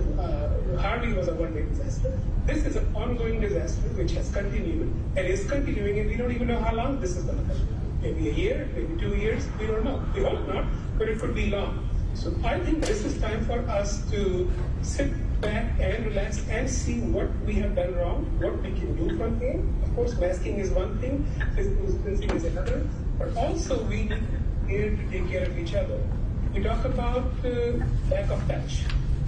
Harvey was a one-day disaster. This is an ongoing disaster which has continued and is continuing, and we don't even know how long this is going to continue. Maybe a year, maybe 2 years, we don't know. We hope not, but it could be long. So I think this is time for us to sit back and relax and see what we have done wrong, what we can do from here. Of course, masking is one thing, physical distancing is another, but also we need to take care of each other. We talk about lack of touch.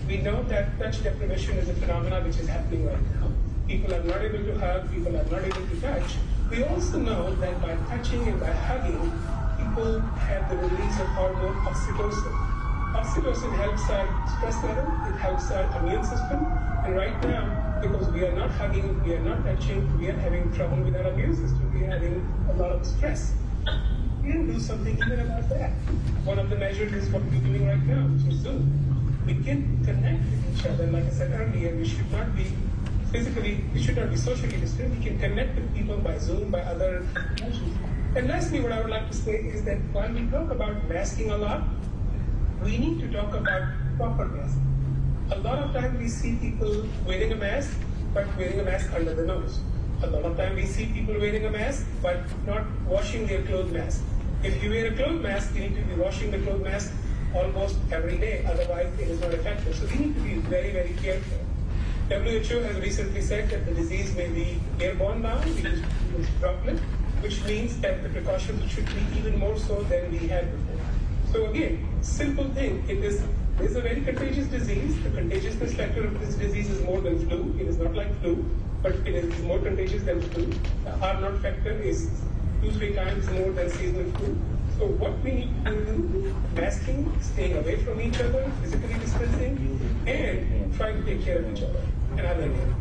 We know that touch deprivation is a phenomenon which is happening right now. People are not able to hug, people are not able to touch. We also know that by touching and by hugging, people have the release of hormone oxytocin. Oxytocin helps our stress level, it helps our immune system, and right now, because we are not hugging, we are not touching, we are having trouble with our immune system, we are having a lot of stress. We can do something even about that. One of the measures is what we're doing right now, which is Zoom. We can connect with each other. Like I said earlier, we should not be socially distant. We can connect with people by Zoom, by other measures. And lastly, what I would like to say is that while we talk about masking a lot, we need to talk about proper masking. A lot of times we see people wearing a mask, but wearing a mask under the nose. A lot of time we see people wearing a mask, but not washing their cloth mask. If you wear a cloth mask, you need to be washing the cloth mask almost every day, otherwise it is not effective. So we need to be very, very careful. WHO has recently said that the disease may be airborne now because it's droplet, which means that the precautions should be even more so than we had before. So again, simple thing, it is a very contagious disease. The contagiousness factor of this disease is more than flu. It is not like flu, but it is more contagious than flu. The R0 factor is 2-3 times more than seasonal flu. So what we need to do, masking, staying away from each other, physically distancing, and trying to take care of each other. And I love you.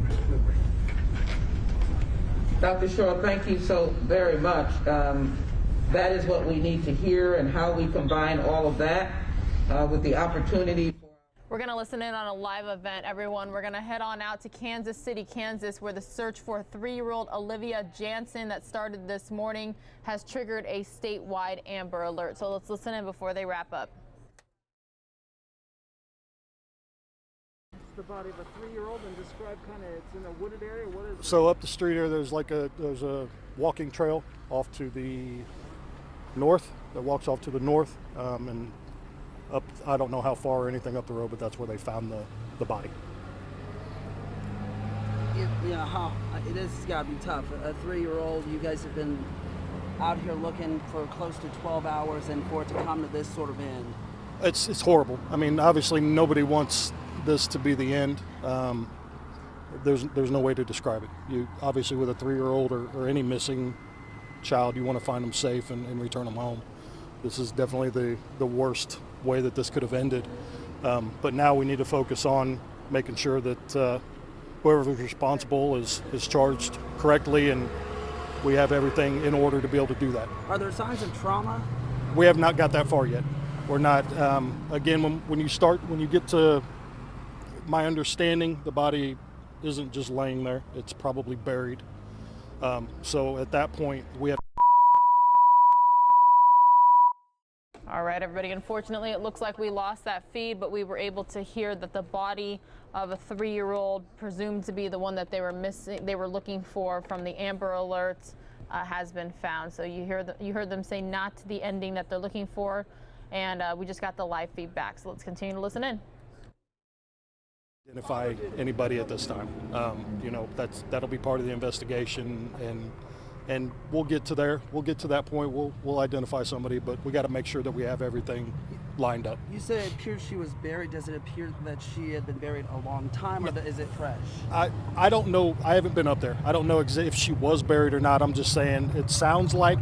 Dr. Shaw, thank you so very much. That is what we need to hear, and how we combine all of that with the opportunity. We're going to listen in on a live event, everyone. We're going to head on out to Kansas City, Kansas, where the search for 3-year-old Olivia Jansen that started this morning has triggered a statewide Amber Alert. So let's listen in before they wrap up. It's the body of a 3-year-old, and describe kind of, it's in a wooded area. What is it? So up the street here, there's a walking trail off to the north that walks off to the north, and up, I don't know how far or anything up the road, but that's where they found the body. This has got to be tough. A 3-year-old, you guys have been out here looking for close to 12 hours, and for it to come to this sort of end. It's horrible. I mean, obviously nobody wants this to be the end. There's no way to describe it. You obviously, with a 3-year-old or any missing child. You want to find them safe and return them home. This is definitely the worst way that this could have ended. But now we need to focus on making sure that whoever's responsible is charged correctly, and we have everything in order to be able to do that. Are there signs of trauma? We have not got that far yet. We're not, again, when you get to my understanding, the body isn't just laying there, it's probably buried. So at that point, we have. All right, everybody. Unfortunately, it looks like we lost that feed, but we were able to hear that the body of a 3-year-old, presumed to be the one that they were missing, they were looking for from the Amber Alerts, has been found. So you heard them say not to the ending that they're looking for, and we just got the live feedback. So let's continue to listen in. Identify anybody at this time. That'll be part of the investigation, and we'll get to there. We'll get to that point. We'll identify somebody, but we got to make sure that we have everything lined up. You said it appears she was buried. Does it appear that she had been buried a long time, or is it fresh? I don't know. I haven't been up there. I don't know if she was buried or not. I'm just saying it sounds like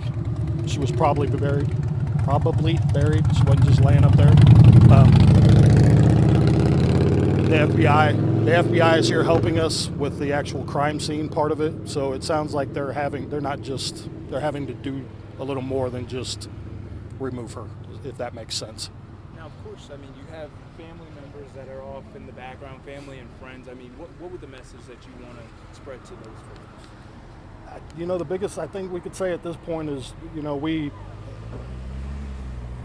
she was probably buried. She wasn't just laying up there. The FBI is here helping us with the actual crime scene part of it. So it sounds like they're having to do a little more than just remove her, if that makes sense. Now, of course, I mean, you have family members that are off in the background, family and friends. I mean, what would the message that you want to spread to those folks? The biggest I think we could say at this point is,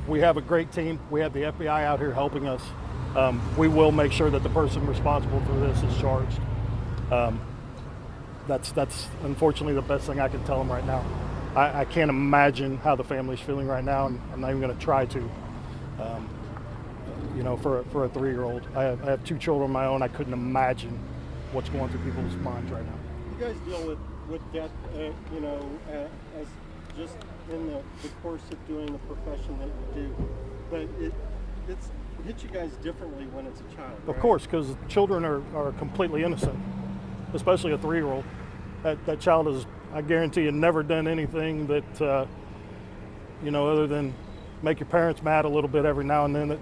we have a great team. We have the FBI out here helping us. We will make sure that the person responsible for this is charged. That's unfortunately the best thing I can tell them right now. I can't imagine how the family's feeling right now, and I'm not even going to try to. For a 3-year-old, I have 2 children of my own. I couldn't imagine what's going through people's minds right now. You guys deal with death, as just in the course of doing the profession that you do, but it hits you guys differently when it's a child, right? Of course, because children are completely innocent, especially a 3-year-old. That child is, I guarantee you, never done anything that, other than make your parents mad a little bit every now and then.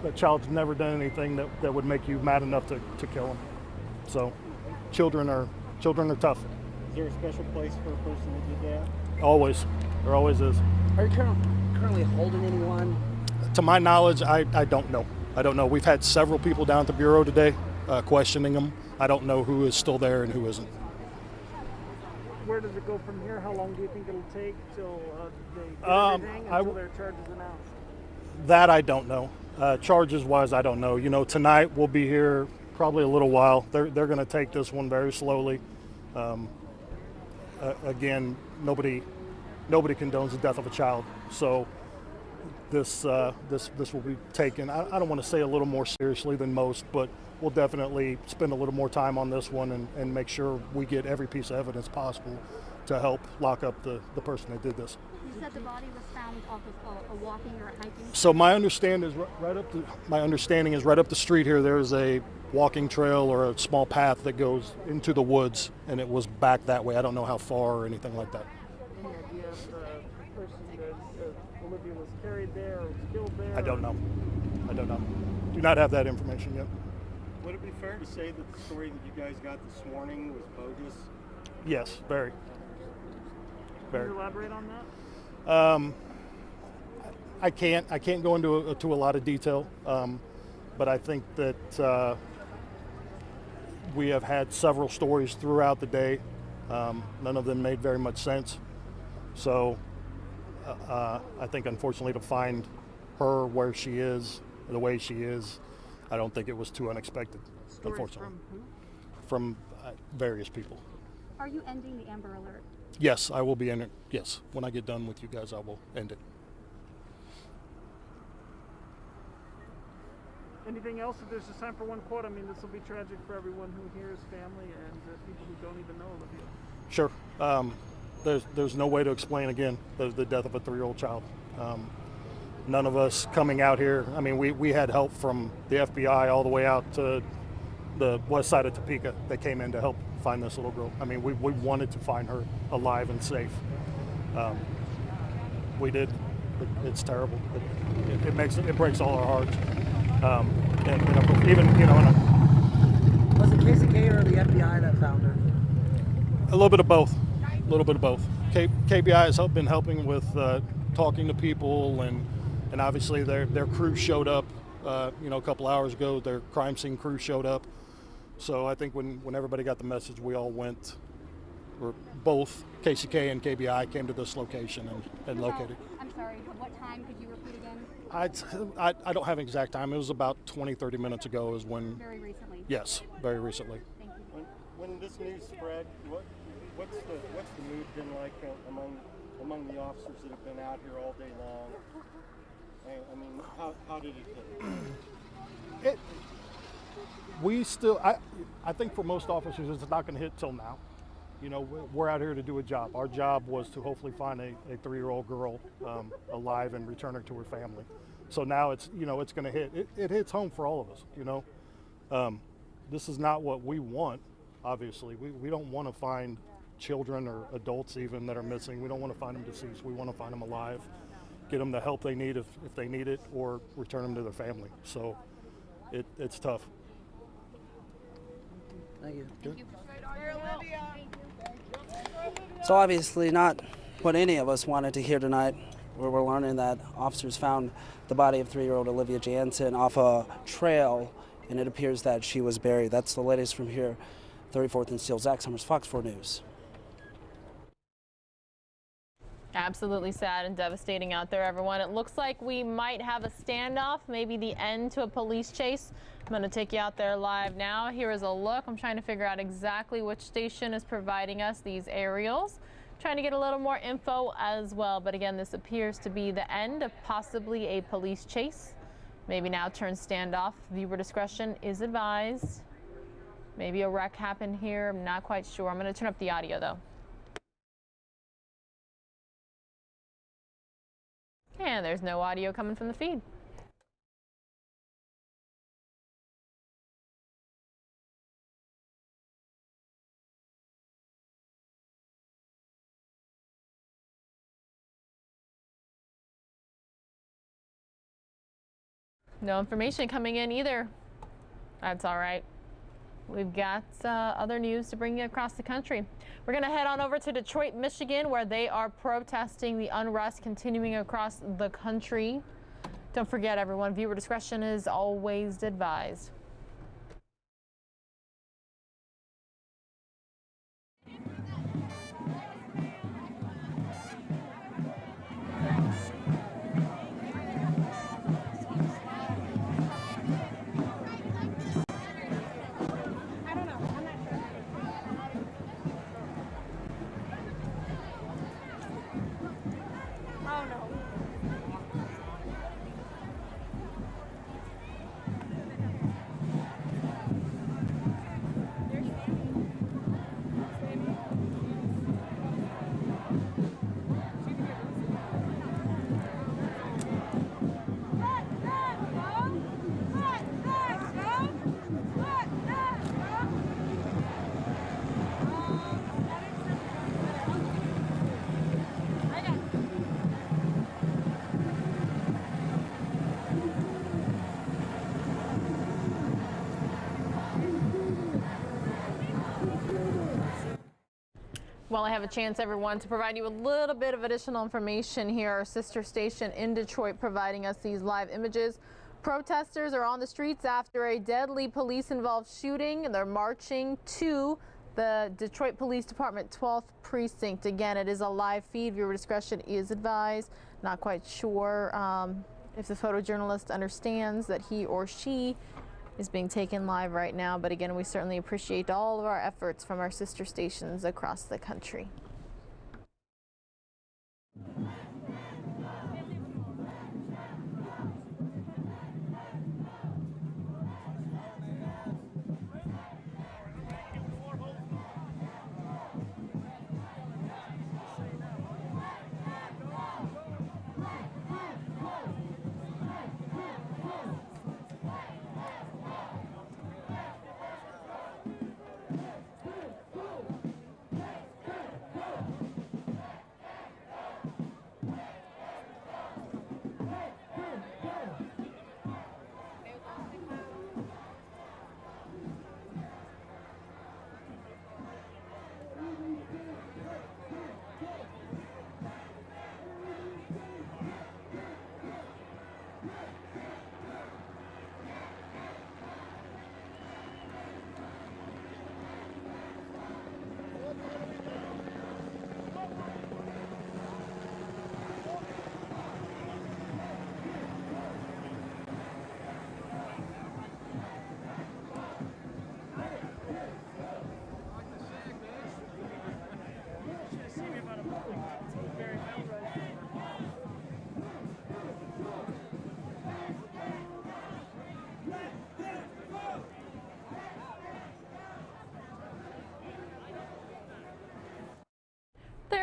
That child's never done anything that would make you mad enough to kill them. So, children are tough. Is there a special place for a person that did that? Always. There always is. Are you currently holding anyone? To my knowledge, I don't know. I don't know. We've had several people down at the Bureau today questioning them. I don't know who is still there and who isn't. Where does it go from here? How long do you think it'll take till they get everything until their charge is announced? That I don't know. Charges-wise, I don't know. Tonight we'll be here probably a little while. They're going to take this one very slowly. Again, nobody condones the death of a child, so this will be taken. I don't want to say a little more seriously than most, but we'll definitely spend a little more time on this one and make sure we get every piece of evidence possible to help lock up the person that did this. You said the body was found off of a walking or a hiking? So my understanding is right up the street here. There's a walking trail or a small path that goes into the woods, and it was back that way. I don't know how far or anything like that. Any idea if the person that Olivia was carried there or was killed there? I don't know. Do not have that information yet. Would it be fair to say that the story that you guys got this morning was bogus? Yes, very. Can you elaborate on that? I can't go into a lot of detail, but I think that we have had several stories throughout the day. None of them made very much sense. So I think, unfortunately, to find her where she is, the way she is, I don't think it was too unexpected, Stories unfortunately. from who? From various people. Are you ending the Amber Alert? Yes, I will be in it. Yes, when I get done with you guys, I will end it. Anything else? If there's just time for one quote, I mean, this will be tragic for everyone who hears, family, and people who don't even know Olivia. Sure. There's no way to explain, again, the death of a 3-year-old child. None of us coming out here, I mean, we had help from the FBI all the way out to the west side of Topeka. They came in to help find this little girl. I mean, we wanted to find her alive and safe. We did. It's terrible. It breaks all our hearts. And even Was it KCK or the FBI that found her? a little bit of both. A little bit of both. KBI has been helping with talking to people, and obviously their crew showed up. A couple hours ago, their crime scene crew showed up. So I think when everybody got the message, we all went. Or both KCK and KBI came to this location and located. I'm sorry, what time could you repeat again? I don't have an exact time. It was about 20-30 minutes ago is when. Very recently? Yes, very recently. Thank you. When this news spread, what's the mood been like among the officers that have been out here all day long? I mean, how did it hit? We still, I think for most officers, it's not going to hit till now. We're out here to do a job. Our job was to hopefully find a 3-year-old girl alive and return her to her family. So now it's going to hit. It hits home for all of us. This is not what we want. Obviously, we don't want to find children or adults even that are missing. We don't want to find them deceased. We want to find them alive, get them the help they need if they need it, or return them to their family. So it's tough. Thank you. Good. So obviously not what any of us wanted to hear tonight, where we're learning that officers found the body of 3-year-old Olivia Jansen off a trail, and it appears that she was buried. That's the latest from here, 34th and Steel. Zach Summers, Fox 4 News. Absolutely sad and devastating out there, everyone. It looks like we might have a standoff, maybe the end to a police chase. I'm going to take you out there live now. Here is a look. I'm trying to figure out exactly which station is providing us these aerials. Trying to get a little more info as well. But again, this appears to be the end of possibly a police chase. Maybe now turn standoff. Viewer discretion is advised. Maybe a wreck happened here. I'm not quite sure. I'm going to turn up the audio though. And there's no audio coming from the feed. No information coming in either. That's all right. We've got other news to bring you across the country. We're going to head on over to Detroit, Michigan, where they are protesting the unrest continuing across the country. Don't forget, everyone, viewer discretion is always advised. Well, I have a chance, everyone, to provide you a little bit of additional information here. Our sister station in Detroit providing us these live images. Protesters are on the streets after a deadly police-involved shooting. They're marching to the Detroit Police Department 12th Precinct. Again, it is a live feed. Viewer discretion is advised. Not quite sure if the photojournalist understands that he or she is being taken live right now. But again, we certainly appreciate all of our efforts from our sister stations across the country.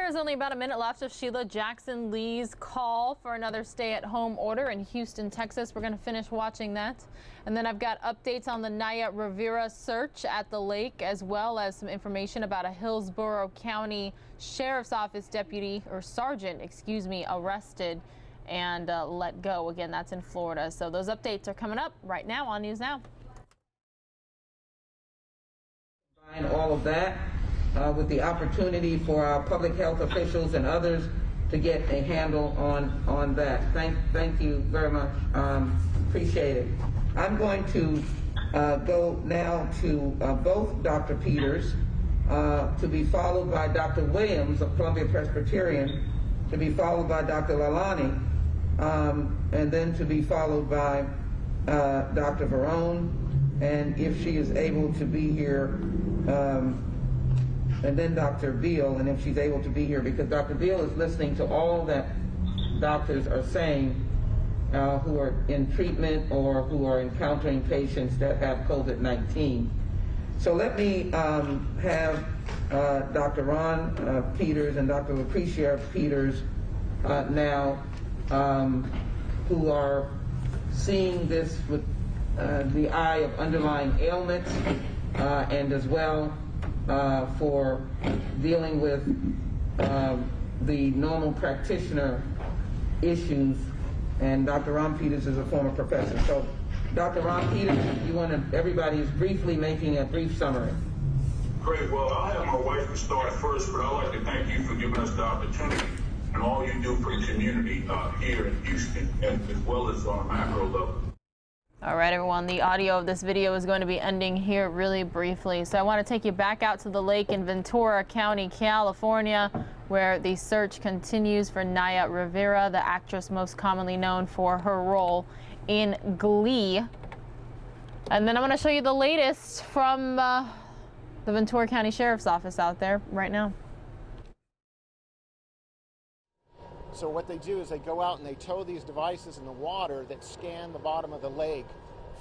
There's only about a minute left of Sheila Jackson Lee's call for another stay-at-home order in Houston, Texas. We're going to finish watching that. And then I've got updates on the Naya Rivera search at the lake, as well as some information about a Hillsborough County Sheriff's Office deputy, or sergeant, excuse me, arrested and let go. Again, that's in Florida. So those updates are coming up right now on News Now. And all of that with the opportunity for our public health officials and others to get a handle on that. Thank you very much. Appreciate it. I'm going to go now to both Dr. Peters, to be followed by Dr. Williams of Columbia Presbyterian, to be followed by Dr. Lalani, and then to be followed by Dr. Verone, and if she is able to be here, and then Dr. Beal, and if she's able to be here, because Dr. Beal is listening to all that doctors are saying who are in treatment or who are encountering patients that have COVID-19. So let me have Dr. Ron Peters and Dr. Lucretia Peters now, who are seeing this with the eye of underlying ailments and as well for dealing with the normal practitioner issues. And Dr. Ron Peters is a former professor. So Dr. Ron Peters, you want to, everybody is briefly making a brief summary. Great. Well, I'll have my wife start first, but I'd like to thank you for giving us the opportunity and all you do for the community here in Houston, and as well as on a macro level. All right, everyone, the audio of this video is going to be ending here really briefly. So I want to take you back out to the lake in Ventura County, California, where the search continues for Naya Rivera, the actress most commonly known for her role in Glee. And then I'm going to show you the latest from the Ventura County Sheriff's Office out there right now. So what they do is they go out and they tow these devices in the water that scan the bottom of the lake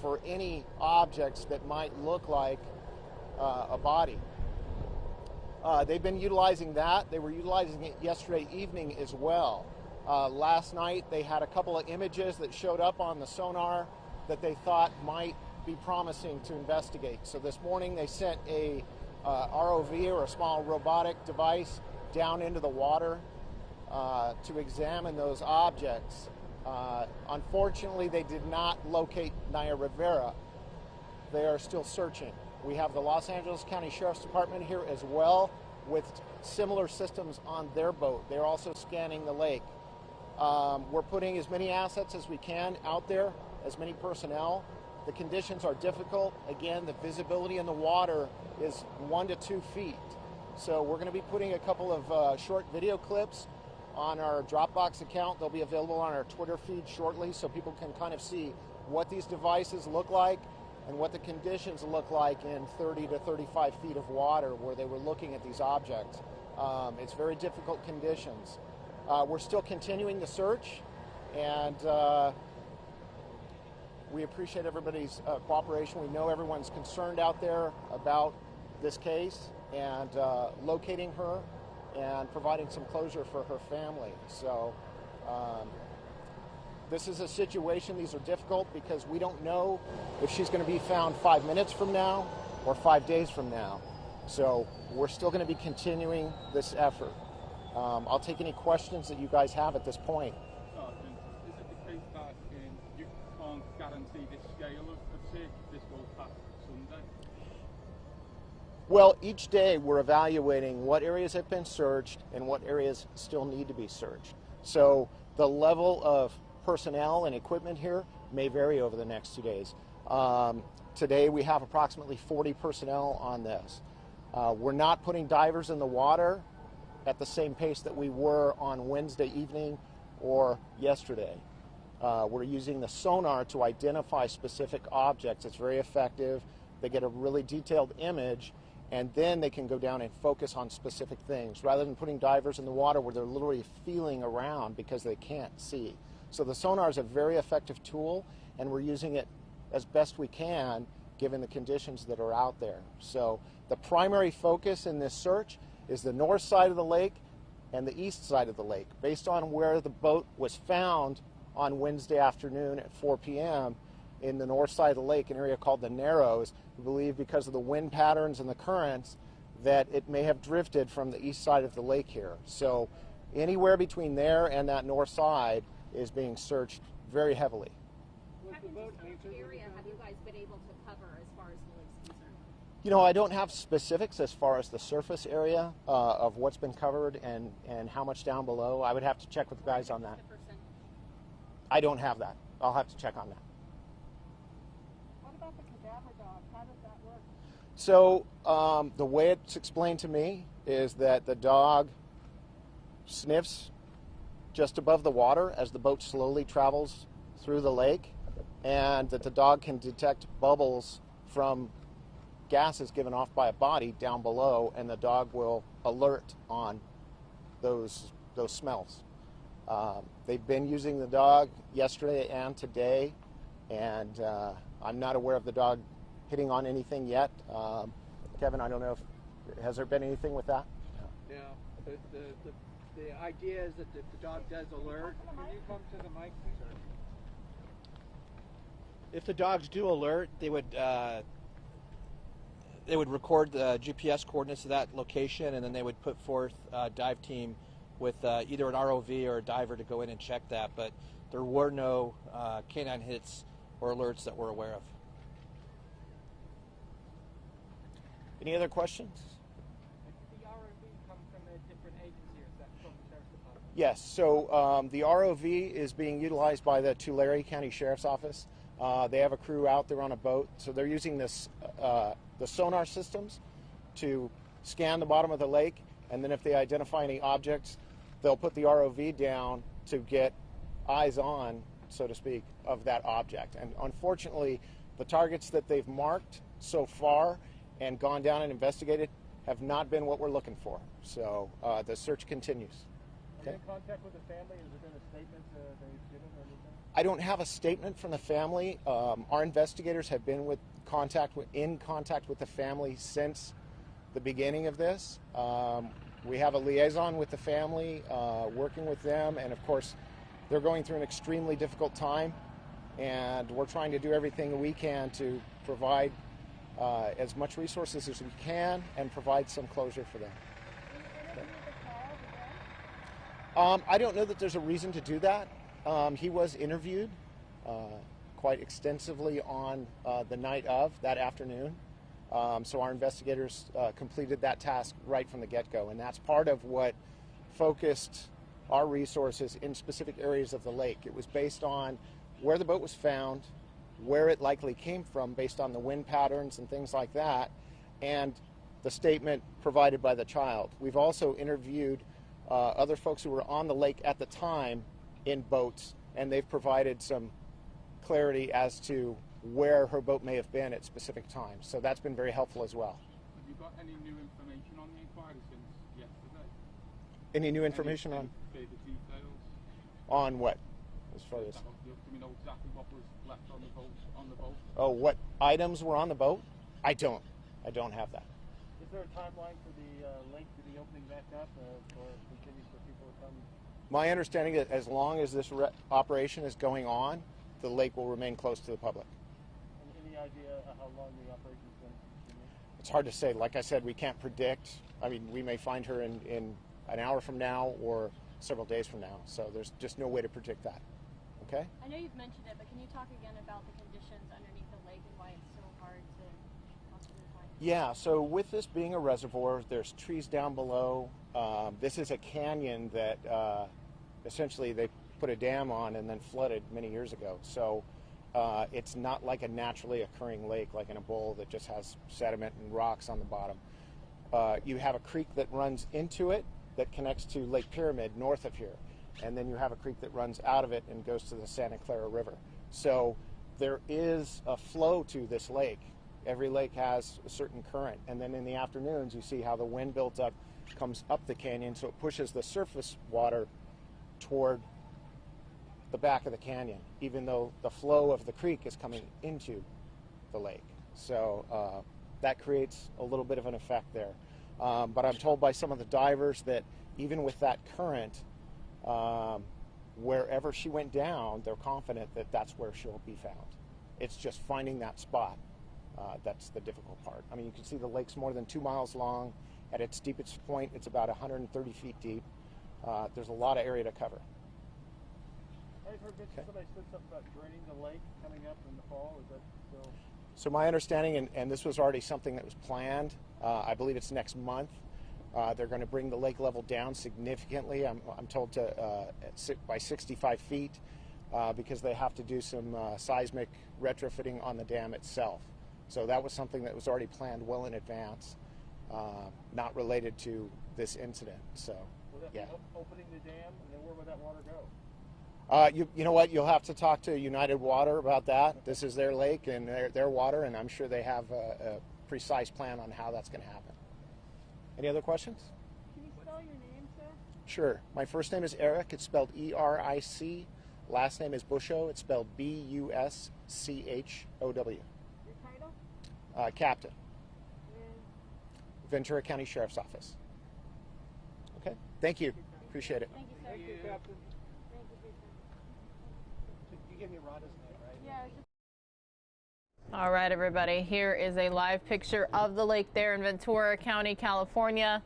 for any objects that might look like a body. They've been utilizing that. They were utilizing it yesterday evening as well. Last night they had a couple of images that showed up on the sonar that they thought might be promising to investigate. So this morning they sent a ROV, or a small robotic device, down into the water to examine those objects. Unfortunately, they did not locate Naya Rivera. They are still searching. We have the Los Angeles County Sheriff's Department here as well with similar systems on their boat. They're also scanning the lake. We're putting as many assets as we can out there, as many personnel. The conditions are difficult. Again, the visibility in the water is 1 to 2 feet. So we're going to be putting a couple of short video clips on our Dropbox account. They'll be available on our Twitter feed shortly, so people can kind of see what these devices look like and what the conditions look like in 30 to 35 feet of water where they were looking at these objects. It's very difficult conditions. We're still continuing the search, and we appreciate everybody's cooperation. We know everyone's concerned out there about this case and locating her and providing some closure for her family. So this is a situation, these are difficult because we don't know if she's going to be found 5 minutes from now or 5 days from now. So we're still going to be continuing this effort. I'll take any questions that you guys have at this point. Sergeant, is it the case that you can't guarantee the scale of search this will past Sunday? Well, each day we're evaluating what areas have been searched and what areas still need to be searched. So the level of personnel and equipment here may vary over the next 2 days. Today we have approximately 40 personnel on this. We're not putting divers in the water at the same pace that we were on Wednesday evening or yesterday. We're using the sonar to identify specific objects. It's very effective. They get a really detailed image, and then they can go down and focus on specific things rather than putting divers in the water where they're literally feeling around because they can't see. So the sonar is a very effective tool, and we're using it as best we can given the conditions that are out there. So the primary focus in this search is the north side of the lake and the east side of the lake. Based on where the boat was found on Wednesday afternoon at 4 p.m. in the north side of the lake, an area called the Narrows, we believe because of the wind patterns and the currents that it may have drifted from the east side of the lake here. So anywhere between there and that north side is being searched very heavily. What area have you guys been able to cover as far as the lake's concerned? You know, I don't have specifics as far as the surface area of what's been covered and how much down below. I would have to check with the guys on that. I don't have that. I'll have to check on that. What about the cadaver dog? How does that work? So the way it's explained to me is that the dog sniffs just above the water as the boat slowly travels through the lake, and that the dog can detect bubbles from gases given off by a body down below, and the dog will alert on those smells. They've been using the dog yesterday and today, and I'm not aware of the dog hitting on anything yet. Kevin, I don't know if has there been anything with that? No. The idea is that if the dog does alert, can you come to the mic, please? If the dogs do alert, they would record the GPS coordinates of that location, and then they would put forth a dive team with either an ROV or a diver to go in and check that. But there were no canine hits or alerts that we're aware of. Any other questions? The ROV come from a different agency, or is that from the Sheriff's Department? Yes, so the ROV is being utilized by the Tulare County Sheriff's Office. They have a crew out there on a boat, so they're using this the sonar systems to scan the bottom of the lake, and then if they identify any objects, they'll put the ROV down to get eyes on, so to speak, of that object. And unfortunately, the targets that they've marked so far and gone down and investigated have not been what we're looking for. So the search continues. Are you in contact with the family? Has there been a statement they've given or anything? I don't have a statement from the family. Our investigators have been in contact with the family since the beginning of this. We have a liaison with the family, working with them, and of course, they're going through an extremely difficult time, and we're trying to do everything we can to provide as much resources as we can and provide some closure for them. I don't know that there's a reason to do that. He was interviewed quite extensively on the night of that afternoon. So our investigators completed that task right from the get-go, and that's part of what focused our resources in specific areas of the lake. It was based on where the boat was found, where it likely came from based on the wind patterns and things like that, and the statement provided by the child. We've also interviewed other folks who were on the lake at the time in boats, and they've provided some clarity as to where her boat may have been at specific times. So that's been very helpful as well. Have you got any new information on the inquiry since yesterday? Any new information on Further details? on what? As far as Do we know exactly what was left on the boat? oh, what items were on the boat? I don't have that. Is there a timeline for the lake to be opening back up, or continues for people to come? My understanding is as long as this operation is going on, the lake will remain closed to the public. Any idea how long the operation is going to continue? It's hard to say. Like I said, we can't predict. I mean, we may find her in an hour from now or several days from now. So there's just no way to predict that. Okay? I know you've mentioned it, but can you talk again about the conditions underneath the lake and why it's so hard to possibly find? Yeah, so with this being a reservoir, there's trees down below. This is a canyon that essentially they put a dam on and then flooded many years ago. So it's not like a naturally occurring lake like in a bowl that just has sediment and rocks on the bottom. You have a creek that runs into it that connects to Lake Pyramid north of here. And then you have a creek that runs out of it and goes to the Santa Clara River. So there is a flow to this lake. Every lake has a certain current. And then in the afternoons, you see how the wind builds up, comes up the canyon, so it pushes the surface water toward the back of the canyon, even though the flow of the creek is coming into the lake. So that creates a little bit of an effect there. But I'm told by some of the divers that even with that current, wherever she went down, they're confident that that's where she'll be found. It's just finding that spot that's the difficult part. I mean, you can see the lake's more than 2 miles long. At its deepest point, it's about 130 feet deep. There's a lot of area to cover. I've heard somebody said something about draining the lake coming up in the fall. Is that still? So my understanding, and this was already something that was planned, I believe it's next month, they're going to bring the lake level down significantly. I'm told by 65 feet because they have to do some seismic retrofitting on the dam itself. So that was something that was already planned well in advance, not related to this incident. So, will that yeah. be opening the dam, and then where would that water go? You know what? You'll have to talk to United Water about that. This is their lake and their water, and I'm sure they have a precise plan on how that's going to happen. Any other questions? Can you spell your name, sir? Sure. My first name is Eric. It's spelled E-R-I-C. Last name is Buschow. It's spelled B-U-S-C-H-O-W. Your title? Captain. Ventura County Sheriff's Office. Okay. Thank you. Appreciate it. Thank you, sir. Thank you, Captain. Thank you, sir. You gave me Rhonda's name, right? Yeah. All right, everybody, here is a live picture of the lake there in Ventura County, California.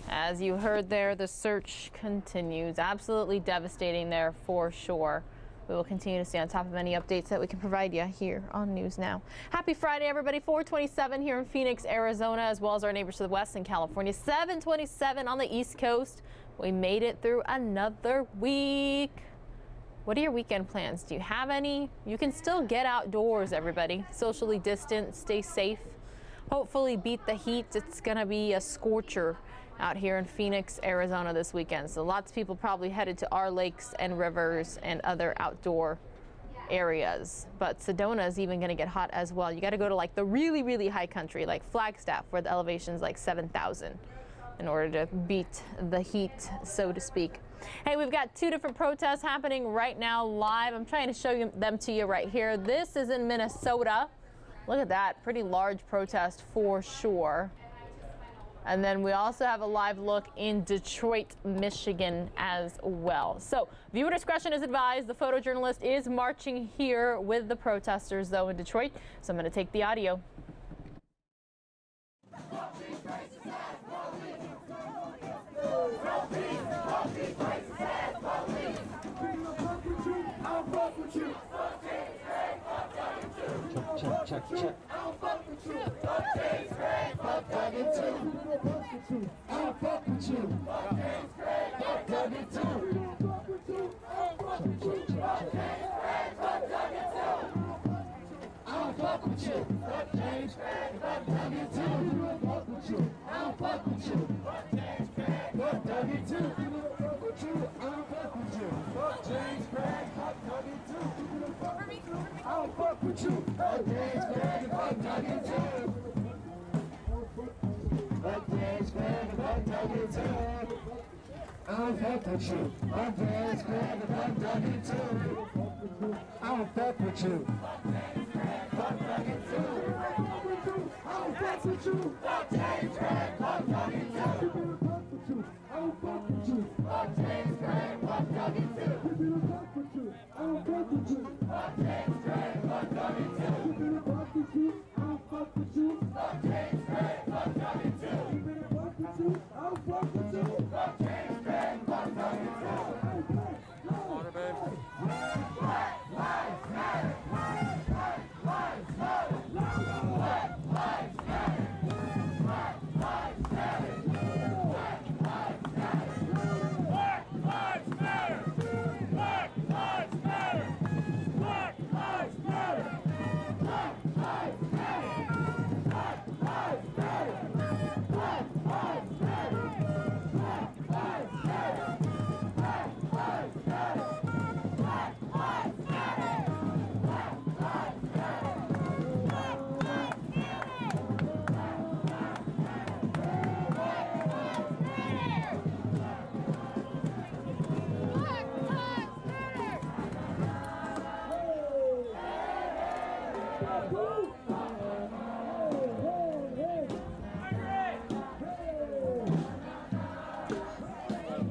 As you heard there, the search continues. Absolutely devastating there for sure. We will continue to stay on top of any updates that we can provide you here on News Now. Happy Friday, everybody. 427 here in Phoenix, Arizona, as well as our neighbors to the west in California. 727 on the East Coast. We made it through another week. What are your weekend plans? Do you have any? You can still get outdoors, everybody. Socially distant, stay safe. Hopefully beat the heat. It's going to be a scorcher out here in Phoenix, Arizona this weekend. So lots of people probably headed to our lakes and rivers and other outdoor areas. But Sedona is even going to get hot as well. You got to go to like the really, really high country, like Flagstaff, where the elevation is like 7,000 in order to beat the heat, so to speak. Hey, we've got two different protests happening right now live. I'm trying to show them to you right here. This is in Minnesota. Look at that, pretty large protest for sure. And then we also have a live look in Detroit, Michigan as well. So viewer discretion is advised. The photojournalist is marching here with the protesters, though, in Detroit. So I'm going to take the audio. Check. I don't fuck with you. Fuck James Craig. Fuck Dougie too. I don't fuck with you. Fuck James Craig. Fuck Dougie too. I don't fuck with you. Fuck James Craig. Fuck Dougie too. I don't fuck with you. Fuck James Craig. Fuck Dougie too. I don't fuck with you. Fuck James Craig. Fuck Dougie too. I don't fuck with you. Fuck James Craig. Fuck Dougie too. I don't fuck with you. Fuck James Craig. Fuck Dougie too. Fuck James Craig. Fuck Dougie too. I don't fuck with you. Fuck James Craig. Fuck Dougie too. I don't fuck with you. Fuck Dougie too. I don't fuck with you. Fuck James Craig. Fuck Dougie too. I don't fuck with you. Fuck James Craig. Fuck Dougie too. I don't fuck with you. Fuck James Craig. Fuck Dougie too. I don't fuck with you. Fuck James Craig. Fuck Dougie too. I don't fuck with you. Fuck James Craig. Fuck Dougie too. Water, babe. Black lives matter. Black lives matter. Black lives matter. Black lives matter. Black lives matter. Black lives matter. Black lives matter. Black lives matter. Black lives matter. Black lives matter. Black lives matter. Black lives matter. Black lives matter. Black lives matter. Black lives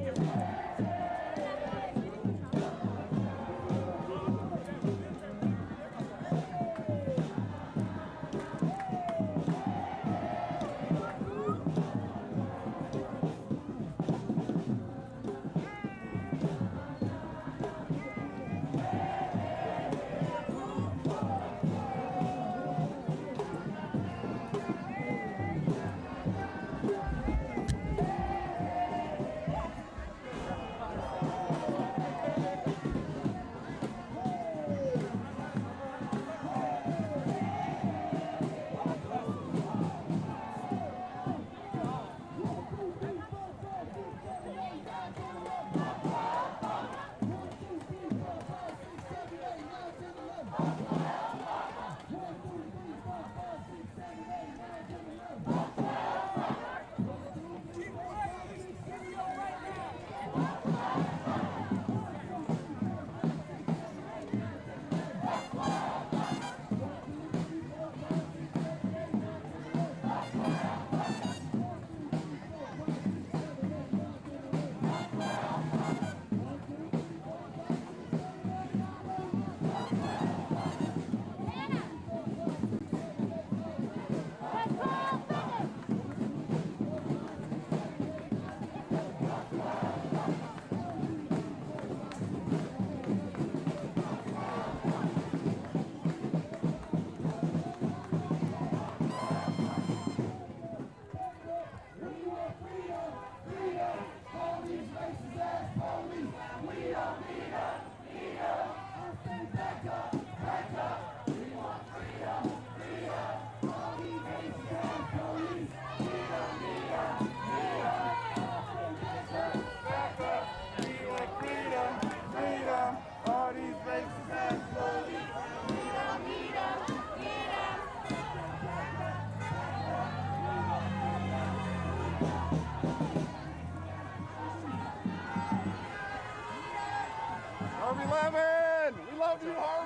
Watch out.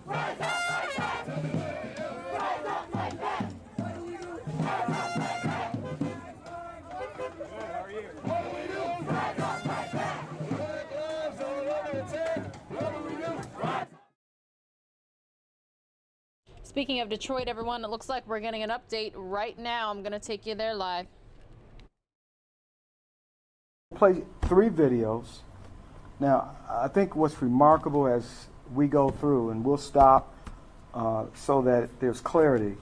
Watch out. Speaking of Detroit, everyone, it looks like we're getting an update right now. I'm going to take you there live. Play 3 videos. Now, I think what's remarkable as we go through, and we'll stop so that there's clarity,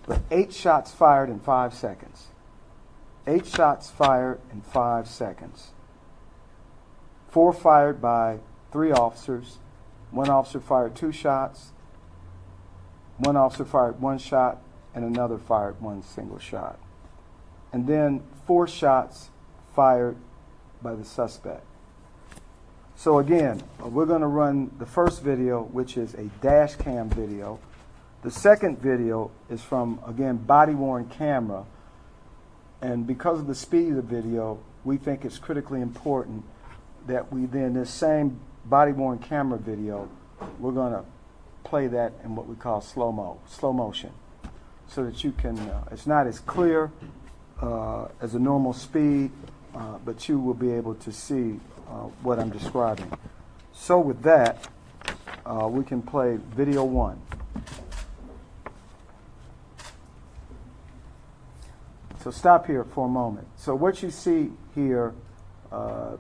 but 8 shots fired in 5 seconds. 8 shots fired in 5 seconds. 4 fired by 3 officers. 1 officer fired 2 shots. 1 officer fired 1 shot, and another fired 1 single shot. And then 4 shots fired by the suspect. So again, we're going to run the first video, which is a dash cam video. The second video is from, again, body-worn camera. And because of the speed of the video, we think it's critically important that we then, this same body-worn camera video, we're going to play that in what we call slow motion, so that you can, it's not as clear as a normal speed, but you will be able to see what I'm describing. So with that, we can play video 1. So stop here for a moment. So what you see here,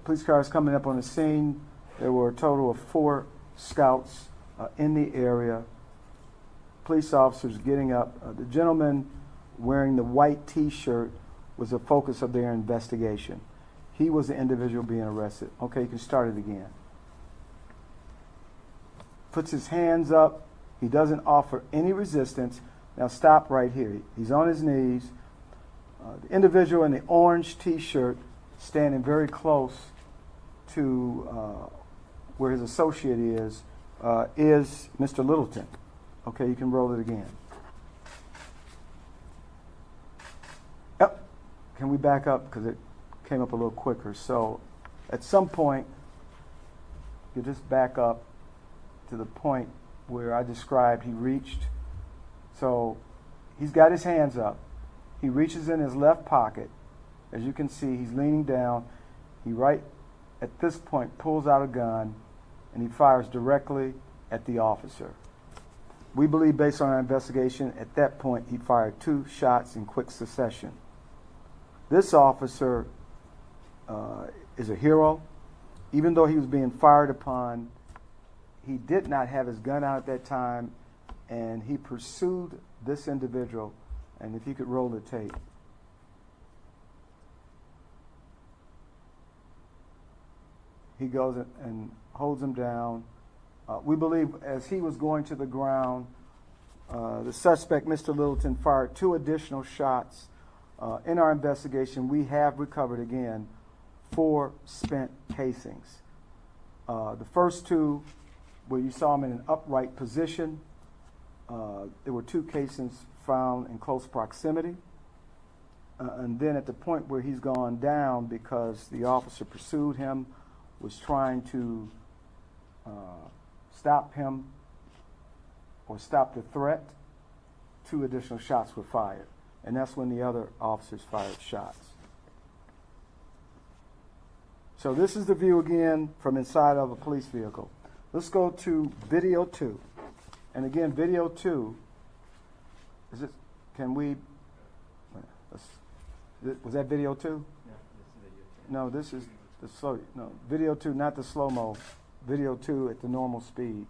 police cars coming up on the scene. There were a total of 4 scouts in the area. Police officers getting up. The gentleman wearing the white T-shirt was the focus of their investigation. He was the individual being arrested. Okay, you can start it again. Puts his hands up. He doesn't offer any resistance. Now stop right here. He's on his knees. The individual in the orange T-shirt standing very close to where his associate is Mr. Littleton. Okay, you can roll it again. can we back up because it came up a little quicker? So at some point, you just back up to the point where I described he reached. So he's got his hands up. He reaches in his left pocket. As you can see, he's leaning down. He right at this point pulls out a gun and he fires directly at the officer. We believe, based on our investigation, at that point he fired 2 shots in quick succession. This officer is a hero. Even though he was being fired upon, he did not have his gun out at that time, and he pursued this individual. And if you could roll the tape. He goes and holds him down. We believe as he was going to the ground, the suspect, Mr. Littleton, fired 2 additional shots. In our investigation, we have recovered, again, 4 spent casings. The first 2, where you saw him in an upright position, there were 2 casings found in close proximity. And then at the point where he's gone down because the officer pursued him, was trying to stop him or stop the threat, 2 additional shots were fired. And that's when the other officers fired shots. So this is the view again from inside of a police vehicle. Let's go to video 2. And again, video 2, is it, can we, was that video 2? Yeah, this is video 2. No, this is the slow, no, video 2, not the slow-mo. Video 2 at the normal speed.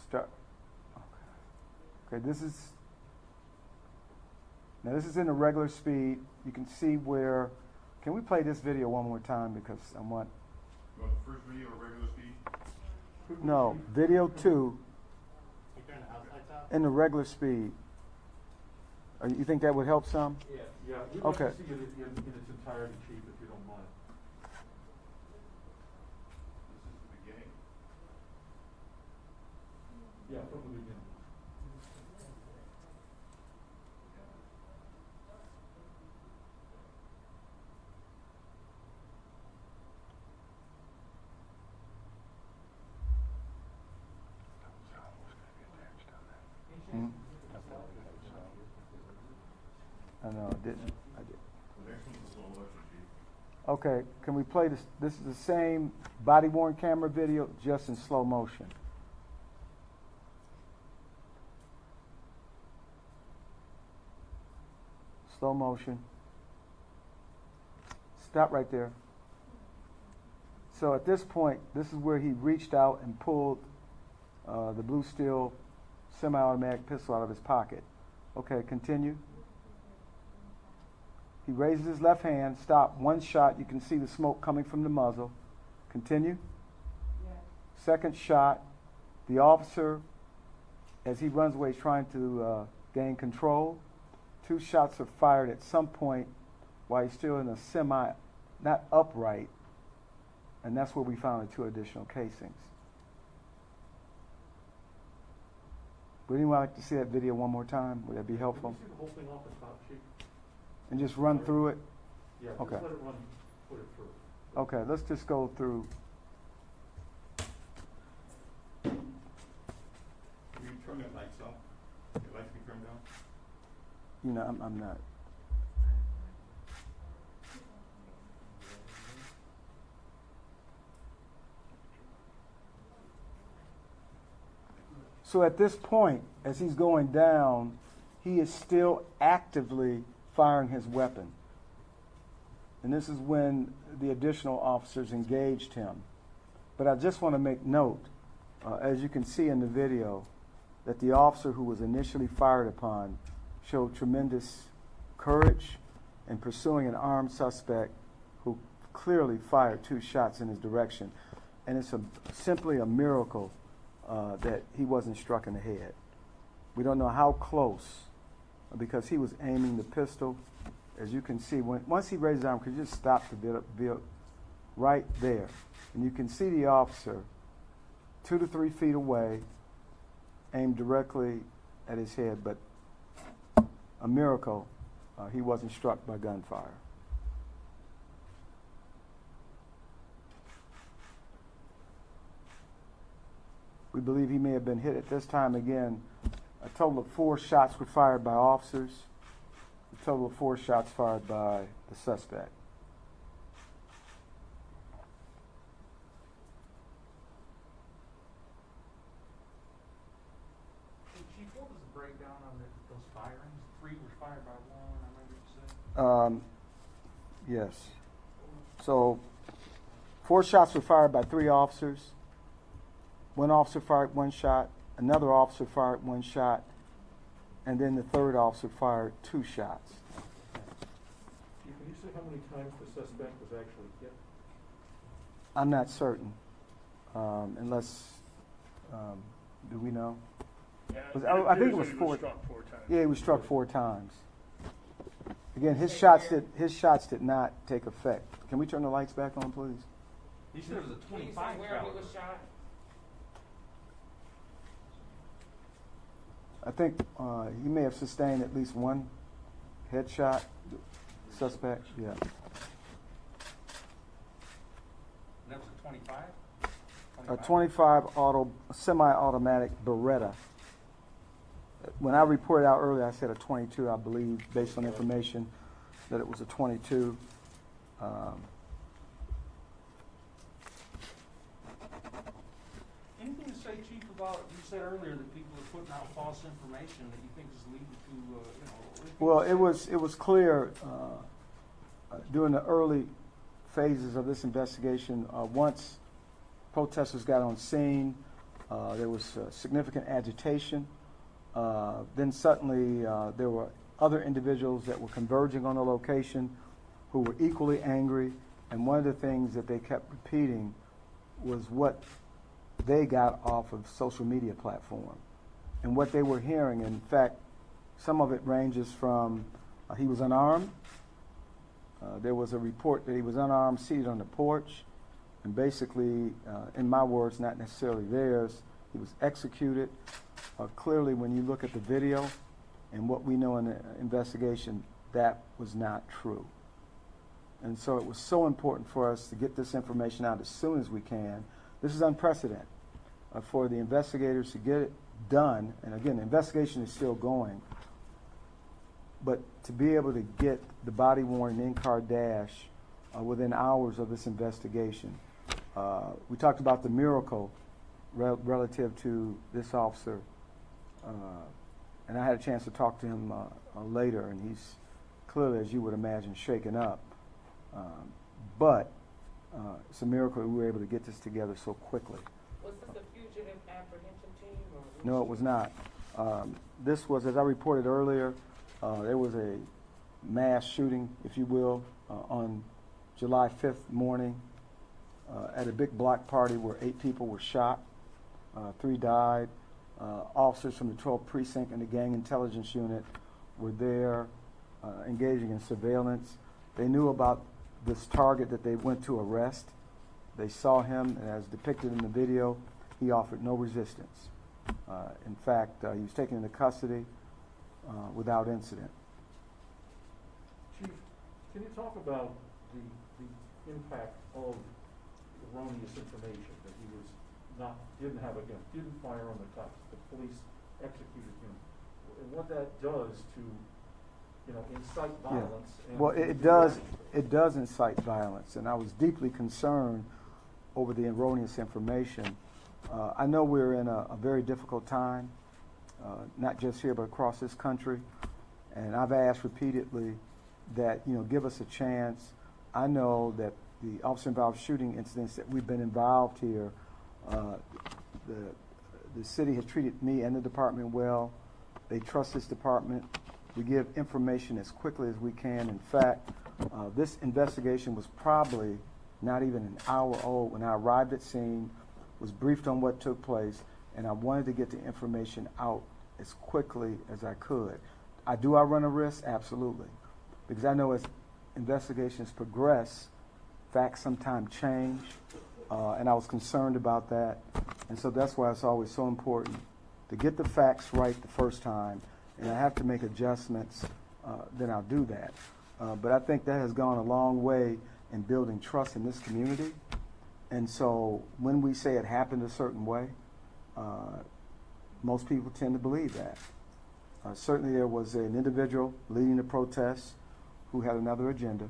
Start. Okay, this is, now this is in a regular speed. You can see where, can we play this video one more time because I want. You want the first video or regular speed? No, video 2 in the regular speed. You think that would help some? Yeah. We'd Okay. like to see it in its entirety, Chief, if you don't mind. This is the beginning? Yeah, from the beginning. Hmm? I know, I didn't. I did. Okay, can we play this? This is the same body-worn camera video, just in slow motion. Slow motion. Stop right there. So at this point, this is where he reached out and pulled the blue steel semi-automatic pistol out of his pocket. Okay, continue. He raises his left hand, stop, 1 shot. You can see the smoke coming from the muzzle. Continue. Yes. Second shot. The officer, as he runs away, is trying to gain control. 2 shots are fired at some point while he's still in a semi, not upright, and that's where we found the 2 additional casings. Would anyone like to see that video one more time? Would that be helpful? Can you see the whole thing off the top, Chief? And just run through it? Yeah, okay. Just let it run, put it through. Okay, let's just go through. Can you turn that lights off? The lights be turned down? You know, I'm not. So at this point, as he's going down, he is still actively firing his weapon. And this is when the additional officers engaged him. But I just want to make note, as you can see in the video, that the officer who was initially fired upon showed tremendous courage in pursuing an armed suspect who clearly fired 2 shots in his direction. And it's simply a miracle that he wasn't struck in the head. We don't know how close, because he was aiming the pistol. As you can see, once he raised his arm, could you just stop the video right there? And you can see the officer 2 to 3 feet away, aimed directly at his head, but a miracle, he wasn't struck by gunfire. We believe he may have been hit at this time again. A total of 4 shots were fired by officers. A total of 4 shots fired by the suspect. Chief, what was the breakdown on those firings? 3 were fired by one, I remember you said. Yes. So 4 shots were fired by 3 officers. 1 officer fired 1 shot. Another officer fired 1 shot. And then the 3rd officer fired 2 shots. Can you say how many times the suspect was actually hit? I'm not certain, unless, do we know? Yeah, I think it was 4. Struck 4 times. Yeah, he was struck 4 times. Again, his shots did not take effect. Can we turn the lights back on, please? He said it was a 25 caliber. I think he may have sustained at least 1 headshot. Suspect, yeah. That was a 25? A 25 semi-automatic Beretta. When I reported out earlier, I said a 22, I believe, based on information that it was a 22. Anything to say, Chief, about, you said earlier that people are putting out false information that you think is leading to, Well, it was clear during the early phases of this investigation, once protesters got on scene, there was significant agitation. Then suddenly there were other individuals that were converging on the location who were equally angry, and one of the things that they kept repeating was what they got off of social media platform and what they were hearing. In fact, some of it ranges from he was unarmed. There was a report that he was unarmed, seated on the porch, and basically, in my words, not necessarily theirs, he was executed. Clearly, when you look at the video and what we know in the investigation, that was not true. And so it was so important for us to get this information out as soon as we can. This is unprecedented for the investigators to get it done. And again, the investigation is still going. But to be able to get the body-worn in-car dash within hours of this investigation. We talked about the miracle relative to this officer. And I had a chance to talk to him later, and he's clearly, as you would imagine, shaken up. But it's a miracle that we were able to get this together so quickly. Was this a fugitive apprehension team? Or No, it was not. This was, as I reported earlier, there was a mass shooting, if you will, on July 5th morning at a big block party where 8 people were shot. 3 died. Officers from the 12th Precinct and the Gang Intelligence Unit were there engaging in surveillance. They knew about this target that they went to arrest. They saw him, and as depicted in the video, he offered no resistance. In fact, he was taken into custody without incident. Chief, can you talk about the impact of erroneous information that he was didn't have a gun, didn't fire on the cops, the police executed him, and what that does to, incite violence? Yeah. And Well, it does incite violence, and I was deeply concerned over the erroneous information. I know we're in a very difficult time, not just here but across this country, and I've asked repeatedly that give us a chance. I know that the officer-involved shooting incidents that we've been involved here, the city has treated me and the department well. They trust this department. We give information as quickly as we can. In fact, this investigation was probably not even an hour old when I arrived at scene, was briefed on what took place, and I wanted to get the information out as quickly as I could. I run a risk? Absolutely. Because I know as investigations progress, facts sometimes change, and I was concerned about that. And so that's why it's always so important to get the facts right the first time, and I have to make adjustments, then I'll do that. But I think that has gone a long way in building trust in this community. And so when we say it happened a certain way, most people tend to believe that. Certainly there was an individual leading the protests who had another agenda.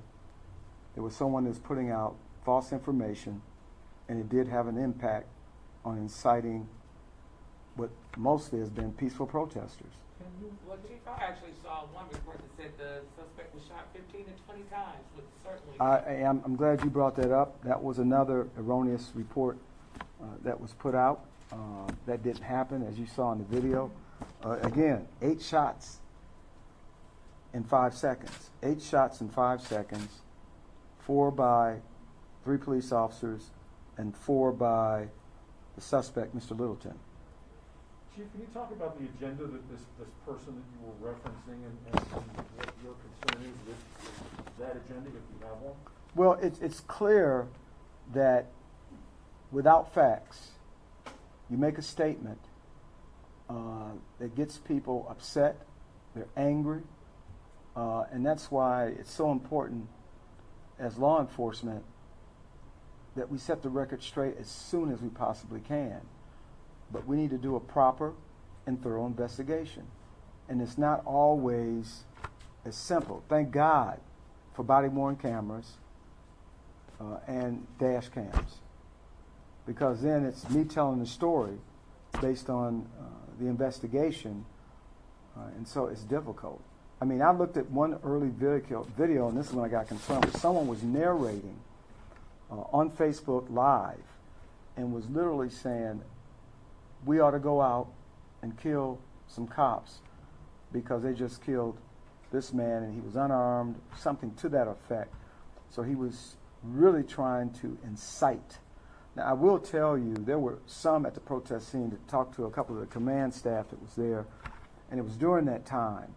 There was someone that's putting out false information, and it did have an impact on inciting what mostly has been peaceful protesters. Well, Chief, I actually saw one report that said the suspect was shot 15 to 20 times, which certainly... I'm glad you brought that up. That was another erroneous report that was put out. That didn't happen, as you saw in the video. Again, 8 shots in 5 seconds. 8 shots in 5 seconds, 4 by 3 police officers and 4 by the suspect, Mr. Littleton. Chief, can you talk about the agenda that this person that you were referencing and what your concern is with that agenda, if you have one? Well, it's clear that without facts, you make a statement that gets people upset, they're angry, and that's why it's so important as law enforcement that we set the record straight as soon as we possibly can. But we need to do a proper and thorough investigation. And it's not always as simple. Thank God for body-worn cameras and dash cams, because then it's me telling the story based on the investigation, and so it's difficult. I mean, I looked at one early video, and this is when I got concerned, where someone was narrating on Facebook Live and was literally saying, we ought to go out and kill some cops because they just killed this man and he was unarmed, something to that effect. So he was really trying to incite. Now, I will tell you, there were some at the protest scene that talked to a couple of the command staff that was there, and it was during that time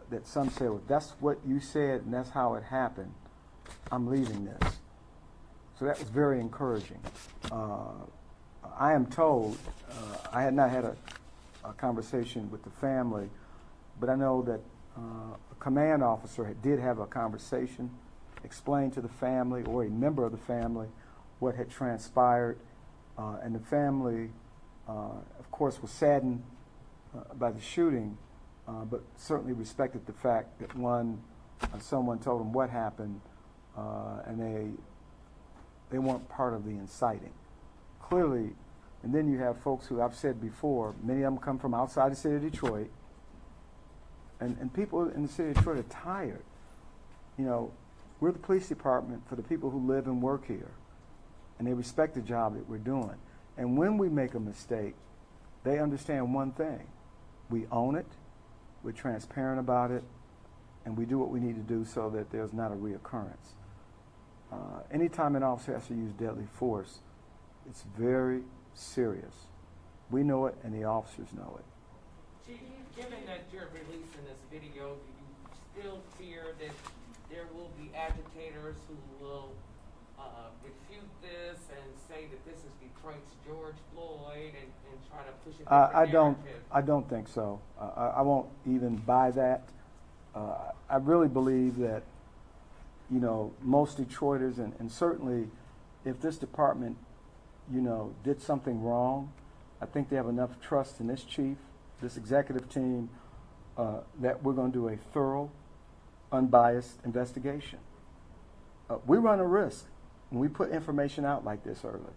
that some said, well, that's what you said and that's how it happened. I'm leaving this. So that was very encouraging. I am told, I had not had a conversation with the family, but I know that a command officer did have a conversation, explained to the family or a member of the family what had transpired, and the family, of course, was saddened by the shooting, but certainly respected the fact that someone told them what happened, and they weren't part of the inciting. Clearly, and then you have folks who I've said before, many of them come from outside the city of Detroit, and people in the city of Detroit are tired. You know, we're the police department for the people who live and work here, and they respect the job that we're doing. And when we make a mistake, they understand one thing. We own it, we're transparent about it, and we do what we need to do so that there's not a reoccurrence. Anytime an officer has to use deadly force, it's very serious. We know it, and the officers know it. Chief, given that you're releasing this video, do you still fear that there will be agitators who will refute this and say that this is Detroit's George Floyd and try to push it? I don't think so. I won't even buy that. I really believe that, you know, most Detroiters, and certainly if this department, you know, did something wrong, I think they have enough trust in this chief, this executive team, that we're going to do a thorough, unbiased investigation. We run a risk when we put information out like this early.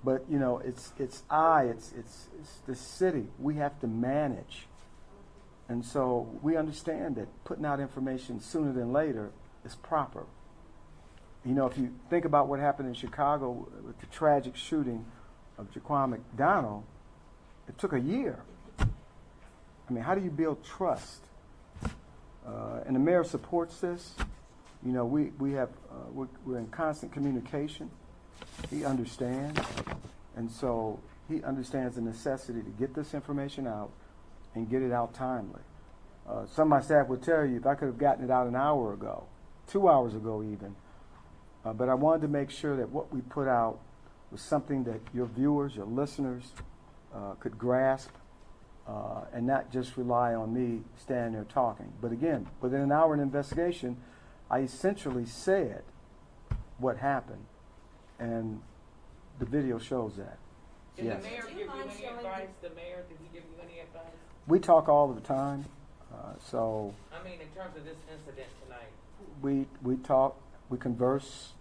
But, you know, it's the city. We have to manage. And so we understand that putting out information sooner than later is proper. You know, if you think about what happened in Chicago with the tragic shooting of Jaquan McDonald, it took a year. I mean, how do you build trust? And the mayor supports this. You know, we're in constant communication. He understands, and so he understands the necessity to get this information out and get it out timely. Some of my staff would tell you if I could have gotten it out an hour ago, 2 hours ago even, but I wanted to make sure that what we put out was something that your viewers, your listeners could grasp and not just rely on me standing there talking. But again, within an hour of investigation, I essentially said what happened, and the video shows that. Did Yes. the mayor give you any advice? The mayor, did he give you any advice? We talk all the time, so I mean, in terms of this incident tonight. we talk, we converse,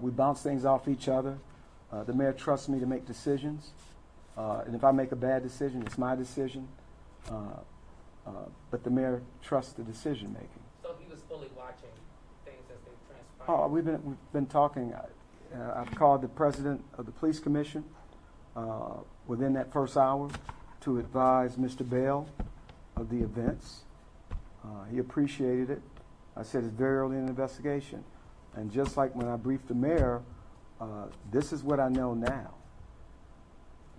we bounce things off each other. The mayor trusts me to make decisions, and if I make a bad decision, it's my decision. But the mayor trusts the decision making. So he was fully watching things as they transpired. Oh, we've been talking. I've called the president of the police commission within that first hour to advise Mr. Bell of the events. He appreciated it. I said it's very early in the investigation. And just like when I briefed the mayor, this is what I know now.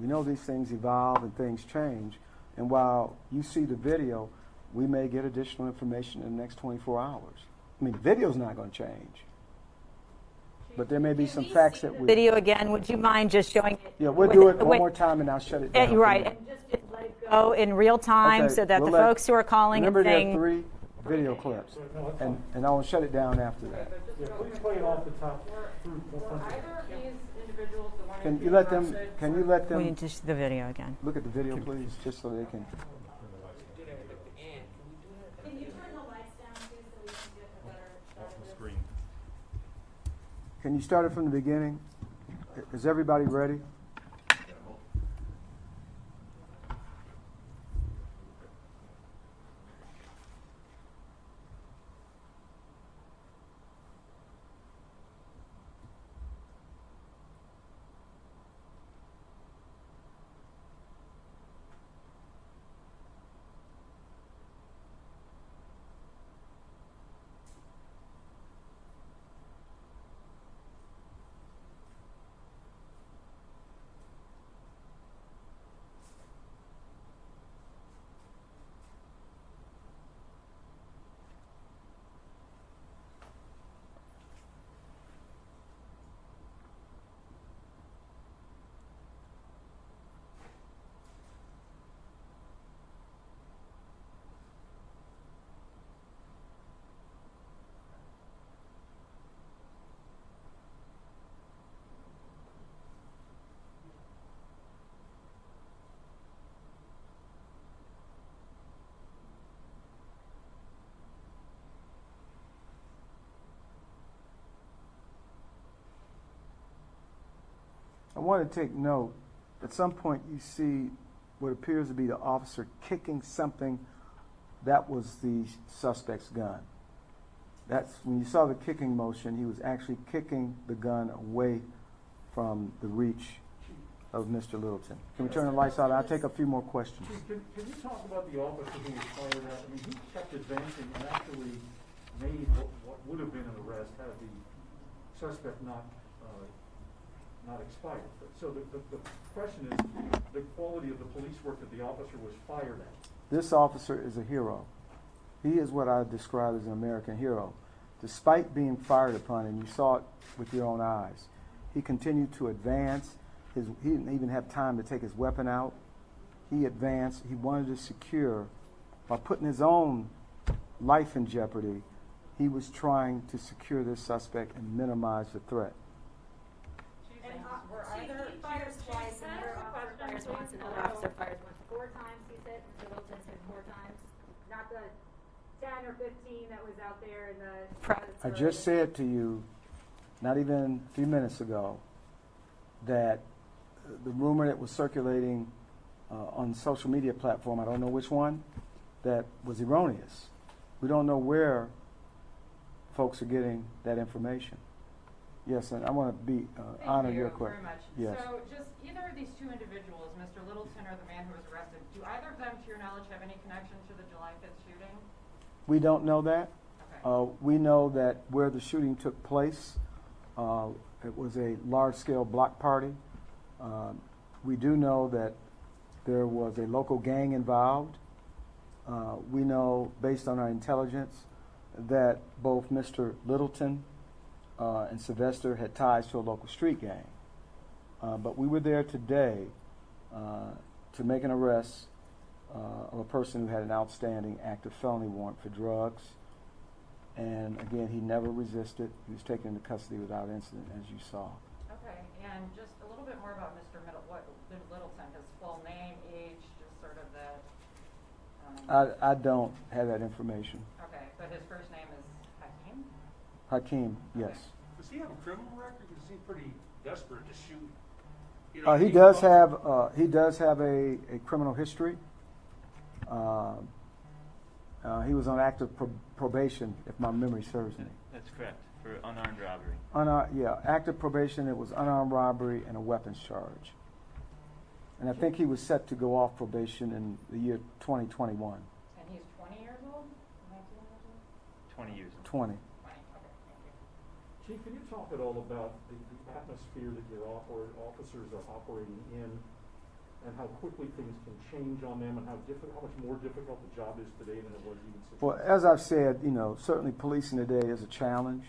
We know these things evolve and things change. And while you see the video, we may get additional information in the next 24 hours. I mean, the video's not going to change. But there may be some facts that we... Video again, would you mind just showing it? Yeah, we'll do it one more time and I'll shut it down. Right, and just let it go in real time so that the folks who are calling and saying... Remember, there are 3 video clips, and I will shut it down after that. Yeah, please play it off the top. Were either of these individuals the one Can you let them... We need to see the video again. Look at the video, please, just so they can... Can you turn the lights down too so we can get a better shot of this? Screen. Can you start it from the beginning? Is everybody ready? I want to take note, at some point you see what appears to be the officer kicking something that was the suspect's gun. That's when you saw the kicking motion, he was actually kicking the gun away from the reach of Mr. Littleton. Can we turn the lights out? I'll take a few more questions. Can you talk about the officer who was fired at? I mean, he kept advancing and actually made what would have been an arrest had the suspect not expired. So the question is the quality of the police work that the officer was fired at. This officer is a hero. He is what I describe as an American hero. Despite being fired upon, and you saw it with your own eyes, he continued to advance. He didn't even have time to take his weapon out. He advanced. He wanted to secure, by putting his own life in jeopardy, he was trying to secure this suspect and minimize the threat. And were either fires twice, another officer fires once, another officer fires once. 4 times, he said. Mr. Littleton said 4 times. Not the 10 or 15 that was out there in the press. I just said to you, not even a few minutes ago, that the rumor that was circulating on the social media platform, I don't know which one, that was erroneous. We don't know where folks are getting that information. Yes, and I want to be honor your question. Thank you very much. Yes. So just either of these 2 individuals, Mr. Littleton or the man who was arrested, do either of them, to your knowledge, have any connection to the July 5th shooting? We don't know that. Okay. We know that where the shooting took place, it was a large-scale block party. We do know that there was a local gang involved. We know, based on our intelligence, that both Mr. Littleton and Sylvester had ties to a local street gang. But we were there today to make an arrest of a person who had an outstanding active felony warrant for drugs. And again, he never resisted. He was taken into custody without incident, as you saw. Okay, and just a little bit more about Mr. Littleton, his full name, age, just sort of that. I don't have that information. Okay, but his first name is Hakeem? Hakeem, yes. Does he have a criminal record? Because he seemed pretty desperate to shoot. He does have a criminal history. He was on active probation, if my memory serves me. That's correct, for unarmed robbery. Yeah, active probation. It was unarmed robbery and a weapons charge. And I think he was set to go off probation in the year 2021. And he's 20 years old? 19 years old? 20 years old. 20. Okay, thank you. Chief, can you talk at all about the atmosphere that your officers are operating in, and how quickly things can change on them, and how much more difficult the job is today than it was even 6 Well, months as I've said, certainly policing today is a challenge.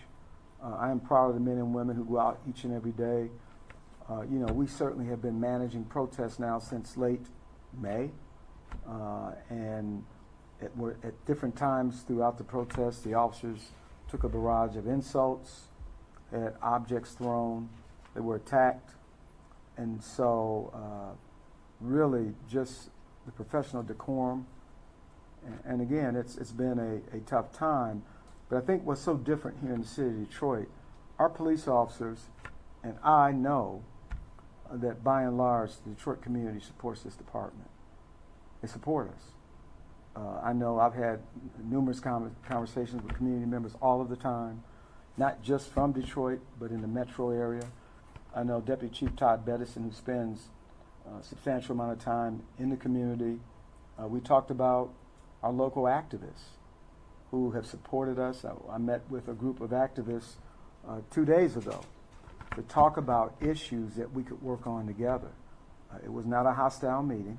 I am proud of the men and women who go out each and every day. We certainly have been managing protests now since late May, and at different times throughout the protests, the officers took a barrage of insults, had objects thrown, they were attacked, and so really just the professional decorum. And again, it's been a tough time, but I think what's so different here in the city of Detroit, our police officers, and I know that by and large the Detroit community supports this department. They support us. I know I've had numerous conversations with community members all of the time, not just from Detroit, but in the metro area. I know Deputy Chief Todd Bettison, who spends a substantial amount of time in the community. We talked about our local activists who have supported us. I met with a group of activists 2 days ago to talk about issues that we could work on together. It was not a hostile meeting.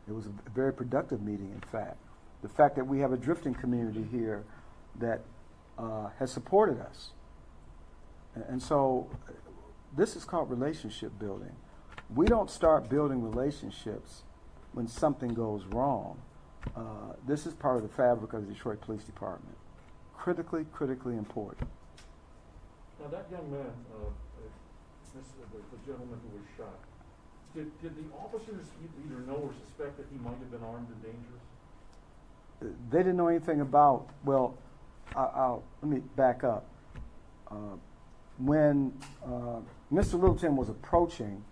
It was a very productive meeting, in fact. The fact that we have a drifting community here that has supported us. And so this is called relationship building. We don't start building relationships when something goes wrong. This is part of the fabric of the Detroit Police Department. Critically important. Now that young man, the gentleman who was shot, did the officers either know or suspect that he might have been armed and dangerous? They didn't know anything about, well, let me back up. When Mr. Littleton was approaching,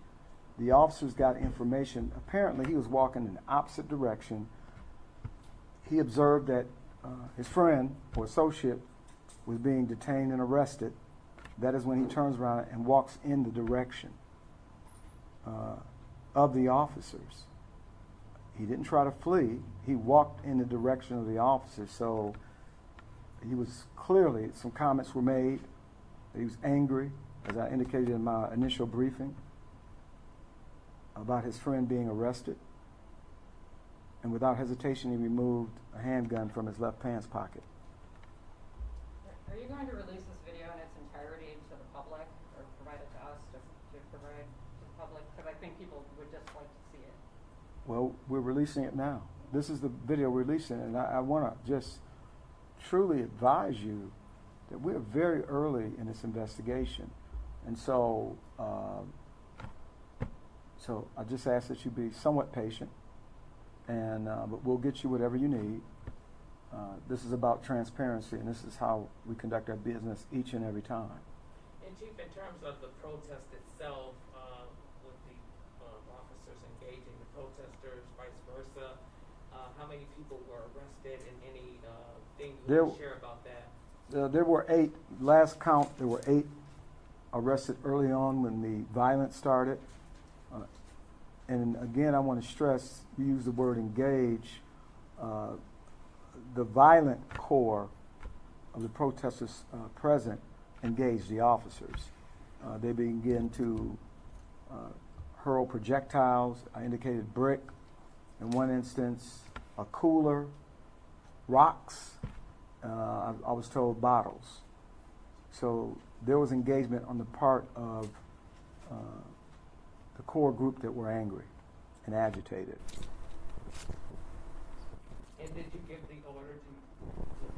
the officers got information. Apparently he was walking in the opposite direction. He observed that his friend or associate was being detained and arrested. That is when he turns around and walks in the direction of the officers. He didn't try to flee. He walked in the direction of the officers. So he was clearly, some comments were made. He was angry, as I indicated in my initial briefing, about his friend being arrested. And without hesitation, he removed a handgun from his left pants pocket. Are you going to release this video in its entirety to the public, or provide it to us to provide to the public? Because I think people would just like to see it. Well, we're releasing it now. This is the video we're releasing, and I want to just truly advise you that we're very early in this investigation. And so, I just ask that you be somewhat patient, and but we'll get you whatever you need. This is about transparency, and this is how we conduct our business each and every time. And Chief, in terms of the protest itself, with the officers engaging the protesters, vice versa, how many people were arrested, and anything you want to share about that? There were 8. Last count, there were 8 arrested early on when the violence started. And again, I want to stress, you use the word engage. The violent core of the protesters present engaged the officers. They began to hurl projectiles. I indicated brick. In one instance, a cooler, rocks. I was told bottles. So there was engagement on the part of the core group that were angry. and agitated. And did you give the order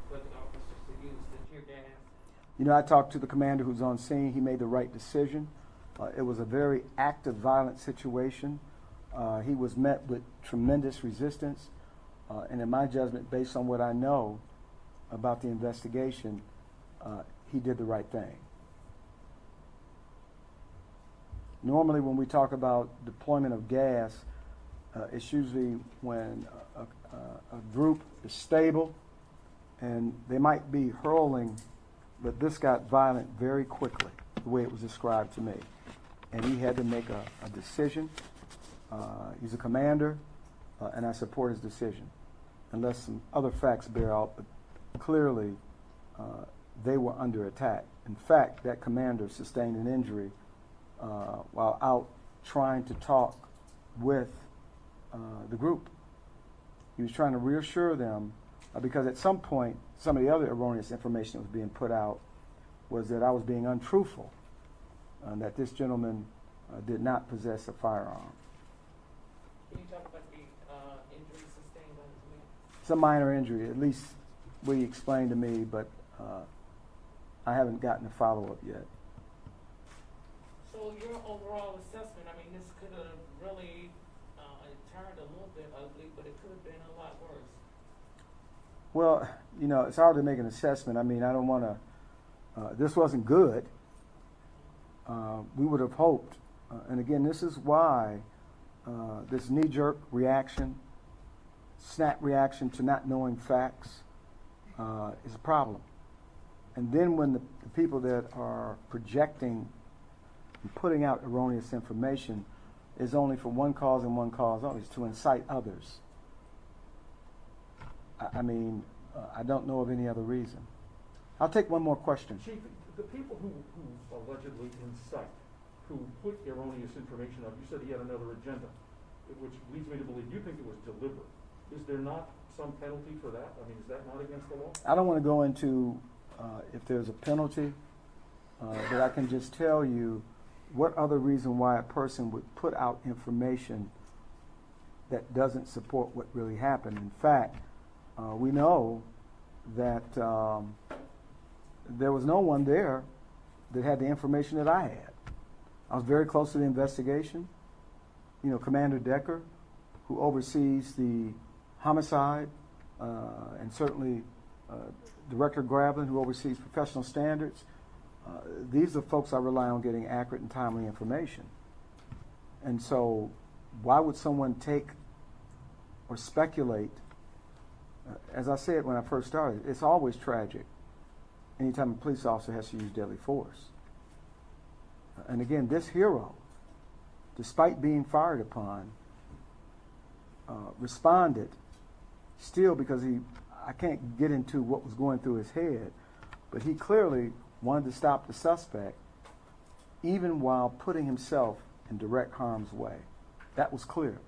for the officers to use the tear gas? You know, I talked to the commander who's on scene. He made the right decision. It was a very active, violent situation. He was met with tremendous resistance. And in my judgment, based on what I know about the investigation, he did the right thing. Normally, when we talk about deployment of gas, it's usually when a group is stable and they might be hurling, but this got violent very quickly, the way it was described to me. And he had to make a decision. He's a commander, and I support his decision, unless some other facts bear out, but clearly they were under attack. In fact, that commander sustained an injury while out trying to talk with the group. He was trying to reassure them, because at some point, some of the other erroneous information that was being put out was that I was being untruthful, and that this gentleman did not possess a firearm. Can you talk about the injury sustained on his leg? It's a minor injury, at least what he explained to me, but I haven't gotten a follow-up yet. So your overall assessment, I mean, this could have really turned a little bit ugly, but it could have been a lot worse. Well, you know, it's hard to make an assessment. I mean, I don't want to, this wasn't good. We would have hoped, and again, this is why this knee-jerk reaction, snap reaction to not knowing facts is a problem. And then when the people that are projecting and putting out erroneous information is only for one cause and one cause only, is to incite others. I mean, I don't know of any other reason. I'll take one more question. Chief, the people who allegedly incite, who put erroneous information up, you said he had another agenda, which leads me to believe you think it was deliberate. Is there not some penalty for that? I mean, is that not against the law? I don't want to go into if there's a penalty, but I can just tell you what other reason why a person would put out information that doesn't support what really happened. In fact, we know that there was no one there that had the information that I had. I was very close to the investigation. You know, Commander Decker, who oversees the homicide, and certainly Director Grablin, who oversees professional standards. These are folks I rely on getting accurate and timely information. And so why would someone take or speculate? As I said when I first started, it's always tragic anytime a police officer has to use deadly force. And again, this hero, despite being fired upon, responded still because I can't get into what was going through his head, but he clearly wanted to stop the suspect even while putting himself in direct harm's way. That was clear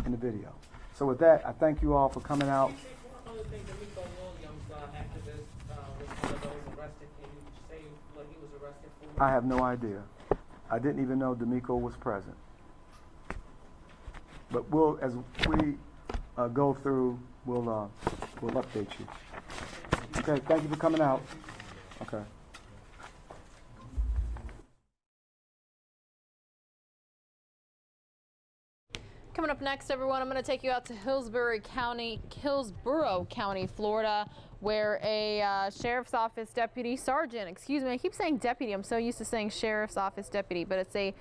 in the video. So with that, I thank you all for coming out. One other thing, D'Amico Williams, activist, was one of those arrested. Can you say what he was arrested for? I have no idea. I didn't even know D'Amico was present. But we'll, as we go through, we'll update you. Okay, thank you for coming out. Okay. Coming up next, everyone, I'm going to take you out to Hillsborough County, Florida, where a sheriff's office deputy sergeant, excuse me, I keep saying deputy. I'm so used to saying sheriff's office deputy, but it's a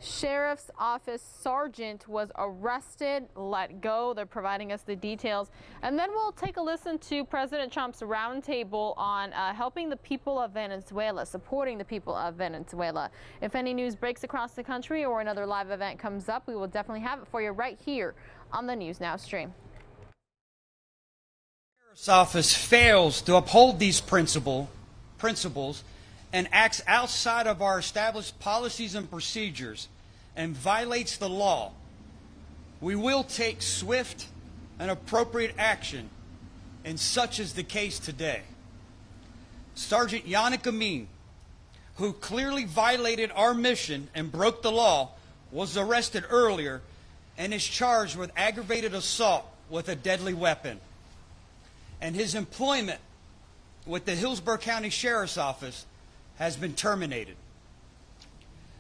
sheriff's office sergeant was arrested, let go. They're providing us the details. And then we'll take a listen to President Trump's roundtable on helping the people of Venezuela, supporting the people of Venezuela. If any news breaks across the country or another live event comes up, we will definitely have it for you right here on the News Now stream. The Sheriff's Office fails to uphold these principles and acts outside of our established policies and procedures and violates the law, we will take swift and appropriate action, and such is the case today. Sergeant Yannick Amin, who clearly violated our mission and broke the law, was arrested earlier and is charged with aggravated assault with a deadly weapon. And his employment with the Hillsborough County Sheriff's Office has been terminated.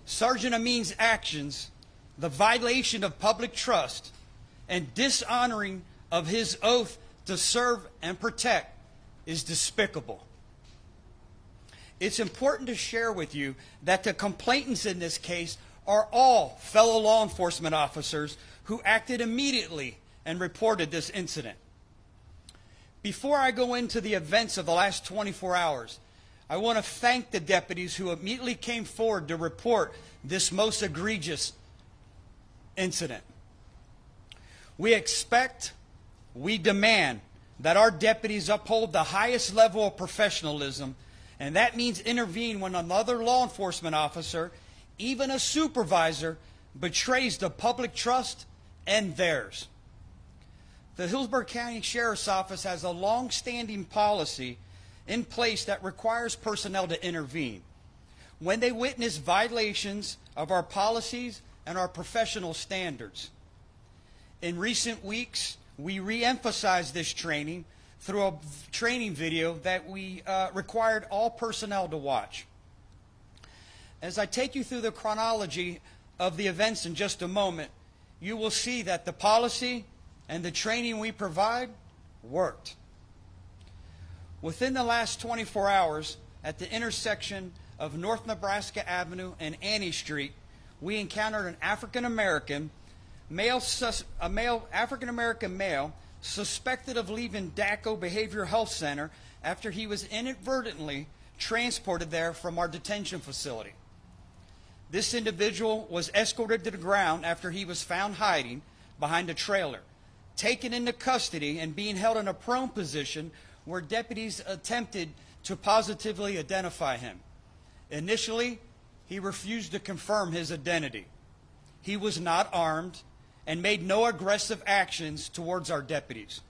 Sergeant Amin's actions, the violation of public trust, and dishonoring of his oath to serve and protect is despicable. It's important to share with you that the complainants in this case are all fellow law enforcement officers who acted immediately and reported this incident. Before I go into the events of the last 24 hours, I want to thank the deputies who immediately came forward to report this most egregious incident. We expect, we demand that our deputies uphold the highest level of professionalism, and that means intervene when another law enforcement officer, even a supervisor, betrays the public trust and theirs. The Hillsborough County Sheriff's Office has a long-standing policy in place that requires personnel to intervene when they witness violations of our policies and our professional standards. In recent weeks, we re-emphasized this training through a training video that we required all personnel to watch. As I take you through the chronology of the events in just a moment, you will see that the policy and the training we provide worked. Within the last 24 hours, at the intersection of North Nebraska Avenue and Annie Street, we encountered an African-American male suspected of leaving DACO Behavioral Health Center after he was inadvertently transported there from our detention facility. This individual was escorted to the ground after he was found hiding behind a trailer, taken into custody and being held in a prone position where deputies attempted to positively identify him. Initially, he refused to confirm his identity. He was not armed and made no aggressive actions towards our deputies.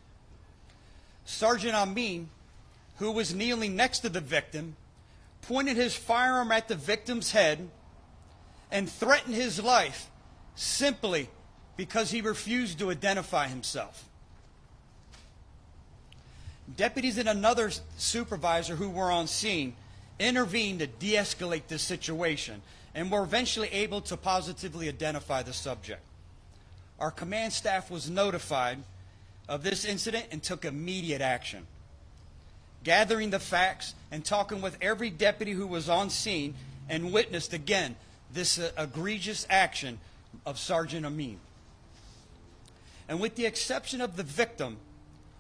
Sergeant Amin, who was kneeling next to the victim, pointed his firearm at the victim's head and threatened his life simply because he refused to identify himself. Deputies and another supervisor who were on scene intervened to de-escalate this situation and were eventually able to positively identify the subject. Our command staff was notified of this incident and took immediate action. Gathering the facts and talking with every deputy who was on scene and witnessed again this egregious action of Sergeant Amin. And with the exception of the victim,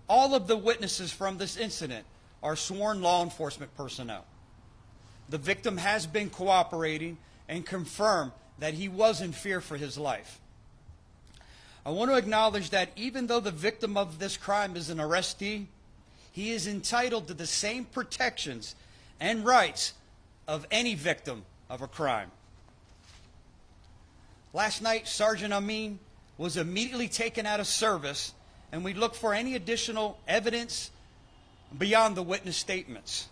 all of the witnesses from this incident are sworn law enforcement personnel. The victim has been cooperating and confirmed that he was in fear for his life. I want to acknowledge that even though the victim of this crime is an arrestee, he is entitled to the same protections and rights of any victim of a crime. Last night, Sergeant Amin was immediately taken out of service, and we look for any additional evidence beyond the witness statements.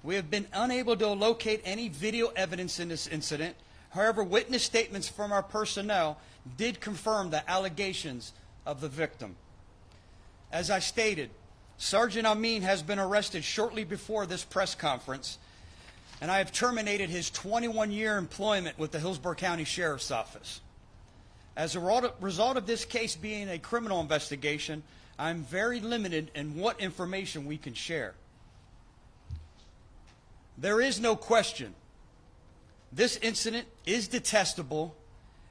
We have been unable to locate any video evidence in this incident. However, witness statements from our personnel did confirm the allegations of the victim. As I stated, Sergeant Amin has been arrested shortly before this press conference, and I have terminated his 21-year employment with the Hillsborough County Sheriff's Office. As a result of this case being a criminal investigation, I'm very limited in what information we can share. There is no question this incident is detestable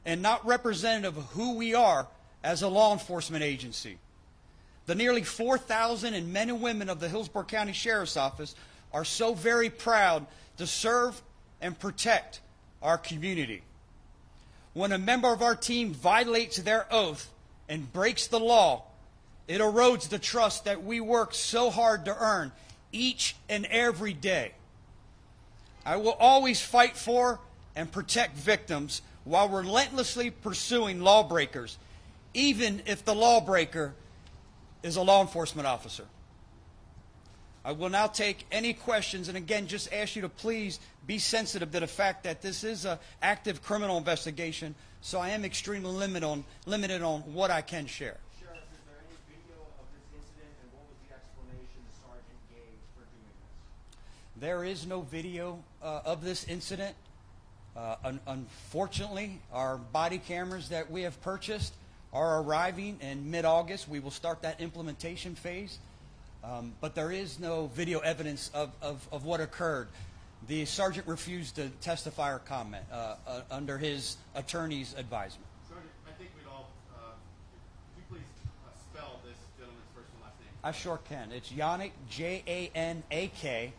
and not representative of who we are as a law enforcement agency. The nearly 4,000 men and women of the Hillsborough County Sheriff's Office are so very proud to serve and protect our community. When a member of our team violates their oath and breaks the law, it erodes the trust that we work so hard to earn each and every day. I will always fight for and protect victims while relentlessly pursuing lawbreakers, even if the lawbreaker is a law enforcement officer. I will now take any questions, and again, just ask you to please be sensitive to the fact that this is an active criminal investigation, so I am extremely limited on what I can share. Sheriff, is there any video of this incident, and what was the explanation the sergeant gave for doing this? There is no video of this incident. Unfortunately, our body cameras that we have purchased are arriving in mid-August. We will start that implementation phase. But there is no video evidence of what occurred. The sergeant refused to testify or comment under his attorney's advisement. Sergeant, I think we'd all, could you please spell this gentleman's first and last name? I sure can. It's Yannick, J-A-N-A-K,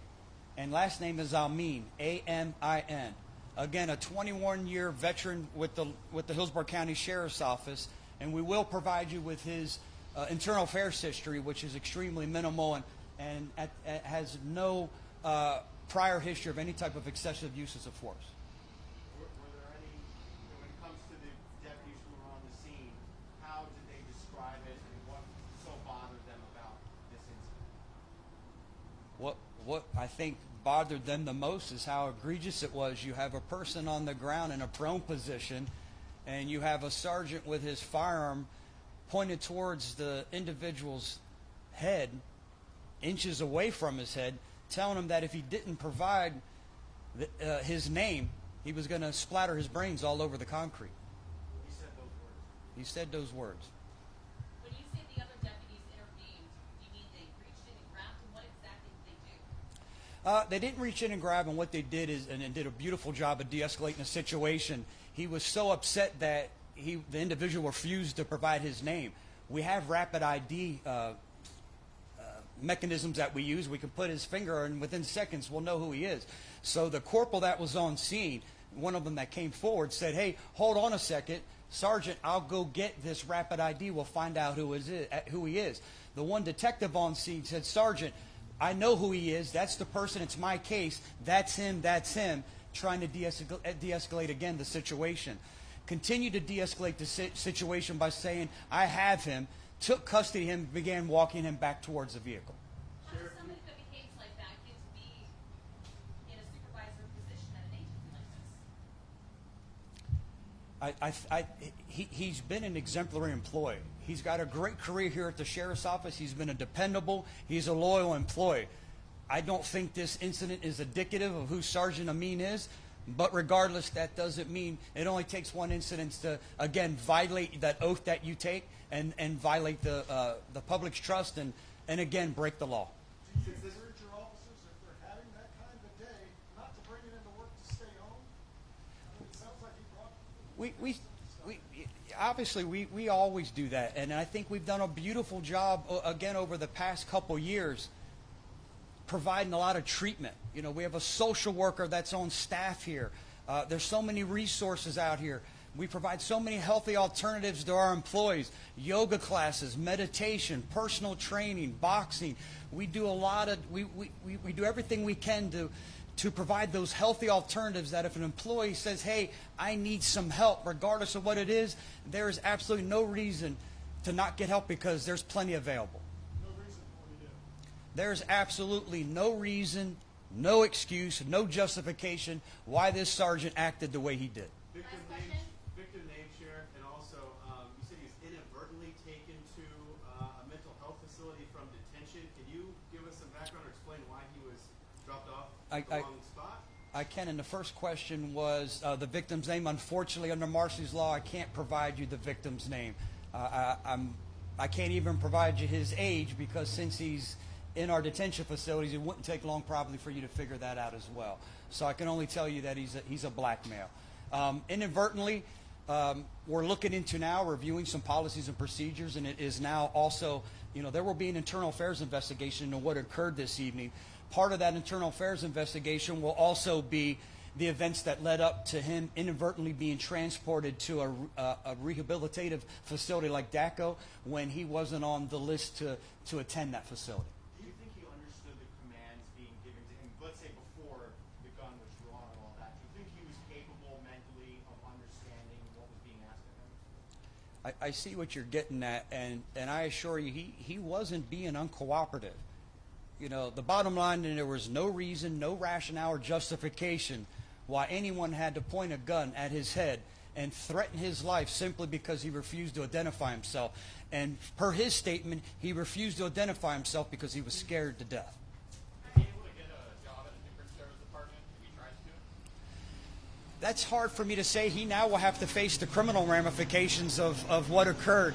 and last name is Amin, A-M-I-N. Again, a 21-year veteran with the Hillsborough County Sheriff's Office, and we will provide you with his internal affairs history, which is extremely minimal and has no prior history of any type of excessive uses of force. Were there any, when it comes to the deputies who were on the scene, how did they describe it, and what so bothered them about this incident? What I think bothered them the most is how egregious it was. You have a person on the ground in a prone position, and you have a sergeant with his firearm pointed towards the individual's head, inches away from his head, telling him that if he didn't provide his name, he was going to splatter his brains all over the concrete. He said those words. He said those words. When you say the other deputies intervened, do you mean they reached in and grabbed him? What exactly did they do? They didn't reach in and grab him. What they did is, and did a beautiful job of de-escalating the situation. He was so upset that the individual refused to provide his name. We have rapid ID mechanisms that we use. We can put his finger, and within seconds we'll know who he is. So the corporal that was on scene, one of them that came forward, said, "Hey, hold on a second, Sergeant, I'll go get this rapid ID. We'll find out who he is." The one detective on scene said, "Sergeant, I know who he is. That's the person. It's my case. That's him. That's him." Trying to de-escalate again the situation. Continue to de-escalate the situation by saying, "I have him," took custody of him, began walking him back towards the vehicle. How does somebody that behaves like that get to be in a supervisor position at an agency like this? He's been an exemplary employee. He's got a great career here at the Sheriff's Office. He's been a dependable, he's a loyal employee. I don't think this incident is indicative of who Sergeant Amin is, but regardless, that doesn't mean it only takes one incident to, again, violate that oath that you take and violate the public's trust and again, break the law. Do you encourage your officers, if they're having that kind of a day, not to bring it into work to stay home? I mean, it sounds like you brought... Obviously, we always do that, and I think we've done a beautiful job, again, over the past couple years, providing a lot of treatment. You know, we have a social worker that's on staff here. There's so many resources out here. We provide so many healthy alternatives to our employees. Yoga classes, meditation, personal training, boxing. We do a lot of, we do everything we can to provide those healthy alternatives that if an employee says, "Hey, I need some help," regardless of what it is, there is absolutely no reason to not get help because there's plenty available. There's absolutely no reason, no excuse, no justification why this sergeant acted the way he did. Victim name, Sheriff, and also you said he was inadvertently taken to a mental health facility from detention. Can you give us some background or explain why he was dropped off at the wrong spot? I can, and the first question was the victim's name. Unfortunately, under Marcy's law, I can't provide you the victim's name. I can't even provide you his age because since he's in our detention facilities, it wouldn't take long probably for you to figure that out as well. So I can only tell you that he's a black male. Inadvertently, we're looking into now reviewing some policies and procedures, and it is now also, you know, there will be an internal affairs investigation into what occurred this evening. Part of that internal affairs investigation will also be the events that led up to him inadvertently being transported to a rehabilitative facility like DACO when he wasn't on the list to attend that facility. Do you think he understood the commands being given to him, let's say before the gun was drawn and all that? Do you think he was capable mentally of understanding what was being asked of him? I see what you're getting at, and I assure you he wasn't being uncooperative. You know, the bottom line, and there was no reason, no rationale or justification why anyone had to point a gun at his head and threaten his life simply because he refused to identify himself. And per his statement, he refused to identify himself because he was scared to death. That's hard for me to say. He now will have to face the criminal ramifications of what occurred.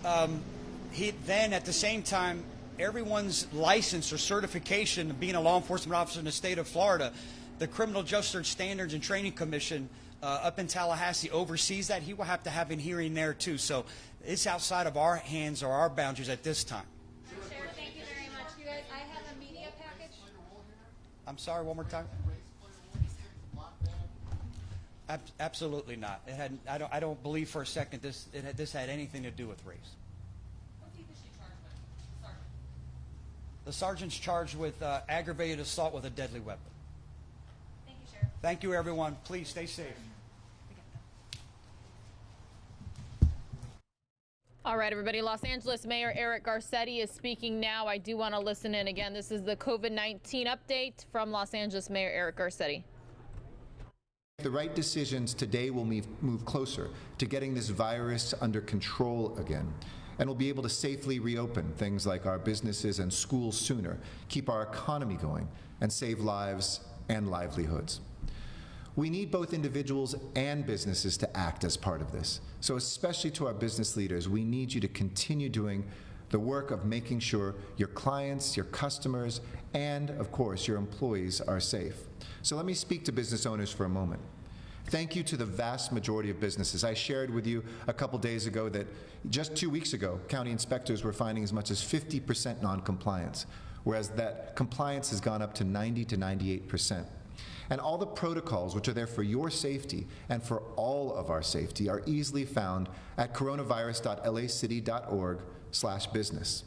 Then, at the same time, everyone's license or certification of being a law enforcement officer in the state of Florida, the Criminal Justice Standards and Training Commission up in Tallahassee oversees that. He will have to have a hearing there, too. So it's outside of our hands or our boundaries at this time. Sheriff, thank you very much. You guys, I have a media package. I'm sorry, one more time? Absolutely not. It had. I don't believe for a second this had anything to do with race. What's he officially charged with? Sergeant. The sergeant's charged with aggravated assault with a deadly weapon. Thank you, Sheriff. Thank you, everyone. Please stay safe. All right, everybody. Los Angeles Mayor Eric Garcetti is speaking now. I do want to listen in again. This is the COVID-19 update from Los Angeles Mayor Eric Garcetti. The right decisions today will move closer to getting this virus under control again. And we'll be able to safely reopen things like our businesses and schools sooner, keep our economy going, and save lives and livelihoods. We need both individuals and businesses to act as part of this. So especially to our business leaders, we need you to continue doing the work of making sure your clients, your customers, and of course your employees are safe. So let me speak to business owners for a moment. Thank you to the vast majority of businesses. I shared with you a couple days ago that just 2 weeks ago, county inspectors were finding as much as 50% non-compliance, whereas that compliance has gone up to 90 to 98%. And all the protocols which are there for your safety and for all of our safety are easily found at coronavirus.lacity.org/business.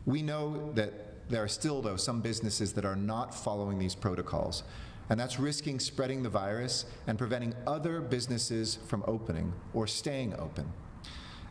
We know that there are still, though, some businesses that are not following these protocols, and that's risking spreading the virus and preventing other businesses from opening or staying open.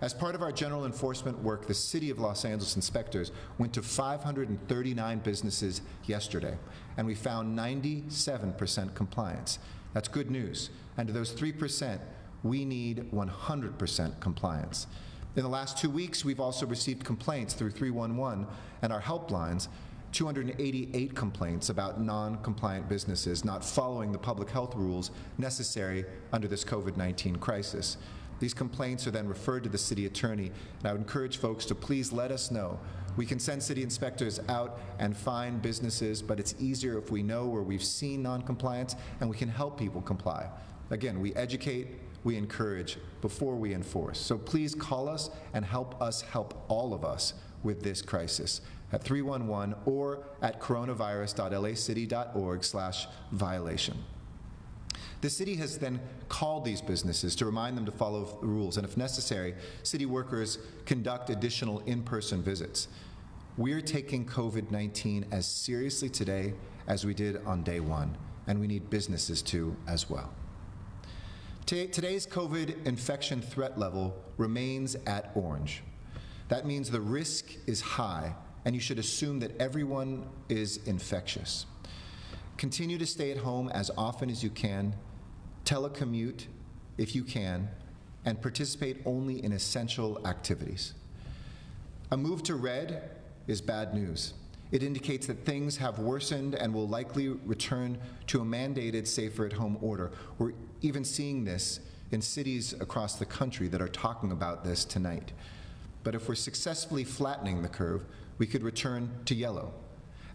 As part of our general enforcement work, the City of Los Angeles inspectors went to 539 businesses yesterday, and we found 97% compliance. That's good news. And to those 3%, we need 100% compliance. In the last 2 weeks, we've also received complaints through 311 and our helplines, 288 complaints about non-compliant businesses not following the public health rules necessary under this COVID-19 crisis. These complaints are then referred to the city attorney, and I would encourage folks to please let us know. We can send city inspectors out and find businesses, but it's easier if we know where we've seen non-compliance and we can help people comply. Again, we educate, we encourage before we enforce. So please call us and help all of us with this crisis at 311 or at coronavirus.lacity.org/violation. The city has then called these businesses to remind them to follow the rules, and if necessary, city workers conduct additional in-person visits. We're taking COVID-19 as seriously today as we did on day one, and we need businesses to as well. Today's COVID infection threat level remains at orange. That means the risk is high, and you should assume that everyone is infectious. Continue to stay at home as often as you can, telecommute if you can, and participate only in essential activities. A move to red is bad news. It indicates that things have worsened and will likely return to a mandated safer-at-home order. We're even seeing this in cities across the country that are talking about this tonight. But if we're successfully flattening the curve, we could return to yellow.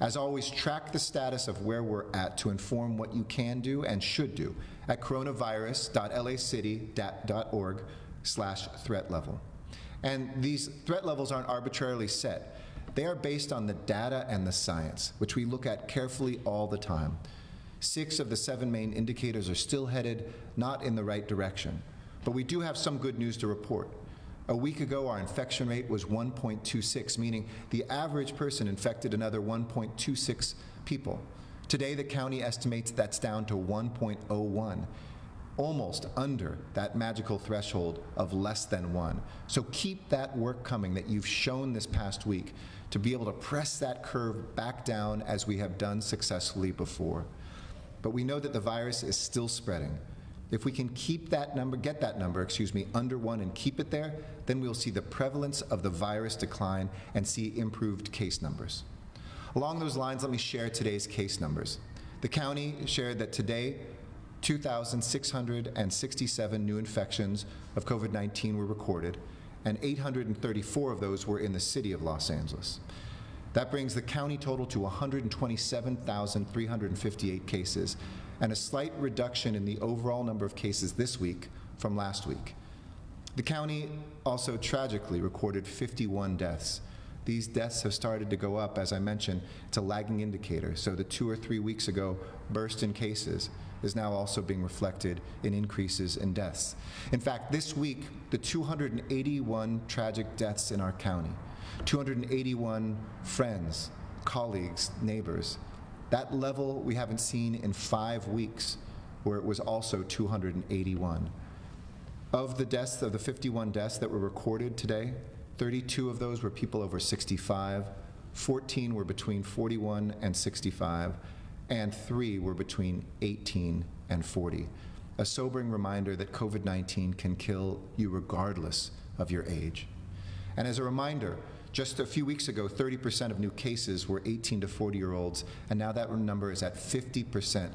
As always, track the status of where we're at to inform what you can do and should do at coronavirus.lacity.org/threat level. And these threat levels aren't arbitrarily set. They are based on the data and the science, which we look at carefully all the time. 6 of the 7 main indicators are still headed not in the right direction. But we do have some good news to report. A week ago, our infection rate was 1.26, meaning the average person infected another 1.26 people. Today, the county estimates that's down to 1.01. almost under that magical threshold of less than 1. So keep that work coming that you've shown this past week to be able to press that curve back down as we have done successfully before. But we know that the virus is still spreading. If we can keep that number, get that number, under 1 and keep it there, then we'll see the prevalence of the virus decline and see improved case numbers. Along those lines, let me share today's case numbers. The county shared that today, 2,667 new infections of COVID-19 were recorded, and 834 of those were in the city of Los Angeles. That brings the county total to 127,358 cases, and a slight reduction in the overall number of cases this week from last week. The county also tragically recorded 51 deaths. These deaths have started to go up, as I mentioned. It's a lagging indicator, so the 2 or 3 weeks ago burst in cases is now also being reflected in increases in deaths. In fact, this week, the 281 tragic deaths in our county, 281 friends, colleagues, neighbors, that level we haven't seen in 5 weeks, where it was also 281. Of the deaths, of the 51 deaths that were recorded today, 32 of those were people over 65, 14 were between 41 and 65, and 3 were between 18 and 40. A sobering reminder that COVID-19 can kill you regardless of your age. And as a reminder, just a few weeks ago, 30% of new cases were 18 to 40-year-olds, and now that number is at 50%.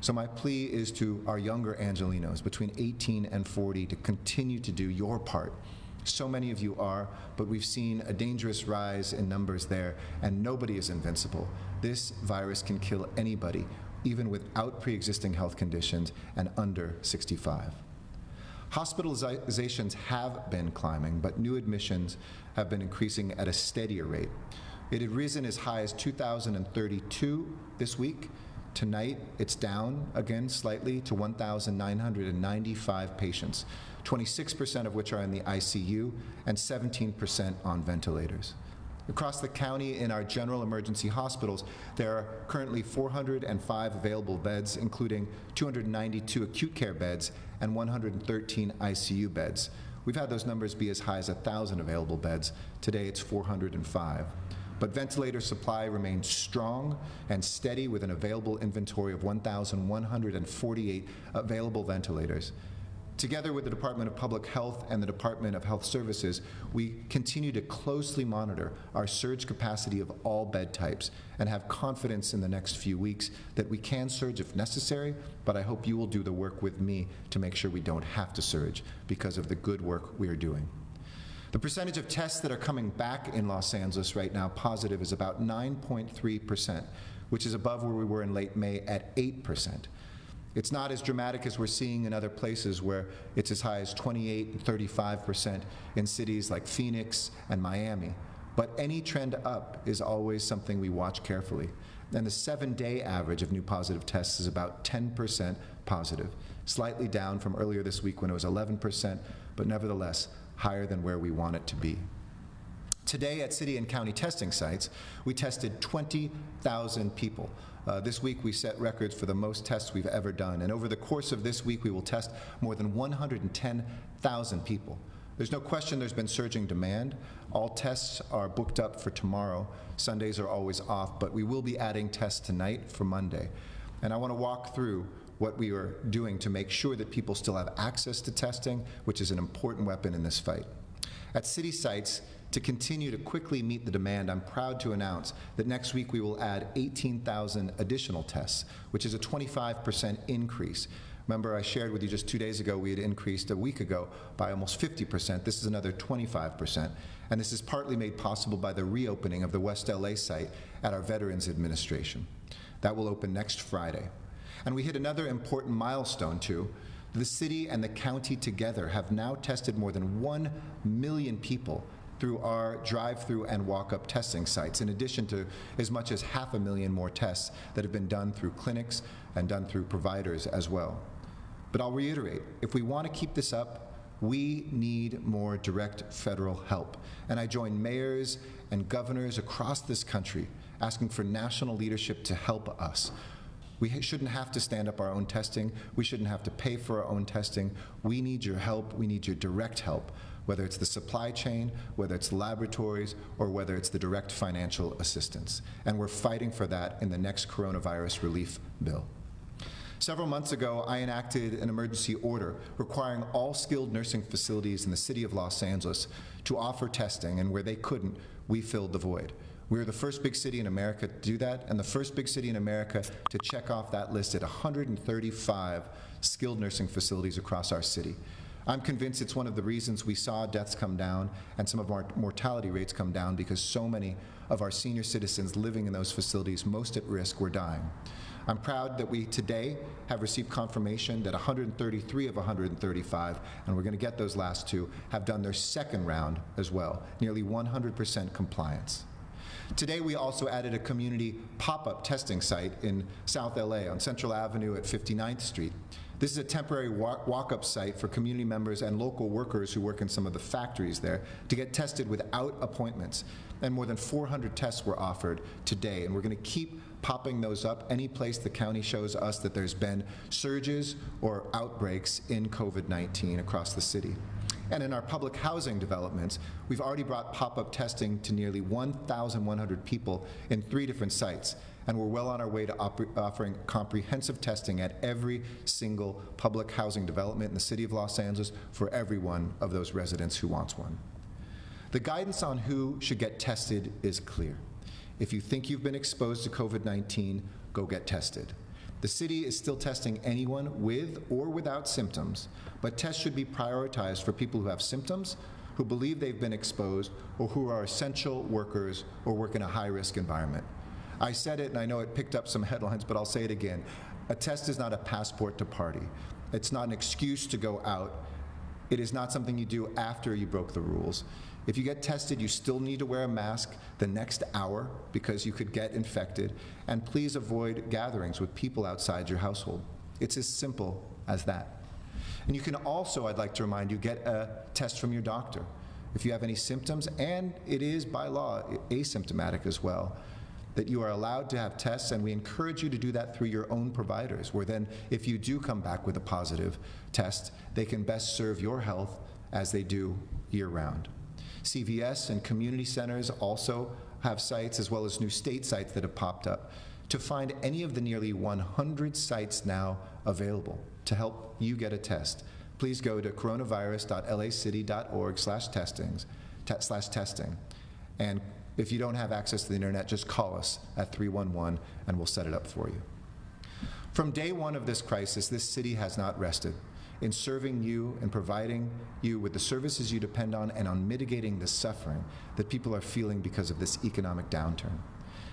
So my plea is to our younger Angelinos between 18 and 40 to continue to do your part. So many of you are, but we've seen a dangerous rise in numbers there, and nobody is invincible. This virus can kill anybody, even without pre-existing health conditions and under 65. Hospitalizations have been climbing, but new admissions have been increasing at a steadier rate. It had risen as high as 2,032 this week. Tonight, it's down again slightly to 1,995 patients, 26% of which are in the ICU and 17% on ventilators. Across the county in our general emergency hospitals, there are currently 405 available beds, including 292 acute care beds and 113 ICU beds. We've had those numbers be as high as 1,000 available beds. Today it's 405. But ventilator supply remains strong and steady with an available inventory of 1,148 available ventilators. Together with the Department of Public Health and the Department of Health Services, we continue to closely monitor our surge capacity of all bed types and have confidence in the next few weeks that we can surge if necessary, but I hope you will do the work with me to make sure we don't have to surge because of the good work we are doing. The percentage of tests that are coming back in Los Angeles right now positive is about 9.3%, which is above where we were in late May at 8%. It's not as dramatic as we're seeing in other places where it's as high as 28 and 35% in cities like Phoenix and Miami. But any trend up is always something we watch carefully. And the 7-day average of new positive tests is about 10% positive, slightly down from earlier this week when it was 11%, but nevertheless higher than where we want it to be. Today at city and county testing sites, we tested 20,000 people. This week we set records for the most tests we've ever done, and over the course of this week we will test more than 110,000 people. There's no question there's been surging demand. All tests are booked up for tomorrow. Sundays are always off, but we will be adding tests tonight for Monday. And I want to walk through what we are doing to make sure that people still have access to testing, which is an important weapon in this fight. At city sites, to continue to quickly meet the demand, I'm proud to announce that next week we will add 18,000 additional tests, which is a 25% increase. Remember, I shared with you just 2 days ago we had increased a week ago by almost 50%. This is another 25%. And this is partly made possible by the reopening of the West LA site at our Veterans Administration. That will open next Friday. And we hit another important milestone too. The city and the county together have now tested more than 1 million people through our drive-through and walk-up testing sites, in addition to as much as 500,000 more tests that have been done through clinics and done through providers as well. But I'll reiterate, if we want to keep this up, we need more direct federal help. And I join mayors and governors across this country asking for national leadership to help us. We shouldn't have to stand up our own testing. We shouldn't have to pay for our own testing. We need your help. We need your direct help, whether it's the supply chain, whether it's laboratories, or whether it's the direct financial assistance. And we're fighting for that in the next coronavirus relief bill. Several months ago, I enacted an emergency order requiring all skilled nursing facilities in the city of Los Angeles to offer testing, and where they couldn't, we filled the void. We were the first big city in America to do that, and the first big city in America to check off that list at 135 skilled nursing facilities across our city. I'm convinced it's one of the reasons we saw deaths come down and some of our mortality rates come down, because so many of our senior citizens living in those facilities most at risk were dying. I'm proud that we today have received confirmation that 133 of 135, and we're going to get those last two, have done their second round as well, nearly 100% compliance. Today we also added a community pop-up testing site in South LA on Central Avenue at 59th Street. This is a temporary walk-up site for community members and local workers who work in some of the factories there to get tested without appointments. And more than 400 tests were offered today, and we're going to keep popping those up any place the county shows us that there's been surges or outbreaks in COVID-19 across the city. And in our public housing developments, we've already brought pop-up testing to nearly 1,100 people in 3 different sites, and we're well on our way to offering comprehensive testing at every single public housing development in the city of Los Angeles for every one of those residents who wants one. The guidance on who should get tested is clear. If you think you've been exposed to COVID-19, go get tested. The city is still testing anyone with or without symptoms, but tests should be prioritized for people who have symptoms, who believe they've been exposed, or who are essential workers or work in a high-risk environment. I said it, and I know it picked up some headlines, but I'll say it again. A test is not a passport to party. It's not an excuse to go out. It is not something you do after you broke the rules. If you get tested, you still need to wear a mask the next hour because you could get infected, and please avoid gatherings with people outside your household. It's as simple as that. And you can also, I'd like to remind you, get a test from your doctor if you have any symptoms, and it is by law asymptomatic as well, that you are allowed to have tests, and we encourage you to do that through your own providers, where then if you do come back with a positive test, they can best serve your health as they do year-round. CVS and community centers also have sites, as well as new state sites that have popped up. To find any of the nearly 100 sites now available to help you get a test, please go to coronavirus.lacity.org/testing. And if you don't have access to the internet, just call us at 311 and we'll set it up for you. From day one of this crisis, this city has not rested in serving you and providing you with the services you depend on, and on mitigating the suffering that people are feeling because of this economic downturn.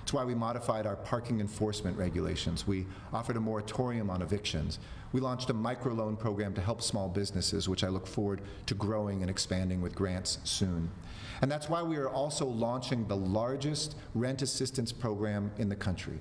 It's why we modified our parking enforcement regulations. We offered a moratorium on evictions. We launched a microloan program to help small businesses, which I look forward to growing and expanding with grants soon. And that's why we are also launching the largest rent assistance program in the country.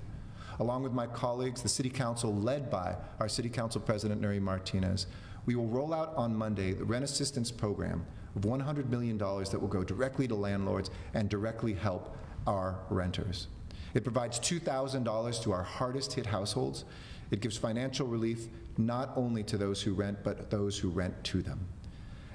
Along with my colleagues, the City Council, led by our City Council President, Nuri Martinez, we will roll out on Monday the rent assistance program of $100 million that will go directly to landlords and directly help our renters. It provides $2,000 to our hardest hit households. It gives financial relief not only to those who rent, but those who rent to them.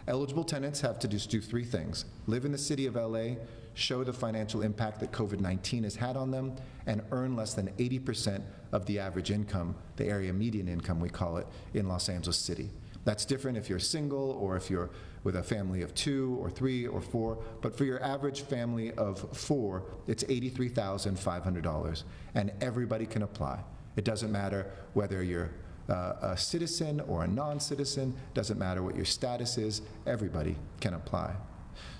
Eligible tenants have to just do 3 things: live in the city of LA, show the financial impact that COVID-19 has had on them, and earn less than 80% of the average income, the area median income we call it, in Los Angeles City. That's different if you're single or if you're with a family of 2 or 3 or 4, but for your average family of 4, it's $83,500, and everybody can apply. It doesn't matter whether you're a citizen or a non-citizen, doesn't matter what your status is, everybody can apply.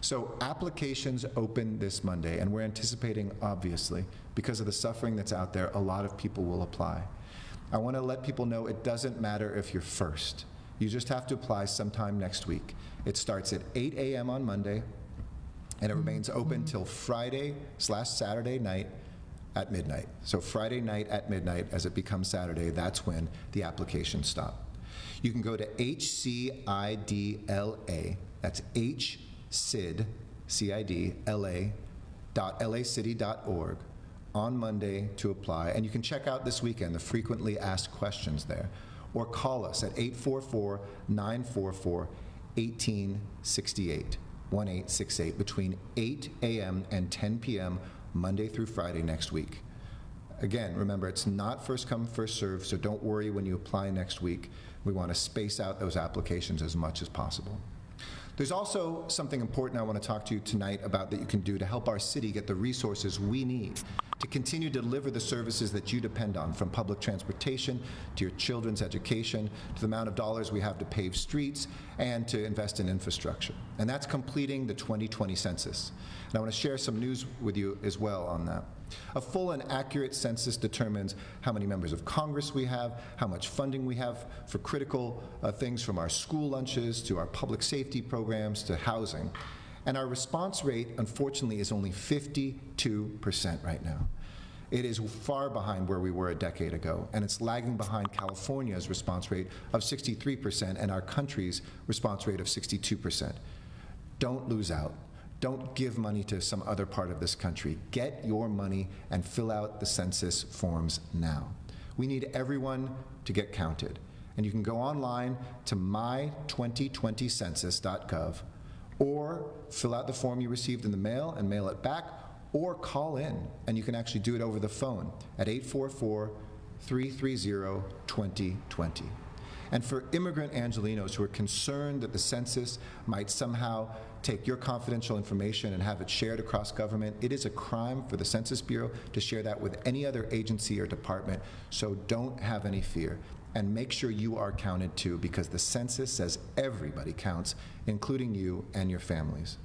So applications open this Monday, and we're anticipating, obviously, because of the suffering that's out there, a lot of people will apply. I want to let people know it doesn't matter if you're first. You just have to apply sometime next week. It starts at 8 a.m. on Monday, and it remains open till Friday/Saturday night at midnight. So Friday night at midnight, as it becomes Saturday, that's when the applications stop. You can go to HCIDLA, that's HCIDLA.lacity.org, on Monday to apply, and you can check out this weekend the frequently asked questions there, or call us at 844-944-1868, 1868, between 8 a.m. and 10 p.m. Monday through Friday next week. Again, remember, it's not first come, first served, so don't worry when you apply next week. We want to space out those applications as much as possible. There's also something important I want to talk to you tonight about that you can do to help our city get the resources we need to continue to deliver the services that you depend on, from public transportation to your children's education to the amount of dollars we have to pave streets and to invest in infrastructure. And that's completing the 2020 census. And I want to share some news with you as well on that. A full and accurate census determines how many members of Congress we have, how much funding we have for critical things, from our school lunches to our public safety programs to housing. And our response rate, unfortunately, is only 52% right now. It is far behind where we were a decade ago, and it's lagging behind California's response rate of 63% and our country's response rate of 62%. Don't lose out. Don't give money to some other part of this country. Get your money and fill out the census forms now. We need everyone to get counted. And you can go online to my2020census.gov, or fill out the form you received in the mail and mail it back, or call in, and you can actually do it over the phone at 844-330-2020. And for immigrant Angelenos who are concerned that the census might somehow take your confidential information and have it shared across government, it is a crime for the Census Bureau to share that with any other agency or department, so don't have any fear. And make sure you are counted too, because the census says everybody counts, including you and your families.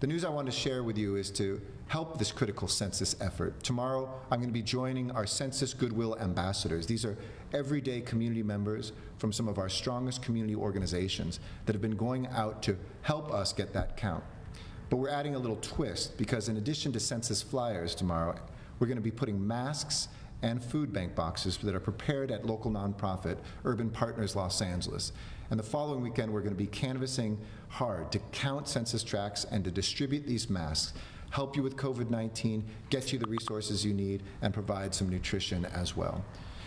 The news I want to share with you is to help this critical census effort. Tomorrow, I'm going to be joining our Census Goodwill Ambassadors. These are everyday community members from some of our strongest community organizations that have been going out to help us get that count. But we're adding a little twist, because in addition to census flyers tomorrow, we're going to be putting masks and food bank boxes that are prepared at local nonprofit Urban Partners Los Angeles. And the following weekend, we're going to be canvassing hard to count census tracts and to distribute these masks, help you with COVID-19, get you the resources you need, and provide some nutrition as well.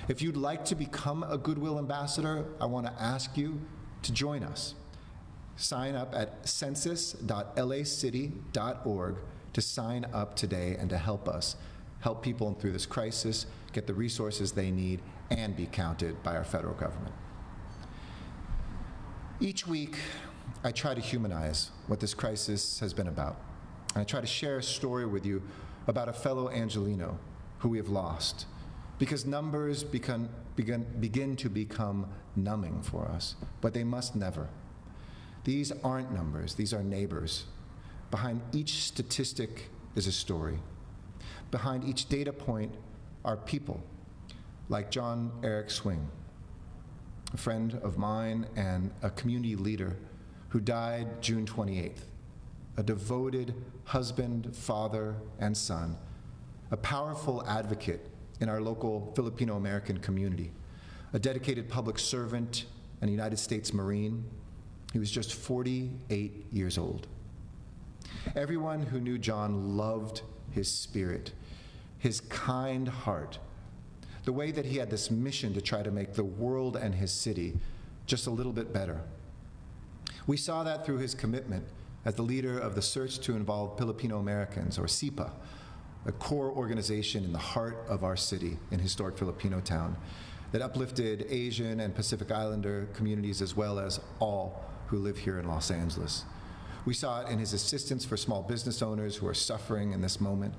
If you'd like to become a Goodwill Ambassador, I want to ask you to join us. Sign up at census.lacity.org to sign up today and to help us help people through this crisis, get the resources they need, and be counted by our federal government. Each week, I try to humanize what this crisis has been about. And I try to share a story with you about a fellow Angeleno who we have lost, because numbers begin to become numbing for us, but they must never. These aren't numbers, these are neighbors. Behind each statistic is a story. Behind each data point are people, like John Eric Swing, a friend of mine and a community leader who died June 28th, a devoted husband, father, and son, a powerful advocate in our local Filipino-American community, a dedicated public servant and a United States Marine. He was just 48 years old. Everyone who knew John loved his spirit, his kind heart, the way that he had this mission to try to make the world and his city just a little bit better. We saw that through his commitment as the leader of the Search to Involve Filipino Americans, or SIPA, a core organization in the heart of our city in historic Filipino town that uplifted Asian and Pacific Islander communities as well as all who live here in Los Angeles. We saw it in his assistance for small business owners who are suffering in this moment,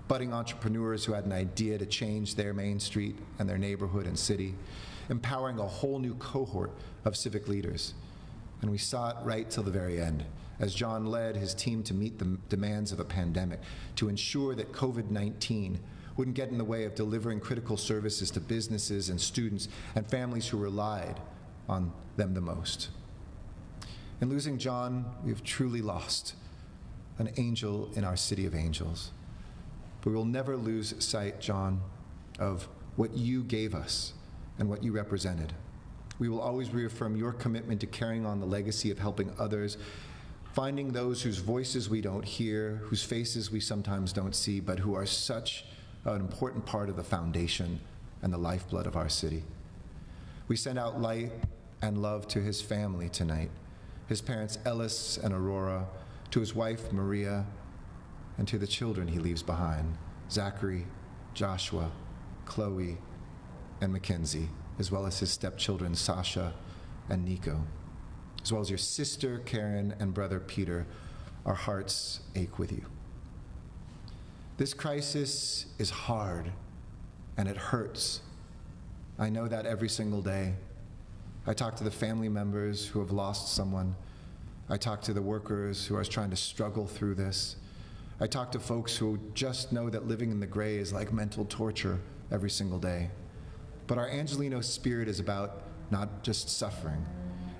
budding entrepreneurs who had an idea to change their main street and their neighborhood and city, empowering a whole new cohort of civic leaders. And we saw it right till the very end, as John led his team to meet the demands of a pandemic, to ensure that COVID-19 wouldn't get in the way of delivering critical services to businesses and students and families who relied on them the most. In losing John, we have truly lost an angel in our city of angels. But we will never lose sight, John, of what you gave us and what you represented. We will always reaffirm your commitment to carrying on the legacy of helping others, finding those whose voices we don't hear, whose faces we sometimes don't see, but who are such an important part of the foundation and the lifeblood of our city. We send out light and love to his family tonight, his parents Ellis and Aurora, to his wife Maria, and to the children he leaves behind, Zachary, Joshua, Chloe, and Mackenzie, as well as his stepchildren Sasha and Nico, as well as your sister Karen and brother Peter. Our hearts ache with you. This crisis is hard and it hurts. I know that every single day. I talk to the family members who have lost someone. I talk to the workers who are trying to struggle through this. I talk to folks who just know that living in the gray is like mental torture every single day. But our Angelino spirit is about not just suffering.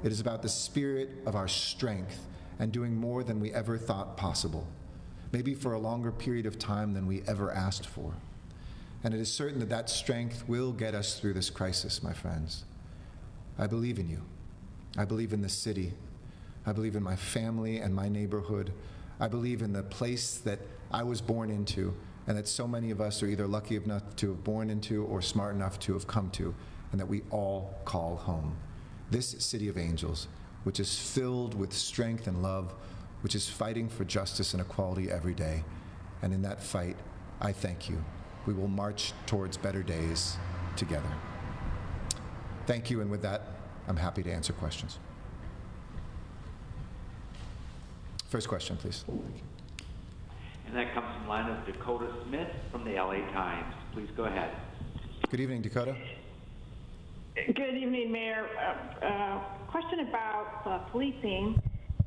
It is about the spirit of our strength and doing more than we ever thought possible, maybe for a longer period of time than we ever asked for. And it is certain that that strength will get us through this crisis, my friends. I believe in you. I believe in this city. I believe in my family and my neighborhood. I believe in the place that I was born into and that so many of us are either lucky enough to have born into or smart enough to have come to, and that we all call home. This city of angels, which is filled with strength and love, which is fighting for justice and equality every day. And in that fight, I thank you. We will march towards better days together. Thank you, and with that, I'm happy to answer questions. First question, please. And that comes from the line of Dakota Smith from the LA Times. Please go ahead. Good evening, Dakota. Good evening, Mayor. Question about policing.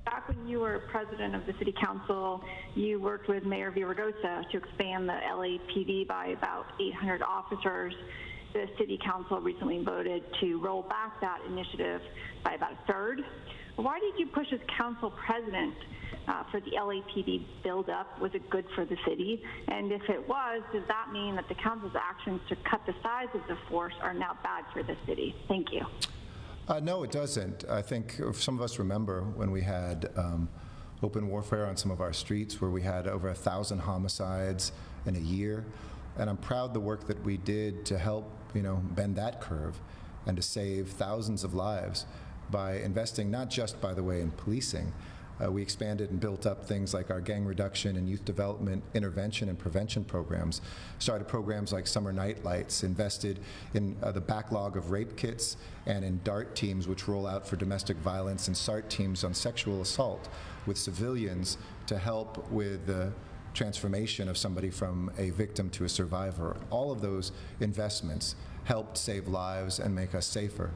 Back when you were president of the City Council, you worked with Mayor Villaraigosa to expand the LAPD by about 800 officers. The City Council recently voted to roll back that initiative by about a third. Why did you push as council president for the LAPD build-up? Was it good for the city? And if it was, does that mean that the council's actions to cut the size of the force are now bad for the city? Thank you. No, it doesn't. I think some of us remember when we had open warfare on some of our streets where we had over 1,000 homicides in a year. And I'm proud the work that we did to help, bend that curve and to save thousands of lives by investing not just, by the way, in policing. We expanded and built up things like our gang reduction and youth development intervention and prevention programs, started programs like Summer Night Lights, invested in the backlog of rape kits and in DART teams, which roll out for domestic violence, and SART teams on sexual assault with civilians to help with the transformation of somebody from a victim to a survivor. All of those investments helped save lives and make us safer.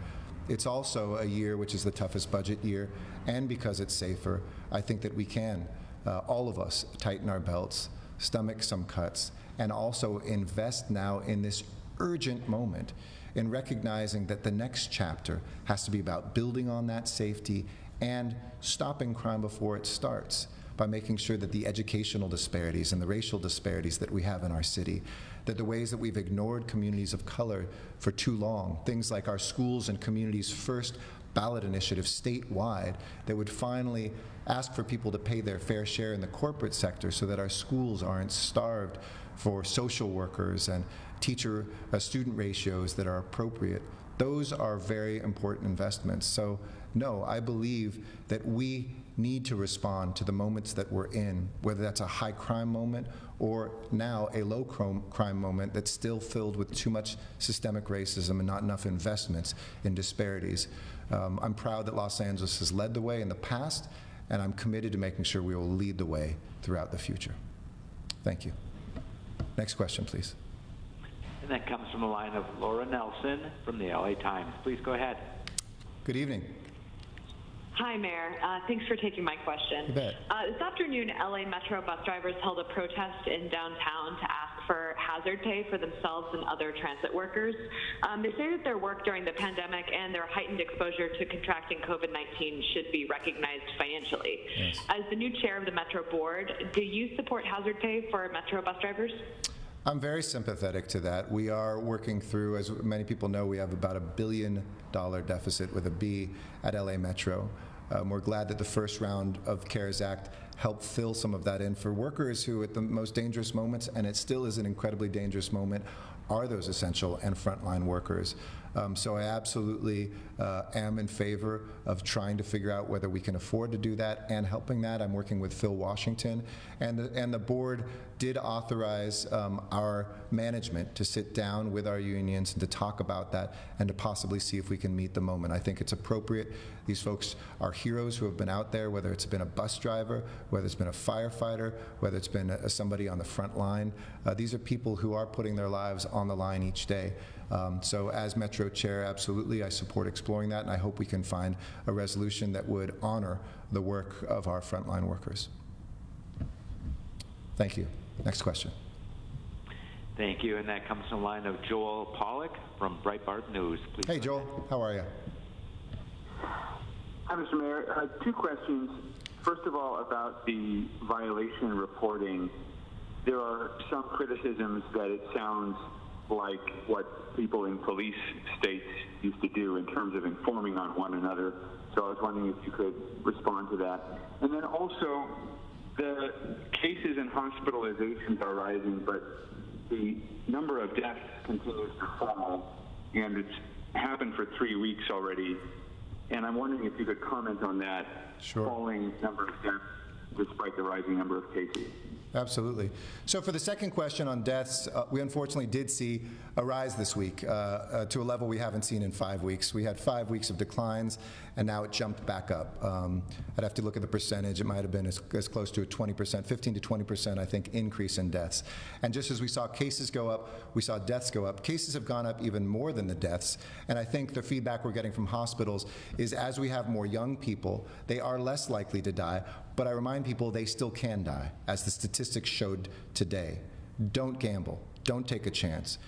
It's also a year which is the toughest budget year, and because it's safer, I think that we can, all of us, tighten our belts, stomach some cuts, and also invest now in this urgent moment in recognizing that the next chapter has to be about building on that safety and stopping crime before it starts, by making sure that the educational disparities and the racial disparities that we have in our city, that the ways that we've ignored communities of color for too long, things like our schools and communities first ballot initiative statewide that would finally ask for people to pay their fair share in the corporate sector so that our schools aren't starved for social workers and teacher-student ratios that are appropriate. Those are very important investments. So no, I believe that we need to respond to the moments that we're in, whether that's a high crime moment or now a low crime moment that's still filled with too much systemic racism and not enough investments in disparities. I'm proud that Los Angeles has led the way in the past, and I'm committed to making sure we will lead the way throughout the future. Thank you. Next question, please. And that comes from the line of Laura Nelson from the LA Times. Please go ahead. Good evening. Hi, Mayor. Thanks for taking my question. You bet. This afternoon, LA Metro bus drivers held a protest in downtown to ask for hazard pay for themselves and other transit workers. They say that their work during the pandemic and their heightened exposure to contracting COVID-19 should be recognized financially. Yes. As the new chair of the Metro board, do you support hazard pay for Metro bus drivers? I'm very sympathetic to that. We are working through, as many people know, we have about $1 billion deficit with a B at LA Metro. We're glad that the first round of CARES Act help fill some of that in for workers who at the most dangerous moments, and it still is an incredibly dangerous moment, are those essential and frontline workers. So I absolutely am in favor of trying to figure out whether we can afford to do that and helping that. I'm working with Phil Washington, and the board did authorize our management to sit down with our unions and to talk about that and to possibly see if we can meet the moment. I think it's appropriate. These folks are heroes who have been out there, whether it's been a bus driver, whether it's been a firefighter, whether it's been somebody on the front line. These are people who are putting their lives on the line each day. So as Metro Chair, absolutely, I support exploring that, and I hope we can find a resolution that would honor the work of our frontline workers. Thank you. Next question. Thank you, and that comes from the line of Joel Pollack from Breitbart News. Please. Hey, Joel. How are you? Hi, Mr. Mayor. Two questions. First of all, about the violation reporting. There are some criticisms that it sounds like what people in police states used to do in terms of informing on one another. So I was wondering if you could respond to that. And then also, the cases and hospitalizations are rising, but the number of deaths continues to fall, and it's happened for 3 weeks already. And I'm wondering if you could comment on that falling number of deaths despite the rising number of cases. Absolutely. So for the second question on deaths, we unfortunately did see a rise this week to a level we haven't seen in 5 weeks. We had 5 weeks of declines, and now it jumped back up. I'd have to look at the percentage. It might have been as close to a 20%, 15 to 20%, I think, increase in deaths. And just as we saw cases go up, we saw deaths go up. Cases have gone up even more than the deaths, and I think the feedback we're getting from hospitals is as we have more young people, they are less likely to die, but I remind people they still can die, as the statistics showed today. Don't gamble. Don't take a chance.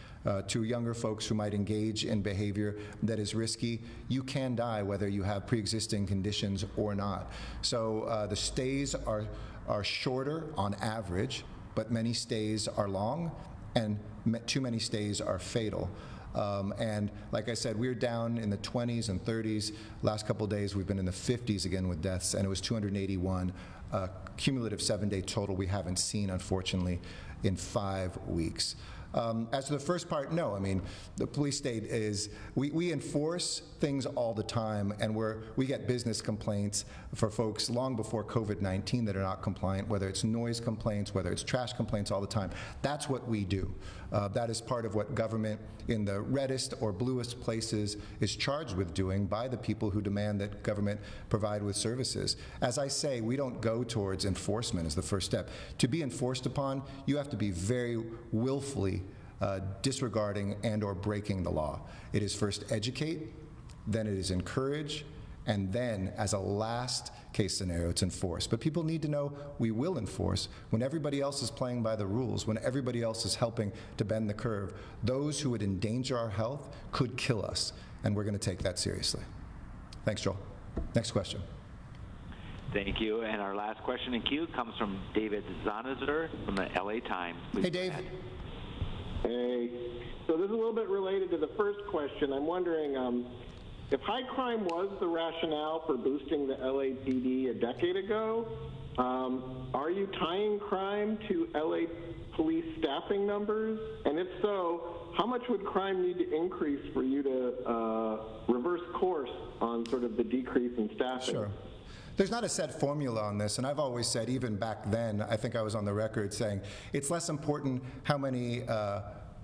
To younger folks who might engage in behavior that is risky, you can die whether you have pre-existing conditions or not. So the stays are shorter on average, but many stays are long, and too many stays are fatal. And like I said, we're down in the 20s and 30s. Last couple of days, we've been in the 50s again with deaths, and it was 281. Cumulative 7-day total we haven't seen, unfortunately, in 5 weeks. As to the first part, no. I mean, the police state is, we enforce things all the time, and we get business complaints for folks long before COVID-19 that are not compliant, whether it's noise complaints, whether it's trash complaints, all the time. That's what we do. That is part of what government in the reddest or bluest places is charged with doing by the people who demand that government provide with services. As I say, we don't go towards enforcement as the first step. To be enforced upon, you have to be very willfully disregarding and or breaking the law. It is first educate, then it is encourage, and then as a last case scenario, it's enforce. But people need to know we will enforce when everybody else is playing by the rules, when everybody else is helping to bend the curve. Those who would endanger our health could kill us, and we're going to take that seriously. Thanks, Joel. Next question. Thank you. And our last question in queue comes from David Zonizer from the LA Times. Please. Hey, Dave. Hey. So this is a little bit related to the first question. I'm wondering if high crime was the rationale for boosting the LAPD a decade ago, are you tying crime to LA police staffing numbers? And if so, how much would crime need to increase for you to reverse course on sort of the decrease in staffing? Sure. There's not a set formula on this, and I've always said, even back then, I think I was on the record saying, it's less important how many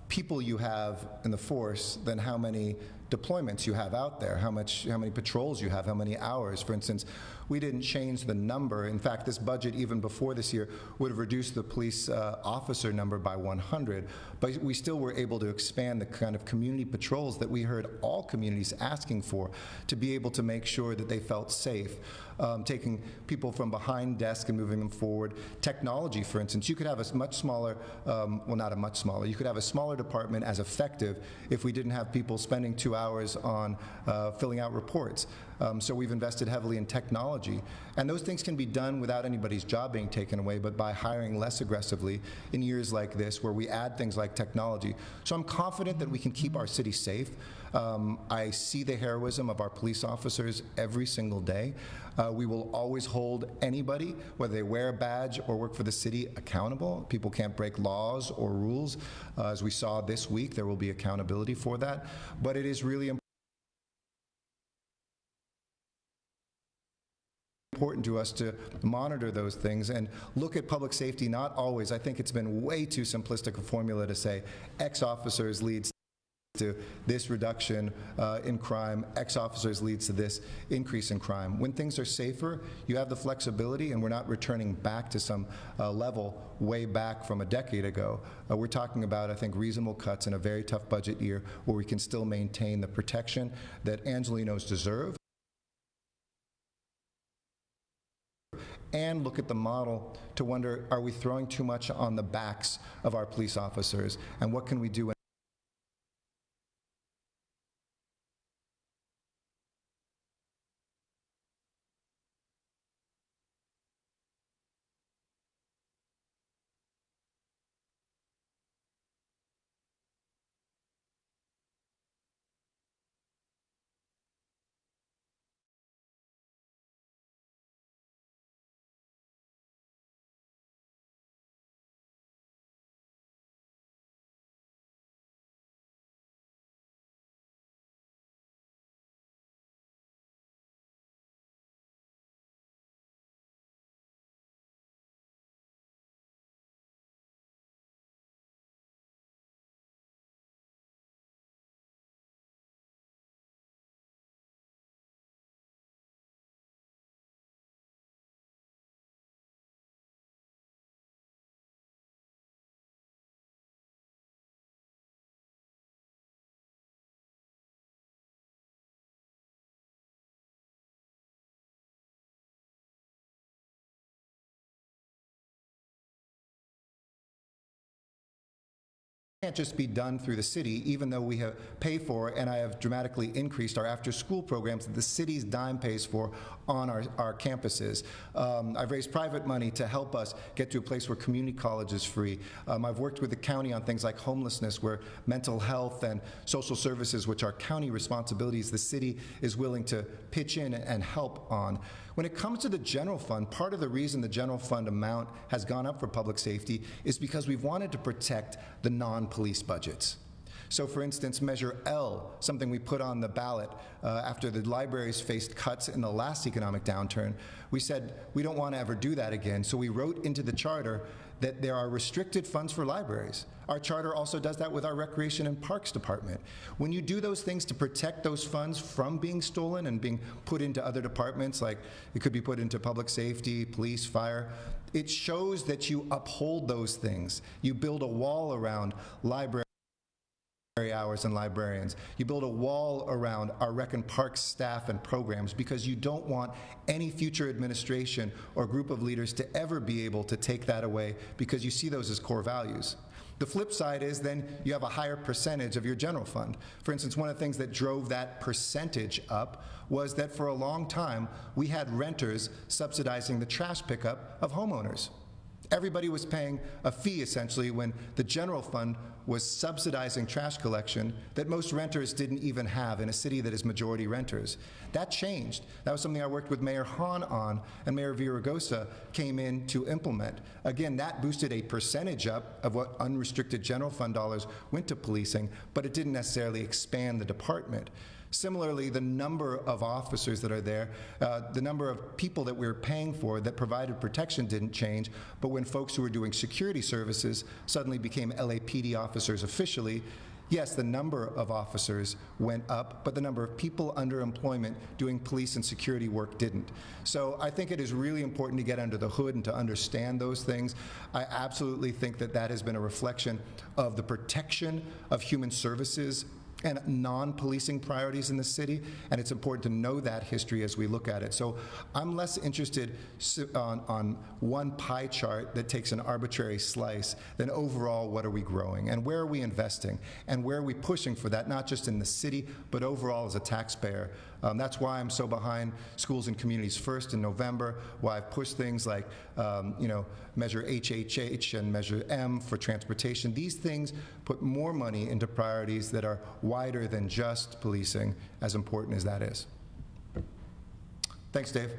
people you have in the force than how many deployments you have out there, how many patrols you have, how many hours. For instance, we didn't change the number. In fact, this budget, even before this year, would have reduced the police officer number by 100, but we still were able to expand the kind of community patrols that we heard all communities asking for to be able to make sure that they felt safe. Taking people from behind desk and moving them forward. Technology, for instance, you could have a much smaller, well, not a much smaller, you could have a smaller department as effective if we didn't have people spending 2 hours on filling out reports. So we've invested heavily in technology. And those things can be done without anybody's job being taken away, but by hiring less aggressively in years like this where we add things like technology. So I'm confident that we can keep our city safe. I see the heroism of our police officers every single day. We will always hold anybody, whether they wear a badge or work for the city, accountable. People can't break laws or rules. As we saw this week, there will be accountability for that. But it is really important to us to monitor those things and look at public safety, not always. I think it's been way too simplistic a formula to say X officers leads to this reduction in crime, X officers leads to this increase in crime. When things are safer, you have the flexibility, and we're not returning back to some level way back from a decade ago. We're talking about, I think, reasonable cuts in a very tough budget year where we can still maintain the protection that Angelenos deserve, and look at the model to wonder, are we throwing too much on the backs of our police officers, and what can we do? Can't just be done through the city, even though we pay for, and I have dramatically increased our after-school programs that the city's dime pays for on our campuses. I've raised private money to help us get to a place where community college is free. I've worked with the county on things like homelessness, where mental health and social services, which are county responsibilities, the city is willing to pitch in and help on. When it comes to the general fund, part of the reason the general fund amount has gone up for public safety is because we've wanted to protect the non-police budgets. So for instance, Measure L, something we put on the ballot after the libraries faced cuts in the last economic downturn, we said we don't want to ever do that again. So we wrote into the charter that there are restricted funds for libraries. Our charter also does that with our Recreation and Parks Department. When you do those things to protect those funds from being stolen and being put into other departments, like it could be put into public safety, police, fire, it shows that you uphold those things. You build a wall around library hours and librarians. You build a wall around our Rec and Parks staff and programs because you don't want any future administration or group of leaders to ever be able to take that away because you see those as core values. The flip side is then you have a higher percentage of your general fund. For instance, one of the things that drove that percentage up was that for a long time we had renters subsidizing the trash pickup of homeowners. Everybody was paying a fee, essentially, when the general fund was subsidizing trash collection that most renters didn't even have in a city that is majority renters. That changed. That was something I worked with Mayor Hahn on, and Mayor Villaraigosa came in to implement. Again, that boosted a percentage up of what unrestricted general fund dollars went to policing, but it didn't necessarily expand the department. Similarly, the number of officers that are there, the number of people that we were paying for that provided protection didn't change, but when folks who were doing security services suddenly became LAPD officers officially, yes, the number of officers went up, but the number of people under employment doing police and security work didn't. So I think it is really important to get under the hood and to understand those things. I absolutely think that that has been a reflection of the protection of human services and non-policing priorities in the city, and it's important to know that history as we look at it. So I'm less interested on one pie chart that takes an arbitrary slice than overall what are we growing and where are we investing and where are we pushing for that, not just in the city but overall as a taxpayer. That's why I'm so behind Schools and Communities First in November, why I've pushed things like, Measure HHH and Measure M for transportation. These things put more money into priorities that are wider than just policing, as important as that is. Thanks, Dave.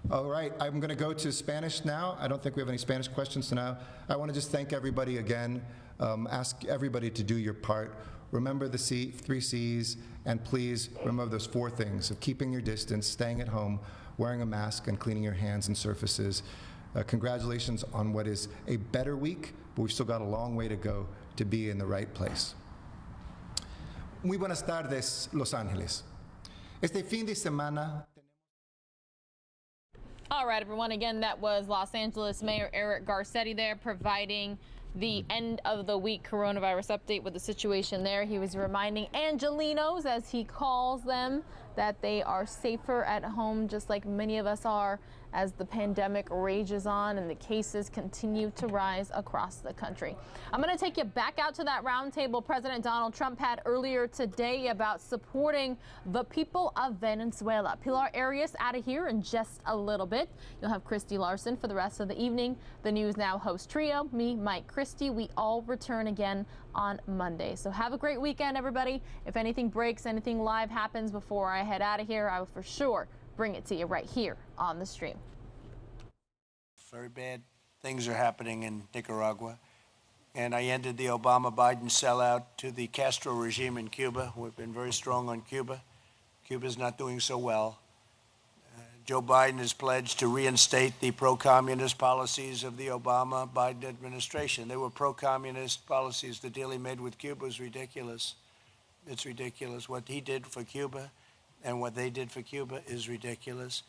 All right, I'm going to go to Spanish now. I don't think we have any Spanish questions now. I want to just thank everybody again, ask everybody to do your part. Remember the 3 C's, and please remember those 4 things of keeping your distance, staying at home, wearing a mask, and cleaning your hands and surfaces. Congratulations on what is a better week, but we've still got a long way to go to be in the right place. Muy buenas tardes, Los Ángeles. Este fin de semana. All right, everyone. Again, that was Los Angeles Mayor Eric Garcetti there providing the end of the week coronavirus update with the situation there. He was reminding Angelinos, as he calls them, that they are safer at home, just like many of us are, as the pandemic rages on and the cases continue to rise across the country. I'm going to take you back out to that roundtable President Donald Trump had earlier today about supporting the people of Venezuela. Pilar Arias out of here in just a little bit. You'll have Christy Larson for the rest of the evening. The News Now host trio, me, Mike, Christy, we all return again on Monday. So have a great weekend, everybody. If anything breaks, anything live happens before I head out of here, I will for sure bring it to you right here on the stream. Very bad things are happening in Nicaragua. And I ended the Obama-Biden sellout to the Castro regime in Cuba. We've been very strong on Cuba. Cuba's not doing so well. Joe Biden has pledged to reinstate the pro-communist policies of the Obama-Biden administration. They were pro-communist policies. The deal he made with Cuba was ridiculous. It's ridiculous. What he did for Cuba and what they did for Cuba is ridiculous.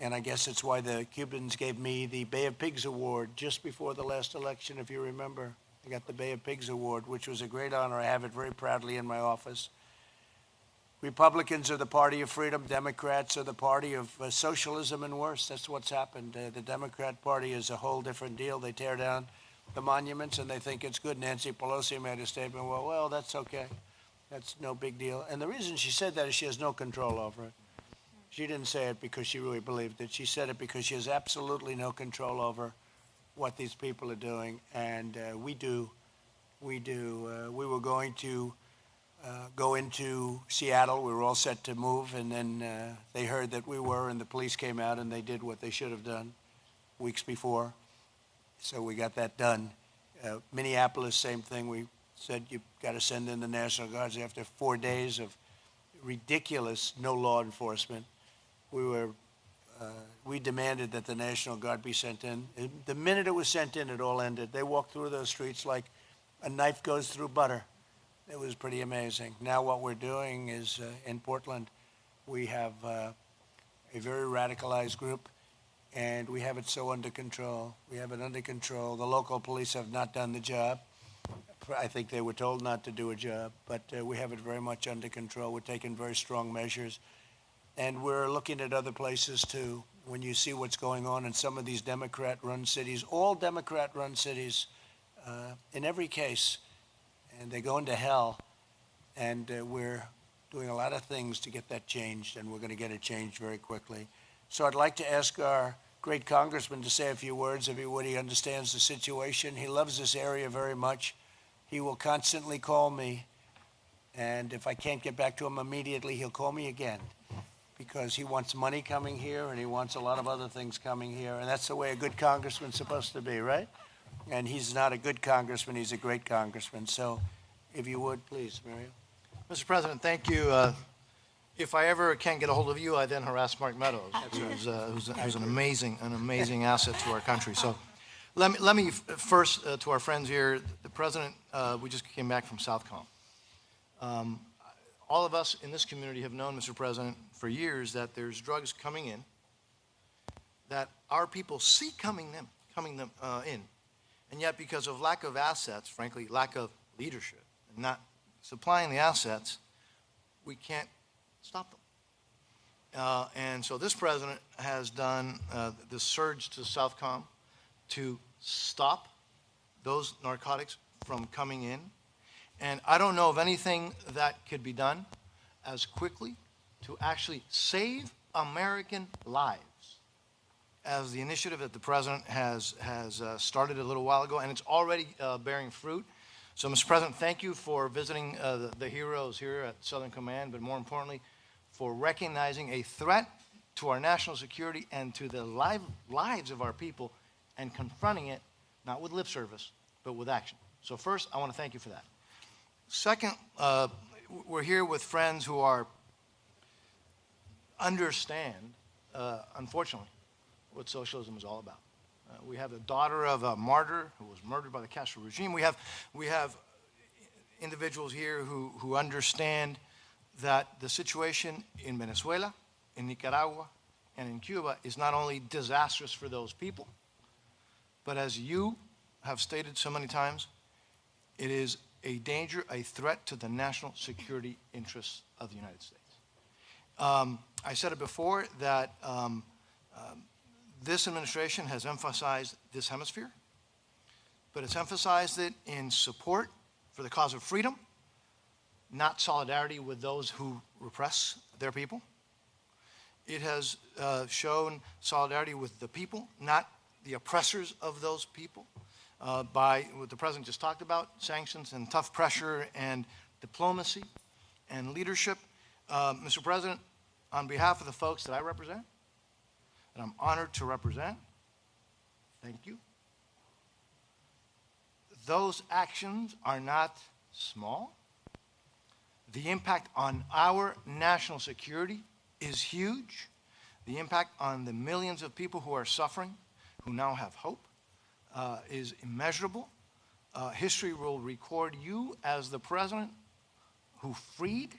And I guess it's why the Cubans gave me the Bay of Pigs Award just before the last election, if you remember. I got the Bay of Pigs Award, which was a great honor. I have it very proudly in my office. Republicans are the party of freedom. Democrats are the party of socialism and worse. That's what's happened. The Democrat Party is a whole different deal. They tear down the monuments and they think it's good. Nancy Pelosi made a statement, well, that's okay. That's no big deal. And the reason she said that is she has no control over it. She didn't say it because she really believed it. She said it because she has absolutely no control over what these people are doing. And we do. We were going to go into Seattle. We were all set to move. And then they heard that we were, and the police came out, and they did what they should have done weeks before. So we got that done. Minneapolis, same thing. We said you've got to send in the National Guards after 4 days of ridiculous no law enforcement. We demanded that the National Guard be sent in. The minute it was sent in, it all ended. They walked through those streets like a knife goes through butter. It was pretty amazing. Now what we're doing is in Portland, we have a very radicalized group, and we have it so under control. We have it under control. The local police have not done the job. I think they were told not to do a job, but we have it very much under control. We're taking very strong measures. And we're looking at other places, too. When you see what's going on in some of these Democrat-run cities, all Democrat-run cities, in every case, and they're going to hell. And we're doing a lot of things to get that changed, and we're going to get it changed very quickly. So I'd like to ask our great congressman to say a few words if he would. He understands the situation. He loves this area very much. He will constantly call me, and if I can't get back to him immediately, he'll call me again, because he wants money coming here and he wants a lot of other things coming here, and that's the way a good congressman's supposed to be, right? And he's not a good congressman, he's a great congressman. So if you would, please, Mario. Mr. President, thank you. If I ever can't get a hold of you, I then harass Mark Meadows, who's an amazing asset to our country. So let me first, to our friends here, the President, we just came back from Southcom. All of us in this community have known, Mr. President, for years that there's drugs coming in that our people see coming in. And yet, because of lack of assets, frankly, lack of leadership, and not supplying the assets, we can't stop them. And so this president has done this surge to Southcom to stop those narcotics from coming in. And I don't know of anything that could be done as quickly to actually save American lives, as the initiative that the President has started a little while ago, and it's already bearing fruit. So, Mr. President, thank you for visiting the heroes here at Southern Command, but more importantly, for recognizing a threat to our national security and to the lives of our people and confronting it, not with lip service, but with action. So first, I want to thank you for that. Second, we're here with friends who understand, unfortunately, what socialism is all about. We have the daughter of a martyr who was murdered by the Castro regime. We have individuals here who understand that the situation in Venezuela, in Nicaragua, and in Cuba is not only disastrous for those people, but as you have stated so many times, it is a danger, a threat to the national security interests of the United States. I said it before that this administration has emphasized this hemisphere, but it's emphasized it in support for the cause of freedom, not solidarity with those who repress their people. It has shown solidarity with the people, not the oppressors of those people, by what the President just talked about, sanctions and tough pressure and diplomacy and leadership. Mr. President, on behalf of the folks that I represent, and I'm honored to represent, thank you. Those actions are not small. The impact on our national security is huge. The impact on the millions of people who are suffering, who now have hope, is immeasurable. History will record you as the President who freed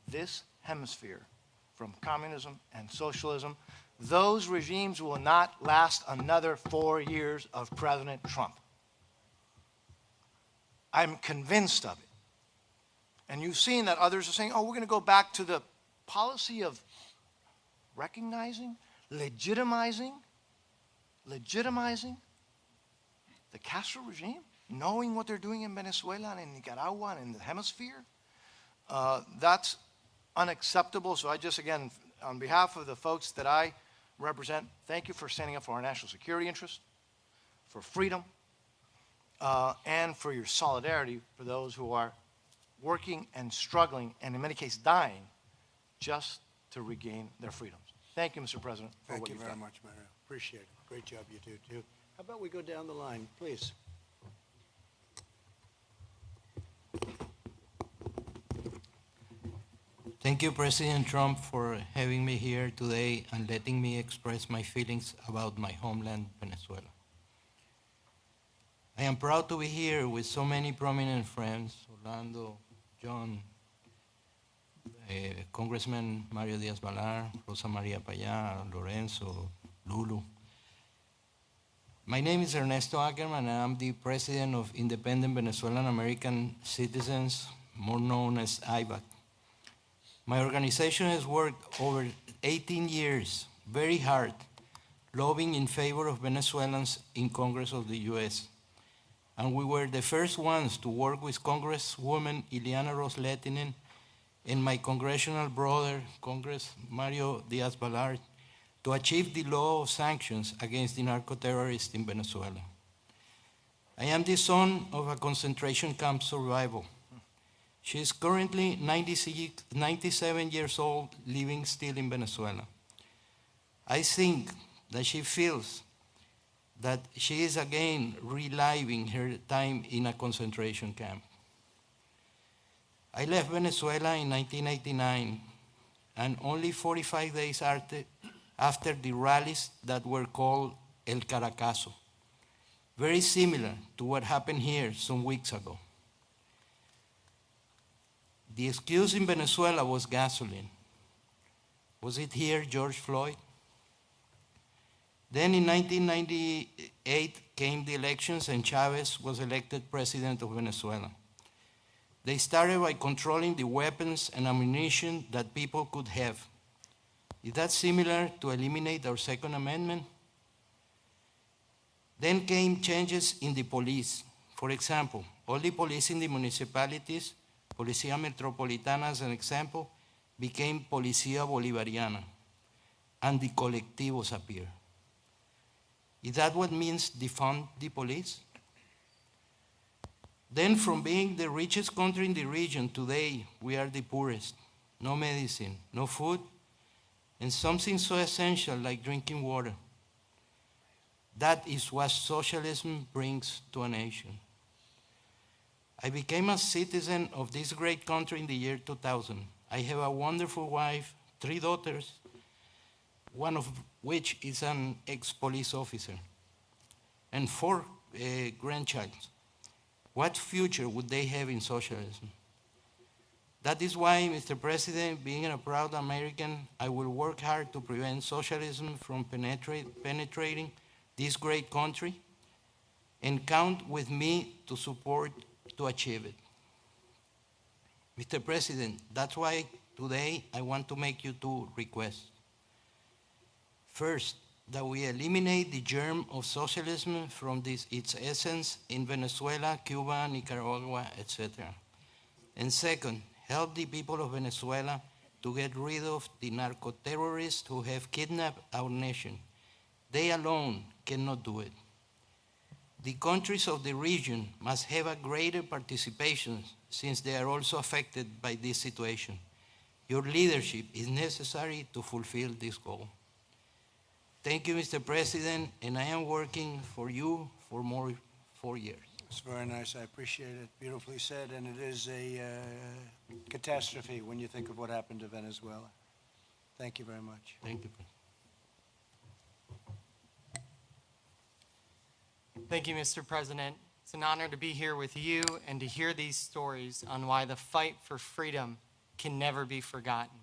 this hemisphere from communism and socialism. Those regimes will not last another 4 years of President Trump. I'm convinced of it. And you've seen that others are saying, oh, we're going to go back to the policy of recognizing, legitimizing the Castro regime, knowing what they're doing in Venezuela and in Nicaragua and in the hemisphere. That's unacceptable. So I just, again, on behalf of the folks that I represent, thank you for standing up for our national security interests, for freedom, and for your solidarity for those who are working and struggling, and in many cases dying, just to regain their freedoms. Thank you, Mr. President, for Thank what you you've very done. much, Mario. Appreciate it. Great job you do, too. How about we go down the line, please? Thank you, President Trump, for having me here today and letting me express my feelings about my homeland, Venezuela. I am proud to be here with so many prominent friends, Orlando, John, Congressman Mario Diaz-Balart, Rosa Maria Payá, Lorenzo, Lulu. My name is Ernesto Ackerman, and I'm the president of Independent Venezuelan American Citizens, more known as IVAC. My organization has worked over 18 years, very hard, lobbying in favor of Venezuelans in Congress of the U.S. And we were the first ones to work with Congresswoman Ileana Ros-Lehtinen and my congressional brother, Congress Mario Diaz-Balart, to achieve the law of sanctions against the narco-terrorists in Venezuela. I am the son of a concentration camp survivor. She is currently 97 years old, living still in Venezuela. I think that she feels that she is again reliving her time in a concentration camp. I left Venezuela in 1989, and only 45 days after the rallies that were called El Caracazo, very similar to what happened here some weeks ago. The excuse in Venezuela was gasoline. Was it here George Floyd? Then in 1998 came the elections and Chavez was elected president of Venezuela. They started by controlling the weapons and ammunition that people could have. Is that similar to eliminate our Second Amendment? Then came changes in the police. For example, all the police in the municipalities, Policía Metropolitana as an example, became Policía Bolivariana, and the colectivos appeared. Is that what means defund the police? Then from being the richest country in the region, today we are the poorest. No medicine, no food, and something so essential like drinking water. That is what socialism brings to a nation. I became a citizen of this great country in the year 2000. I have a wonderful wife, 3 daughters, one of which is an ex-police officer, and 4 grandchildren. What future would they have in socialism? That is why, Mr. President, being a proud American, I will work hard to prevent socialism from penetrating this great country, and count with me to support to achieve it. Mr. President, that's why today I want to make you 2 requests. First, that we eliminate the germ of socialism from its essence in Venezuela, Cuba, Nicaragua, etc. And second, help the people of Venezuela to get rid of the narco-terrorists who have kidnapped our nation. They alone cannot do it. The countries of the region must have a greater participation since they are also affected by this situation. Your leadership is necessary to fulfill this goal. Thank you, Mr. President, and I am working for you for more 4 years. It's very nice. I appreciate it. Beautifully said. And it is a catastrophe when you think of what happened to Venezuela. Thank you very much. Thank you. Thank you, Mr. President. It's an honor to be here with you and to hear these stories on why the fight for freedom can never be forgotten.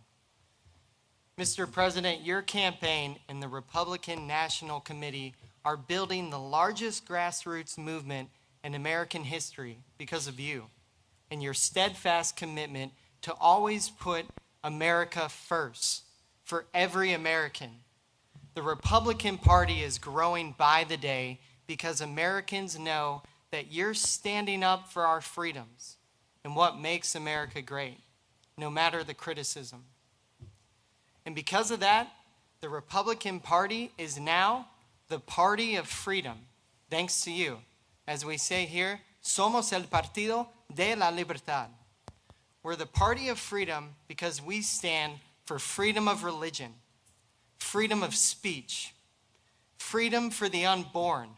Mr. President, your campaign and the Republican National Committee are building the largest grassroots movement in American history because of you and your steadfast commitment to always put America first for every American. The Republican Party is growing by the day because Americans know that you're standing up for our freedoms and what makes America great, no matter the criticism. And because of that, the Republican Party is now the party of freedom, thanks to you. As we say here, somos el partido de la libertad. We're the party of freedom because we stand for freedom of religion, freedom of speech, freedom for the unborn,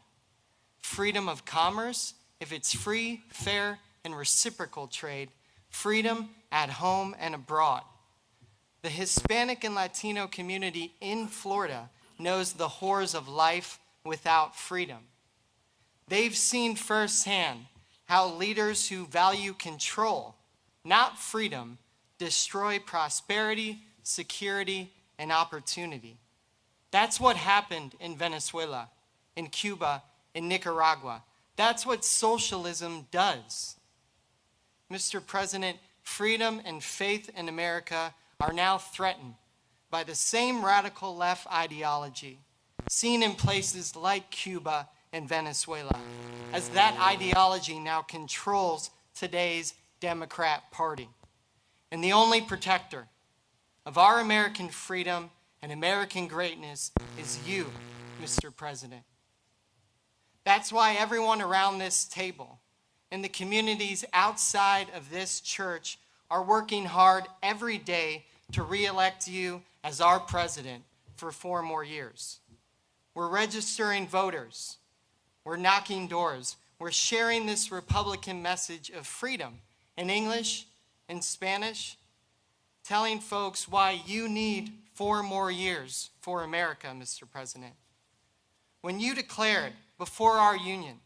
freedom of commerce, if it's free, fair, and reciprocal trade, freedom at home and abroad. The Hispanic and Latino community in Florida knows the horrors of life without freedom. They've seen firsthand how leaders who value control, not freedom, destroy prosperity, security, and opportunity. That's what happened in Venezuela, in Cuba, in Nicaragua. That's what socialism does. Mr. President, freedom and faith in America are now threatened by the same radical left ideology seen in places like Cuba and Venezuela, as that ideology now controls today's Democrat Party. And the only protector of our American freedom and American greatness is you, Mr. President. That's why everyone around this table and the communities outside of this church are working hard every day to re-elect you as our president for 4 more years. We're registering voters. We're knocking doors. We're sharing this Republican message of freedom in English, in Spanish, telling folks why you need 4 more years for America, Mr. President. When you declared before our union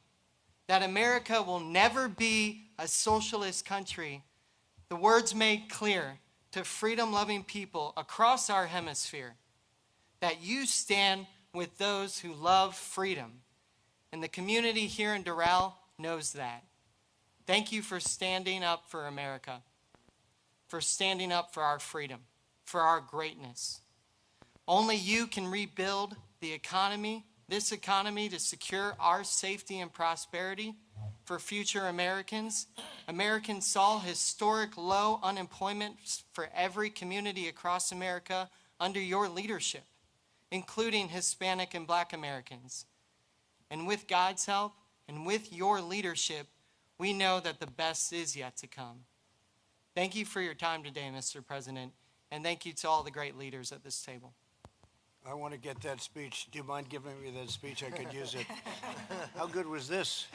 that America will never be a socialist country, the words made clear to freedom-loving people across our hemisphere that you stand with those who love freedom. And the community here in Doral knows that. Thank you for standing up for America, for standing up for our freedom, for our greatness. Only you can rebuild the economy, this economy, to secure our safety and prosperity for future Americans. Americans saw historic low unemployment for every community across America under your leadership, including Hispanic and Black Americans. And with God's help and with your leadership, we know that the best is yet to come. Thank you for your time today, Mr. President, and thank you to all the great leaders at this table. I want to get that speech. Do you mind giving me that speech? I could use it. How good was this?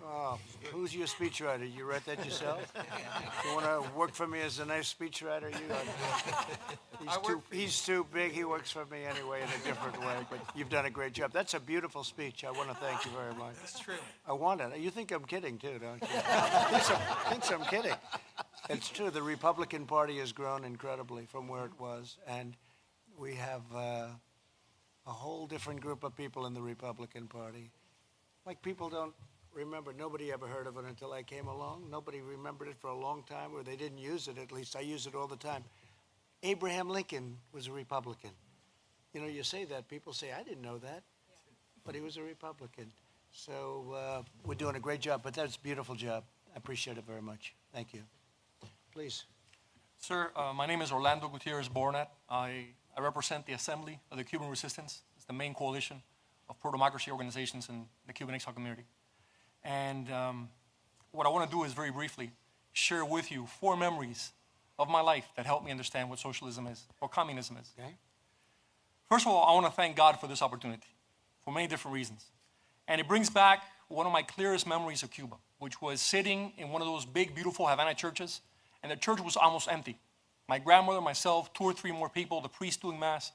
Oh, who's your speechwriter? You write that yourself? You want to work for me as a nice speechwriter? He's too big. He works for me anyway in a different way, but you've done a great job. That's a beautiful speech. I want to thank you very much. It's true. I want it. You think I'm kidding too, don't you? Thinks I'm kidding. It's true. The Republican Party has grown incredibly from where it was, and we have a whole different group of people in the Republican Party. Like, people don't remember, nobody ever heard of it until I came along. Nobody remembered it for a long time, or they didn't use it. At least I use it all the time. Abraham Lincoln was a Republican. You know, you say that, people say, I didn't know that, but he was a Republican. So we're doing a great job, but that's a beautiful job. I appreciate it very much. Thank you. Please. Sir, my name is Orlando Gutierrez Bornat. I represent the Assembly of the Cuban Resistance. It's the main coalition of pro-democracy organizations in the Cuban exile community. And what I want to do is very briefly share with you 4 memories of my life that helped me understand what socialism is, or communism is. Okay. First of all, I want to thank God for this opportunity for many different reasons. And it brings back one of my clearest memories of Cuba, which was sitting in one of those big, beautiful Havana churches, and the church was almost empty. My grandmother, myself, 2 or 3 more people, the priest doing mass.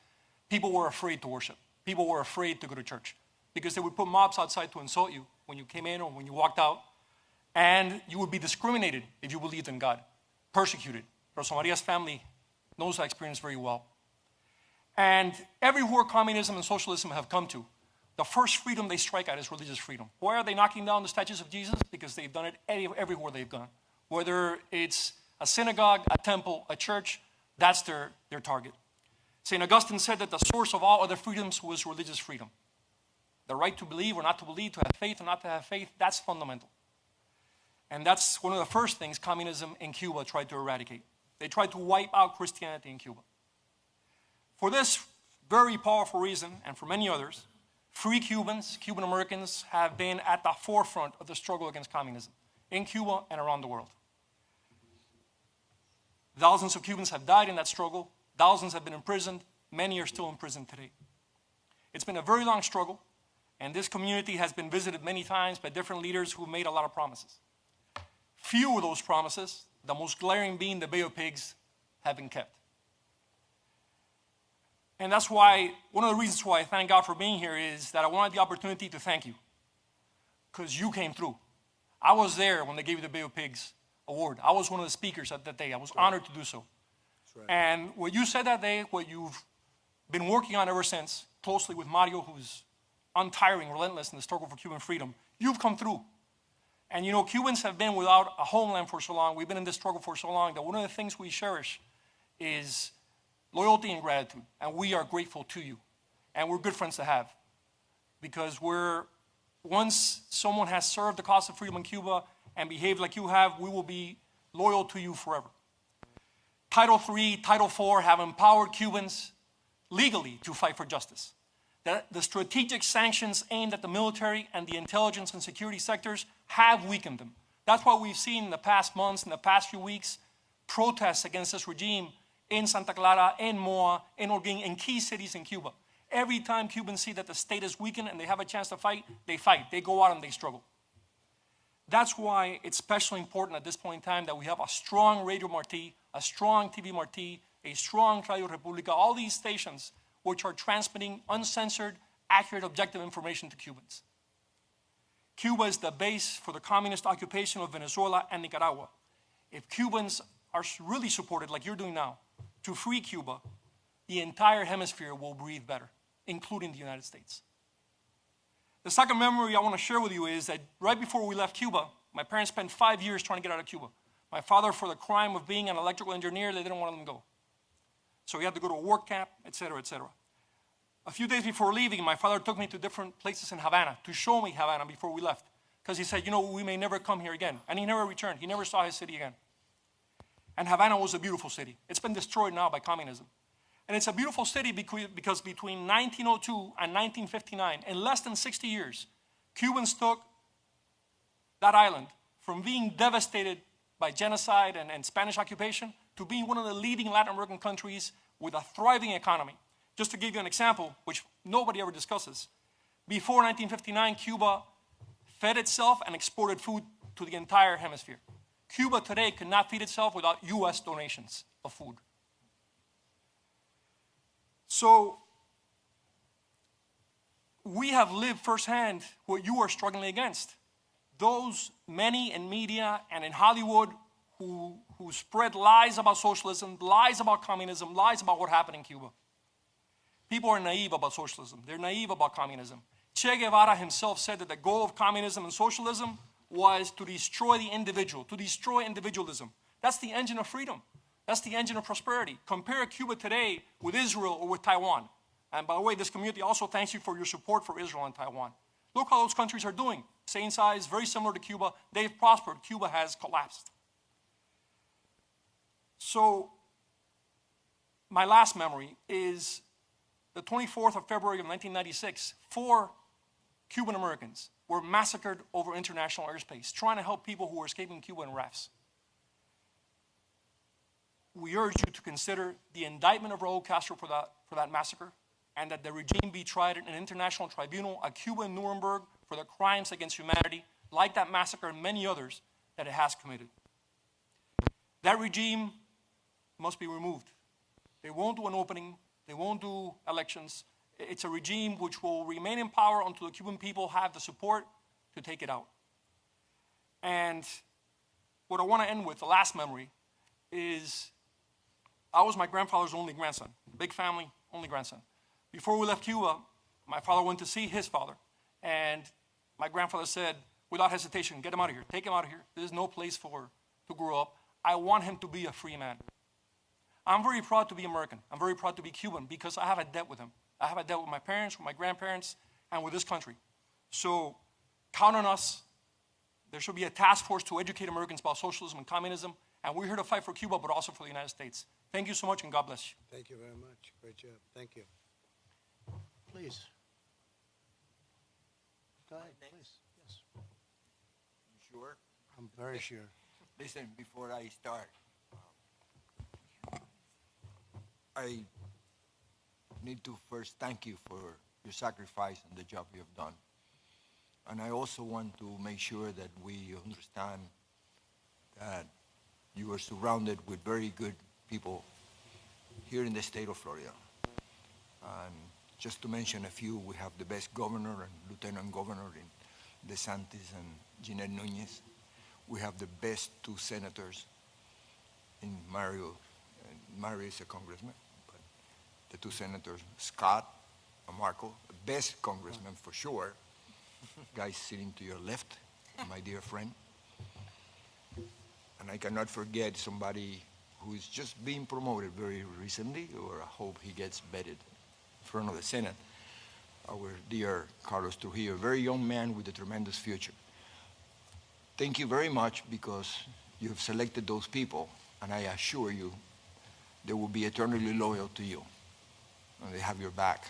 People were afraid to worship. People were afraid to go to church because they would put mobs outside to insult you when you came in or when you walked out. And you would be discriminated if you believed in God, persecuted. Rosa Maria's family knows that experience very well. And everywhere communism and socialism have come to, the first freedom they strike at is religious freedom. Why are they knocking down the statues of Jesus? Because they've done it everywhere they've gone. Whether it's a synagogue, a temple, a church, that's their target. St. Augustine said that the source of all other freedoms was religious freedom. The right to believe or not to believe, to have faith or not to have faith, that's fundamental. And that's one of the first things communism in Cuba tried to eradicate. They tried to wipe out Christianity in Cuba. For this very powerful reason, and for many others, free Cubans, Cuban Americans, have been at the forefront of the struggle against communism in Cuba and around the world. Thousands of Cubans have died in that struggle. Thousands have been imprisoned. Many are still in prison today. It's been a very long struggle, and this community has been visited many times by different leaders who made a lot of promises. Few of those promises, the most glaring being the Bay of Pigs, have been kept. And that's why, one of the reasons why I thank God for being here is that I wanted the opportunity to thank you, because you came through. I was there when they gave you the Bay of Pigs award. I was one of the speakers at that day. I was honored to do so. Right. And what you said that day, what you've been working on ever since, closely with Mario, who's untiring, relentless in the struggle for Cuban freedom, you've come through. And you know, Cubans have been without a homeland for so long. We've been in this struggle for so long that one of the things we cherish is loyalty and gratitude. And we are grateful to you. And we're good friends to have. Because once someone has served the cause of freedom in Cuba and behaved like you have, we will be loyal to you forever. Title III, Title IV have empowered Cubans legally to fight for justice. The strategic sanctions aimed at the military and the intelligence and security sectors have weakened them. That's why we've seen in the past months, in the past few weeks, protests against this regime in Santa Clara, in Moa, in Holguín, in key cities in Cuba. Every time Cubans see that the state is weakened and they have a chance to fight. They go out and they struggle. That's why it's especially important at this point in time that we have a strong Radio Martí, a strong TV Martí, a strong Radio República, all these stations which are transmitting uncensored, accurate, objective information to Cubans. Cuba is the base for the communist occupation of Venezuela and Nicaragua. If Cubans are really supported, like you're doing now, to free Cuba, the entire hemisphere will breathe better, including the United States. The second memory I want to share with you is that right before we left Cuba, my parents spent 5 years trying to get out of Cuba. My father, for the crime of being an electrical engineer, they didn't want him to go. So he had to go to a work camp, etc., etc. A few days before leaving, my father took me to different places in Havana to show me Havana before we left. because he said, you know, we may never come here again. And he never returned. He never saw his city again. And Havana was a beautiful city. It's been destroyed now by communism. And it's a beautiful city because between 1902 and 1959, in less than 60 years, Cubans took that island from being devastated by genocide and Spanish occupation to being one of the leading Latin American countries with a thriving economy. Just to give you an example, which nobody ever discusses, before 1959, Cuba fed itself and exported food to the entire hemisphere. Cuba today could not feed itself without US donations of food. So we have lived firsthand what you are struggling against. Those many in media and in Hollywood who spread lies about socialism, lies about communism, lies about what happened in Cuba. People are naive about socialism. They're naive about communism. Che Guevara himself said that the goal of communism and socialism was to destroy the individual, to destroy individualism. That's the engine of freedom. That's the engine of prosperity. Compare Cuba today with Israel or with Taiwan. And by the way, this community also thanks you for your support for Israel and Taiwan. Look how those countries are doing. Same size, very similar to Cuba. They've prospered. Cuba has collapsed. So my last memory is the 24th of February of 1996. 4 Cuban Americans were massacred over international airspace, trying to help people who were escaping Cuba in rafts. We urge you to consider the indictment of Raul Castro for that massacre, and that the regime be tried in an international tribunal, a Cuba in Nuremberg, for the crimes against humanity, like that massacre and many others that it has committed. That regime must be removed. They won't do an opening. They won't do elections. It's a regime which will remain in power until the Cuban people have the support to take it out. And what I want to end with, the last memory, is I was my grandfather's only grandson. Big family, only grandson. Before we left Cuba, my father went to see his father. And my grandfather said, without hesitation, get him out of here. Take him out of here. There's no place to grow up. I want him to be a free man. I'm very proud to be American. I'm very proud to be Cuban because I have a debt with him. I have a debt with my parents, with my grandparents, and with this country. So count on us. There should be a task force to educate Americans about socialism and communism. And we're here to fight for Cuba, but also for the United States. Thank you so much, and God bless you. Thank you very much. Great job. Thank you. Please. Go ahead, please. Yes. You sure? I'm very sure. Listen, before I start, I need to first thank you for your sacrifice and the job you have done. And I also want to make sure that we understand that you are surrounded with very good people here in the state of Florida. And just to mention a few, we have the best governor and lieutenant governor in DeSantis and Jeanette Nunez. We have the best 2 senators in Mario. Mario is a congressman, but the 2 senators, Scott and Marco, the best congressman for sure. Guy sitting to your left, my dear friend. And I cannot forget somebody who is just being promoted very recently, or I hope he gets vetted in front of the Senate, our dear Carlos Trujillo, a very young man with a tremendous future. Thank you very much because you have selected those people, and I assure you they will be eternally loyal to you, and they have your back.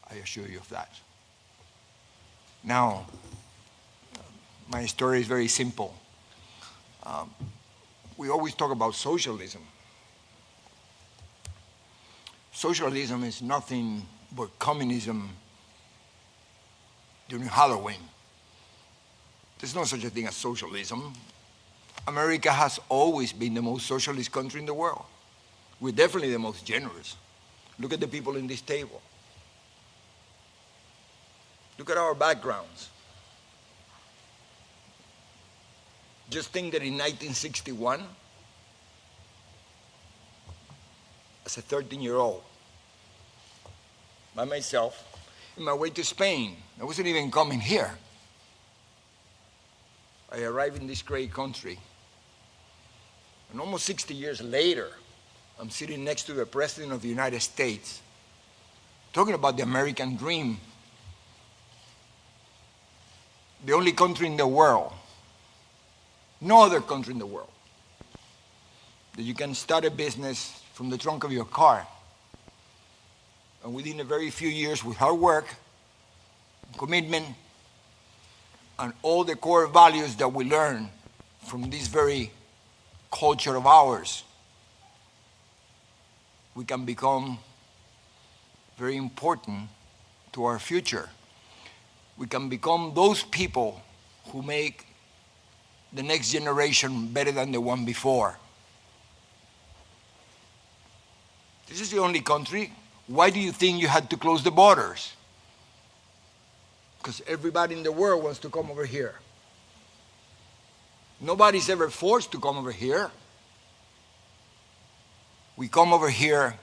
I assure you of that. Now, my story is very simple. We always talk about socialism. Socialism is nothing but communism during Halloween. There's no such a thing as socialism. America has always been the most socialist country in the world. We're definitely the most generous. Look at the people in this table. Look at our backgrounds. Just think that in 1961, as a 13-year-old, by myself, in my way to Spain, I wasn't even coming here. I arrived in this great country, and almost 60 years later, I'm sitting next to the President of the United States, talking about the American dream. the only country in the world, no other country in the world, that you can start a business from the trunk of your car. And within a very few years, with hard work, commitment, and all the core values that we learn from this very culture of ours, we can become very important to our future. We can become those people who make the next generation better than the one before. This is the only country. Why do you think you had to close the borders? Because everybody in the world wants to come over here. Nobody's ever forced to come over here. We come over here,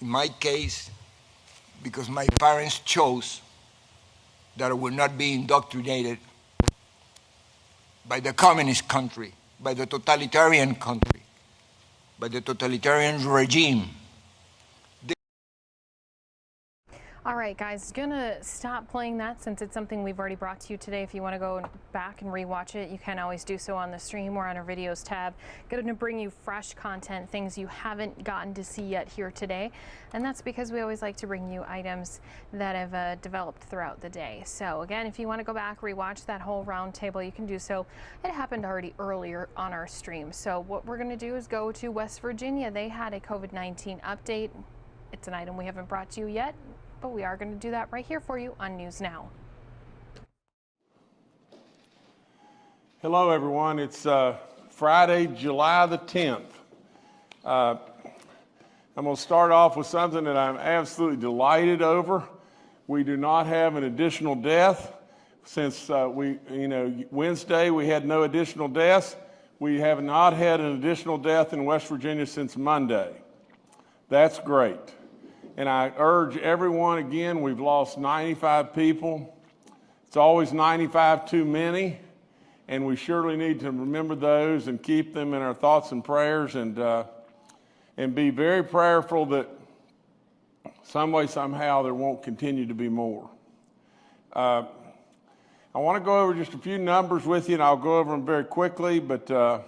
in my case, because my parents chose that I would not be indoctrinated by the communist country, by the totalitarian country, by the totalitarian regime. All right, guys, gonna stop playing that since it's something we've already brought to you today. If you want to go back and rewatch it, you can always do so on the stream or on our videos tab. Going to bring you fresh content, things you haven't gotten to see yet here today. And that's because we always like to bring you items that have developed throughout the day. So again, if you want to go back, rewatch that whole round table, you can do so. It happened already earlier on our stream. So what we're going to do is go to West Virginia. They had a COVID-19 update. It's an item we haven't brought to you yet, but we are going to do that right here for you on News Now. Hello, everyone. It's Friday, July the 10th. I'm going to start off with something that I'm absolutely delighted over. We do not have an additional death. Since Wednesday we had no additional deaths. We have not had an additional death in West Virginia since Monday. That's great. And I urge everyone, again, we've lost 95 people. It's always 95 too many, and we surely need to remember those and keep them in our thoughts and prayers, and be very prayerful that some way, somehow, there won't continue to be more. I want to go over just a few numbers with you, and I'll go over them very quickly, but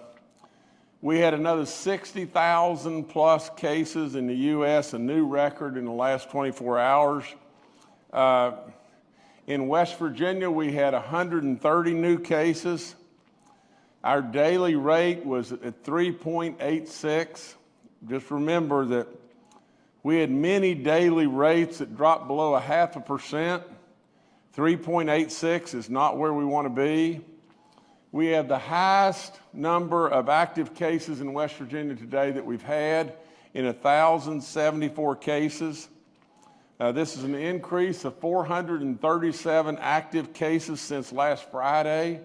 we had another 60,000 plus cases in the U.S., a new record in the last 24 hours. In West Virginia, we had 130 new cases. Our daily rate was at 3.86. Just remember that we had many daily rates that dropped below 0.5%. 3.86 is not where we want to be. We have the highest number of active cases in West Virginia today that we've had in 1,074 cases. This is an increase of 437 active cases since last Friday.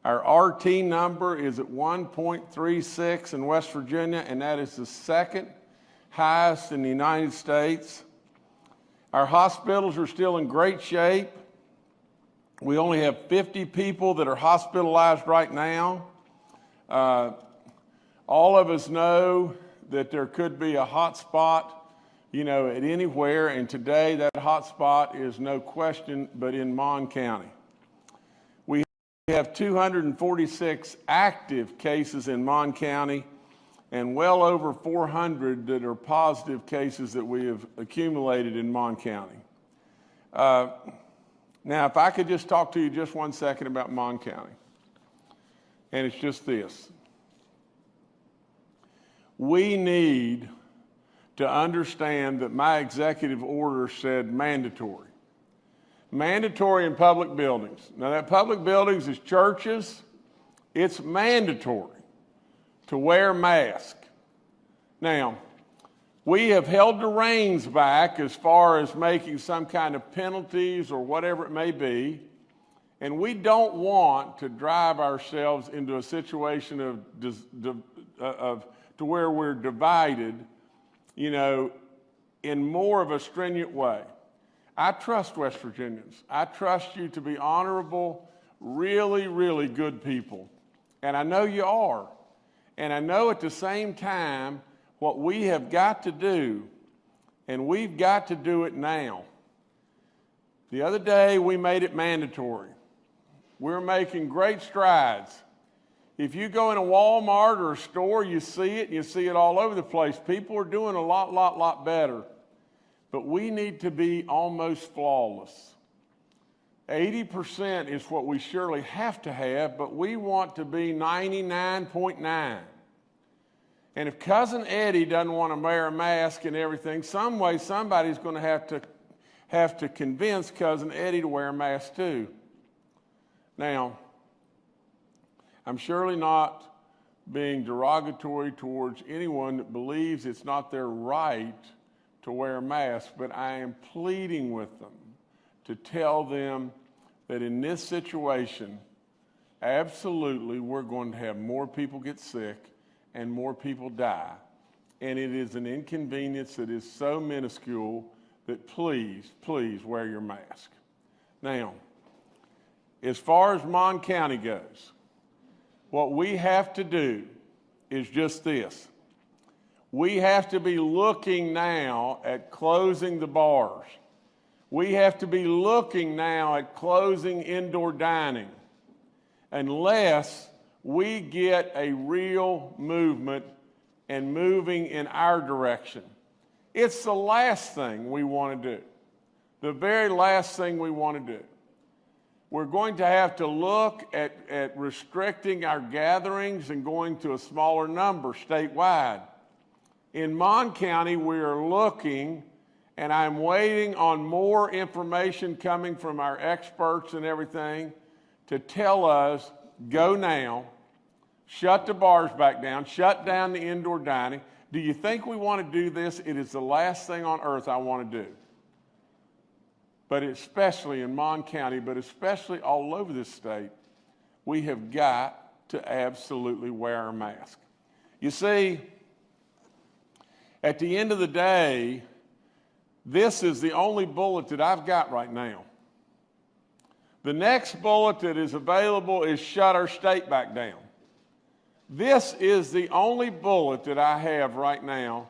Our RT number is at 1.36 in West Virginia, and that is the second highest in the United States. Our hospitals are still in great shape. We only have 50 people that are hospitalized right now. All of us know that there could be a hot spot, at anywhere, and today that hot spot is no question but in Mon County. We have 246 active cases in Mon County and well over 400 that are positive cases that we have accumulated in Mon County. Now, if I could just talk to you just 1 second about Mon County, and it's just this. We need to understand that my executive order said mandatory. Mandatory in public buildings. Now, that public buildings is churches. It's mandatory to wear masks. Now, we have held the reins back as far as making some kind of penalties or whatever it may be, and we don't want to drive ourselves into a situation of to where we're divided, in more of a stringent way. I trust West Virginians. I trust you to be honorable, really, really good people, and I know you are. And I know at the same time what we have got to do, and we've got to do it now. The other day we made it mandatory. We're making great strides. If you go in a Walmart or a store, you see it, and you see it all over the place. People are doing a lot better. But we need to be almost flawless. 80% is what we surely have to have, but we want to be 99.9. And if Cousin Eddie doesn't want to wear a mask and everything, some way somebody's going to have to convince Cousin Eddie to wear a mask too. Now, I'm surely not being derogatory towards anyone that believes it's not their right to wear a mask, but I am pleading with them to tell them that in this situation, absolutely we're going to have more people get sick and more people die. And it is an inconvenience that is so minuscule that please wear your mask. Now, as far as Mon County goes, what we have to do is just this. We have to be looking now at closing the bars. We have to be looking now at closing indoor dining unless we get a real movement and moving in our direction. It's the last thing we want to do. The very last thing we want to do. We're going to have to look at restricting our gatherings and going to a smaller number statewide. In Mon County, we are looking, and I'm waiting on more information coming from our experts and everything to tell us, go now, shut the bars back down, shut down the indoor dining. Do you think we want to do this? It is the last thing on earth I want to do. But especially in Mon County, but especially all over this state, we have got to absolutely wear our mask. You see, at the end of the day, this is the only bullet that I've got right now. The next bullet that is available is shut our state back down. This is the only bullet that I have right now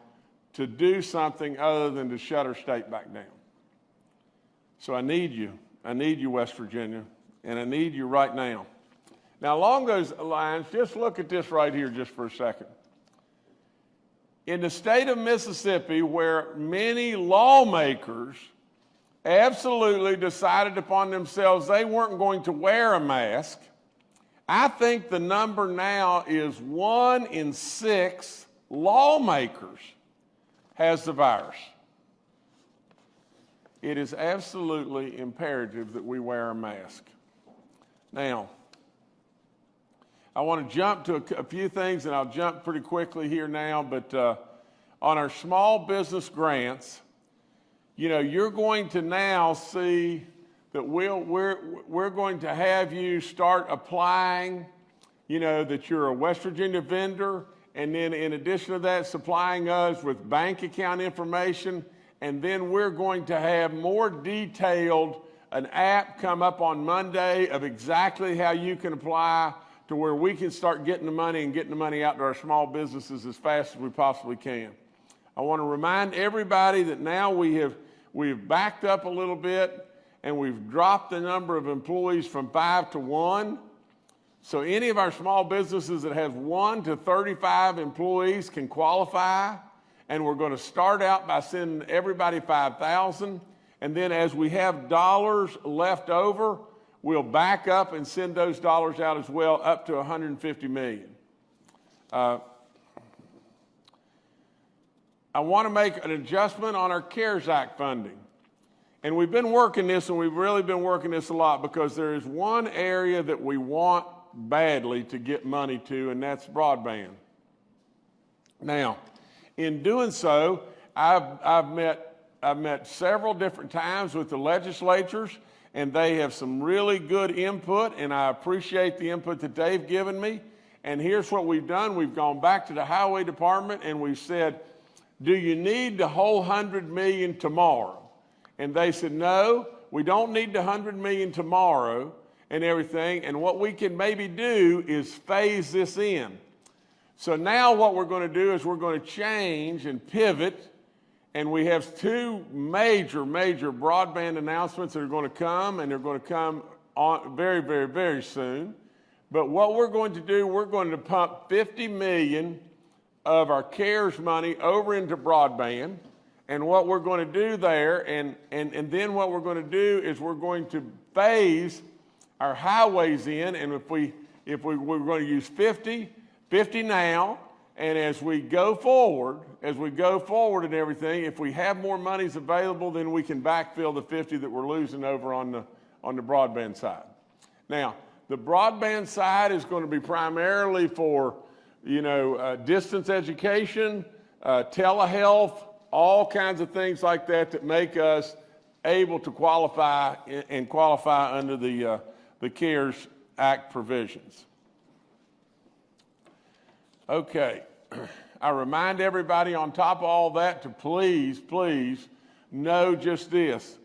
to do something other than to shut our state back down. So I need you. I need you, West Virginia, and I need you right now. Now, along those lines, just look at this right here just for a second. In the state of Mississippi, where many lawmakers absolutely decided upon themselves they weren't going to wear a mask, I think the number now is 1 in 6 lawmakers has the virus. It is absolutely imperative that we wear a mask. Now, I want to jump to a few things, and I'll jump pretty quickly here now, but on our small business grants, you know, you're going to now see that we're going to have you start applying, you know, that you're a West Virginia vendor, and then in addition to that, supplying us with bank account information, and then we're going to have more detailed, an app come up on Monday of exactly how you can apply to where we can start getting the money and getting the money out to our small businesses as fast as we possibly can. I want to remind everybody that now we've backed up a little bit and we've dropped the number of employees from 5 to 1. So any of our small businesses that have 1 to 35 employees can qualify. And we're going to start out by sending everybody $5,000. And then as we have dollars left over, we'll back up and send those dollars out as well, up to $150 million. I want to make an adjustment on our CARES Act funding. And we've been working this, and we've really been working this a lot, because there is one area that we want badly to get money to, and that's broadband. Now, in doing so, I've met several different times with the legislatures, and they have some really good input, and I appreciate the input that they've given me. And here's what we've done. We've gone back to the highway department, and we've said, do you need the whole $100 million tomorrow? And they said, no, we don't need the $100 million tomorrow and everything. And what we can maybe do is phase this in. So now what we're going to do is we're going to change and pivot, and we have 2 major broadband announcements that are going to come, and they're going to come very, very, very soon. But what we're going to do, we're going to pump $50 million of our CARES money over into broadband. And what we're going to do there, and then what we're going to do is we're going to phase our highways in, and we're going to use 50 now, and as we go forward and everything, if we have more monies available, then we can backfill the 50 that we're losing over on the broadband side. Now, the broadband side is going to be primarily for, distance education, telehealth, all kinds of things like that that make us able to qualify under the CARES Act provisions. Okay, I remind everybody on top of all that to please know just this.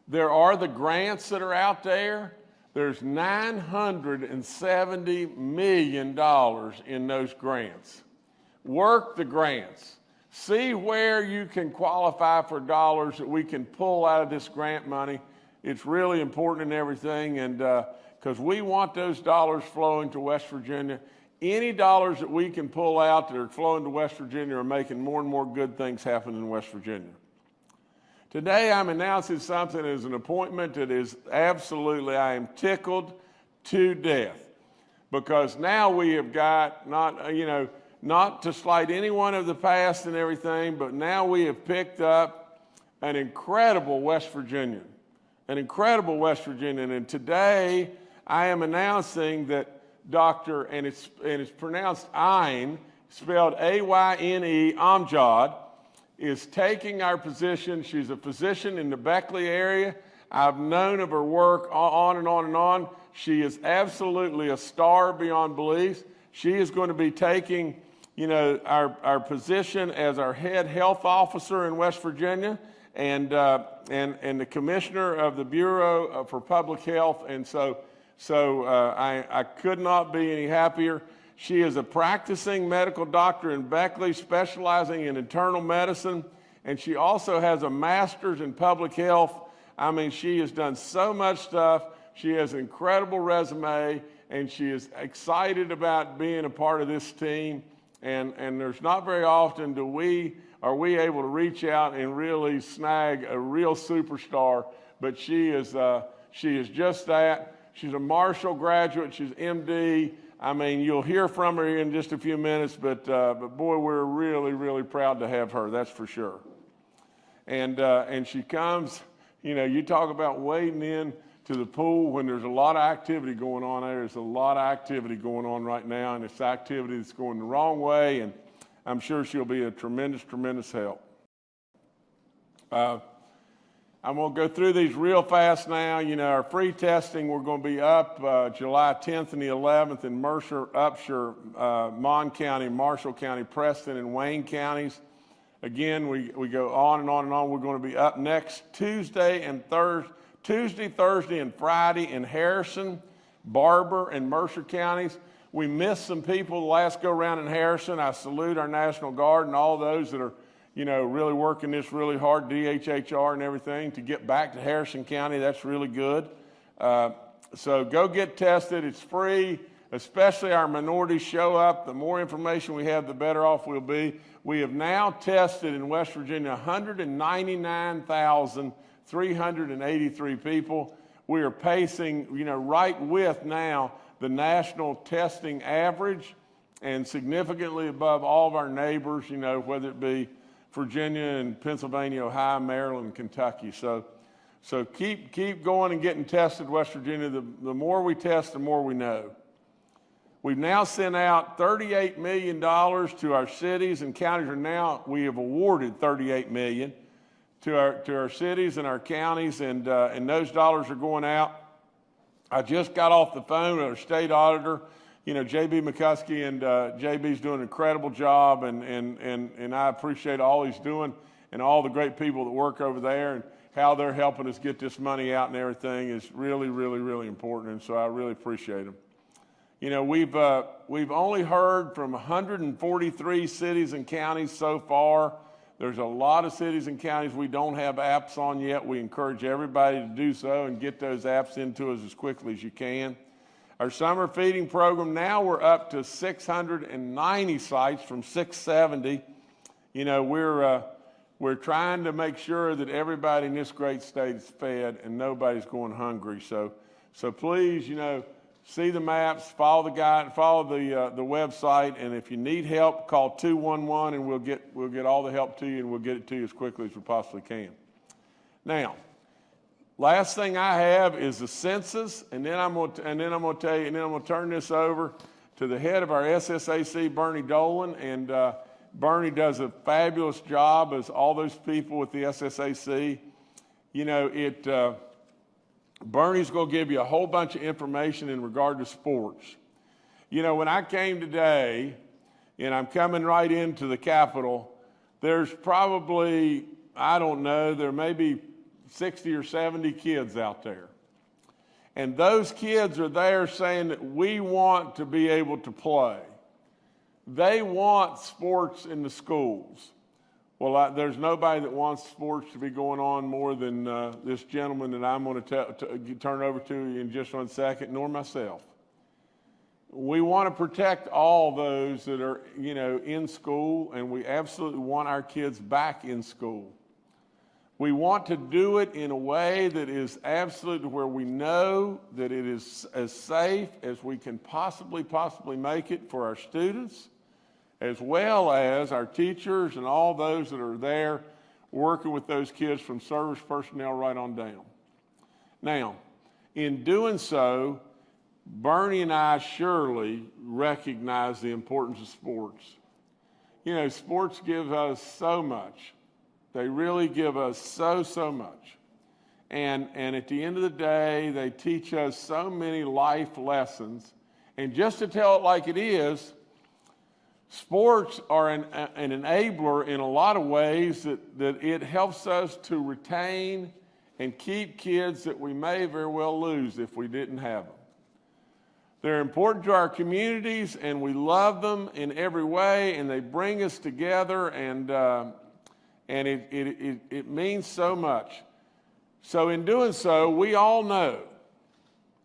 There are the grants that are out there. There's $970 million in those grants. Work the grants. See where you can qualify for dollars that we can pull out of this grant money. It's really important and everything, and because we want those dollars flowing to West Virginia. Any dollars that we can pull out that are flowing to West Virginia are making more and more good things happen in West Virginia. Today I'm announcing something as an appointment that is absolutely, I am tickled to death, because now we have got, not to slight anyone of the past and everything, but now we have picked up an incredible West Virginian. And today I am announcing that Dr., and it's pronounced Ayn, spelled A-Y-N-E, Amjad, is taking our position. She's a physician in the Beckley area. I've known of her work on and on and on. She is absolutely a star beyond belief. She is going to be taking, our position as our head health officer in West Virginia and the commissioner of the Bureau for Public Health. And so I could not be any happier. She is a practicing medical doctor in Beckley, specializing in internal medicine, and she also has a master's in public health. I mean, she has done so much stuff. She has an incredible resume, and she is excited about being a part of this team. And there's not very often are we able to reach out and really snag a real superstar, but she is just that. She's a Marshall graduate. She's MD. I mean, you'll hear from her in just a few minutes, but boy, we're really, really proud to have her. That's for sure. And she comes. You talk about wading in to the pool when there's a lot of activity going on there. There's a lot of activity going on right now, and it's activity that's going the wrong way. And I'm sure she'll be a tremendous, tremendous help. I'm going to go through these real fast now. Our free testing, we're going to be up July 10th and the 11th in Mercer, Upshur, Mon County, Marshall County, Preston, and Wayne counties. Again, we go on and on and on. We're going to be up next Tuesday, Thursday, and Friday in Harrison, Barber, and Mercer counties. We missed some people the last go-around in Harrison. I salute our National Guard and all those that are really working this really hard, DHHR and everything, to get back to Harrison County. That's really good. So go get tested. It's free, especially our minorities show up. The more information we have, the better off we'll be. We have now tested in West Virginia 199,383 people. We are pacing, right with now the national testing average and significantly above all of our neighbors, whether it be Virginia and Pennsylvania, Ohio, Maryland, Kentucky. So keep going and getting tested, West Virginia. The more we test, the more we know. We've now sent out $38 million to our cities and counties. We have awarded $38 million to our cities and our counties, and those dollars are going out. I just got off the phone with our state auditor. J.B. McCuskey, and J.B.'s doing an incredible job, and I appreciate all he's doing and all the great people that work over there and how they're helping us get this money out and everything is really, really, really important, and so I really appreciate them. We've only heard from 143 cities and counties so far There's a lot of cities and counties we don't have apps on yet. We encourage everybody to do so and get those apps into us as quickly as you can. Our summer feeding program, now we're up to 690 sites from 670. You know, we're trying to make sure that everybody in this great state is fed and nobody's going hungry. So please, you know, see the maps, follow the guide, follow the website, and if you need help, call 211 and we'll get all the help to you, and we'll get it to you as quickly as we possibly can. Now, last thing I have is the census, and then I'm going to turn this over to the head of our SSAC, Bernie Dolan, and Bernie does a fabulous job, as all those people with the SSAC. You know, Bernie's going to give you a whole bunch of information in regard to sports. You know, when I came today, and I'm coming right into the Capitol, there's probably, I don't know, there may be 60 or 70 kids out there. And those kids are there saying that we want to be able to play. They want sports in the schools. Well, there's nobody that wants sports to be going on more than this gentleman that I'm going to turn over to you in just 1 second, nor myself. We want to protect all those that are, you know, in school, and we absolutely want our kids back in school. We want to do it in a way that is absolutely where we know that it is as safe as we can possibly make it for our students, as well as our teachers and all those that are there working with those kids from service personnel right on down. Now, in doing so, Bernie and I surely recognize the importance of sports. You know, sports give us so much. They really give us so much. And at the end of the day, they teach us so many life lessons. And just to tell it like it is, sports are an enabler in a lot of ways that it helps us to retain and keep kids that we may very well lose if we didn't have them. They're important to our communities, and we love them in every way, and they bring us together, and it means so much. So in doing so, we all know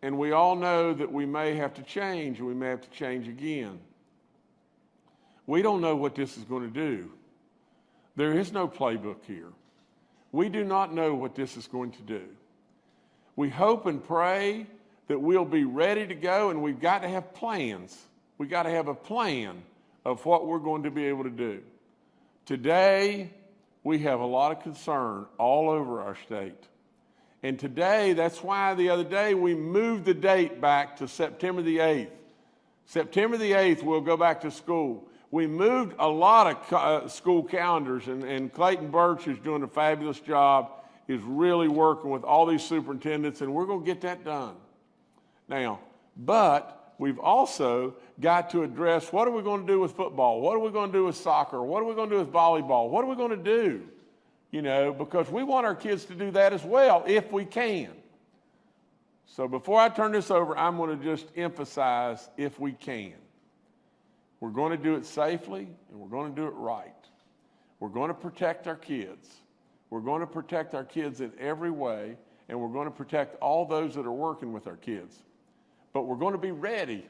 that we may have to change, and we may have to change again. We don't know what this is going to do. There is no playbook here. We do not know what this is going to do. We hope and pray that we'll be ready to go, and we've got to have plans. We've got to have a plan of what we're going to be able to do. Today, we have a lot of concern all over our state. And today, that's why the other day we moved the date back to September the 8th. September the 8th, we'll go back to school. We moved a lot of school calendars, and Clayton Birch, who's doing a fabulous job, is really working with all these superintendents, and we're going to get that done. Now, but we've also got to address, what are we going to do with football? What are we going to do with soccer? What are we going to do with volleyball? What are we going to do? You know, because we want our kids to do that as well, if we can. So before I turn this over, I'm going to just emphasize, if we can. We're going to do it safely, and we're going to do it right. We're going to protect our kids. We're going to protect our kids in every way, and we're going to protect all those that are working with our kids. But we're going to be ready.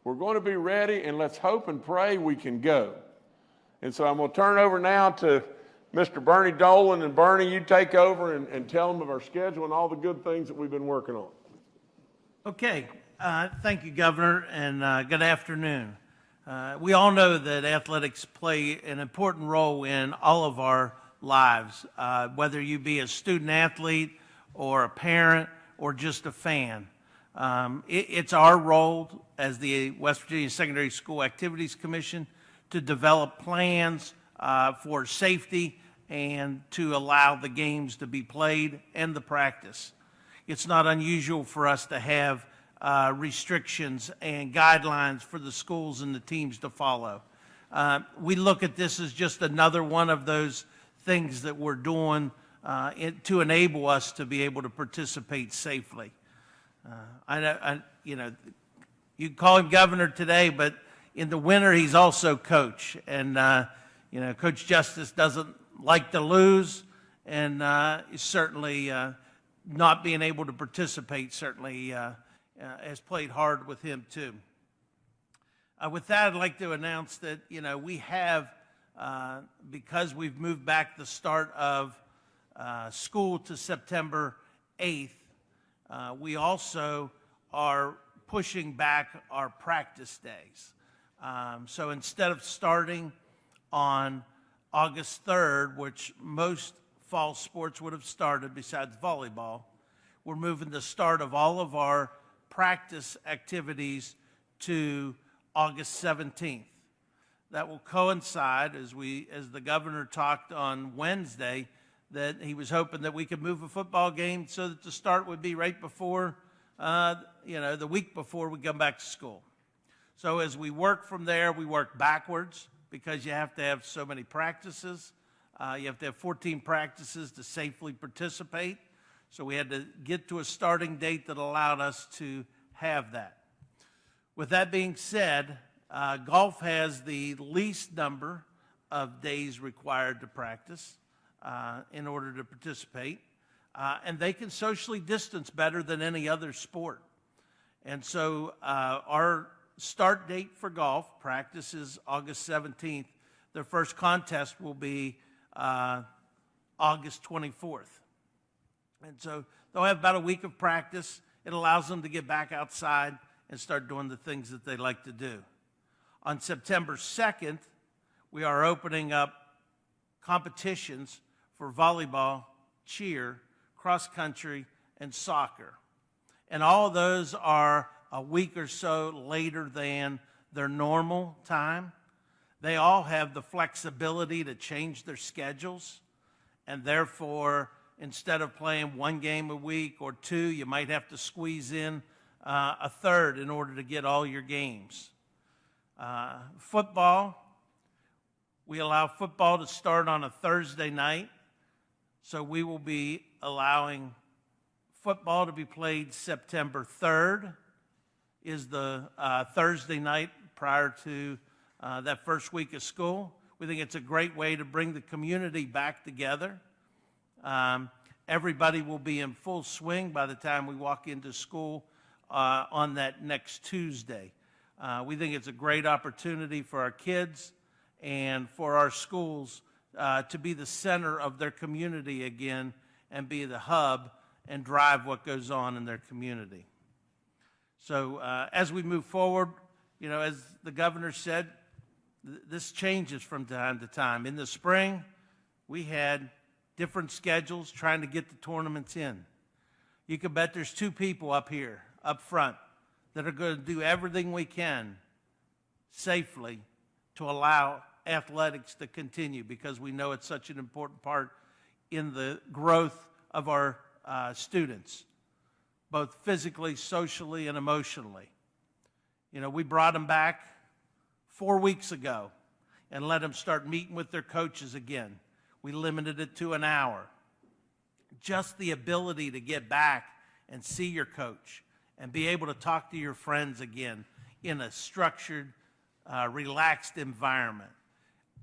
We're going to be ready, and let's hope and pray we can go. And so I'm going to turn over now to Mr. Bernie Dolan. And Bernie, you take over and tell them of our schedule and all the good things that we've been working on. Okay. Thank you, Governor, and good afternoon. We all know that athletics play an important role in all of our lives, whether you be a student athlete or a parent or just a fan. It's our role as the West Virginia Secondary School Activities Commission to develop plans for safety and to allow the games to be played and the practice. It's not unusual for us to have restrictions and guidelines for the schools and the teams to follow. We look at this as just another one of those things that we're doing to enable us to be able to participate safely. You know, you call him governor today, but in the winter he's also coach. And you know, Coach Justice doesn't like to lose, and certainly not being able to participate certainly has played hard with him too. With that, I'd like to announce that, we have, because we've moved back the start of school to September 8th, we also are pushing back our practice days. So instead of starting on August 3rd, which most fall sports would have started besides volleyball, we're moving the start of all of our practice activities to August 17th. That will coincide, as the governor talked on Wednesday, that he was hoping that we could move a football game so that the start would be right before, the week before we come back to school. So as we work from there, we work backwards because you have to have so many practices. You have to have 14 practices to safely participate. So we had to get to a starting date that allowed us to have that. With that being said, golf has the least number of days required to practice in order to participate, and they can socially distance better than any other sport. And so our start date for golf practice is August 17th. Their first contest will be August 24th. And so they'll have about a week of practice. It allows them to get back outside and start doing the things that they like to do. On September 2nd, we are opening up competitions for volleyball, cheer, cross country, and soccer. And all of those are a week or so later than their normal time. They all have the flexibility to change their schedules, and therefore, instead of playing one game a week or two, you might have to squeeze in a third in order to get all your games. Football, we allow football to start on a Thursday night, so we will be allowing football to be played September 3rd, is the Thursday night prior to that first week of school. We think it's a great way to bring the community back together. Everybody will be in full swing by the time we walk into school on that next Tuesday. We think it's a great opportunity for our kids and for our schools to be the center of their community again and be the hub and drive what goes on in their community. So as we move forward, as the governor said, this changes from time to time. In the spring, we had different schedules trying to get the tournaments in. You can bet there's two people up here, up front, that are going to do everything we can safely to allow athletics to continue, because we know it's such an important part in the growth of our students, both physically, socially, and emotionally. We brought them back 4 weeks ago and let them start meeting with their coaches again. We limited it to an hour. Just the ability to get back and see your coach and be able to talk to your friends again in a structured, relaxed environment.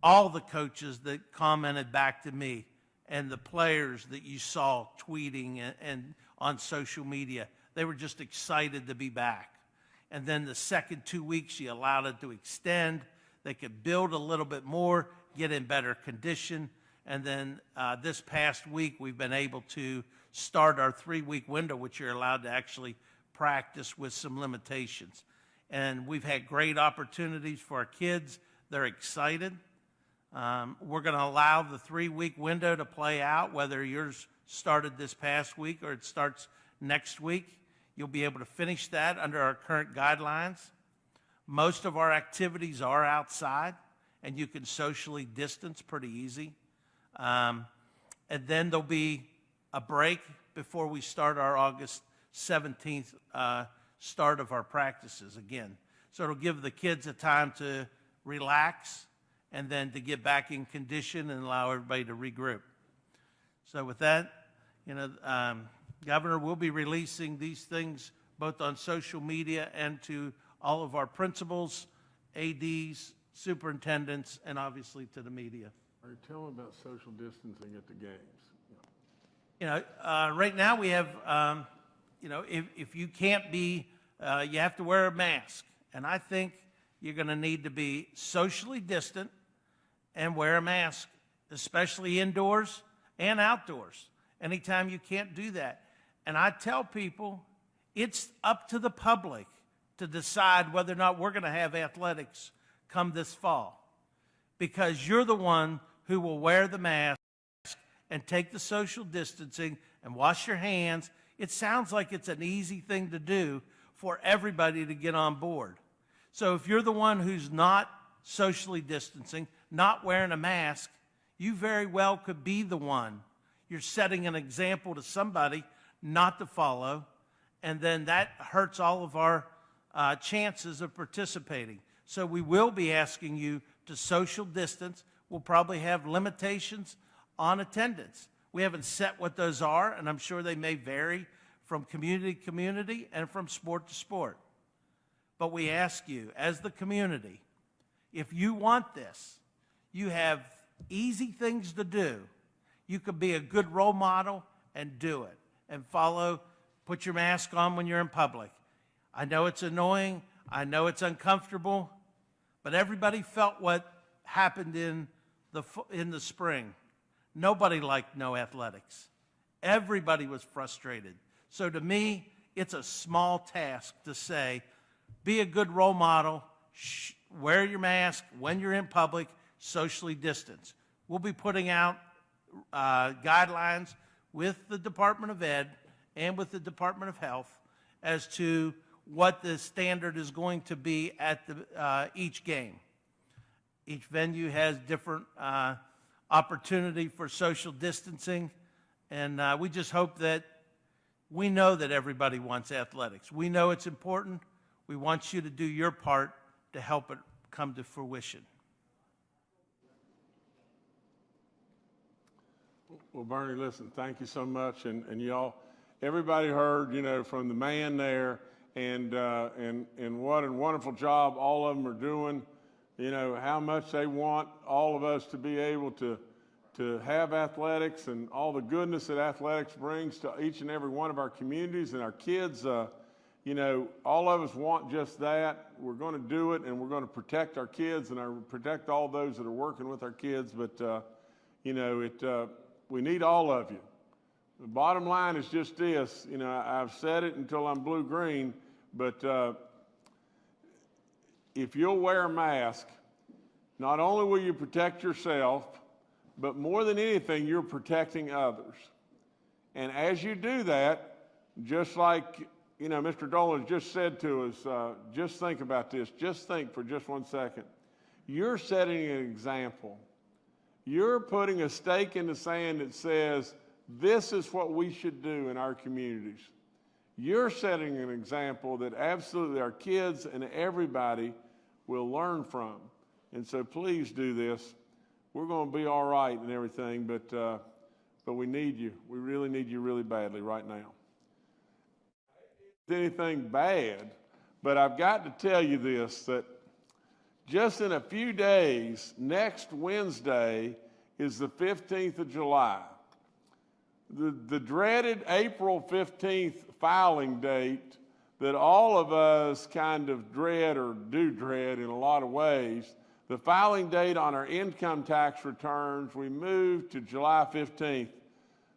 All the coaches that commented back to me and the players that you saw tweeting and on social media, they were just excited to be back. And then the second 2 weeks, you allowed it to extend. They could build a little bit more, get in better condition. And then this past week, we've been able to start our 3-week window, which you're allowed to actually practice with some limitations. And we've had great opportunities for our kids. They're excited. We're going to allow the 3-week window to play out, whether yours started this past week or it starts next week. You'll be able to finish that under our current guidelines. Most of our activities are outside, and you can socially distance pretty easy. And then there'll be a break before we start our August 17th start of our practices again. So it'll give the kids a time to relax and then to get back in condition and allow everybody to regroup. So with that, Governor, will be releasing these things both on social media and to all of our principals, ADs, superintendents, and obviously to the media Tell them about social distancing at the games. You know, right now we have, you know, if you can't be, you have to wear a mask. And I think you're going to need to be socially distant and wear a mask, especially indoors and outdoors, anytime you can't do that. And I tell people, it's up to the public to decide whether or not we're going to have athletics come this fall, because you're the one who will wear the mask and take the social distancing and wash your hands. It sounds like it's an easy thing to do for everybody to get on board. So if you're the one who's not socially distancing, not wearing a mask, you very well could be the one. You're setting an example to somebody not to follow, and then that hurts all of our chances of participating. So we will be asking you to social distance. We'll probably have limitations on attendance. We haven't set what those are, and I'm sure they may vary from community to community and from sport to sport. But we ask you, as the community, if you want this, you have easy things to do. You could be a good role model and do it, and follow, put your mask on when you're in public. I know it's annoying, I know it's uncomfortable, but everybody felt what happened in the spring. Nobody liked no athletics. Everybody was frustrated. So to me, it's a small task to say, be a good role model, wear your mask when you're in public, socially distance. We'll be putting out guidelines with the Department of Ed and with the Department of Health as to what the standard is going to be at each game. Each venue has different opportunity for social distancing, and we just hope that we know that everybody wants athletics. We know it's important. We want you to do your part to help it come to fruition. Well, Bernie, listen, thank you so much, and y'all, everybody heard, you know, from the man there, and what a wonderful job all of them are doing. You know, how much they want all of us to be able to have athletics and all the goodness that athletics brings to each and every one of our communities and our kids. You know, all of us want just that. We're going to do it, and we're going to protect our kids and protect all those that are working with our kids. But, you know, we need all of you. The bottom line is just this. You know, I've said it until I'm blue-green, but if you'll wear a mask, not only will you protect yourself, but more than anything, you're protecting others. And as you do that, just like, you know, Mr. Dolan just said to us, just think about this. Just think for just 1 second. You're setting an example. You're putting a stake in the sand that says, this is what we should do in our communities. You're setting an example that absolutely our kids and everybody will learn from. And so please do this. We're going to be all right and everything, but we need you. We really need you really badly right now. Anything bad, but I've got to tell you this, that just in a few days, next Wednesday is the 15th of July. The dreaded April 15th filing date that all of us kind of dread or do dread in a lot of ways, the filing date on our income tax returns, we moved to July 15th.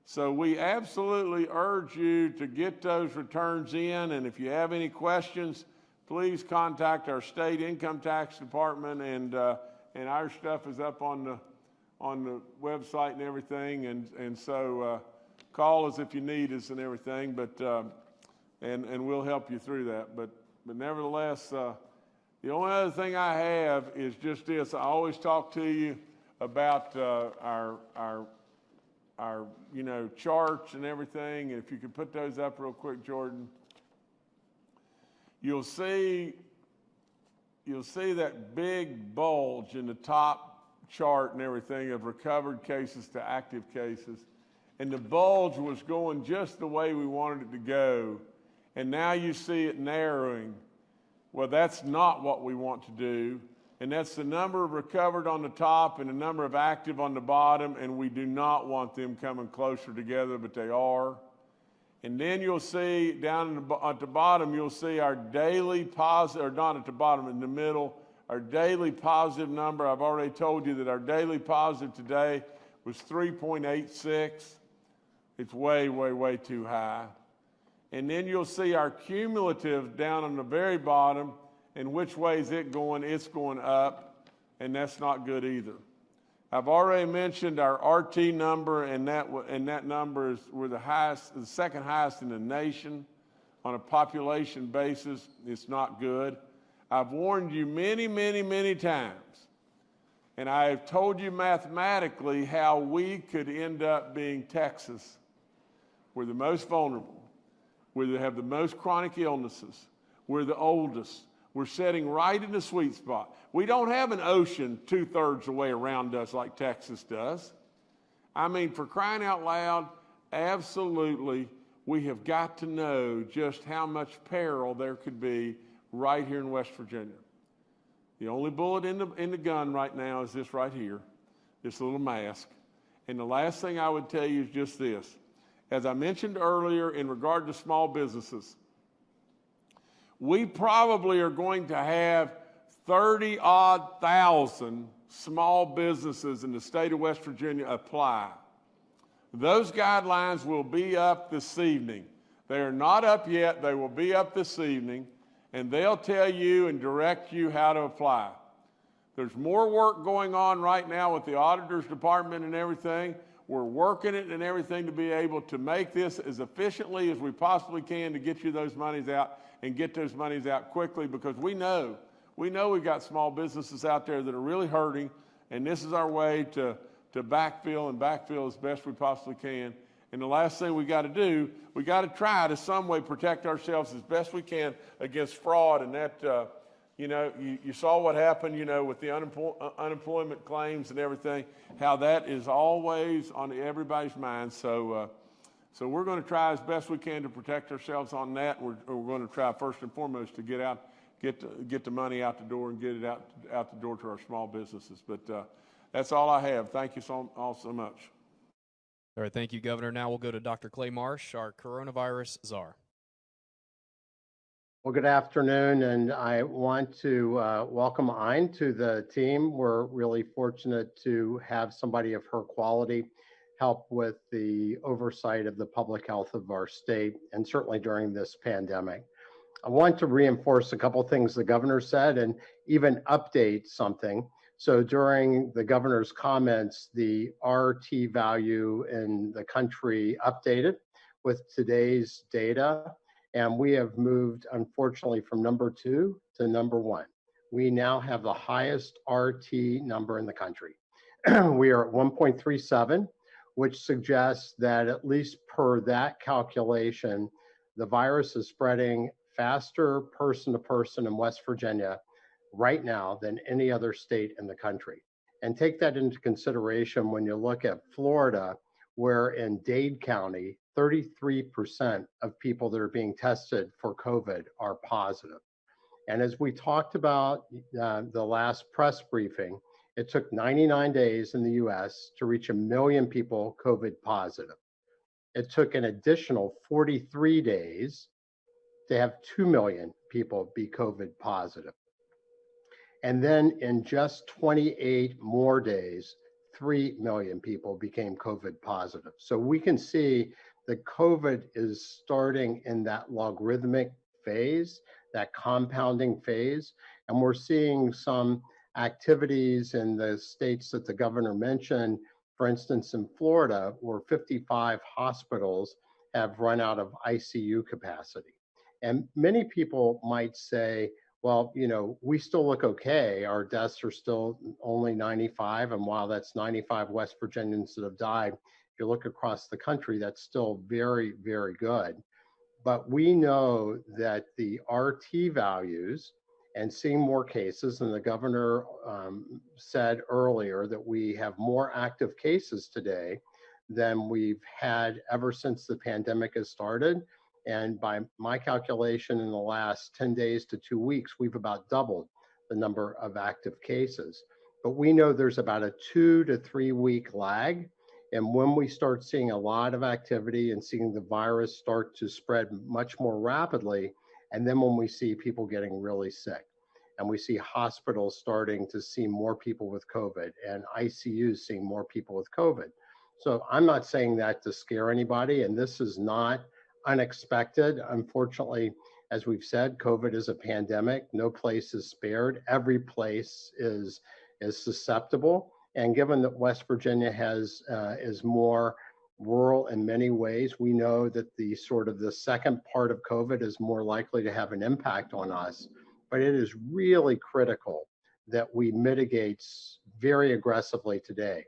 So we absolutely urge you to get those returns in, and if you have any questions, please contact our state income tax department, and our stuff is up on the website and everything, and so call us if you need us and everything, but and we'll help you through that. But nevertheless, the only other thing I have is just this. I always talk to you about our you know, charts and everything. And if you could put those up real quick, Jordan, you'll see that big bulge in the top chart and everything of recovered cases to active cases. And the bulge was going just the way we wanted it to go. And now you see it narrowing. Well, that's not what we want to do. And that's the number of recovered on the top and the number of active on the bottom, and we do not want them coming closer together, but they are. And then you'll see down at the bottom, you'll see our daily positive, or not at the bottom, in the middle, our daily positive number. I've already told you that our daily positive today was 3.86. It's way, way, way too high. And then you'll see our cumulative down on the very bottom, and which way is it going? It's going up, and that's not good either. I've already mentioned our RT number, and that number is we're the highest, the second highest in the nation on a population basis. It's not good. I've warned you many, many, many times, and I have told you mathematically how we could end up being Texas. We're the most vulnerable. We have the most chronic illnesses. We're the oldest. We're sitting right in the sweet spot. We don't have an ocean 2/3 the way around us like Texas does. I mean, for crying out loud, absolutely, we have got to know just how much peril there could be right here in West Virginia. The only bullet in the gun right now is this right here, this little mask. And the last thing I would tell you is just this. As I mentioned earlier in regard to small businesses, we probably are going to have 30-odd thousand small businesses in the state of West Virginia apply. Those guidelines will be up this evening. They are not up yet. They will be up this evening, and they'll tell you and direct you how to apply. There's more work going on right now with the auditor's department and everything. We're working it and everything to be able to make this as efficiently as we possibly can to get you those monies out and get those monies out quickly, because we know we've got small businesses out there that are really hurting, and this is our way to backfill as best we possibly can. And the last thing we got to do, we got to try to some way protect ourselves as best we can against fraud. And that, you saw what happened, with the unemployment claims and everything, how that is always on everybody's mind. So we're going to try as best we can to protect ourselves on that. We're going to try first and foremost to get the money out the door and get it out the door to our small businesses. But that's all I have. Thank you all so much. All right, thank you, Governor. Now we'll go to Dr. Clay Marsh, our coronavirus czar. Well, good afternoon, and I want to welcome Ayn to the team. We're really fortunate to have somebody of her quality help with the oversight of the public health of our state, and certainly during this pandemic. I want to reinforce a couple things the governor said and even update something. So during the governor's comments, the RT value in the country updated with today's data, and we have moved, unfortunately, from number 2 to number 1. We now have the highest RT number in the country. We are at 1.37, which suggests that at least per that calculation, the virus is spreading faster person to person in West Virginia right now than any other state in the country. And take that into consideration when you look at Florida, where in Dade County, 33% of people that are being tested for COVID are positive. And as we talked about the last press briefing, it took 99 days in the US to reach 1 million people COVID positive. It took an additional 43 days to have 2 million people be COVID positive. And then in just 28 more days, 3 million people became COVID positive. So we can see that COVID is starting in that logarithmic phase, that compounding phase, and we're seeing some activities in the states that the governor mentioned. For instance, in Florida, where 55 hospitals have run out of ICU capacity. And many people might say, well, we still look okay. Our deaths are still only 95. And while that's 95 West Virginians that have died, if you look across the country, that's still very, very good. But we know that the RT values and seeing more cases, and the governor said earlier that we have more active cases today than we've had ever since the pandemic has started. And by my calculation, in the last 10 days to 2 weeks, we've about doubled the number of active cases. But we know there's about a 2 to 3 week lag. And when we start seeing a lot of activity and seeing the virus start to spread much more rapidly, and then when we see people getting really sick, and we see hospitals starting to see more people with COVID and ICUs seeing more people with COVID. So I'm not saying that to scare anybody, and this is not unexpected. Unfortunately, as we've said, COVID is a pandemic. No place is spared. Every place is susceptible. And given that West Virginia is more rural in many ways, we know that the second part of COVID is more likely to have an impact on us. But it is really critical that we mitigate very aggressively today.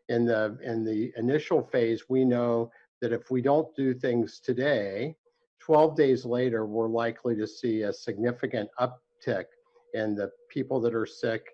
In the initial phase, we know that if we don't do things today, 12 days later, we're likely to see a significant uptick in the people that are sick